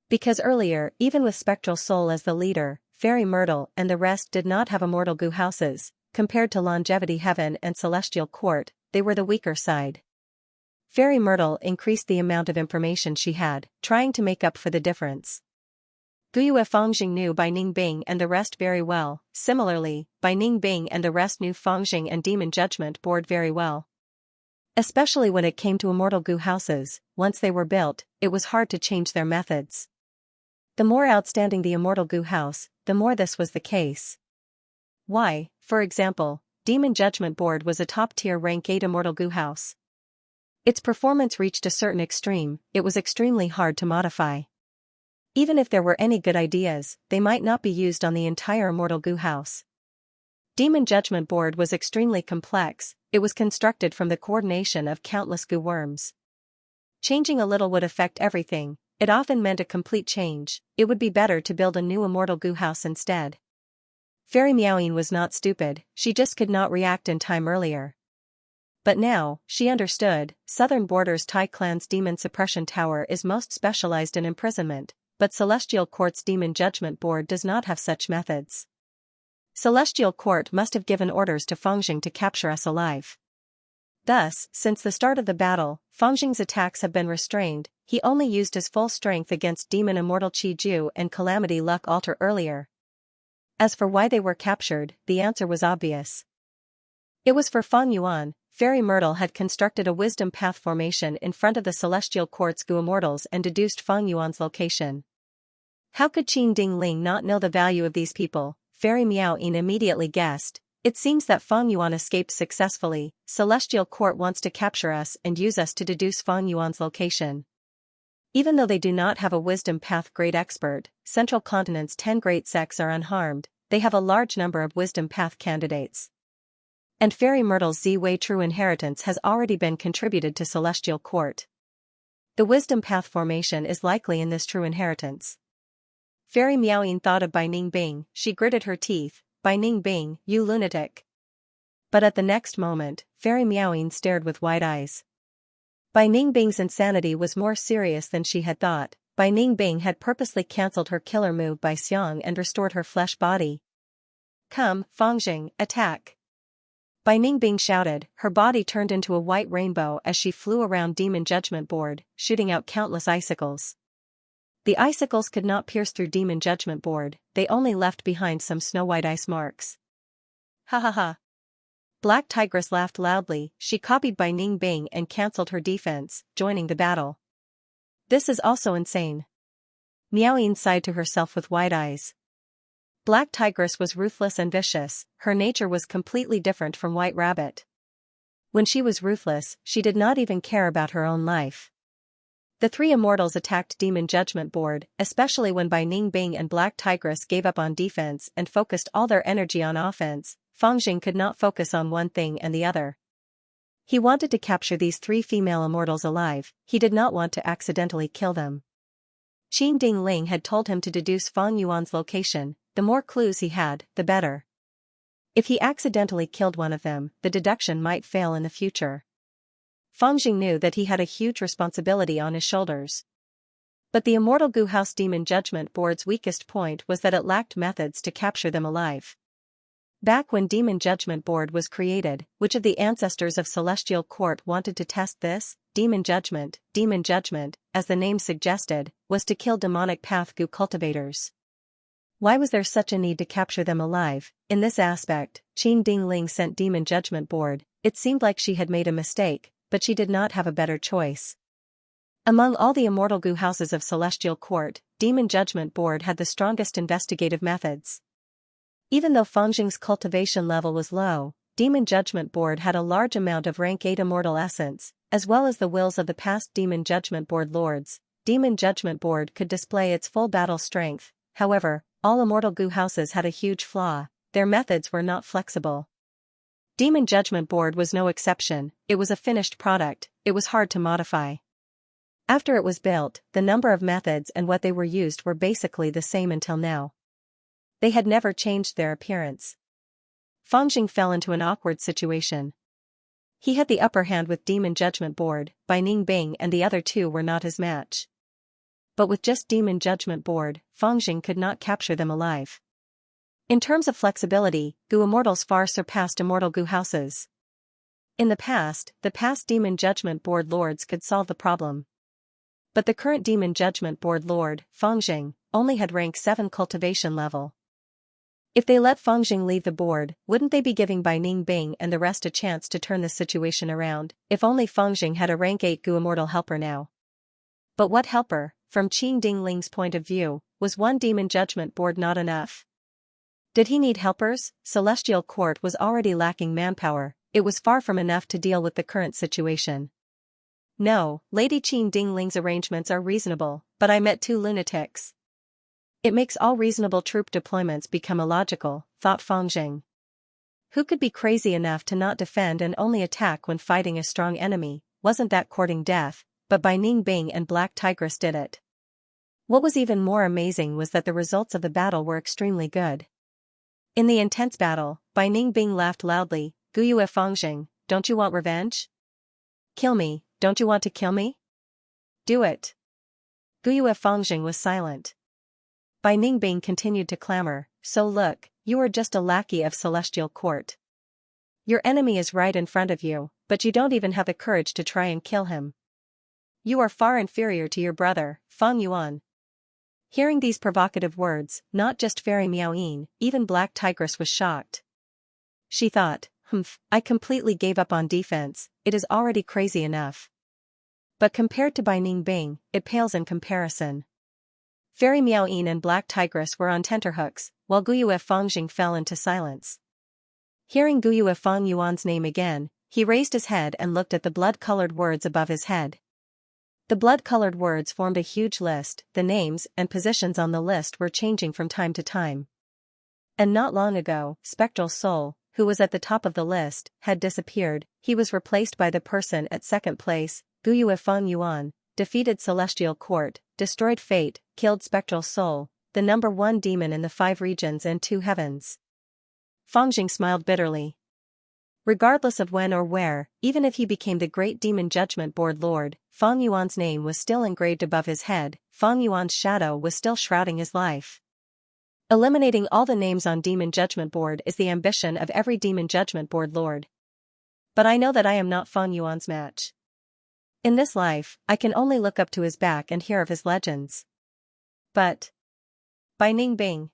Speaker 1: Because earlier, even with Spectral Soul as the leader, Fairy Myrtle and the rest did not have immortal Gu houses. Compared to Longevity Heaven and Celestial Court, they were the weaker side. Fairy Myrtle increased the amount of information she had, trying to make up for the difference. Guyue Fangjing knew Bai Ningbing and the rest very well. Similarly, Bai Ningbing and the rest knew Fangjing and Demon Judgment Board very well. Especially when it came to immortal Gu houses, once they were built, it was hard to change their methods. The more outstanding the immortal Gu house, the more this was the case. Why, for example, Demon Judgment Board was a top-tier rank 8 immortal Gu house. Its performance reached a certain extreme, it was extremely hard to modify. Even if there were any good ideas, they might not be used on the entire immortal Gu house. Demon Judgment Board was extremely complex, it was constructed from the coordination of countless Gu worms. Changing a little would affect everything, it often meant a complete change. It would be better to build a new immortal Gu house instead. Fairy Miao Yin was not stupid, she just could not react in time earlier. But now, she understood, Southern Border's Tai Clan's Demon Suppression Tower is most specialized in imprisonment, but Celestial Court's Demon Judgment Board does not have such methods. Celestial Court must have given orders to Fangjing to capture us alive. Thus, since the start of the battle, Fangjing's attacks have been restrained, he only used his full strength against Demon Immortal Qi Ju and Calamity Luck Altar earlier. As for why they were captured, the answer was obvious. It was for Fang Yuan. Fairy Myrtle had constructed a wisdom path formation in front of the Celestial Court's Gu Immortals and deduced Fang Yuan's location. How could Qin Dingling not know the value of these people? Fairy Miao Yin immediately guessed. It seems that Fang Yuan escaped successfully. Celestial Court wants to capture us and use us to deduce Fang Yuan's location. Even though they do not have a wisdom path great expert, Central Continent's 10 great sects are unharmed, they have a large number of wisdom path candidates. And Fairy Myrtle's Z-Way True Inheritance has already been contributed to Celestial Court. The Wisdom Path formation is likely in this True Inheritance. Fairy Miao Yin thought of Bai Ningbing, she gritted her teeth, Bai Ningbing, you lunatic. But at the next moment, Fairy Miao Yin stared with wide eyes. Bai Ningbing's insanity was more serious than she had thought. Bai Ningbing had purposely cancelled her killer move by Xiang and restored her flesh body. Come, Fangjing, attack! Bai Ningbing shouted, her body turned into a white rainbow as she flew around Demon Judgment Board, shooting out countless icicles. The icicles could not pierce through Demon Judgment Board, they only left behind some snow-white ice marks. Ha ha ha. Black Tigress laughed loudly, she copied Bai Ningbing and cancelled her defense, joining the battle. This is also insane. Miaoyin sighed to herself with wide eyes. Black Tigress was ruthless and vicious, her nature was completely different from White Rabbit. When she was ruthless, she did not even care about her own life. The three immortals attacked Demon Judgment Board, especially when Bai Ningbing and Black Tigress gave up on defense and focused all their energy on offense. Fangjing could not focus on one thing and the other. He wanted to capture these three female immortals alive, he did not want to accidentally kill them. Qin Dingling had told him to deduce Fang Yuan's location, the more clues he had, the better. If he accidentally killed one of them, the deduction might fail in the future. Fangjing knew that he had a huge responsibility on his shoulders. But the Immortal Gu House Demon Judgment Board's weakest point was that it lacked methods to capture them alive. Back when Demon Judgment Board was created, which of the ancestors of Celestial Court wanted to test this? Demon Judgment, as the name suggested, was to kill demonic path Gu cultivators. Why was there such a need to capture them alive? In this aspect, Qin Dingling sent Demon Judgment Board, it seemed like she had made a mistake, but she did not have a better choice. Among all the Immortal Gu houses of Celestial Court, Demon Judgment Board had the strongest investigative methods. Even though Fangjing's cultivation level was low, Demon Judgment Board had a large amount of rank 8 immortal essence, as well as the wills of the past Demon Judgment Board lords. Demon Judgment Board could display its full battle strength, however, all Immortal Gu houses had a huge flaw, their methods were not flexible. Demon Judgment Board was no exception, it was a finished product, it was hard to modify. After it was built, the number of methods and what they were used were basically the same until now. They had never changed their appearance. Fangjing fell into an awkward situation. He had the upper hand with Demon Judgment Board, Bai Ningbing and the other two were not his match. But with just Demon Judgment Board, Fangjing could not capture them alive. In terms of flexibility, Gu Immortals far surpassed Immortal Gu houses. In the past Demon Judgment Board lords could solve the problem. But the current Demon Judgment Board lord, Fangjing, only had rank 7 cultivation level. If they let Fangjing leave the board, wouldn't they be giving Bai Ningbing and the rest a chance to turn the situation around? If only Fangjing had a rank 8 Gu Immortal helper now. But what helper? From Qin Dingling's point of view, was one Demon Judgment Board not enough? Did he need helpers? Celestial Court was already lacking manpower, it was far from enough to deal with the current situation. No, Lady Qin Dingling's arrangements are reasonable, but I met 2 lunatics. It makes all reasonable troop deployments become illogical, thought Fangjing. Who could be crazy enough to not defend and only attack when fighting a strong enemy? Wasn't that courting death? But Bai Ningbing and Black Tigress did it. What was even more amazing was that the results of the battle were extremely good. In the intense battle, Bai Ningbing laughed loudly, Guyue Fangjing, don't you want revenge? Kill me, don't you want to kill me? Do it. Guyue Fangjing was silent. Bai Ningbing continued to clamor, so look, you are just a lackey of Celestial Court. Your enemy is right in front of you, but you don't even have the courage to try and kill him. You are far inferior to your brother, Fang Yuan. Hearing these provocative words, not just Fairy Miaoyin, even Black Tigress was shocked. She thought, I completely gave up on defense, it is already crazy enough. But compared to Bai Ningbing, it pales in comparison. Fairy Miaoyin and Black Tigress were on tenterhooks, while Guyue Fangjing fell into silence. Hearing Guyue Fang Yuan's name again, he raised his head and looked at the blood-colored words above his head. The blood-colored words formed a huge list, the names and positions on the list were changing from time to time. And not long ago, Spectral Soul, who was at the top of the list, had disappeared, he was replaced by the person at second place, Guyue Fang Yuan, defeated Celestial Court, destroyed Fate, killed Spectral Soul, the number 1 demon in the 5 regions and 2 heavens. Fangjing smiled bitterly. Regardless of when or where, even if he became the great demon judgment board lord, Feng Yuan's name was still engraved above his head, Feng Yuan's shadow was still shrouding his life. Eliminating all the names on demon judgment board is the ambition of every demon judgment board lord. But I know that I am not Feng Yuan's match. In this life, I can only look up to his back and hear of his legends. But Bai Ningbing,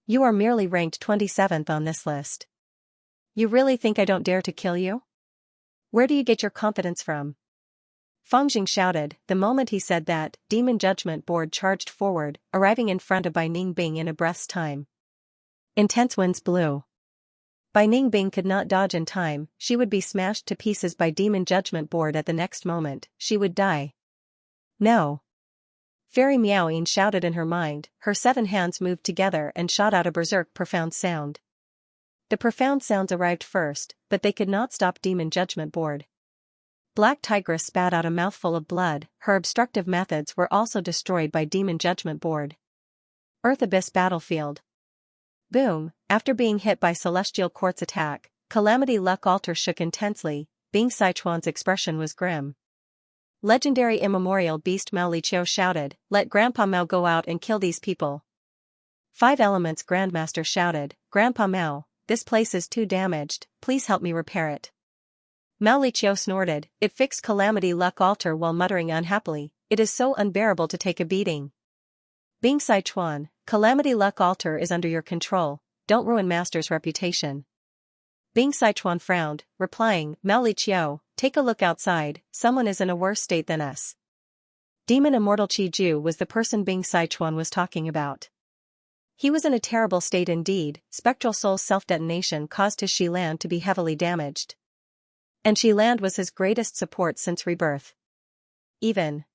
Speaker 1: you are merely ranked 27th on this list. You really think I don't dare to kill you? Where do you get your confidence from? Feng Jing shouted. The moment he said that, Demon Judgment Board charged forward, arriving in front of Bai Ningbing in a breath's time. Intense winds blew. Bai Ningbing could not dodge in time, she would be smashed to pieces by Demon Judgment Board at the next moment, she would die. No. Fairy Miaoyin shouted in her mind, her 7 hands moved together and shot out a berserk profound sound. The profound sounds arrived first, but they could not stop Demon Judgment Board. Black Tigress spat out a mouthful of blood, her obstructive methods were also destroyed by Demon Judgment Board. Earth Abyss Battlefield. Boom, after being hit by Celestial Quartz attack, Calamity Luck Altar shook intensely, Bing Sichuan's expression was grim. Legendary immemorial beast Mao Liqiu shouted, let Grandpa Mao go out and kill these people. 5 Elements Grandmaster shouted, Grandpa Mao, this place is too damaged, please help me repair it. Mao Liqiu snorted, it fixed Calamity Luck Altar while muttering unhappily, it is so unbearable to take a beating. Bing Sichuan, Calamity Luck Altar is under your control, don't ruin Master's reputation. Bing Sichuan frowned, replying, Mao Liqiu, take a look outside, someone is in a worse state than us. Demon Immortal Qi Ju was the person Bing Sichuan was talking about. He was in a terrible state indeed, Spectral Soul's self-detonation caused his Shiland to be heavily damaged. And Shiland was his greatest support since rebirth. Even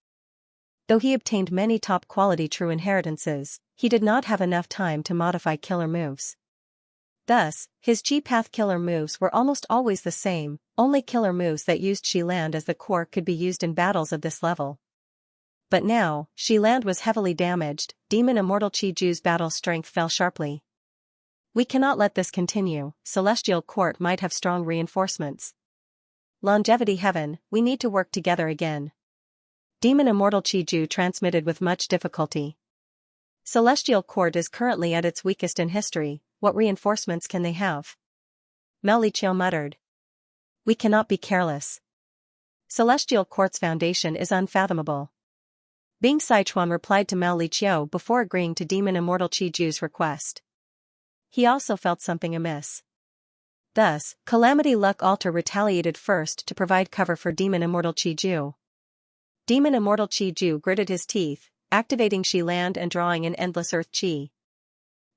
Speaker 1: though he obtained many top-quality true inheritances, he did not have enough time to modify killer moves. Thus, his Qi Path killer moves were almost always the same, only killer moves that used Shiland as the core could be used in battles of this level. But now, Shiland was heavily damaged, Demon Immortal Qi Ju's battle strength fell sharply. We cannot let this continue, Celestial Court might have strong reinforcements. Longevity Heaven, we need to work together again. Demon Immortal Qi Ju transmitted with much difficulty. Celestial Court is currently at its weakest in history, what reinforcements can they have? Mao Liqiu muttered. We cannot be careless. Celestial Court's foundation is unfathomable. Bing Sichuan replied to Mao Liqiu before agreeing to Demon Immortal Qi Ju's request. He also felt something amiss. Thus, Calamity Luck Altar retaliated first to provide cover for Demon Immortal Qi Ju. Demon Immortal Qi Ju gritted his teeth, activating Shiland and drawing in endless earth qi.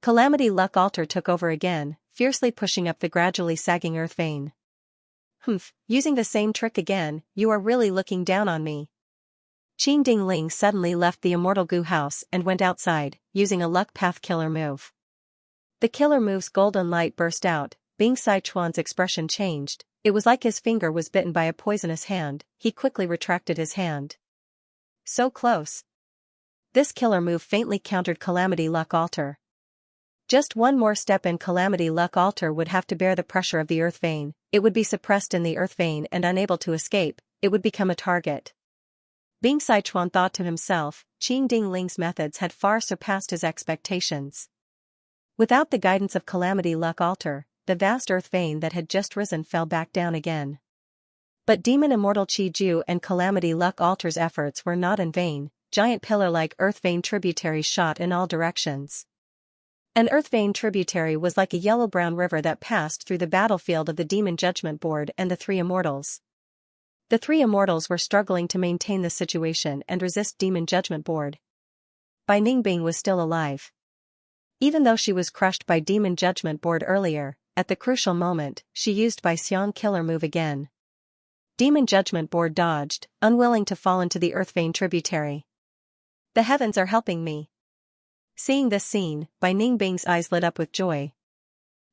Speaker 1: Calamity Luck Altar took over again, fiercely pushing up the gradually sagging earth vein. Humph, using the same trick again, you are really looking down on me. Qin Dingling suddenly left the Immortal Gu house and went outside, using a Luck Path killer move. The killer move's golden light burst out, Bing Sichuan's expression changed, it was like his finger was bitten by a poisonous hand, he quickly retracted his hand. So close. This killer move faintly countered Calamity Luck Altar. Just one more step and Calamity Luck Altar would have to bear the pressure of the earth vein, it would be suppressed in the earth vein and unable to escape, it would become a target. Bing Sichuan thought to himself, Qin Dingling's methods had far surpassed his expectations. Without the guidance of Calamity Luck Altar, the vast earth vein that had just risen fell back down again. But Demon Immortal Qi Ju and Calamity Luck Altar's efforts were not in vain, giant pillar-like earth vein tributaries shot in all directions. An earth vein tributary was like a yellow-brown river that passed through the battlefield of the Demon Judgment Board and the 3 immortals. The 3 immortals were struggling to maintain the situation and resist Demon Judgment Board. Bai Ningbing was still alive. Even though she was crushed by Demon Judgment Board earlier, at the crucial moment, she used Bai Xiang killer move again. Demon Judgment Board dodged, unwilling to fall into the earth vein tributary. The heavens are helping me. Seeing this scene, Bai Ningbing's eyes lit up with joy.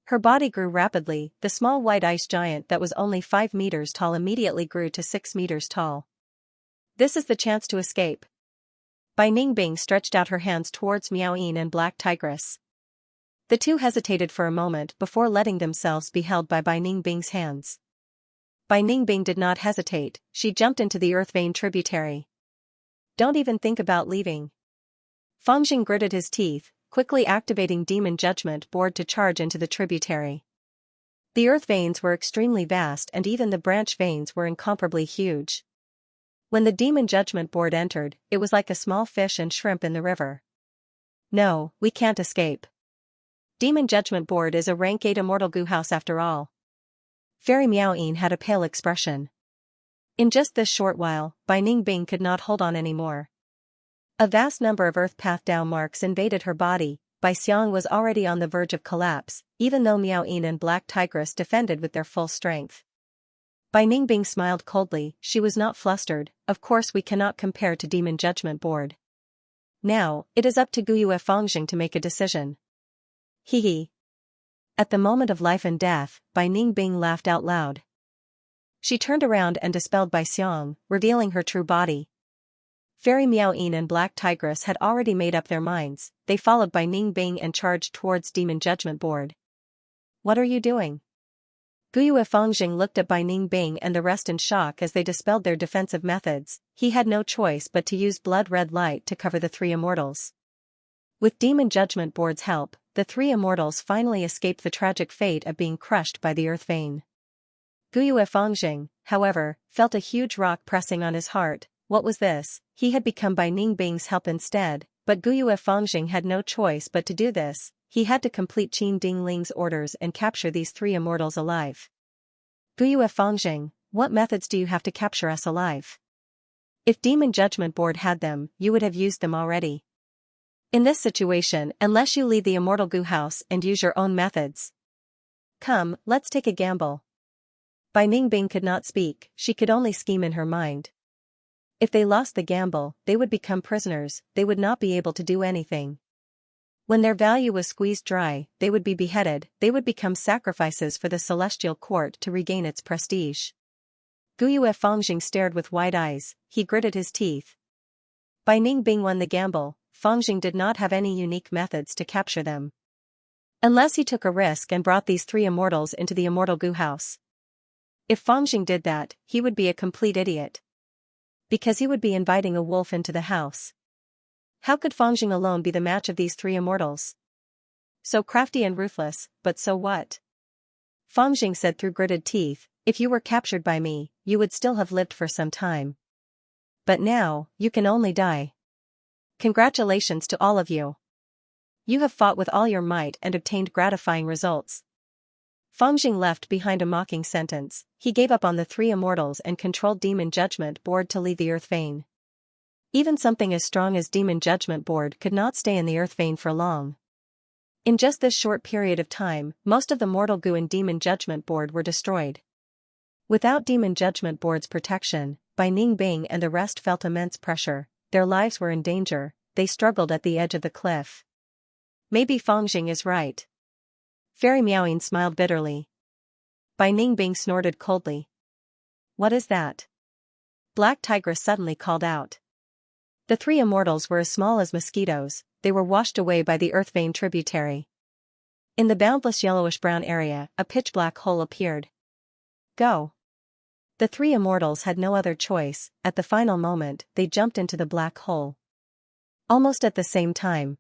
Speaker 1: Her body grew rapidly, the small white ice giant that was only 5 meters tall immediately grew to 6 meters tall. This is the chance to escape. Bai Ningbing stretched out her hands towards Miaoyin and Black Tigress. The two hesitated for a moment before letting themselves be held by Bai Ningbing's hands. Bai Ningbing did not hesitate, she jumped into the earth vein tributary. Don't even think about leaving. Fangjing gritted his teeth, quickly activating Demon Judgment Board to charge into the tributary. The earth veins were extremely vast and even the branch veins were incomparably huge. When the Demon Judgment Board entered, it was like a small fish and shrimp in the river. No, we can't escape. Demon Judgment Board is a rank 8 immortal goo house after all. Fairy Miaoyin had a pale expression. In just this short while, Bai Ningbing could not hold on anymore. A vast number of earth path Dao marks invaded her body. Bai Xiang was already on the verge of collapse, even though Miaoyin and Black Tigress defended with their full strength. Bai Ningbing smiled coldly, she was not flustered, of course we cannot compare to Demon Judgment Board. Now, it is up to Guyue Fangjing to make a decision. Hee. At the moment of life and death, Bai Ningbing laughed out loud. She turned around and dispelled Bai Xiang, revealing her true body. Fairy Miaoyin and Black Tigress had already made up their minds, they followed Bai Ningbing and charged towards Demon Judgment Board. What are you doing? Guyue Fangjing looked at Bai Ningbing and the rest in shock as they dispelled their defensive methods. He had no choice but to use blood-red light to cover the three immortals. With Demon Judgment Board's help, the three immortals finally escaped the tragic fate of being crushed by the earth vein. Guyue Fangjing, however, felt a huge rock pressing on his heart. What was this? He had become Bai Ningbing's help instead, but Guyue Fangjing had no choice but to do this. He had to complete Qin Dingling's orders and capture these three immortals alive. Guyue Fangjing, what methods do you have to capture us alive? If Demon Judgment Board had them, you would have used them already. In this situation, unless you leave the immortal goo house and use your own methods. Come, let's take a gamble. Bai Ningbing could not speak, she could only scheme in her mind. If they lost the gamble, they would become prisoners, they would not be able to do anything. When their value was squeezed dry, they would be beheaded, they would become sacrifices for the celestial court to regain its prestige. Guyue Fangjing stared with wide eyes, he gritted his teeth. Bai Ningbing won the gamble. Fangjing did not have any unique methods to capture them. Unless he took a risk and brought these three immortals into the immortal goo house. If Fangjing did that, he would be a complete idiot. Because he would be inviting a wolf into the house. How could Fangjing alone be the match of these three immortals? So crafty and ruthless, but so what? Fangjing said through gritted teeth, if you were captured by me, you would still have lived for some time. But now, you can only die. Congratulations to all of you. You have fought with all your might and obtained gratifying results. Fangjing left behind a mocking sentence. He gave up on the three immortals and controlled Demon Judgment Board to leave the earth vein. Even something as strong as Demon Judgment Board could not stay in the earth vein for long. In just this short period of time, most of the mortal goo in Demon Judgment Board were destroyed. Without Demon Judgment Board's protection, Bai Ningbing and the rest felt immense pressure. Their lives were in danger, they struggled at the edge of the cliff. Maybe Fangjing is right. Fairy Miaoyin smiled bitterly. Bai Ningbing snorted coldly. What is that? Black Tigress suddenly called out. The three immortals were as small as mosquitoes, they were washed away by the earth vein tributary. In the boundless yellowish-brown area, a pitch-black hole appeared. Go. The three immortals had no other choice. At the final moment, they jumped into the black hole. Almost at the same time.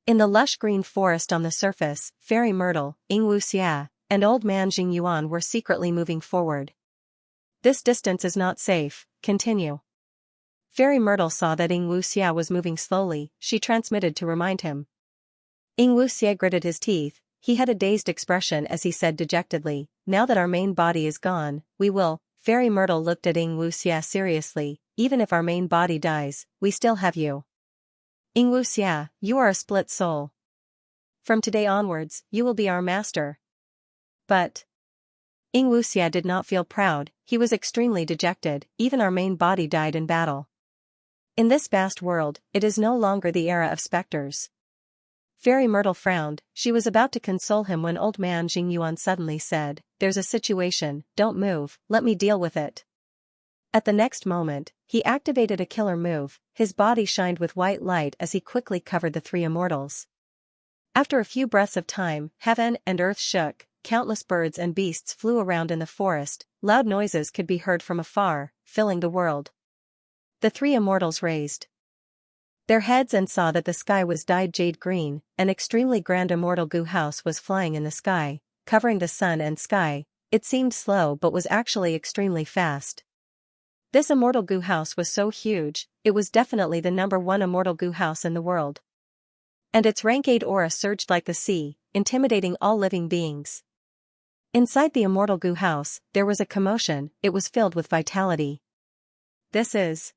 Speaker 1: In the lush green forest on the surface, Fairy Myrtle, Xianxia, and Old Man Jing Yuan were secretly moving forward. This distance is not safe, continue. Fairy Myrtle saw that Xianxia was moving slowly, she transmitted to remind him. Xianxia gritted his teeth, he had a dazed expression as he said dejectedly, now that our main body is gone, we will. Fairy Myrtle looked at Xianxia seriously, even if our main body dies, we still have you. Xianxia, you are a split soul. From today onwards, you will be our master. But Xianxia did not feel proud, he was extremely dejected, even our main body died in battle. In this vast world, it is no longer the era of specters. Fairy Myrtle frowned, she was about to console him when Old Man Jing Yuan suddenly said, there's a situation, don't move, let me deal with it. At the next moment, he activated a killer move, his body shined with white light as he quickly covered the three immortals. After a few breaths of time, heaven and earth shook, countless birds and beasts flew around in the forest, loud noises could be heard from afar, filling the world. The three immortals raised their heads and saw that the sky was dyed jade green. An extremely grand immortal goo house was flying in the sky, covering the sun and sky. It seemed slow but was actually extremely fast. This immortal goo house was so huge, it was definitely the #1 immortal goo house in the world. And its rank-8 aura surged like the sea, intimidating all living beings. Inside the immortal goo house, there was a commotion. It was filled with vitality. This is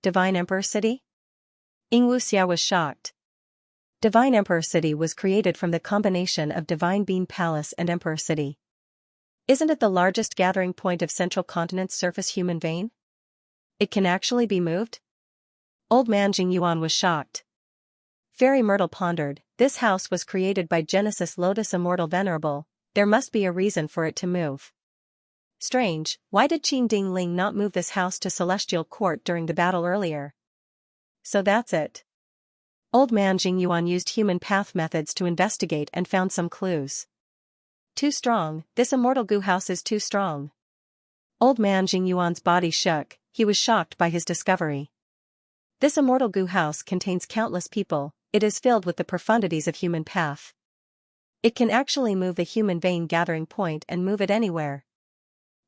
Speaker 1: Divine Emperor City? Xianxia was shocked. Divine Emperor City was created from the combination of Divine Bean Palace and Emperor City. Isn't it the largest gathering point of Central Continent's surface human vein? It can actually be moved? Old man Jingyuan was shocked. Fairy Myrtle pondered, this house was created by Genesis Lotus Immortal Venerable, there must be a reason for it to move. Strange, why did Qin Dingling not move this house to Celestial Court during the battle earlier? So that's it. Old man Jingyuan used human path methods to investigate and found some clues. Too strong, this immortal goo house is too strong. Old man Jingyuan's body shook, he was shocked by his discovery. This immortal goo house contains countless people, it is filled with the profundities of human path. It can actually move the human vein gathering point and move it anywhere.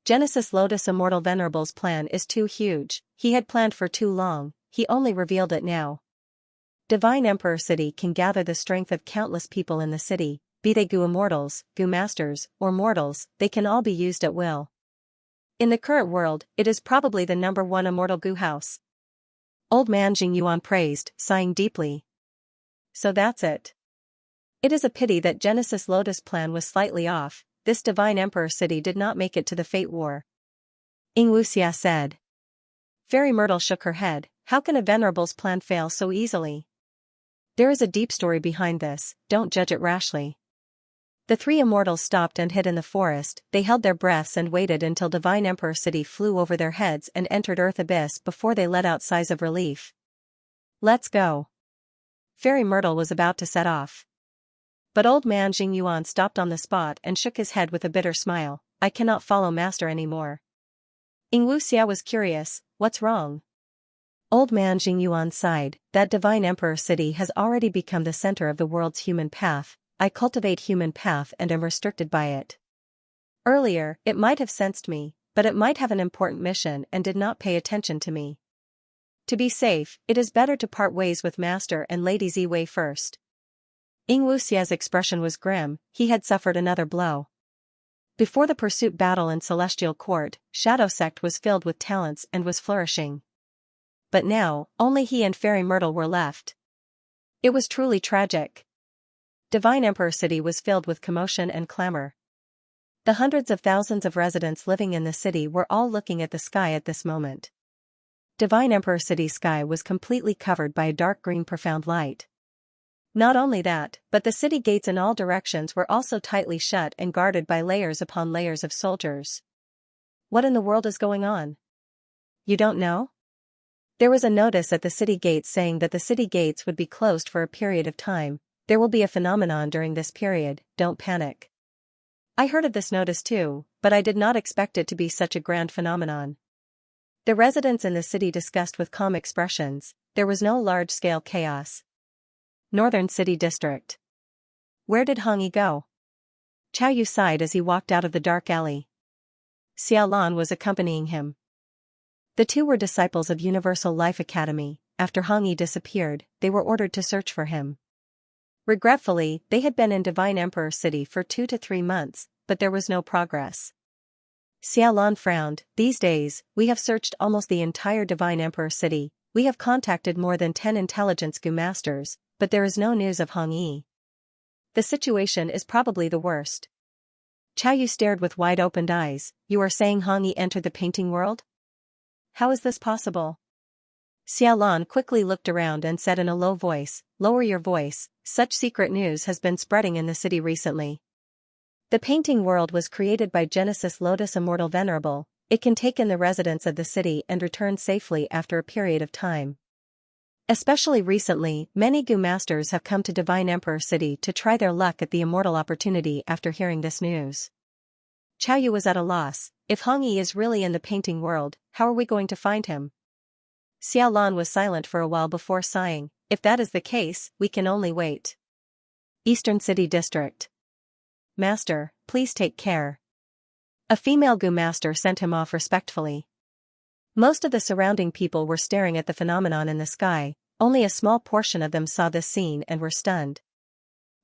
Speaker 1: Genesis Lotus Immortal Venerable's plan is too huge, he had planned for too long, he only revealed it now. Divine Emperor City can gather the strength of countless people in the city, be they goo immortals, goo masters, or mortals, they can all be used at will. In the current world, it is probably the #1 immortal goo house. Old man Jingyuan praised, sighing deeply. So that's it. It is a pity that Genesis Lotus' plan was slightly off, this Divine Emperor City did not make it to the Fate War. Xianxia said. Fairy Myrtle shook her head, how can a venerable's plan fail so easily? There is a deep story behind this, don't judge it rashly. The three immortals stopped and hid in the forest, they held their breaths and waited until Divine Emperor City flew over their heads and entered Earth Abyss before they let out sighs of relief. Let's go. Fairy Myrtle was about to set off. But old man Jingyuan stopped on the spot and shook his head with a bitter smile, I cannot follow master anymore. Xianxia was curious, what's wrong? Old man Jingyuan sighed, that Divine Emperor City has already become the center of the world's human path, I cultivate human path and am restricted by it. Earlier, it might have sensed me, but it might have an important mission and did not pay attention to me. To be safe, it is better to part ways with Master and Lady Ziwei first. Xianxia's expression was grim, he had suffered another blow. Before the pursuit battle in Celestial Court, Shadow Sect was filled with talents and was flourishing. But now, only he and Fairy Myrtle were left. It was truly tragic. Divine Emperor City was filled with commotion and clamor. The hundreds of thousands of residents living in the city were all looking at the sky at this moment. Divine Emperor City's sky was completely covered by a dark green profound light. Not only that, but the city gates in all directions were also tightly shut and guarded by layers upon layers of soldiers. What in the world is going on? You don't know? There was a notice at the city gates saying that the city gates would be closed for a period of time. There will be a phenomenon during this period, don't panic. I heard of this notice too, but I did not expect it to be such a grand phenomenon. The residents in the city discussed with calm expressions, there was no large-scale chaos. Northern City District. Where did Hongyi go? Chao Yu sighed as he walked out of the dark alley. Xiaolan was accompanying him. The two were disciples of Universal Life Academy. After Hongyi disappeared, they were ordered to search for him. Regretfully, they had been in Divine Emperor City for 2 to 3 months, but there was no progress. Xiaolan frowned, these days, we have searched almost the entire Divine Emperor City, we have contacted more than 10 intelligence goo masters, but there is no news of Hongyi. The situation is probably the worst. Chao Yu stared with wide-opened eyes, you are saying Hongyi entered the painting world? How is this possible? Xiaolan quickly looked around and said in a low voice, lower your voice, such secret news has been spreading in the city recently. The painting world was created by Genesis Lotus Immortal Venerable, it can take in the residents of the city and return safely after a period of time. Especially recently, many Gu masters have come to Divine Emperor City to try their luck at the immortal opportunity after hearing this news. Qiao Yu was at a loss. If Hong Yi is really in the painting world, how are we going to find him? Xiao Lan was silent for a while before sighing. If that is the case, we can only wait. Eastern City District. Master, please take care. A female Gu master sent him off respectfully. Most of the surrounding people were staring at the phenomenon in the sky. Only a small portion of them saw this scene and were stunned.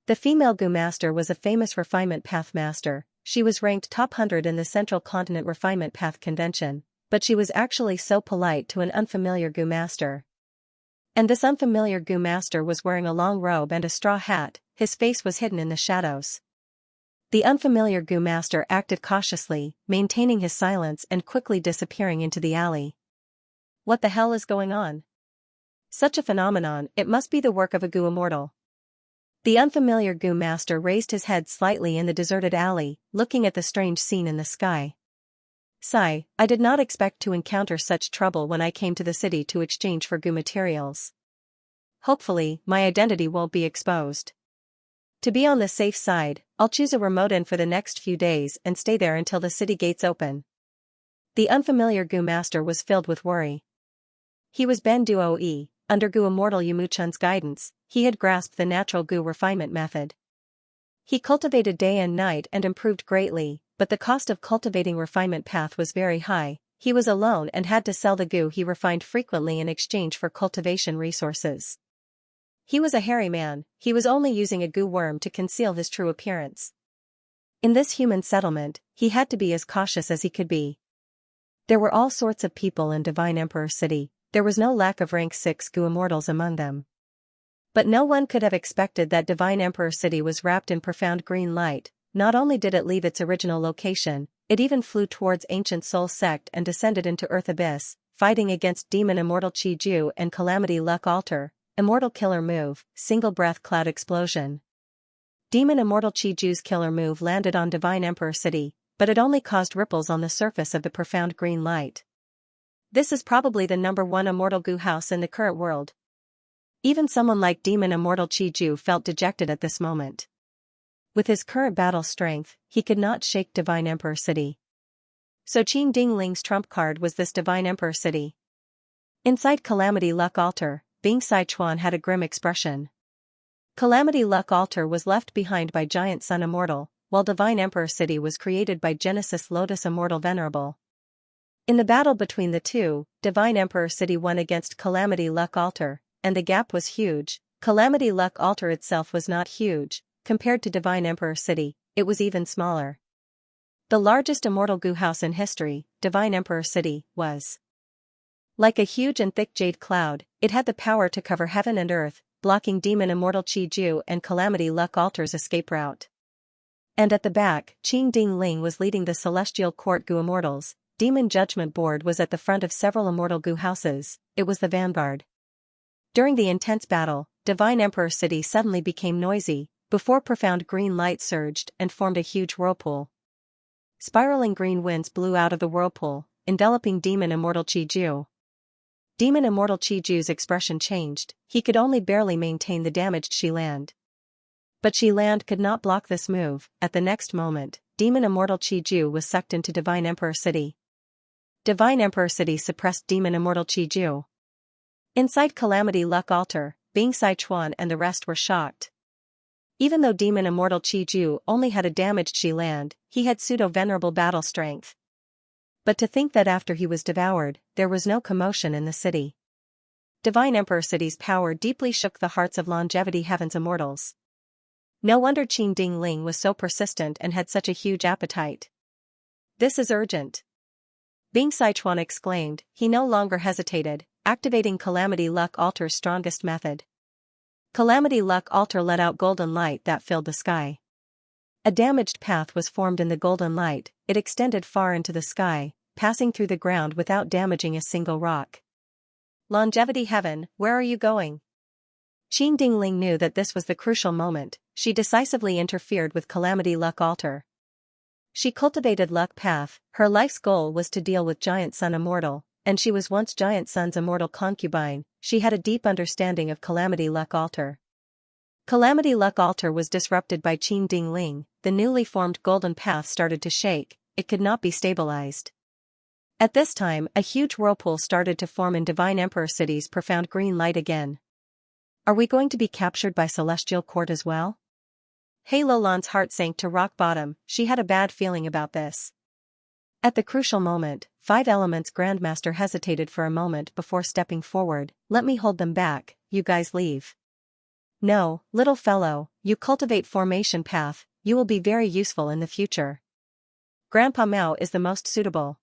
Speaker 1: The female Gu master was a famous refinement path master. She was ranked top 100 in the Central Continent Refinement Path Convention, but she was actually so polite to an unfamiliar Gu master. And this unfamiliar Gu master was wearing a long robe and a straw hat. His face was hidden in the shadows. The unfamiliar Gu master acted cautiously, maintaining his silence and quickly disappearing into the alley. What the hell is going on? Such a phenomenon, it must be the work of a Gu immortal. The unfamiliar Gu master raised his head slightly in the deserted alley, looking at the strange scene in the sky. Sigh, I did not expect to encounter such trouble when I came to the city to exchange for Gu materials. Hopefully, my identity won't be exposed. To be on the safe side, I'll choose a remote inn for the next few days and stay there until the city gates open. The unfamiliar Gu master was filled with worry. He was Ben Duo Yi. Under Gu immortal Yumuchun's guidance, he had grasped the natural Gu refinement method. He cultivated day and night and improved greatly, but the cost of cultivating refinement path was very high. He was alone and had to sell the Gu he refined frequently in exchange for cultivation resources. He was a hairy man. He was only using a Gu worm to conceal his true appearance. In this human settlement, he had to be as cautious as he could be. There were all sorts of people in Divine Emperor City. There was no lack of rank 6 Gu immortals among them. But no one could have expected that Divine Emperor City was wrapped in profound green light. Not only did it leave its original location, it even flew towards Ancient Soul Sect and descended into Earth Abyss, fighting against Demon Immortal Chi Ju and Calamity Luck Altar, Immortal Killer Move, Single Breath Cloud Explosion. Demon Immortal Chi Ju's killer move landed on Divine Emperor City, but it only caused ripples on the surface of the profound green light. This is probably the #1 immortal Gu house in the current world. Even someone like Demon Immortal Chi Ju felt dejected at this moment. With his current battle strength, he could not shake Divine Emperor City. So Qin Dingling's trump card was this Divine Emperor City. Inside Calamity Luck Altar, Bing Sichuan had a grim expression. Calamity Luck Altar was left behind by Giant Sun Immortal, while Divine Emperor City was created by Genesis Lotus Immortal Venerable. In the battle between the two, Divine Emperor City won against Calamity Luck Altar, and the gap was huge. Calamity Luck Altar itself was not huge. Compared to Divine Emperor City, it was even smaller. The largest immortal Gu house in history, Divine Emperor City, was like a huge and thick jade cloud. It had the power to cover heaven and earth, blocking Demon Immortal Chi Ju and Calamity Luck Altar's escape route. And at the back, Qin Dingling was leading the Celestial Court Gu Immortals. Demon Judgment Board was at the front of several immortal Gu houses. It was the vanguard. During the intense battle, Divine Emperor City suddenly became noisy, before profound green light surged and formed a huge whirlpool. Spiraling green winds blew out of the whirlpool, enveloping Demon Immortal Chi Ju. Demon Immortal Chi Ju's expression changed. He could only barely maintain the damaged Shiland. But Shiland could not block this move. At the next moment, Demon Immortal Chi Ju was sucked into Divine Emperor City. Divine Emperor City suppressed Demon Immortal Chi Ju. Inside Calamity Luck Altar, Bing Sichuan and the rest were shocked. Even though Demon Immortal Chi Ju only had a damaged Shiland, he had pseudo-venerable battle strength. But to think that after he was devoured, there was no commotion in the city. Divine Emperor City's power deeply shook the hearts of Longevity Heaven's immortals. No wonder Qin Dingling was so persistent and had such a huge appetite. This is urgent. Bing Sichuan exclaimed. He no longer hesitated, activating Calamity Luck Altar's strongest method. Calamity Luck Altar let out golden light that filled the sky. A damaged path was formed in the golden light. It extended far into the sky, passing through the ground without damaging a single rock. Longevity Heaven, where are you going? Qin Dingling knew that this was the crucial moment. She decisively interfered with Calamity Luck Altar. She cultivated Luck Path. Her life's goal was to deal with Giant Sun Immortal, and she was once Giant Sun's immortal concubine. She had a deep understanding of Calamity Luck Altar. Calamity Luck Altar was disrupted by Qin Ding Ling. The newly formed golden path started to shake. It could not be stabilized. At this time, a huge whirlpool started to form in Divine Emperor City's profound green light again. Are we going to be captured by Celestial Court as well? Hei Lolan's heart sank to rock bottom. She had a bad feeling about this. At the crucial moment, Five Elements Grandmaster hesitated for a moment before stepping forward. Let me hold them back, you guys leave. No, little fellow, you cultivate formation path, you will be very useful in the future. Grandpa Mao is the most suitable.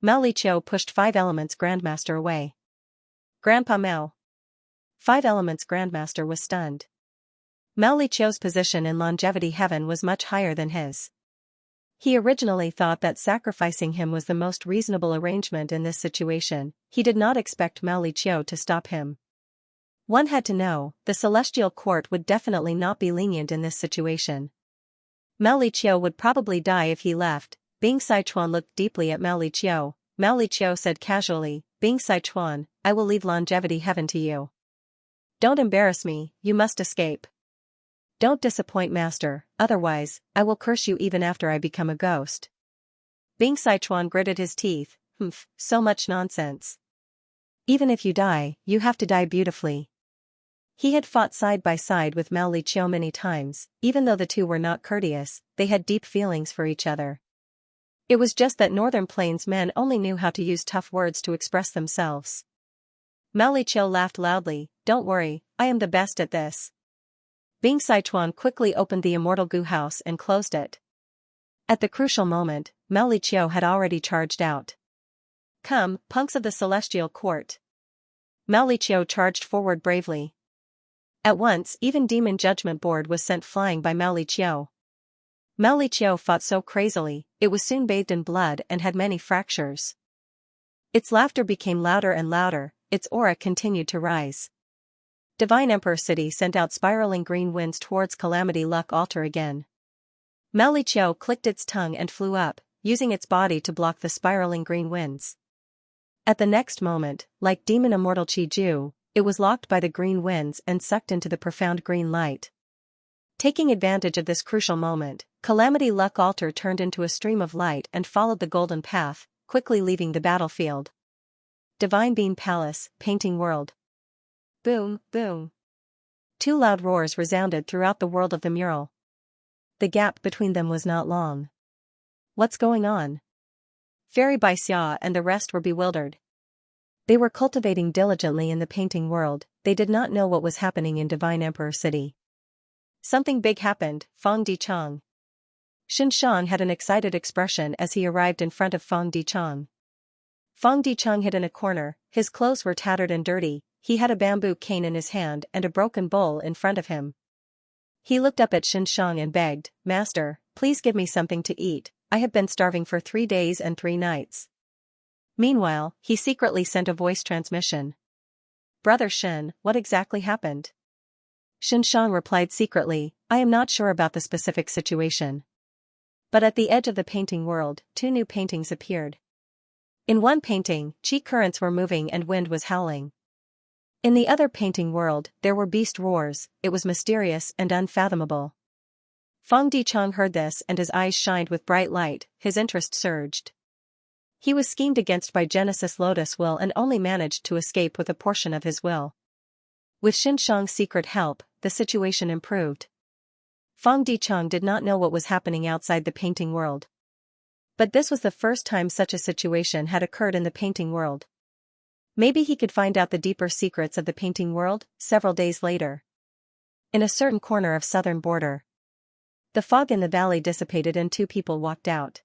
Speaker 1: Mao Liqiu pushed Five Elements Grandmaster away. Grandpa Mao. Five Elements Grandmaster was stunned. Mao Liqiu's position in longevity heaven was much higher than his. He originally thought that sacrificing him was the most reasonable arrangement in this situation. He did not expect Mao Liqiu to stop him. One had to know, the Celestial Court would definitely not be lenient in this situation. Mao Liqiu would probably die if he left. Bing Sichuan looked deeply at Mao Liqiu. Mao Liqiu said casually, Bing Sichuan, I will leave longevity heaven to you. Don't embarrass me, you must escape. Don't disappoint master, otherwise, I will curse you even after I become a ghost. Bing Sichuan gritted his teeth. So much nonsense. Even if you die, you have to die beautifully. He had fought side by side with Mao Liqiu many times. Even though the two were not courteous, they had deep feelings for each other. It was just that Northern Plains men only knew how to use tough words to express themselves. Mao Liqiu laughed loudly. Don't worry, I am the best at this. Bing Sichuan quickly opened the immortal goo house and closed it. At the crucial moment, Mao Liqiu had already charged out. Come, punks of the Celestial Court. Mao Liqiu charged forward bravely. At once, even Demon Judgment Board was sent flying by Mao Liqiu. Mao Liqiu fought so crazily, it was soon bathed in blood and had many fractures. Its laughter became louder and louder, its aura continued to rise. Divine Emperor City sent out spiraling green winds towards Calamity Luck Altar again. Mao Liqiu clicked its tongue and flew up, using its body to block the spiraling green winds. At the next moment, like Demon Immortal Qi Ju, it was locked by the green winds and sucked into the profound green light. Taking advantage of this crucial moment, Calamity Luck Altar turned into a stream of light and followed the golden path, quickly leaving the battlefield. Divine Bean Palace, Painting World. Boom, boom. Two loud roars resounded throughout the world of the mural. The gap between them was not long. What's going on? Fairy Baixia and the rest were bewildered. They were cultivating diligently in the painting world, they did not know what was happening in Divine Emperor City. Something big happened, Feng Dichang. Xianxia had an excited expression as he arrived in front of Feng Dichang. Feng Dichang hid in a corner, his clothes were tattered and dirty, he had a bamboo cane in his hand and a broken bowl in front of him. He looked up at Xianxia and begged, Master, please give me something to eat, I have been starving for 3 days and 3 nights. Meanwhile, he secretly sent a voice transmission. Brother Shen, what exactly happened? Xianxia replied secretly, I am not sure about the specific situation. But at the edge of the painting world, 2 new paintings appeared. In one painting, qi currents were moving and wind was howling. In the other painting world, there were beast roars, it was mysterious and unfathomable. Feng Dichang heard this and his eyes shined with bright light, his interest surged. He was schemed against by Genesis Lotus Will and only managed to escape with a portion of his will. With Xianxia's secret help, the situation improved. Feng Dichang did not know what was happening outside the painting world. But this was the first time such a situation had occurred in the painting world. Maybe he could find out the deeper secrets of the painting world, several days later. In a certain corner of southern border. The fog in the valley dissipated and 2 people walked out.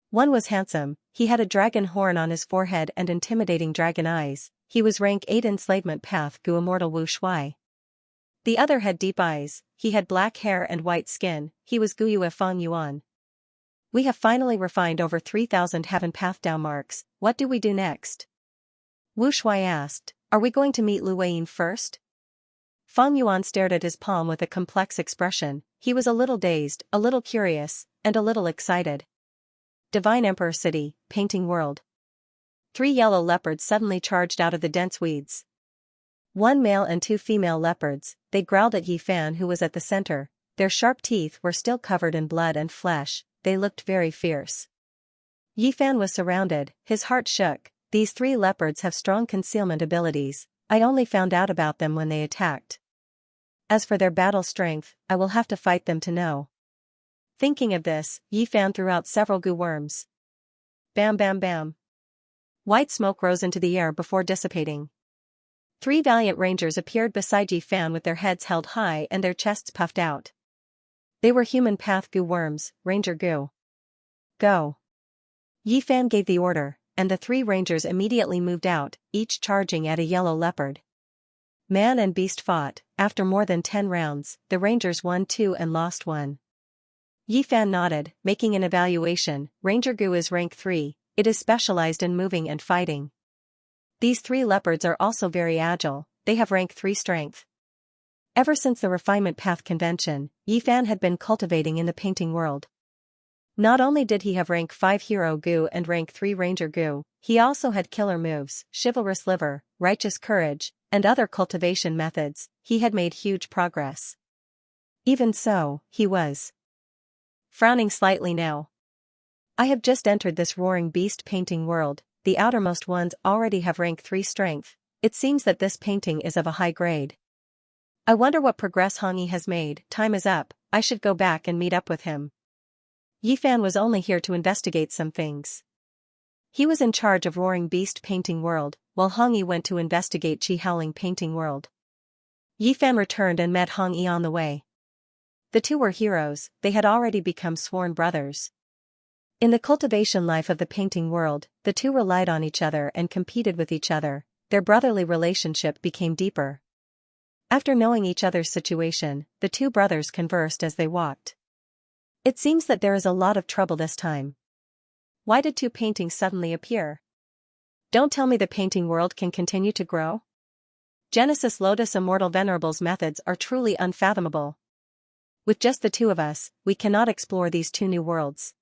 Speaker 1: One was handsome, he had a dragon horn on his forehead and intimidating dragon eyes, he was rank 8 enslavement path Gu Immortal Wu Shui. The other had deep eyes, he had black hair and white skin, he was Gu Yue Feng Yuan. We have finally refined over 3,000 heaven path Dao marks, what do we do next? Wu Shui asked, are we going to meet Lu Weiyin first? Feng Yuan stared at his palm with a complex expression, he was a little dazed, a little curious, and a little excited. Divine Emperor City, Painting World. 3 yellow leopards suddenly charged out of the dense weeds. 1 male and 2 female leopards, they growled at Yi Fan, who was at the center. Their sharp teeth were still covered in blood and flesh, they looked very fierce. Yi Fan was surrounded, his heart shook. These 3 leopards have strong concealment abilities, I only found out about them when they attacked. As for their battle strength, I will have to fight them to know. Thinking of this, Yi Fan threw out several goo worms. Bam bam bam. White smoke rose into the air before dissipating. 3 valiant rangers appeared beside Yi Fan with their heads held high and their chests puffed out. They were human path goo worms, ranger goo. Go. Yi Fan gave the order, and the 3 rangers immediately moved out, each charging at a yellow leopard. Man and beast fought. After more than 10 rounds, the rangers won 2 and lost 1. Yi Fan nodded, making an evaluation. Ranger goo is rank 3, it is specialized in moving and fighting. These 3 leopards are also very agile, they have rank 3 strength. Ever since the Refinement Path Convention, Yi Fan had been cultivating in the painting world. Not only did he have rank 5 Hero Goo and rank 3 Ranger Goo, he also had killer moves, Chivalrous Liver, Righteous Courage, and other cultivation methods. He had made huge progress. Even so, he was frowning slightly now. I have just entered this roaring beast painting world, the outermost ones already have rank 3 strength, it seems that this painting is of a high grade. I wonder what progress Hongyi has made. Time is up, I should go back and meet up with him. Yi Fan was only here to investigate some things. He was in charge of Roaring Beast Painting World, while Hongyi went to investigate Chi Howling Painting World. Yi Fan returned and met Hongyi on the way. The 2 were heroes, they had already become sworn brothers. In the cultivation life of the painting world, the 2 relied on each other and competed with each other, their brotherly relationship became deeper. After knowing each other's situation, the 2 brothers conversed as they walked. It seems that there is a lot of trouble this time. Why did 2 paintings suddenly appear? Don't tell me the painting world can continue to grow? Genesis Lotus Immortal Venerable's methods are truly unfathomable. With just the 2 of us, we cannot explore these 2 new worlds.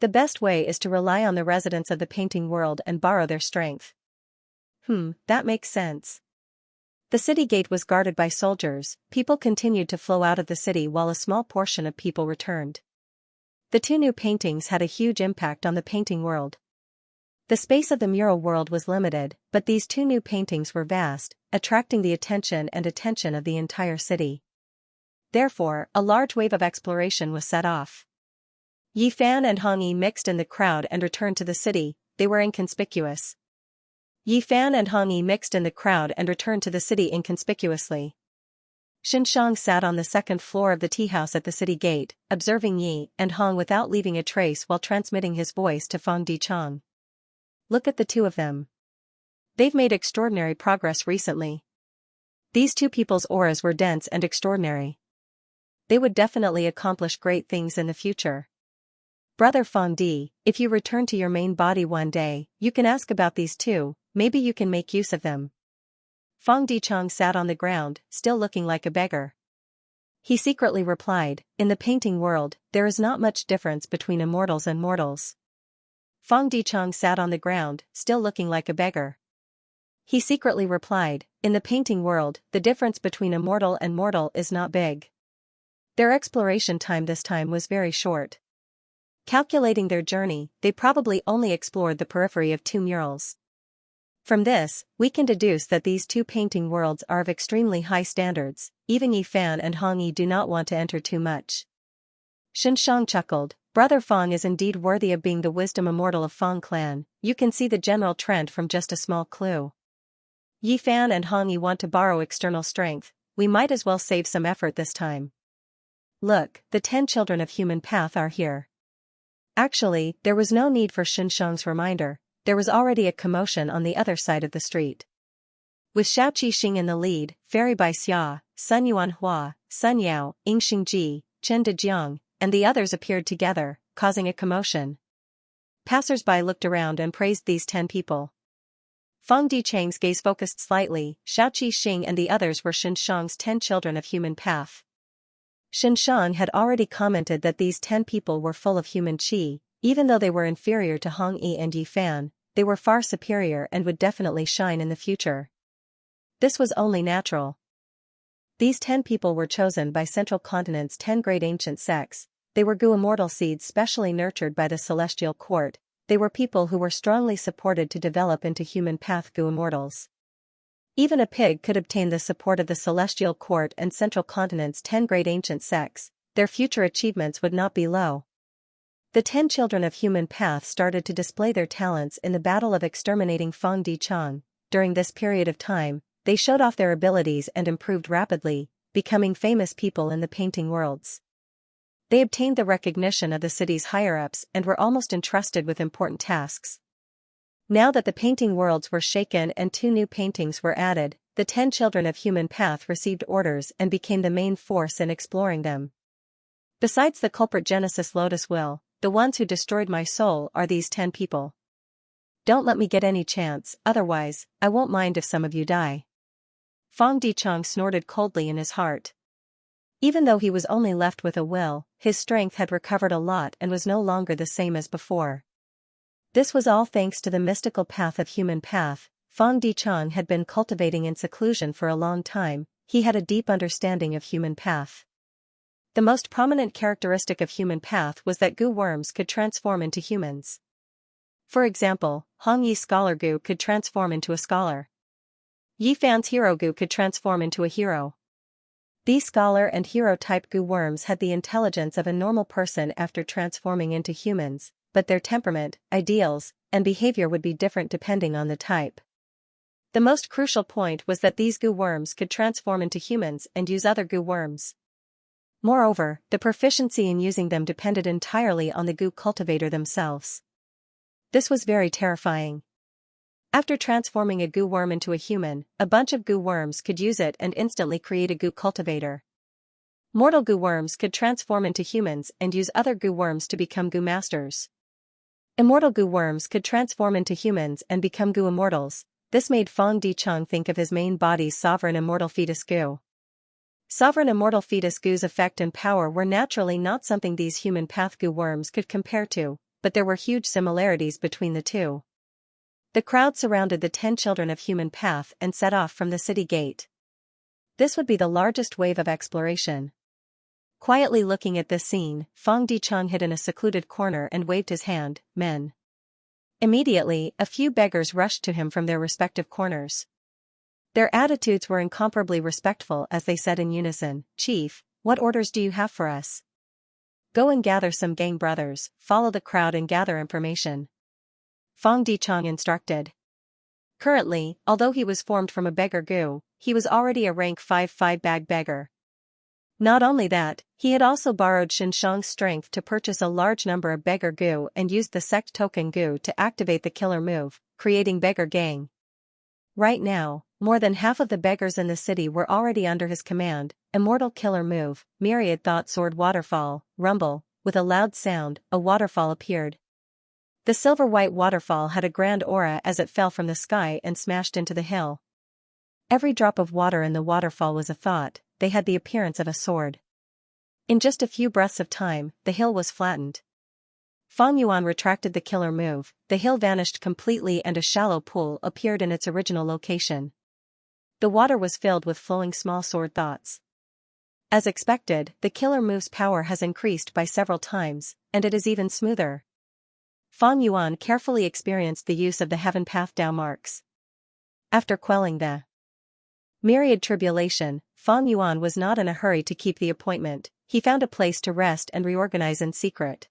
Speaker 1: The best way is to rely on the residents of the painting world and borrow their strength. That makes sense. The city gate was guarded by soldiers, people continued to flow out of the city while a small portion of people returned. The 2 new paintings had a huge impact on the painting world. The space of the mural world was limited, but these 2 new paintings were vast, attracting the attention of the entire city. Therefore, a large wave of exploration was set off. Yi Fan and Hongyi mixed in the crowd and returned to the city, they were inconspicuous. Yi Fan and Hongyi mixed in the crowd and returned to the city inconspicuously. Xianxia sat on the 2nd floor of the tea house at the city gate, observing Yi and Hong without leaving a trace while transmitting his voice to Fang Dichang. Look at the 2 of them. They've made extraordinary progress recently. These 2 people's auras were dense and extraordinary. They would definitely accomplish great things in the future. Brother Fang Di, if you return to your main body one day, you can ask about these 2, maybe you can make use of them. Fang Dichang sat on the ground, still looking like a beggar. He secretly replied, in the painting world, there is not much difference between immortals and mortals. Fang Dichang sat on the ground, still looking like a beggar. He secretly replied, in the painting world, the difference between immortal and mortal is not big. Their exploration time this time was very short. Calculating their journey, they probably only explored the periphery of 2 murals. From this, we can deduce that these 2 painting worlds are of extremely high standards, even Yi Fan and Hongyi do not want to enter too much. Xianxia chuckled, Brother Fang is indeed worthy of being the wisdom immortal of Fang clan, you can see the general trend from just a small clue. Yi Fan and Hongyi want to borrow external strength, we might as well save some effort this time. Look, the 10 children of human path are here. Actually, there was no need for Xianxia's reminder, there was already a commotion on the other side of the street. With Xiao Qixing in the lead, Fairy Bai Xia, Sun Yuanhua, Sun Yao, Ying Xingji, Chen Dejiang, and the others appeared together, causing a commotion. Passers-by looked around and praised these 10 people. Fang Dichang's gaze focused slightly, Xiao Qixing and the others were Xianxia's 10 children of human path. Xianxia had already commented that these 10 people were full of human qi, even though they were inferior to Hongyi and Yi Fan, they were far superior and would definitely shine in the future. This was only natural. These 10 people were chosen by Central Continent's 10 great ancient sects. They were Gu immortal seeds specially nurtured by the celestial court. They were people who were strongly supported to develop into human path Gu immortals. Even a pig could obtain the support of the celestial court and Central Continent's 10 great ancient sects. Their future achievements would not be low. The 10 children of human path started to display their talents in the battle of exterminating Fang Dichang. During this period of time, they showed off their abilities and improved rapidly, becoming famous people in the painting worlds. They obtained the recognition of the city's higher-ups and were almost entrusted with important tasks. Now that the painting worlds were shaken and 2 new paintings were added, the 10 children of human path received orders and became the main force in exploring them. Besides the culprit Genesis Lotus Will, the ones who destroyed my soul are these 10 people. Don't let me get any chance, otherwise, I won't mind if some of you die. Fang Dichang snorted coldly in his heart. Even though he was only left with a will, his strength had recovered a lot and was no longer the same as before. This was all thanks to the mystical path of human path. Fang Dichang had been cultivating in seclusion for a long time. He had a deep understanding of human path. The most prominent characteristic of human path was that Gu worms could transform into humans. For example, Hong Yi's scholar Gu could transform into a scholar. Yi Fan's hero Gu could transform into a hero. These scholar and hero type Gu worms had the intelligence of a normal person after transforming into humans, but their temperament, ideals, and behavior would be different depending on the type. The most crucial point was that these Gu worms could transform into humans and use other Gu worms. Moreover, the proficiency in using them depended entirely on the Gu cultivator themselves. This was very terrifying. After transforming a Gu worm into a human, a bunch of Gu worms could use it and instantly create a Gu cultivator. Mortal Gu worms could transform into humans and use other Gu worms to become Gu masters. Immortal Gu worms could transform into humans and become Gu immortals. This made Fang Dichang think of his main body's sovereign immortal fetus Gu. Sovereign immortal fetus Gu's effect and power were naturally not something these human path Gu worms could compare to, but there were huge similarities between the two. The crowd surrounded the 10 children of human path and set off from the city gate. This would be the largest wave of exploration. Quietly looking at this scene, Fang Dichang hid in a secluded corner and waved his hand, "Men." Immediately, a few beggars rushed to him from their respective corners. Their attitudes were incomparably respectful as they said in unison, "Chief, what orders do you have for us?" "Go and gather some gang brothers, follow the crowd and gather information," Fang Dichang instructed. Currently, although he was formed from a beggar Gu, he was already a rank 5 bag beggar. Not only that, he had also borrowed Xianxia's strength to purchase a large number of beggar Gu and used the sect token Gu to activate the killer move, creating beggar gang. Right now, more than half of the beggars in the city were already under his command. Immortal killer move, myriad thought sword waterfall, rumble, with a loud sound, a waterfall appeared. The silver-white waterfall had a grand aura as it fell from the sky and smashed into the hill. Every drop of water in the waterfall was a thought. They had the appearance of a sword. In just a few breaths of time, the hill was flattened. Fang Yuan retracted the killer move, the hill vanished completely and a shallow pool appeared in its original location. The water was filled with flowing small sword thoughts. As expected, the killer move's power has increased by several times, and it is even smoother. Fang Yuan carefully experienced the use of the Heaven Path Dao marks. After quelling the myriad tribulation, Fang Yuan was not in a hurry to keep the appointment. He found a place to rest and reorganize in secret.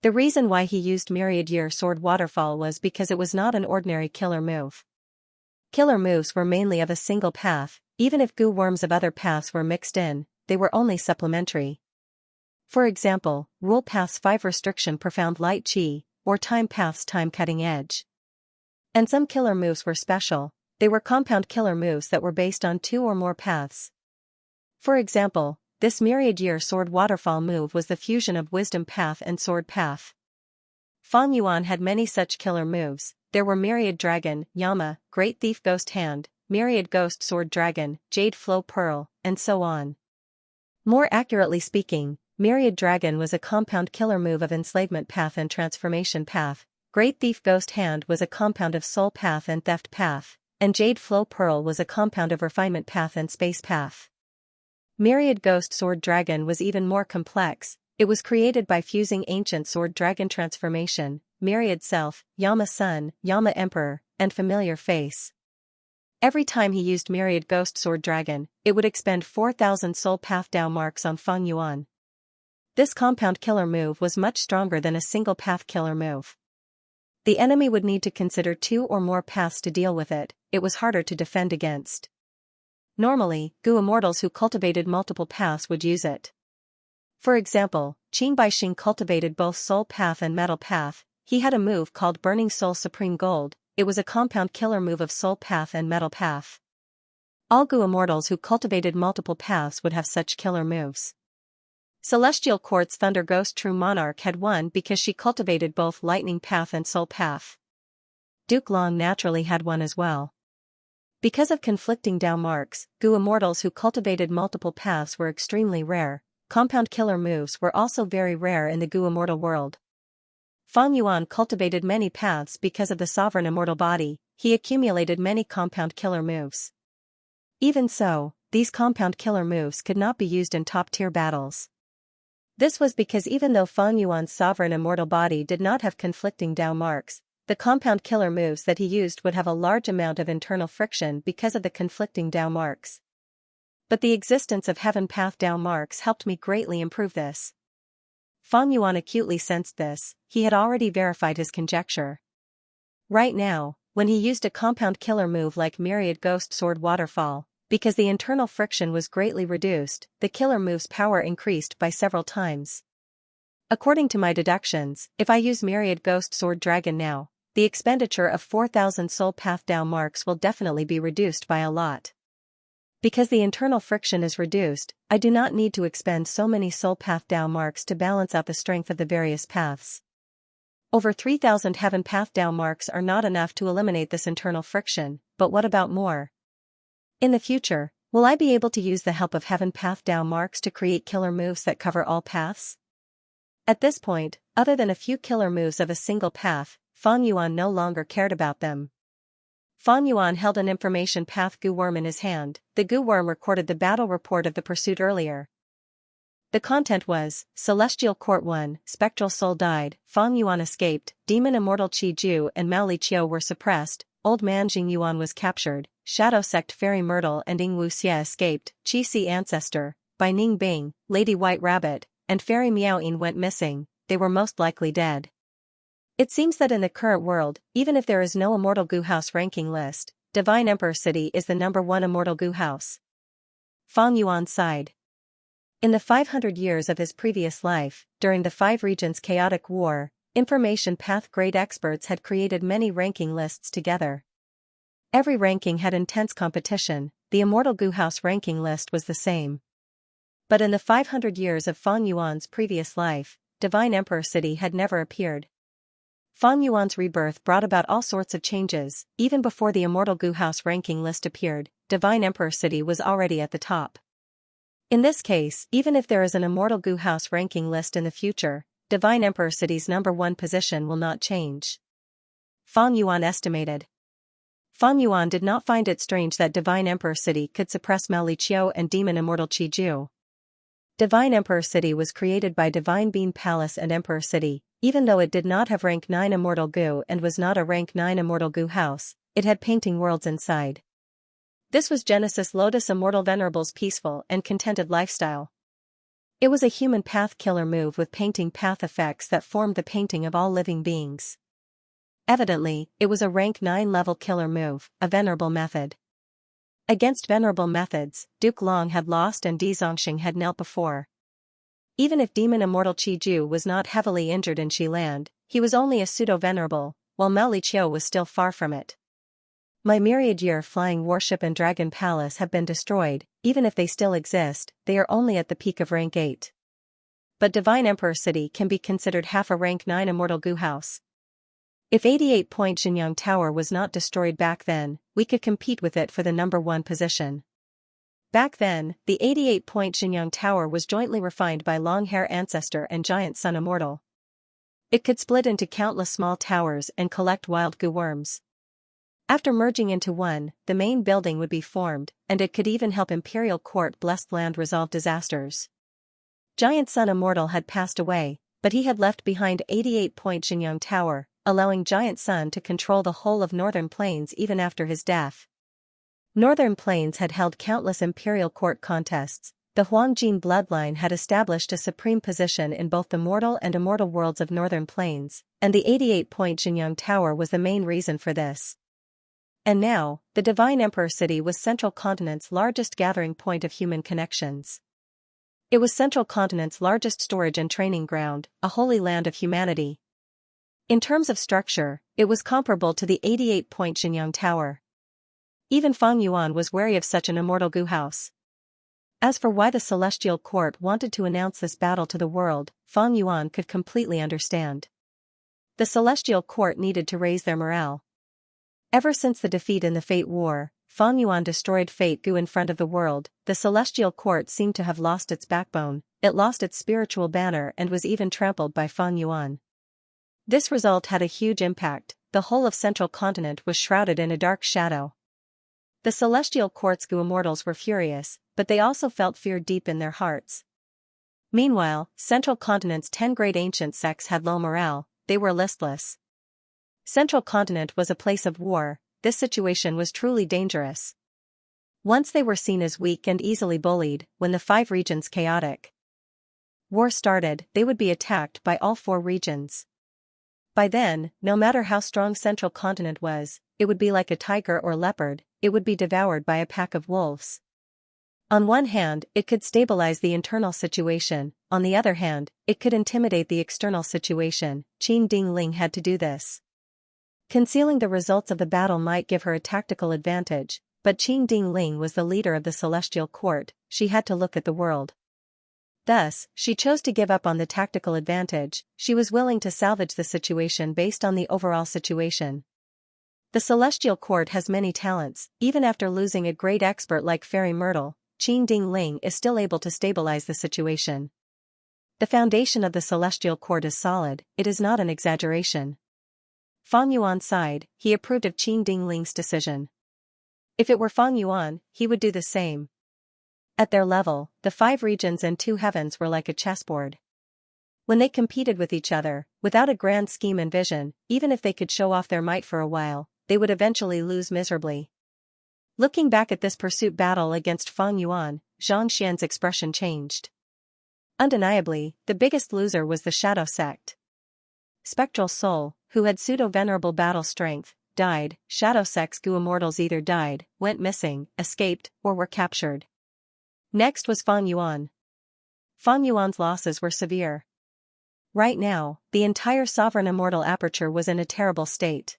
Speaker 1: The reason why he used myriad year sword waterfall was because it was not an ordinary killer move. Killer moves were mainly of a single path. Even if Gu worms of other paths were mixed in, they were only supplementary. For example, Rule Path's 5 restriction profound light chi, or Time Path's time cutting edge. And some killer moves were special. They were compound killer moves that were based on 2 or more paths. For example, this myriad year sword waterfall move was the fusion of wisdom path and sword path. Fang Yuan had many such killer moves. There were myriad dragon, Yama, great thief ghost hand, myriad ghost sword dragon, jade flow pearl, and so on. More accurately speaking, myriad dragon was a compound killer move of enslavement path and transformation path. Great Thief Ghost Hand was a compound of Soul Path and Theft Path, and Jade Flow Pearl was a compound of Refinement Path and Space Path. Myriad Ghost Sword Dragon was even more complex. It was created by fusing Ancient Sword Dragon Transformation, Myriad Self, Yama Sun, Yama Emperor, and Familiar Face. Every time he used Myriad Ghost Sword Dragon, it would expend 4,000 Soul Path Dao marks on Fang Yuan. This compound killer move was much stronger than a single path killer move. The enemy would need to consider 2 or more paths to deal with it. It was harder to defend against. Normally, Gu immortals who cultivated multiple paths would use it. For example, Qin Baixing cultivated both Soul Path and Metal Path. He had a move called Burning Soul Supreme Gold. It was a compound killer move of Soul Path and Metal Path. All Gu immortals who cultivated multiple paths would have such killer moves. Celestial Quartz Thunder Ghost True Monarch had won because she cultivated both Lightning Path and Soul Path. Duke Long naturally had one as well. Because of conflicting Dao marks, Gu immortals who cultivated multiple paths were extremely rare. Compound killer moves were also very rare in the Gu immortal world. Fang Yuan cultivated many paths because of the sovereign immortal body. He accumulated many compound killer moves. Even so, these compound killer moves could not be used in top-tier battles. This was because even though Fang Yuan's sovereign immortal body did not have conflicting Dao marks, the compound killer moves that he used would have a large amount of internal friction because of the conflicting Dao marks. But the existence of Heaven Path Dao marks helped me greatly improve this. Fang Yuan acutely sensed this. He had already verified his conjecture. Right now, when he used a compound killer move like Myriad Ghost Sword Waterfall, because the internal friction was greatly reduced, the killer move's power increased by several times. According to my deductions, if I use Myriad Ghost Sword Dragon now, the expenditure of 4,000 Soul Path Dao marks will definitely be reduced by a lot. Because the internal friction is reduced, I do not need to expend so many Soul Path Dao marks to balance out the strength of the various paths. Over 3,000 Heaven Path Dao marks are not enough to eliminate this internal friction, but what about more? In the future, will I be able to use the help of Heaven Path Dao marks to create killer moves that cover all paths? At this point, other than a few killer moves of a single path, Fang Yuan no longer cared about them. Fang Yuan held an information path Gu worm in his hand. The Gu worm recorded the battle report of the pursuit earlier. The content was, Celestial Court 1, Spectral Soul died, Fang Yuan escaped, Demon Immortal Qi Ju and Mao Li Qiu were suppressed, Old Man Jing Yuan was captured, Shadow Sect Fairy Myrtle and Ying Wu Xia escaped, Qi Si Ancestor, Bai Ning Bing, Lady White Rabbit, and Fairy Miao Yin went missing. They were most likely dead. It seems that in the current world, even if there is no Immortal Gu House ranking list, Divine Emperor City is the #1 Immortal Gu House. Fang Yuan sighed. In the 500 years of his previous life, during the 5 regions' chaotic war, information path grade experts had created many ranking lists together. Every ranking had intense competition. The Immortal Gu House ranking list was the same. But in the 500 years of Fang Yuan's previous life, Divine Emperor City had never appeared. Fang Yuan's rebirth brought about all sorts of changes. Even before the Immortal Gu House ranking list appeared, Divine Emperor City was already at the top. In this case, even if there is an Immortal Gu House ranking list in the future, Divine Emperor City's #1 position will not change. Fang Yuan estimated. Fang Yuan did not find it strange that Divine Emperor City could suppress Mao Li Qiu and Demon Immortal Qi Ju. Divine Emperor City was created by Divine Bean Palace and Emperor City. Even though it did not have rank 9 Immortal Gu and was not a rank 9 Immortal Gu House, it had painting worlds inside. This was Genesis Lotus Immortal Venerable's peaceful and contented lifestyle. It was a human path killer move with painting path effects that formed the painting of all living beings. Evidently, it was a rank 9 level killer move, a venerable method. Against venerable methods, Duke Long had lost and Di Zongxing had knelt before. Even if Demon Immortal Qi Ju was not heavily injured in Xiland, he was only a pseudo-venerable, while Mao Li Qiu was still far from it. My myriad-year flying warship and dragon palace have been destroyed. Even if they still exist, they are only at the peak of rank 8. But Divine Emperor City can be considered half a rank 9 Immortal Gu House. If 88-point Xianxia Tower was not destroyed back then, we could compete with it for the #1 position. Back then, the 88-point Xianxia Tower was jointly refined by Long Hair Ancestor and Giant Sun Immortal. It could split into countless small towers and collect wild goo worms. After merging into one, the main building would be formed, and it could even help Imperial Court-blessed land resolve disasters. Giant Sun Immortal had passed away, but he had left behind 88-point Xianxia Tower, allowing Giant Sun to control the whole of Northern Plains even after his death. Northern Plains had held countless Imperial Court contests. The Huangjin bloodline had established a supreme position in both the mortal and immortal worlds of Northern Plains, and the 88-point Xianxia Tower was the main reason for this. And now, the Divine Emperor City was Central Continent's largest gathering point of human connections. It was Central Continent's largest storage and training ground, a holy land of humanity. In terms of structure, it was comparable to the 88-point Xianxia Tower. Even Fang Yuan was wary of such an immortal goo house. As for why the Celestial Court wanted to announce this battle to the world, Fang Yuan could completely understand. The Celestial Court needed to raise their morale. Ever since the defeat in the Fate War, Fang Yuan destroyed Fate Goo in front of the world. The Celestial Court seemed to have lost its backbone, it lost its spiritual banner and was even trampled by Fang Yuan. This result had a huge impact. The whole of Central Continent was shrouded in a dark shadow. The Celestial Court's Goo immortals were furious, but they also felt fear deep in their hearts. Meanwhile, Central Continent's 10 great ancient sects had low morale, they were listless. Central Continent was a place of war. This situation was truly dangerous. Once they were seen as weak and easily bullied, when the 5 regions' chaotic war started, they would be attacked by all 4 regions. By then, no matter how strong Central Continent was, it would be like a tiger or leopard, it would be devoured by a pack of wolves. On one hand, it could stabilize the internal situation, on the other hand, it could intimidate the external situation. Qin Dingling had to do this. Concealing the results of the battle might give her a tactical advantage, but Qin Dingling was the leader of the Celestial Court, she had to look at the world. Thus, she chose to give up on the tactical advantage, she was willing to salvage the situation based on the overall situation. The Celestial Court has many talents, even after losing a great expert like Fairy Myrtle, Qin Dingling is still able to stabilize the situation. The foundation of the Celestial Court is solid, it is not an exaggeration. Fang Yuan sighed, he approved of Qin Dingling's decision. If it were Fang Yuan, he would do the same. At their level, the 5 regions and 2 heavens were like a chessboard. When they competed with each other, without a grand scheme and vision, even if they could show off their might for a while, they would eventually lose miserably. Looking back at this pursuit battle against Fang Yuan, Xianxia's expression changed. Undeniably, the biggest loser was the Shadow Sect. Spectral Soul, who had pseudo-venerable battle strength, died. Shadow Sect's Goo immortals either died, went missing, escaped, or were captured. Next was Fang Yuan. Fang Yuan's losses were severe. Right now, the entire sovereign immortal aperture was in a terrible state.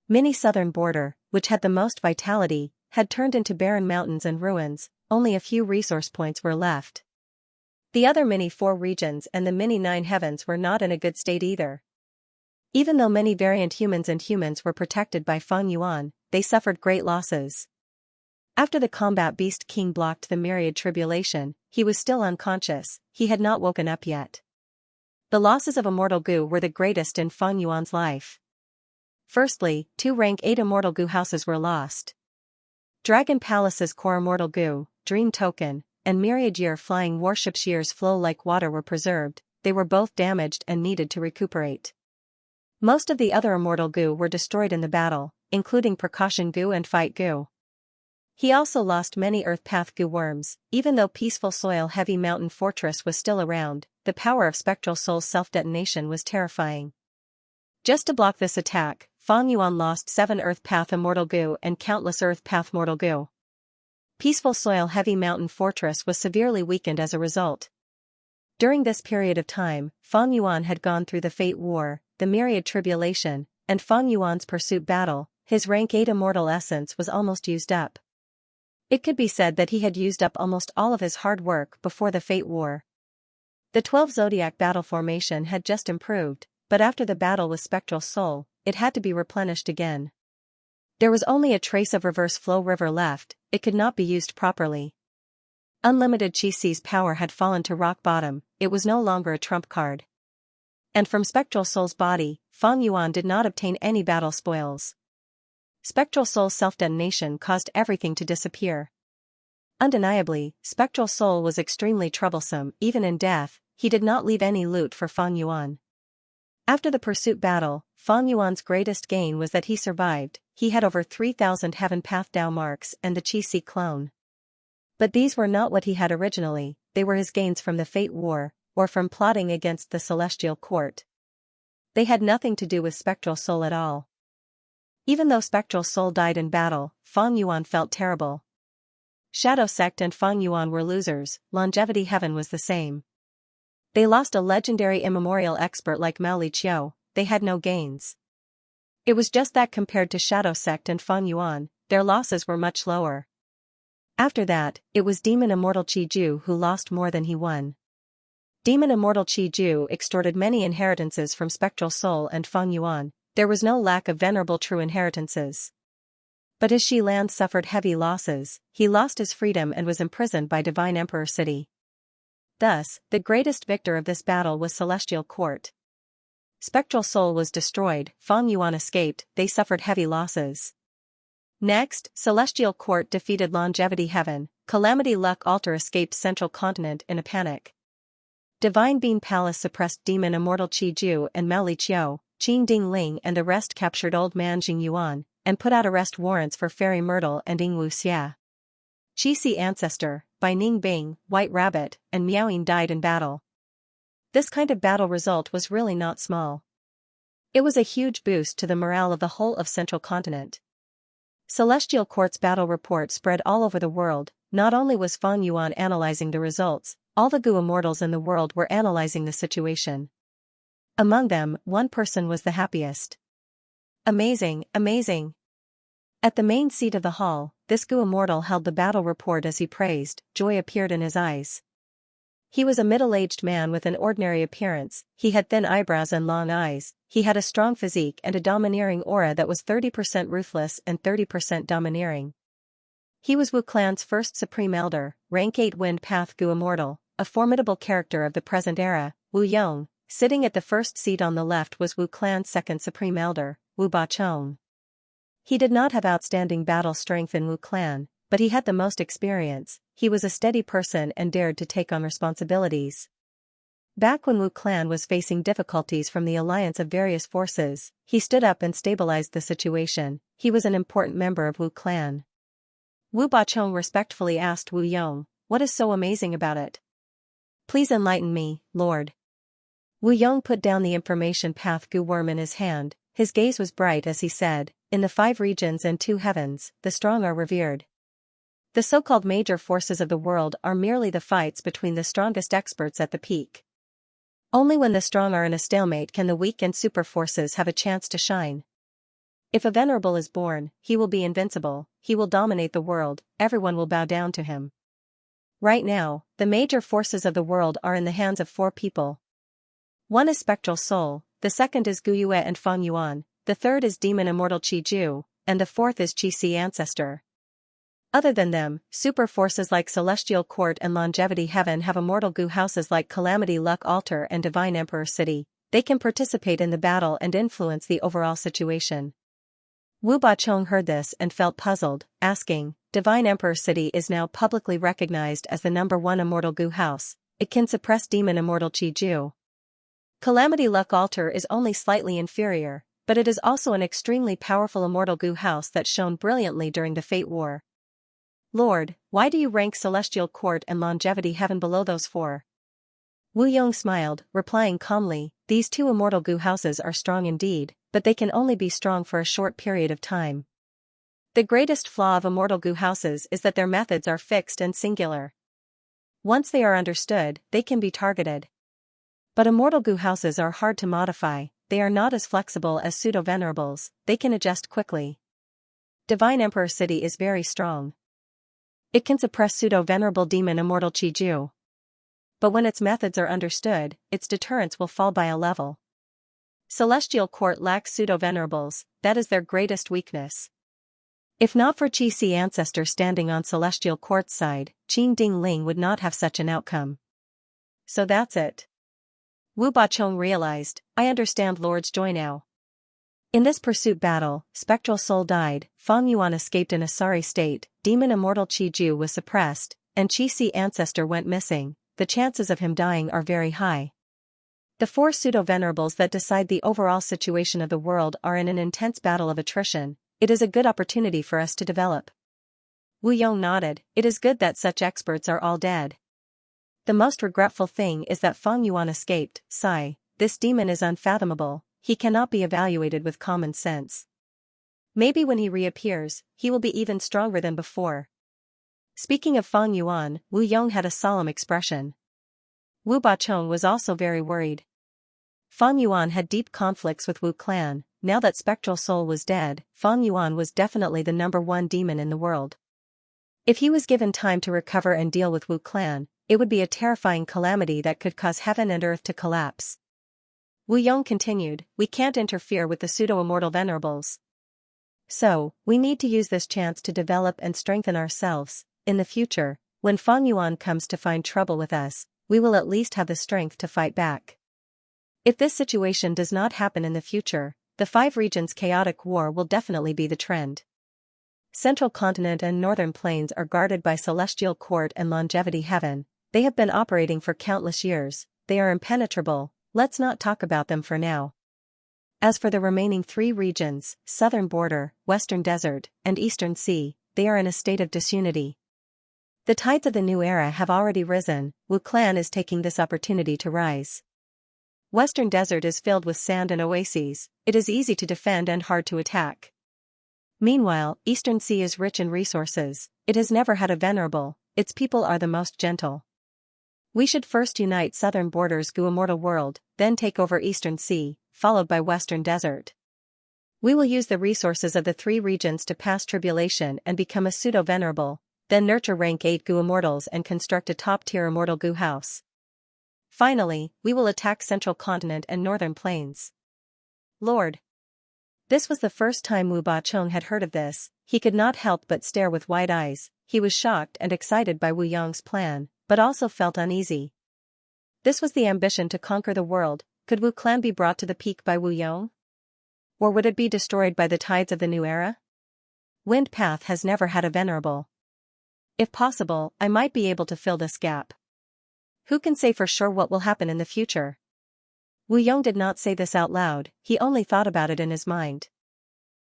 Speaker 1: Mini southern border, which had the most vitality, had turned into barren mountains and ruins, only a few resource points were left. The other mini 4 regions and the mini 9 heavens were not in a good state either. Even though many variant humans were protected by Fang Yuan, they suffered great losses. After the combat Beast King blocked the myriad tribulation, he was still unconscious, he had not woken up yet. The losses of Immortal Goo were the greatest in Fang Yuan's life. Firstly, 2 rank 8 Immortal Goo houses were lost. Dragon Palace's core Immortal Goo, Dream Token, and myriad year flying warship shears flow like water were preserved, they were both damaged and needed to recuperate. Most of the other Immortal Goo were destroyed in the battle, including Precaution Goo and Fight Goo. He also lost many Earth Path Goo worms, even though Peaceful Soil Heavy Mountain Fortress was still around, the power of Spectral Soul's self-detonation was terrifying. Just to block this attack, Fang Yuan lost 7 Earth Path Immortal Goo and countless Earth Path Mortal Goo. Peaceful Soil Heavy Mountain Fortress was severely weakened as a result. During this period of time, Fang Yuan had gone through the Fate War, the Myriad Tribulation, and Fang Yuan's pursuit battle, his rank 8 immortal essence was almost used up. It could be said that he had used up almost all of his hard work before the Fate War. The 12 Zodiac battle formation had just improved, but after the battle with Spectral Soul, it had to be replenished again. There was only a trace of reverse flow river left, it could not be used properly. Unlimited Chi Si's power had fallen to rock bottom, it was no longer a trump card. And from Spectral Soul's body, Fang Yuan did not obtain any battle spoils. Spectral Soul's self-detonation caused everything to disappear. Undeniably, Spectral Soul was extremely troublesome. Even in death, he did not leave any loot for Fang Yuan. After the pursuit battle, Fang Yuan's greatest gain was that he survived. He had over 3,000 Heaven Path Dao marks and the Qi Si clone. But these were not what he had originally, they were his gains from the Fate War, or from plotting against the Celestial Court. They had nothing to do with Spectral Soul at all. Even though Spectral Soul died in battle, Fang Yuan felt terrible. Shadow Sect and Fang Yuan were losers, Longevity Heaven was the same. They lost a legendary immemorial expert like Mao Li Qiu, they had no gains. It was just that compared to Shadow Sect and Fang Yuan, their losses were much lower. After that, it was Demon Immortal Qi Ju who lost more than he won. Demon Immortal Qi Ju extorted many inheritances from Spectral Soul and Fang Yuan, there was no lack of venerable true inheritances. But his Xi land suffered heavy losses, he lost his freedom and was imprisoned by Divine Emperor City. Thus, the greatest victor of this battle was Celestial Court. Spectral Soul was destroyed, Fang Yuan escaped, they suffered heavy losses. Next, Celestial Court defeated Longevity Heaven, Calamity Luck Altar escaped Central Continent in a panic. Divine Bean Palace suppressed Demon Immortal Qi Ju and Mao Li Qiu, Qing Ding Ling and the rest captured Old Man Jing Yuan, and put out arrest warrants for Fairy Myrtle and Ying Wu Xia. Qi Si Ancestor, Bai Ning Bing, White Rabbit, and Miaoying died in battle. This kind of battle result was really not small. It was a huge boost to the morale of the whole of Central Continent. Celestial Court's battle report spread all over the world, not only was Fang Yuan analyzing the results, all the Gu immortals in the world were analyzing the situation. Among them, one person was the happiest. Amazing, amazing. At the main seat of the hall, this Gu immortal held the battle report as he praised, joy appeared in his eyes. He was a middle-aged man with an ordinary appearance, he had thin eyebrows and long eyes, he had a strong physique and a domineering aura that was 30% ruthless and 30% domineering. He was Wu Clan's first Supreme Elder, rank 8 Wind Path Gu Immortal, a formidable character of the present era. Wu Yong, sitting at the first seat on the left was Wu Clan's second Supreme Elder, Wu Bachong. He did not have outstanding battle strength in Wu Clan, but he had the most experience, he was a steady person and dared to take on responsibilities. Back when Wu Clan was facing difficulties from the alliance of various forces, he stood up and stabilized the situation, he was an important member of Wu Clan. Wu Bachong respectfully asked Wu Yong, "What is so amazing about it? Please enlighten me, Lord." Wu Yong put down the information path Gu worm in his hand, his gaze was bright as he said, "In the 5 regions and 2 heavens, the strong are revered. The so-called major forces of the world are merely the fights between the strongest experts at the peak. Only when the strong are in a stalemate can the weak and super forces have a chance to shine. If a venerable is born, he will be invincible, he will dominate the world, everyone will bow down to him. Right now, the major forces of the world are in the hands of 4 people. One is Spectral Soul, the second is Gu Yue and Fang Yuan, the third is Demon Immortal Qi Ju, and the fourth is Qi Si Ancestor. Other than them, super forces like Celestial Court and Longevity Heaven have immortal Gu houses like Calamity Luck Altar and Divine Emperor City, they can participate in the battle and influence the overall situation. Wu Bachong heard this and felt puzzled, asking, Divine Emperor City is now publicly recognized as the #1 immortal Gu house, it can suppress Demon Immortal Qi Ju. Calamity Luck Altar is only slightly inferior, but it is also an extremely powerful immortal Gu house that shone brilliantly during the Fate War. Lord, why do you rank Celestial Court and Longevity Heaven below those 4? Wu Yong smiled, replying calmly, these 2 immortal Gu houses are strong indeed, but they can only be strong for a short period of time. The greatest flaw of immortal Gu houses is that their methods are fixed and singular. Once they are understood, they can be targeted. But immortal Gu houses are hard to modify, they are not as flexible as pseudo-venerables, they can adjust quickly. Divine Emperor City is very strong. It can suppress pseudo-venerable Demon Immortal Qi Ju. But when its methods are understood, its deterrence will fall by a level. Celestial Court lacks pseudo-venerables, that is their greatest weakness. If not for Qi Si Ancestor standing on Celestial Court's side, Qing Ding Ling would not have such an outcome. So that's it. Wu Bachong realized, I understand Lord's joy now. In this pursuit battle, spectral soul died, Fang Yuan escaped in a sorry state, demon immortal Qi Ju was suppressed, and Qi Si ancestor went missing. The chances of him dying are very high. The four pseudo-venerables that decide the overall situation of the world are in an intense battle of attrition. It is a good opportunity for us to develop. Wu Yong nodded, it is good that such experts are all dead. The most regretful thing is that Fang Yuan escaped. Sigh, this demon is unfathomable, he cannot be evaluated with common sense. Maybe when he reappears, he will be even stronger than before. Speaking of Fang Yuan, Wu Yong had a solemn expression. Wu Bachong was also very worried. Fang Yuan had deep conflicts with Wu clan. Now that Spectral Soul was dead, Fang Yuan was definitely the #1 demon in the world. If he was given time to recover and deal with Wu clan, it would be a terrifying calamity that could cause heaven and earth to collapse. Wu Yong continued, we can't interfere with the pseudo-immortal venerables. So, we need to use this chance to develop and strengthen ourselves. In the future, when Fang Yuan comes to find trouble with us, we will at least have the strength to fight back. If this situation does not happen in the future, the 5 regions' chaotic war will definitely be the trend. Central Continent and Northern Plains are guarded by Celestial Court and Longevity Heaven. They have been operating for countless years, they are impenetrable, let's not talk about them for now. As for the remaining 3 regions, Southern Border, Western Desert, and Eastern Sea, they are in a state of disunity. The tides of the new era have already risen, Wu clan is taking this opportunity to rise. Western Desert is filled with sand and oases, it is easy to defend and hard to attack. Meanwhile, Eastern Sea is rich in resources, it has never had a venerable, its people are the most gentle. We should first unite Southern Border's Gu Immortal World, then take over Eastern Sea, followed by Western Desert. We will use the resources of the 3 regions to pass tribulation and become a pseudo-venerable, then nurture rank 8 Gu Immortals and construct a top-tier immortal Gu house. Finally, we will attack Central Continent and Northern Plains. Lord. This was the first time Wu Bachong had heard of this, he could not help but stare with wide eyes, he was shocked and excited by Wu Yong's plan, but also felt uneasy. This was the ambition to conquer the world, could Wu clan be brought to the peak by Wu Yong? Or would it be destroyed by the tides of the new era? Wind Path has never had a venerable. If possible, I might be able to fill this gap. Who can say for sure what will happen in the future? Wu Yong did not say this out loud, he only thought about it in his mind.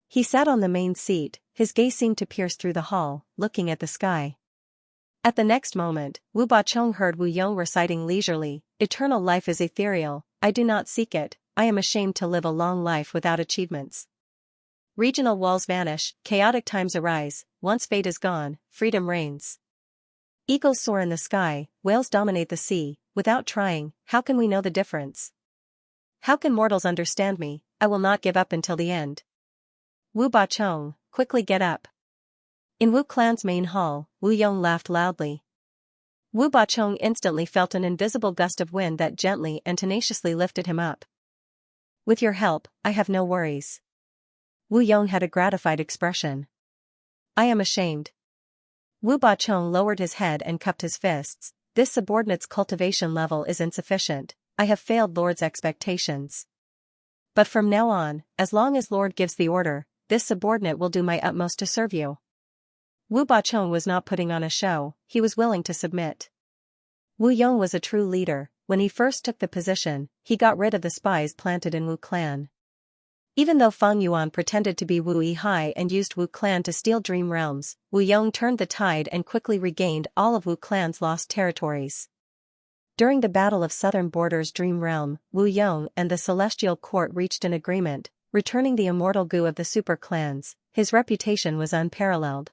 Speaker 1: He sat on the main seat, his gaze seemed to pierce through the hall, looking at the sky. At the next moment, Wu Bachong heard Wu Yong reciting leisurely, eternal life is ethereal, I do not seek it, I am ashamed to live a long life without achievements. Regional walls vanish, chaotic times arise, once fate is gone, freedom reigns. Eagles soar in the sky, whales dominate the sea, without trying, how can we know the difference? How can mortals understand me? I will not give up until the end. Wu Bachong, quickly get up. In Wu clan's main hall, Wu Yong laughed loudly. Wu Bachong instantly felt an invisible gust of wind that gently and tenaciously lifted him up. With your help, I have no worries. Wu Yong had a gratified expression. I am ashamed. Wu Bachong lowered his head and cupped his fists, this subordinate's cultivation level is insufficient, I have failed Lord's expectations. But from now on, as long as Lord gives the order, this subordinate will do my utmost to serve you. Wu Bachong was not putting on a show, he was willing to submit. Wu Yong was a true leader, when he first took the position, he got rid of the spies planted in Wu clan. Even though Fang Yuan pretended to be Wu Yihai and used Wu clan to steal dream realms, Wu Yong turned the tide and quickly regained all of Wu clan's lost territories. During the Battle of Southern Border's Dream Realm, Wu Yong and the Celestial Court reached an agreement, returning the immortal Gu of the super clans, his reputation was unparalleled.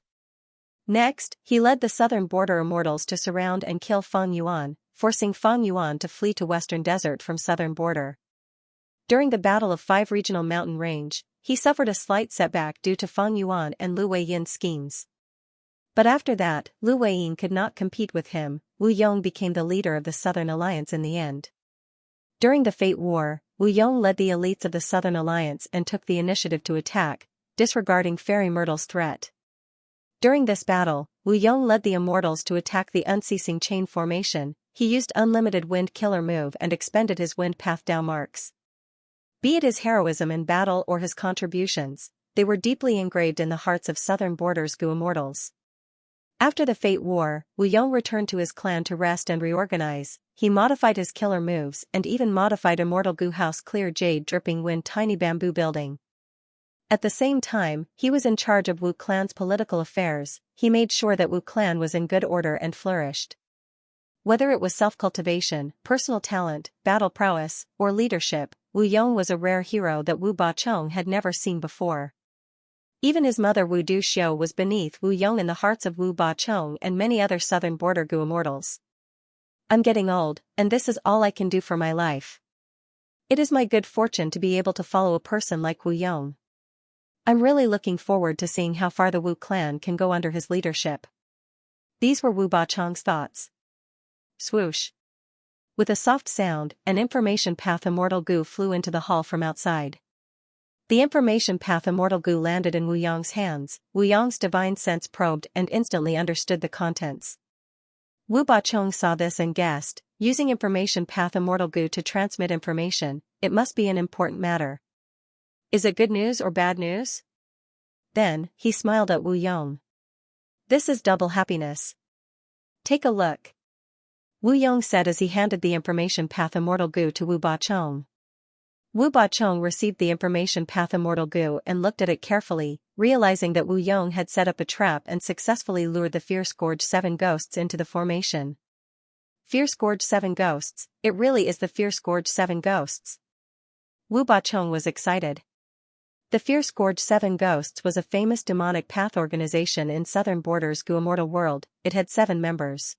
Speaker 1: Next, he led the Southern Border Immortals to surround and kill Fang Yuan, forcing Fang Yuan to flee to Western Desert from Southern Border. During the Battle of 5 Regional Mountain Range, he suffered a slight setback due to Fang Yuan and Lu Weiyin's schemes. But after that, Lu Weiyin could not compete with him, Wu Yong became the leader of the Southern Alliance in the end. During the Fate War, Wu Yong led the elites of the Southern Alliance and took the initiative to attack, disregarding Fairy Myrtle's threat. During this battle, Wu Yong led the Immortals to attack the unceasing chain formation, he used unlimited wind killer move and expended his wind path Dao marks. Be it his heroism in battle or his contributions, they were deeply engraved in the hearts of Southern Borders Gu immortals. After the Fate War, Wu Yong returned to his clan to rest and reorganize. He modified his killer moves and even modified Immortal Gu House Clear Jade Dripping Wind Tiny Bamboo Building. At the same time, he was in charge of Wu clan's political affairs. He made sure that Wu clan was in good order and flourished. Whether it was self-cultivation, personal talent, battle prowess, or leadership, Wu Yong was a rare hero that Wu Bachong had never seen before. Even his mother Wu Du Xiu was beneath Wu Yong in the hearts of Wu Bachong and many other Southern Border Gu immortals. I'm getting old, and this is all I can do for my life. It is my good fortune to be able to follow a person like Wu Yong. I'm really looking forward to seeing how far the Wu clan can go under his leadership. These were Wu Bachong's thoughts. Swoosh. With a soft sound, an information path Immortal Gu flew into the hall from outside. The information path Immortal Gu landed in Wu Yong's hands. Wu Yong's divine sense probed and instantly understood the contents. Wu Bachong saw this and guessed, using information path Immortal Gu to transmit information, it must be an important matter. Is it good news or bad news? Then, he smiled at Wu Yong. This is double happiness. Take a look. Wu Yong said as he handed the information path Immortal Gu to Wu Bachong. Wu Bachong received the information path Immortal Gu and looked at it carefully, realizing that Wu Yong had set up a trap and successfully lured the Fierce Gorge 7 ghosts into the formation. Fierce Gorge 7 ghosts, it really is the Fierce Gorge 7 ghosts. Wu Bachong was excited. The Fierce Gorge 7 Ghosts was a famous demonic path organization in Southern Borders Gu immortal world. It had 7 members.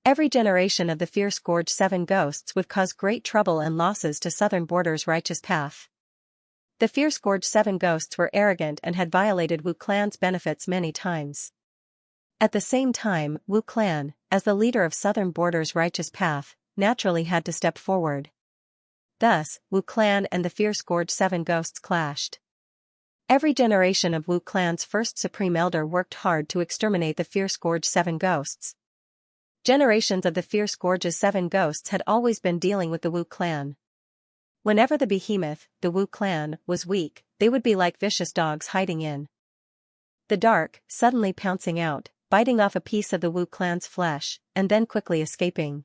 Speaker 1: Every generation of the Fierce Gorge 7 ghosts would cause great trouble and losses to Southern Borders' righteous path. The Fierce Gorge 7 ghosts were arrogant and had violated Wu clan's benefits many times. At the same time, Wu clan, as the leader of Southern Borders' righteous path, naturally had to step forward. Thus, Wu clan and the Fierce Gorge 7 ghosts clashed. Every generation of Wu clan's first supreme elder worked hard to exterminate the Fierce Gorge 7 ghosts. Generations of the Fierce Gorge's 7 ghosts had always been dealing with the Wu clan. Whenever the behemoth, the Wu clan, was weak, they would be like vicious dogs hiding in the dark, suddenly pouncing out, biting off a piece of the Wu clan's flesh, and then quickly escaping.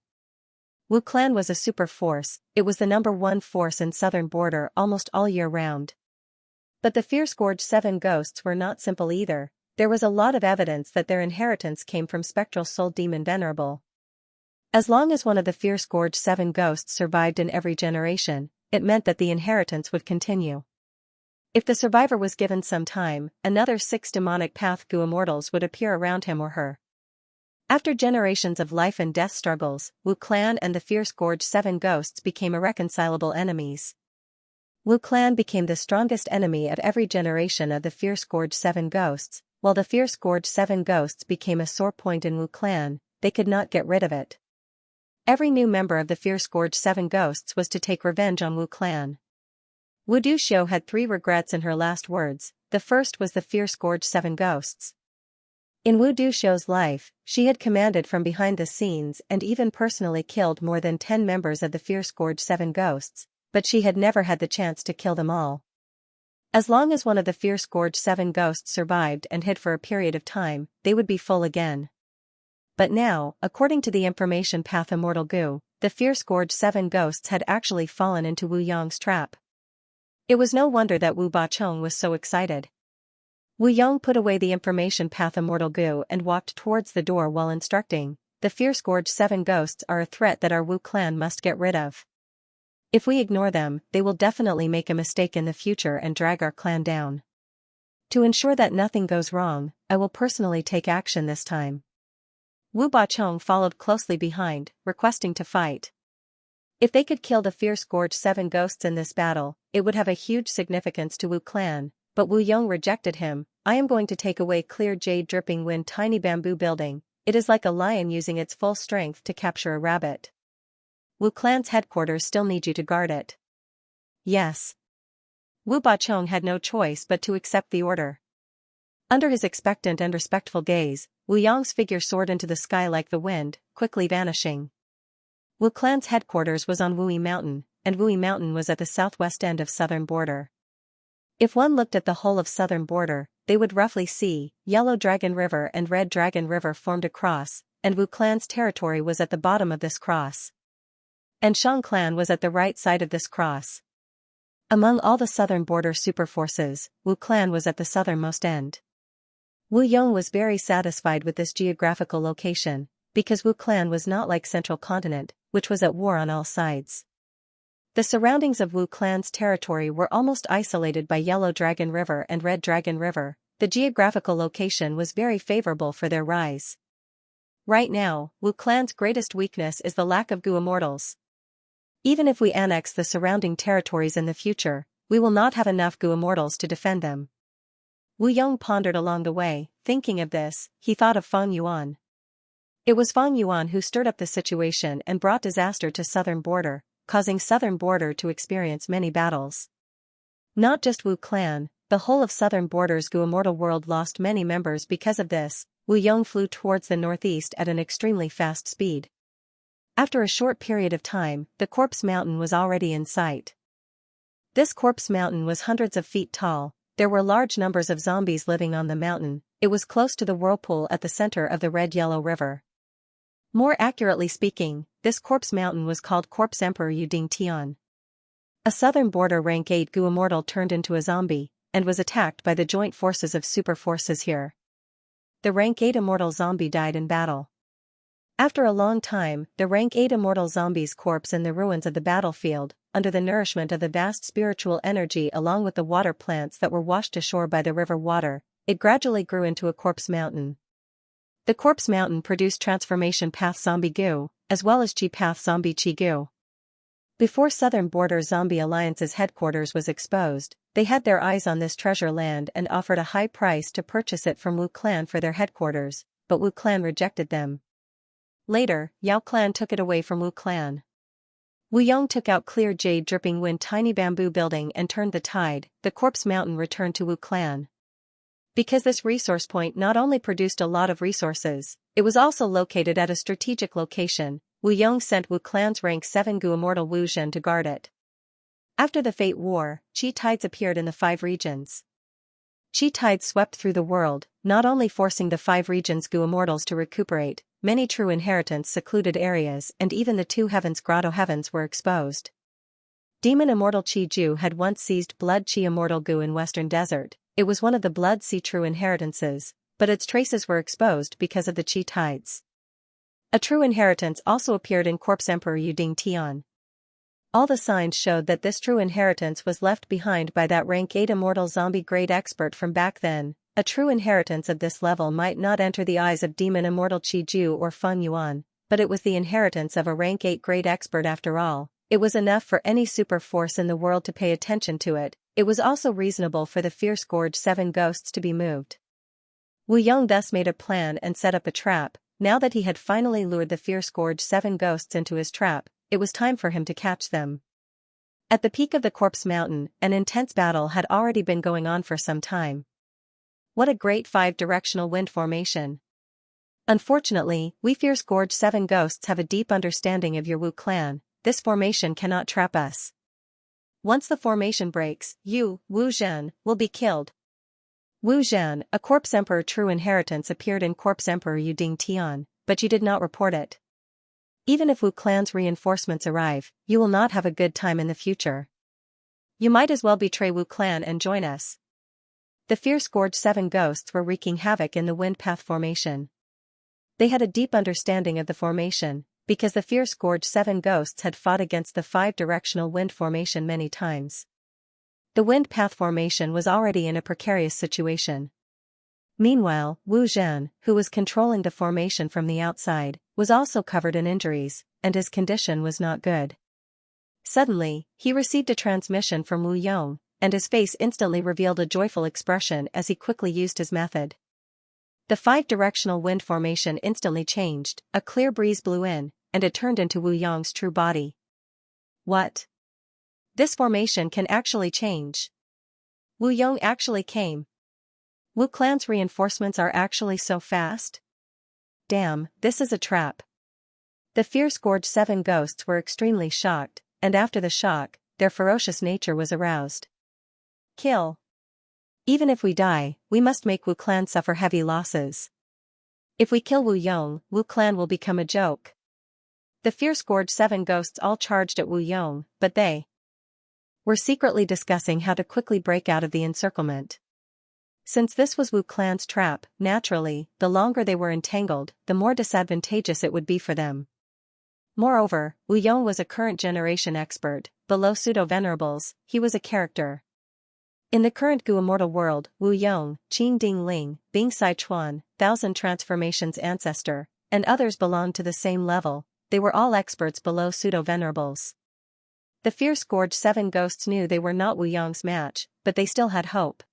Speaker 1: Wu clan was a super force, it was the #1 force in Southern Border almost all year round. But the Fierce Gorge 7 ghosts were not simple either. There was a lot of evidence that their inheritance came from spectral soul demon Venerable. As long as one of the Fierce Gorge 7 ghosts survived in every generation, it meant that the inheritance would continue. If the survivor was given some time, another 6 demonic path Gu immortals would appear around him or her. After generations of life and death struggles, Wu clan and the Fierce Gorge 7 ghosts became irreconcilable enemies. Wu clan became the strongest enemy of every generation of the Fierce Gorge 7 ghosts. While the Fierce Gorge 7 ghosts became a sore point in Wu clan, they could not get rid of it. Every new member of the Fierce Gorge 7 ghosts was to take revenge on Wu clan. Wu Du Xiu had 3 regrets in her last words. The first was the Fierce Gorge 7 ghosts. In Wu Du Xiu's life, she had commanded from behind the scenes and even personally killed more than 10 members of the Fierce Gorge 7 ghosts, but she had never had the chance to kill them all. As long as one of the Fierce Gorge 7 ghosts survived and hid for a period of time, they would be full again. But now, according to the information path Immortal Gu, the Fierce Gorge 7 ghosts had actually fallen into Wu Yong's trap. It was no wonder that Wu Bachong was so excited. Wu Yong put away the information path Immortal Gu and walked towards the door while instructing, the Fierce Gorge 7 ghosts are a threat that our Wu clan must get rid of. If we ignore them, they will definitely make a mistake in the future and drag our clan down. To ensure that nothing goes wrong, I will personally take action this time. Wu Bachong followed closely behind, requesting to fight. If they could kill the Fierce Gorge 7 ghosts in this battle, it would have a huge significance to Wu clan, but Wu Yong rejected him. I am going to take away Clear Jade Dripping Wind Tiny Bamboo Building. It is like a lion using its full strength to capture a rabbit. Wu clan's headquarters still need you to guard it. Yes. Wu Bachong had no choice but to accept the order. Under his expectant and respectful gaze, Wu Yong's figure soared into the sky like the wind, quickly vanishing. Wu clan's headquarters was on Wui Mountain, and Wui Mountain was at the southwest end of southern border. If one looked at the whole of southern border, they would roughly see, Yellow Dragon River and Red Dragon River formed a cross, and Wu clan's territory was at the bottom of this cross. And Shang clan was at the right side of this cross. Among all the southern border superforces, Wu clan was at the southernmost end. Wu Yong was very satisfied with this geographical location, because Wu clan was not like Central Continent, which was at war on all sides. The surroundings of Wu clan's territory were almost isolated by Yellow Dragon River and Red Dragon River. The geographical location was very favorable for their rise. Right now, Wu clan's greatest weakness is the lack of Gu immortals. Even if we annex the surrounding territories in the future, we will not have enough Gu immortals to defend them. Wu Yong pondered along the way. Thinking of this, he thought of Fang Yuan. It was Fang Yuan who stirred up the situation and brought disaster to southern border, causing southern border to experience many battles. Not just Wu clan, the whole of southern border's Gu immortal world lost many members because of this. Wu Yong flew towards the northeast at an extremely fast speed. After a short period of time, the Corpse Mountain was already in sight. This Corpse Mountain was hundreds of feet tall. There were large numbers of zombies living on the mountain. It was close to the whirlpool at the center of the Red-Yellow River. More accurately speaking, this Corpse Mountain was called Corpse Emperor Yuding Tian. A southern border rank 8 Gu immortal turned into a zombie, and was attacked by the joint forces of super forces here. The rank 8 immortal zombie died in battle. After a long time, the rank 8 immortal zombie's corpse in the ruins of the battlefield, under the nourishment of the vast spiritual energy along with the water plants that were washed ashore by the river water, it gradually grew into a Corpse Mountain. The Corpse Mountain produced Transformation Path Zombie Gu, as well as Chi Path Zombie Chi Gu. Before Southern Border Zombie Alliance's headquarters was exposed, they had their eyes on this treasure land and offered a high price to purchase it from Wu clan for their headquarters, but Wu clan rejected them. Later, Yao clan took it away from Wu clan. Wu Yong took out clear jade dripping wind tiny bamboo building and turned the tide. The Corpse Mountain returned to Wu clan. Because this resource point not only produced a lot of resources, it was also located at a strategic location. Wu Yong sent Wu clan's rank 7 Gu immortal Wu Zhen to guard it. After the Fate War, Qi tides appeared in the 5 regions. Qi tides swept through the world, not only forcing the 5 regions' Gu immortals to recuperate, many true inheritance secluded areas and even the 2 heavens grotto heavens were exposed. Demon immortal Qi Ju had once seized blood Qi immortal Gu in western desert. It was one of the blood sea true inheritances, but its traces were exposed because of the Qi tides. A true inheritance also appeared in Corpse Emperor Yuding Tian. All the signs showed that this true inheritance was left behind by that rank 8 immortal zombie grade expert from back then. A true inheritance of this level might not enter the eyes of Demon Immortal Qi Ju or Feng Yuan, but it was the inheritance of a rank 8 grade expert after all. It was enough for any super force in the world to pay attention to it. It was also reasonable for the Fierce Gorge 7 ghosts to be moved. Wu Yong thus made a plan and set up a trap. Now that he had finally lured the Fierce Gorge 7 ghosts into his trap, it was time for him to catch them. At the peak of the Corpse Mountain, an intense battle had already been going on for some time. What a great 5-directional wind formation. Unfortunately, we Fierce Gorge 7 ghosts have a deep understanding of your Wu clan. This formation cannot trap us. Once the formation breaks, you, Wu Zhen, will be killed. Wu Zhen, a Corpse Emperor true inheritance appeared in Corpse Emperor Yuding Tian, but you did not report it. Even if Wu clan's reinforcements arrive, you will not have a good time in the future. You might as well betray Wu clan and join us. The Fierce Gorge 7 ghosts were wreaking havoc in the wind path formation. They had a deep understanding of the formation, because the Fierce Gorge 7 ghosts had fought against the 5-directional wind formation many times. The wind path formation was already in a precarious situation. Meanwhile, Wu Zhen, who was controlling the formation from the outside, was also covered in injuries, and his condition was not good. Suddenly, he received a transmission from Wu Yong, and his face instantly revealed a joyful expression as he quickly used his method. The 5-directional wind formation instantly changed, a clear breeze blew in, and it turned into Wu Yong's true body. What? This formation can actually change. Wu Yong actually came. Wu clan's reinforcements are actually so fast? Damn, this is a trap. The fierce-gorged 7 ghosts were extremely shocked, and after the shock, their ferocious nature was aroused. Kill. Even if we die, we must make Wu clan suffer heavy losses. If we kill Wu Yong, Wu clan will become a joke. The fierce-gorged 7 ghosts all charged at Wu Yong, but they were secretly discussing how to quickly break out of the encirclement. Since this was Wu clan's trap, naturally, the longer they were entangled, the more disadvantageous it would be for them. Moreover, Wu Yong was a current generation expert. Below pseudo-venerables, he was a character. In the current Gu immortal world, Wu Yong, Qing Ding Ling, Bing Sai Chuan, Thousand Transformations ancestor, and others belonged to the same level. They were all experts below pseudo-venerables. The fierce-gorged 7 ghosts knew they were not Wu Yong's match, but they still had hope.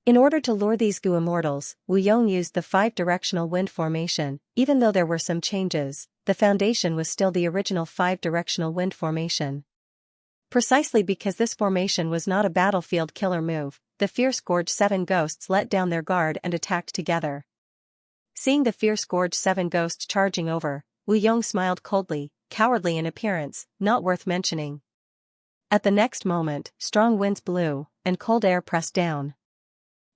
Speaker 1: In order to lure these Gu immortals, Wu Yong used the 5-directional wind formation. Even though there were some changes, the foundation was still the original 5-directional wind formation. Precisely because this formation was not a battlefield killer move, the fierce-gorged 7 ghosts let down their guard and attacked together. Seeing the fierce-gorged 7 ghosts charging over, Wu Yong smiled coldly, cowardly in appearance, not worth mentioning. At the next moment, strong winds blew, and cold air pressed down.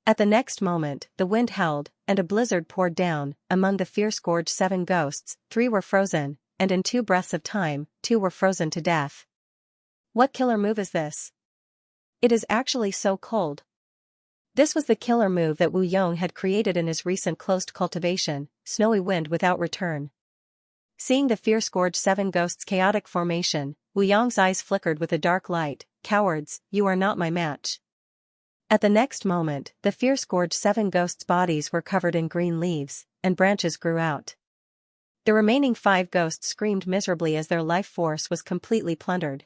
Speaker 1: At the next moment, the wind howled, and a blizzard poured down. Among the fierce-gorged 7 ghosts, 3 were frozen, and in 2 breaths of time, 2 were frozen to death. What killer move is this? It is actually so cold. This was the killer move that Wu Yong had created in his recent closed cultivation, Snowy Wind Without Return. Seeing the fierce-gorged 7 ghosts' chaotic formation, Wu Yong's eyes flickered with a dark light. Cowards, you are not my match. At the next moment, the fierce-gorged 7 ghosts' bodies were covered in green leaves, and branches grew out. The remaining 5 ghosts screamed miserably as their life force was completely plundered.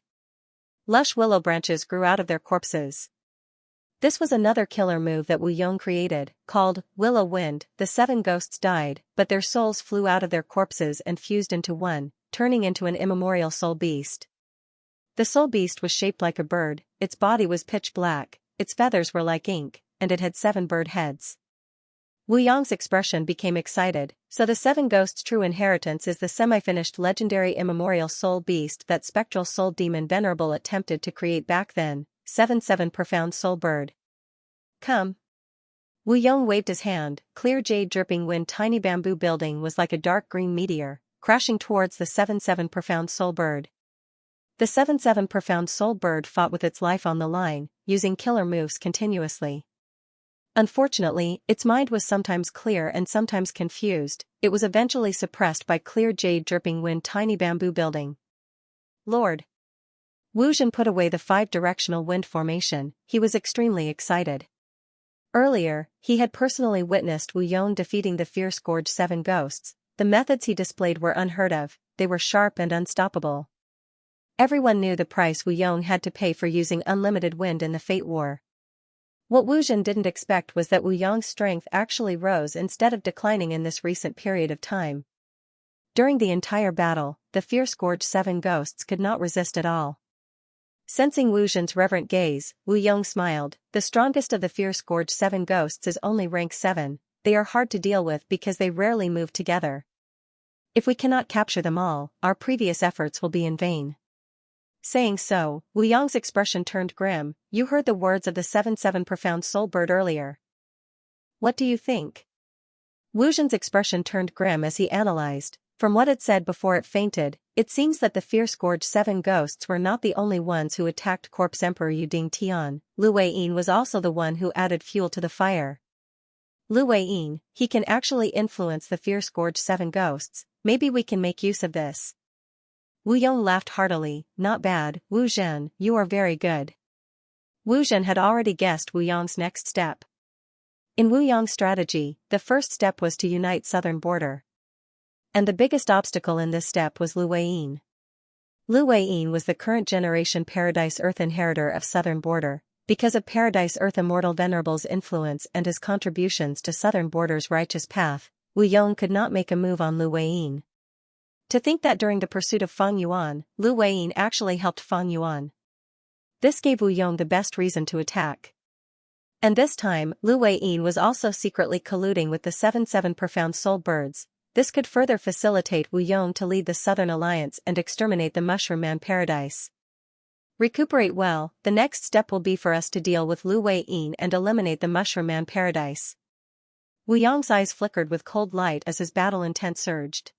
Speaker 1: Lush willow branches grew out of their corpses. This was another killer move that Wu Yong created, called Willow Wind. The 7 ghosts died, but their souls flew out of their corpses and fused into one, turning into an immemorial soul beast. The soul beast was shaped like a bird, its body was pitch black, its feathers were like ink, and it had 7 bird heads. Wu Yong's expression became excited. So the 7 ghosts' true inheritance is the semi-finished legendary immemorial soul beast that spectral soul demon Venerable attempted to create back then. 7 profound soul bird. Come. Wu Yong waved his hand. Clear jade dripping wind tiny bamboo building was like a dark green meteor, crashing towards the 7 profound soul bird. The 7 profound soul bird fought with its life on the line, using killer moves continuously. Unfortunately, its mind was sometimes clear and sometimes confused. It was eventually suppressed by clear jade dripping wind tiny bamboo building. Lord. Wu Zhen put away the 5-directional wind formation. He was extremely excited. Earlier, he had personally witnessed Wu Yong defeating the fierce-gorged 7 ghosts. The methods he displayed were unheard of. They were sharp and unstoppable. Everyone knew the price Wu Yong had to pay for using unlimited wind in the Fate War. What Wu Zhen didn't expect was that Wu Yong's strength actually rose instead of declining in this recent period of time. During the entire battle, the fierce-gorged 7 ghosts could not resist at all. Sensing Wu Zhen's reverent gaze, Wu Yong smiled. The strongest of the fierce-gorged 7 ghosts is only rank 7. They are hard to deal with because they rarely move together. If we cannot capture them all, our previous efforts will be in vain. Saying so, Wu Yong's expression turned grim. You heard the words of the 7 profound soul bird earlier. What do you think? Wu Zhen's expression turned grim as he analyzed. From what it said before it fainted, it seems that the fierce-gorged 7 ghosts were not the only ones who attacked Corpse Emperor Yuding Tian. Lu Weiyin was also the one who added fuel to the fire. Lu Weiyin, he can actually influence the fierce-gorged 7 ghosts. Maybe we can make use of this. Wu Yong laughed heartily. Not bad, Wu Zhen, you are very good. Wu Zhen had already guessed Wu Yong's next step. In Wu Yong's strategy, the first step was to unite southern border. And the biggest obstacle in this step was Lu Weiyin. Lu Weiyin was the current generation Paradise Earth inheritor of southern border. Because of Paradise Earth Immortal Venerable's influence and his contributions to southern border's righteous path, Wu Yong could not make a move on Lu Weiyin. To think that during the pursuit of Fang Yuan, Lu Weiyin actually helped Fang Yuan. This gave Wu Yong the best reason to attack. And this time, Lu Weiyin was also secretly colluding with the 7 profound soul birds. This could further facilitate Wu Yong to lead the Southern Alliance and exterminate the Mushroom Man Paradise. Recuperate well, the next step will be for us to deal with Lu Wei-yin and eliminate the Mushroom Man Paradise. Wu Yong's eyes flickered with cold light as his battle intent surged.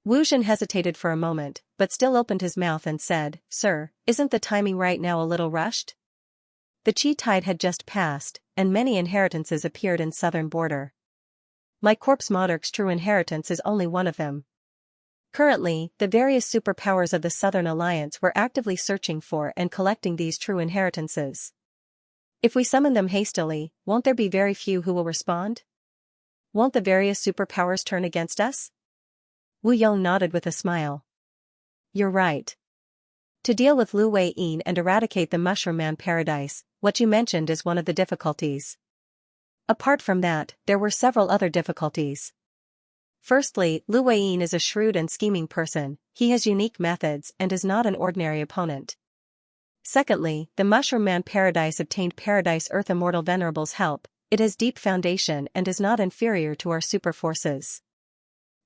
Speaker 1: Wu Zhen hesitated for a moment, but still opened his mouth and said, "Sir, isn't the timing right now a little rushed?" The Qi tide had just passed, and many inheritances appeared in southern border. My corpse monarch's true inheritance is only one of them. Currently, the various superpowers of the Southern Alliance were actively searching for and collecting these true inheritances. If we summon them hastily, won't there be very few who will respond? Won't the various superpowers turn against us? Wu Yong nodded with a smile. You're right. To deal with Lu Wei-yin and eradicate the Mushroom Man Paradise, what you mentioned is one of the difficulties. Apart from that, there were several other difficulties. Firstly, Lu Wei-yin is a shrewd and scheming person, he has unique methods and is not an ordinary opponent. Secondly, the Mushroom Man Paradise obtained Paradise Earth Immortal Venerable's help, it has deep foundation and is not inferior to our super forces.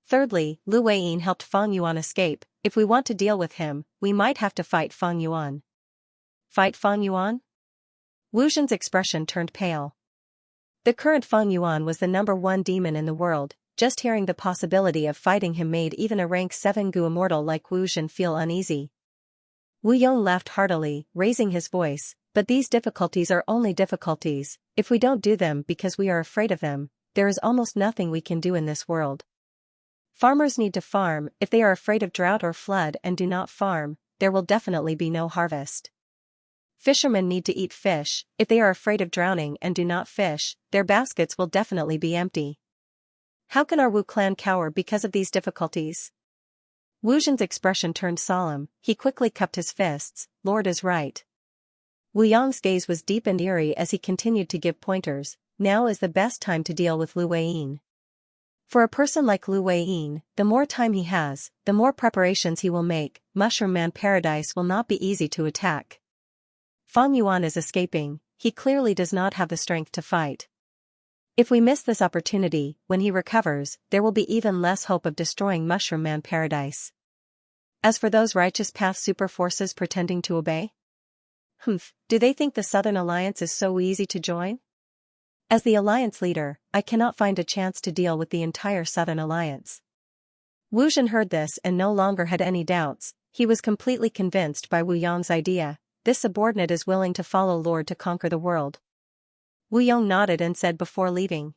Speaker 1: Thirdly, Lu Wei-yin helped Fang Yuan escape, if we want to deal with him, we might have to fight Fang Yuan. Fight Fang Yuan? Wu Zhen's expression turned pale. The current Fang Yuan was the #1 demon in the world, just hearing the possibility of fighting him made even a rank 7 Gu immortal like Wu Zhen feel uneasy. Wu Yong laughed heartily, raising his voice, but these difficulties are only difficulties, if we don't do them because we are afraid of them, there is almost nothing we can do in this world. Farmers need to farm, if they are afraid of drought or flood and do not farm, there will definitely be no harvest. Fishermen need to eat fish, if they are afraid of drowning and do not fish, their baskets will definitely be empty. How can our Wu clan cower because of these difficulties? Wu Zhen's expression turned solemn, he quickly cupped his fists, Lord is right. Wu Yong's gaze was deep and eerie as he continued to give pointers, now is the best time to deal with Lu Wei-yin. For a person like Lu Wei-yin, the more time he has, the more preparations he will make, Mushroom Man Paradise will not be easy to attack. Fang Yuan is escaping, he clearly does not have the strength to fight. If we miss this opportunity, when he recovers, there will be even less hope of destroying Mushroom Man Paradise. As for those righteous path super forces pretending to obey? Do they think the Southern Alliance is so easy to join? As the Alliance leader, I cannot find a chance to deal with the entire Southern Alliance. Wu Zhen heard this and no longer had any doubts, he was completely convinced by Wu Yong's idea. This subordinate is willing to follow Lord to conquer the world. Wu Yong nodded and said before leaving.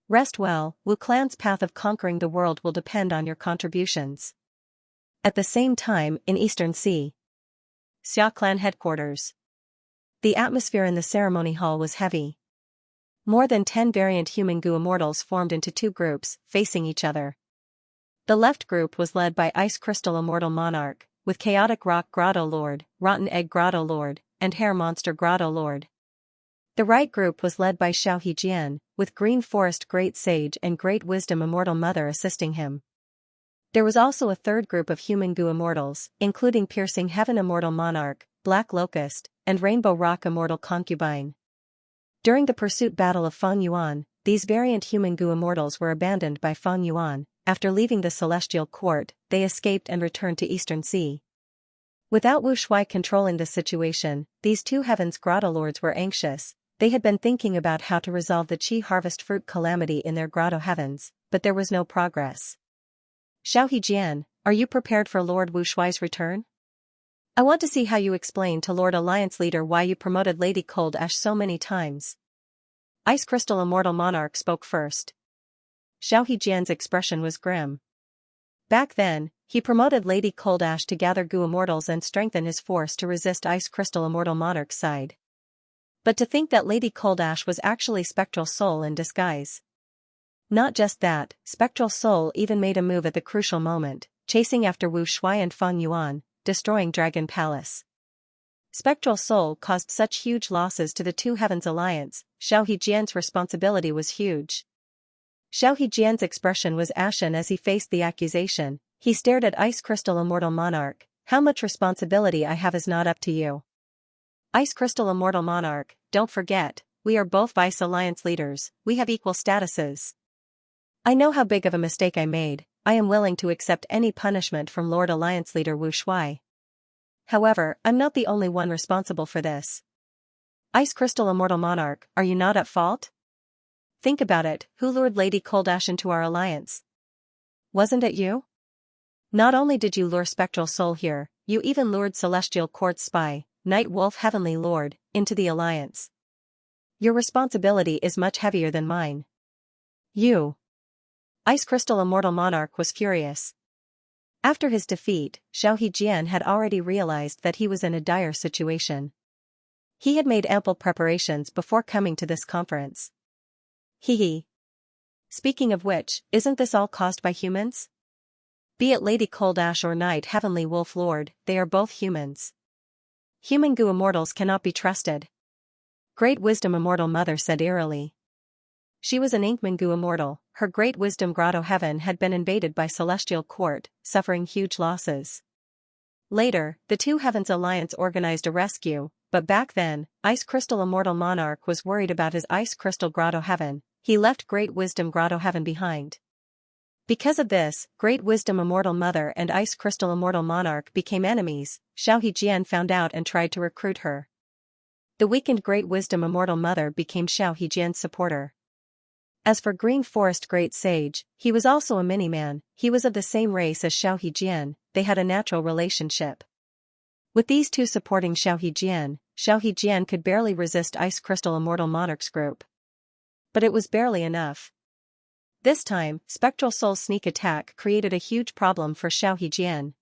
Speaker 1: Rest well, Wu clan's path of conquering the world will depend on your contributions. At the same time, in Eastern Sea, Xia clan headquarters. The atmosphere in the ceremony hall was heavy. More than 10 variant human Gu immortals formed into 2 groups, facing each other. The left group was led by Ice Crystal Immortal Monarch, with Chaotic Rock Grotto Lord, Rotten Egg Grotto Lord, and Hair Monster Grotto Lord. The right group was led by Xianxia, with Green Forest Great Sage and Great Wisdom Immortal Mother assisting him. There was also a third group of human Gu immortals, including Piercing Heaven Immortal Monarch, Black Locust, and Rainbow Rock Immortal Concubine. During the pursuit battle of Fang Yuan, these variant human Gu immortals were abandoned by Fang Yuan. After leaving the Celestial Court, they escaped and returned to Eastern Sea. Without Wu Shui controlling the situation, these 2 Heavens Grotto Lords were anxious. They had been thinking about how to resolve the Qi harvest fruit calamity in their Grotto Heavens, but there was no progress. Xiaohejian, are you prepared for Lord Wu Shui's return? I want to see how you explain to Lord Alliance Leader why you promoted Lady Cold Ash so many times. Ice Crystal Immortal Monarch spoke first. Xiaohejian's expression was grim. Back then, he promoted Lady Cold Ash to gather Gu immortals and strengthen his force to resist Ice Crystal Immortal Monarch's side. But to think that Lady Cold Ash was actually Spectral Soul in disguise. Not just that, Spectral Soul even made a move at the crucial moment, chasing after Wu Shui and Fang Yuan, destroying Dragon Palace. Spectral Soul caused such huge losses to the 2 Heavens Alliance, Xiaohejian's responsibility was huge. Xiaohejian's expression was ashen as he faced the accusation, he stared at Ice Crystal Immortal Monarch, how much responsibility I have is not up to you. Ice Crystal Immortal Monarch, don't forget, we are both Vice Alliance leaders, we have equal statuses. I know how big of a mistake I made. I am willing to accept any punishment from Lord Alliance Leader Wu Shuai. However, I'm not the only one responsible for this. Ice Crystal Immortal Monarch, are you not at fault? Think about it, who lured Lady Coldash into our alliance? Wasn't it you? Not only did you lure Spectral Soul here, you even lured Celestial Court spy, Night Wolf Heavenly Lord, into the alliance. Your responsibility is much heavier than mine. You. Ice Crystal Immortal Monarch was furious. After his defeat, Xiao Hejian had already realized that he was in a dire situation. He had made ample preparations before coming to this conference. Hee. Speaking of which, isn't this all caused by humans? Be it Lady Coldash or Knight Heavenly Wolf Lord, they are both humans. Human goo immortals cannot be trusted. Great Wisdom Immortal Mother said eerily. She was an Inkman goo immortal, her Great Wisdom Grotto Heaven had been invaded by Celestial Court, suffering huge losses. Later, the Two Heavens Alliance organized a rescue, but back then, Ice Crystal Immortal Monarch was worried about his Ice Crystal Grotto Heaven. He left Great Wisdom Grotto Heaven behind. Because of this, Great Wisdom Immortal Mother and Ice Crystal Immortal Monarch became enemies. Xiao Hejian found out and tried to recruit her. The weakened Great Wisdom Immortal Mother became Xiao Hejian's supporter. As for Green Forest Great Sage, he was also a mini-man. He was of the same race as Xiao Hejian, they had a natural relationship. With these two supporting Xiao Hejian could barely resist Ice Crystal Immortal Monarch's group. But it was barely enough. This time, Spectral Soul's sneak attack created a huge problem for Xiao Hejian.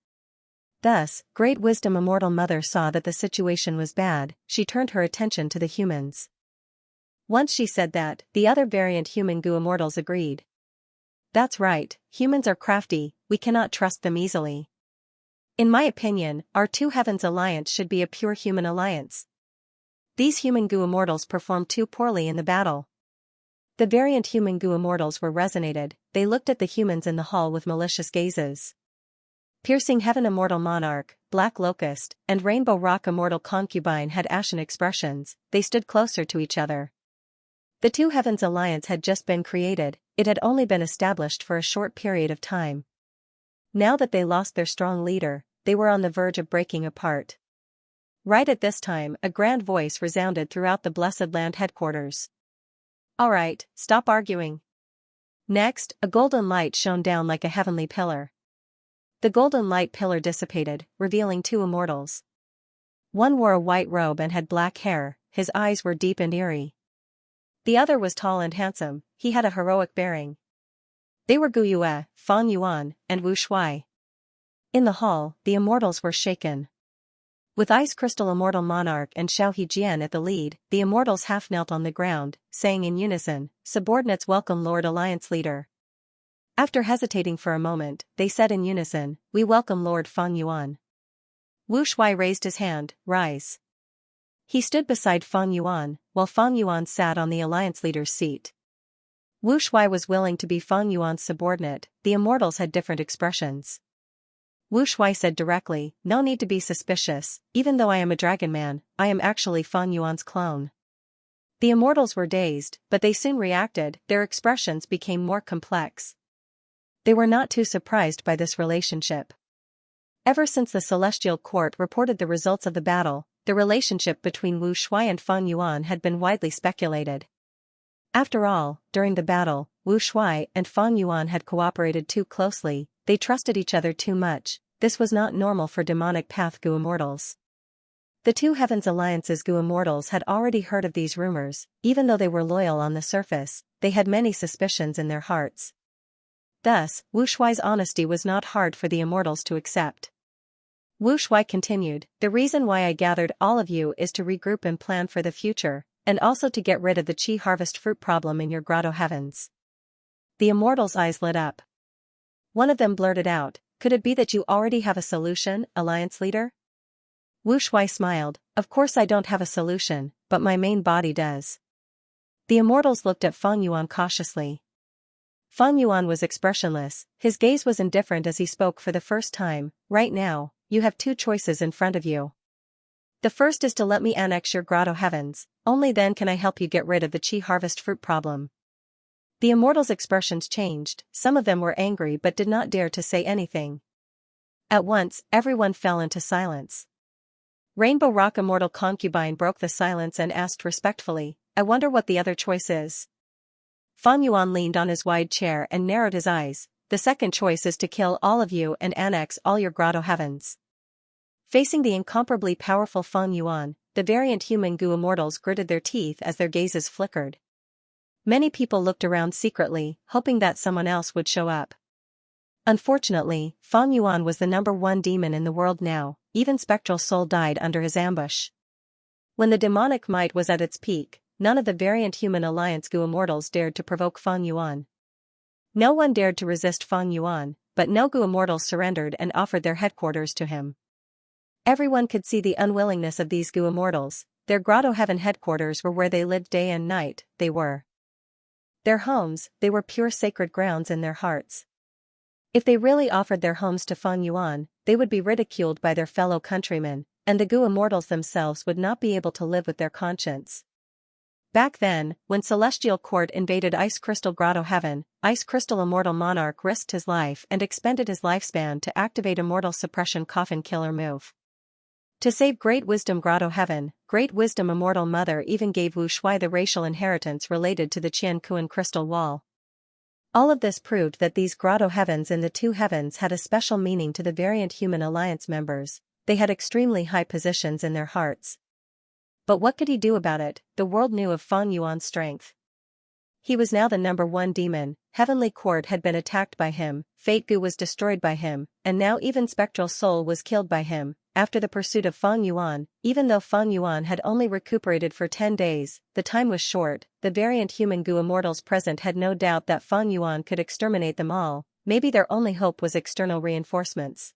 Speaker 1: Thus, Great Wisdom Immortal Mother saw that the situation was bad. She turned her attention to the humans. Once she said that, the other variant human goo immortals agreed. That's right, humans are crafty, we cannot trust them easily. In my opinion, our Two Heavens Alliance should be a pure human alliance. These human goo immortals performed too poorly in the battle. The variant human goo immortals were resonated, they looked at the humans in the hall with malicious gazes. Piercing Heaven Immortal Monarch, Black Locust, and Rainbow Rock Immortal Concubine had ashen expressions, they stood closer to each other. The Two Heavens Alliance had just been created, it had only been established for a short period of time. Now that they lost their strong leader, they were on the verge of breaking apart. Right at this time, a grand voice resounded throughout the Blessed Land headquarters. Alright, stop arguing. Next, a golden light shone down like a heavenly pillar. The golden light pillar dissipated, revealing two immortals. One wore a white robe and had black hair, his eyes were deep and eerie. The other was tall and handsome, he had a heroic bearing. They were Gu Yue, Fang Yuan, and Wu Shuai. In the hall, the immortals were shaken. With Ice Crystal Immortal Monarch and Xiao Hejian at the lead, the immortals half knelt on the ground, saying in unison, "Subordinates welcome Lord Alliance Leader." After hesitating for a moment, they said in unison, "We welcome Lord Fang Yuan." Wu Shuai raised his hand, "Rise." He stood beside Fang Yuan, while Fang Yuan sat on the Alliance Leader's seat. Wu Shuai was willing to be Fang Yuan's subordinate, the immortals had different expressions. Wu Shuai said directly, "No need to be suspicious, even though I am a dragon man, I am actually Fang Yuan's clone." The immortals were dazed, but they soon reacted, their expressions became more complex. They were not too surprised by this relationship. Ever since the Celestial Court reported the results of the battle, the relationship between Wu Shuai and Fang Yuan had been widely speculated. After all, during the battle, Wu Shuai and Fang Yuan had cooperated too closely, they trusted each other too much. This was not normal for demonic path goo immortals. The Two Heavens Alliance's goo immortals had already heard of these rumors, even though they were loyal on the surface, they had many suspicions in their hearts. Thus, Wu Shuai's honesty was not hard for the immortals to accept. Wu Shuai continued, "The reason why I gathered all of you is to regroup and plan for the future, and also to get rid of the Qi harvest fruit problem in your grotto heavens." The immortals' eyes lit up. One of them blurted out, "Could it be that you already have a solution, Alliance Leader?" Wu Shuai smiled, "Of course I don't have a solution, but my main body does." The immortals looked at Fang Yuan cautiously. Fang Yuan was expressionless, his gaze was indifferent as he spoke for the first time, "Right now, you have two choices in front of you. The first is to let me annex your grotto heavens, only then can I help you get rid of the Qi harvest fruit problem. The immortals' expressions changed, some of them were angry but did not dare to say anything. At once, everyone fell into silence. Rainbow Rock Immortal Concubine broke the silence and asked respectfully, "I wonder what the other choice is." Fan Yuan leaned on his wide chair and narrowed his eyes. "The second choice is to kill all of you and annex all your grotto heavens." Facing the incomparably powerful Fan Yuan, the variant human goo immortals gritted their teeth as their gazes flickered. Many people looked around secretly, hoping that someone else would show up. Unfortunately, Fan Yuan was the #1 demon in the world now. Even Spectral Soul died under his ambush. When the demonic might was at its peak, none of the variant human alliance goo immortals dared to provoke Fan Yuan. No one dared to resist Fan Yuan, but no goo immortals surrendered and offered their headquarters to him. Everyone could see the unwillingness of these goo immortals. Their grotto heaven headquarters were where they lived day and night. They were their homes, they were pure sacred grounds in their hearts. If they really offered their homes to Fan Yuan, they would be ridiculed by their fellow countrymen, and the goo immortals themselves would not be able to live with their conscience. Back then, when Celestial Court invaded Ice Crystal Grotto Heaven, Ice Crystal Immortal Monarch risked his life and expended his lifespan to activate Immortal Suppression Coffin Killer move. To save Great Wisdom Grotto Heaven, Great Wisdom Immortal Mother even gave Wu Shui the racial inheritance related to the Qian Kuan Crystal Wall. All of this proved that these grotto heavens in the two heavens had a special meaning to the variant human alliance members. They had extremely high positions in their hearts. But what could he do about it? The world knew of Fan Yuan's strength. He was now the #1 demon. Heavenly Court had been attacked by him, Fate Goo was destroyed by him, and now even Spectral Soul was killed by him. After the pursuit of Fan Yuan, even though Fan Yuan had only recuperated for 10 days, the time was short. The variant human goo immortals present had no doubt that Fan Yuan could exterminate them all. Maybe their only hope was external reinforcements.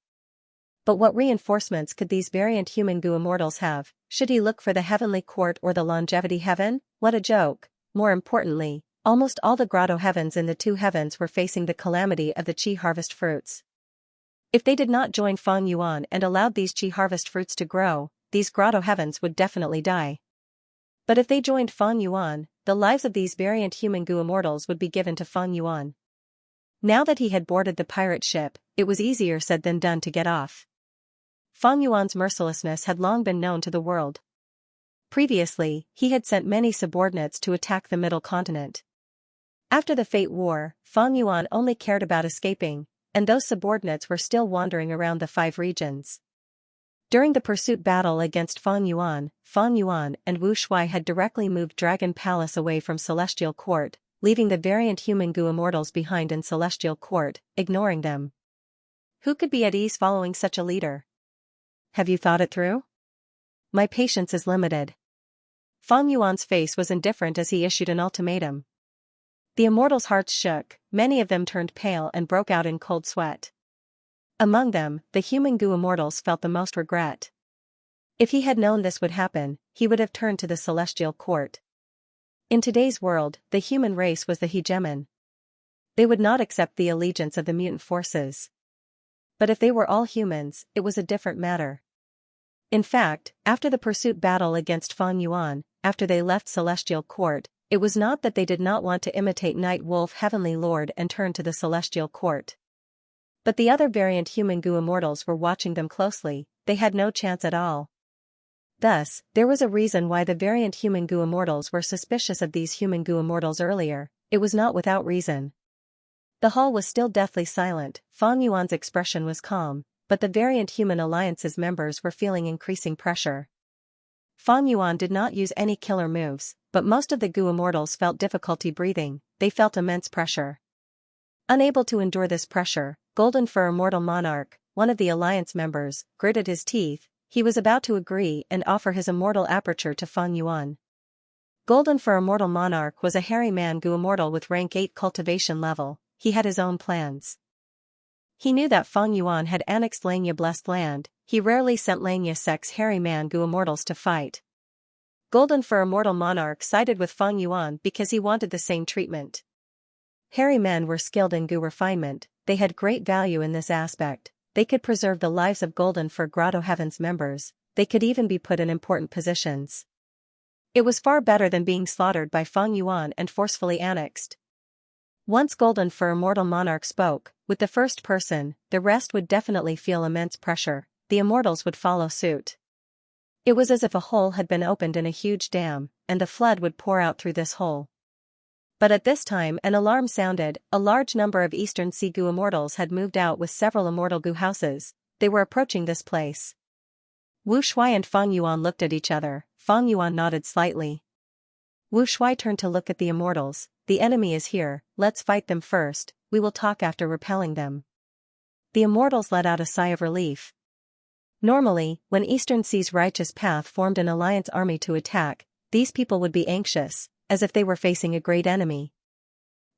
Speaker 1: But what reinforcements could these variant human goo immortals have? Should he look for the Heavenly Court or the Longevity Heaven? What a joke. More importantly, almost all the grotto heavens in the two heavens were facing the calamity of the Qi harvest fruits. If they did not join Fan Yuan and allowed these Qi harvest fruits to grow, these grotto heavens would definitely die. But if they joined Fan Yuan, the lives of these variant human goo immortals would be given to Fan Yuan. Now that he had boarded the pirate ship, it was easier said than done to get off. Fan Yuan's mercilessness had long been known to the world. Previously, he had sent many subordinates to attack the Middle Continent. After the Fate War, Fan Yuan only cared about escaping, and those subordinates were still wandering around the 5 regions. During the pursuit battle against Fan Yuan and Wu Shui had directly moved Dragon Palace away from Celestial Court, leaving the variant human goo immortals behind in Celestial Court, ignoring them. Who could be at ease following such a leader? Have you thought it through? My patience is limited. Fan Yuan's face was indifferent as he issued an ultimatum. The immortals' hearts shook, many of them turned pale and broke out in cold sweat. Among them, the human goo immortals felt the most regret. If he had known this would happen, he would have turned to the Celestial Court. In today's world, the human race was the hegemon. They would not accept the allegiance of the mutant forces. But if they were all humans, it was a different matter. In fact, after the pursuit battle against Fan Yuan, after they left Celestial Court, it was not that they did not want to imitate Night Wolf Heavenly Lord and turn to the Celestial Court. But the other variant human goo immortals were watching them closely. They had no chance at all. Thus, there was a reason why the variant human goo immortals were suspicious of these human goo immortals earlier. It was not without reason. The hall was still deathly silent. Fan Yuan's expression was calm, but the variant human alliance's members were feeling increasing pressure. Fan Yuan did not use any killer moves, but most of the goo immortals felt difficulty breathing. They felt immense pressure. Unable to endure this pressure, Golden Fur Immortal Monarch, one of the alliance members, gritted his teeth. He was about to agree and offer his immortal aperture to Fan Yuan. Golden Fur Immortal Monarch was a hairy man goo immortal with rank 8 cultivation level. He had his own plans. He knew that Fan Yuan had annexed Xianxia Blessed Land. He rarely sent Xianxia sex hairy man goo immortals to fight. Golden Fur Immortal Monarch sided with Fan Yuan because he wanted the same treatment. Hairy men were skilled in goo refinement. They had great value in this aspect. They could preserve the lives of Golden Fur Grotto Heaven's members. They could even be put in important positions. It was far better than being slaughtered by Fan Yuan and forcefully annexed. Once Golden Fur Immortal Monarch spoke, with the first person, the rest would definitely feel immense pressure. The immortals would follow suit. It was as if a hole had been opened in a huge dam, and the flood would pour out through this hole. But at this time an alarm sounded. A large number of Eastern Sea Goo immortals had moved out with several immortal Goo houses. They were approaching this place. Wu Shuai and Feng Yuan looked at each other. Feng Yuan nodded slightly. Wu Shuai turned to look at the immortals. The enemy is here, let's fight them first, we will talk after repelling them. The immortals let out a sigh of relief. Normally, when Eastern Sea's righteous path formed an alliance army to attack, these people would be anxious, as if they were facing a great enemy.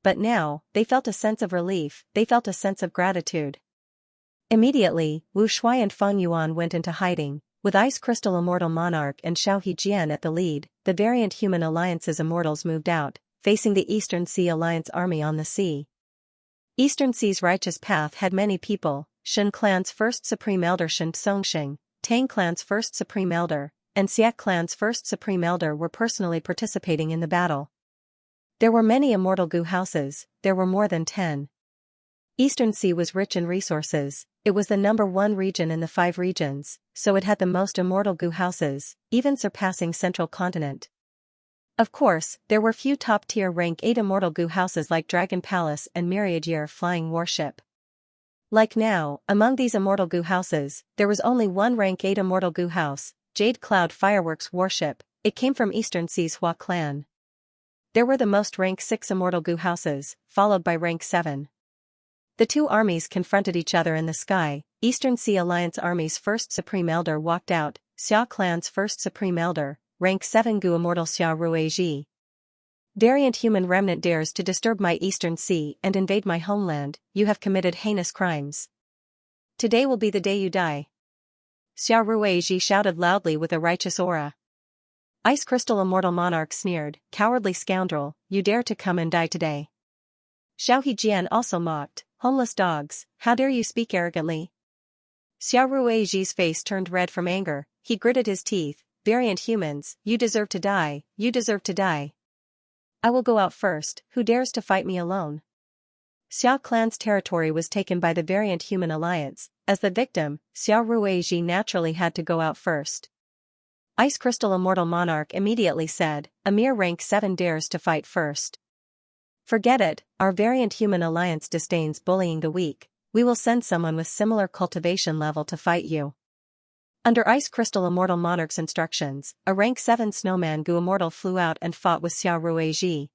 Speaker 1: But now, they felt a sense of relief, they felt a sense of gratitude. Immediately, Wu Shuai and Feng Yuan went into hiding, with Ice Crystal Immortal Monarch and Xiao Hejian at the lead. The variant human alliance's immortals moved out, facing the Eastern Sea Alliance army on the sea. Eastern Sea's righteous path had many people: Shen Clan's first Supreme Elder Shen Songxing, Tang Clan's first Supreme Elder, and Xiak Clan's first Supreme Elder were personally participating in the battle. There were many immortal Goo houses, there were more than 10. Eastern Sea was rich in resources, it was the #1 region in the 5 regions, so it had the most immortal Goo houses, even surpassing Central Continent. Of course, there were few top-tier rank 8 immortal Goo houses like Dragon Palace and Myriad Year Flying Warship. Like now, among these immortal Goo houses, there was only one rank 8 immortal Goo house, Jade Cloud Fireworks Warship. It came from Eastern Sea's Hua clan. There were the most rank 6 immortal Goo houses, followed by rank 7. The two armies confronted each other in the sky. Eastern Sea Alliance Army's first Supreme Elder walked out, Xia Clan's first Supreme Elder, rank 7 Goo Immortal Xia Rueji. Variant human remnant dares to disturb my Eastern Sea and invade my homeland, you have committed heinous crimes. Today will be the day you die. Xia Rueji shouted loudly with a righteous aura. Ice Crystal Immortal Monarch sneered, cowardly scoundrel, you dare to come and die today. Xiao Hejian also mocked, homeless dogs, how dare you speak arrogantly? Xia Rueji's face turned red from anger, he gritted his teeth, variant humans, you deserve to die, you deserve to die. I will go out first, who dares to fight me alone? Xiao Clan's territory was taken by the variant human alliance. As the victim, Xiao Rueji naturally had to go out first. Ice Crystal Immortal Monarch immediately said, a mere rank 7 dares to fight first. Forget it, our variant human alliance disdains bullying the weak, we will send someone with similar cultivation level to fight you. Under Ice Crystal Immortal Monarch's instructions, a rank 7 Snowman Goo Immortal flew out and fought with Xiao Rueji.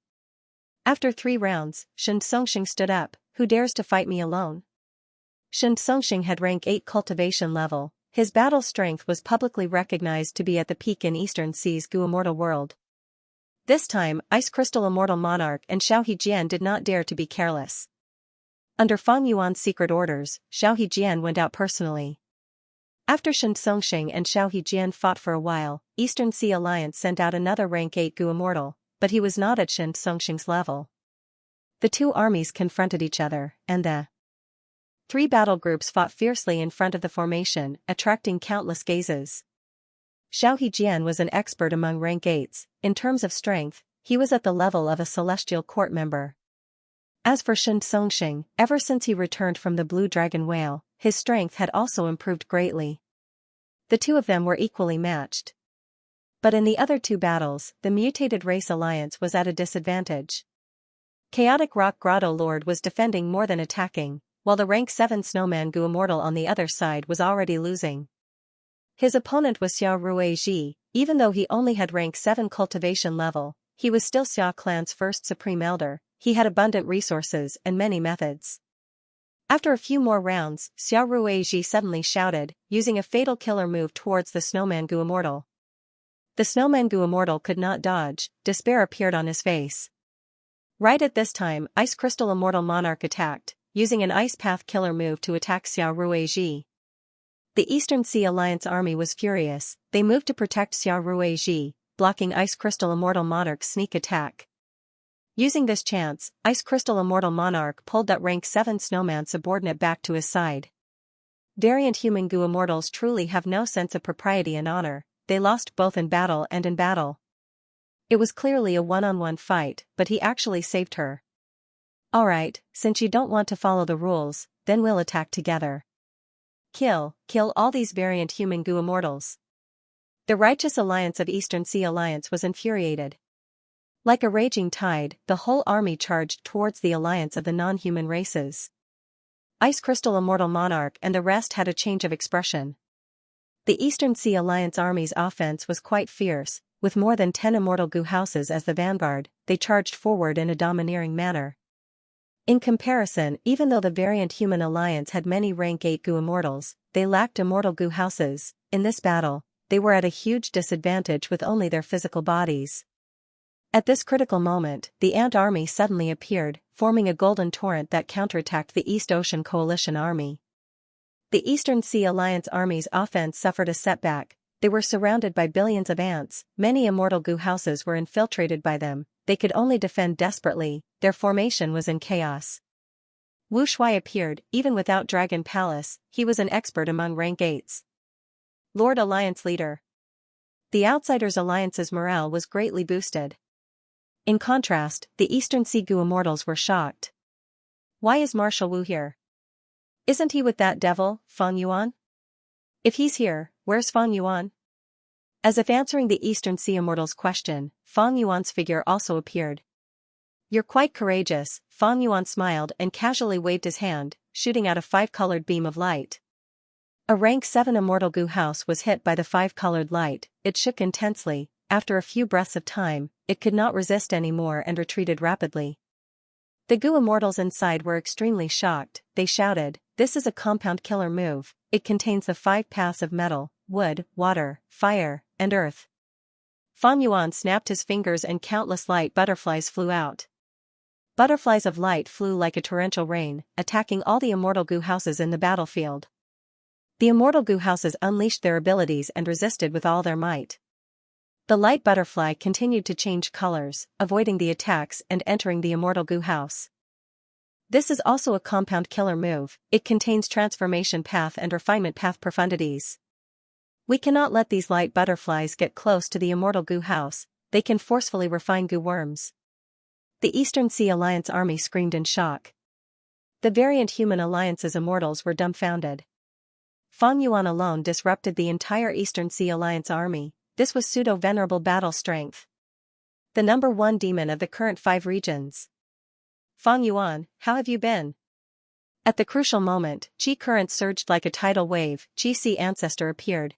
Speaker 1: After 3 rounds, Shen Songxing stood up, who dares to fight me alone? Shen Songxing had rank 8 cultivation level, his battle strength was publicly recognized to be at the peak in Eastern Sea's Goo Immortal world. This time, Ice Crystal Immortal Monarch and Xiao Hejian did not dare to be careless. Under Feng Yuan's secret orders, Xiao Hejian went out personally. After Shen Songxing and Xiao Hejian fought for a while, Eastern Sea Alliance sent out another rank 8 Goo Immortal, but he was not at Shen Songxing's level. The two armies confronted each other, and the 3 battle groups fought fiercely in front of the formation, attracting countless gazes. Xiao Hejian was an expert among rank 8s, in terms of strength, he was at the level of a celestial court member. As for Shen Songxing, ever since he returned from the Blue Dragon Whale, his strength had also improved greatly. The two of them were equally matched. But in the other 2 battles, the Mutated Race Alliance was at a disadvantage. Chaotic Rock Grotto Lord was defending more than attacking, while the rank 7 Snowman Goo Immortal on the other side was already losing. His opponent was Xiao Rueji. Even though he only had rank 7 cultivation level, he was still Xia Clan's first Supreme Elder, he had abundant resources and many methods. After a few more rounds, Xiao Rueji suddenly shouted, using a fatal killer move towards the Snowman Goo Immortal. The Snowman Goo Immortal could not dodge, despair appeared on his face. Right at this time, Ice Crystal Immortal Monarch attacked, using an Ice Path killer move to attack Xiao Rueji. The Eastern Sea Alliance army was furious, they moved to protect Xiao Rueji, blocking Ice Crystal Immortal Monarch's sneak attack. Using this chance, Ice Crystal Immortal Monarch pulled that rank 7 Snowman subordinate back to his side. Variant human Goo Immortals truly have no sense of propriety and honor, they lost both in battle and in battle. It was clearly a one-on-one fight, but he actually saved her. Alright, since you don't want to follow the rules, then we'll attack together. Kill all these variant human goo immortals. The Righteous Alliance of Eastern Sea Alliance was infuriated. Like a raging tide, the whole army charged towards the alliance of the non-human races. Ice Crystal Immortal Monarch and the rest had a change of expression. The Eastern Sea Alliance army's offense was quite fierce, with more than 10 immortal goo houses as the vanguard. They charged forward in a domineering manner. In comparison, even though the variant human alliance had many rank 8 goo immortals, they lacked immortal goo houses. In this battle, they were at a huge disadvantage with only their physical bodies. At this critical moment, the Ant army suddenly appeared, forming a golden torrent that counterattacked the East Ocean Coalition army. The Eastern Sea Alliance army's offense suffered a setback. They were surrounded by billions of ants, many immortal goo houses were infiltrated by them, they could only defend desperately, their formation was in chaos. Wu Shuai appeared, even without Dragon Palace, he was an expert among rank 8s. Lord Alliance Leader. The Outsiders Alliance's morale was greatly boosted. In contrast, the Eastern Sea Goo Immortals were shocked. Why is Marshal Wu here? Isn't he with that devil, Fang Yuan? If he's here, where's Fang Yuan? As if answering the Eastern Sea Immortals' question, Fang Yuan's figure also appeared. You're quite courageous, Fang Yuan smiled and casually waved his hand, shooting out a 5-colored beam of light. A rank 7 immortal goo house was hit by the 5-colored light, it shook intensely. After a few breaths of time, it could not resist anymore and retreated rapidly. The goo immortals inside were extremely shocked. They shouted, "This is a compound killer move, it contains the 5 paths of metal, wood, water, fire, and earth." Fang Yuan snapped his fingers and countless light butterflies flew out. Butterflies of light flew like a torrential rain, attacking all the immortal goo houses in the battlefield. The immortal goo houses unleashed their abilities and resisted with all their might. The light butterfly continued to change colors, avoiding the attacks and entering the immortal goo house. This is also a compound killer move, it contains transformation path and refinement path profundities. We cannot let these light butterflies get close to the immortal goo house, they can forcefully refine goo worms. The Eastern Sea Alliance army screamed in shock. The variant human alliance's immortals were dumbfounded. Fang Yuan alone disrupted the entire Eastern Sea Alliance army. This was pseudo-venerable battle strength. The number 1 demon of the current 5 regions. Fang Yuan, how have you been? At the crucial moment, Qi current surged like a tidal wave, Qi Sea Ancestor appeared.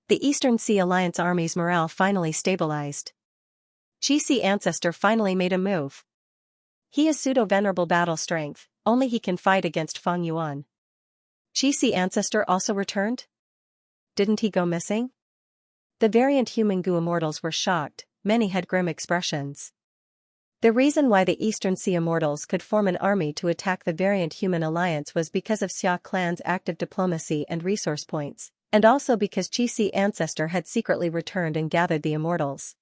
Speaker 1: The Eastern Sea Alliance army's morale finally stabilized. Qi Sea Ancestor finally made a move. He is pseudo-venerable battle strength, only he can fight against Fang Yuan. Qi Sea Ancestor also returned? Didn't he go missing? The variant human goo immortals were shocked, many had grim expressions. The reason why the Eastern Sea Immortals could form an army to attack the variant human alliance was because of Xia clan's active diplomacy and resource points, and also because Qi Sea Ancestor had secretly returned and gathered the immortals.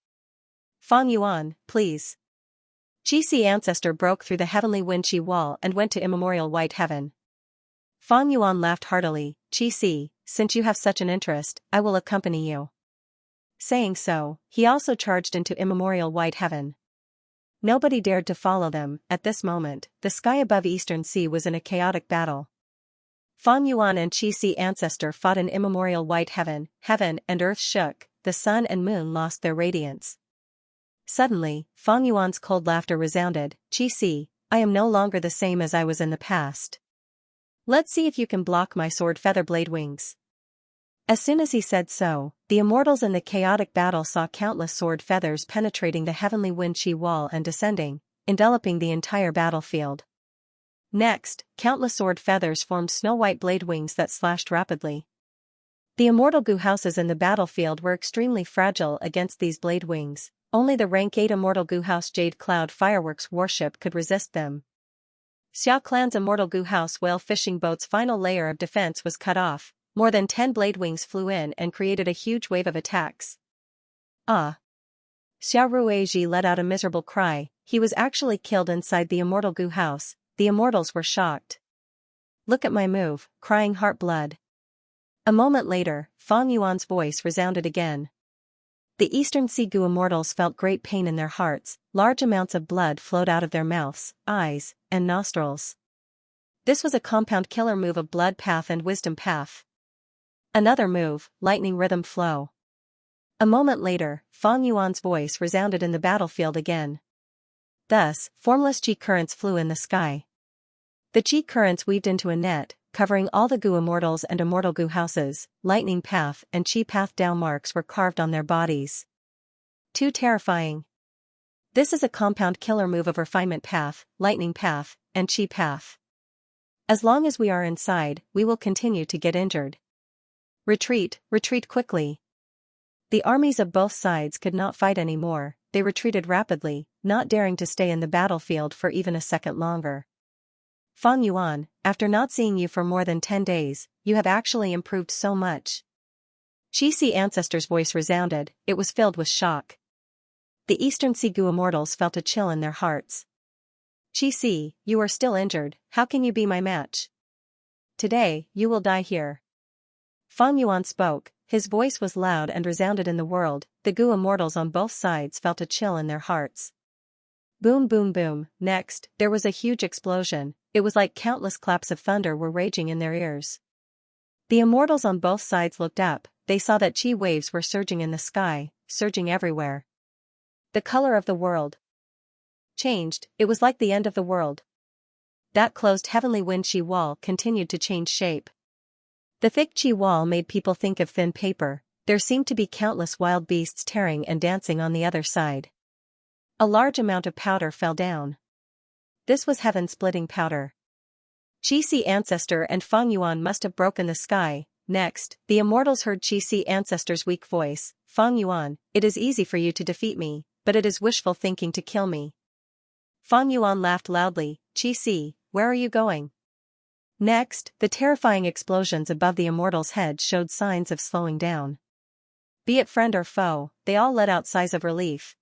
Speaker 1: Fang Yuan, please. Qi Sea Ancestor broke through the heavenly wind Qi wall and went to immemorial white heaven. Fang Yuan laughed heartily, Qi Sea, since you have such an interest, I will accompany you. Saying so, he also charged into immemorial white heaven. Nobody dared to follow them. At this moment, the sky above Eastern Sea was in a chaotic battle. Fang Yuan and Qi Sea Ancestor fought in immemorial white heaven, heaven and earth shook, the sun and moon lost their radiance. Suddenly, Fang Yuan's cold laughter resounded, Qi Sea, I am no longer the same as I was in the past. Let's see if you can block my sword feather blade wings. As soon as he said so, the immortals in the chaotic battle saw countless sword feathers penetrating the heavenly wind Qi wall and descending, enveloping the entire battlefield. Next, countless sword feathers formed snow-white blade wings that slashed rapidly. The immortal goo houses in the battlefield were extremely fragile against these blade wings, only the rank 8 immortal goo house Jade Cloud fireworks warship could resist them. Xia clan's immortal goo house whale fishing boat's final layer of defense was cut off. More than 10 blade wings flew in and created a huge wave of attacks. Ah! Xia Ruizhi let out a miserable cry, he was actually killed inside the immortal goo house, the immortals were shocked. Look at my move, crying heart blood. A moment later, Fang Yuan's voice resounded again. The Eastern Sea Goo immortals felt great pain in their hearts, large amounts of blood flowed out of their mouths, eyes, and nostrils. This was a compound killer move of blood path and wisdom path. Another move, lightning rhythm flow. A moment later, Fang Yuan's voice resounded in the battlefield again. Thus, formless qi currents flew in the sky. The qi currents weaved into a net, covering all the Goo immortals and immortal Goo houses. Lightning path and qi path down marks were carved on their bodies. Too terrifying. This is a compound killer move of refinement path, lightning path, and qi path. As long as we are inside, we will continue to get injured. Retreat, retreat quickly. The armies of both sides could not fight anymore, they retreated rapidly, not daring to stay in the battlefield for even a second longer. Fang Yuan, after not seeing you for more than 10 days, you have actually improved so much. Qi ancestor's voice resounded, it was filled with shock. The Eastern Sea Goo immortals felt a chill in their hearts. Qi, you are still injured, how can you be my match? Today, you will die here. Fang Yuan spoke, his voice was loud and resounded in the world. The Goo immortals on both sides felt a chill in their hearts. Boom boom boom, next, there was a huge explosion, it was like countless claps of thunder were raging in their ears. The immortals on both sides looked up, they saw that qi waves were surging in the sky, surging everywhere. The color of the world changed, it was like the end of the world. That closed heavenly wind qi wall continued to change shape. The thick qi wall made people think of thin paper, there seemed to be countless wild beasts tearing and dancing on the other side. A large amount of powder fell down. This was heaven-splitting powder. Qi ancestor and Fang Yuan must have broken the sky. Next, the immortals heard Qi ancestor's weak voice, Fang Yuan, it is easy for you to defeat me, but it is wishful thinking to kill me. Fang Yuan laughed loudly, Qi, where are you going? Next, the terrifying explosions above the immortals' heads showed signs of slowing down. Be it friend or foe, they all let out sighs of relief.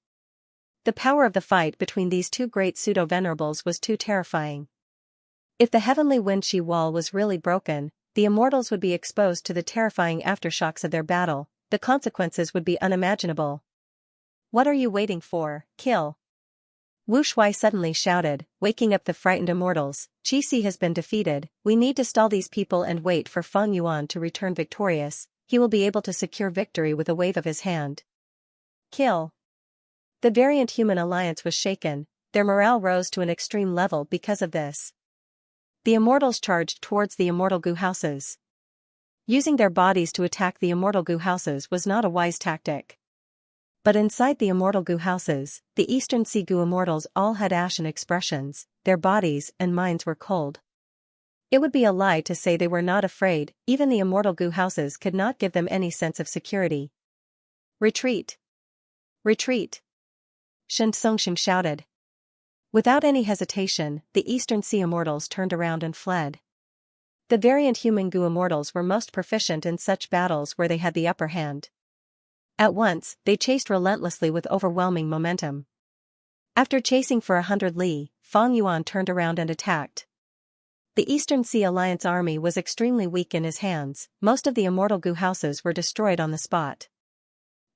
Speaker 1: The power of the fight between these two great pseudo-venerables was too terrifying. If the heavenly wind qi wall was really broken, the immortals would be exposed to the terrifying aftershocks of their battle, the consequences would be unimaginable. What are you waiting for, kill? Wu Shuai suddenly shouted, waking up the frightened immortals, Qi has been defeated, we need to stall these people and wait for Fang Yuan to return victorious, he will be able to secure victory with a wave of his hand. Kill. The variant human alliance was shaken, their morale rose to an extreme level because of this. The immortals charged towards the immortal Goo houses. Using their bodies to attack the immortal Goo houses was not a wise tactic. But inside the immortal Goo houses, the Eastern Sea Goo immortals all had ashen expressions, their bodies and minds were cold. It would be a lie to say they were not afraid, even the immortal Goo houses could not give them any sense of security. Retreat! Retreat! Shen Songshim shouted. Without any hesitation, the Eastern Sea immortals turned around and fled. The variant human Goo immortals were most proficient in such battles where they had the upper hand. At once, they chased relentlessly with overwhelming momentum. After chasing for 100 li, Fang Yuan turned around and attacked. The Eastern Sea Alliance army was extremely weak in his hands, most of the immortal Goo houses were destroyed on the spot.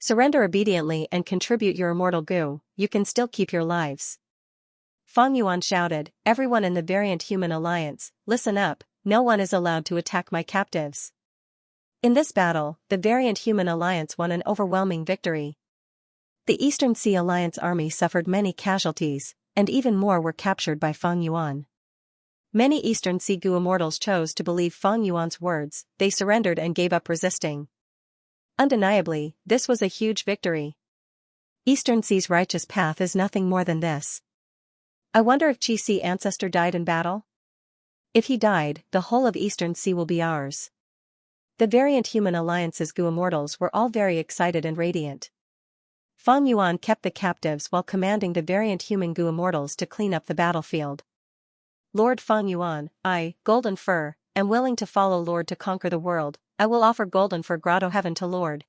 Speaker 1: Surrender obediently and contribute your immortal Goo, you can still keep your lives. Fang Yuan shouted, everyone in the variant human alliance, listen up, no one is allowed to attack my captives. In this battle, the variant human alliance won an overwhelming victory. The Eastern Sea Alliance army suffered many casualties, and even more were captured by Fang Yuan. Many Eastern Sea Goo immortals chose to believe Fang Yuan's words, they surrendered and gave up resisting. Undeniably, this was a huge victory. Eastern Sea's righteous path is nothing more than this. I wonder if Qi ancestor died in battle? If he died, the whole of Eastern Sea will be ours. The variant human alliance's Goo immortals were all very excited and radiant. Fang Yuan kept the captives while commanding the variant human Goo immortals to clean up the battlefield. Lord Fang Yuan, I, Golden Fur, am willing to follow Lord to conquer the world, I will offer Golden Fur Grotto Heaven to Lord.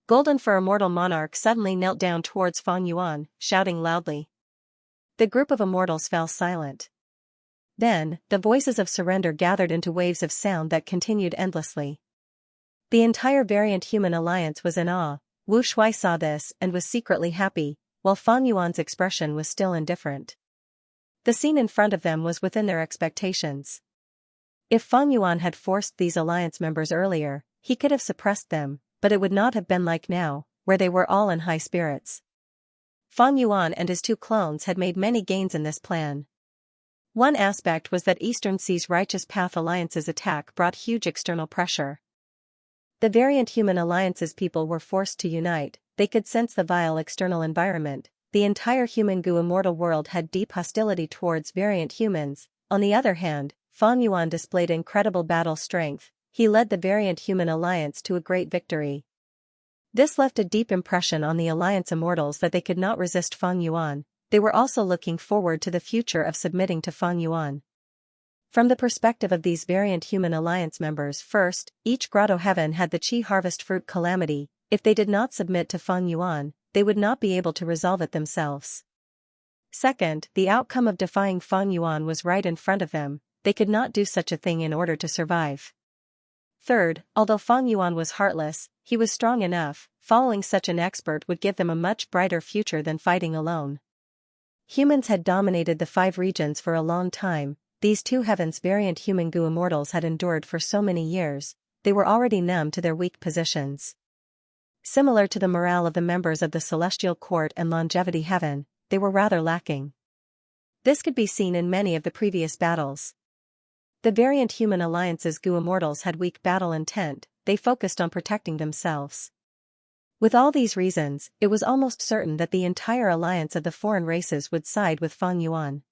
Speaker 1: Golden Fur Immortal Monarch suddenly knelt down towards Fang Yuan, shouting loudly. The group of immortals fell silent. Then, the voices of surrender gathered into waves of sound that continued endlessly. The entire variant human alliance was in awe, Wu Shuai saw this and was secretly happy, while Fang Yuan's expression was still indifferent. The scene in front of them was within their expectations. If Fang Yuan had forced these alliance members earlier, he could have suppressed them, but it would not have been like now, where they were all in high spirits. Fang Yuan and his 2 clones had made many gains in this plan. One aspect was that Eastern Sea's Righteous Path Alliance's attack brought huge external pressure. The variant human alliance's people were forced to unite, they could sense the vile external environment. The entire human goo immortal world had deep hostility towards variant humans. On the other hand, Fang Yuan displayed incredible battle strength. He led the variant human alliance to a great victory. This left a deep impression on the alliance immortals that they could not resist Fang Yuan. They were also looking forward to the future of submitting to Fang Yuan. From the perspective of these variant human alliance members, first, each grotto heaven had the Qi harvest fruit calamity. If they did not submit to Fang Yuan, they would not be able to resolve it themselves. Second, the outcome of defying Fang Yuan was right in front of them. They could not do such a thing in order to survive. Third, although Fang Yuan was heartless, he was strong enough. Following such an expert would give them a much brighter future than fighting alone. Humans had dominated the 5 regions for a long time. These 2 heavens variant human goo immortals had endured for so many years. They were already numb to their weak positions. Similar to the morale of the members of the Celestial Court and Longevity Heaven, they were rather lacking. This could be seen in many of the previous battles. The variant human alliance's goo immortals had weak battle intent. They focused on protecting themselves. With all these reasons, it was almost certain that the entire alliance of the foreign races would side with Fang Yuan.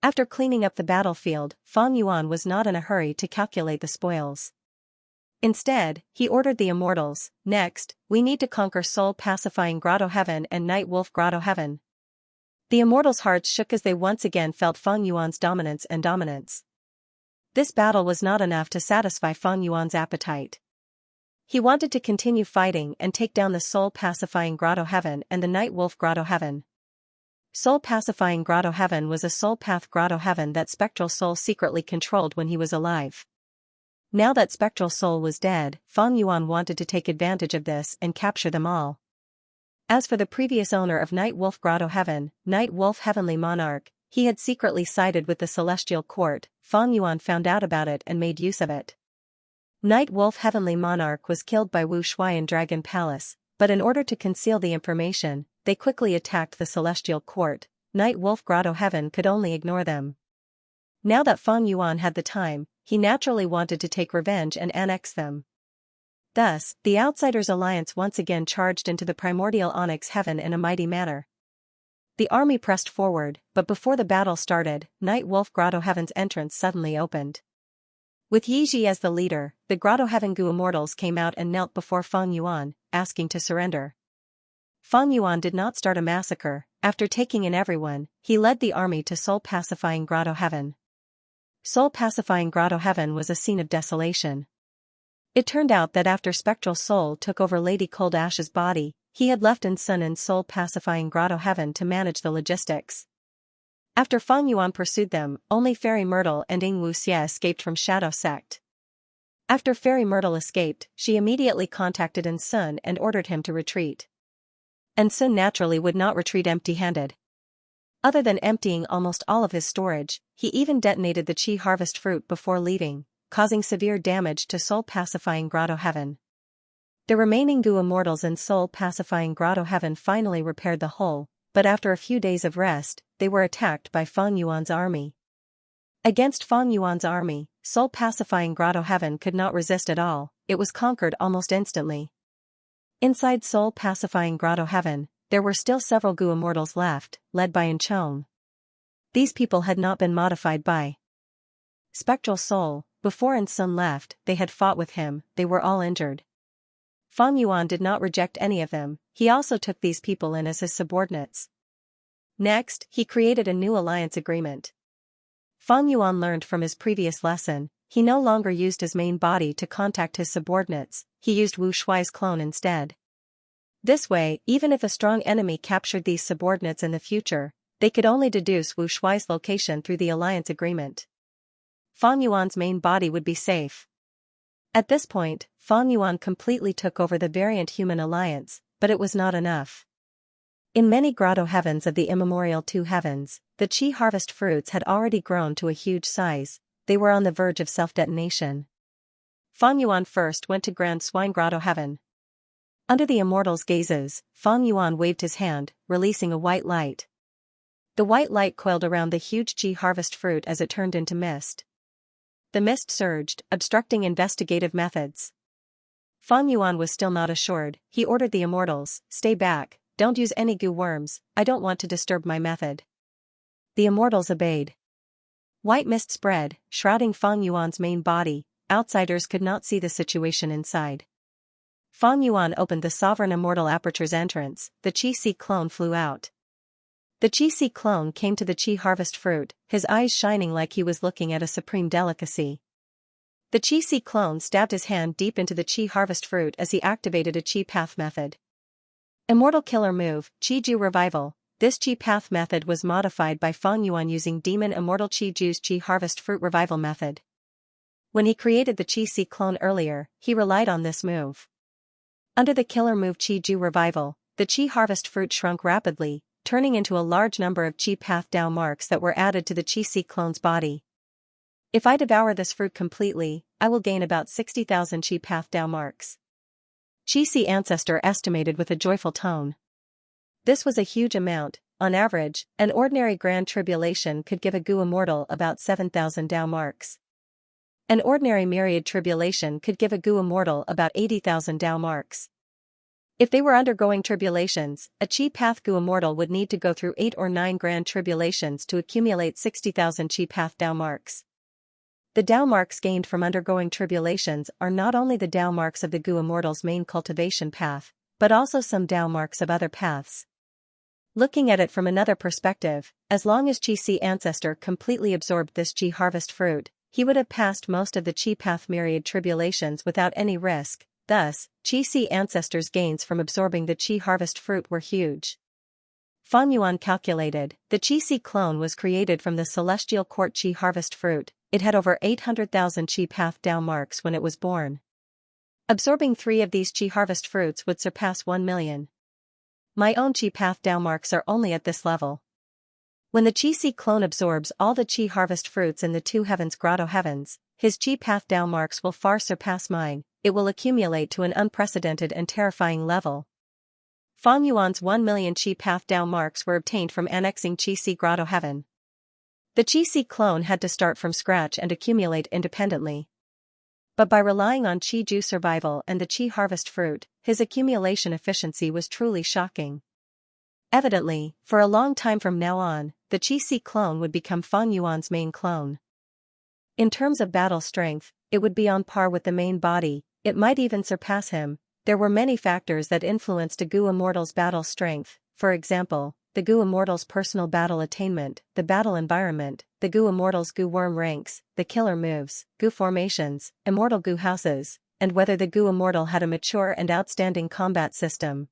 Speaker 1: After cleaning up the battlefield, Fang Yuan was not in a hurry to calculate the spoils. Instead, he ordered the immortals, "Next, we need to conquer soul-pacifying Grotto Heaven and Night Wolf Grotto Heaven." The immortals' hearts shook as they once again felt Fang Yuan's dominance. This battle was not enough to satisfy Fang Yuan's appetite. He wanted to continue fighting and take down the soul-pacifying Grotto Heaven and the Night Wolf Grotto Heaven. Soul-pacifying Grotto Heaven was a soul path Grotto Heaven that Spectral Soul secretly controlled when he was alive. Now that Spectral Soul was dead, Fang Yuan wanted to take advantage of this and capture them all. As for the previous owner of Night Wolf Grotto Heaven, Night Wolf Heavenly Monarch, he had secretly sided with the Celestial Court. Fang Yuan found out about it and made use of it. Night Wolf Heavenly Monarch was killed by Wu Shuai in Dragon Palace, but in order to conceal the information, they quickly attacked the Celestial Court. Night Wolf Grotto Heaven could only ignore them. Now that Fang Yuan had the time, he naturally wanted to take revenge and annex them. Thus, the Outsiders Alliance once again charged into the primordial Onyx Heaven in a mighty manner. The army pressed forward, but before the battle started, Night Wolf Grotto Heaven's entrance suddenly opened. With Yiji as the leader, the Grotto Heaven Goo Immortals came out and knelt before Fang Yuan, asking to surrender. Fang Yuan did not start a massacre. After taking in everyone, he led the army to Soul-Pacifying Grotto Heaven. Soul-Pacifying Grotto Heaven was a scene of desolation. It turned out that after Spectral Soul took over Lady Cold Ash's body, he had left Sun in Soul-Pacifying Grotto Heaven to manage the logistics. After Fang Yuan pursued them, only Fairy Myrtle and Ying Wuxia escaped from Shadow Sect. After Fairy Myrtle escaped, she immediately contacted Sun and ordered him to retreat. Sun naturally would not retreat empty-handed. Other than emptying almost all of his storage, he even detonated the Qi harvest fruit before leaving, causing severe damage to Soul-Pacifying Grotto Heaven. The remaining Goo Immortals in Soul-Pacifying Grotto Heaven finally repaired the hole, but after a few days of rest, they were attacked by Fang Yuan's army. Against Fang Yuan's army, Soul-Pacifying Grotto Heaven could not resist at all. It was conquered almost instantly. Inside Soul-Pacifying Grotto Heaven, there were still several Goo Immortals left, led by Chong. These people had not been modified by Spectral Soul. Before Sun left, they had fought with him. They were all injured. Fang Yuan did not reject any of them. He also took these people in as his subordinates. Next, he created a new alliance agreement. Fang Yuan learned from his previous lesson. He no longer used his main body to contact his subordinates. He used Wu Shuai's clone instead. This way, even if a strong enemy captured these subordinates in the future, they could only deduce Wu Shuai's location through the alliance agreement. Fang Yuan's main body would be safe. At this point, Fang Yuan completely took over the variant human alliance. but it was not enough. In many grotto heavens of the immemorial two heavens, the Qi harvest fruits had already grown to a huge size. They were on the verge of self-detonation. Fang Yuan first went to Grand Swine Grotto Heaven. Under the immortals' gazes, Fang Yuan waved his hand, releasing a white light. The white light coiled around the huge Qi harvest fruit as it turned into mist. The mist surged, obstructing investigative methods. Fang Yuan was still not assured. He ordered the immortals, "Stay back, don't use any goo worms, I don't want to disturb my method." The immortals obeyed. White mist spread, shrouding Fang Yuan's main body. Outsiders could not see the situation inside. Fang Yuan opened the sovereign immortal aperture's entrance. The Qi Si clone flew out. The Qi Si clone came to the Qi harvest fruit, his eyes shining like he was looking at a supreme delicacy. The Qi Si clone stabbed his hand deep into the Qi harvest fruit as he activated a Qi path method. Immortal killer move, Qi Ju revival. This Qi path method was modified by Fang Yuan using demon immortal Qi Ju's Qi harvest fruit revival method. When he created the Qi Si clone earlier, he relied on this move. Under the killer move Qi Ju revival, the Qi harvest fruit shrunk rapidly, turning into a large number of Qi path Dao marks that were added to the Qi Si clone's body. If I devour this fruit completely, I will gain about 60,000 Qi path Dao marks. Qi Si ancestor estimated with a joyful tone. This was a huge amount. On average, an ordinary grand tribulation could give a Gu immortal about 7,000 Dao marks. An ordinary myriad tribulation could give a Gu immortal about 80,000 Dao marks. If they were undergoing tribulations, a Qi path Gu immortal would need to go through 8 or 9 grand tribulations to accumulate 60,000 Qi path Dao marks. The Dao marks gained from undergoing tribulations are not only the Dao marks of the Gu immortal's main cultivation path, but also some Dao marks of other paths. Looking at it from another perspective, as long as Qi Si ancestor completely absorbed this Qi harvest fruit, he would have passed most of the Qi path myriad tribulations without any risk. Thus, Qi Si ancestors' gains from absorbing the Qi harvest fruit were huge. Fang Yuan calculated, the Qi Si clone was created from the celestial court Qi harvest fruit. It had over 800,000 Qi path Dao marks when it was born. Absorbing 3 of these Qi harvest fruits would surpass 1 million. My own Qi path Dao marks are only at this level. When the Qi Si clone absorbs all the Qi harvest fruits in the two heavens grotto heavens, his Qi path Dao marks will far surpass mine. It will accumulate to an unprecedented and terrifying level. Fang Yuan's 1 million Qi path Dao marks were obtained from annexing Qi Si grotto heaven. The Qi Si clone had to start from scratch and accumulate independently. But by relying on Qi Ju survival and the Qi harvest fruit, his accumulation efficiency was truly shocking. Evidently, for a long time from now on, the Qi Si clone would become Fang Yuan's main clone. In terms of battle strength, it would be on par with the main body, it might even surpass him. There were many factors that influenced a Gu immortal's battle strength, for example, the Gu immortal's personal battle attainment, the battle environment, the Gu immortal's Gu worm ranks, the killer moves, Gu formations, immortal Gu houses, and whether the Gu immortal had a mature and outstanding combat system.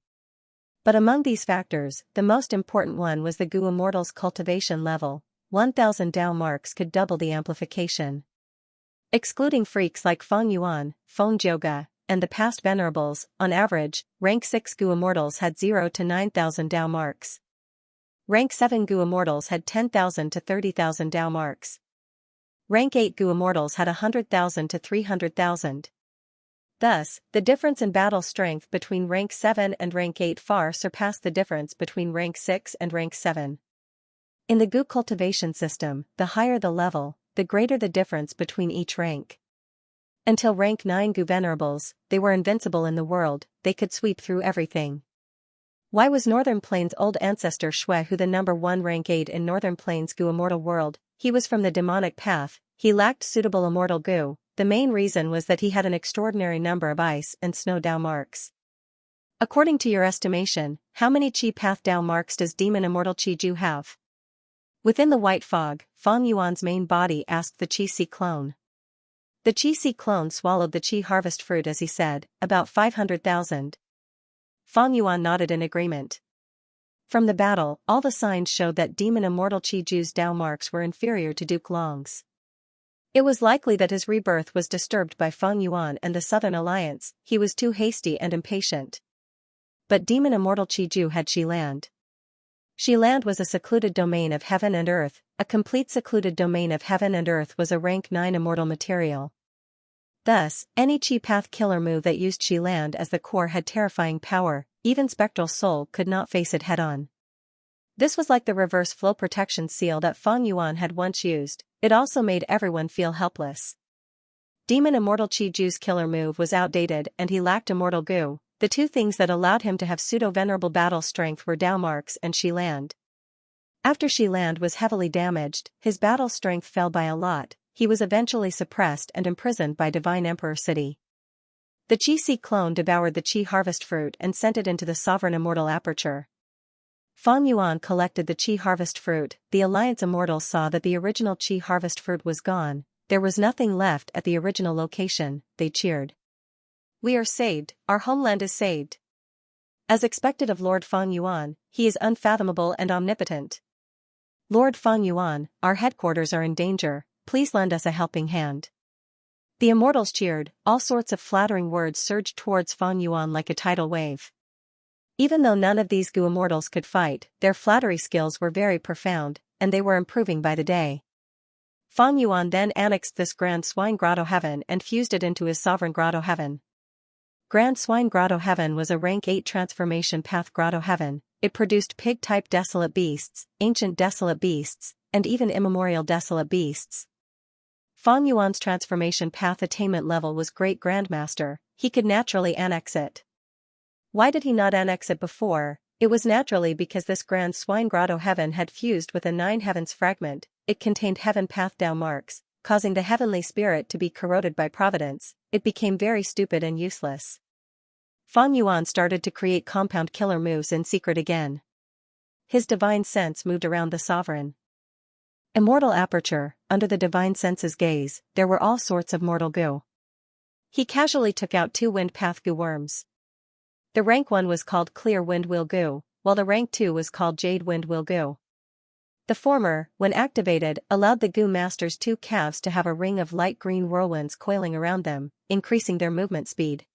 Speaker 1: But among these factors, the most important one was the Gu immortal's cultivation level. 1,000 Dao marks could double the amplification. Excluding freaks like Fang Yuan, Feng Jioga, and the past venerables, on average, rank 6 Gu immortals had 0 to 9,000 Dao marks. Rank 7 Gu immortals had 10,000 to 30,000 Dao marks. Rank 8 Gu immortals had 100,000 to 300,000. Thus, the difference in battle strength between rank 7 and rank 8 far surpassed the difference between rank 6 and rank 7. In the Gu cultivation system, the higher the level, the greater the difference between each rank. Until rank 9 Gu venerables, they were invincible in the world, they could sweep through everything. Why was Northern Plains' old ancestor Shui Hu the number 1 rank 8 in Northern Plains' Gu immortal world? He was from the demonic path, he lacked suitable immortal Gu. The main reason was that he had an extraordinary number of ice and snow Dao marks. According to your estimation, how many Qi path Dao marks does demon immortal Qi Ju have? Within the white fog, Fang Yuan's main body asked the Qi Si clone. The Qi Si clone swallowed the Qi harvest fruit as he said, about 500,000. Fang Yuan nodded in agreement. From the battle, all the signs showed that demon immortal Qi Ju's Dao marks were inferior to Duke Long's. It was likely that his rebirth was disturbed by Fang Yuan and the Southern Alliance. He was too hasty and impatient. but demon immortal Qiju had Xiland. Xiland was a secluded domain of heaven and earth. A complete secluded domain of heaven and earth was a rank 9 immortal material. Thus, any Qi path killer move that used Xiland as the core had terrifying power, even Spectral Soul could not face it head-on. This was like the reverse flow protection seal that Fang Yuan had once used. It also made everyone feel helpless. Demon Immortal Qiju's killer move was outdated and he lacked Immortal Gu. The two things that allowed him to have pseudo-venerable battle strength were Dao Marks and Xiland. After Xiland was heavily damaged, his battle strength fell by a lot. He was eventually suppressed and imprisoned by Divine Emperor City. The Qi-Si clone devoured the Qi harvest fruit and sent it into the sovereign immortal aperture. Fang Yuan collected the Qi harvest fruit. The Alliance Immortals saw that the original Qi harvest fruit was gone. There was nothing left at the original location. They cheered. "We are saved, our homeland is saved." As expected of Lord Fang Yuan, he is unfathomable and omnipotent. "Lord Fang Yuan, our headquarters are in danger, please lend us a helping hand." The immortals cheered. All sorts of flattering words surged towards Fang Yuan like a tidal wave. Even though none of these Gu immortals could fight, their flattery skills were very profound, and they were improving by the day. Fang Yuan then annexed this Grand Swine Grotto Heaven and fused it into his sovereign Grotto Heaven. Grand Swine Grotto Heaven was a rank 8 transformation path Grotto Heaven. It produced pig-type desolate beasts, ancient desolate beasts, and even immemorial desolate beasts. Fang Yuan's transformation path attainment level was Great Grandmaster. He could naturally annex it. Why did he not annex it before? It was naturally because this Grand Swine Grotto Heaven had fused with a 9 heavens fragment. It contained heaven path Dao marks, causing the heavenly spirit to be corroded by providence. It became very stupid and useless. Fang Yuan started to create compound killer moves in secret again. His divine sense moved around the sovereign immortal aperture. Under the divine sense's gaze, there were all sorts of mortal Gu. He casually took out 2 wind path Gu worms. The rank 1 was called Clear Wind Wheel Gu, while the rank 2 was called Jade Wind Wheel Gu. The former, when activated, allowed the Gu Master's 2 calves to have a ring of light green whirlwinds coiling around them, increasing their movement speed.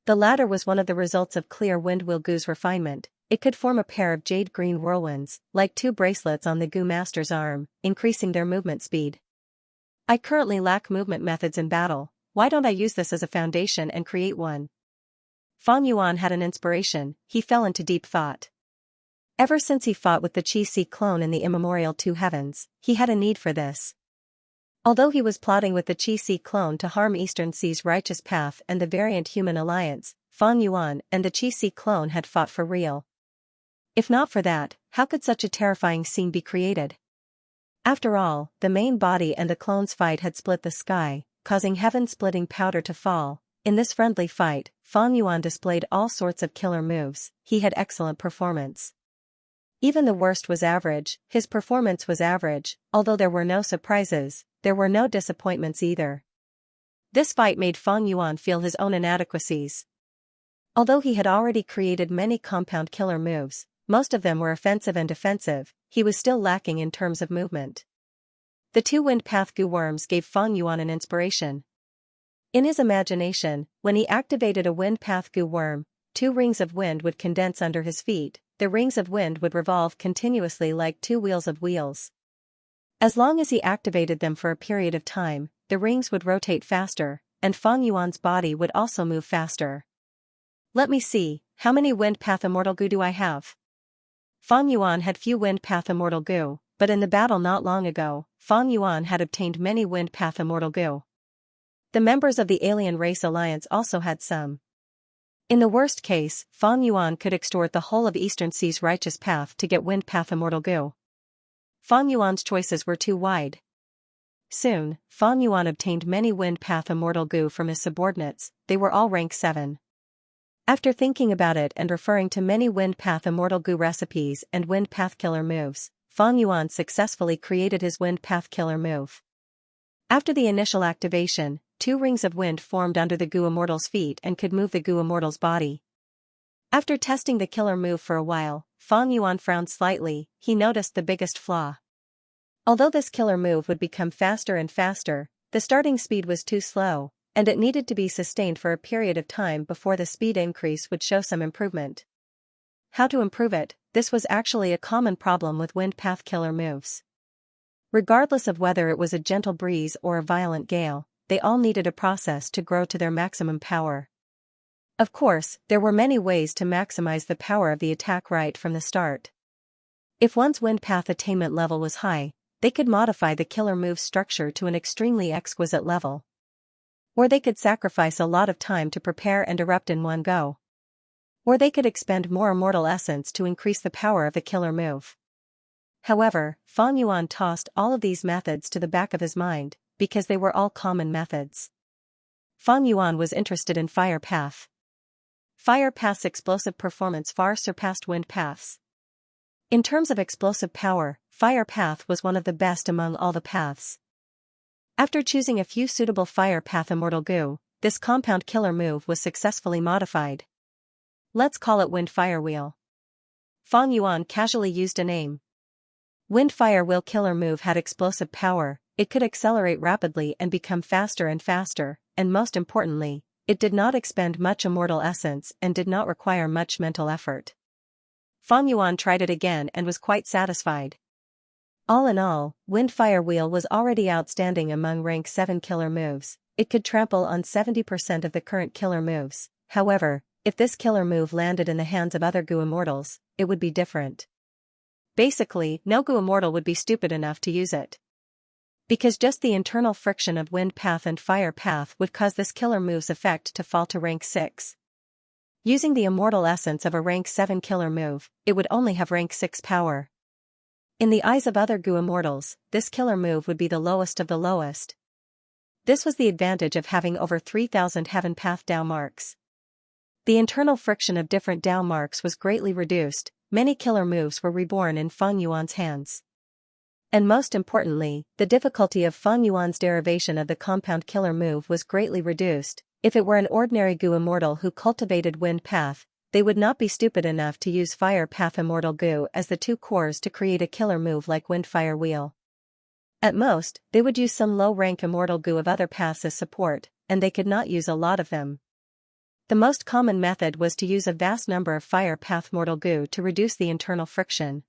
Speaker 1: The latter was one of the results of Clear Wind Wheel Gu's refinement. It could form a pair of jade green whirlwinds, like 2 bracelets on the Gu Master's arm, increasing their movement speed. I currently lack movement methods in battle. Why don't I use this as a foundation and create one? Fang Yuan had an inspiration. He fell into deep thought. Ever since he fought with the Qi-Si clone in the immemorial 2 heavens, he had a need for this. Although he was plotting with the Qi-Si clone to harm Eastern Sea's righteous path and the variant human alliance, Fang Yuan and the Qi-Si clone had fought for real. If not for that, how could such a terrifying scene be created? After all, the main body and the clone's fight had split the sky, causing heaven-splitting powder to fall. In this friendly fight, Fang Yuan displayed all sorts of killer moves. He had excellent performance. Even the worst was average. His performance was average. Although there were no surprises, there were no disappointments either. This fight made Fang Yuan feel his own inadequacies. Although he had already created many compound killer moves, most of them were offensive and defensive, he was still lacking in terms of movement. The 2 wind path Gu worms gave Fang Yuan an inspiration. In his imagination, when he activated a wind path Gu worm, 2 rings of wind would condense under his feet. The rings of wind would revolve continuously like 2 wheels of wheels. As long as he activated them for a period of time, the rings would rotate faster, and Fang Yuan's body would also move faster. Let me see, how many wind path immortal Gu do I have? Fang Yuan had few wind path immortal Gu, but in the battle not long ago, Fang Yuan had obtained many wind path immortal Gu. The members of the Alien Race Alliance also had some. In the worst case, Fang Yuan could extort the whole of Eastern Sea's righteous path to get wind path immortal Gu. Fang Yuan's choices were too wide. Soon, Fang Yuan obtained many wind path immortal Gu from his subordinates. They were all rank 7. After thinking about it and referring to many wind path immortal Gu recipes and wind path killer moves, Fang Yuan successfully created his wind path killer move. After the initial activation, 2 rings of wind formed under the Gu Immortal's feet and could move the Gu Immortal's body. After testing the killer move for a while, Fang Yuan frowned slightly. He noticed the biggest flaw. Although this killer move would become faster and faster, the starting speed was too slow, and it needed to be sustained for a period of time before the speed increase would show some improvement. How to improve it? This was actually a common problem with wind path killer moves. Regardless of whether it was a gentle breeze or a violent gale, they all needed a process to grow to their maximum power. Of course, there were many ways to maximize the power of the attack right from the start. If one's wind path attainment level was high, they could modify the killer move's structure to an extremely exquisite level. Or they could sacrifice a lot of time to prepare and erupt in one go. Or they could expend more immortal essence to increase the power of the killer move. However, Fang Yuan tossed all of these methods to the back of his mind, because they were all common methods. Fang Yuan was interested in Fire Path. Fire Path's explosive performance far surpassed Wind Path's. In terms of explosive power, Fire Path was one of the best among all the paths. After choosing a few suitable Fire Path Immortal Goo, this compound killer move was successfully modified. Let's call it Wind Fire Wheel. Fang Yuan casually used a name. Wind Fire Wheel killer move had explosive power, it could accelerate rapidly and become faster and faster, and most importantly, it did not expend much immortal essence and did not require much mental effort. Fang Yuan tried it again and was quite satisfied. All in all, Wind Fire Wheel was already outstanding among rank 7 killer moves. It could trample on 70% of the current killer moves. However, if this killer move landed in the hands of other Goo Immortals, it would be different. Basically, no Goo Immortal would be stupid enough to use it. Because just the internal friction of Wind Path and Fire Path would cause this killer move's effect to fall to rank 6. Using the immortal essence of a rank 7 killer move, it would only have rank 6 power. In the eyes of other Goo Immortals, this killer move would be the lowest of the lowest. This was the advantage of having over 3,000 Heaven Path Dao marks. The internal friction of different Dao marks was greatly reduced, many killer moves were reborn in Fang Yuan's hands. And most importantly, the difficulty of Fang Yuan's derivation of the compound killer move was greatly reduced. If it were an ordinary Goo Immortal who cultivated Wind Path, they would not be stupid enough to use Fire Path Immortal Goo as the two cores to create a killer move like Wind Fire Wheel. At most, they would use some low-rank Immortal Goo of other paths as support, and they could not use a lot of them. The most common method was to use a vast number of Fire Path Mortal Goo to reduce the internal friction.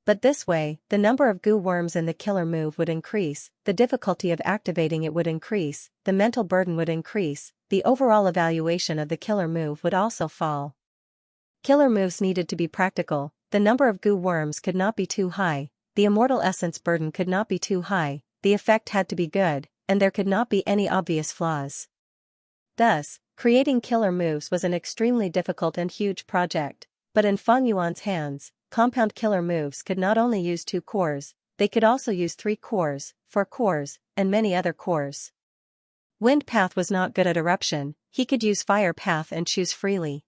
Speaker 1: But this way, the number of Goo worms in the killer move would increase, the difficulty of activating it would increase, the mental burden would increase, the overall evaluation of the killer move would also fall. Killer moves needed to be practical, the number of Goo worms could not be too high, the immortal essence burden could not be too high, the effect had to be good, and there could not be any obvious flaws. Thus, creating killer moves was an extremely difficult and huge project, but in Fang Yuan's hands, compound killer moves could not only use 2 cores, they could also use 3 cores, 4 cores, and many other cores. Wind Path was not good at eruption, he could use Fire Path and choose freely.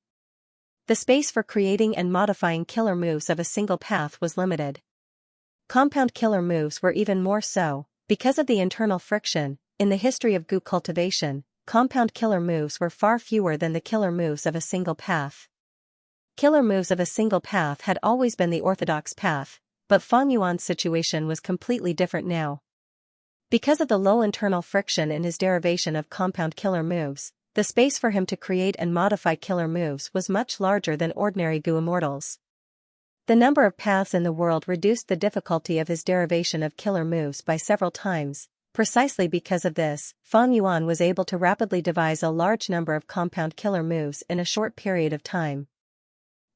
Speaker 1: The space for creating and modifying killer moves of a single path was limited. Compound killer moves were even more so, because of the internal friction. In the history of Goo cultivation, compound killer moves were far fewer than the killer moves of a single path. Killer moves of a single path had always been the orthodox path, but Fang Yuan's situation was completely different now. Because of the low internal friction in his derivation of compound killer moves, the space for him to create and modify killer moves was much larger than ordinary Goo Immortals. The number of paths in the world reduced the difficulty of his derivation of killer moves by several times. Precisely because of this, Fang Yuan was able to rapidly devise a large number of compound killer moves in a short period of time.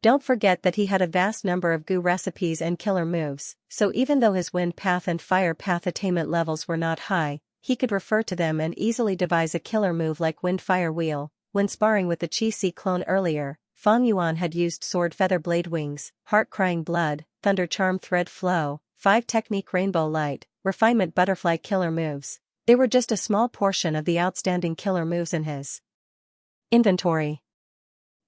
Speaker 1: Don't forget that he had a vast number of Goo recipes and killer moves, so even though his Wind Path and Fire Path attainment levels were not high, he could refer to them and easily devise a killer move like Wind Fire Wheel. When sparring with the Qi clone earlier, Fang Yuan had used Sword Feather Blade Wings, Heart Crying Blood, Thunder Charm Thread Flow, 5 Technique Rainbow Light, Refinement Butterfly killer moves. They were just a small portion of the outstanding killer moves in his inventory.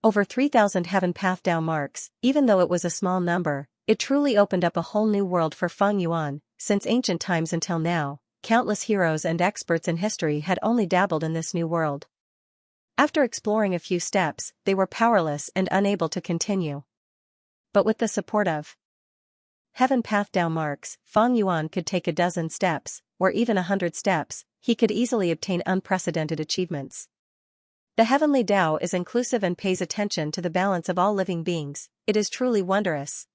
Speaker 1: Over 3,000 Heaven Path Dao marks, even though it was a small number, it truly opened up a whole new world for Fang Yuan. Since ancient times until now, countless heroes and experts in history had only dabbled in this new world. After exploring a few steps, they were powerless and unable to continue. But with the support of Heaven Path Dao marks, Fang Yuan could take a dozen steps, or even 100 steps, he could easily obtain unprecedented achievements. The heavenly Tao is inclusive and pays attention to the balance of all living beings. It is truly wondrous.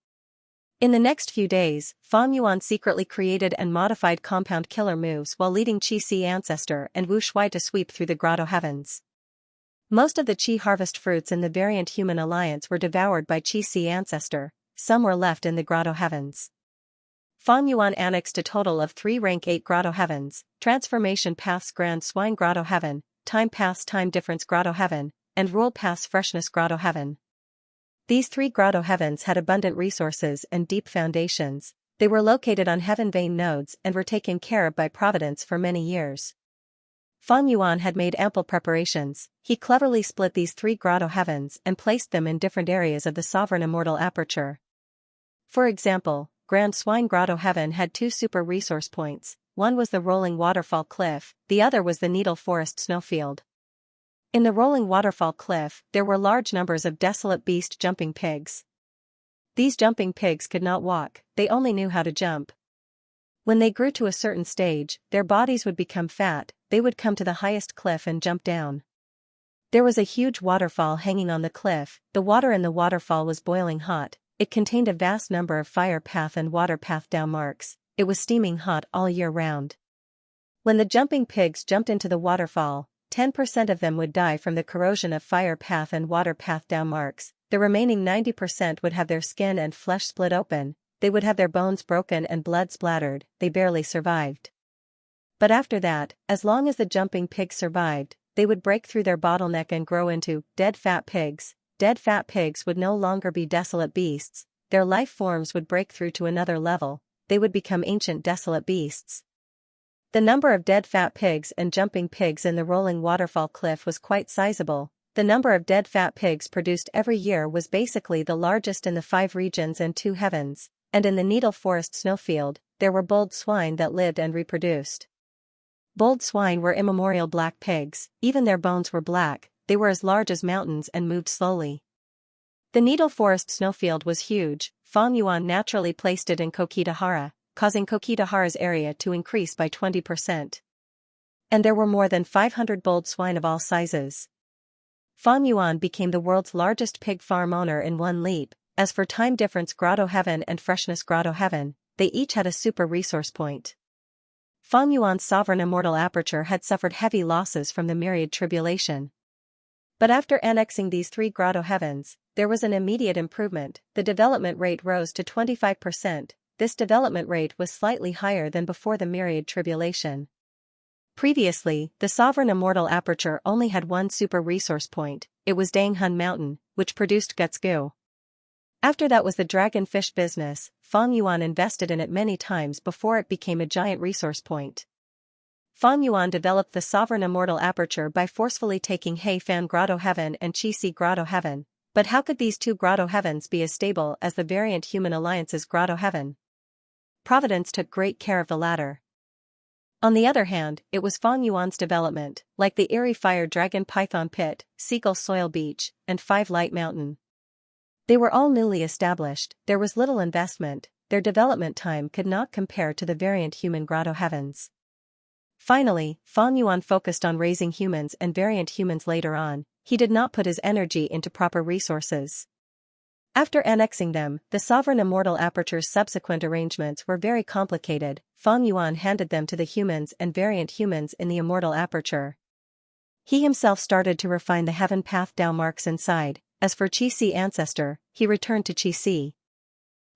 Speaker 1: In the next few days, Fang Yuan secretly created and modified compound killer moves while leading Qi ancestor and Wu Shui to sweep through the grotto heavens. Most of the Qi harvest fruits in the variant human alliance were devoured by Qi ancestor, some were left in the grotto heavens. Fang Yuan annexed a total of 3 rank 8 grotto heavens, transformation paths Grand Swine grotto heaven, time paths time difference grotto heaven, and rule paths freshness grotto heaven. These 3 grotto heavens had abundant resources and deep foundations. They were located on heaven vein nodes and were taken care of by Providence for many years. Fang Yuan had made ample preparations. He cleverly split these 3 grotto heavens and placed them in different areas of the sovereign immortal aperture. For example, Grand Swine grotto heaven had 2 super resource points. One was the rolling waterfall cliff, the other was the needle forest snowfield. In the rolling waterfall cliff, there were large numbers of desolate beast jumping pigs. These jumping pigs could not walk, they only knew how to jump. When they grew to a certain stage, their bodies would become fat, they would come to the highest cliff and jump down. There was a huge waterfall hanging on the cliff. The water in the waterfall was boiling hot. It contained a vast number of fire path and water path down marks. It was steaming hot all year round. When the jumping pigs jumped into the waterfall, 10% of them would die from the corrosion of fire path and water path down marks. The remaining 90% would have their skin and flesh split open, they would have their bones broken and blood splattered, they barely survived. But after that, as long as the jumping pigs survived, they would break through their bottleneck and grow into dead fat pigs. Dead fat pigs would no longer be desolate beasts, their life forms would break through to another level, they would become ancient desolate beasts. The number of dead fat pigs and jumping pigs in the rolling waterfall cliff was quite sizable. The number of dead fat pigs produced every year was basically the largest in the 5 regions and 2 heavens, and in the needle forest snowfield, there were bold swine that lived and reproduced. Bold swine were immemorial black pigs, even their bones were black, they were as large as mountains and moved slowly. The needle forest snowfield was huge. Fang Yuan naturally placed it in Kokitahara, causing Kokitahara's area to increase by 20%. And there were more than 500 bold swine of all sizes. Fang Yuan became the world's largest pig farm owner in one leap. As for time difference grotto heaven and freshness grotto heaven, they each had a super resource point. Fang Yuan's sovereign immortal aperture had suffered heavy losses from the myriad tribulation. But after annexing these 3 grotto heavens, there was an immediate improvement. The development rate rose to 25%. This development rate was slightly higher than before the myriad tribulation. Previously, the sovereign immortal aperture only had one super resource point. It was Danghun Mountain, which produced Gutsgu. After that was the dragonfish business. Fang Yuan invested in it many times before it became a giant resource point. Fang Yuan developed the sovereign immortal aperture by forcefully taking Heifan grotto heaven and Qi grotto heaven. But how could these 2 grotto heavens be as stable as the variant human alliance's grotto heaven? Providence took great care of the latter. On the other hand, it was Fang Yuan's development, like the Eerie Fire Dragon Python Pit, Seagull Soil Beach, and 5 Light Mountain. They were all newly established, there was little investment, their development time could not compare to the variant human grotto heavens. Finally, Fang Yuan focused on raising humans and variant humans later on. He did not put his energy into proper resources. After annexing them, the sovereign immortal aperture's subsequent arrangements were very complicated. Fang Yuan handed them to the humans and variant humans in the immortal aperture. He himself started to refine the heaven path Dao marks inside. As for Qi ancestor, he returned to Qi.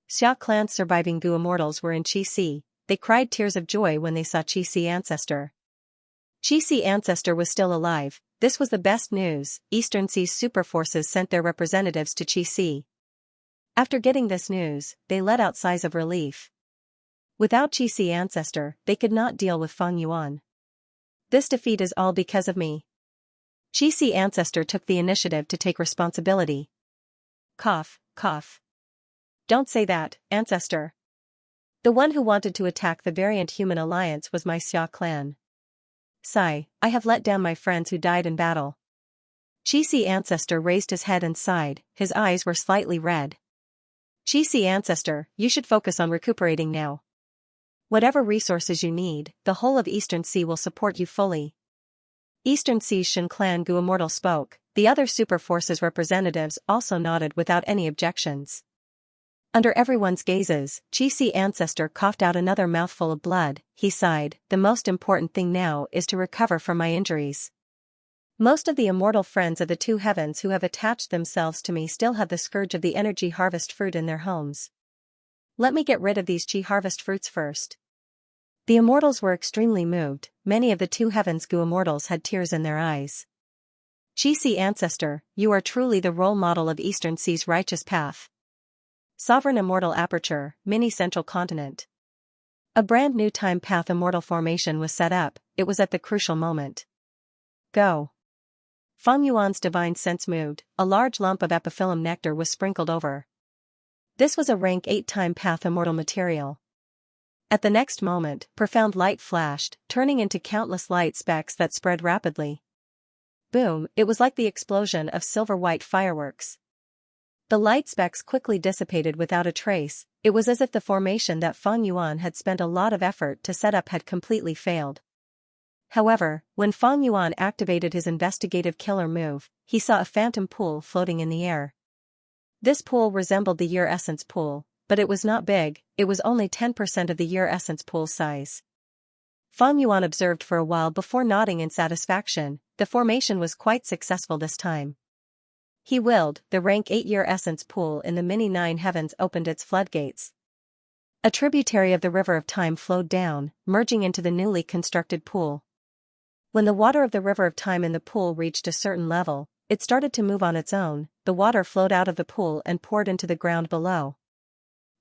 Speaker 1: Xia clan's surviving Gu immortals were in Qi. They cried tears of joy when they saw Qi ancestor. Qi ancestor was still alive. This was the best news. Eastern Sea's superforces sent their representatives to Qi. After getting this news, they let out sighs of relief. Without Qi ancestor, they could not deal with Fang Yuan. This defeat is all because of me. Qi ancestor took the initiative to take responsibility. Cough, cough. Don't say that, ancestor. The one who wanted to attack the variant human alliance was my Xia clan. Sigh, I have let down my friends who died in battle. Qi ancestor raised his head and sighed, his eyes were slightly red. Qi ancestor, you should focus on recuperating now. Whatever resources you need, the whole of Eastern Sea will support you fully. Eastern Sea's Shin Clan Gu Immortal spoke. The other super forces representatives also nodded without any objections. Under everyone's gazes, Chi-Si ancestor coughed out another mouthful of blood. He sighed, the most important thing now is to recover from my injuries. Most of the immortal friends of the two heavens who have attached themselves to me still have the scourge of the energy harvest fruit in their homes. Let me get rid of these chi harvest fruits first. The immortals were extremely moved. Many of the two heavens Gu immortals had tears in their eyes. Chi-Si ancestor, you are truly the role model of Eastern Sea's righteous path. Sovereign immortal aperture, mini central continent. A brand new time path immortal formation was set up. It was at the crucial moment. Go. Feng Yuan's divine sense moved. A large lump of epiphyllum nectar was sprinkled over. This was a rank 8 time path immortal material. At the next moment, profound light flashed, turning into countless light specks that spread rapidly. Boom, it was like the explosion of silver-white fireworks. The light specks quickly dissipated without a trace. It was as if the formation that Feng Yuan had spent a lot of effort to set up had completely failed. However, when Feng Yuan activated his investigative killer move, he saw a phantom pool floating in the air. This pool resembled the Year Essence pool, but it was not big. It was only 10% of the Year Essence pool's size. Feng Yuan observed for a while before nodding in satisfaction. The formation was quite successful this time. He willed. The rank 8 Year Essence pool in the mini 9 heavens opened its floodgates. A tributary of the River of Time flowed down, merging into the newly constructed pool. When the water of the River of Time in the pool reached a certain level, it started to move on its own. The water flowed out of the pool and poured into the ground below.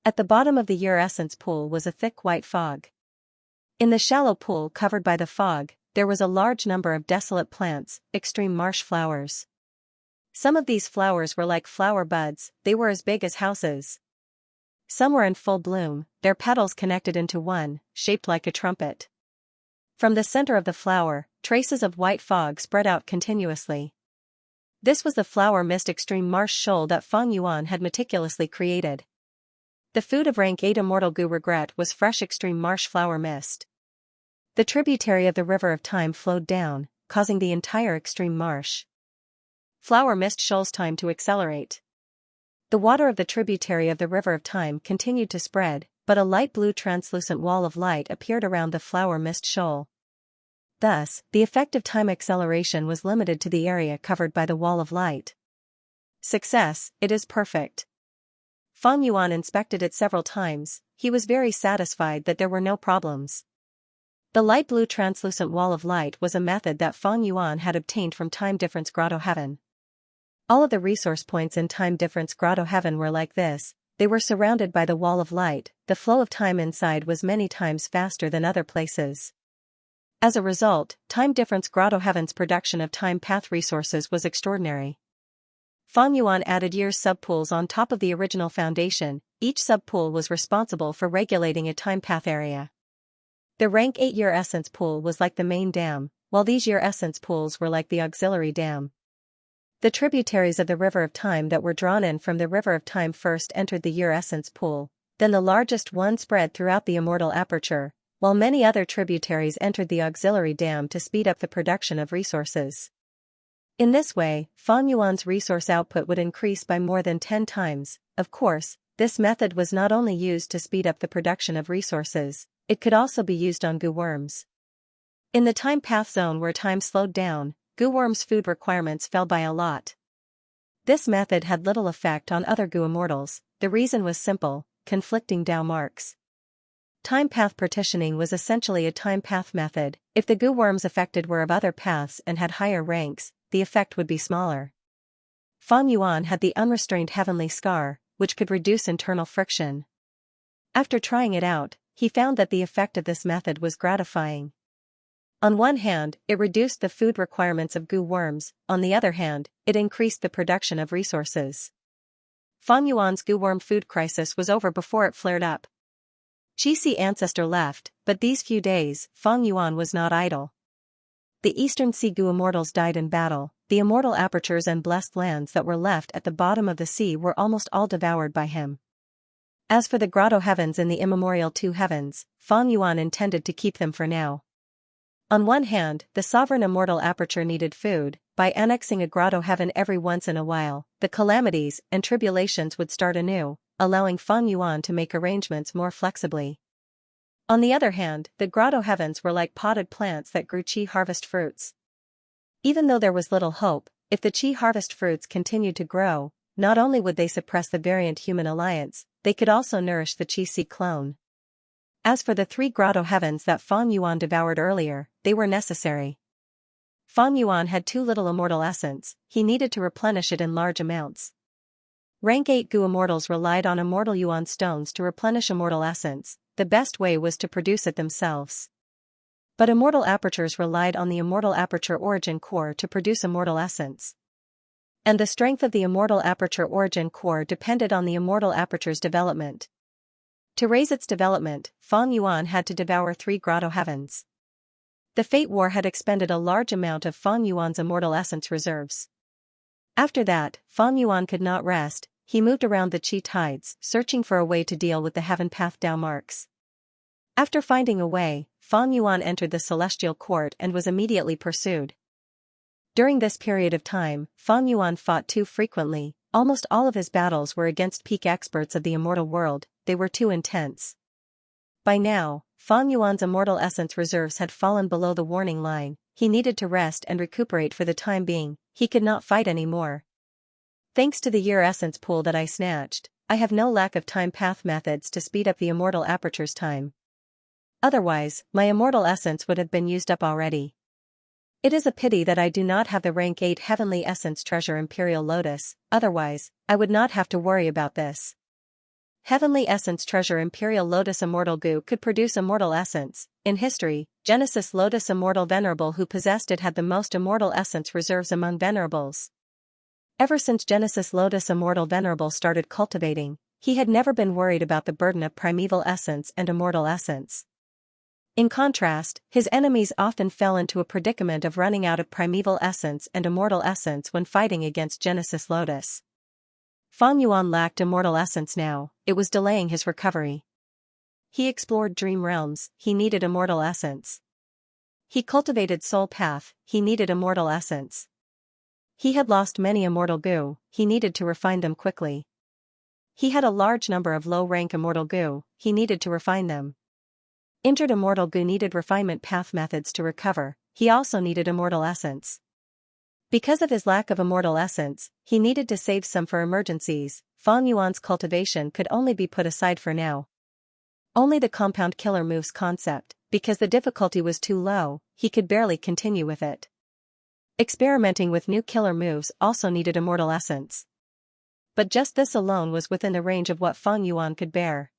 Speaker 1: At the bottom of the Year Essence pool was a thick white fog. In the shallow pool covered by the fog, there was a large number of desolate plants, extreme marsh flowers. Some of these flowers were like flower buds. They were as big as houses. Some were in full bloom, their petals connected into one, shaped like a trumpet. From the center of the flower, traces of white fog spread out continuously. This was the flower mist extreme marsh shoal that Feng Yuan had meticulously created. The food of rank 8 immortal Gu regret was fresh extreme marsh flower mist. The tributary of the River of Time flowed down, causing the entire extreme marsh flower mist shoal's time to accelerate. The water of the tributary of the River of Time continued to spread, but a light blue translucent wall of light appeared around the flower mist shoal. Thus, the effective time acceleration was limited to the area covered by the wall of light. Success, it is perfect. Feng Yuan inspected it several times. He was very satisfied that there were no problems. The light blue translucent wall of light was a method that Feng Yuan had obtained from Time Difference Grotto Heaven. All of the resource points in Time Difference Grotto Heaven were like this. They were surrounded by the wall of light. The flow of time inside was many times faster than other places. As a result, Time Difference Grotto Heaven's production of time path resources was extraordinary. Feng Yuan added years subpools on top of the original foundation. Each subpool was responsible for regulating a time path area. The rank 8 Year Essence pool was like the main dam, while these Year Essence pools were like the auxiliary dam. The tributaries of the River of Time that were drawn in from the River of Time first entered the Year Essence pool, then the largest one spread throughout the immortal aperture, while many other tributaries entered the auxiliary dam to speed up the production of resources. In this way, Feng Yuan's resource output would increase by more than 10 times. Of course, this method was not only used to speed up the production of resources, it could also be used on Gu worms. In the time path zone where time slowed down, Gu worms' food requirements fell by a lot. This method had little effect on other Gu immortals. The reason was simple: conflicting Dao marks. Time path partitioning was essentially a time path method. If the Gu worms affected were of other paths and had higher ranks, the effect would be smaller. Feng Yuan had the unrestrained heavenly scar, which could reduce internal friction. After trying it out, he found that the effect of this method was gratifying. On one hand, it reduced the food requirements of Gu worms, on the other hand, it increased the production of resources. Feng Yuan's Gu worm food crisis was over before it flared up. Chi-Si ancestor left, but these few days, Feng Yuan was not idle. The Eastern Sea Gu immortals died in battle. The immortal apertures and blessed lands that were left at the bottom of the sea were almost all devoured by him. As for the grotto heavens in the immemorial two heavens, Fang Yuan intended to keep them for now. On one hand, the sovereign immortal aperture needed food. By annexing a grotto heaven every once in a while, the calamities and tribulations would start anew, allowing Fang Yuan to make arrangements more flexibly. On the other hand, the grotto heavens were like potted plants that grew qi harvest fruits. Even though there was little hope, if the qi harvest fruits continued to grow, not only would they suppress the variant human alliance, they could also nourish the qi si clone. As for the 3 grotto heavens that Fang Yuan devoured earlier, they were necessary. Fang Yuan had too little immortal essence, he needed to replenish it in large amounts. Rank 8 Gu immortals relied on immortal Yuan stones to replenish immortal essence. The best way was to produce it themselves. But immortal apertures relied on the immortal aperture origin core to produce immortal essence. And the strength of the immortal aperture origin core depended on the immortal aperture's development. To raise its development, Fang Yuan had to devour 3 grotto heavens. The Fate War had expended a large amount of Fang Yuan's immortal essence reserves. After that, Fang Yuan could not rest. He moved around the qi tides, searching for a way to deal with the heaven path Dao marks. After finding a way, Fang Yuan entered the celestial court and was immediately pursued. During this period of time, Fang Yuan fought too frequently. Almost all of his battles were against peak experts of the immortal world. They were too intense. By now, Fang Yuan's immortal essence reserves had fallen below the warning line. He needed to rest and recuperate for the time being. He could not fight anymore. Thanks to the year essence pool that I snatched, I have no lack of time path methods to speed up the immortal aperture's time. Otherwise, my immortal essence would have been used up already. It is a pity that I do not have the rank 8 heavenly essence treasure Imperial Lotus, otherwise, I would not have to worry about this. Heavenly Essence Treasure Imperial Lotus Immortal Gu could produce immortal essence. In history, Genesis Lotus Immortal Venerable who possessed it had the most immortal essence reserves among venerables. Ever since Genesis Lotus Immortal Venerable started cultivating, he had never been worried about the burden of primeval essence and immortal essence. In contrast, his enemies often fell into a predicament of running out of primeval essence and immortal essence when fighting against Genesis Lotus. Fang Yuan lacked immortal essence now, it was delaying his recovery. He explored dream realms, he needed immortal essence. He cultivated soul path, he needed immortal essence. He had lost many immortal Gu, he needed to refine them quickly. He had a large number of low-rank immortal Gu, he needed to refine them. Injured immortal Gu needed refinement path methods to recover, he also needed immortal essence. Because of his lack of immortal essence, he needed to save some for emergencies. Fang Yuan's cultivation could only be put aside for now. Only the compound killer moves concept, because the difficulty was too low, he could barely continue with it. Experimenting with new killer moves also needed immortal essence. But just this alone was within the range of what Fang Yuan could bear.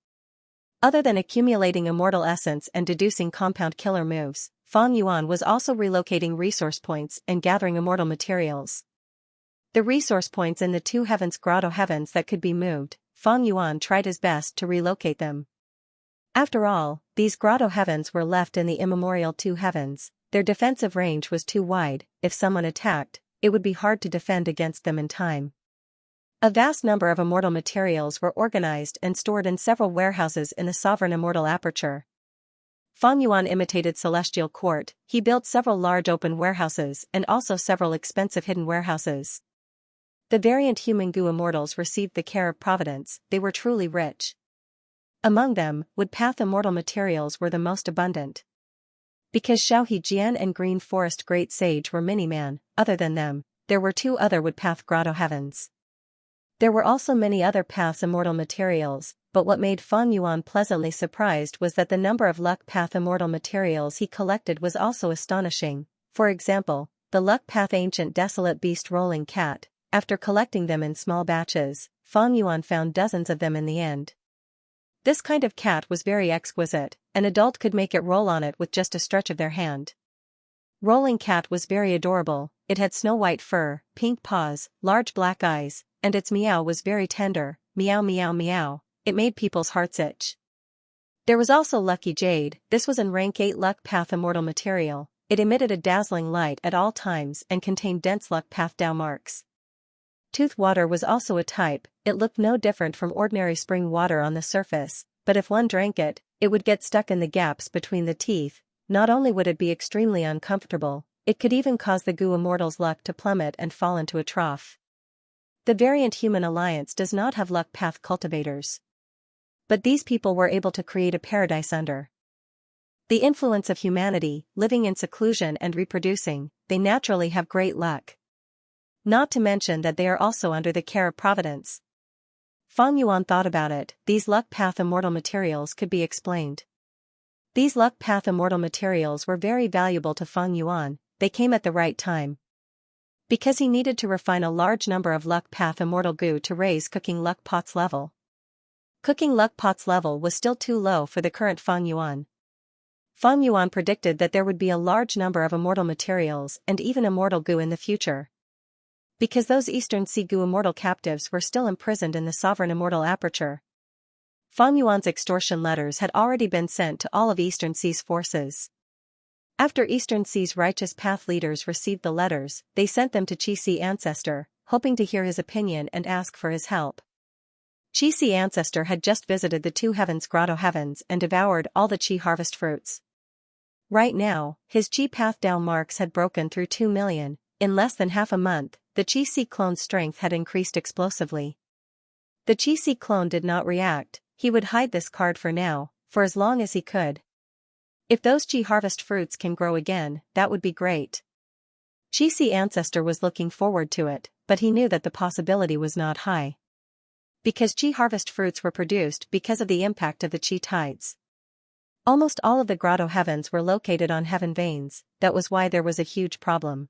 Speaker 1: Other than accumulating immortal essence and deducing compound killer moves, Fang Yuan was also relocating resource points and gathering immortal materials. The resource points in the 2 heavens grotto heavens that could be moved, Fang Yuan tried his best to relocate them. After all, these grotto heavens were left in the immemorial 2 heavens, their defensive range was too wide. If someone attacked, it would be hard to defend against them in time. A vast number of immortal materials were organized and stored in several warehouses in the sovereign immortal aperture. Fang Yuan imitated Celestial Court, he built several large open warehouses and also several expensive hidden warehouses. The variant human Gu immortals received the care of Providence, they were truly rich. Among them, wood path immortal materials were the most abundant. Because Xiaohe Jian and Green Forest Great Sage were mini-man, other than them, there were 2 other wood path grotto heavens. There were also many other paths immortal materials, but what made Fang Yuan pleasantly surprised was that the number of luck path immortal materials he collected was also astonishing. For example, the luck path ancient desolate beast rolling cat. After collecting them in small batches, Fang Yuan found dozens of them in the end. This kind of cat was very exquisite, an adult could make it roll on it with just a stretch of their hand. Rolling cat was very adorable, it had snow-white fur, pink paws, large black eyes, and its meow was very tender, meow meow meow, it made people's hearts itch. There was also Lucky Jade, this was an rank 8 luck path immortal material, it emitted a dazzling light at all times and contained dense luck path Dao marks. Tooth Water was also a type, it looked no different from ordinary spring water on the surface, but if one drank it, it would get stuck in the gaps between the teeth. Not only would it be extremely uncomfortable, it could even cause the goo immortal's luck to plummet and fall into a trough. The variant human alliance does not have luck path cultivators. But these people were able to create a paradise under the influence of humanity, living in seclusion and reproducing. They naturally have great luck. Not to mention that they are also under the care of Providence. Feng Yuan thought about it. These luck path immortal materials could be explained. These luck path immortal materials were very valuable to Feng Yuan. They came at the right time. Because he needed to refine a large number of luck path immortal goo to raise cooking luck pots level. Cooking luck pots level was still too low for the current Feng Yuan. Feng Yuan predicted that there would be a large number of immortal materials and even immortal goo in the future. Because those Eastern Sea goo immortal captives were still imprisoned in the sovereign immortal aperture. Feng Yuan's extortion letters had already been sent to all of Eastern Sea's forces. After Eastern Sea's righteous path leaders received the letters, they sent them to Qi Ancestor, hoping to hear his opinion and ask for his help. Qi Ancestor had just visited the two heavens grotto heavens and devoured all the Qi harvest fruits. Right now, his Qi path down marks had broken through 2 million. In less than half a month, the Qi clone's strength had increased explosively. The Qi clone did not react. He would hide this card for now, for as long as he could. If those Qi harvest fruits can grow again, that would be great. Qi Ancestor was looking forward to it, but he knew that the possibility was not high. Because Qi harvest fruits were produced because of the impact of the Qi tides. Almost all of the grotto heavens were located on heaven veins. That was why there was a huge problem.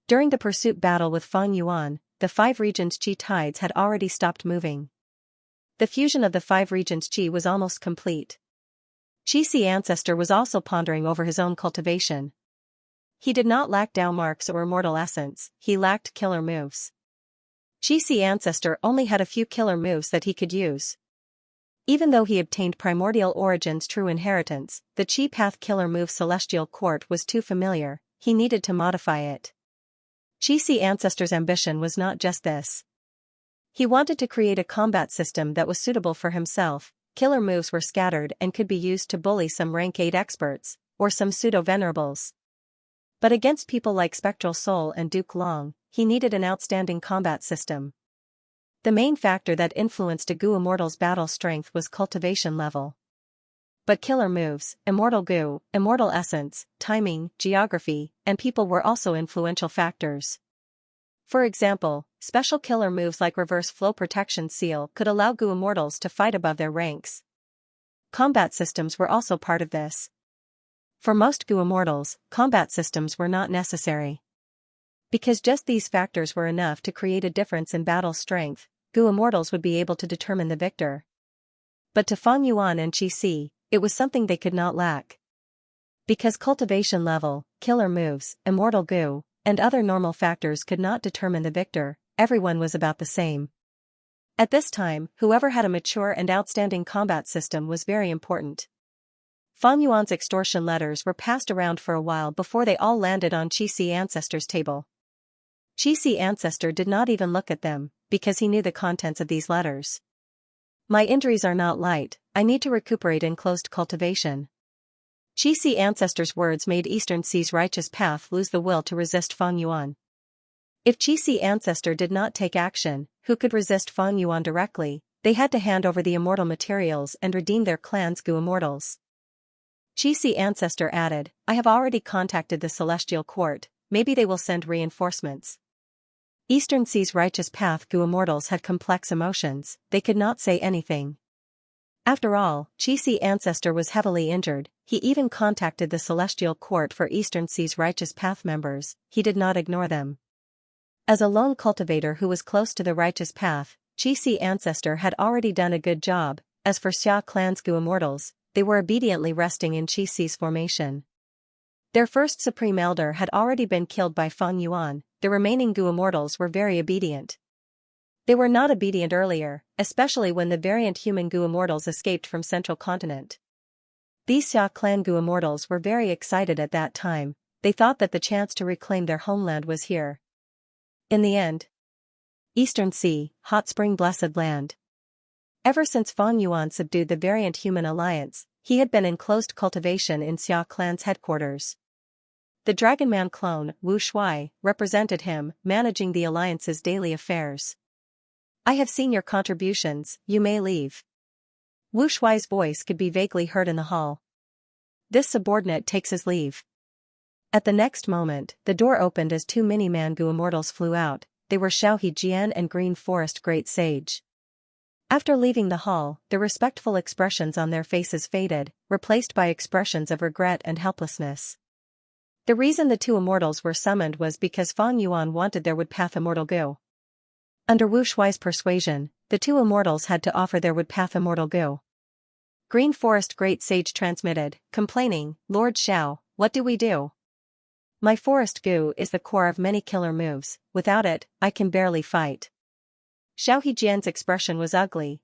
Speaker 1: During the pursuit battle with Feng Yuan, the 5 regions Qi tides had already stopped moving. The fusion of the 5 regions Qi was almost complete. Qi Ancestor was also pondering over his own cultivation. He did not lack Dao marks or immortal essence, he lacked killer moves. Qi Ancestor only had a few killer moves that he could use. Even though he obtained Primordial Origin's true inheritance, the Qi path killer move Celestial Court was too familiar, he needed to modify it. Qi Ancestor's ambition was not just this. He wanted to create a combat system that was suitable for himself. Killer moves were scattered and could be used to bully some rank 8 experts, or some pseudo-venerables. But against people like Spectral Soul and Duke Long, he needed an outstanding combat system. The main factor that influenced a Goo Immortal's battle strength was cultivation level. But killer moves, immortal goo, immortal essence, timing, geography, and people were also influential factors. For example, special killer moves like Reverse Flow Protection Seal could allow Goo Immortals to fight above their ranks. Combat systems were also part of this. For most Goo Immortals, combat systems were not necessary. Because just these factors were enough to create a difference in battle strength, Goo Immortals would be able to determine the victor. But to Feng Yuan and Qi, it was something they could not lack. Because cultivation level, killer moves, immortal goo, and other normal factors could not determine the victor, everyone was about the same. At this time, whoever had a mature and outstanding combat system was very important. Feng Yuan's extortion letters were passed around for a while before they all landed on Qi Ancestor's table. Qi Ancestor did not even look at them, because he knew the contents of these letters. My injuries are not light, I need to recuperate in closed cultivation. Qi Ancestor's words made Eastern Sea's righteous path lose the will to resist Feng Yuan. If Qi Ancestor did not take action, who could resist Feng Yuan directly? They had to hand over the immortal materials and redeem their clan's Goo Immortals. Qi Ancestor added, I have already contacted the Celestial Court, maybe they will send reinforcements. Eastern Sea's righteous path Goo Immortals had complex emotions, they could not say anything. After all, Qi Ancestor was heavily injured, he even contacted the Celestial Court for Eastern Sea's righteous path members, he did not ignore them. As a lone cultivator who was close to the righteous path, Qi Ancestor had already done a good job. As for Xia clan's Goo Immortals, they were obediently resting in Qi's formation. Their first Supreme Elder had already been killed by Feng Yuan, the remaining Goo Immortals were very obedient. They were not obedient earlier, especially when the variant human Goo Immortals escaped from Central Continent. These Xia clan Goo Immortals were very excited at that time, they thought that the chance to reclaim their homeland was here. In the end, Eastern Sea, hot spring blessed land. Ever since Fang Yuan subdued the variant human alliance, he had been in closed cultivation in Xia clan's headquarters. The Dragon Man clone, Wu Shuai, represented him, managing the alliance's daily affairs. I have seen your contributions, you may leave. Wu Shuai's voice could be vaguely heard in the hall. This subordinate takes his leave. At the next moment, the door opened as two mini-Mangu immortals flew out. They were Xianxia and Green Forest Great Sage. After leaving the hall, the respectful expressions on their faces faded, replaced by expressions of regret and helplessness. The reason the two immortals were summoned was because Fang Yuan wanted their woodpath immortal Gu. Under Wu Shuai's persuasion, the two immortals had to offer their woodpath immortal Gu. Green Forest Great Sage transmitted, complaining, Lord Xiao, what do we do? My forest Gu is the core of many killer moves, without it, I can barely fight. Xiao Hejian's expression was ugly,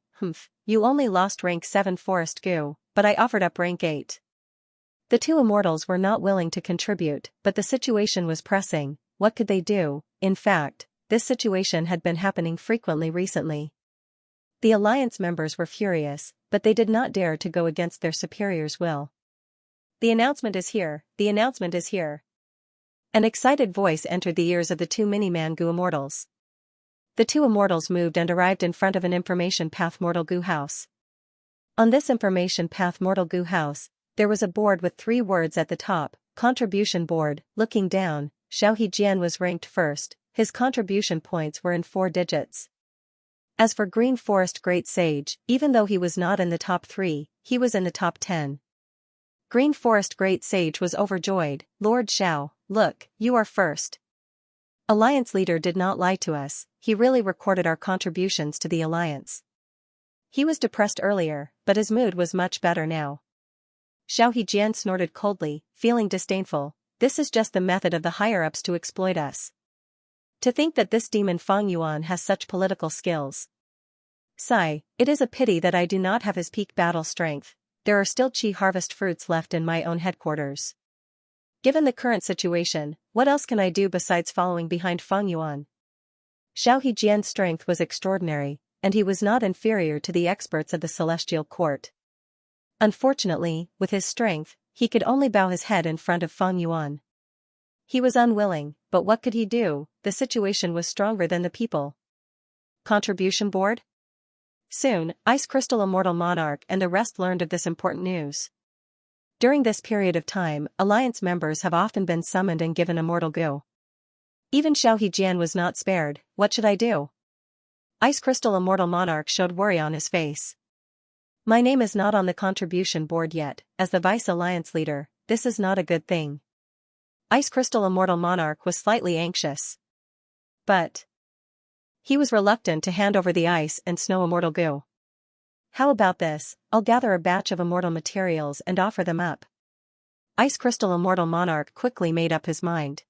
Speaker 1: you only lost rank 7 forest Gu, but I offered up rank 8. The two immortals were not willing to contribute, but the situation was pressing. What could they do? In fact, this situation had been happening frequently recently. The alliance members were furious, but they did not dare to go against their superior's will. The announcement is here, the announcement is here. An excited voice entered the ears of the two mini-Mangu immortals. The two immortals moved and arrived in front of an information path Mortal Gu house. On this information path Mortal Gu house, there was a board with 3 words at the top, Contribution Board. Looking down, Xiao Hejian was ranked first, his contribution points were in 4 digits. As for Green Forest Great Sage, even though he was not in the top 3, he was in the top 10. Green Forest Great Sage was overjoyed, Lord Xiao, look, you are first. Alliance leader did not lie to us, he really recorded our contributions to the alliance. He was depressed earlier, but his mood was much better now. Xiao Hejian snorted coldly, feeling disdainful. This is just the method of the higher-ups to exploit us. To think that this demon Fang Yuan has such political skills. Sigh, it is a pity that I do not have his peak battle strength. There are still Qi harvest fruits left in my own headquarters. Given the current situation, what else can I do besides following behind Fang Yuan? Xiao Hejian's strength was extraordinary, and he was not inferior to the experts of the Celestial Court. Unfortunately, with his strength, he could only bow his head in front of Fang Yuan. He was unwilling, but what could he do? The situation was stronger than the people. Contribution Board? Soon, Ice Crystal Immortal Monarch and the rest learned of this important news. During this period of time, Alliance members have often been summoned and given Immortal Gu. Even Xiao Hejian was not spared. What should I do? Ice Crystal Immortal Monarch showed worry on his face. My name is not on the contribution board yet, as the Vice Alliance leader, this is not a good thing. Ice Crystal Immortal Monarch was slightly anxious. But he was reluctant to hand over the Ice and Snow Immortal Gu. How about this, I'll gather a batch of immortal materials and offer them up. Ice Crystal Immortal Monarch quickly made up his mind.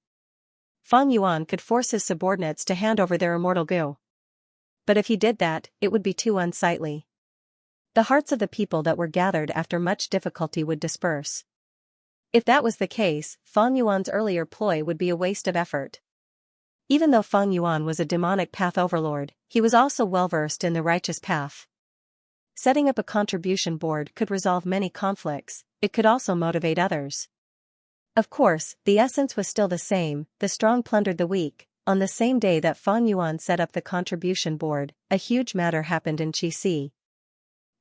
Speaker 1: Fang Yuan could force his subordinates to hand over their Immortal Gu. But if he did that, it would be too unsightly. The hearts of the people that were gathered after much difficulty would disperse. If that was the case, Fang Yuan's earlier ploy would be a waste of effort. Even though Fang Yuan was a demonic path overlord, he was also well-versed in the righteous path. Setting up a contribution board could resolve many conflicts, it could also motivate others. Of course, the essence was still the same, the strong plundered the weak. On the same day that Fang Yuan set up the contribution board, a huge matter happened in Qi Sea.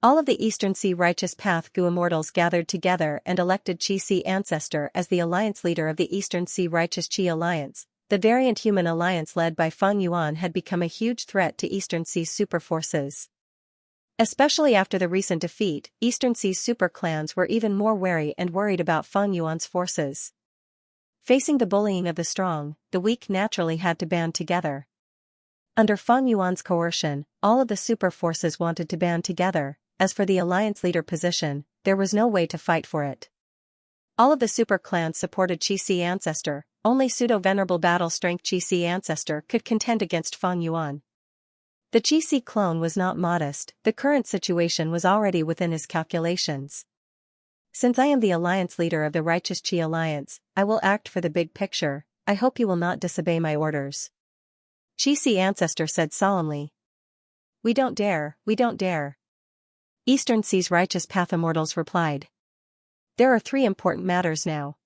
Speaker 1: All of the Eastern Sea Righteous Path Gu Immortals gathered together and elected Qi Sea Ancestor as the alliance leader of the Eastern Sea Righteous Qi Alliance. The variant human alliance led by Fang Yuan had become a huge threat to Eastern Sea super forces. Especially after the recent defeat, Eastern Sea super clans were even more wary and worried about Fang Yuan's forces. Facing the bullying of the strong, the weak naturally had to band together. Under Fang Yuan's coercion, all of the super forces wanted to band together. As for the alliance leader position, there was no way to fight for it. All of the super clans supported Qi Sea Ancestor, only pseudo-venerable battle-strength Qi Sea Ancestor could contend against Fang Yuan. The Qi Sea clone was not modest, the current situation was already within his calculations. Since I am the alliance leader of the Righteous Qi Alliance, I will act for the big picture, I hope you will not disobey my orders. Qi ancestor said solemnly. We don't dare, we don't dare. Eastern Sea's righteous path immortals replied. There are 3 important matters now.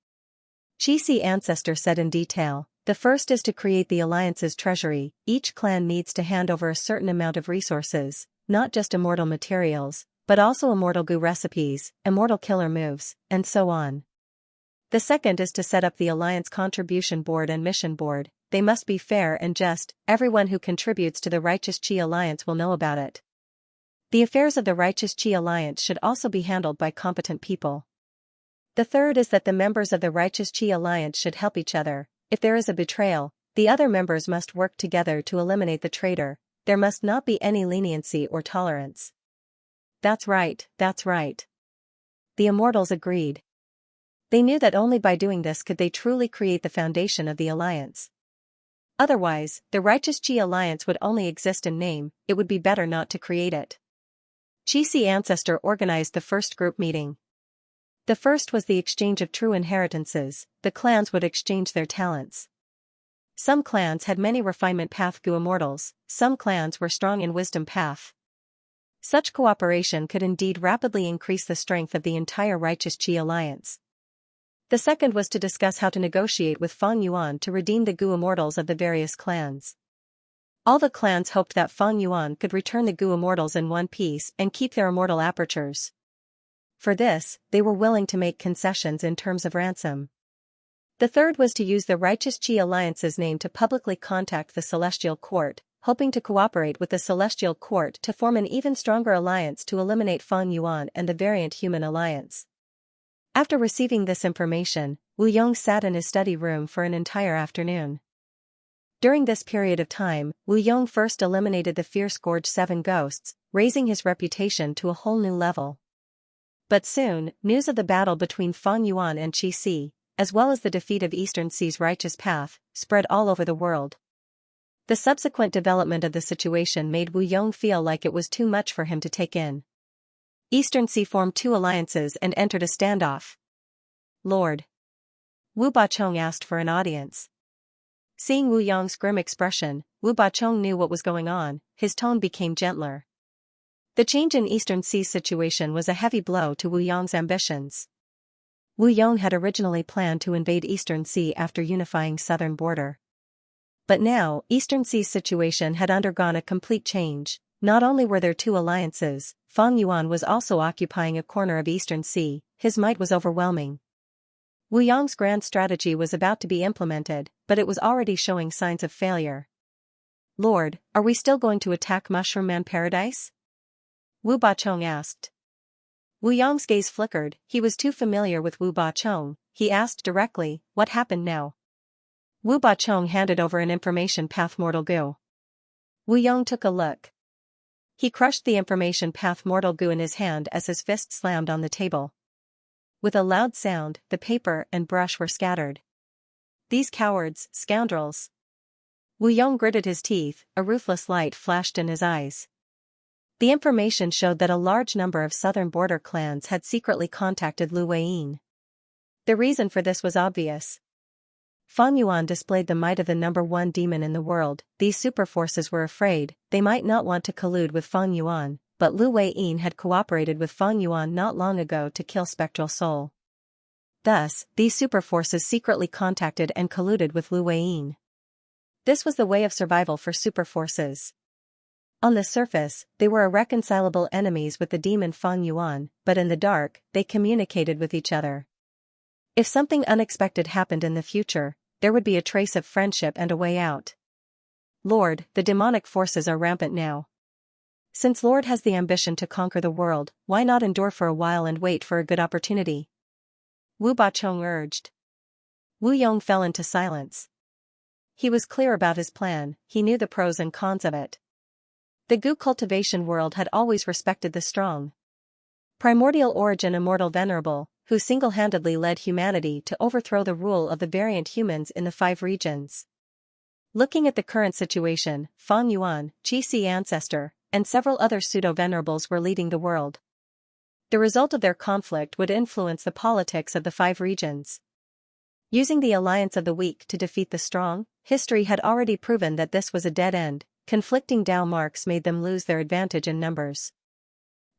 Speaker 1: Qi ancestor said in detail. The first is to create the alliance's treasury. Each clan needs to hand over a certain amount of resources, not just immortal materials, but also immortal goo recipes, immortal killer moves, and so on. The second is to set up the alliance contribution board and mission board. They must be fair and just. Everyone who contributes to the Righteous Qi Alliance will know about it. The affairs of the Righteous Qi Alliance should also be handled by competent people. The third is that the members of the Righteous Qi Alliance should help each other. If there is a betrayal, the other members must work together to eliminate the traitor. There must not be any leniency or tolerance. That's right, that's right. The immortals agreed. They knew that only by doing this could they truly create the foundation of the alliance. Otherwise, the Righteous Qi Alliance would only exist in name. It would be better not to create it. Qi ancestor organized the first group meeting. The first was the exchange of true inheritances. The clans would exchange their talents. Some clans had many refinement path goo immortals, some clans were strong in wisdom path. Such cooperation could indeed rapidly increase the strength of the entire Righteous Qi Alliance. The second was to discuss how to negotiate with Fang Yuan to redeem the goo immortals of the various clans. All the clans hoped that Fang Yuan could return the goo immortals in one piece and keep their immortal apertures. For this, they were willing to make concessions in terms of ransom. The third was to use the Righteous Qi Alliance's name to publicly contact the Celestial Court, hoping to cooperate with the Celestial Court to form an even stronger alliance to eliminate Fang Yuan and the Variant Human Alliance. After receiving this information, Wu Yong sat in his study room for an entire afternoon. During this period of time, Wu Yong first eliminated the fierce Gorge 7 ghosts, raising his reputation to a whole new level. But soon, news of the battle between Fang Yuan and Qi, as well as the defeat of Eastern Sea's righteous path, spread all over the world. The subsequent development of the situation made Wu Yong feel like it was too much for him to take in. Eastern Sea formed 2 alliances and entered a standoff. Lord. Wu Bachong asked for an audience. Seeing Wu Yong's grim expression, Wu Bachong knew what was going on. His tone became gentler. The change in Eastern Sea's situation was a heavy blow to Wu Yong's ambitions. Wu Yong had originally planned to invade Eastern Sea after unifying southern border. But now, Eastern Sea's situation had undergone a complete change. Not only were there 2 alliances, Fang Yuan was also occupying a corner of Eastern Sea. His might was overwhelming. Wu Yong's grand strategy was about to be implemented, but it was already showing signs of failure. Lord, are we still going to attack Mushroom Man Paradise? Wu Bachong asked. Wu Yong's gaze flickered. He was too familiar with Wu Bachong. He asked directly, what happened now? Wu Bachong handed over an information path mortal goo. Wu Yong took a look. He crushed the information path mortal goo in his hand as his fist slammed on the table. With a loud sound, the paper and brush were scattered. These cowards, scoundrels. Wu Yong gritted his teeth, a ruthless light flashed in his eyes. The information showed that a large number of southern border clans had secretly contacted Lu Weiyin. The reason for this was obvious. Fang Yuan displayed the might of the #1 demon in the world. These super forces were afraid they might not want to collude with Fang Yuan, but Lu Weiyin had cooperated with Fang Yuan not long ago to kill Spectral Soul. Thus, these super forces secretly contacted and colluded with Lu Weiyin. This was the way of survival for super forces. On the surface, they were irreconcilable enemies with the demon Fang Yuan, but in the dark, they communicated with each other. If something unexpected happened in the future, there would be a trace of friendship and a way out. Lord, the demonic forces are rampant now. Since Lord has the ambition to conquer the world, why not endure for a while and wait for a good opportunity? Wu Bachong urged. Wu Yong fell into silence. He was clear about his plan, he knew the pros and cons of it. The Goo cultivation world had always respected the strong. Primordial origin immortal venerable, who single-handedly led humanity to overthrow the rule of the variant humans in the 5 regions. Looking at the current situation, Fang Yuan, Qi ancestor, and several other pseudo-venerables were leading the world. The result of their conflict would influence the politics of the 5 regions. Using the alliance of the weak to defeat the strong, history had already proven that this was a dead end. Conflicting Dao marks made them lose their advantage in numbers.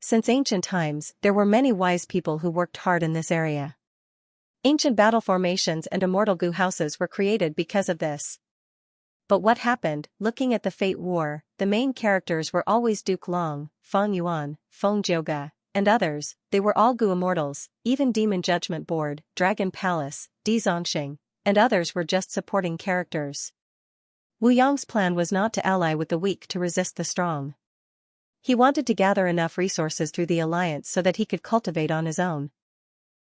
Speaker 1: Since ancient times, there were many wise people who worked hard in this area. Ancient battle formations and immortal Gu houses were created because of this. But what happened? Looking at the Fate War, the main characters were always Duke Long, Fang Yuan, Feng Jiuge, and others. They were all Gu immortals, even Demon Judgment Board, Dragon Palace, Di Zongxing, and others were just supporting characters. Wu Yong's plan was not to ally with the weak to resist the strong. He wanted to gather enough resources through the alliance so that he could cultivate on his own.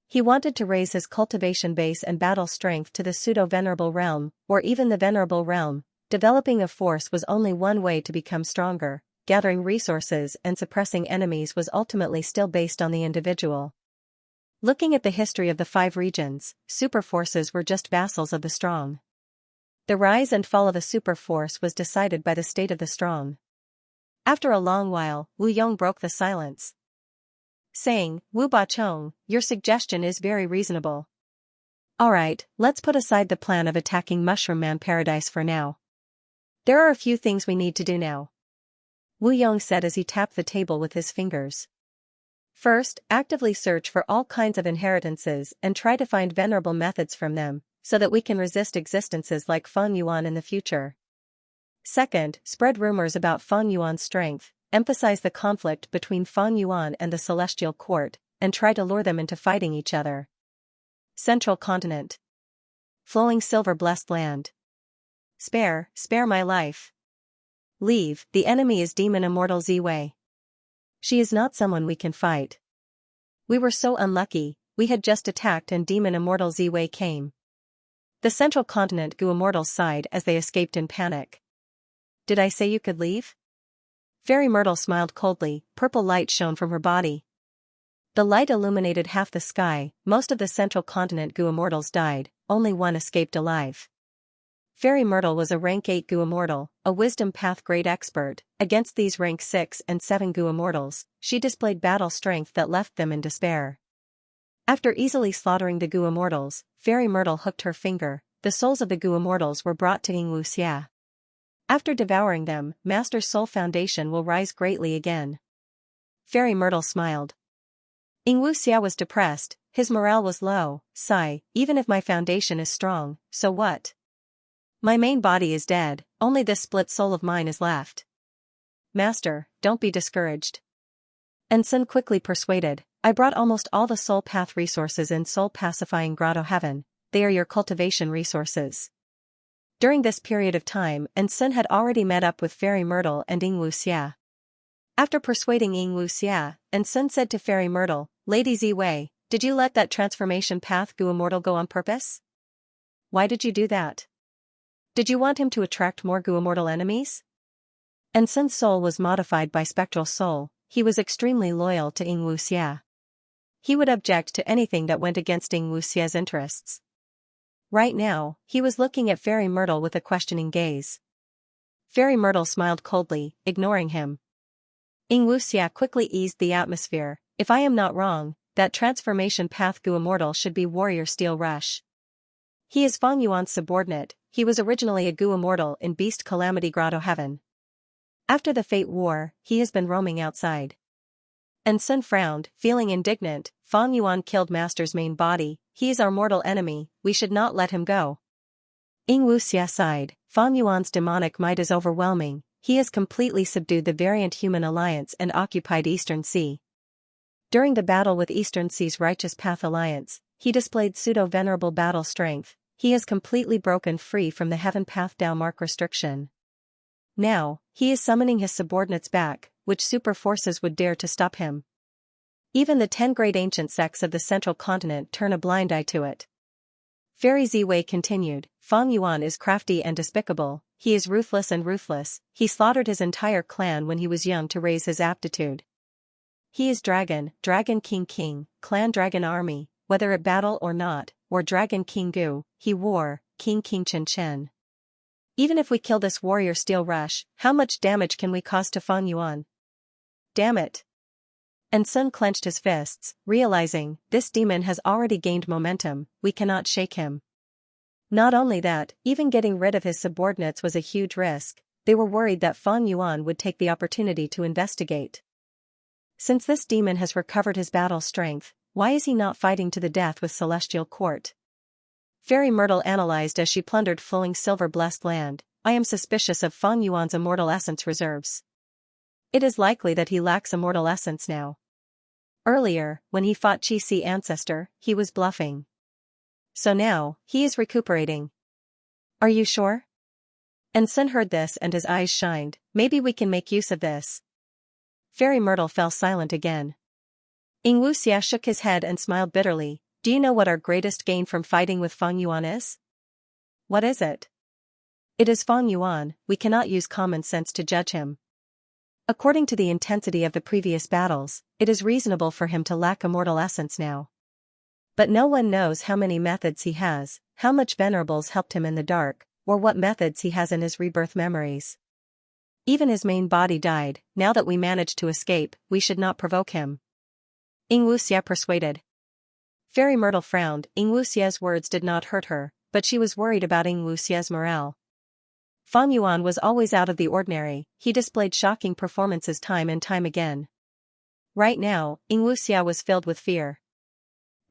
Speaker 1: He wanted to raise his cultivation base and battle strength to the pseudo-venerable realm, or even the venerable realm. Developing a force was only one way to become stronger. Gathering resources and suppressing enemies was ultimately still based on the individual. Looking at the history of the 5 regions, superforces were just vassals of the strong. The rise and fall of a superforce was decided by the state of the strong. After a long while, Wu Yong broke the silence, saying, "Wu Bachong, your suggestion is very reasonable. Alright, let's put aside the plan of attacking Mushroom Man Paradise for now. There are a few things we need to do now," Wu Yong said as he tapped the table with his fingers. First, actively search for all kinds of inheritances and try to find venerable methods from them, so that we can resist existences like Feng Yuan in the future. Second, spread rumors about Feng Yuan's strength, emphasize the conflict between Feng Yuan and the Celestial Court, and try to lure them into fighting each other. Central Continent. Flowing silver blessed land. Spare my life. Leave, the enemy is Demon Immortal Ziwei. She is not someone we can fight. We were so unlucky, we had just attacked and Demon Immortal Ziwei came. The Central Continent Gu Immortals sighed as they escaped in panic. Did I say you could leave? Fairy Myrtle smiled coldly, purple light shone from her body. The light illuminated half the sky. Most of the Central Continent Gu Immortals died, only one escaped alive. Fairy Myrtle was a rank 8 Gu Immortal, a Wisdom Path grade expert. Against these rank 6 and 7 Gu Immortals, she displayed battle strength that left them in despair. After easily slaughtering the Gu Immortals, Fairy Myrtle hooked her finger. The souls of the Gu Immortals were brought to Xianxia. After devouring them, Master Soul Foundation will rise greatly again. Fairy Myrtle smiled. Xianxia was depressed, his morale was low. Sigh, even if my foundation is strong, so what? My main body is dead, only this split soul of mine is left. Master, don't be discouraged. And Sun quickly persuaded, I brought almost all the soul path resources in Soul Pacifying Grotto Heaven. They are your cultivation resources. During this period of time, Sun had already met up with Fairy Myrtle and Xianxia. After persuading Xianxia, Sun said to Fairy Myrtle, Lady Ziwei, did you let that transformation path Gu Immortal go on purpose? Why did you do that? Did you want him to attract more Gu Immortal enemies? Sun's soul was modified by Spectral Soul. He was extremely loyal to Xianxia. He would object to anything that went against Xia's interests. Right now, he was looking at Fairy Myrtle with a questioning gaze. Fairy Myrtle smiled coldly, ignoring him. Xianxia quickly eased the atmosphere. If I am not wrong, that transformation path Gu Immortal should be Warrior Steel Rush. He is Feng Yuan's subordinate. He was originally a Gu Immortal in Beast Calamity Grotto Heaven. After the Fate War, he has been roaming outside. Sun frowned, feeling indignant. Feng Yuan killed Master's main body. He is our mortal enemy, we should not let him go. Xianxia sighed. Feng Yuan's demonic might is overwhelming. He has completely subdued the variant human alliance and occupied Eastern Sea. During the battle with Eastern Sea's Righteous Path Alliance, he displayed pseudo-venerable battle strength. He has completely broken free from the Heaven Path Dao mark restriction. Now, he is summoning his subordinates back. Which super forces would dare to stop him? Even the 10 great ancient sects of the Central Continent turn a blind eye to it. Fairy Ziwei continued, Feng Yuan is crafty and despicable, he is ruthless and ruthless, he slaughtered his entire clan when he was young to raise his aptitude. He is Dragon King, Clan Dragon Army, whether at battle or not, or Dragon King Gu, he war, King Chen Chen. Even if we kill this Warrior Steel Rush, how much damage can we cause to Feng Yuan? Damn it. Sun clenched his fists, realizing, this demon has already gained momentum, we cannot shake him. Not only that, even getting rid of his subordinates was a huge risk. They were worried that Fang Yuan would take the opportunity to investigate. Since this demon has recovered his battle strength, why is he not fighting to the death with Celestial Court? Fairy Myrtle analyzed as she plundered flowing silver-blessed land. I am suspicious of Fang Yuan's immortal essence reserves. It is likely that he lacks immortal essence now. Earlier, when he fought Qi ancestor, he was bluffing. So now, he is recuperating. Are you sure? And Sun heard this and his eyes shined. Maybe we can make use of this. Fairy Myrtle fell silent again. Xianxia shook his head and smiled bitterly. Do you know what our greatest gain from fighting with Fang Yuan is? What is it? It is Fang Yuan. We cannot use common sense to judge him. According to the intensity of the previous battles, it is reasonable for him to lack immortal essence now. But no one knows how many methods he has, how much venerables helped him in the dark, or what methods he has in his rebirth memories. Even his main body died. Now that we managed to escape, we should not provoke him. Xianxia persuaded. Fairy Myrtle frowned. Xianxia's words did not hurt her, but she was worried about Xianxia's morale. Fang Yuan was always out of the ordinary. He displayed shocking performances time and time again. Right now, Xianxia was filled with fear.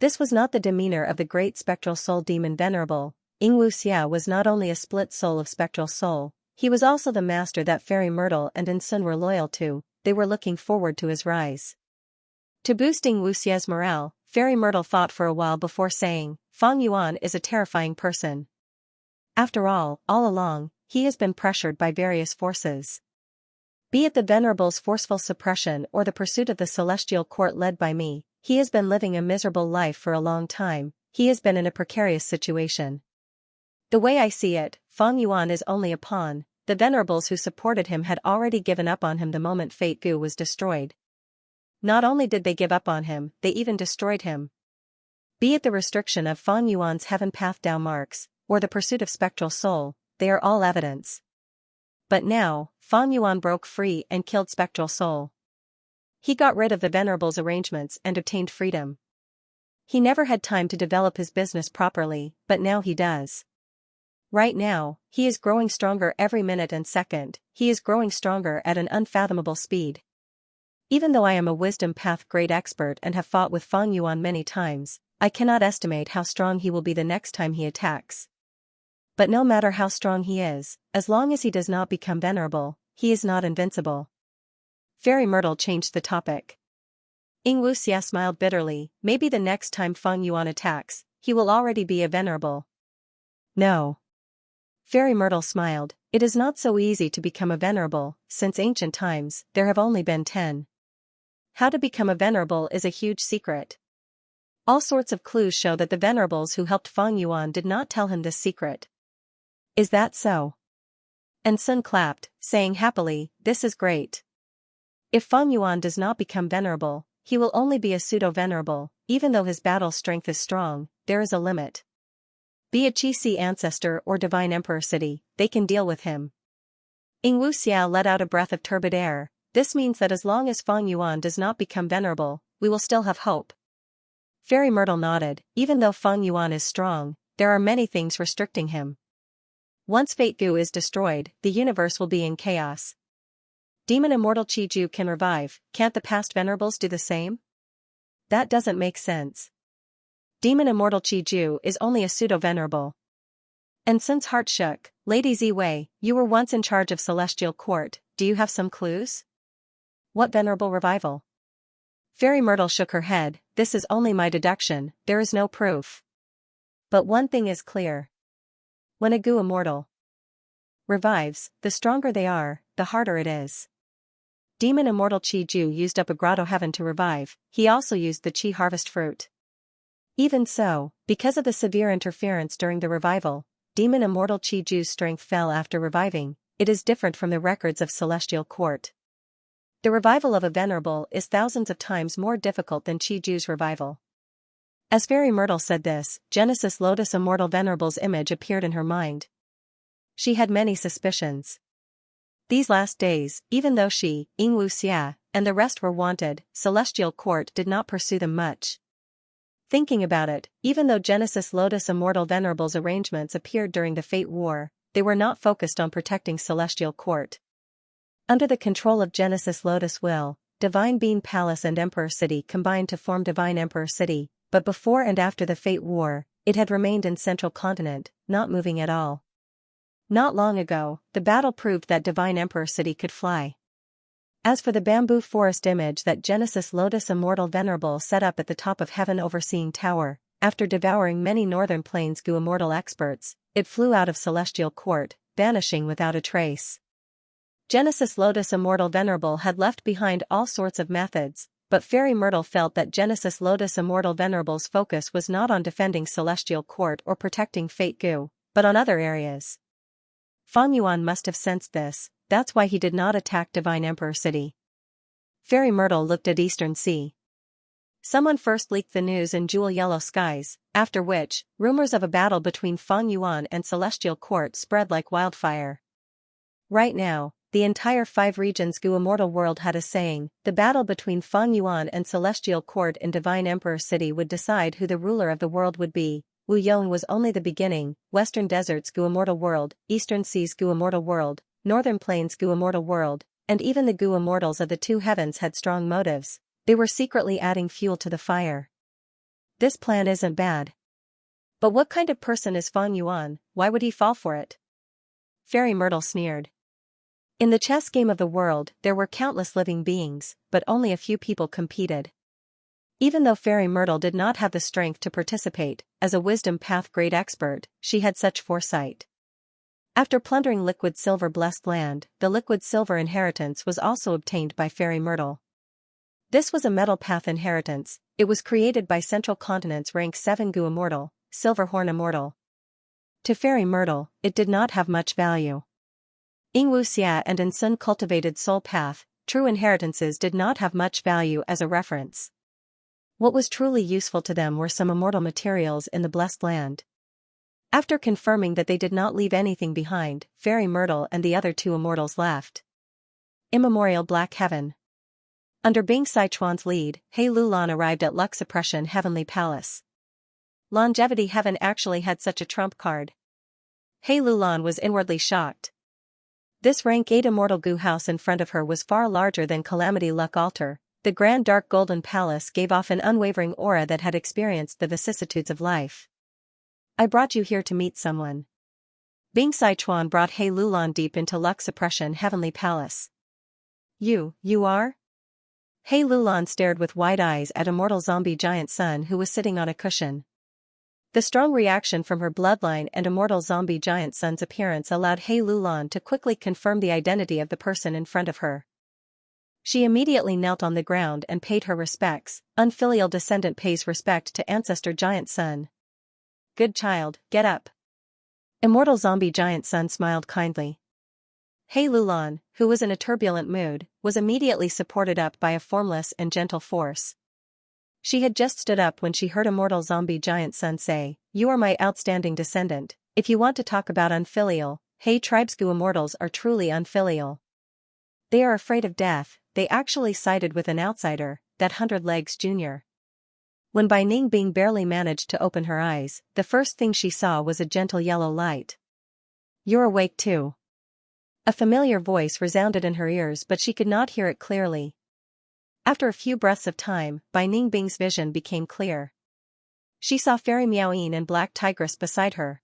Speaker 1: This was not the demeanor of the great spectral soul demon Venerable. Xianxia was not only a split soul of spectral soul, he was also the master that Fairy Myrtle and Sun were loyal to. They were looking forward to his rise. To boost Xianxia's morale, Fairy Myrtle thought for a while before saying, Fang Yuan is a terrifying person. After all along, he has been pressured by various forces. Be it the Venerable's forceful suppression or the pursuit of the Celestial Court led by me, he has been living a miserable life for a long time. He has been in a precarious situation. The way I see it, Fang Yuan is only a pawn. The Venerables who supported him had already given up on him the moment Fate Gu was destroyed. Not only did they give up on him, they even destroyed him. Be it the restriction of Fang Yuan's heaven path Dao marks, or the pursuit of spectral soul, they are all evidence. But now, Fang Yuan broke free and killed spectral soul. He got rid of the Venerable's arrangements and obtained freedom. He never had time to develop his business properly, but now he does. Right now, he is growing stronger every minute and second. He is growing stronger at an unfathomable speed. Even though I am a wisdom path grade expert and have fought with Fang Yuan many times, I cannot estimate how strong he will be the next time he attacks. But no matter how strong he is, as long as he does not become venerable, he is not invincible. Fairy Myrtle changed the topic. Xianxia smiled bitterly. Maybe the next time Fang Yuan attacks, he will already be a venerable. No. Fairy Myrtle smiled. It is not so easy to become a venerable. Since ancient times, there have only been 10. How to become a venerable is a huge secret. All sorts of clues show that the venerables who helped Fang Yuan did not tell him this secret. Is that so? And Sun clapped, saying happily, this is great. If Fang Yuan does not become venerable, he will only be a pseudo-venerable. Even though his battle strength is strong, there is a limit. Be it Qi ancestor or divine emperor city, they can deal with him. Xianxia let out a breath of turbid air. This means that as long as Fang Yuan does not become venerable, we will still have hope. Fairy Myrtle nodded. Even though Fang Yuan is strong, there are many things restricting him. Once Fate Gu is destroyed, the universe will be in chaos. Demon Immortal Qi Ju can revive. Can't the past venerables do the same? That doesn't make sense. Demon Immortal Qi Ju is only a pseudo-venerable. And Sun's heart shook. Lady Ziwei, you were once in charge of Celestial Court. Do you have some clues? What venerable revival? Fairy Myrtle shook her head. This is only my deduction, there is no proof. But one thing is clear. When a Gu immortal revives, the stronger they are, the harder it is. Demon Immortal Qi Ju used up a grotto heaven to revive. He also used the Qi harvest fruit. Even so, because of the severe interference during the revival, Demon Immortal Qi Ju's strength fell after reviving. It is different from the records of Celestial Court. The revival of a venerable is thousands of times more difficult than Qi Ju's revival. As Fairy Myrtle said this, Genesis Lotus Immortal Venerable's image appeared in her mind. She had many suspicions. These last days, even though she, Xianxia, and the rest were wanted, Celestial Court did not pursue them much. Thinking about it, even though Genesis Lotus Immortal Venerable's arrangements appeared during the Fate War, they were not focused on protecting Celestial Court. Under the control of Genesis Lotus Will, Divine Being Palace and Emperor City combined to form Divine Emperor City, but before and after the Fate War, it had remained in Central Continent, not moving at all. Not long ago, the battle proved that Divine Emperor City could fly. As for the bamboo forest image that Genesis Lotus Immortal Venerable set up at the top of Heaven Overseeing Tower, after devouring many Northern Plains Gu Immortal experts, it flew out of Celestial Court, vanishing without a trace. Genesis Lotus Immortal Venerable had left behind all sorts of methods, but Fairy Myrtle felt that Genesis Lotus Immortal Venerable's focus was not on defending Celestial Court or protecting Fate Gu, but on other areas. Fang Yuan must have sensed this, that's why he did not attack Divine Emperor City. Fairy Myrtle looked at Eastern Sea. Someone first leaked the news in Jewel Yellow Skies, after which, rumors of a battle between Fang Yuan and Celestial Court spread like wildfire. Right now, the entire 5 regions Gu Immortal World had a saying, the battle between Fang Yuan and Celestial Court in Divine Emperor City would decide who the ruler of the world would be. Wu Yong was only the beginning. Western Deserts Gu Immortal World, Eastern Seas Gu Immortal World, Northern Plains Gu Immortal World, and even the Gu Immortals of the 2 heavens had strong motives. They were secretly adding fuel to the fire. This plan isn't bad. But what kind of person is Fang Yuan? Why would he fall for it? Fairy Myrtle sneered. In the chess game of the world, there were countless living beings, but only a few people competed. Even though Fairy Myrtle did not have the strength to participate, as a Wisdom Path Great Expert, she had such foresight. After plundering Liquid Silver Blessed Land, the Liquid Silver Inheritance was also obtained by Fairy Myrtle. This was a Metal Path Inheritance. It was created by Central Continent's Rank 7 Gu Immortal, Silverhorn Immortal. To Fairy Myrtle, it did not have much value. Yingwu Xia and Ensun Cultivated Soul Path, true inheritances did not have much value as a reference. What was truly useful to them were some immortal materials in the Blessed Land. After confirming that they did not leave anything behind, Fairy Myrtle and the other 2 immortals left. Immemorial Black Heaven. Under Bing Sichuan's lead, He Lulan arrived at Luck Suppression Heavenly Palace. Longevity Heaven actually had such a trump card. He Lulan was inwardly shocked. This rank 8 immortal Gu house in front of her was far larger than Calamity Luck Altar. The grand dark golden palace gave off an unwavering aura that had experienced the vicissitudes of life. I brought you here to meet someone. Bing Sichuan brought He Lulan deep into Luck Suppression Heavenly Palace. You are? He Lulan stared with wide eyes at Immortal Zombie Giant Sun who was sitting on a cushion. The strong reaction from her bloodline and Immortal Zombie Giant Sun's appearance allowed He Lulan to quickly confirm the identity of the person in front of her. She immediately knelt on the ground and paid her respects. Unfilial descendant pays respect to ancestor Giant Sun. Good child, get up. Immortal Zombie Giant Sun smiled kindly. He Lulan, who was in a turbulent mood, was immediately supported up by a formless and gentle force. She had just stood up when she heard Immortal Zombie Giant Sun say, "You are my outstanding descendant. If you want to talk about unfilial, He Tribe's Gu Immortals are truly unfilial. They are afraid of death. They actually sided with an outsider, that 100 Legs Jr." When Bai Ningbing barely managed to open her eyes, the first thing she saw was a gentle yellow light. "You're awake too." A familiar voice resounded in her ears but she could not hear it clearly. After a few breaths of time, Bai Ningbing's vision became clear. She saw Fairy Miaoyin and Black Tigress beside her.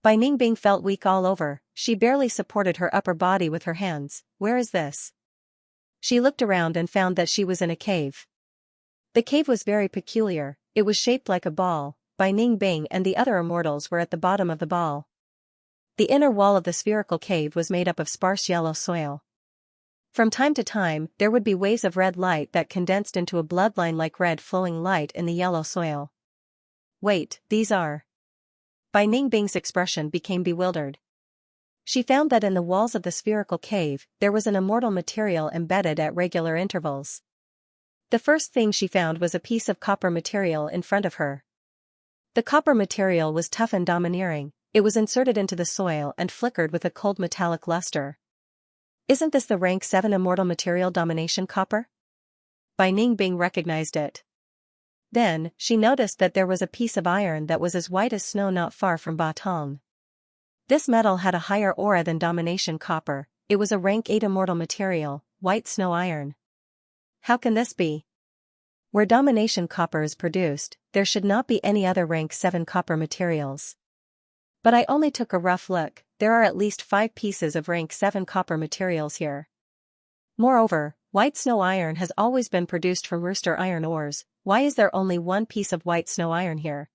Speaker 1: Bai Ningbing felt weak all over, she barely supported her upper body with her hands. Where is this? She looked around and found that she was in a cave. The cave was very peculiar, it was shaped like a ball. Bai Ningbing and the other immortals were at the bottom of the ball. The inner wall of the spherical cave was made up of sparse yellow soil. From time to time, there would be waves of red light that condensed into a bloodline-like red flowing light in the yellow soil. Wait, these are... Bai Ningbing's expression became bewildered. She found that in the walls of the spherical cave, there was an immortal material embedded at regular intervals. The first thing she found was a piece of copper material in front of her. The copper material was tough and domineering. It was inserted into the soil and flickered with a cold metallic luster. Isn't this the rank 7 immortal material domination copper? Bai Ningbing recognized it. Then, she noticed that there was a piece of iron that was as white as snow not far from Batong. This metal had a higher aura than domination copper. It was a rank 8 immortal material, white snow iron. How can this be? Where domination copper is produced, there should not be any other rank 7 copper materials. But I only took a rough look, there are at least 5 pieces of rank 7 copper materials here. Moreover, white snow iron has always been produced from rooster iron ores. Why is there only one piece of white snow iron here?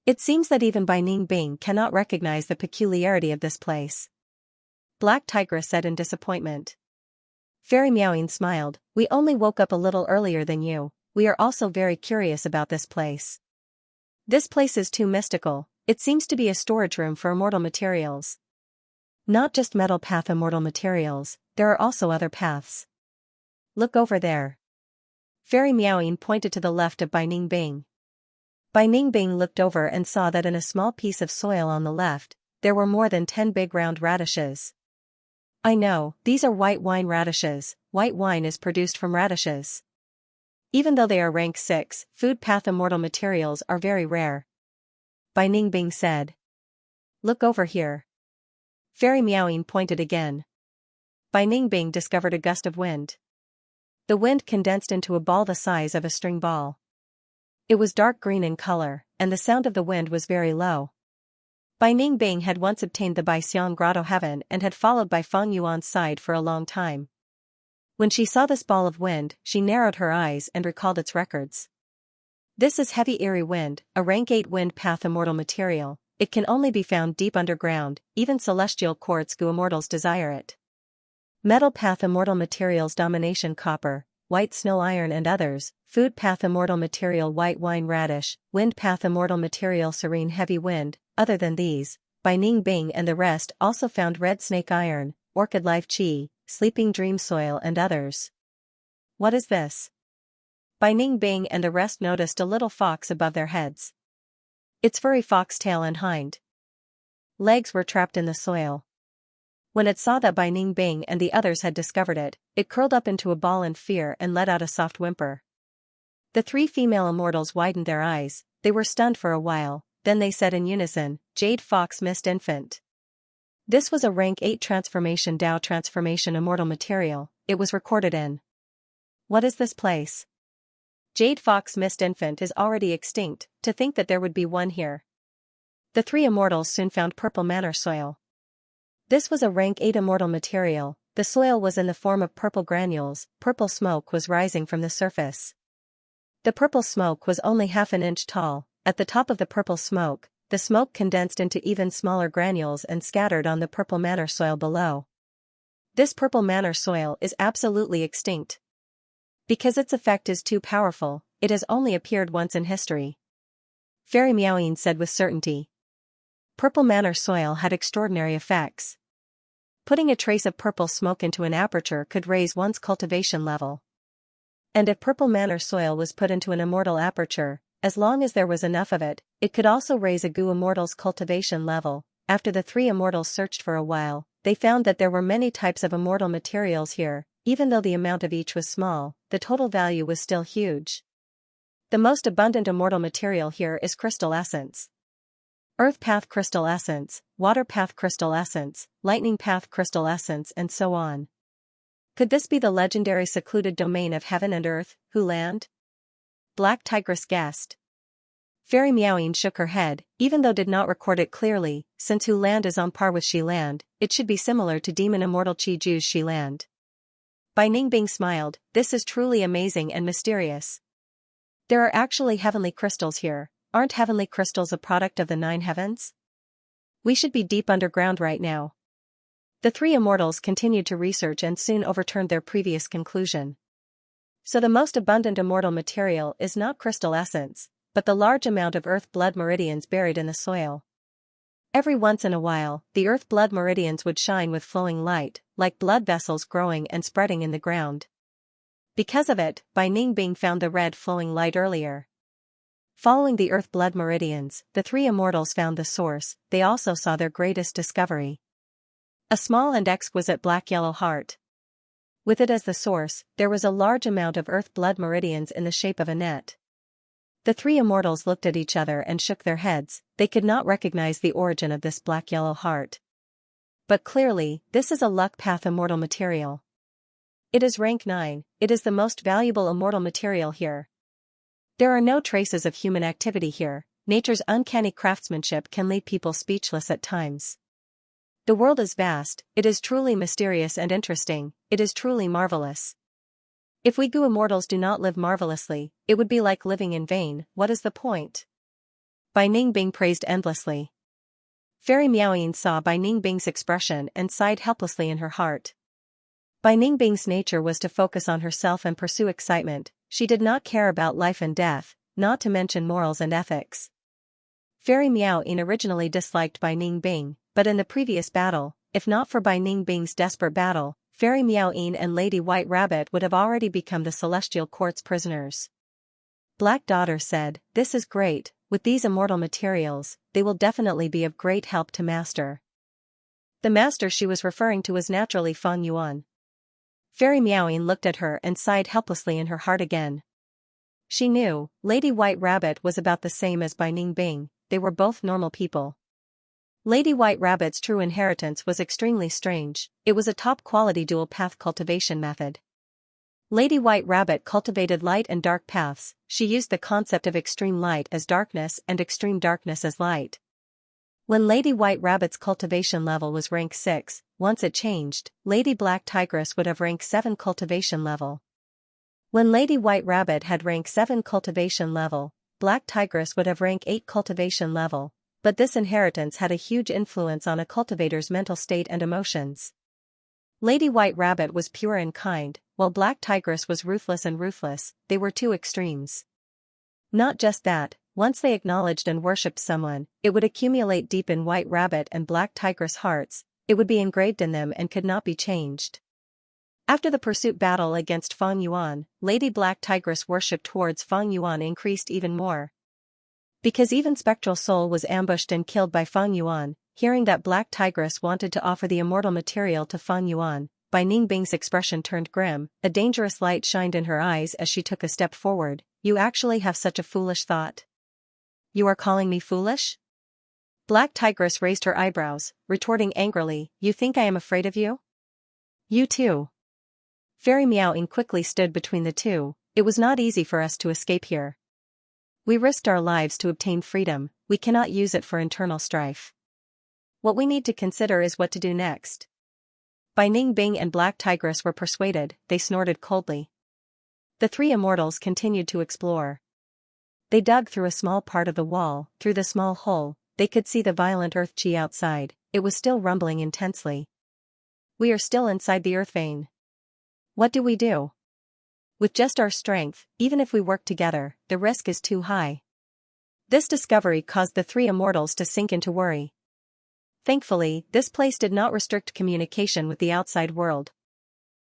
Speaker 1: It seems that even Bai Ningbing cannot recognize the peculiarity of this place. Black Tigress said in disappointment. Fairy Meowing smiled, we only woke up a little earlier than you, we are also very curious about this place. This place is too mystical, it seems to be a storage room for immortal materials. Not just metal path immortal materials, there are also other paths. Look over there. Fairy Meowing pointed to the left of Bai Ningbing. Bai Ningbing looked over and saw that in a small piece of soil on the left, there were more than 10 big round radishes. I know, these are white wine radishes. White wine is produced from radishes. Even though they are rank 6, food path immortal materials are very rare. Bai Ningbing said. Look over here. Fairy Meowing pointed again. Bai Ningbing discovered a gust of wind. The wind condensed into a ball the size of a string ball. It was dark green in color, and the sound of the wind was very low. Bai Ningbing had once obtained the Baixiang Grotto Heaven and had followed Bai Feng Yuan's side for a long time. When she saw this ball of wind, she narrowed her eyes and recalled its records. This is heavy eerie wind, a rank 8 wind path immortal material. It can only be found deep underground, even celestial quartz goo immortals desire it. Metal path immortal materials domination copper, white snow iron and others, food path immortal material white wine radish, wind path immortal material serene heavy wind. Other than these, Bai Ningbing and the rest also found red snake iron, orchid life chi, sleeping dream soil and others. What is this? Bai Ningbing and the rest noticed a little fox above their heads. Its furry fox tail and hind legs were trapped in the soil. When it saw that Bai Ningbing and the others had discovered it, it curled up into a ball in fear and let out a soft whimper. The 3 female immortals widened their eyes, they were stunned for a while, then they said in unison, Jade Fox Mist Infant. This was a rank 8 transformation Dao transformation immortal material, it was recorded in. What is this place? Jade Fox Mist Infant is already extinct, to think that there would be one here. The 3 immortals soon found purple manor soil. This was a rank 8 immortal material, the soil was in the form of purple granules, purple smoke was rising from the surface. The purple smoke was only half an inch tall, at the top of the purple smoke, the smoke condensed into even smaller granules and scattered on the purple manor soil below. This purple manor soil is absolutely extinct. Because its effect is too powerful, it has only appeared once in history. Fairy Meowing said with certainty. Purple manor soil had extraordinary effects. Putting a trace of purple smoke into an aperture could raise one's cultivation level. And if purple manor soil was put into an immortal aperture, as long as there was enough of it, it could also raise a goo immortal's cultivation level. After the 3 immortals searched for a while, they found that there were many types of immortal materials here. Even though the amount of each was small, the total value was still huge. The most abundant immortal material here is crystal essence. Earth path crystal essence, water path crystal essence, lightning path crystal essence and so on. Could this be the legendary secluded domain of heaven and earth, Hu Land? Black Tigress guessed. Fairy Meowing shook her head, even though did not record it clearly, since Hu Land is on par with Shi Land, it should be similar to Demon Immortal Chi Ju's Shi Land. Bai Ningbing smiled, this is truly amazing and mysterious. There are actually heavenly crystals here, aren't heavenly crystals a product of the 9 heavens? We should be deep underground right now. The 3 immortals continued to research and soon overturned their previous conclusion. So the most abundant immortal material is not crystal essence, but the large amount of earth blood meridians buried in the soil. Every once in a while, the earth blood meridians would shine with flowing light, like blood vessels growing and spreading in the ground. Because of it, Bai Ningbing found the red flowing light earlier. Following the earth blood meridians, the 3 immortals found the source, they also saw their greatest discovery. A small and exquisite black-yellow heart. With it as the source, there was a large amount of earth blood meridians in the shape of a net. The three immortals looked at each other and shook their heads. They could not recognize the origin of this black-yellow heart. But clearly, this is a luck path immortal material. It is rank 9, it is the most valuable immortal material here. There are no traces of human activity here. Nature's uncanny craftsmanship can leave people speechless at times. The world is vast, it is truly mysterious and interesting, it is truly marvelous. If we Gu immortals do not live marvelously, it would be like living in vain. What is the point? Bai Ningbing praised endlessly. Fairy Miaoyin saw Bai Ningbing's expression and sighed helplessly in her heart. Bai Ningbing's nature was to focus on herself and pursue excitement. She did not care about life and death, not to mention morals and ethics. Fairy Miaoyin originally disliked Bai Ningbing, but in the previous battle, if not for Bai Ningbing's desperate battle, Fairy Miaoyin and Lady White Rabbit would have already become the Celestial Court's prisoners. Black Daughter said, "This is great, with these immortal materials, they will definitely be of great help to Master." The Master she was referring to was naturally Feng Yuan. Fairy Miaoyin looked at her and sighed helplessly in her heart again. She knew, Lady White Rabbit was about the same as Bai Ningbing, they were both normal people. Lady White Rabbit's true inheritance was extremely strange, it was a top-quality dual-path cultivation method. Lady White Rabbit cultivated light and dark paths, she used the concept of extreme light as darkness and extreme darkness as light. When Lady White Rabbit's cultivation level was rank 6, once it changed, Lady Black Tigress would have rank 7 cultivation level. When Lady White Rabbit had rank 7 cultivation level, Black Tigress would have rank 8 cultivation level, but this inheritance had a huge influence on a cultivator's mental state and emotions. Lady White Rabbit was pure and kind, while Black Tigress was ruthless and ruthless, they were two extremes. Not just that, once they acknowledged and worshipped someone, it would accumulate deep in White Rabbit and Black Tigress hearts, it would be engraved in them and could not be changed. After the pursuit battle against Feng Yuan, Lady Black Tigress worship towards Feng Yuan increased even more. Because even Spectral Soul was ambushed and killed by Feng Yuan, hearing that Black Tigress wanted to offer the immortal material to Feng Yuan, Bai Ningbing's expression turned grim, a dangerous light shined in her eyes as she took a step forward. "You actually have such a foolish thought. You are calling me foolish?" Black Tigress raised her eyebrows, retorting angrily, "You think I am afraid of you? You too." Fairy Miaoyin quickly stood between the two, "It was not easy for us to escape here. We risked our lives to obtain freedom, we cannot use it for internal strife. What we need to consider is what to do next." Bai Ningbing and Black Tigress were persuaded, they snorted coldly. The three immortals continued to explore. They dug through a small part of the wall, through the small hole, they could see the violent earth chi outside, it was still rumbling intensely. "We are still inside the earth vein. What do we do? With just our strength, even if we work together, the risk is too high." This discovery caused the three immortals to sink into worry. Thankfully, this place did not restrict communication with the outside world.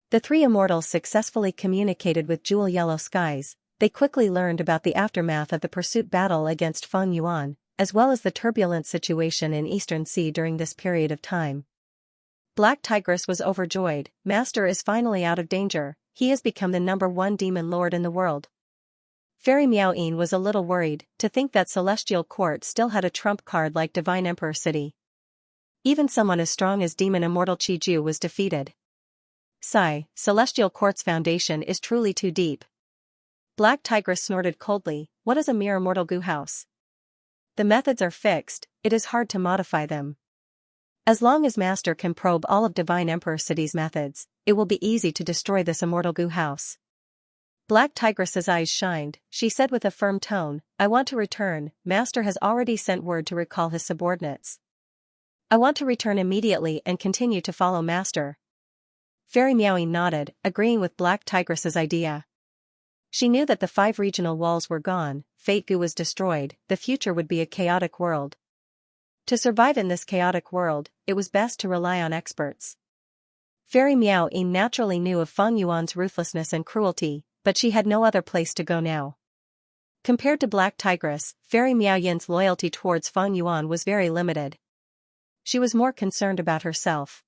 Speaker 1: The three immortals successfully communicated with Jewel Yellow Skies. They quickly learned about the aftermath of the pursuit battle against Feng Yuan, as well as the turbulent situation in Eastern Sea during this period of time. Black Tigress was overjoyed, Master is finally out of danger, he has become the #1 demon lord in the world. Fairy Miaoyin was a little worried, to think that Celestial Court still had a trump card like Divine Emperor City. Even someone as strong as Demon Immortal Chi-Ju was defeated. Sigh, Celestial Court's foundation is truly too deep. Black Tigress snorted coldly, what is a mere immortal goo house? The methods are fixed, it is hard to modify them. As long as Master can probe all of Divine Emperor City's methods, it will be easy to destroy this immortal goo house. Black Tigress's eyes shined, she said with a firm tone, "I want to return, Master has already sent word to recall his subordinates. I want to return immediately and continue to follow Master." Fairy Miaoyin nodded, agreeing with Black Tigress's idea. She knew that the 5 regional walls were gone, Fate Goo was destroyed, the future would be a chaotic world. To survive in this chaotic world, it was best to rely on experts. Fairy Miaoyin naturally knew of Feng Yuan's ruthlessness and cruelty, but she had no other place to go now. Compared to Black Tigress, Fairy Miaoyin's loyalty towards Feng Yuan was very limited. She was more concerned about herself.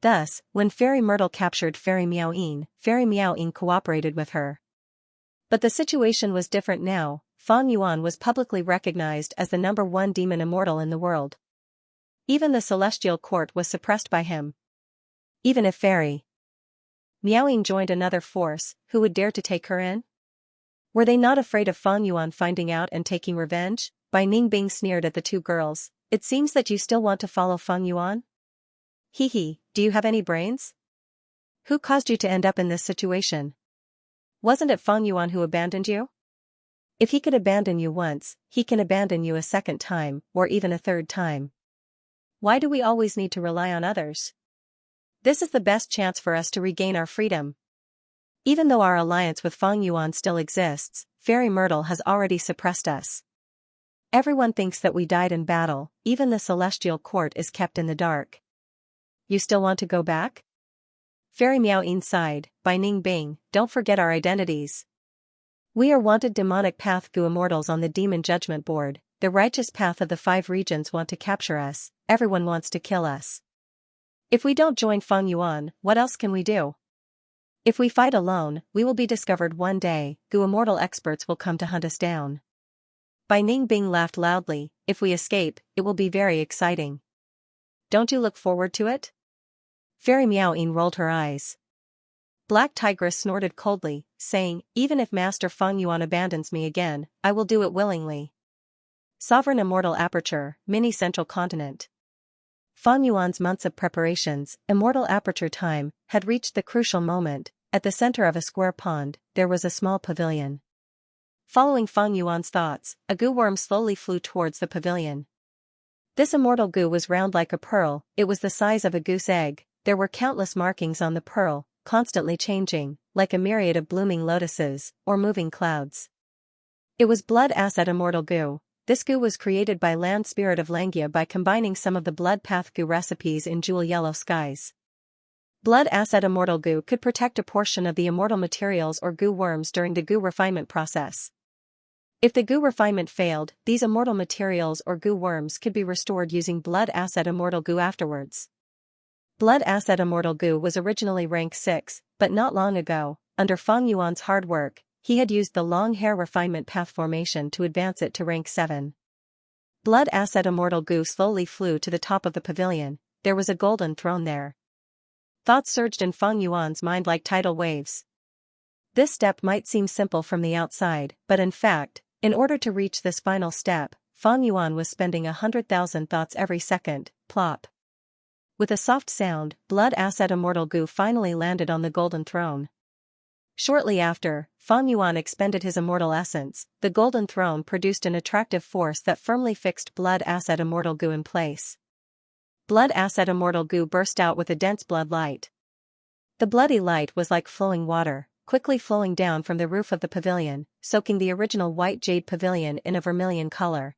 Speaker 1: Thus, when Fairy Myrtle captured Fairy Miaoyin cooperated with her. But the situation was different now, Fang Yuan was publicly recognized as the #1 demon immortal in the world. Even the celestial court was suppressed by him. Even if Fairy Miaoying joined another force, who would dare to take her in? Were they not afraid of Fang Yuan finding out and taking revenge? Bai Ningbing sneered at the two girls. It seems that you still want to follow Fang Yuan? Hee hee, do you have any brains? Who caused you to end up in this situation? Wasn't it Fang Yuan who abandoned you? If he could abandon you once, he can abandon you a second time, or even a third time. Why do we always need to rely on others? This is the best chance for us to regain our freedom. Even though our alliance with Fang Yuan still exists, Fairy Myrtle has already suppressed us. Everyone thinks that we died in battle, even the celestial court is kept in the dark. You still want to go back? Fairy Miaoying sighed. Bai Ningbing, don't forget our identities. We are wanted demonic path Gu immortals on the demon judgment board. The righteous path of the 5 regions want to capture us. Everyone wants to kill us. If we don't join Fang Yuan, what else can we do? If we fight alone, we will be discovered one day. Gu immortal experts will come to hunt us down. Bai Ningbing laughed loudly. If we escape, it will be very exciting. Don't you look forward to it? Fairy Miaoying rolled her eyes. Black Tigress snorted coldly, saying, even if Master Fang Yuan abandons me again, I will do it willingly. Sovereign Immortal Aperture, Mini Central Continent. Fang Yuan's months of preparations, Immortal Aperture time, had reached the crucial moment. At the center of a square pond, there was a small pavilion. Following Fang Yuan's thoughts, a goo worm slowly flew towards the pavilion. This immortal goo was round like a pearl. It was the size of a goose egg. There were countless markings on the pearl, constantly changing, like a myriad of blooming lotuses, or moving clouds. It was blood acid immortal goo. This goo was created by Land Spirit of Xianxia by combining some of the blood path goo recipes in jewel yellow skies. Blood acid immortal goo could protect a portion of the immortal materials or goo worms during the goo refinement process. If the goo refinement failed, these immortal materials or goo worms could be restored using blood acid immortal goo afterwards. Blood acid immortal goo was originally rank 6, but not long ago, under Fang Yuan's hard work, he had used the long hair refinement path formation to advance it to rank 7. Blood acid immortal goo slowly flew to the top of the pavilion. There was a golden throne there. Thoughts surged in Fang Yuan's mind like tidal waves. This step might seem simple from the outside, but in fact, in order to reach this final step, Fang Yuan was spending 100,000 thoughts every second. Plop. With a soft sound, blood acid immortal goo finally landed on the golden throne. Shortly after, Fang Yuan expended his immortal essence. The golden throne produced an attractive force that firmly fixed blood acid immortal goo in place. Blood acid immortal goo burst out with a dense blood light. The bloody light was like flowing water, quickly flowing down from the roof of the pavilion, soaking the original white jade pavilion in a vermilion color.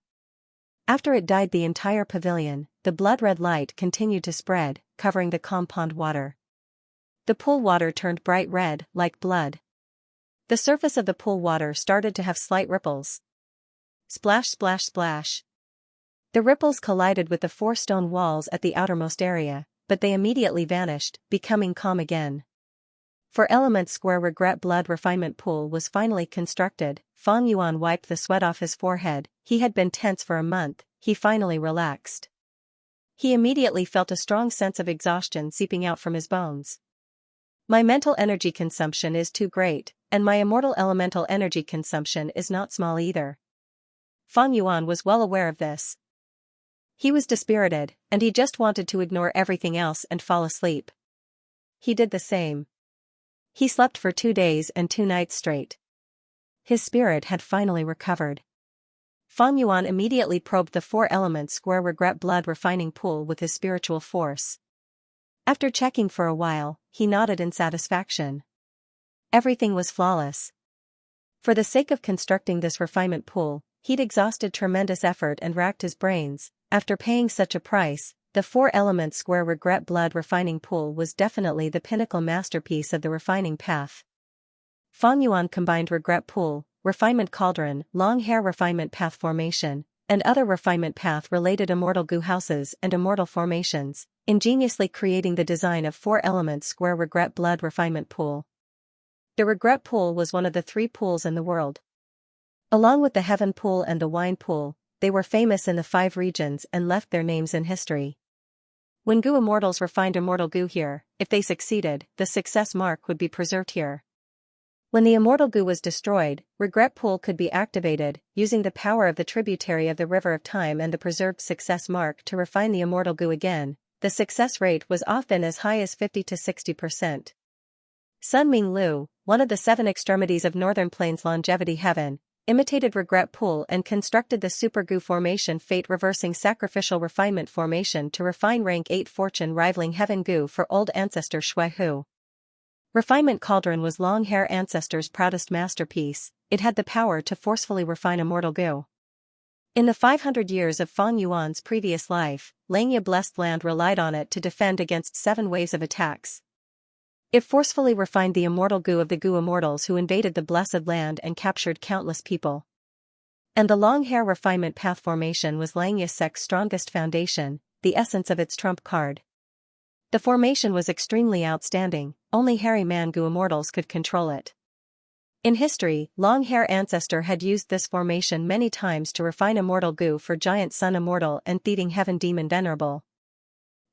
Speaker 1: After it dyed the entire pavilion, the blood-red light continued to spread, covering the compound water. The pool water turned bright red, like blood. The surface of the pool water started to have slight ripples. Splash, splash, splash. The ripples collided with the 4 stone walls at the outermost area, but they immediately vanished, becoming calm again. For Element Square Regret Blood Refinement Pool was finally constructed. Fang Yuan wiped the sweat off his forehead. He had been tense for a month. He finally relaxed. He immediately felt a strong sense of exhaustion seeping out from his bones. My mental energy consumption is too great, and my immortal elemental energy consumption is not small either. Fang Yuan was well aware of this. He was dispirited, and he just wanted to ignore everything else and fall asleep. He did the same. He slept for 2 days and 2 nights straight. His spirit had finally recovered. Fang Yuan immediately probed the 4 elements square regret blood refining pool with his spiritual force. After checking for a while, he nodded in satisfaction. Everything was flawless. For the sake of constructing this refinement pool, he'd exhausted tremendous effort and racked his brains. After paying such a price, the 4 elements square regret blood refining pool was definitely the pinnacle masterpiece of the refining path. Fang Yuan combined regret pool, refinement cauldron, long hair refinement path formation, and other refinement path related immortal goo houses and immortal formations, ingeniously creating the design of 4 elements square regret blood refinement pool. The regret pool was one of the 3 pools in the world. Along with the Heaven Pool and the Wine Pool, they were famous in the 5 regions and left their names in history. When Gu immortals refined immortal Gu here, if they succeeded, the success mark would be preserved here. When the immortal Gu was destroyed, Regret Pool could be activated, using the power of the tributary of the River of Time and the preserved success mark to refine the immortal Gu again. The success rate was often as high as 50 to 60%. Sun Ming Lu, one of the 7 extremities of Northern Plains longevity heaven, imitated Regret Pool and constructed the Super Gu formation, fate-reversing sacrificial refinement formation to refine rank 8 fortune rivaling Heaven Gu for old ancestor Shui Hu. Refinement Cauldron was Long Hair Ancestor's proudest masterpiece. It had the power to forcefully refine immortal Gu. In the 500 years of Fang Yuan's previous life, Xianxia blessed land relied on it to defend against 7 waves of attacks. It forcefully refined the immortal Gu of the Gu immortals who invaded the blessed land and captured countless people. And the long hair refinement path formation was Xianxia sect's strongest foundation, the essence of its trump card. The formation was extremely outstanding, only hairy man Gu immortals could control it. In history, Long Hair Ancestor had used this formation many times to refine immortal Gu for Giant Sun Immortal and Thieving Heaven Demon Venerable.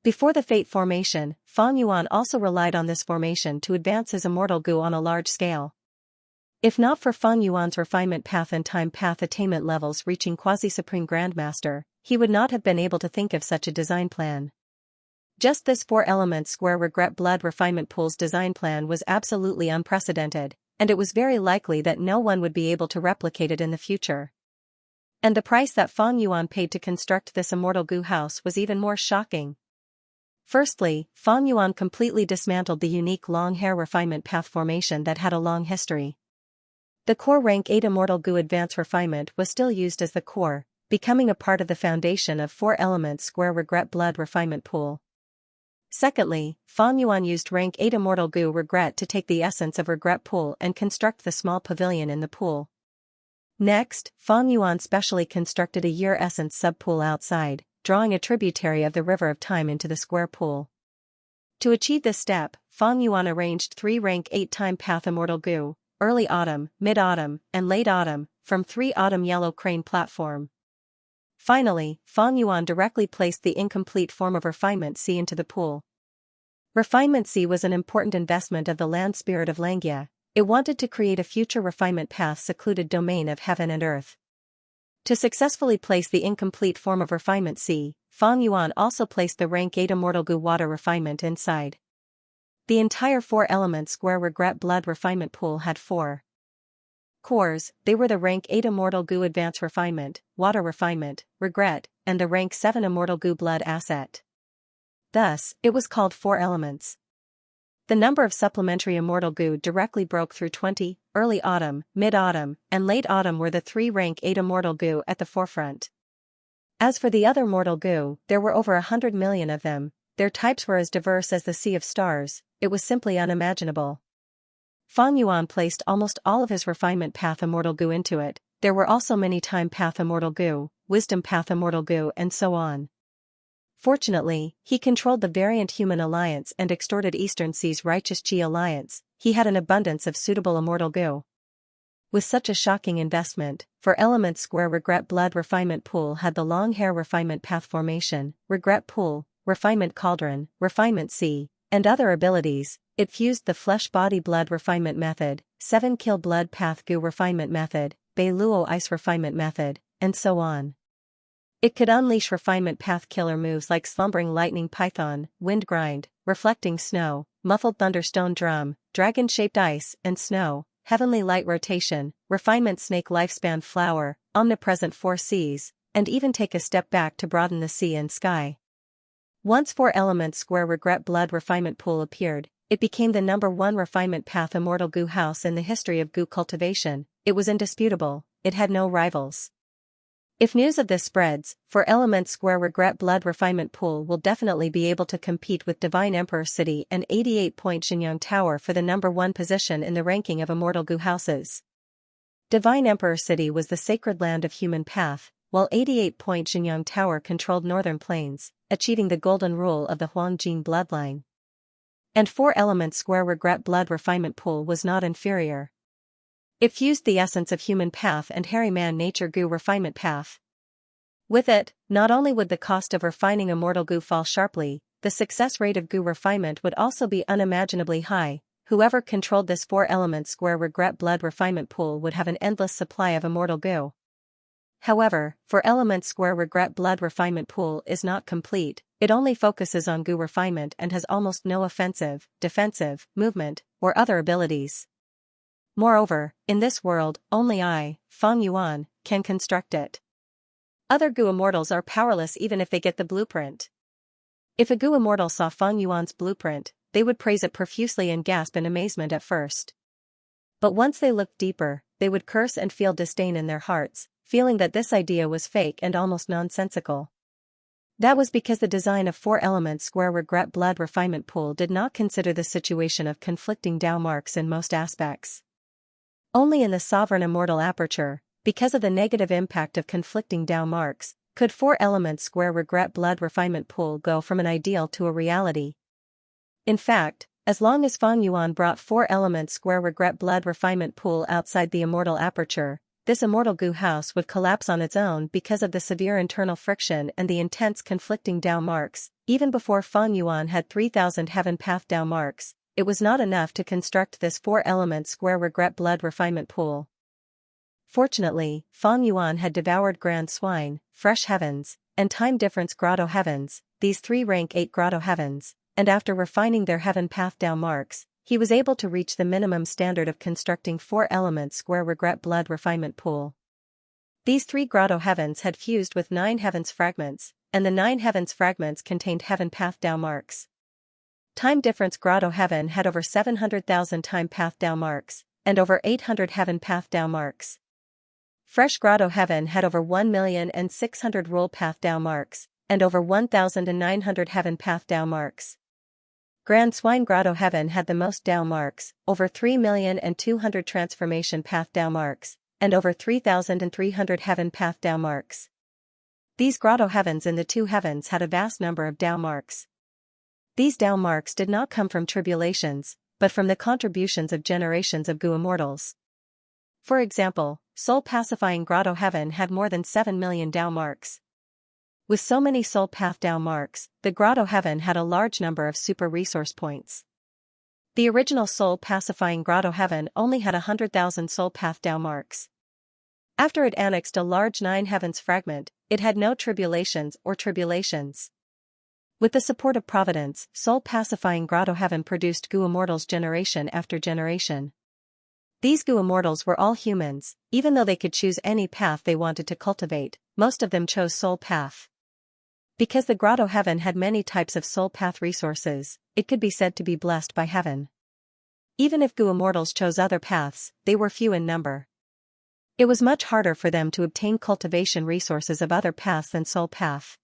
Speaker 1: Before the Fate formation, Fang Yuan also relied on this formation to advance his immortal Gu on a large scale. If not for Fang Yuan's refinement path and time path attainment levels reaching quasi-supreme grandmaster, he would not have been able to think of such a design plan. Just this 4-element square Regret Blood refinement pool's design plan was absolutely unprecedented, and it was very likely that no one would be able to replicate it in the future. And the price that Fang Yuan paid to construct this immortal Gu house was even more shocking. Firstly, Fang Yuan completely dismantled the unique long hair refinement path formation that had a long history. The core rank 8 immortal Gu advance refinement was still used as the core, becoming a part of the foundation of 4-element square Regret Blood refinement pool. Secondly, Fang Yuan used rank 8 immortal Gu Regret to take the essence of Regret Pool and construct the small pavilion in the pool. Next, Fang Yuan specially constructed a year essence sub-pool outside, drawing a tributary of the River of Time into the square pool. To achieve this step, Fang Yuan arranged 3 rank 8 time path immortal Gu, early autumn, mid-autumn, and late autumn, from 3 autumn yellow crane platform. Finally, Fang Yuan directly placed the incomplete form of Refinement C into the pool. Refinement C was an important investment of the land spirit of Xianxia. It wanted to create a future refinement path secluded domain of heaven and earth. To successfully place the incomplete form of Refinement C, Fang Yuan also placed the rank 8 immortal Gu water refinement inside. The entire 4-element square Regret Blood refinement pool had 4 cores. They were the rank 8 immortal Gu advance refinement, water refinement, regret, and the rank 7 immortal Gu blood asset. Thus, it was called 4 elements. The number of supplementary immortal Gu directly broke through 20, early autumn, mid-autumn, and late autumn were the 3 rank 8 immortal Gu at the forefront. As for the other mortal Gu, there were over 100 million of them. Their types were as diverse as the sea of stars. It was simply unimaginable. Fang Yuan placed almost all of his refinement path immortal Gu into it. There were also many time path immortal Gu, wisdom path immortal Gu, and so on. Fortunately, he controlled the Variant Human Alliance and extorted Eastern Sea's Righteous Qi Alliance. He had an abundance of suitable immortal Gu. With such a shocking investment, 4-element square Regret Blood refinement pool had the long hair refinement path formation, Regret Pool, Refinement Cauldron, Refinement C, and other abilities. It fused the Flesh Body Blood refinement method, 7 Kill Blood Path Gu refinement method, Bei Luo Ice refinement method, and so on. It could unleash refinement path killer moves like Slumbering Lightning Python, Wind Grind, Reflecting Snow, Muffled Thunderstone Drum, Dragon-Shaped Ice and Snow, Heavenly Light Rotation, Refinement Snake Lifespan Flower, Omnipresent 4 Seas, and even take a step back to broaden the sea and sky. Once 4-element square Regret Blood refinement pool appeared, it became the #1 refinement path immortal Gu house in the history of Gu cultivation. It was indisputable, it had no rivals. If news of this spreads, 4-element square Regret Blood refinement pool will definitely be able to compete with Divine Emperor City and 88-point Xianxia Tower for the #1 position in the ranking of immortal Gu houses. Divine Emperor City was the sacred land of human path, while 88-point Xianxia Tower controlled northern plains, achieving the golden rule of the Huangjin bloodline. And 4-element square Regret Blood refinement pool was not inferior. It fused the essence of human path and hairy man nature goo refinement path. With it, not only would the cost of refining immortal goo fall sharply, the success rate of goo refinement would also be unimaginably high. Whoever controlled this 4-element square regret blood refinement pool would have an endless supply of immortal goo. However, 4-element square regret blood refinement pool is not complete. It only focuses on goo refinement and has almost no offensive, defensive, movement, or other abilities. Moreover, in this world, only I, Feng Yuan, can construct it. Other goo immortals are powerless even if they get the blueprint. If a goo immortal saw Feng Yuan's blueprint, they would praise it profusely and gasp in amazement at first. But once they looked deeper, they would curse and feel disdain in their hearts, feeling that this idea was fake and almost nonsensical. That was because the design of 4-element square regret blood refinement pool did not consider the situation of conflicting Dao marks in most aspects. Only in the sovereign immortal aperture, because of the negative impact of conflicting Dao marks, could 4-element square regret blood refinement pool go from an ideal to a reality. In fact, as long as Feng Yuan brought 4-element square regret blood refinement pool outside the immortal aperture, this immortal goo house would collapse on its own because of the severe internal friction and the intense conflicting Dao marks. Even before Feng Yuan had 3,000 heaven path Dao marks, it was not enough to construct this 4-element square regret blood refinement pool. Fortunately, Feng Yuan had devoured Grand Swine, Fresh Heavens, and Time Difference Grotto Heavens, these 3 rank 8 Grotto Heavens, and after refining their heaven path Dao marks, he was able to reach the minimum standard of constructing 4-element square regret blood refinement pool. These 3 Grotto Heavens had fused with 9 Heavens fragments, and the 9 Heavens fragments contained heaven path Dao marks. Time Difference Grotto Heaven had over 700,000 time path Dao marks, and over 800 heaven path Dao marks. Fresh Grotto Heaven had over 1,600,000 rule path Dao marks, and over 1,900 heaven path Dao marks. Grand Swine Grotto Heaven had the most Dao marks, over 3,200,000 transformation path Dao marks, and over 3,300 heaven path Dao marks. These Grotto Heavens in the 2 heavens had a vast number of Dao marks. These Dao marks did not come from tribulations, but from the contributions of generations of goo immortals. For example, Soul Pacifying Grotto Heaven had more than 7 million Dao marks. With so many soul path Dao marks, the Grotto Heaven had a large number of super resource points. The original Soul Pacifying Grotto Heaven only had 100,000 soul path Dao marks. After it annexed a large 9 heavens fragment, it had no tribulations or tribulations. With the support of Providence, Soul Pacifying Grotto Heaven produced goo immortals generation after generation. These goo immortals were all humans, even though they could choose any path they wanted to cultivate, most of them chose soul path. Because the Grotto Heaven had many types of soul path resources, it could be said to be blessed by heaven. Even if goo immortals chose other paths, they were few in number. It was much harder for them to obtain cultivation resources of other paths than soul path.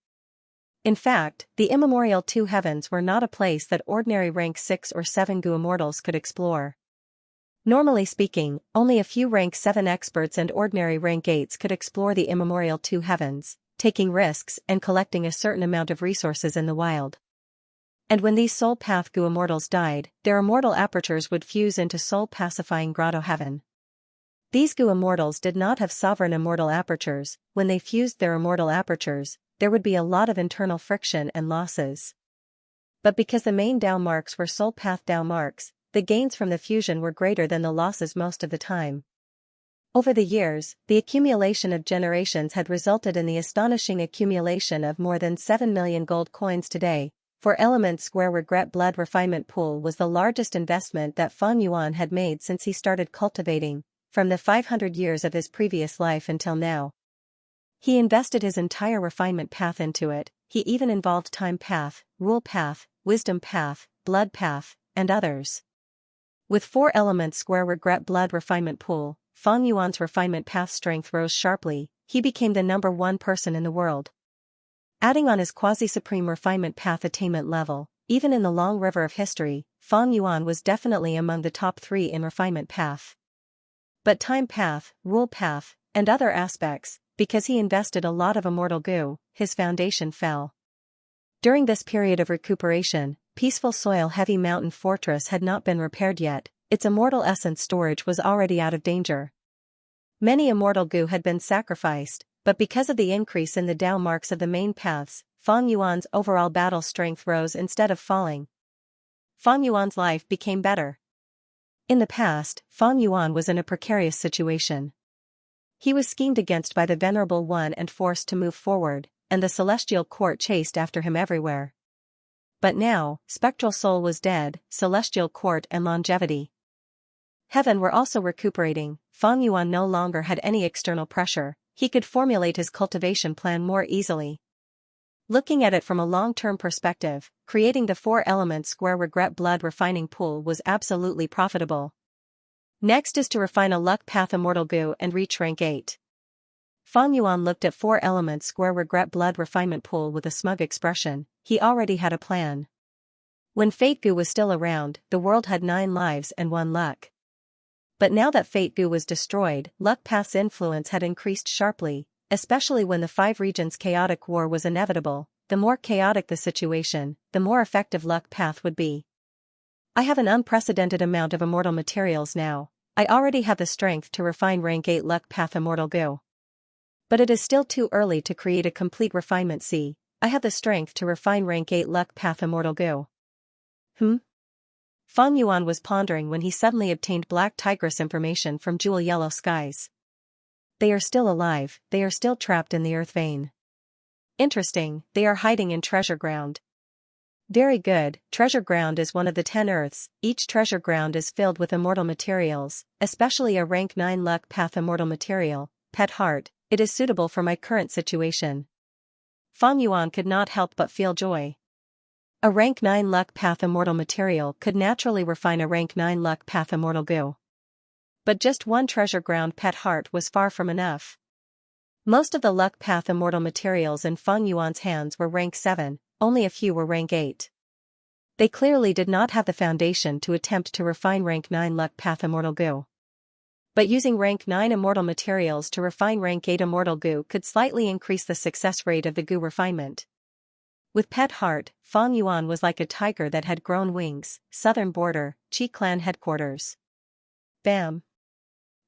Speaker 1: In fact, the immemorial 2 heavens were not a place that ordinary rank 6 or 7 goo immortals could explore. Normally speaking, only a few rank 7 experts and ordinary rank 8s could explore the immemorial 2 heavens, taking risks and collecting a certain amount of resources in the wild. And when these soul path goo immortals died, their immortal apertures would fuse into soul pacifying Grotto Heaven. These goo immortals did not have sovereign immortal apertures. When they fused their immortal apertures, there would be a lot of internal friction and losses. But because the main Dao marks were soul path Dao marks, the gains from the fusion were greater than the losses most of the time. Over the years, the accumulation of generations had resulted in the astonishing accumulation of more than 7 million gold coins today. 4-element square regret blood refinement pool was the largest investment that Feng Yuan had made since he started cultivating, from the 500 years of his previous life until now. He invested his entire refinement path into it. He even involved time path, rule path, wisdom path, blood path, and others. With 4-element square regret blood refinement pool, Feng Yuan's refinement path strength rose sharply. He became the number 1 person in the world. Adding on his quasi-supreme refinement path attainment level, even in the long river of history, Feng Yuan was definitely among the top 3 in refinement path. But time path, rule path, and other aspects, because he invested a lot of immortal goo, his foundation fell. During this period of recuperation, Peaceful Soil Heavy Mountain Fortress had not been repaired yet. its immortal essence storage was already out of danger. Many immortal goo had been sacrificed, but because of the increase in the Dao marks of the main paths, Fang Yuan's overall battle strength rose instead of falling. Fang Yuan's life became better. In the past, Fang Yuan was in a precarious situation. He was schemed against by the Venerable One and forced to move forward, and the celestial court chased after him everywhere. But now, spectral soul was dead, celestial court and longevity. Heaven were also recuperating. Fang Yuan no longer had any external pressure, he could formulate his cultivation plan more easily. Looking at it from a long-term perspective, creating the 4-element square regret blood refining pool was absolutely profitable. Next is to refine a luck path immortal goo and reach rank 8. Fang Yuan looked at 4-element square regret blood refinement pool with a smug expression. He already had a plan. When Fate Goo was still around, the world had 9 lives and 1 luck. But now that Fate Goo was destroyed, Luck Path's influence had increased sharply, especially when the 5 regions' chaotic war was inevitable. The more chaotic the situation, the more effective Luck Path would be. I have an unprecedented amount of immortal materials now. I already have the strength to refine rank 8 Luck Path immortal goo. But it is still too early to create a complete refinement. See, I have the strength to refine rank 8 Luck Path immortal goo. Fang Yuan was pondering when he suddenly obtained Black Tigress information from Jewel Yellow Skies. They are still alive, they are still trapped in the earth vein. Interesting, they are hiding in treasure ground. Very good, treasure ground is one of the 10 earths. Each treasure ground is filled with immortal materials, especially a rank 9 Luck Path immortal material, Pet Heart. It is suitable for my current situation. Fang Yuan could not help but feel joy. A rank 9 Luck Path immortal material could naturally refine a rank 9 Luck Path immortal goo. But just one treasure ground Pet Heart was far from enough. Most of the Luck Path immortal materials in Fang Yuan's hands were rank 7, only a few were rank 8. They clearly did not have the foundation to attempt to refine rank 9 Luck Path immortal goo. But using rank 9 immortal materials to refine rank 8 immortal goo could slightly increase the success rate of the goo refinement. With Pet Heart, Fang Yuan was like a tiger that had grown wings. Southern border, Qi clan headquarters. Bam!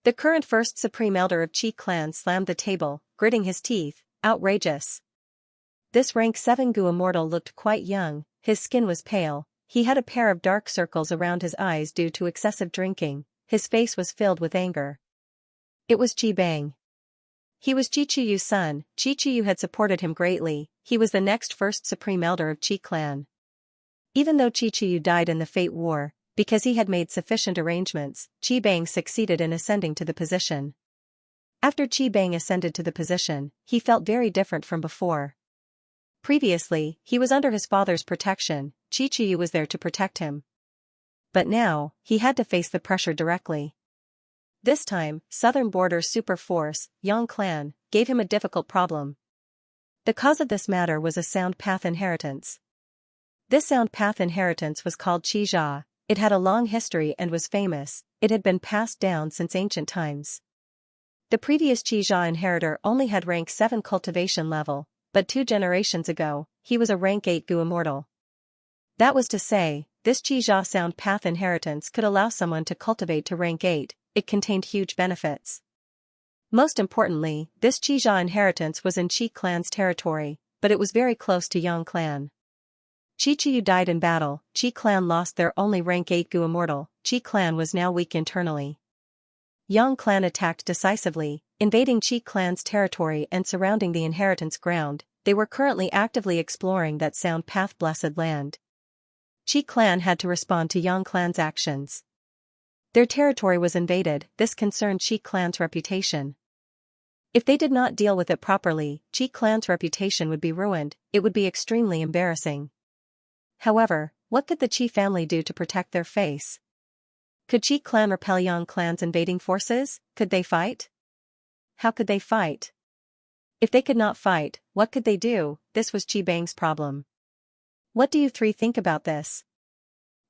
Speaker 1: The current first supreme elder of Qi clan slammed the table, gritting his teeth. Outrageous. This rank 7 goo immortal looked quite young, his skin was pale, he had a pair of dark circles around his eyes due to excessive drinking, his face was filled with anger. It was Qi Bang. He was Qiqiyu's son. Qiqiyu had supported him greatly. He was the next first supreme elder of Qi clan. Even though Qiqiyu died in the Fate War, because he had made sufficient arrangements, Qi Bang succeeded in ascending to the position. After Qi Bang ascended to the position, he felt very different from before. Previously, he was under his father's protection. Qiqiyu was there to protect him. But now, he had to face the pressure directly. This time, Southern Border Super Force, Yang Clan, gave him a difficult problem. The cause of this matter was a sound path inheritance. This sound path inheritance was called Qi Jia. It had a long history and was famous. It had been passed down since ancient times. The previous Qi Jia inheritor only had rank 7 cultivation level, but 2 generations ago, he was a rank 8 goo immortal. That was to say, this Qi Jia sound path inheritance could allow someone to cultivate to rank 8. It contained huge benefits. Most importantly, this Qi Jia inheritance was in Qi clan's territory, but it was very close to Yang clan. Qiqiyu died in battle. Qi clan lost their only rank 8 goo immortal. Qi clan was now weak internally. Yang clan attacked decisively, invading Qi clan's territory and surrounding the inheritance ground. They were currently actively exploring that sound path blessed land. Qi clan had to respond to Yang clan's actions. Their territory was invaded. This concerned Qi clan's reputation. If they did not deal with it properly, Qi clan's reputation would be ruined. It would be extremely embarrassing. However, what could the Qi family do to protect their face? Could Qi clan repel Yang clan's invading forces? Could they fight? How could they fight? If they could not fight, what could they do? This was Qi Bang's problem. What do you three think about this?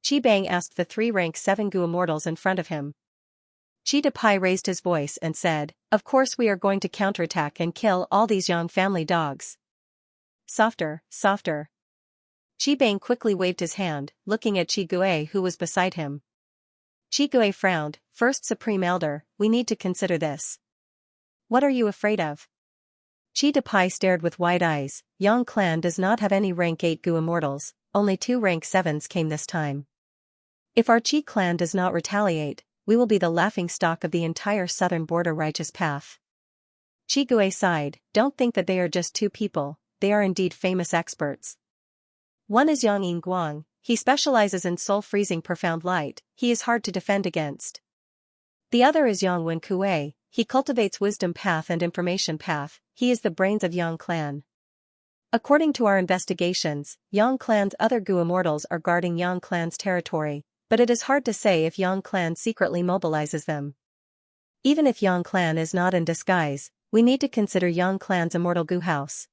Speaker 1: Qi Bang asked the 3 rank 7 goo immortals in front of him. Qi Depai raised his voice and said, "Of course we are going to counterattack and kill all these Yang family dogs." Softer, softer. Qi Bang quickly waved his hand, looking at Qi Gue who was beside him. Chi Gui frowned. First Supreme Elder, we need to consider this. What are you afraid of? Chi Depai stared with wide eyes. Yang clan does not have any rank 8 Gu immortals, only 2 rank 7s came this time. If our Chi clan does not retaliate, we will be the laughing stock of the entire southern border righteous path. Chi Gui sighed. Don't think that they are just 2 people, they are indeed famous experts. One is Yang Yingguang, he specializes in soul-freezing profound light, he is hard to defend against. The other is Yang Wen Kue, he cultivates wisdom path and information path, he is the brains of Yang clan. According to our investigations, Yang clan's other Gu immortals are guarding Yang clan's territory, but it is hard to say if Yang clan secretly mobilizes them. Even if Yang clan is not in disguise, we need to consider Yang clan's immortal Gu house.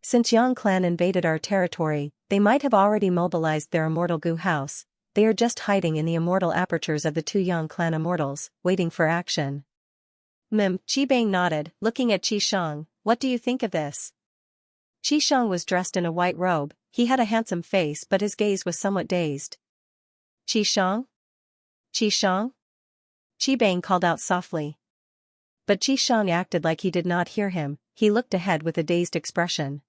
Speaker 1: Since Yang clan invaded our territory, they might have already mobilized their immortal Gu house, they are just hiding in the immortal apertures of the 2 Yang clan immortals, waiting for action. Qi Bang nodded, looking at Qi Shang, what do you think of this? Qi Shang was dressed in a white robe, he had a handsome face but his gaze was somewhat dazed. Qi Shang? Qi Shang? Qi Bang called out softly. But Qi Shang acted like he did not hear him, he looked ahead with a dazed expression.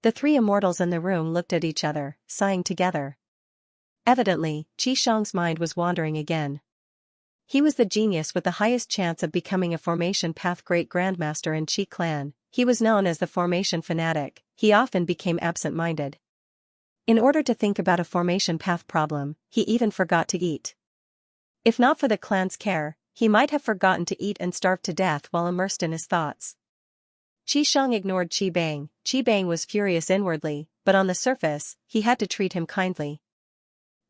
Speaker 1: The 3 immortals in the room looked at each other, sighing together. Evidently, Qi Shang's mind was wandering again. He was the genius with the highest chance of becoming a formation path great grandmaster in Qi clan, he was known as the formation fanatic, he often became absent-minded. In order to think about a formation path problem, he even forgot to eat. If not for the clan's care, he might have forgotten to eat and starved to death while immersed in his thoughts. Qi Shang ignored Qi Bang. Qi Bang was furious inwardly, but on the surface, he had to treat him kindly.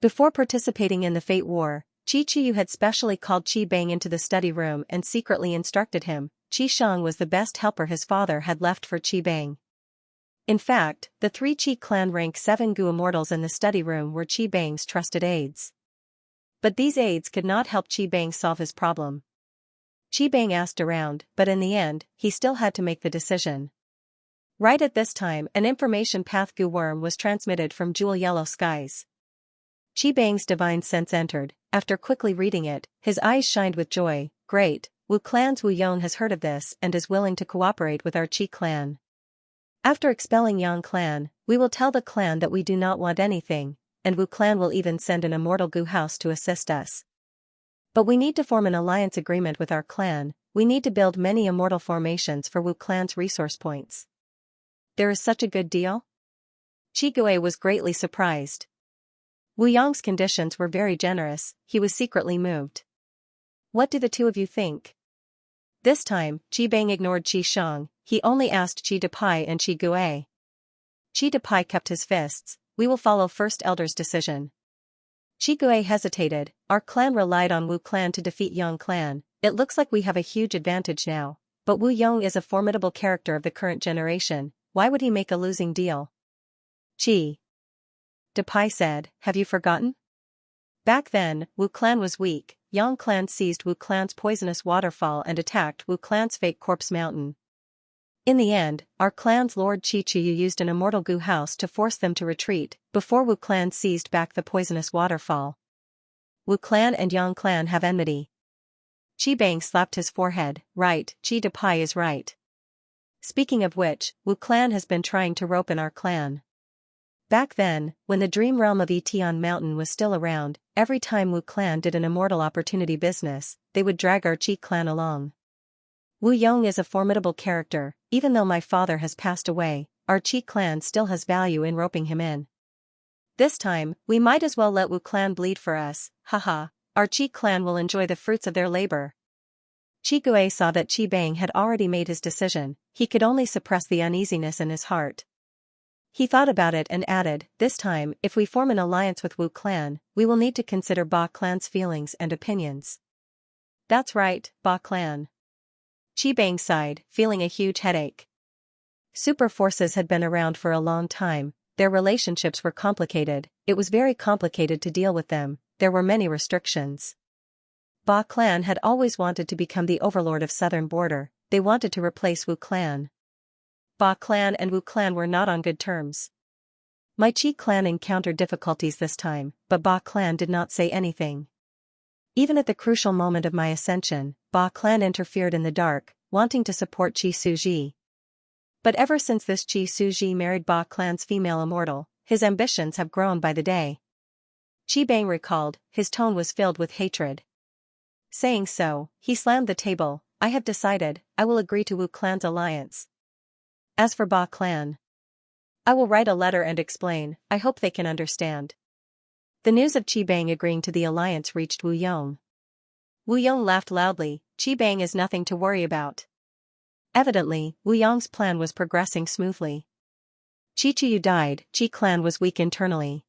Speaker 1: Before participating in the Fate War, Qi Qiyu had specially called Qi Bang into the study room and secretly instructed him. Qi Shang was the best helper his father had left for Qi Bang. In fact, the 3 Qi clan rank 7 Gu immortals in the study room were Qi Bang's trusted aides. But these aides could not help Qi Bang solve his problem. Qi Bang asked around, but in the end, he still had to make the decision. Right at this time, an information path Gu worm was transmitted from jewel yellow skies. Qi Bang's divine sense entered. After quickly reading it, his eyes shined with joy. Great, Wu clan's Wu Yong has heard of this and is willing to cooperate with our Qi clan. After expelling Yang clan, we will tell the clan that we do not want anything, and Wu clan will even send an immortal Gu house to assist us. But we need to form an alliance agreement with our clan, we need to build many immortal formations for Wu clan's resource points. There is such a good deal? Qi Gui was greatly surprised. Wu Yong's conditions were very generous, he was secretly moved. What do the 2 of you think? This time, Qi Bang ignored Qi Shang, he only asked Qi Depai and Qi Gui. Qi Depai kept his fists, we will follow First Elder's decision. Qi Gui hesitated, our clan relied on Wu clan to defeat Yang clan, it looks like we have a huge advantage now, but Wu Yong is a formidable character of the current generation, why would he make a losing deal? Qi Depai said, have you forgotten? Back then, Wu clan was weak, Yang clan seized Wu clan's poisonous waterfall and attacked Wu clan's fake corpse mountain. In the end, our clan's Lord Qi Qiyu used an immortal Gu house to force them to retreat, before Wu clan seized back the poisonous waterfall. Wu clan and Yang clan have enmity. Qi Bang slapped his forehead, right, Qi Depai is right. Speaking of which, Wu clan has been trying to rope in our clan. Back then, when the dream realm of Etian Mountain was still around, every time Wu clan did an immortal opportunity business, they would drag our Qi clan along. Wu Yong is a formidable character, even though my father has passed away, our Qi clan still has value in roping him in. This time, we might as well let Wu clan bleed for us, haha, our Qi clan will enjoy the fruits of their labor. Qi Gui saw that Qi Bang had already made his decision, he could only suppress the uneasiness in his heart. He thought about it and added, this time, if we form an alliance with Wu clan, we will need to consider Ba clan's feelings and opinions. That's right, Ba clan. Qi Bang sighed, feeling a huge headache. Super forces had been around for a long time, their relationships were complicated, it was very complicated to deal with them, there were many restrictions. Ba clan had always wanted to become the overlord of southern border, they wanted to replace Wu clan. Ba clan and Wu clan were not on good terms. My Qi clan encountered difficulties this time, but Ba clan did not say anything. Even at the crucial moment of my ascension, Ba clan interfered in the dark, wanting to support Qi Suji. But ever since this Qi Suji married Ba clan's female immortal, his ambitions have grown by the day. Qi Bang recalled, his tone was filled with hatred. Saying so, he slammed the table. I have decided, I will agree to Wu clan's alliance. As for Ba clan, I will write a letter and explain, I hope they can understand. The news of Qi Bang agreeing to the alliance reached Wu Yong. Wu Yong laughed loudly, Qi Bang is nothing to worry about. Evidently, Wu Yong's plan was progressing smoothly. Qi Qiyu died, Qi clan was weak internally.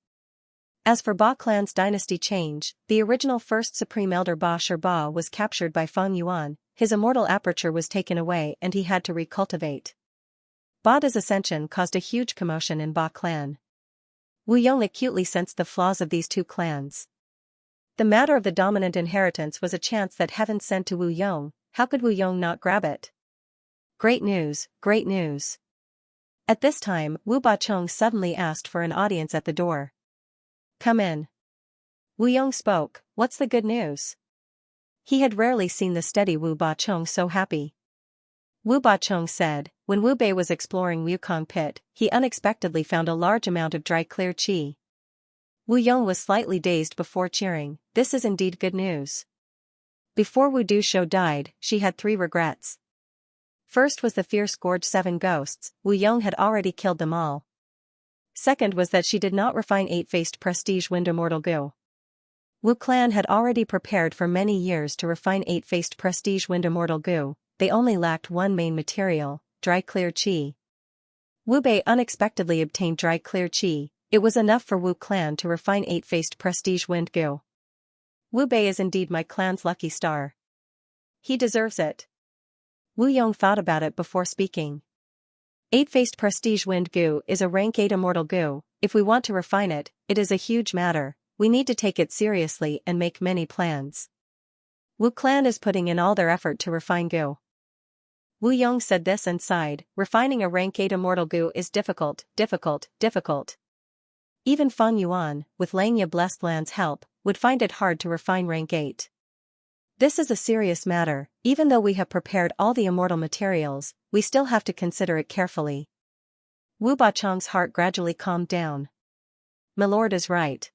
Speaker 1: As for Ba clan's dynasty change, the original first supreme elder Ba Shirba was captured by Feng Yuan, his immortal aperture was taken away and he had to recultivate. Bada's ascension caused a huge commotion in Ba clan. Wu Yong acutely sensed the flaws of these two clans. The matter of the dominant inheritance was a chance that heaven sent to Wu Yong, how could Wu Yong not grab it? Great news, great news. At this time, Wu Bachong suddenly asked for an audience at the door. Come in. Wu Yong spoke, what's the good news? He had rarely seen the steady Wu Bachong so happy. Wu Bachong said, when Wu Bei was exploring Wukong pit, he unexpectedly found a large amount of dry clear qi. Wu Yong was slightly dazed before cheering, this is indeed good news. Before Wu Dushou died, she had 3 regrets. First was the fierce gorge 7 ghosts, Wu Yong had already killed them all. Second was that she did not refine 8-faced prestige wind immortal gu. Wu clan had already prepared for many years to refine 8-faced prestige wind immortal gu, they only lacked one main material, dry clear qi. Wu Bei unexpectedly obtained dry clear qi, it was enough for Wu clan to refine 8-faced prestige wind gu. Wu Bei is indeed my clan's lucky star. He deserves it. Wu Yong thought about it before speaking. 8-faced prestige wind gu is a rank 8 immortal gu, if we want to refine it, it is a huge matter, we need to take it seriously and make many plans. Wu clan is putting in all their effort to refine gu. Wu Yong said this and sighed, refining a rank 8 immortal gu is difficult. Even Feng Yuan, with Langya Blessed Land's help, would find it hard to refine rank 8. This is a serious matter, even though we have prepared all the immortal materials, we still have to consider it carefully. Wu Bachong's heart gradually calmed down. My lord is right.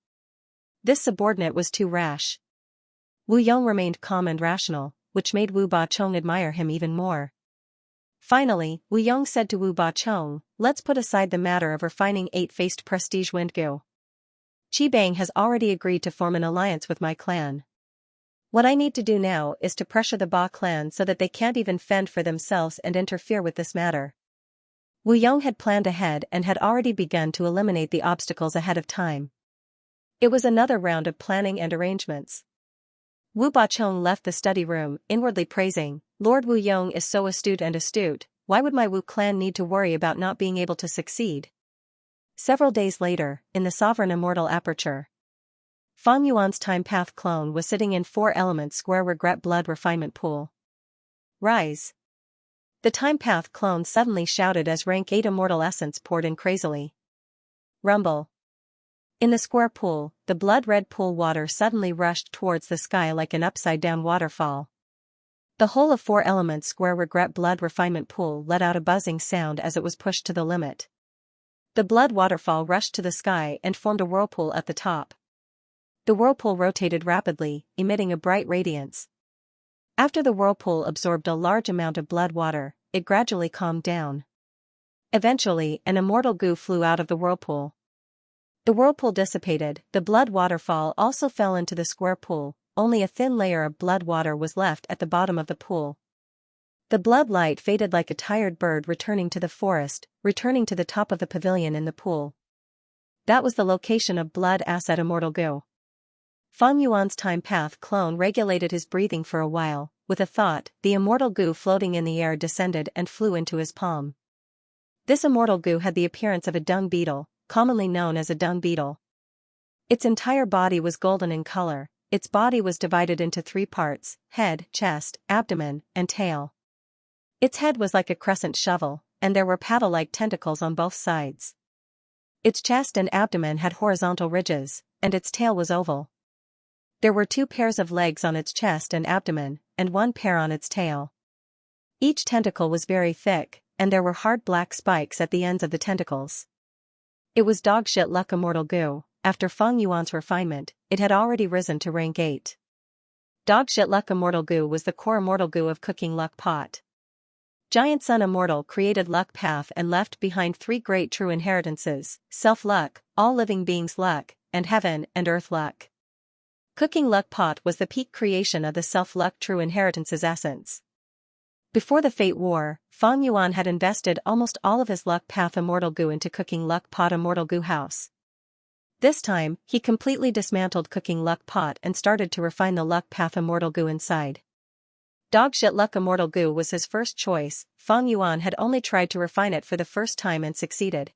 Speaker 1: This subordinate was too rash. Wu Yong remained calm and rational, which made Wu Bachong admire him even more. Finally, Wu Yong said to Wu Bachong, let's put aside the matter of refining 8-faced prestige wind gu. Qi Bang has already agreed to form an alliance with my clan. What I need to do now is to pressure the Ba clan so that they can't even fend for themselves and interfere with this matter. Wu Yong had planned ahead and had already begun to eliminate the obstacles ahead of time. It was another round of planning and arrangements. Wu Bachong left the study room, inwardly praising, Lord Wu Yong is so astute, why would my Wu clan need to worry about not being able to succeed? Several days later, in the Sovereign Immortal Aperture, Feng Yuan's Time Path clone was sitting in 4-element square regret blood refinement pool. Rise! The Time Path clone suddenly shouted as rank 8 immortal essence poured in crazily. Rumble! In the square pool, the blood-red pool water suddenly rushed towards the sky like an upside-down waterfall. The whole of 4-element square regret blood refinement pool let out a buzzing sound as it was pushed to the limit. The blood waterfall rushed to the sky and formed a whirlpool at the top. The whirlpool rotated rapidly, emitting a bright radiance. After the whirlpool absorbed a large amount of blood water, it gradually calmed down. Eventually, an immortal gu flew out of the whirlpool. The whirlpool dissipated, the blood waterfall also fell into the square pool, only a thin layer of blood water was left at the bottom of the pool. The blood light faded like a tired bird returning to the forest, returning to the top of the pavilion in the pool. That was the location of blood asset immortal gu. Feng Yuan's Time Path clone regulated his breathing for a while, with a thought, the immortal gu floating in the air descended and flew into his palm. This immortal gu had the appearance of a dung beetle, commonly known as a dung beetle. Its entire body was golden in color, its body was divided into 3 parts, head, chest, abdomen, and tail. Its head was like a crescent shovel, and there were paddle-like tentacles on both sides. Its chest and abdomen had horizontal ridges, and its tail was oval. There were 2 pairs of legs on its chest and abdomen, and 1 pair on its tail. Each tentacle was very thick, and there were hard black spikes at the ends of the tentacles. It was dogshit luck immortal goo. After Feng Yuan's refinement, it had already risen to rank 8. Dogshit luck immortal goo was the core immortal goo of cooking luck pot. Giant Sun Immortal created luck path and left behind 3 great true inheritances: self-luck, all living beings' luck, and heaven and earth luck. Cooking luck pot was the peak creation of the self-luck true inheritance's essence. Before the Fate War, Feng Yuan had invested almost all of his luck path immortal goo into cooking luck pot immortal goo house. This time, he completely dismantled cooking luck pot and started to refine the luck path immortal goo inside. Dogshit luck immortal goo was his first choice. Feng Yuan had only tried to refine it for the first time and succeeded.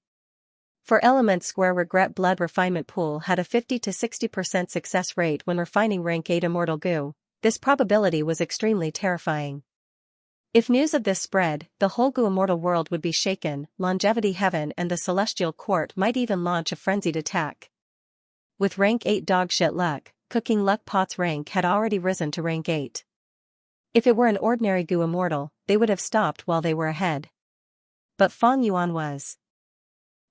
Speaker 1: For Element Square Regret Blood Refinement Pool had a 50 to 60% success rate when refining rank 8 immortal goo. This probability was extremely terrifying. If news of this spread, the whole goo immortal world would be shaken. Longevity Heaven and the Celestial Court might even launch a frenzied attack. With rank 8 dogshit luck, cooking luck pot's rank had already risen to rank 8. If it were an ordinary goo immortal, they would have stopped while they were ahead. But Feng Yuan was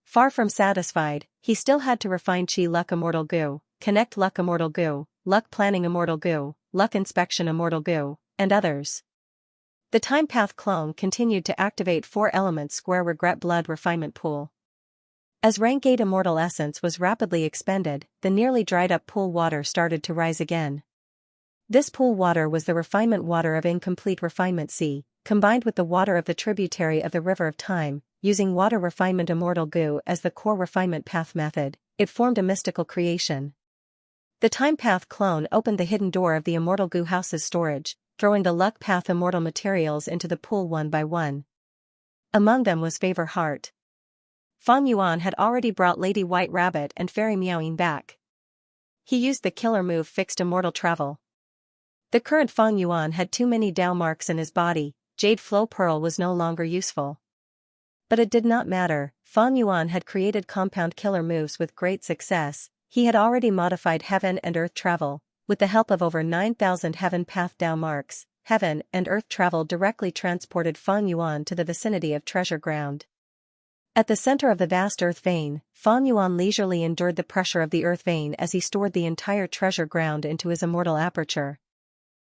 Speaker 1: far from satisfied. He still had to refine Qi luck immortal goo, connect luck immortal goo, luck planning immortal goo, luck inspection immortal goo, and others. The Time Path clone continued to activate 4 Elements Square Regret Blood Refinement Pool. As rank 8 immortal essence was rapidly expended, the nearly dried up pool water started to rise again. This pool water was the refinement water of incomplete refinement sea, combined with the water of the tributary of the River of Time. Using water refinement immortal goo as the core refinement path method, it formed a mystical creation. The Time Path clone opened the hidden door of the immortal goo house's storage, throwing the luck path immortal materials into the pool one by one. Among them was Favor Heart. Feng Yuan had already brought Lady White Rabbit and Fairy Meowing back. He used the killer move Fixed Immortal Travel. The current Feng Yuan had too many Dao marks in his body. Jade Flow Pearl was no longer useful. But it did not matter. Feng Yuan had created compound killer moves with great success. He had already modified Heaven and Earth Travel. With the help of over 9,000 Heaven Path Dao marks, Heaven and Earth Travel directly transported Feng Yuan to the vicinity of Treasure Ground. At the center of the vast Earth Vein, Feng Yuan leisurely endured the pressure of the Earth Vein as he stored the entire Treasure Ground into his immortal aperture.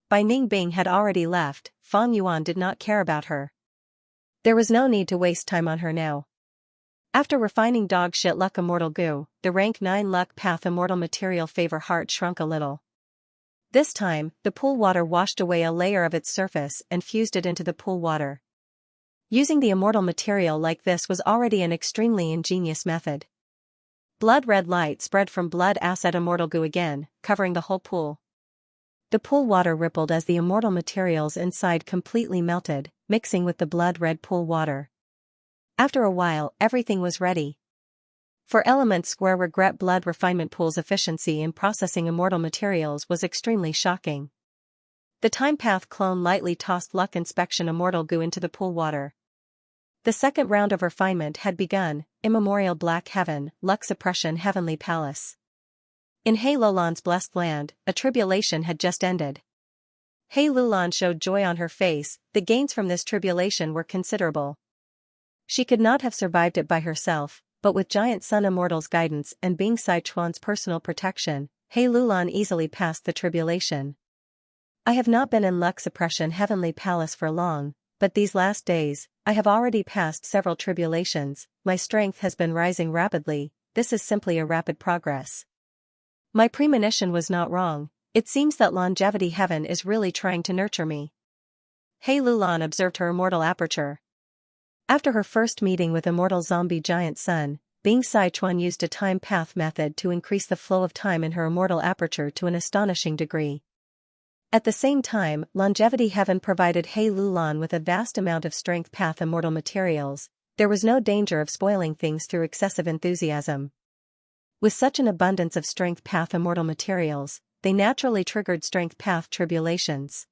Speaker 1: Bai Ningbing had already left. Feng Yuan did not care about her. There was no need to waste time on her now. After refining dogshit luck immortal goo, the rank 9 luck path immortal material Favor Heart shrunk a little. This time, the pool water washed away a layer of its surface and fused it into the pool water. Using the immortal material like this was already an extremely ingenious method. Blood red light spread from blood asset immortal goo again, covering the whole pool. The pool water rippled as the immortal materials inside completely melted, mixing with the blood red pool water. After a while, everything was ready. For Element Square Regret Blood Refinement Pool's efficiency in processing immortal materials was extremely shocking. The Time Path clone lightly tossed Luck Inspection immortal goo into the pool water. The second round of refinement had begun. Immemorial Black Heaven, Luck Suppression Heavenly Palace. In Hei Lulan's blessed land, a tribulation had just ended. Hei Lulan showed joy on her face. The gains from this tribulation were considerable. She could not have survived it by herself, but with Giant Sun Immortal's guidance and Bing Sai Chuan's personal protection, Hei Lulan easily passed the tribulation. I have not been in Luck Suppression Heavenly Palace for long, but these last days, I have already passed several tribulations. My strength has been rising rapidly. This is simply a rapid progress. My premonition was not wrong. It seems that Longevity Heaven is really trying to nurture me. Hei Lulan observed her immortal aperture. After her first meeting with immortal zombie Giant Sun, Bing Sai Chuan used a time path method to increase the flow of time in her immortal aperture to an astonishing degree. At the same time, Longevity Heaven provided Hei Lulan with a vast amount of strength path immortal materials. There was no danger of spoiling things through excessive enthusiasm. With such an abundance of strength path immortal materials, they naturally triggered strength path tribulations.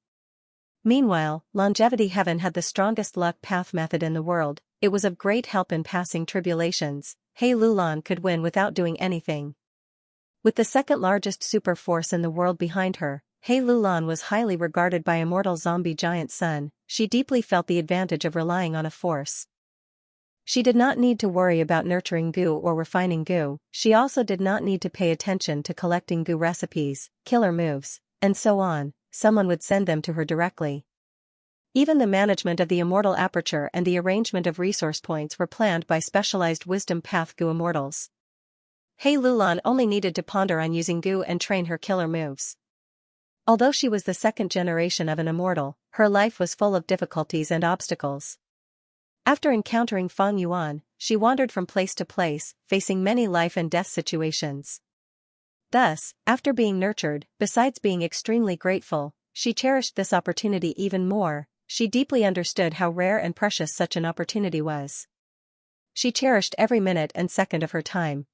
Speaker 1: Meanwhile, Longevity Heaven had the strongest luck path method in the world. It was of great help in passing tribulations. Hei Lulan could win without doing anything. With the second largest super force in the world behind her, He Lulan was highly regarded by immortal zombie giant Sun. She deeply felt the advantage of relying on a force. She did not need to worry about nurturing goo or refining goo. She also did not need to pay attention to collecting goo recipes, killer moves, and so on. Someone would send them to her directly. Even the management of the immortal aperture and the arrangement of resource points were planned by specialized wisdom path goo immortals. He Lulan only needed to ponder on using goo and train her killer moves. Although she was the second generation of an immortal, her life was full of difficulties and obstacles. After encountering Feng Yuan, she wandered from place to place, facing many life and death situations. Thus, after being nurtured, besides being extremely grateful, she cherished this opportunity even more. She deeply understood how rare and precious such an opportunity was. She cherished every minute and second of her time.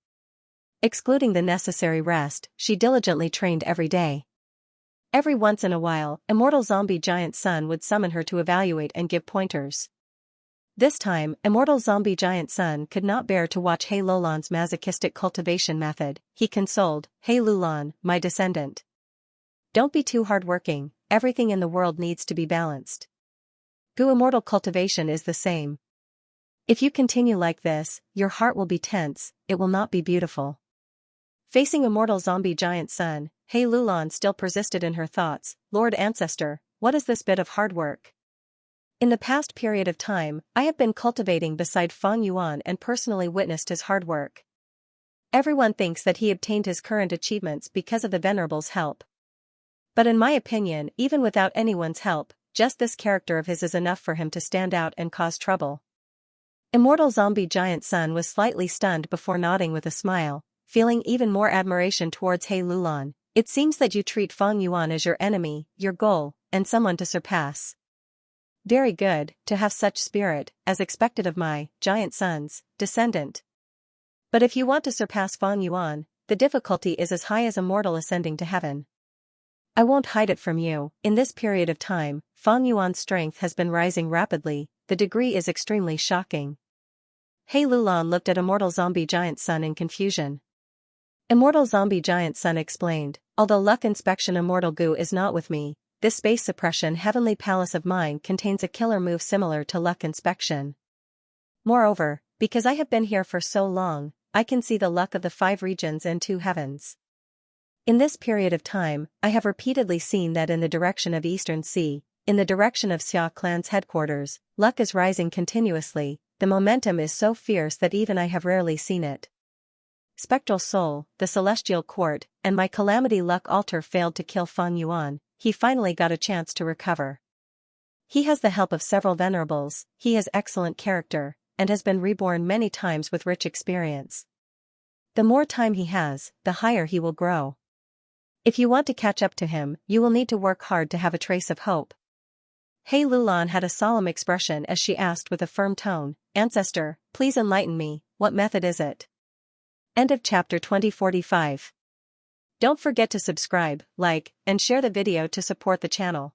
Speaker 1: Excluding the necessary rest, she diligently trained every day. Every once in a while, immortal zombie giant Sun would summon her to evaluate and give pointers. This time, immortal zombie giant Sun could not bear to watch He Lulan's masochistic cultivation method. He consoled, "He Lulan, my descendant. Don't be too hardworking, everything in the world needs to be balanced. Goo immortal cultivation is the same. If you continue like this, your heart will be tense, it will not be beautiful." Facing immortal zombie giant Sun, He Lulan still persisted in her thoughts. "Lord Ancestor, what is this bit of hard work? In the past period of time, I have been cultivating beside Feng Yuan and personally witnessed his hard work. Everyone thinks that he obtained his current achievements because of the Venerable's help. But in my opinion, even without anyone's help, just this character of his is enough for him to stand out and cause trouble." Immortal zombie giant Sun was slightly stunned before nodding with a smile, feeling even more admiration towards He Lulan. "It seems that you treat Feng Yuan as your enemy, your goal, and someone to surpass. Very good, to have such spirit, as expected of my giant son's descendant. But if you want to surpass Feng Yuan, the difficulty is as high as a mortal ascending to heaven. I won't hide it from you, in this period of time, Feng Yuan's strength has been rising rapidly, the degree is extremely shocking." He Lulan looked at immortal zombie giant Sun in confusion. Immortal zombie giant Sun explained, "Although luck inspection immortal goo is not with me, this space suppression heavenly palace of mine contains a killer move similar to luck inspection. Moreover, because I have been here for so long, I can see the luck of the 5 regions and 2 heavens. In this period of time, I have repeatedly seen that in the direction of Eastern Sea, in the direction of Xia clan's headquarters, luck is rising continuously, the momentum is so fierce that even I have rarely seen it. Spectral Soul, the Celestial Court, and my Calamity Luck Altar failed to kill Feng Yuan. He finally got a chance to recover. He has the help of several venerables, he has excellent character, and has been reborn many times with rich experience. The more time he has, the higher he will grow. If you want to catch up to him, you will need to work hard to have a trace of hope." He Lulan had a solemn expression as she asked with a firm tone, "Ancestor, please enlighten me, what method is it?" End of chapter 2045. Don't forget to subscribe, like, and share the video to support the channel.